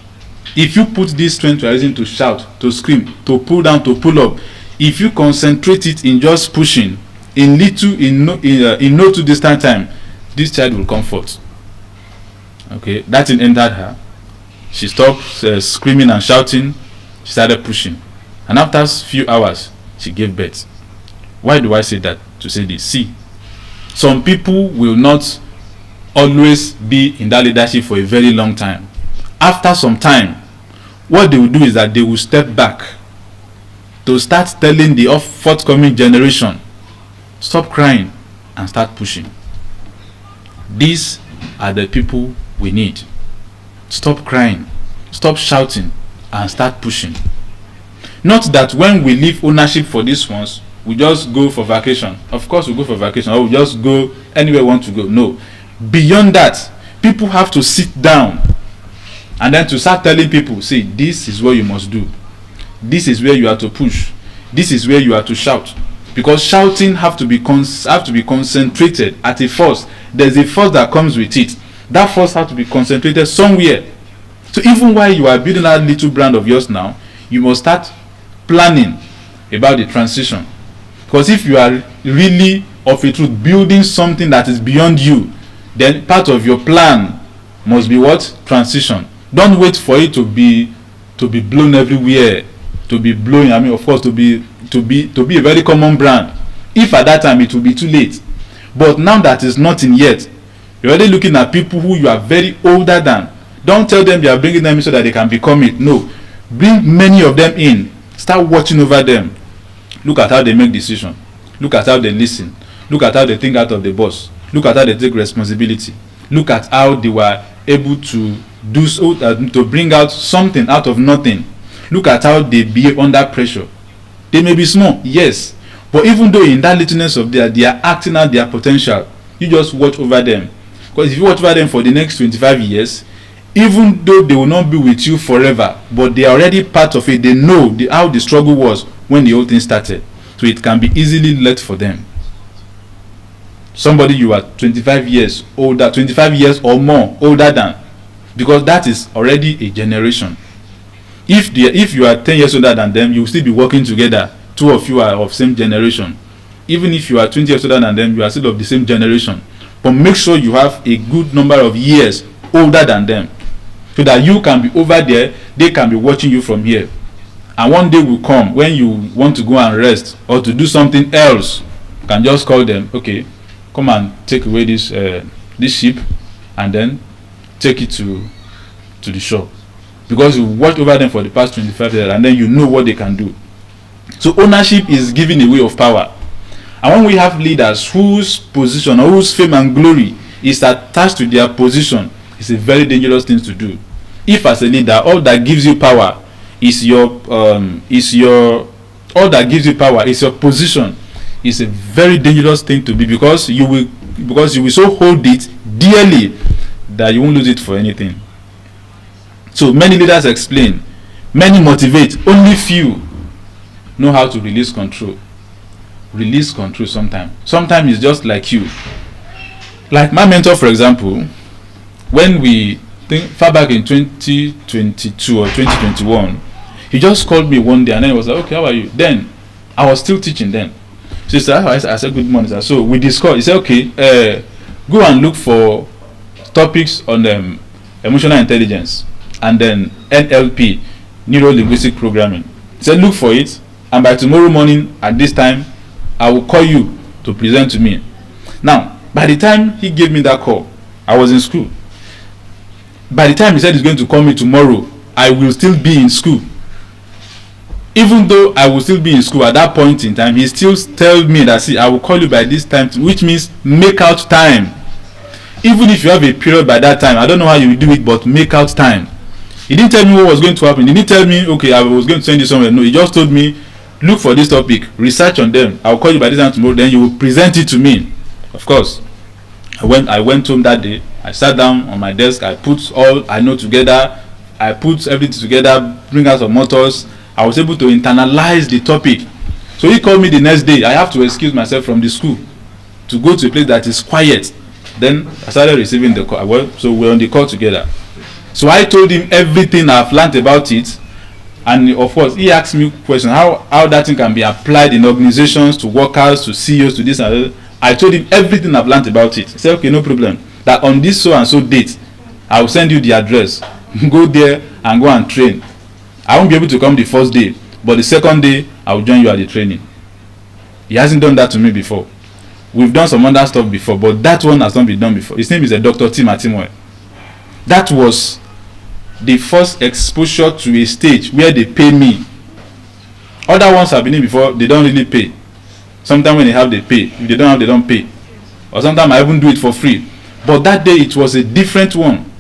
If you put this strength you are using to shout, to scream, to pull down, to pull up, if you concentrate it in just pushing, in no too distant time, this child will comfort. Okay, that thing entered her. She stopped screaming and shouting. She started pushing. And after a few hours, she gave birth. Why do I say that? To say this. See, some people will not always be in that leadership for a very long time. After some time, what they will do is that they will step back to start telling the forthcoming generation, stop crying and start pushing. These are the people we need. Stop crying, stop shouting, and start pushing. Not that when we leave ownership for these ones, we just go for vacation. Of course we go for vacation, or we just go anywhere we want to go. No. Beyond that, people have to sit down and then to start telling people, see, this is what you must do. This is where you are to push. This is where you are to shout. Because shouting have to be concentrated at a force. There's a force that comes with it. That force has to be concentrated somewhere. So even while you are building that little brand of yours now, you must start planning about the transition. Because if you are really of a truth building something that is beyond you, then part of your plan must be what? Transition. Don't wait for it to be blown everywhere, to be blowing. I mean, of course, to be a very common brand. If at that time it will be too late. But now that is nothing yet, you're already looking at people who you are very older than. Don't tell them you are bringing them in so that they can become it. No, bring many of them in. Start watching over them. Look at how they make decisions. Look at how they listen. Look at how they think out of the box. Look at how they take responsibility. Look at how they were able to do so, to bring out something out of nothing. Look at how they behave under pressure. They may be small, yes, but even though in that littleness of theirs, they are acting out their potential. You just watch over them. Because if you watch over them for the next 25 years, even though they will not be with you forever, but they are already part of it. They know how the struggle was when the whole thing started. So it can be easily let for them. Somebody you are 25 years older, 25 years or more older than, because that is already a generation. If you are 10 years older than them, you will still be working together. Two of you are of same generation. Even if you are 20 years older than them, you are still of the same generation. But make sure you have a good number of years older than them, so that you can be over there, they can be watching you from here. And one day will come when you want to go and rest or to do something else, you can just call them, okay, come and take away this ship and then take it to the shore. Because you watched over them for the past 25 years and then you know what they can do. So ownership is giving away of power. And when we have leaders whose position or whose fame and glory is attached to their position, it's a very dangerous thing to do. If as a leader, all that gives you power is your position, is a very dangerous thing to be, because you will so hold it dearly that you won't lose it for anything. So many leaders explain, many motivate, only few know how to release control. Release control sometimes. Sometimes it's just like you. Like my mentor, for example, when we think far back in 2022 or 2021, he just called me one day and then he was like, okay, how are you? Then I was still teaching then. So he said, I said, good morning, sir. So we discussed. He said, okay, go and look for topics on emotional intelligence and then NLP, neuro linguistic programming. He said, look for it, and by tomorrow morning at this time, I will call you to present to me. Now, by the time he gave me that call, I was in school. By the time he said he's going to call me tomorrow, I will still be in school. Even though I will still be in school at that point in time, he still tells me that, see, I will call you by this time, which means make out time. Even if you have a period by that time, I don't know how you will do it, but make out time. He didn't tell me what was going to happen. He didn't tell me, okay, I was going to send you somewhere. No, he just told me, look for this topic, research on them. I'll call you by this time tomorrow, then you will present it to me. Of course, I went home that day. I sat down on my desk. I put all I know together. I put everything together, bring out some motors. I was able to internalize the topic. So he called me the next day. I have to excuse myself from the school to go to a place that is quiet. Then I started receiving the call. So we're on the call together. So I told him everything I've learned about it. And of course, he asked me questions, how that thing can be applied in organizations, to workers, to CEOs, to this and that. I told him everything I've learned about it. He said, okay, no problem. That on this so and so date, I will send you the address. Go there and go and train. I won't be able to come the first day, but the second day I will join you at the training. He hasn't done that to me before. We've done some other stuff before, but that one has not been done before. His name is Dr. Tim Atimoe. That was the first exposure to a stage where they pay me. Other ones have been in before, they don't really pay. Sometimes when they have, they pay. If they don't have, they don't pay. Or sometimes I even do it for free. But that day it was a different one.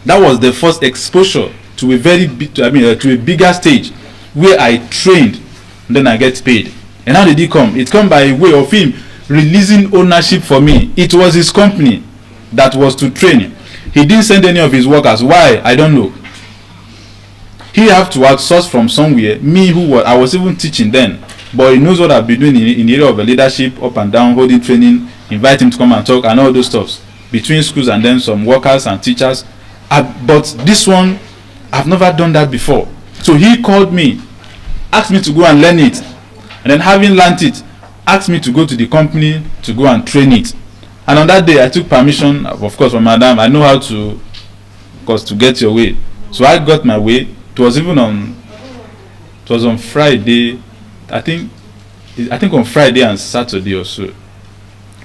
That was the first exposure to a very big, to a bigger stage where I trained and then I get paid. And how did it come? It come by way of him releasing ownership for me. It was his company that was to train. He didn't send any of his workers. Why? I don't know. He have to outsource from somewhere. Me, I was even teaching then, but he knows what I've been doing in the area of leadership, up and down, holding training, invite him to come and talk and all those stuffs between schools and then some workers and teachers. But this one, I've never done that before. So he called me, asked me to go and learn it, and then having learned it, asked me to go to the company to go and train it. And on that day, I took permission, of course, from Madam. I know how to, of course, to get your way. So I got my way. It was on Friday, I think on Friday and Saturday or so,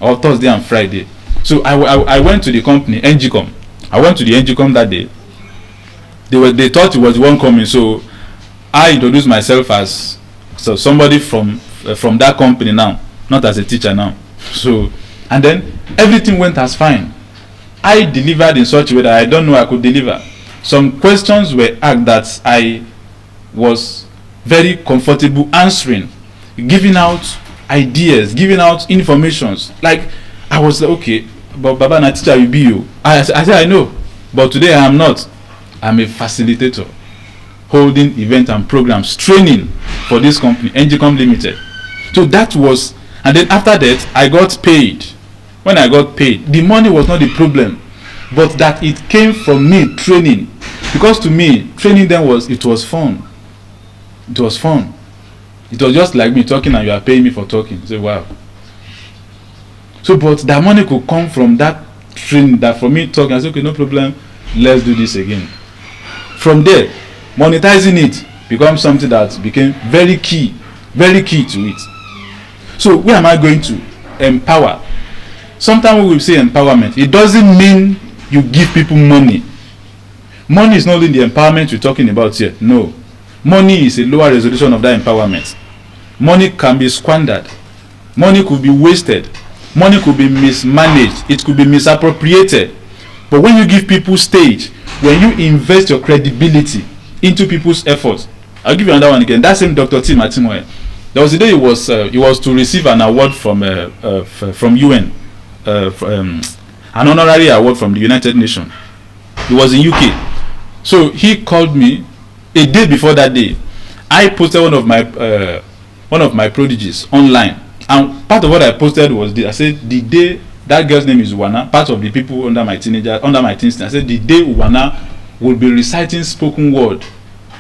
or Thursday and Friday. So I went to the company, NGCOM. I went to the NGCOM that day. They thought it was one coming, so I introduced myself as somebody from that company now, not as a teacher now. So, and then everything went as fine. I delivered in such a way that I don't know I could deliver. Some questions were asked that I was very comfortable answering, giving out ideas, giving out informations. Like I was like, okay, but Baba na teacher will be you. I said I know, but today I am not. I'm a facilitator, holding events and programs, training for this company, NGCOM Limited. So that was, and then after that I got paid. When I got paid, the money was not the problem, but that it came from me training. Because to me, training then was fun. It was fun. It was just like me talking and you are paying me for talking. Say, wow. So, but that money could come from that training, that from me talking. I said, okay, no problem, let's do this again. From there, monetizing it becomes something that became very key to it. So, where am I going to? Empower. Sometimes we will say empowerment. It doesn't mean you give people money. Money is not only the empowerment we're talking about here. No. Money is a lower resolution of that empowerment. Money can be squandered. Money could be wasted. Money could be mismanaged. It could be misappropriated. But when you give people stage, when you invest your credibility into people's efforts, I'll give you another one again. That same Dr. Tim Atimoe. There was a day he was to receive an award from UN, an honorary award from the United Nations. He was in UK. So he called me a day before that day. I posted one of my prodigies online, and part of what I posted was this. I said the day that girl's name is Uwana, part of the people under my teens, I said the day Uwana will be reciting spoken word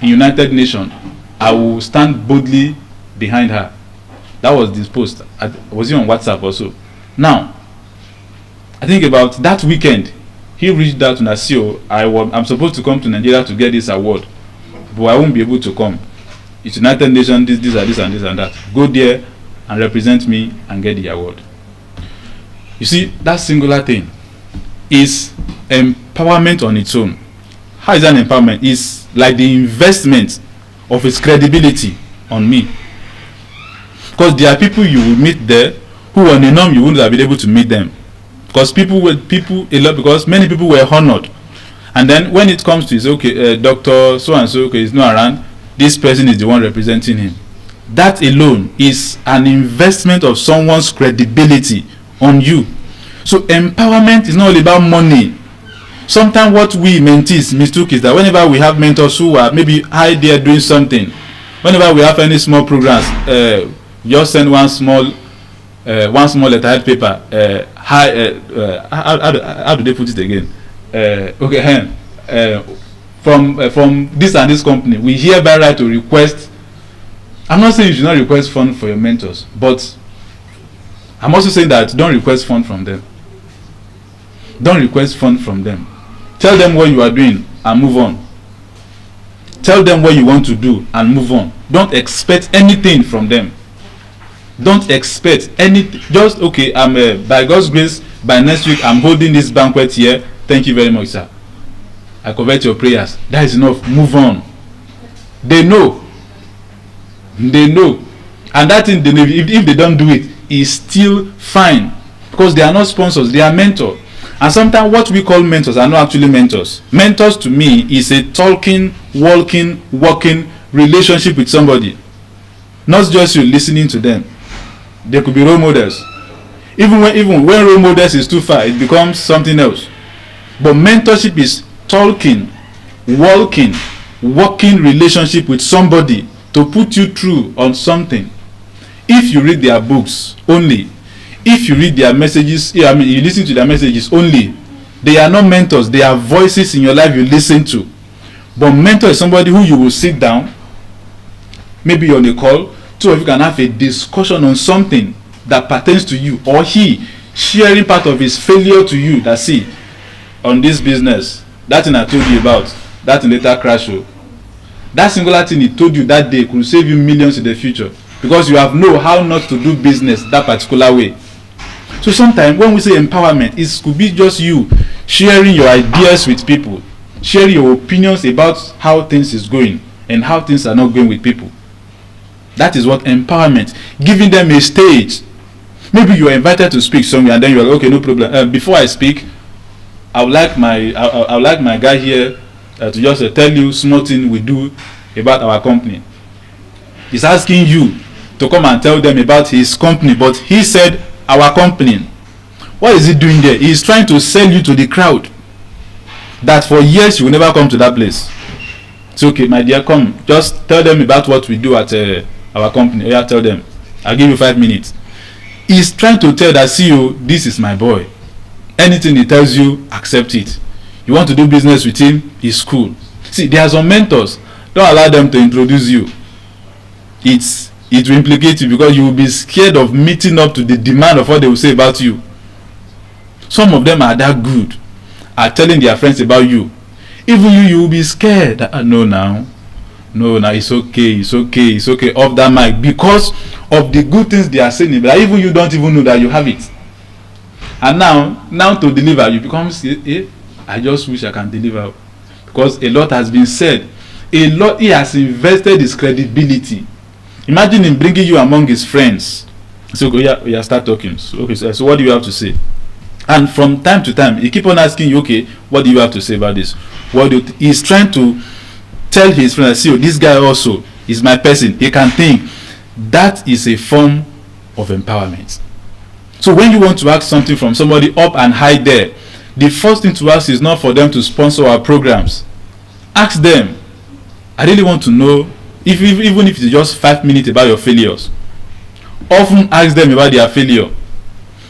in United Nations, I will stand boldly behind her. That was this post. Was it on WhatsApp also? Now, I think about that weekend, he reached out to Nasio. I'm supposed to come to Nigeria to get this award, but I won't be able to come. It's United Nations, this and that. Go there and represent me and get the award. You see, that singular thing is empowerment on its own. How is that empowerment? It's like the investment of its credibility on me. Because there are people you will meet there who on a norm you wouldn't have been able to meet them. Because because many people were honored. And then when it comes to, it's okay, Dr. So-and-so, okay, is not around, this person is the one representing him. That alone is an investment of someone's credibility on you. So empowerment is not only about money. Sometimes what we mentees mistook is that whenever we have mentors who are maybe high there doing something, whenever we have any small programs, just send one small letterhead paper. How do they put it again? From this and this company, we hereby right to request. I'm not saying you should not request fund for your mentors, but I'm also saying that don't request fund from them. Don't request fund from them. Tell them what you are doing and move on. Tell them what you want to do and move on. Don't expect anything from them. Don't expect anything. Just, okay, I'm by God's grace, by next week, I'm holding this banquet here. Thank you very much, sir. I covet your prayers. That is enough. Move on. They know. They know. And that thing, they know, if they don't do it, is still fine. Because they are not sponsors, they are mentors. And sometimes what we call mentors are not actually mentors. Mentors to me is a talking, walking, walking relationship with somebody. Not just you listening to them. They could be role models. Even when role models is too far, it becomes something else. But mentorship is talking, walking, walking relationship with somebody to put you through on something. If you read their books only, if you read their messages, you listen to their messages only, they are not mentors. They are voices in your life you listen to. But mentor is somebody who you will sit down, maybe on a call, two of you can have a discussion on something that pertains to you, or he sharing part of his failure to you. That, see, on this business, that thing I told you about, that thing later crash. That singular thing he told you that day could save you millions in the future, because you have know how not to do business that particular way. So sometimes when we say empowerment, it could be just you sharing your ideas with people, sharing your opinions about how things is going and how things are not going with people. That is what empowerment. Giving them a stage. Maybe you are invited to speak somewhere and then you're like, okay, no problem. Before I speak, I would like my guy here to just tell you small thing we do about our company. He's asking you to come and tell them about his company, but he said our company. What is he doing there? He's trying to sell you to the crowd that for years you will never come to that place. It's okay, my dear, come, just tell them about what we do at our company. Yeah, tell them. I'll give you 5 minutes. He's trying to tell that CEO, this is my boy. Anything he tells you, accept it. You want to do business with him, he's cool. See, there are some mentors. Don't allow them to introduce you. It will implicate you, because you will be scared of meeting up to the demand of what they will say about you. Some of them are that good at telling their friends about you. Even you will be scared. No, it's okay, off that mic, because of the good things they are saying. But even you don't even know that you have it. And now to deliver, you become, I just wish I can deliver, because a lot has been said. A lot, he has invested his credibility. Imagine him bringing you among his friends. So yeah, start talking. So what do you have to say? And from time to time, he keep on asking you, okay, what do you have to say about this? He's trying to tell his friends, see, this guy also is my person. He can think. That is a form of empowerment. So when you want to ask something from somebody up and high there, the first thing to ask is not for them to sponsor our programs. Ask them, I really want to know, even if it's just 5 minutes, about your failures. Often ask them about their failure.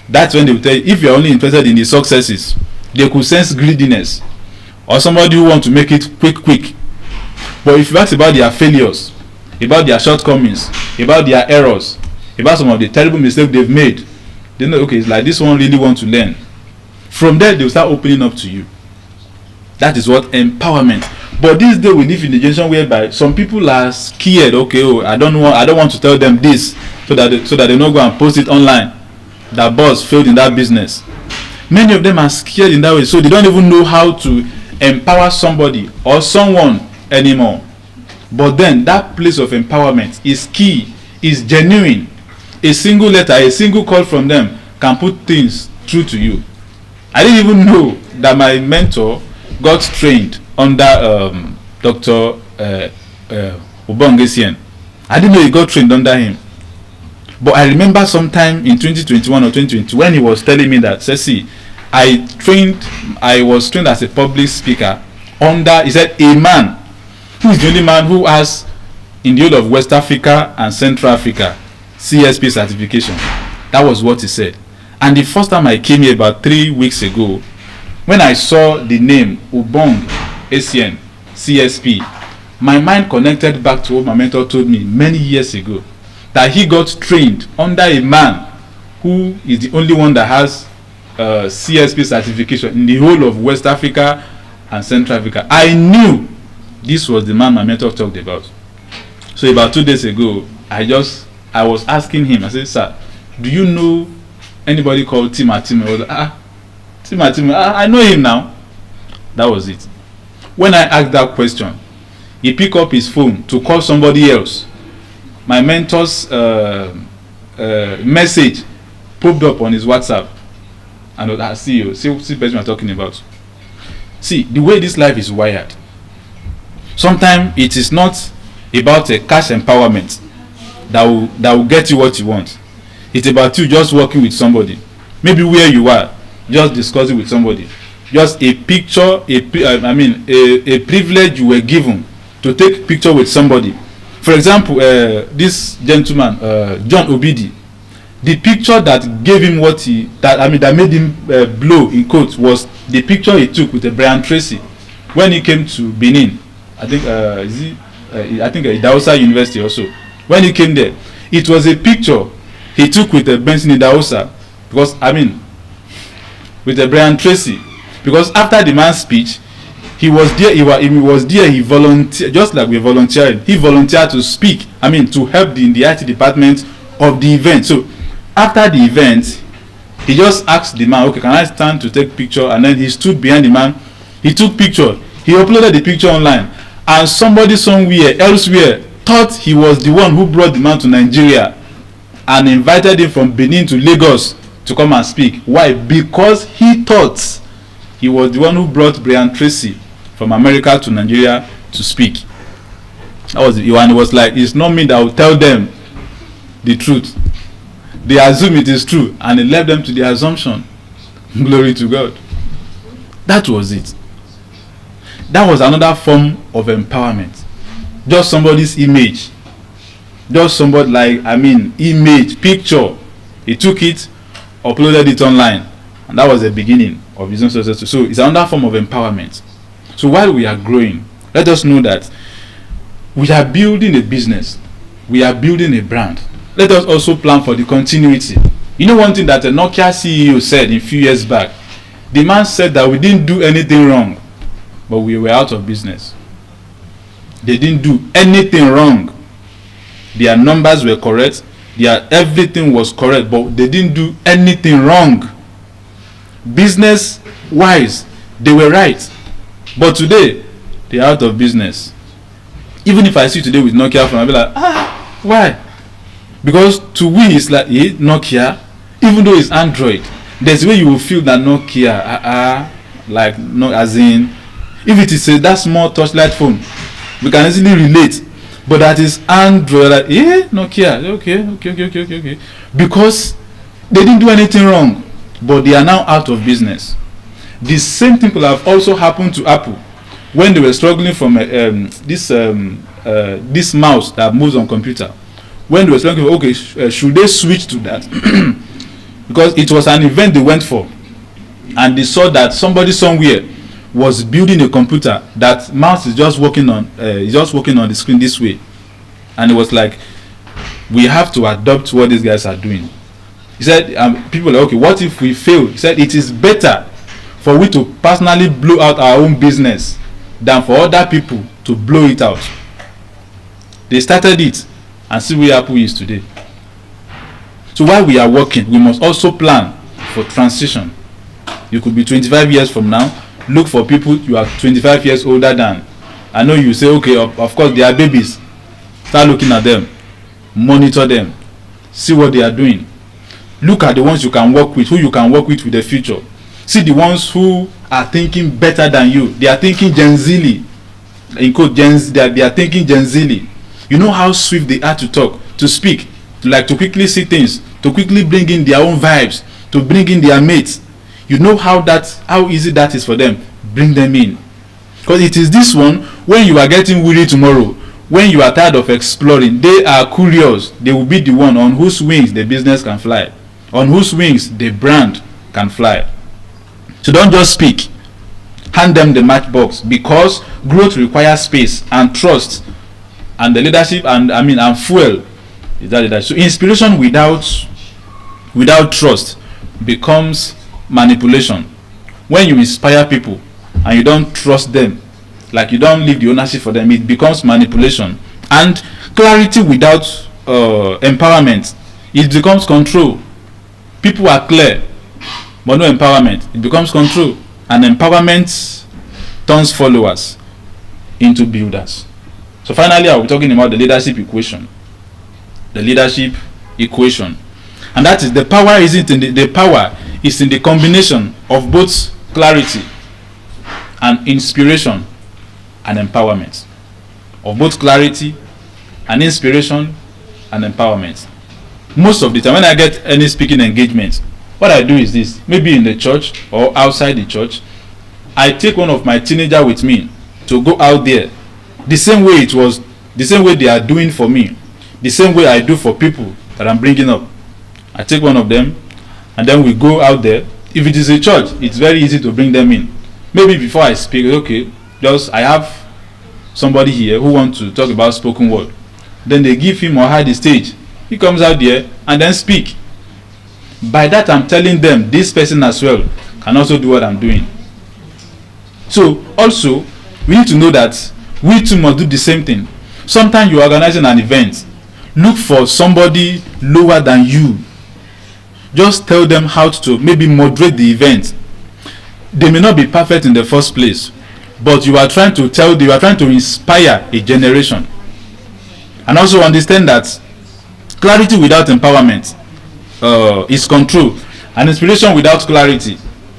That's when they will tell you. If you're only interested in the successes, they could sense greediness, or somebody who wants to make it quick. But if you ask about their failures, about their shortcomings, about their errors, about some of the terrible mistakes they've made, they know, okay, it's like this one really wants to learn. From there, they will start opening up to you. That is what empowerment. But this day we live in a generation whereby some people are scared. Okay, I don't want to tell them this, so that they not go and post it online. That boss failed in that business. Many of them are scared in that way, so they don't even know how to empower somebody or someone anymore. But then that place of empowerment is key, is genuine. A single letter, a single call from them can put things through to you. I didn't even know that my mentor got trained under Dr. Ubongesien. I didn't know he got trained under him. But I remember sometime in 2021 or 2020 when he was telling me that, see, I was trained as a public speaker under, he said, a man who is the only man who has, in the whole of West Africa and Central Africa, CSP certification. That was what he said. And the first time I came here about 3 weeks ago, when I saw the name Ubong ACN CSP, my mind connected back to what my mentor told me many years ago, that he got trained under a man who is the only one that has CSP certification in the whole of West Africa and Central Africa. I knew This was the man my mentor talked about. So about 2 days ago, I was asking him, I said, sir, do you know anybody called Tim? I was like, Tim, I know him now. That was it. When I asked that question, he picked up his phone to call somebody else. My mentor's message popped up on his WhatsApp. And I see you, see the person we're talking about. See, the way this life is wired, sometimes it is not about a cash empowerment that will get you what you want. It's about you just working with somebody. Maybe where you are, just discussing with somebody. Just a picture, a privilege you were given to take picture with somebody. For example, this gentleman, John Obidi, the picture that gave him that made him blow in quotes was the picture he took with Brian Tracy when he came to Benin. I think Idahosa University also. When he came there, it was a picture he took with Benson Idahosa, because with Brian Tracy, because after the man's speech, he was there. He volunteered, just like we volunteered. He volunteered to speak. To help in the IT department of the event. So after the event, he just asked the man, okay, can I stand to take picture? And then he stood behind the man. He took picture. He uploaded the picture online, and somebody somewhere elsewhere thought he was the one who brought the man to Nigeria and invited him from Benin to Lagos to come and speak. Why? Because he thought he was the one who brought Brian Tracy from America to Nigeria to speak. That was it. And it was like, it's not me that will tell them the truth. They assume it is true, and it left them to the assumption. Glory to God. That was it. That was another form of empowerment. Just somebody's image. Just somebody image, picture. He took it, uploaded it online, and that was the beginning of his own success. So it's another form of empowerment. So while we are growing, let us know that we are building a business. We are building a brand. Let us also plan for the continuity. You know one thing that a Nokia CEO said a few years back? The man said that we didn't do anything wrong, but we were out of business. They didn't do anything wrong. Their numbers were correct. Everything was correct, but they didn't do anything wrong. Business-wise, they were right. But today, they are out of business. Even if I see today with Nokia phone, I'll be like, why? Because to we it's like, Nokia, even though it's Android, there's a way you will feel that Nokia, as in, if it is that small touchlight phone, we can easily relate. But that is Android, like, Nokia, okay. Because they didn't do anything wrong, but they are now out of business. The same thing could have also happened to Apple when they were struggling from this mouse that moves on computer. When they were struggling, should they switch to that? Because it was an event they went for, and they saw that somebody somewhere was building a computer that mouse is just working on the screen this way, and it was like, we have to adopt what these guys are doing. He said, people are like, okay, what if we fail? He said, it is better for we to personally blow out our own business than for other people to blow it out. They started it, and see where Apple is today. So while we are working, we must also plan for transition. You could be 25 years from now. Look for people you are 25 years older than. I know you say, okay, of course they are babies. Start looking at them, monitor them, see what they are doing. Look at the ones you can work with, who you can work with the future. See the ones who are thinking better than you. They are thinking Gen Z. In quote, they are thinking Gen Z. You know how swift they are to talk, to speak, to quickly see things, to quickly bring in their own vibes, to bring in their mates. You know how easy that is for them. Bring them in. Because it is this one, when you are getting weary tomorrow, when you are tired of exploring, they are curious. They will be the one on whose wings the business can fly, on whose wings the brand can fly. So don't just speak. Hand them the matchbox, because growth requires space and trust, and the leadership and fuel is that leadership. So inspiration without trust becomes manipulation. When you inspire people and you don't trust them like you don't leave the ownership for them, it becomes manipulation. And clarity without empowerment, it becomes control. People are clear, but no empowerment, it becomes control. And empowerment turns followers into builders. So finally, I'll be talking about the leadership equation. The leadership equation. And that is, the power isn't in the power is in the combination of both clarity and inspiration and empowerment. Of both clarity and inspiration and empowerment. Most of the time when I get any speaking engagement, what I do is this, maybe in the church or outside the church, I take one of my teenager with me to go out there, the same way they are doing for me, the same way I do for people that I'm bringing up. I take one of them and then we go out there. If it is a church, it's very easy to bring them in. Maybe before I speak, okay, just I have somebody here who wants to talk about spoken word. Then they give him or her the stage. He comes out there and then speak. By that I'm telling them this person as well can also do what I'm doing. So also we need to know that we too must do the same thing. Sometimes you're organizing an event, look for somebody lower than you. Just tell them how to maybe moderate the event. They may not be perfect in the first place, but you are trying to inspire a generation. And also understand that clarity without empowerment is control, and inspiration without clarity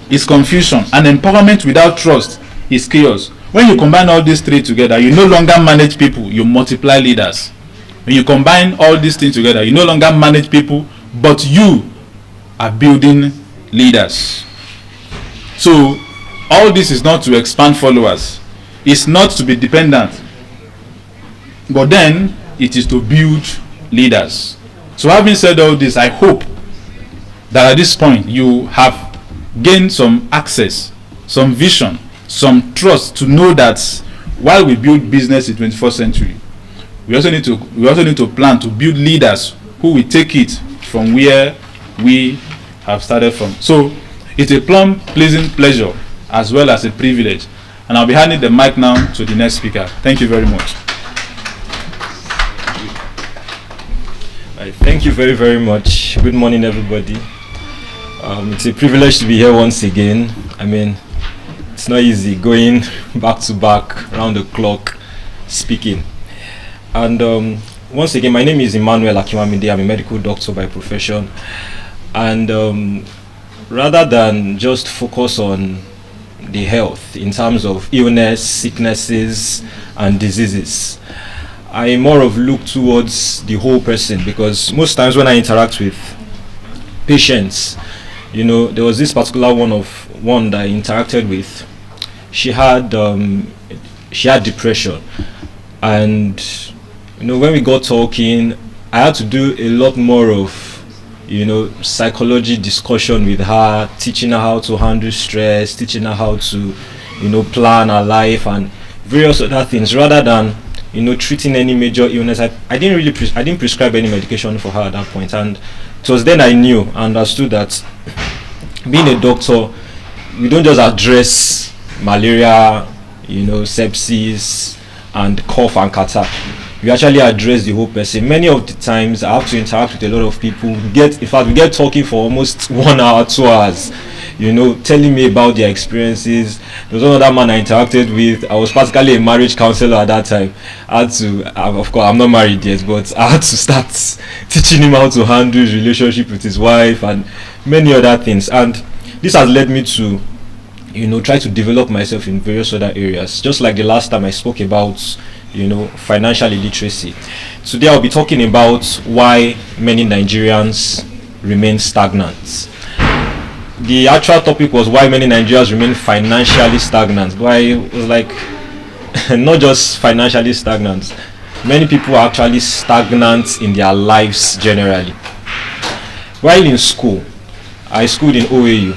is confusion, and empowerment without trust is chaos. When you combine all these three together, you no longer manage people, you multiply leaders. When you combine all these things together, you no longer manage people, but you are building leaders. So all this is not to expand followers, it's not to be dependent, but then it is to build leaders. So having said all this, I hope that at this point you have gained some access, some vision, some trust to know that while we build business in 21st century, we also need to plan to build leaders who will take it from where we have started from. So it's a plumb pleasing pleasure as well as a privilege, and I'll be handing the mic now to the next speaker. Thank you very much. Thank you very, very much. Good morning, everybody. It's a privilege to be here once again. I mean, it's not easy going back to back, round the clock, speaking. And once again, my name is Emmanuel Akiwamide. I'm a medical doctor by profession. And rather than just focus on the health in terms of illness, sicknesses, and diseases, I more of look towards the whole person, because most times when I interact with patients, you know, there was this particular one that I interacted with. She had depression, and you know, when we got talking, I had to do a lot more of, you know, psychology discussion with her, teaching her how to handle stress, teaching her how to, you know, plan her life and various other things, rather than, you know, treating any major illness. I didn't prescribe any medication for her at that point, and it was then I knew and understood that being a doctor, we don't just address malaria, you know, sepsis and cough and catarrh. We actually address the whole person. Many of the times I have to interact with a lot of people. We get talking for almost 1 hour, 2 hours, you know, telling me about their experiences. There was another man I interacted with. I was practically a marriage counselor at that time. I had to, of course, I'm not married yet, but I had to start teaching him how to handle his relationship with his wife and many other things. And this has led me to, you know, try to develop myself in various other areas. Just like the last time I spoke about, you know, financial illiteracy. Today I'll be talking about why many Nigerians remain stagnant. The actual topic was why many Nigerians remain financially stagnant. But I was like, not just financially stagnant. Many people are actually stagnant in their lives generally. While in school, I schooled in OAU.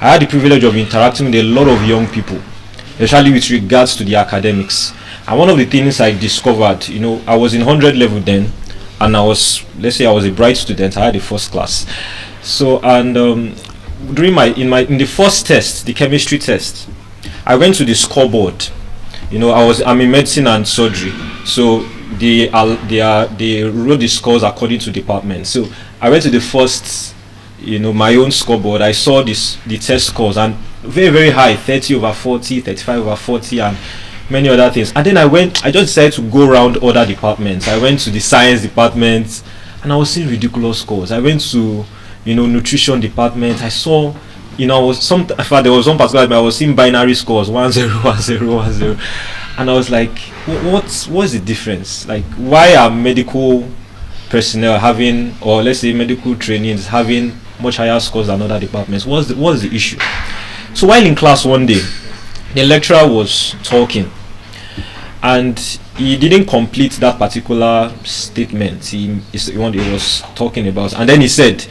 I had the privilege of interacting with a lot of young people, especially with regards to the academics. And one of the things I discovered, you know, I was in 100 level then, and let's say I was a bright student. I had a first class. So, and during in the first test, the chemistry test, I went to the scoreboard, I'm in medicine and surgery, so they wrote the scores according to department. So I went to the first, my own scoreboard. I saw the test scores, and very, very high, 30 over 40, 35 over 40, and many other things. And then I just decided to go around other departments. I went to the science department, and I was seeing ridiculous scores. I went to nutrition department. I saw, in fact, there was one particular time I was seeing binary scores 10 10 10, and I was like, what's the difference? Like, why are medical personnel having, or let's say medical trainees having much higher scores than other departments? What's the issue? So while in class one day, the lecturer was talking, and he didn't complete that particular statement he was talking about, and then he said,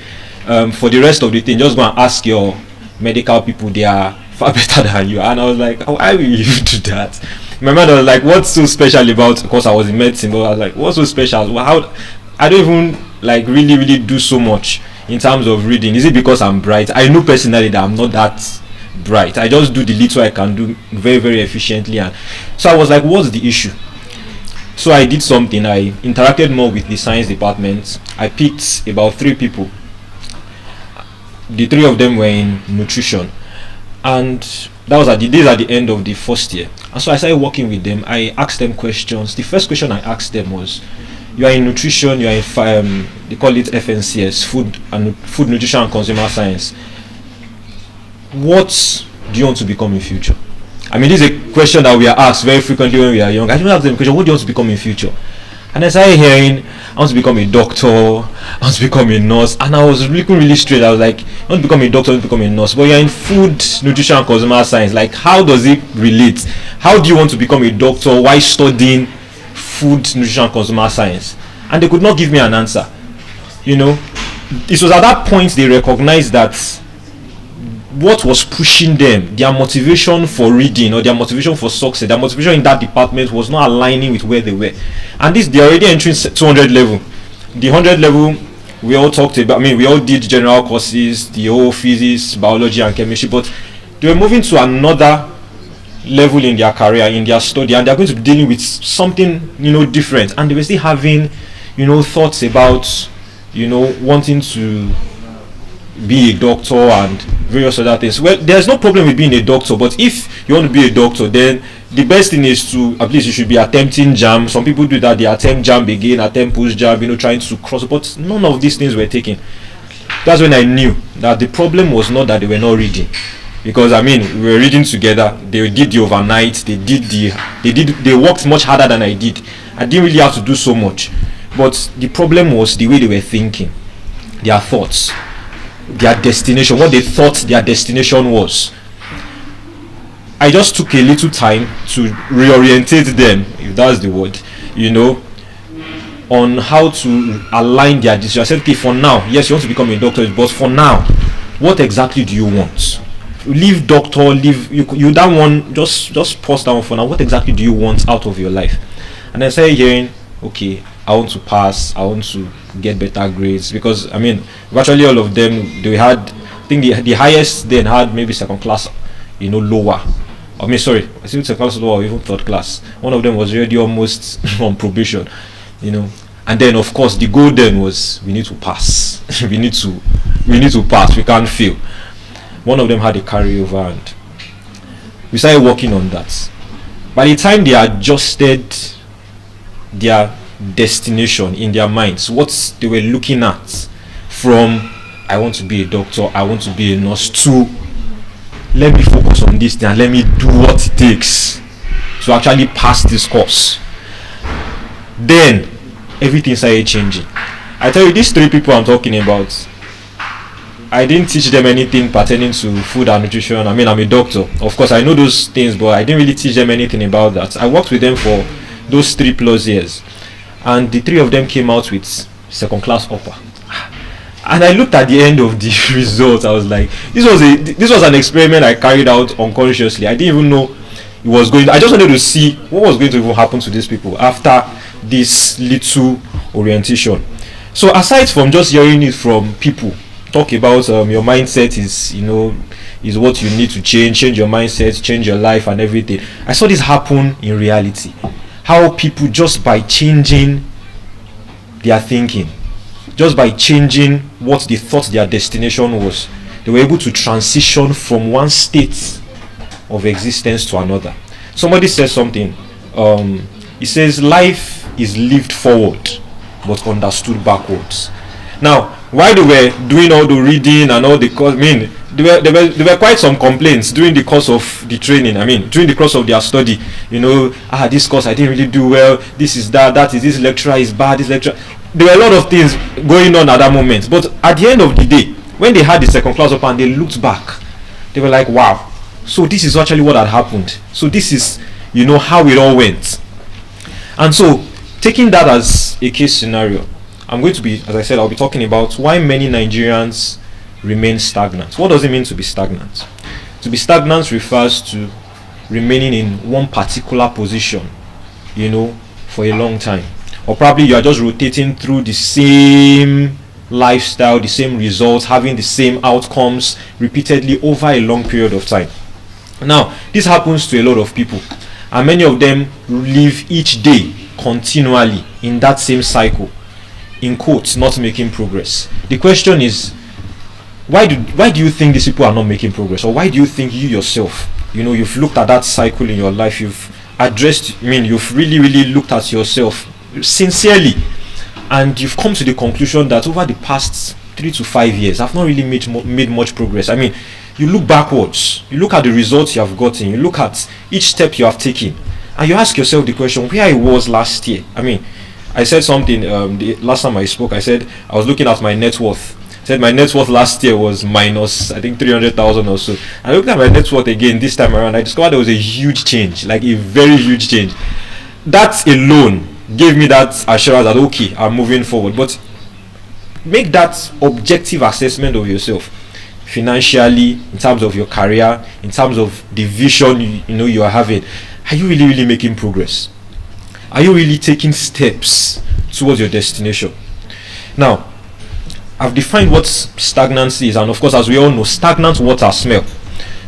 for the rest of the thing, just go and ask your medical people, they are far better than you. And I was like, why will you do that? My mother was like, what's so special about, of course I was in medicine, but I was like, what's so special? How I don't even like really do so much in terms of reading. Is it because I'm bright? I know personally that I'm not that bright. I just do the little I can do very, very efficiently. And so I was like, what's the issue? So I did something. I interacted more with the science department. I picked about 3 people. The 3 of them were in nutrition, and that was at the end of the first year. And so I started working with them. I asked them questions. The first question I asked them was, you are in nutrition, you are in they call it FNCS, food nutrition and consumer science. What do you want to become in future? I mean, this is a question that we are asked very frequently when we are young. I don't ask them the question, what do you want to become in future? And I started hearing, I want to become a doctor, I want to become a nurse. And I was looking really straight. I was like, I want to become a doctor, I want to become a nurse. But you're in food, nutrition, and consumer science. Like, how does it relate? How do you want to become a doctor while studying food, nutrition, and consumer science? And they could not give me an answer. It was at that point they recognized that what was pushing them, their motivation for reading or their motivation for success, their motivation in that department was not aligning with where they were. And they're already entering 200 level. The 100 level, we all talked about, we all did general courses, the whole physics, biology, and chemistry, but they were moving to another level in their career, in their study, and they're going to be dealing with something, different. And they were still having, thoughts about, wanting to be a doctor and various other things. Well, there's no problem with being a doctor, but if you want to be a doctor, then the best thing is to, at least you should be attempting JAM. Some people do that, they attempt JAM again, attempt post JAM, trying to cross, but none of these things were taken. That's when I knew that the problem was not that they were not reading, because we were reading together. They did the overnight, they worked much harder than I did. I didn't really have to do so much, but the problem was the way they were thinking, their thoughts, their destination, what they thought their destination was. I just took a little time to reorientate them, if that's the word, on how to align their decision. I said, okay, for now, yes, you want to become a doctor, but for now, what exactly do you want? Leave doctor, leave you that one, just pause that one for now. What exactly do you want out of your life? And I started hearing, okay, I want to pass, I want to get better grades, because virtually all of them, they had, I think the highest then had maybe second class, lower. I think second class lower or even third class. One of them was already almost on probation, And then of course the goal then was, we need to pass. we need to pass, we can't fail. One of them had a carryover, and we started working on that. By the time they adjusted their destination in their minds, what they were looking at, from I want to be a doctor, I want to be a nurse, to let me focus on this thing and let me do what it takes to actually pass this course, then everything started changing. I tell you, these 3 people I'm talking about, I didn't teach them anything pertaining to food and nutrition. I'm a doctor, of course I know those things, but I didn't really teach them anything about that. I worked with them for those 3+ years, and the 3 of them came out with second class upper. And I looked at the end of the results, I was like, this was an experiment I carried out unconsciously. I didn't even know it was going. I just wanted to see what was going to even happen to these people after this little orientation. So aside from just hearing it from people, talk about your mindset is, is what you need to change your mindset, change your life and everything. I saw this happen in reality. How people, just by changing their thinking, just by changing what they thought their destination was, they were able to transition from one state of existence to another. Somebody said something. He says life is lived forward but understood backwards. Now, while they were doing all the reading and all the there were quite some complaints during the course of the training. During the course of their study, this course I didn't really do well, this is that is this lecturer is bad, this lecturer. There were a lot of things going on at that moment. But at the end of the day, when they had the second class up and they looked back, they were like, wow, so this is actually what had happened. So this is, how it all went. And so, taking that as a case scenario, I'm going to be, as I said, I'll be talking about why many Nigerians remain stagnant. What does it mean to be stagnant? To be stagnant refers to remaining in one particular position, for a long time. Or probably you are just rotating through the same lifestyle, the same results, having the same outcomes repeatedly over a long period of time. Now, this happens to a lot of people, and many of them live each day continually in that same cycle, in quotes, not making progress. The question is, why do you think these people are not making progress? Or why do you think you yourself, you've looked at that cycle in your life, you've addressed, you've really looked at yourself sincerely, and you've come to the conclusion that over the past 3 to 5 years I've not really made much progress. You look backwards, you look at the results you have gotten, you look at each step you have taken, and you ask yourself the question, where I was last year. I said something the last time I spoke. I said I was looking at my net worth. I said my net worth last year was minus, I think, 300,000 or so. I looked at my net worth again this time around. I discovered there was a huge change, like a very huge change. That alone gave me that assurance that okay, I'm moving forward. But make that objective assessment of yourself, financially, in terms of your career, in terms of the vision you are having. Are you really making progress? Are you really taking steps towards your destination? Now, I've defined what stagnancy is, and of course, as we all know, stagnant water smell.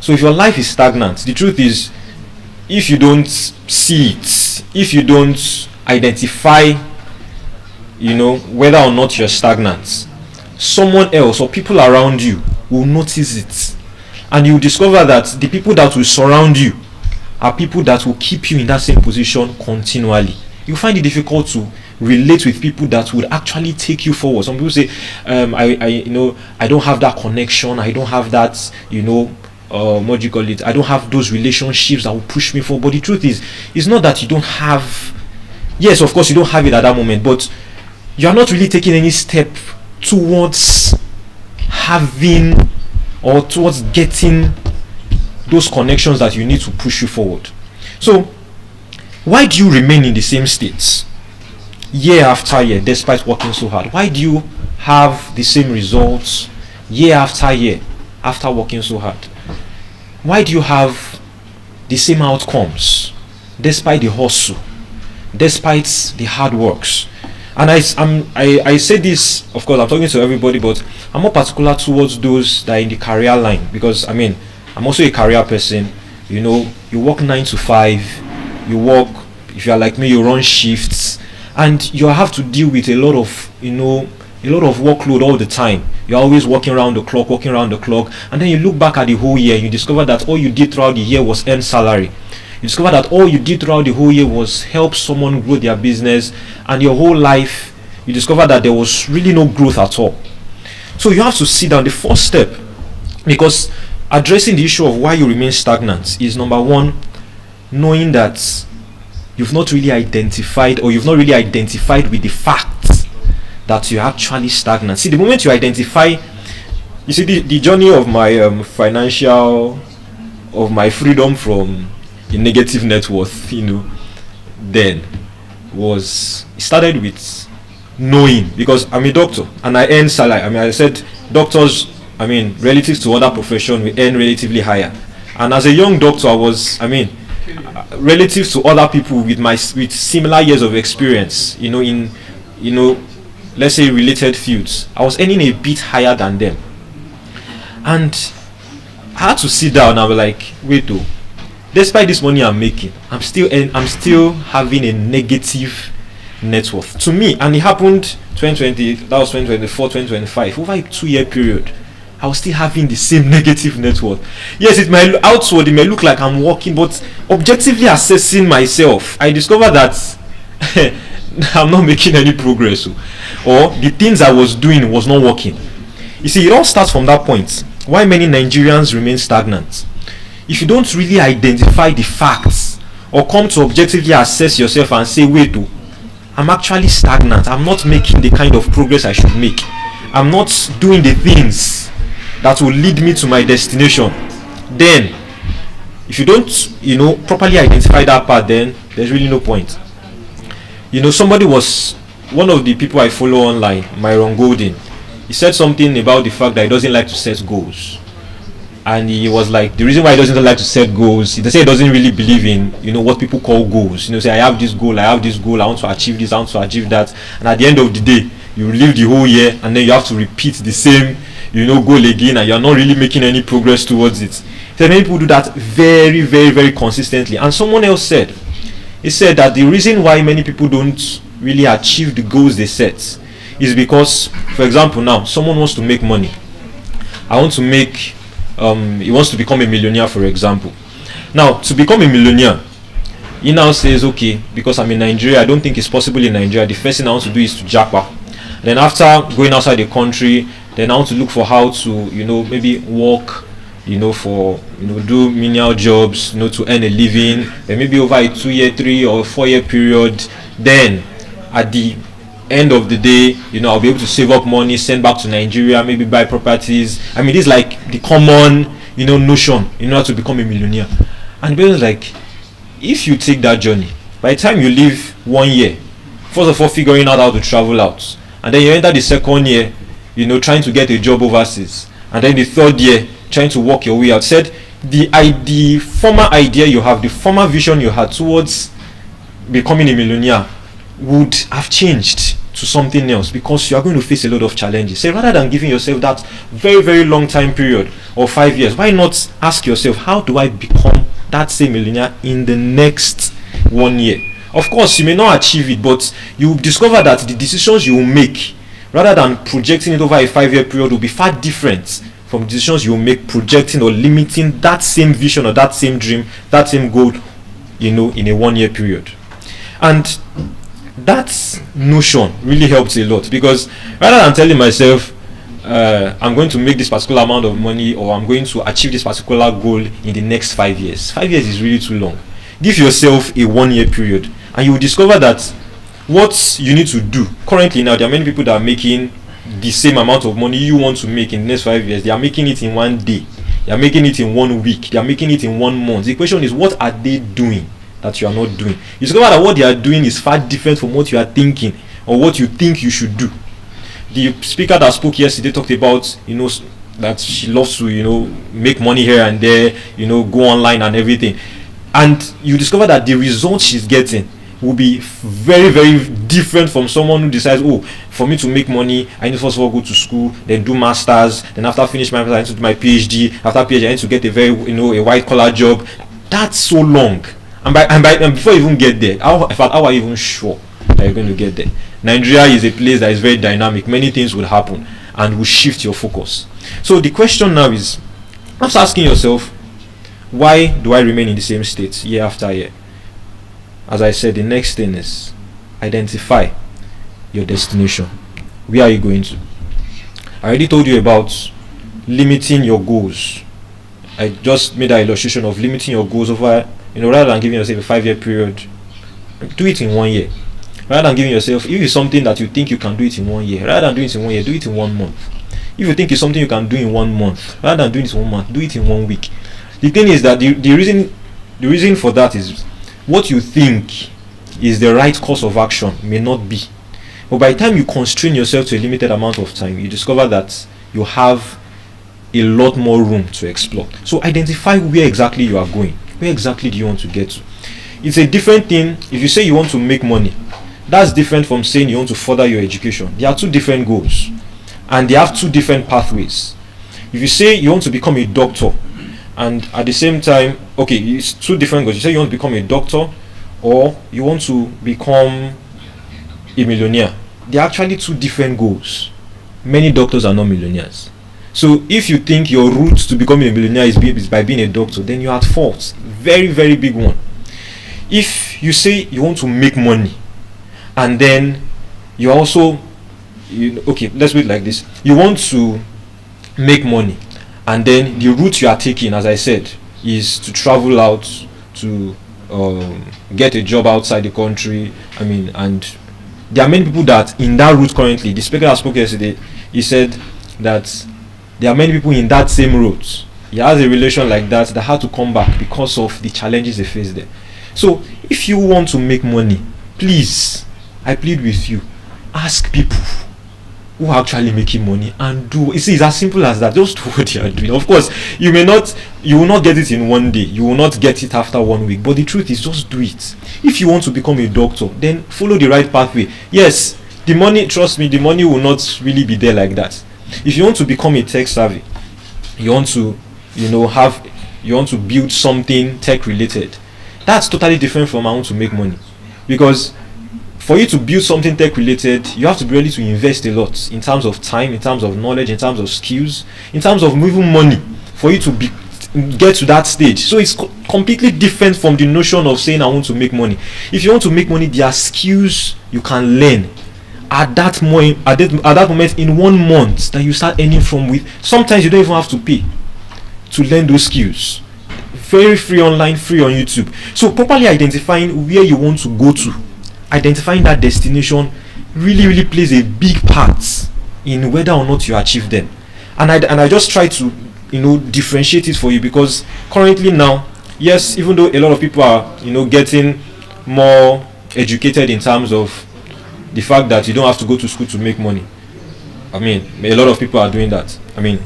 So if your life is stagnant, the truth is, if you don't see it, if you don't identify, whether or not you're stagnant, someone else or people around you will notice it, and you will discover that the people that will surround you are people that will keep you in that same position continually. You find it difficult to relate with people that would actually take you forward. Some people say, I don't have that connection, I don't have that, what do you call it? I don't have those relationships that will push me forward. But the truth is, it's not that you don't have. Yes, of course, you don't have it at that moment, but you are not really taking any step towards having or towards getting those connections that you need to push you forward. So, why do you remain in the same states year after year despite working so hard? Why do you have the same results year after year after working so hard? Why do you have the same outcomes despite the hustle, despite the hard works? And I say this, of course, I'm talking to everybody, but I'm more particular towards those that are in the career line, because I'm also a career person. You work 9 to 5, you work, if you are like me, you run shifts, and you have to deal with a lot of workload all the time. You're always working around the clock, and then you look back at the whole year and you discover that all you did throughout the year was earn salary. You discover that all you did throughout the whole year was help someone grow their business, and your whole life you discover that there was really no growth at all. So you have to sit down. The first step, because addressing the issue of why you remain stagnant, is number one, knowing that you've not really identified with the fact that you're actually stagnant. See, the moment you identify, you see, the journey of my of my freedom from a negative net worth, then it started with knowing, because I'm a doctor and I earn salary. I said doctors, relative to other profession, we earn relatively higher. And as a young doctor, I was, relative to other people with similar years of experience, in let's say related fields, I was earning a bit higher than them. And I had to sit down and I was like, wait though, despite this money I'm making, I'm still having a negative net worth to me. And it happened 2020, that was 2024, 2025, over a 2-year period. I was still having the same negative net worth. Yes, it may look like I'm working, but objectively assessing myself, I discovered that I'm not making any progress, or the things I was doing was not working. You see, it all starts from that point. Why many Nigerians remain stagnant? If you don't really identify the facts or come to objectively assess yourself and say, wait, I'm actually stagnant, I'm not making the kind of progress I should make, I'm not doing the things that will lead me to my destination, then if you don't properly identify that part, then there's really no point. Somebody was one of the people I follow online, Myron Golden. He said something about the fact that he doesn't like to set goals, and he was like, the reason why he doesn't like to set goals, he doesn't really believe in what people call goals. Say, I have this goal, I want to achieve this, I want to achieve that, and at the end of the day you live the whole year and then you have to repeat the same goal again, and you're not really making any progress towards it. So many people do that very, very, very consistently. And someone else said, that the reason why many people don't really achieve the goals they set is because, for example, now someone wants to make money. He wants to become a millionaire, for example. Now, to become a millionaire, he now says, okay, because I'm in Nigeria, I don't think it's possible in Nigeria. The first thing I want to do is to japa. Then after going outside the country, then I want to look for how to, maybe work, do menial jobs, to earn a living. Then maybe over a 2-year, 3 or 4-year period, then at the end of the day, I'll be able to save up money, send back to Nigeria, maybe buy properties. I mean, this is like the common, notion in order to become a millionaire. And the is like, if you take that journey, by the time you live 1 year, first of all, figuring out how to travel out, and then you enter the second year, trying to get a job overseas, and then the third year, trying to work your way out. Said the former idea you have, the former vision you had towards becoming a millionaire would have changed to something else, because you are going to face a lot of challenges. Say, rather than giving yourself that very, very long time period or 5 years, why not ask yourself, how do I become that same millionaire in the next 1 year? Of course, you may not achieve it, but you will discover that the decisions you will make, rather than projecting it over a 5-year period, will be far different from decisions you will make projecting or limiting that same vision or that same dream, that same goal, in a 1-year period. And that notion really helps a lot, because rather than telling myself I'm going to make this particular amount of money, or I'm going to achieve this particular goal in the next 5 years, 5 years is really too long. Give yourself a 1-year period, and you will discover that what you need to do currently now, there are many people that are making the same amount of money you want to make in the next 5 years. They are making it in 1 day, they are making it in 1 week, they are making it in 1 month. The question is, what are they doing that you are not doing? You discover that what they are doing is far different from what you are thinking or what you think you should do. The speaker that spoke yesterday talked about that she loves to make money here and there, go online and everything, and you discover that the results she's getting will be very, very different from someone who decides, oh, for me to make money, I need to first of all go to school, then do masters, then after finish my masters, I need to do my PhD, after PhD I need to get a very a white collar job. That's so long, and before you even get there, how are you even sure that you're going to get there? Nigeria is a place that is very dynamic. Many things will happen and will shift your focus. So the question now is, just asking yourself, why do I remain in the same state year after year? As I said, the next thing is identify your destination. Where are you going to? I already told you about limiting your goals. I just made an illustration of limiting your goals over, rather than giving yourself a 5-year period, do it in 1 year. Rather than giving yourself, if it's something that you think you can do it in 1 year, rather than doing it in 1 year, do it in 1 month. If you think it's something you can do in 1 month, rather than doing it in 1 month, do it in 1 week. The thing is that the reason for that is, what you think is the right course of action may not be. But by the time you constrain yourself to a limited amount of time, you discover that you have a lot more room to explore. So identify where exactly you are going. Where exactly do you want to get to? It's a different thing if you say you want to make money. That's different from saying you want to further your education. There are 2 different goals, and they have 2 different pathways. If you say you want to become a doctor, and at the same time, okay, it's two different goals. You say you want to become a doctor, or you want to become a millionaire. They're actually two different goals. Many doctors are not millionaires. So if you think your route to becoming a millionaire is by being a doctor, then you're at fault. Very, very big one. If you say you want to make money, and then you also, okay, let's put it like this. You want to make money, and then the route you are taking, as I said, is to travel out to get a job outside the country. I mean, and there are many people that in that route currently. The speaker that spoke yesterday, he said that there are many people in that same route. He has a relation like that had to come back because of the challenges they face there. So if you want to make money, please, I plead with you, ask people who are actually making money and do. You see, it's as simple as that. Just do what you are doing. Of course, you will not get it in one day. You will not get it after 1 week. But the truth is, just do it. If you want to become a doctor, then follow the right pathway. Yes, the money, trust me, the money will not really be there like that. If you want to become a tech savvy, you want to, you want to build something tech related, that's totally different from I want to make money. Because for you to build something tech related, you have to be ready to invest a lot in terms of time, in terms of knowledge, in terms of skills, in terms of moving money for you to get to that stage. So it's completely different from the notion of saying I want to make money. If you want to make money, there are skills you can learn at that moment in 1 month that you start earning from. With sometimes you don't even have to pay to learn those skills. Very free online, free on YouTube. So properly identifying where you want to go to, identifying that destination really plays a big part in whether or not you achieve them. And I just try to differentiate it for you, because currently now, yes, even though a lot of people are getting more educated in terms of the fact that you don't have to go to school to make money. I mean, a lot of people are doing that. I mean,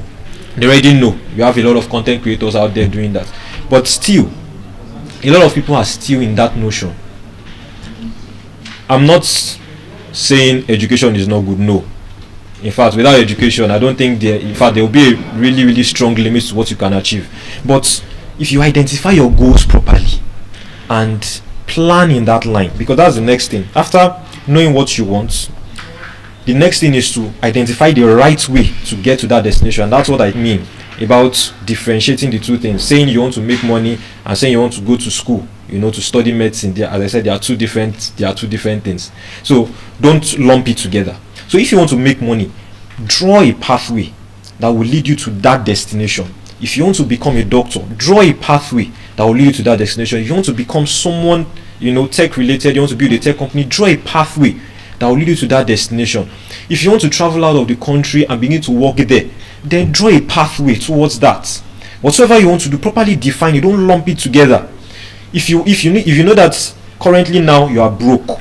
they already know. You have a lot of content creators out there doing that. But still, a lot of people are still in that notion. I'm not saying education is not good, no. In fact, without education, I don't think there will be a really strong limit to what you can achieve. But if you identify your goals properly and plan in that line, because that's the next thing. After knowing what you want, the next thing is to identify the right way to get to that destination. That's what I mean about differentiating the two things. Saying you want to make money and saying you want to go to school, to study medicine. As I said, there are two different things. So don't lump it together. So if you want to make money, draw a pathway that will lead you to that destination. If you want to become a doctor, draw a pathway that will lead you to that destination. If you want to become someone tech related, you want to build a tech company, draw a pathway that will lead you to that destination. If you want to travel out of the country and begin to work there, then draw a pathway towards that. Whatever you want to do, properly define it. Don't lump it together. If you know that currently now you are broke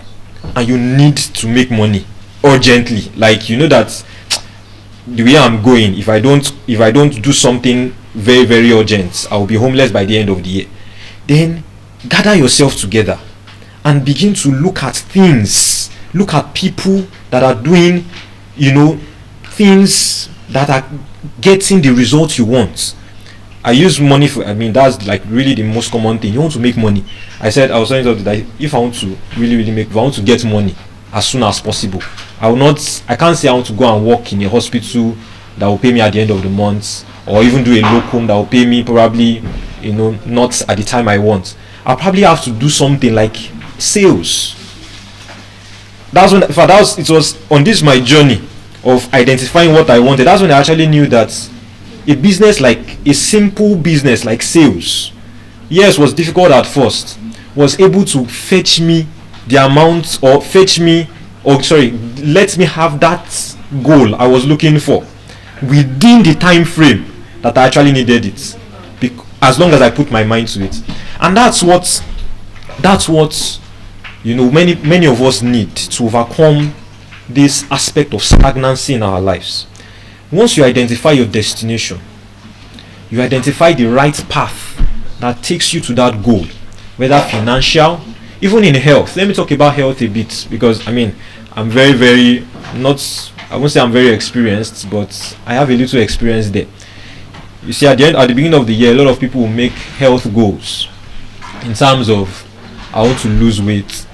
and you need to make money urgently, like that the way I'm going, if I don't do something very, very urgent, I will be homeless by the end of the year. Then gather yourself together and begin to look at things, look at people that are doing things that are getting the results you want. I use money that's like really the most common thing. You want to make money. I was saying that if I want to if I want to get money as soon as possible, I can't say I want to go and work in a hospital that will pay me at the end of the month, or even do a locum that will pay me probably not at the time I want. I'll probably have to do something like sales. It was on this my journey of identifying what I wanted. That's when I actually knew that a simple business like sales, yes, was difficult at first, was able to fetch me the amount, or let me have that goal I was looking for within the time frame that I actually needed it, as long as I put my mind to it. And that's what many of us need to overcome this aspect of stagnancy in our lives. Once you identify your destination, you identify the right path that takes you to that goal, whether financial, even in health. Let me talk about health a bit, because I'm very, I won't say I'm very experienced, but I have a little experience there. you see, at the beginning of the year, a lot of people will make health goals in terms of, I want to lose weight,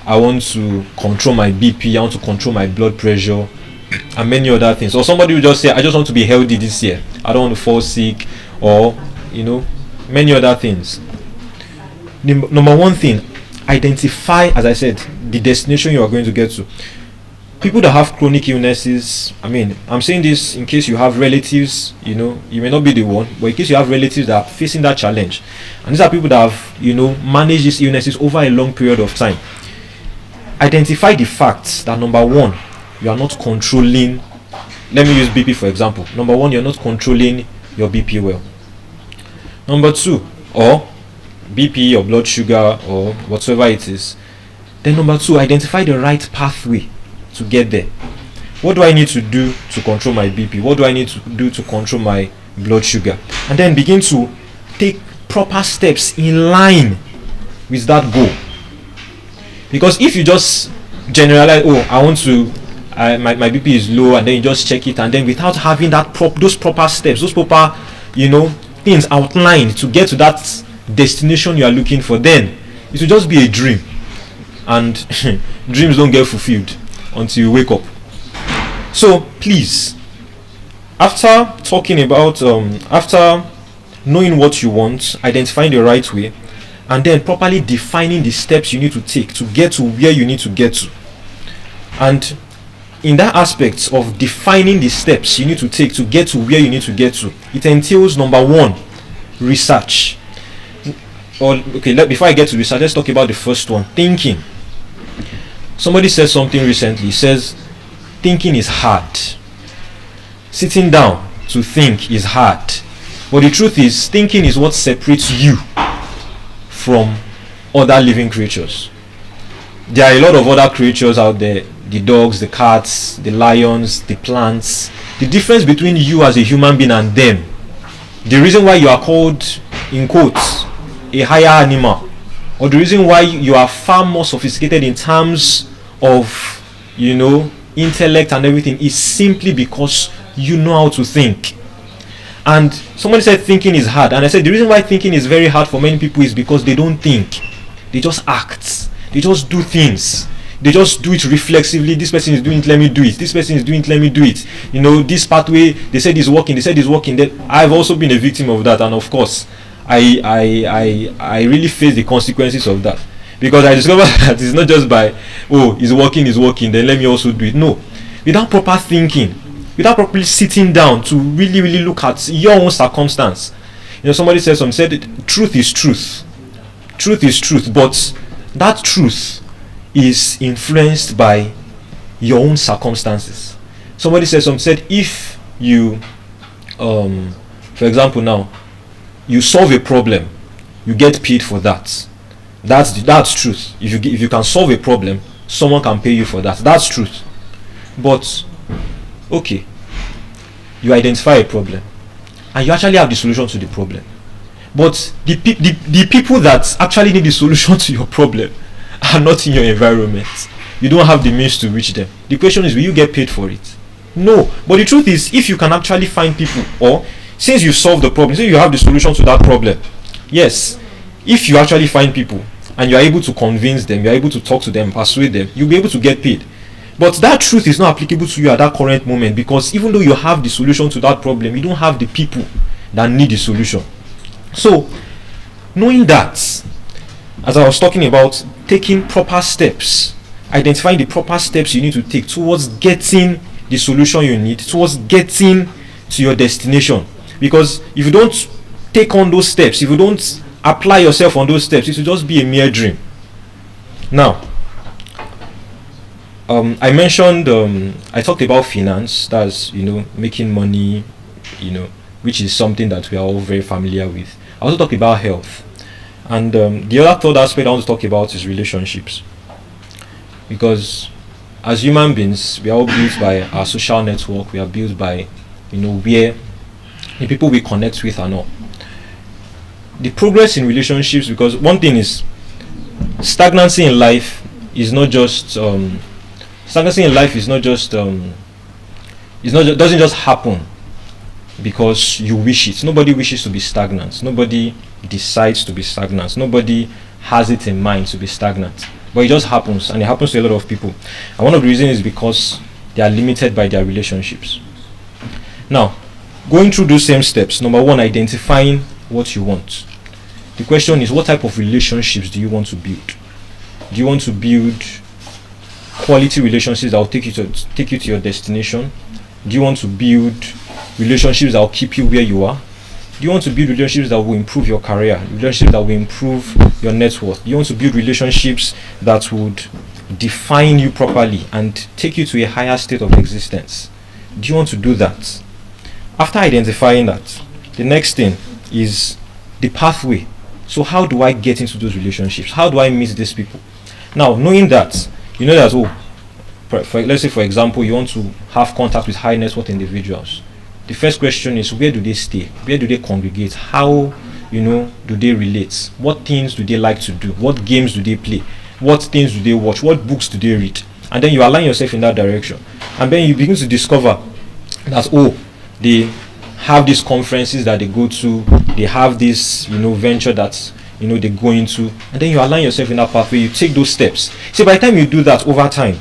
I want to control my BP, I want to control my blood pressure, and many other things. Or somebody will just say, I just want to be healthy this year, I don't want to fall sick, or many other things. Number one thing, identify, as I said, the destination you are going to get to. People that have chronic illnesses, I'm saying this in case you have relatives, you may not be the one, but in case you have relatives that are facing that challenge, and these are people that have, managed these illnesses over a long period of time. Identify the facts that, number one, you are not controlling, let me use BP for example. Number one, you're not controlling your BP well. Number two, or BP or blood sugar or whatsoever it is. Then number two, identify the right pathway to get there. What do I need to do to control my BP? What do I need to do to control my blood sugar? And then begin to take proper steps in line with that goal. Because if you just generalize, I want to, my BP is low, and then you just check it, and then without having those proper steps, those proper, things outlined to get to that destination you are looking for, then it will just be a dream, and dreams don't get fulfilled until you wake up. So please, after talking about after knowing what you want, identifying the right way, and then properly defining the steps you need to take to get to where you need to get to, and in that aspect of defining the steps you need to take to get to where you need to get to, it entails, number one, research. Before I get to research, let's talk about the first one, thinking. Somebody said something recently. He says, thinking is hard. Sitting down to think is hard. But the truth is, thinking is what separates you from other living creatures. There are a lot of other creatures out there, the dogs, the cats, the lions, the plants. The difference between you as a human being and them, the reason why you are called, in quotes, a higher animal, or the reason why you are far more sophisticated in terms of, intellect and everything, is simply because you know how to think. And somebody said thinking is hard, and I said the reason why thinking is very hard for many people is because they don't think, they just act, they just do things, they just do it reflexively. This person is doing it, let me do it. This person is doing it, let me do it. This pathway, they said is working, Then I've also been a victim of that, and of course I really face the consequences of that, because I discovered that it's not just by, it's working, then let me also do it. No, without proper thinking, without properly sitting down to really look at your own circumstance. Somebody said truth is truth, but that truth is influenced by your own circumstances. Somebody said if you, for example now, you solve a problem, you get paid for that. That's truth. If you can solve a problem, someone can pay you for that. That's truth. But okay, you identify a problem and you actually have the solution to the problem, but the people that actually need the solution to your problem are not in your environment. You don't have the means to reach them. The question is, will you get paid for it? No. But the truth is, if you can actually find people, or since you solve the problem, since you have the solution to that problem, yes, if you actually find people and you are able to convince them, you are able to talk to them, persuade them, you'll be able to get paid. But that truth is not applicable to you at that current moment, because even though you have the solution to that problem, you don't have the people that need the solution. So, knowing that, as I was talking about, taking proper steps, identifying the proper steps you need to take towards getting the solution you need, towards getting to your destination. Because if you don't take on those steps, if you don't apply yourself on those steps, it will just be a mere dream. Now, I mentioned, I talked about finance, that's, making money, which is something that we are all very familiar with. I also talked about health. And the other third aspect I want to talk about is relationships. Because as human beings, we are all built by our social network, we are built by, where the people we connect with and all. The progress in relationships, because one thing is, stagnancy in life is not just doesn't just happen. because you wish it. Nobody wishes to be stagnant. Nobody decides to be stagnant. Nobody has it in mind to be stagnant. But it just happens, and it happens to a lot of people. And one of the reasons is because they are limited by their relationships. Now, going through those same steps, number one, identifying what you want. The question is, what type of relationships do you want to build? Do you want to build quality relationships that will take you to your destination? Do you want to build relationships that will keep you where you are? Do you want to build relationships that will improve your career? Relationships that will improve your net worth? Do you want to build relationships that would define you properly and take you to a higher state of existence? Do you want to do that? After identifying that, the next thing is the pathway. So how do I get into those relationships? How do I meet these people? Now, knowing that, you know that, let's say, for example, you want to have contact with high net worth individuals. The first question is, where do they stay? Where do they congregate? How, do they relate? What things do they like to do? What games do they play? What things do they watch? What books do they read? And then you align yourself in that direction. And then you begin to discover that, they have these conferences that they go to, they have this, venture that, they go into, and then you align yourself in that pathway, you take those steps. So by the time you do that over time,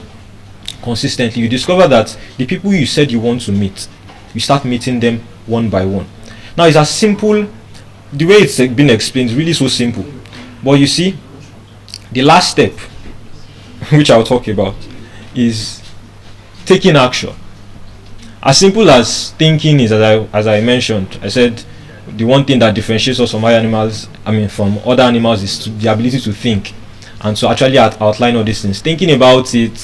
consistently, you discover that the people you said you want to meet, you start meeting them one by one. Now, it's as simple, the way it's been explained is really so simple. But you see, the last step, which I'll talk about, is taking action. As simple as thinking is, as I mentioned, I said the one thing that differentiates us from from other animals is the ability to think and to actually outline all these things. Thinking about it,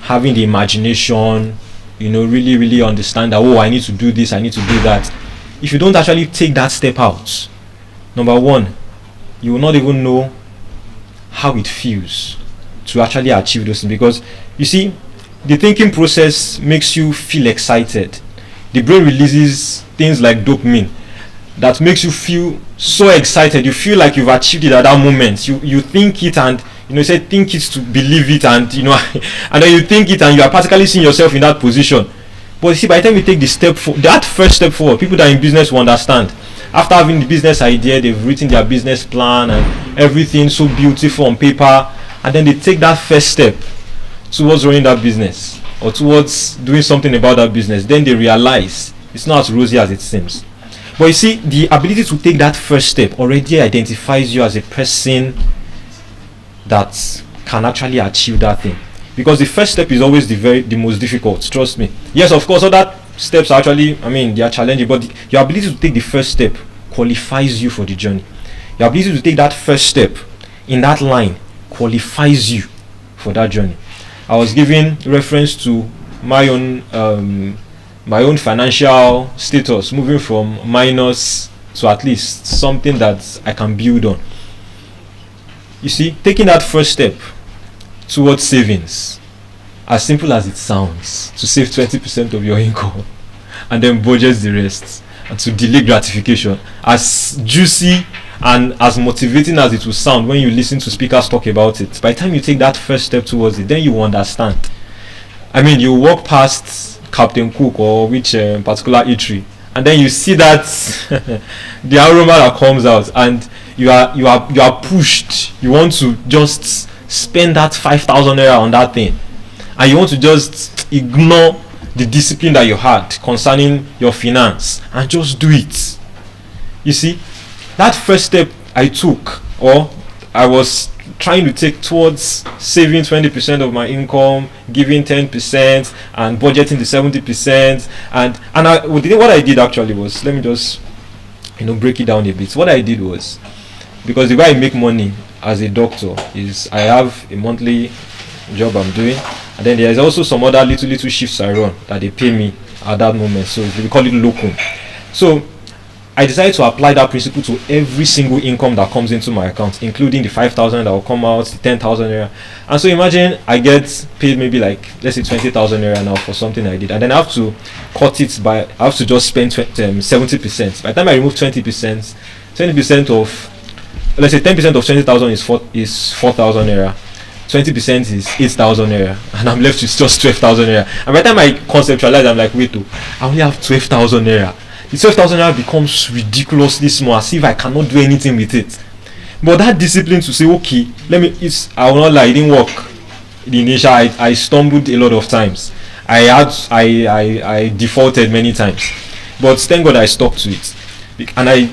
having the imagination, really, really understand that, I need to do this, I need to do that. If you don't actually take that step out, number one, you will not even know how it feels to actually achieve those things. Because, you see, the thinking process makes you feel excited. The brain releases things like dopamine that makes you feel so excited. You feel like you've achieved it at that moment. You think it, and you say think it to believe it, and and then you think it and you are practically seeing yourself in that position. But you see, by the time you take that first step forward, people that are in business will understand. After having the business idea, they've written their business plan and everything so beautiful on paper, and then they take that first step towards running that business or towards doing something about that business. Then they realize it's not as rosy as it seems. But you see, the ability to take that first step already identifies you as a person that can actually achieve that thing. Because the first step is always the most difficult, trust me. Yes, of course, other steps are actually, they are challenging, but your ability to take the first step qualifies you for the journey. Your ability to take that first step in that line qualifies you for that journey. I was giving reference to my own financial status, moving from minus to at least something that I can build on. You see, taking that first step towards savings, as simple as it sounds, to save 20% of your income and then budget the rest, and to delay gratification, as juicy and as motivating as it will sound when you listen to speakers talk about it, by the time you take that first step towards it, then you understand. You walk past Captain Cook or which particular eatery, and then you see that the aroma that comes out, and you are pushed. You want to just spend that 5,000 naira on that thing, and you want to just ignore the discipline that you had concerning your finance and just do it. You see, that first step I took, or I was trying to take towards saving 20% of my income, giving 10%, and budgeting the 70%, what I did actually was, let me just break it down a bit. What I did was, because the way I make money as a doctor is I have a monthly job I'm doing, and then there's also some other little shifts I run that they pay me at that moment, so we call it locum. So I decided to apply that principle to every single income that comes into my account, including the 5,000 that will come out, the 10,000 naira. And so imagine I get paid maybe like, let's say 20,000 naira now for something I did, and then I have to cut it by, I have to just spend 70%. By the time I remove 20% of, let's say 10% of 20,000 is 4,000 naira. 20% is 8,000 naira, and I'm left with just 12,000 naira. And by the time I conceptualize, I'm like, wait, I only have 12,000 naira. the 12,000 naira becomes ridiculously small, as if I cannot do anything with it. But that discipline to say, okay, I will not lie, it didn't work. In the initial, I stumbled a lot of times. I defaulted many times. But thank God I stuck to it. And I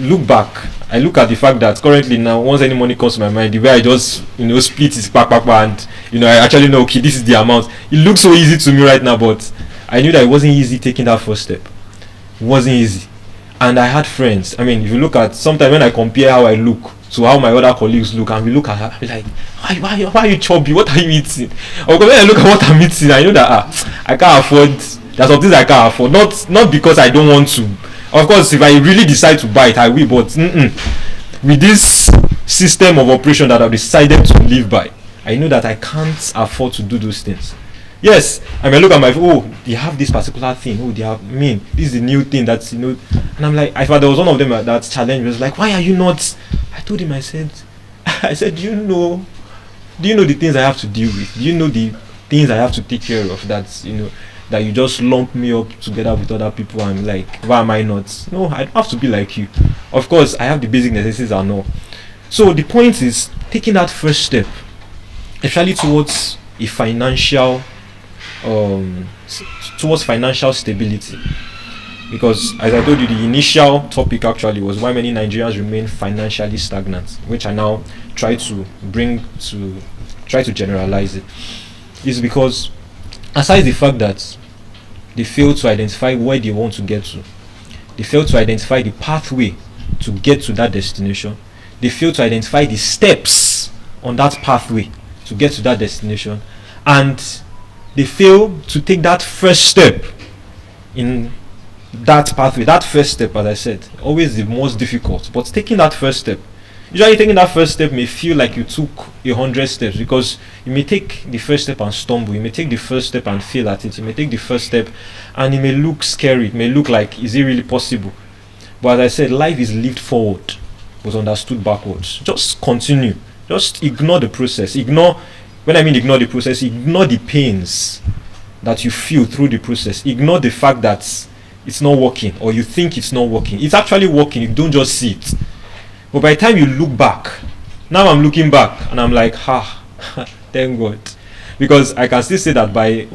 look at the fact that currently now, once any money comes to my mind, the way I just, split it, and, I actually know, okay, this is the amount. It looks so easy to me right now, but I knew that it wasn't easy taking that first step. It wasn't easy. And I had friends. I mean, if you look at, sometimes when I compare how I look to how my other colleagues look, and we look at her, I'll be like, why are you chubby? What are you eating? Or when I look at what I'm eating, I know that I can't afford, there's some things I can't afford. Not because I don't want to. Of course, if I really decide to buy it, I will, but with this system of operation that I've decided to live by, I know that I can't afford to do those things. Yes, I may look at they have this particular thing. This is the new thing that's, and I'm like, I thought there was one of them that challenge was like, why are you not? I told him, I said, do you know the things I have to deal with? Do you know the things I have to take care of that you just lump me up together with other people? I'm like, why am I not? No, I don't have to be like you. Of course, I have the basic necessities and all. So the point is taking that first step, especially towards a financial stability, because as I told you, the initial topic actually was why many Nigerians remain financially stagnant, which I now try to generalize it, is because aside the fact that they fail to identify where they want to get to, they fail to identify the pathway to get to that destination, they fail to identify the steps on that pathway to get to that destination, and they fail to take that first step in that pathway. That first step, as I said, always the most difficult. But taking that first step, usually taking that first step may feel like you took 100 steps, because you may take the first step and stumble. You may take the first step and fail at it. You may take the first step and it may look scary. It may look like, is it really possible? But as I said, life is lived forward, was understood backwards. Just continue. Just ignore the process. When I mean ignore the process, ignore the pains that you feel through the process. Ignore the fact that it's not working, or you think it's not working. It's actually working. You don't just see it. But by the time you look back, now I'm looking back and I'm like, thank God. Because I can still say that we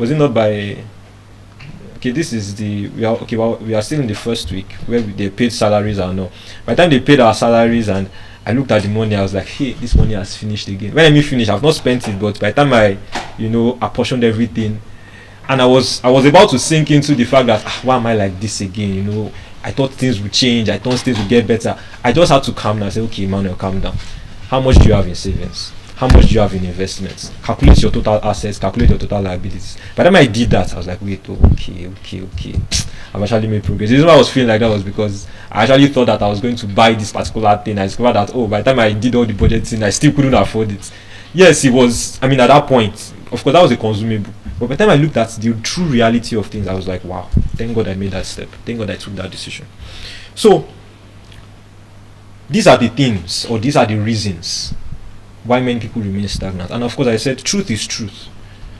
are still in the first week where they paid salaries and all. By the time they paid our salaries and I looked at the money, I was like, hey, this money has finished again. When I mean finish, I've not spent it, but by the time I apportioned everything, and I was about to sink into the fact that, why am I like this again? I thought things would change, I thought things would get better. I just had to calm down and say, okay, Emmanuel, calm down. How much do you have in savings? How much do you have in investments? Calculate your total assets, calculate your total liabilities. By the time I did that, I was like, wait, okay. I've actually made progress. The reason why I was feeling like that was because I actually thought that I was going to buy this particular thing. I discovered that, by the time I did all the budgeting, I still couldn't afford it. Yes, it was, at that point, of course, that was a consumable. But by the time I looked at the true reality of things, I was like, wow, thank God I made that step. Thank God I took that decision. So, these are the things, or these are the reasons why many people remain stagnant. And of course, I said truth is truth.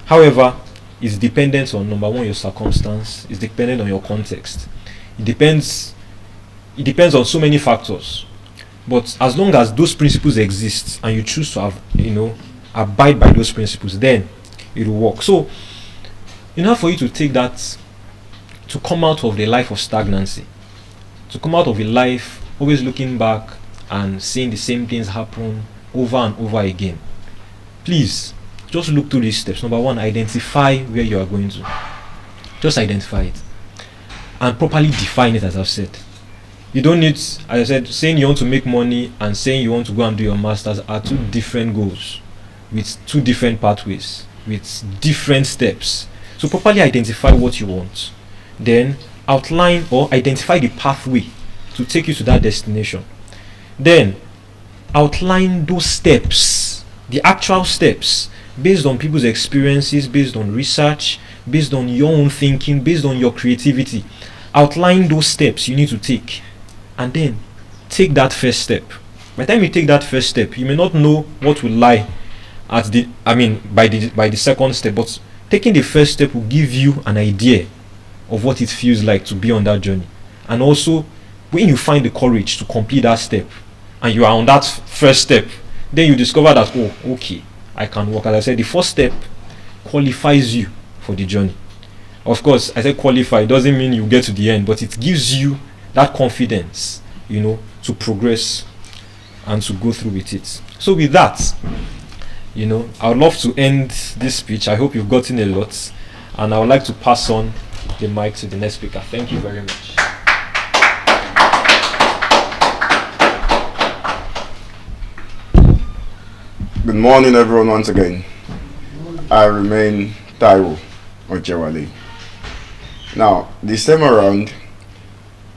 However, it's dependent on, number one, your circumstance. It's dependent on your context. It depends on so many factors. But as long as those principles exist and you choose to abide by those principles, then it will work. So, in order for you to take that, to come out of the life of stagnancy, to come out of a life always looking back and seeing the same things happen over and over again, please just look through these steps. Number one, identify where you are going to. Just identify it and properly define it. As I've said, you don't need, as I said, saying you want to make money and saying you want to go and do your masters are two different goals with two different pathways, with different steps. So properly identify what you want, then outline or identify the pathway to take you to that destination. Then outline those steps, the actual steps, based on people's experiences, based on research, based on your own thinking, based on your creativity. Outline those steps you need to take, and then take that first step. By the time you take that first step, you may not know what will lie at by the second step, but taking the first step will give you an idea of what it feels like to be on that journey. And also, when you find the courage to complete that step, and you are on that first step, then you discover that, oh, okay, I can walk. As I said, the first step qualifies you for the journey. Of course, I said qualify, it doesn't mean you get to the end, but it gives you that confidence, to progress and to go through with it. So with that, I would love to end this speech. I hope you've gotten a lot, and I would like to pass on the mic to the next speaker. Thank you very much. Good morning, everyone, once again. I remain Taiwo Ojewale. Now, this time around,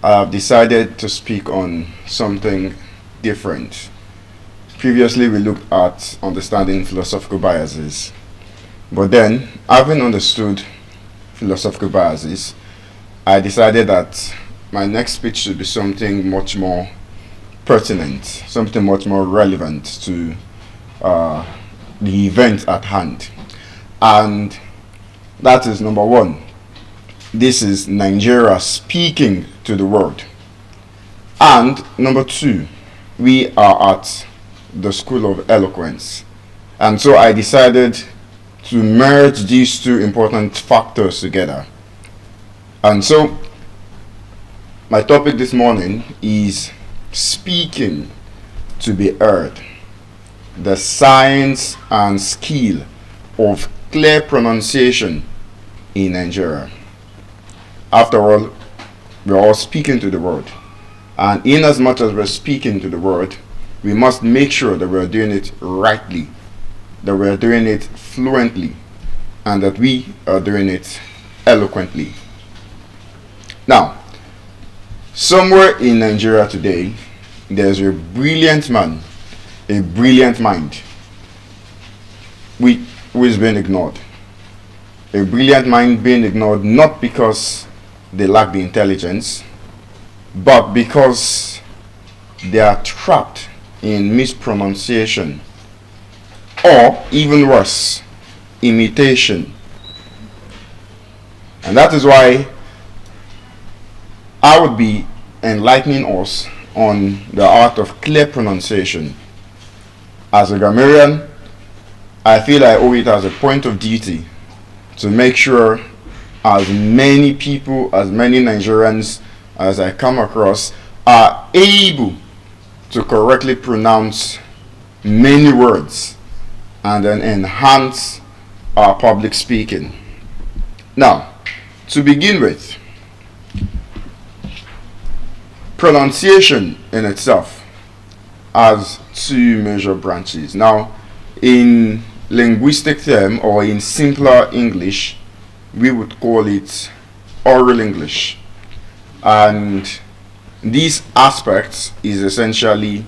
I've decided to speak on something different. Previously, we looked at understanding philosophical biases. But then, having understood philosophical biases, I decided that my next speech should be something much more pertinent, something much more relevant to the event at hand. And that is number one. This is Nigeria speaking to the world. And number two, we are at the School of Eloquence. And so I decided to merge these two important factors together. And so my topic this morning is speaking to be heard. The science and skill of clear pronunciation in Nigeria. After all, we're all speaking to the world. And in as much as we're speaking to the world, we must make sure that we're doing it rightly, that we're doing it fluently, and that we are doing it eloquently. Now, somewhere in Nigeria today, there's a brilliant man, a brilliant mind, who is being ignored. A brilliant mind being ignored not because they lack the intelligence, but because they are trapped in mispronunciation, or even worse, imitation. And that is why I would be enlightening us on the art of clear pronunciation. As a grammarian, I feel I owe it as a point of duty to make sure as many people, as many Nigerians as I come across are able to correctly pronounce many words and then enhance our public speaking. Now, to begin with, pronunciation in itself has two major branches. Now, in linguistic term, or in simpler English, we would call it oral English. And these aspects is essentially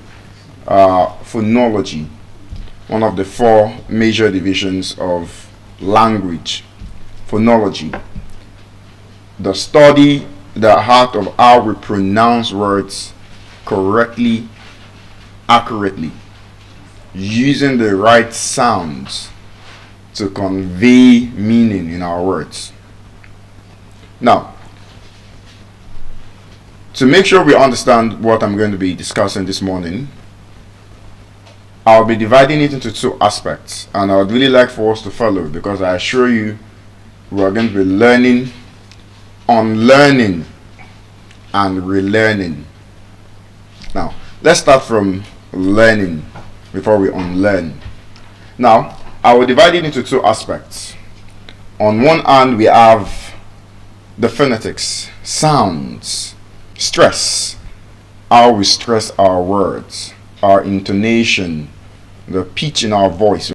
phonology, one of the four major divisions of language. Phonology, the study, the art of how we pronounce words correctly, accurately, using the right sounds to convey meaning in our words. Now, to make sure we understand what I'm going to be discussing this morning, I'll be dividing it into two aspects, and I would really like for us to follow, because I assure you we are going to be learning, unlearning, and relearning. Now, let's start from learning before we unlearn. Now, I will divide it into two aspects. On one hand, we have the phonetics, sounds, stress, how we stress our words, our intonation, the pitch in our voice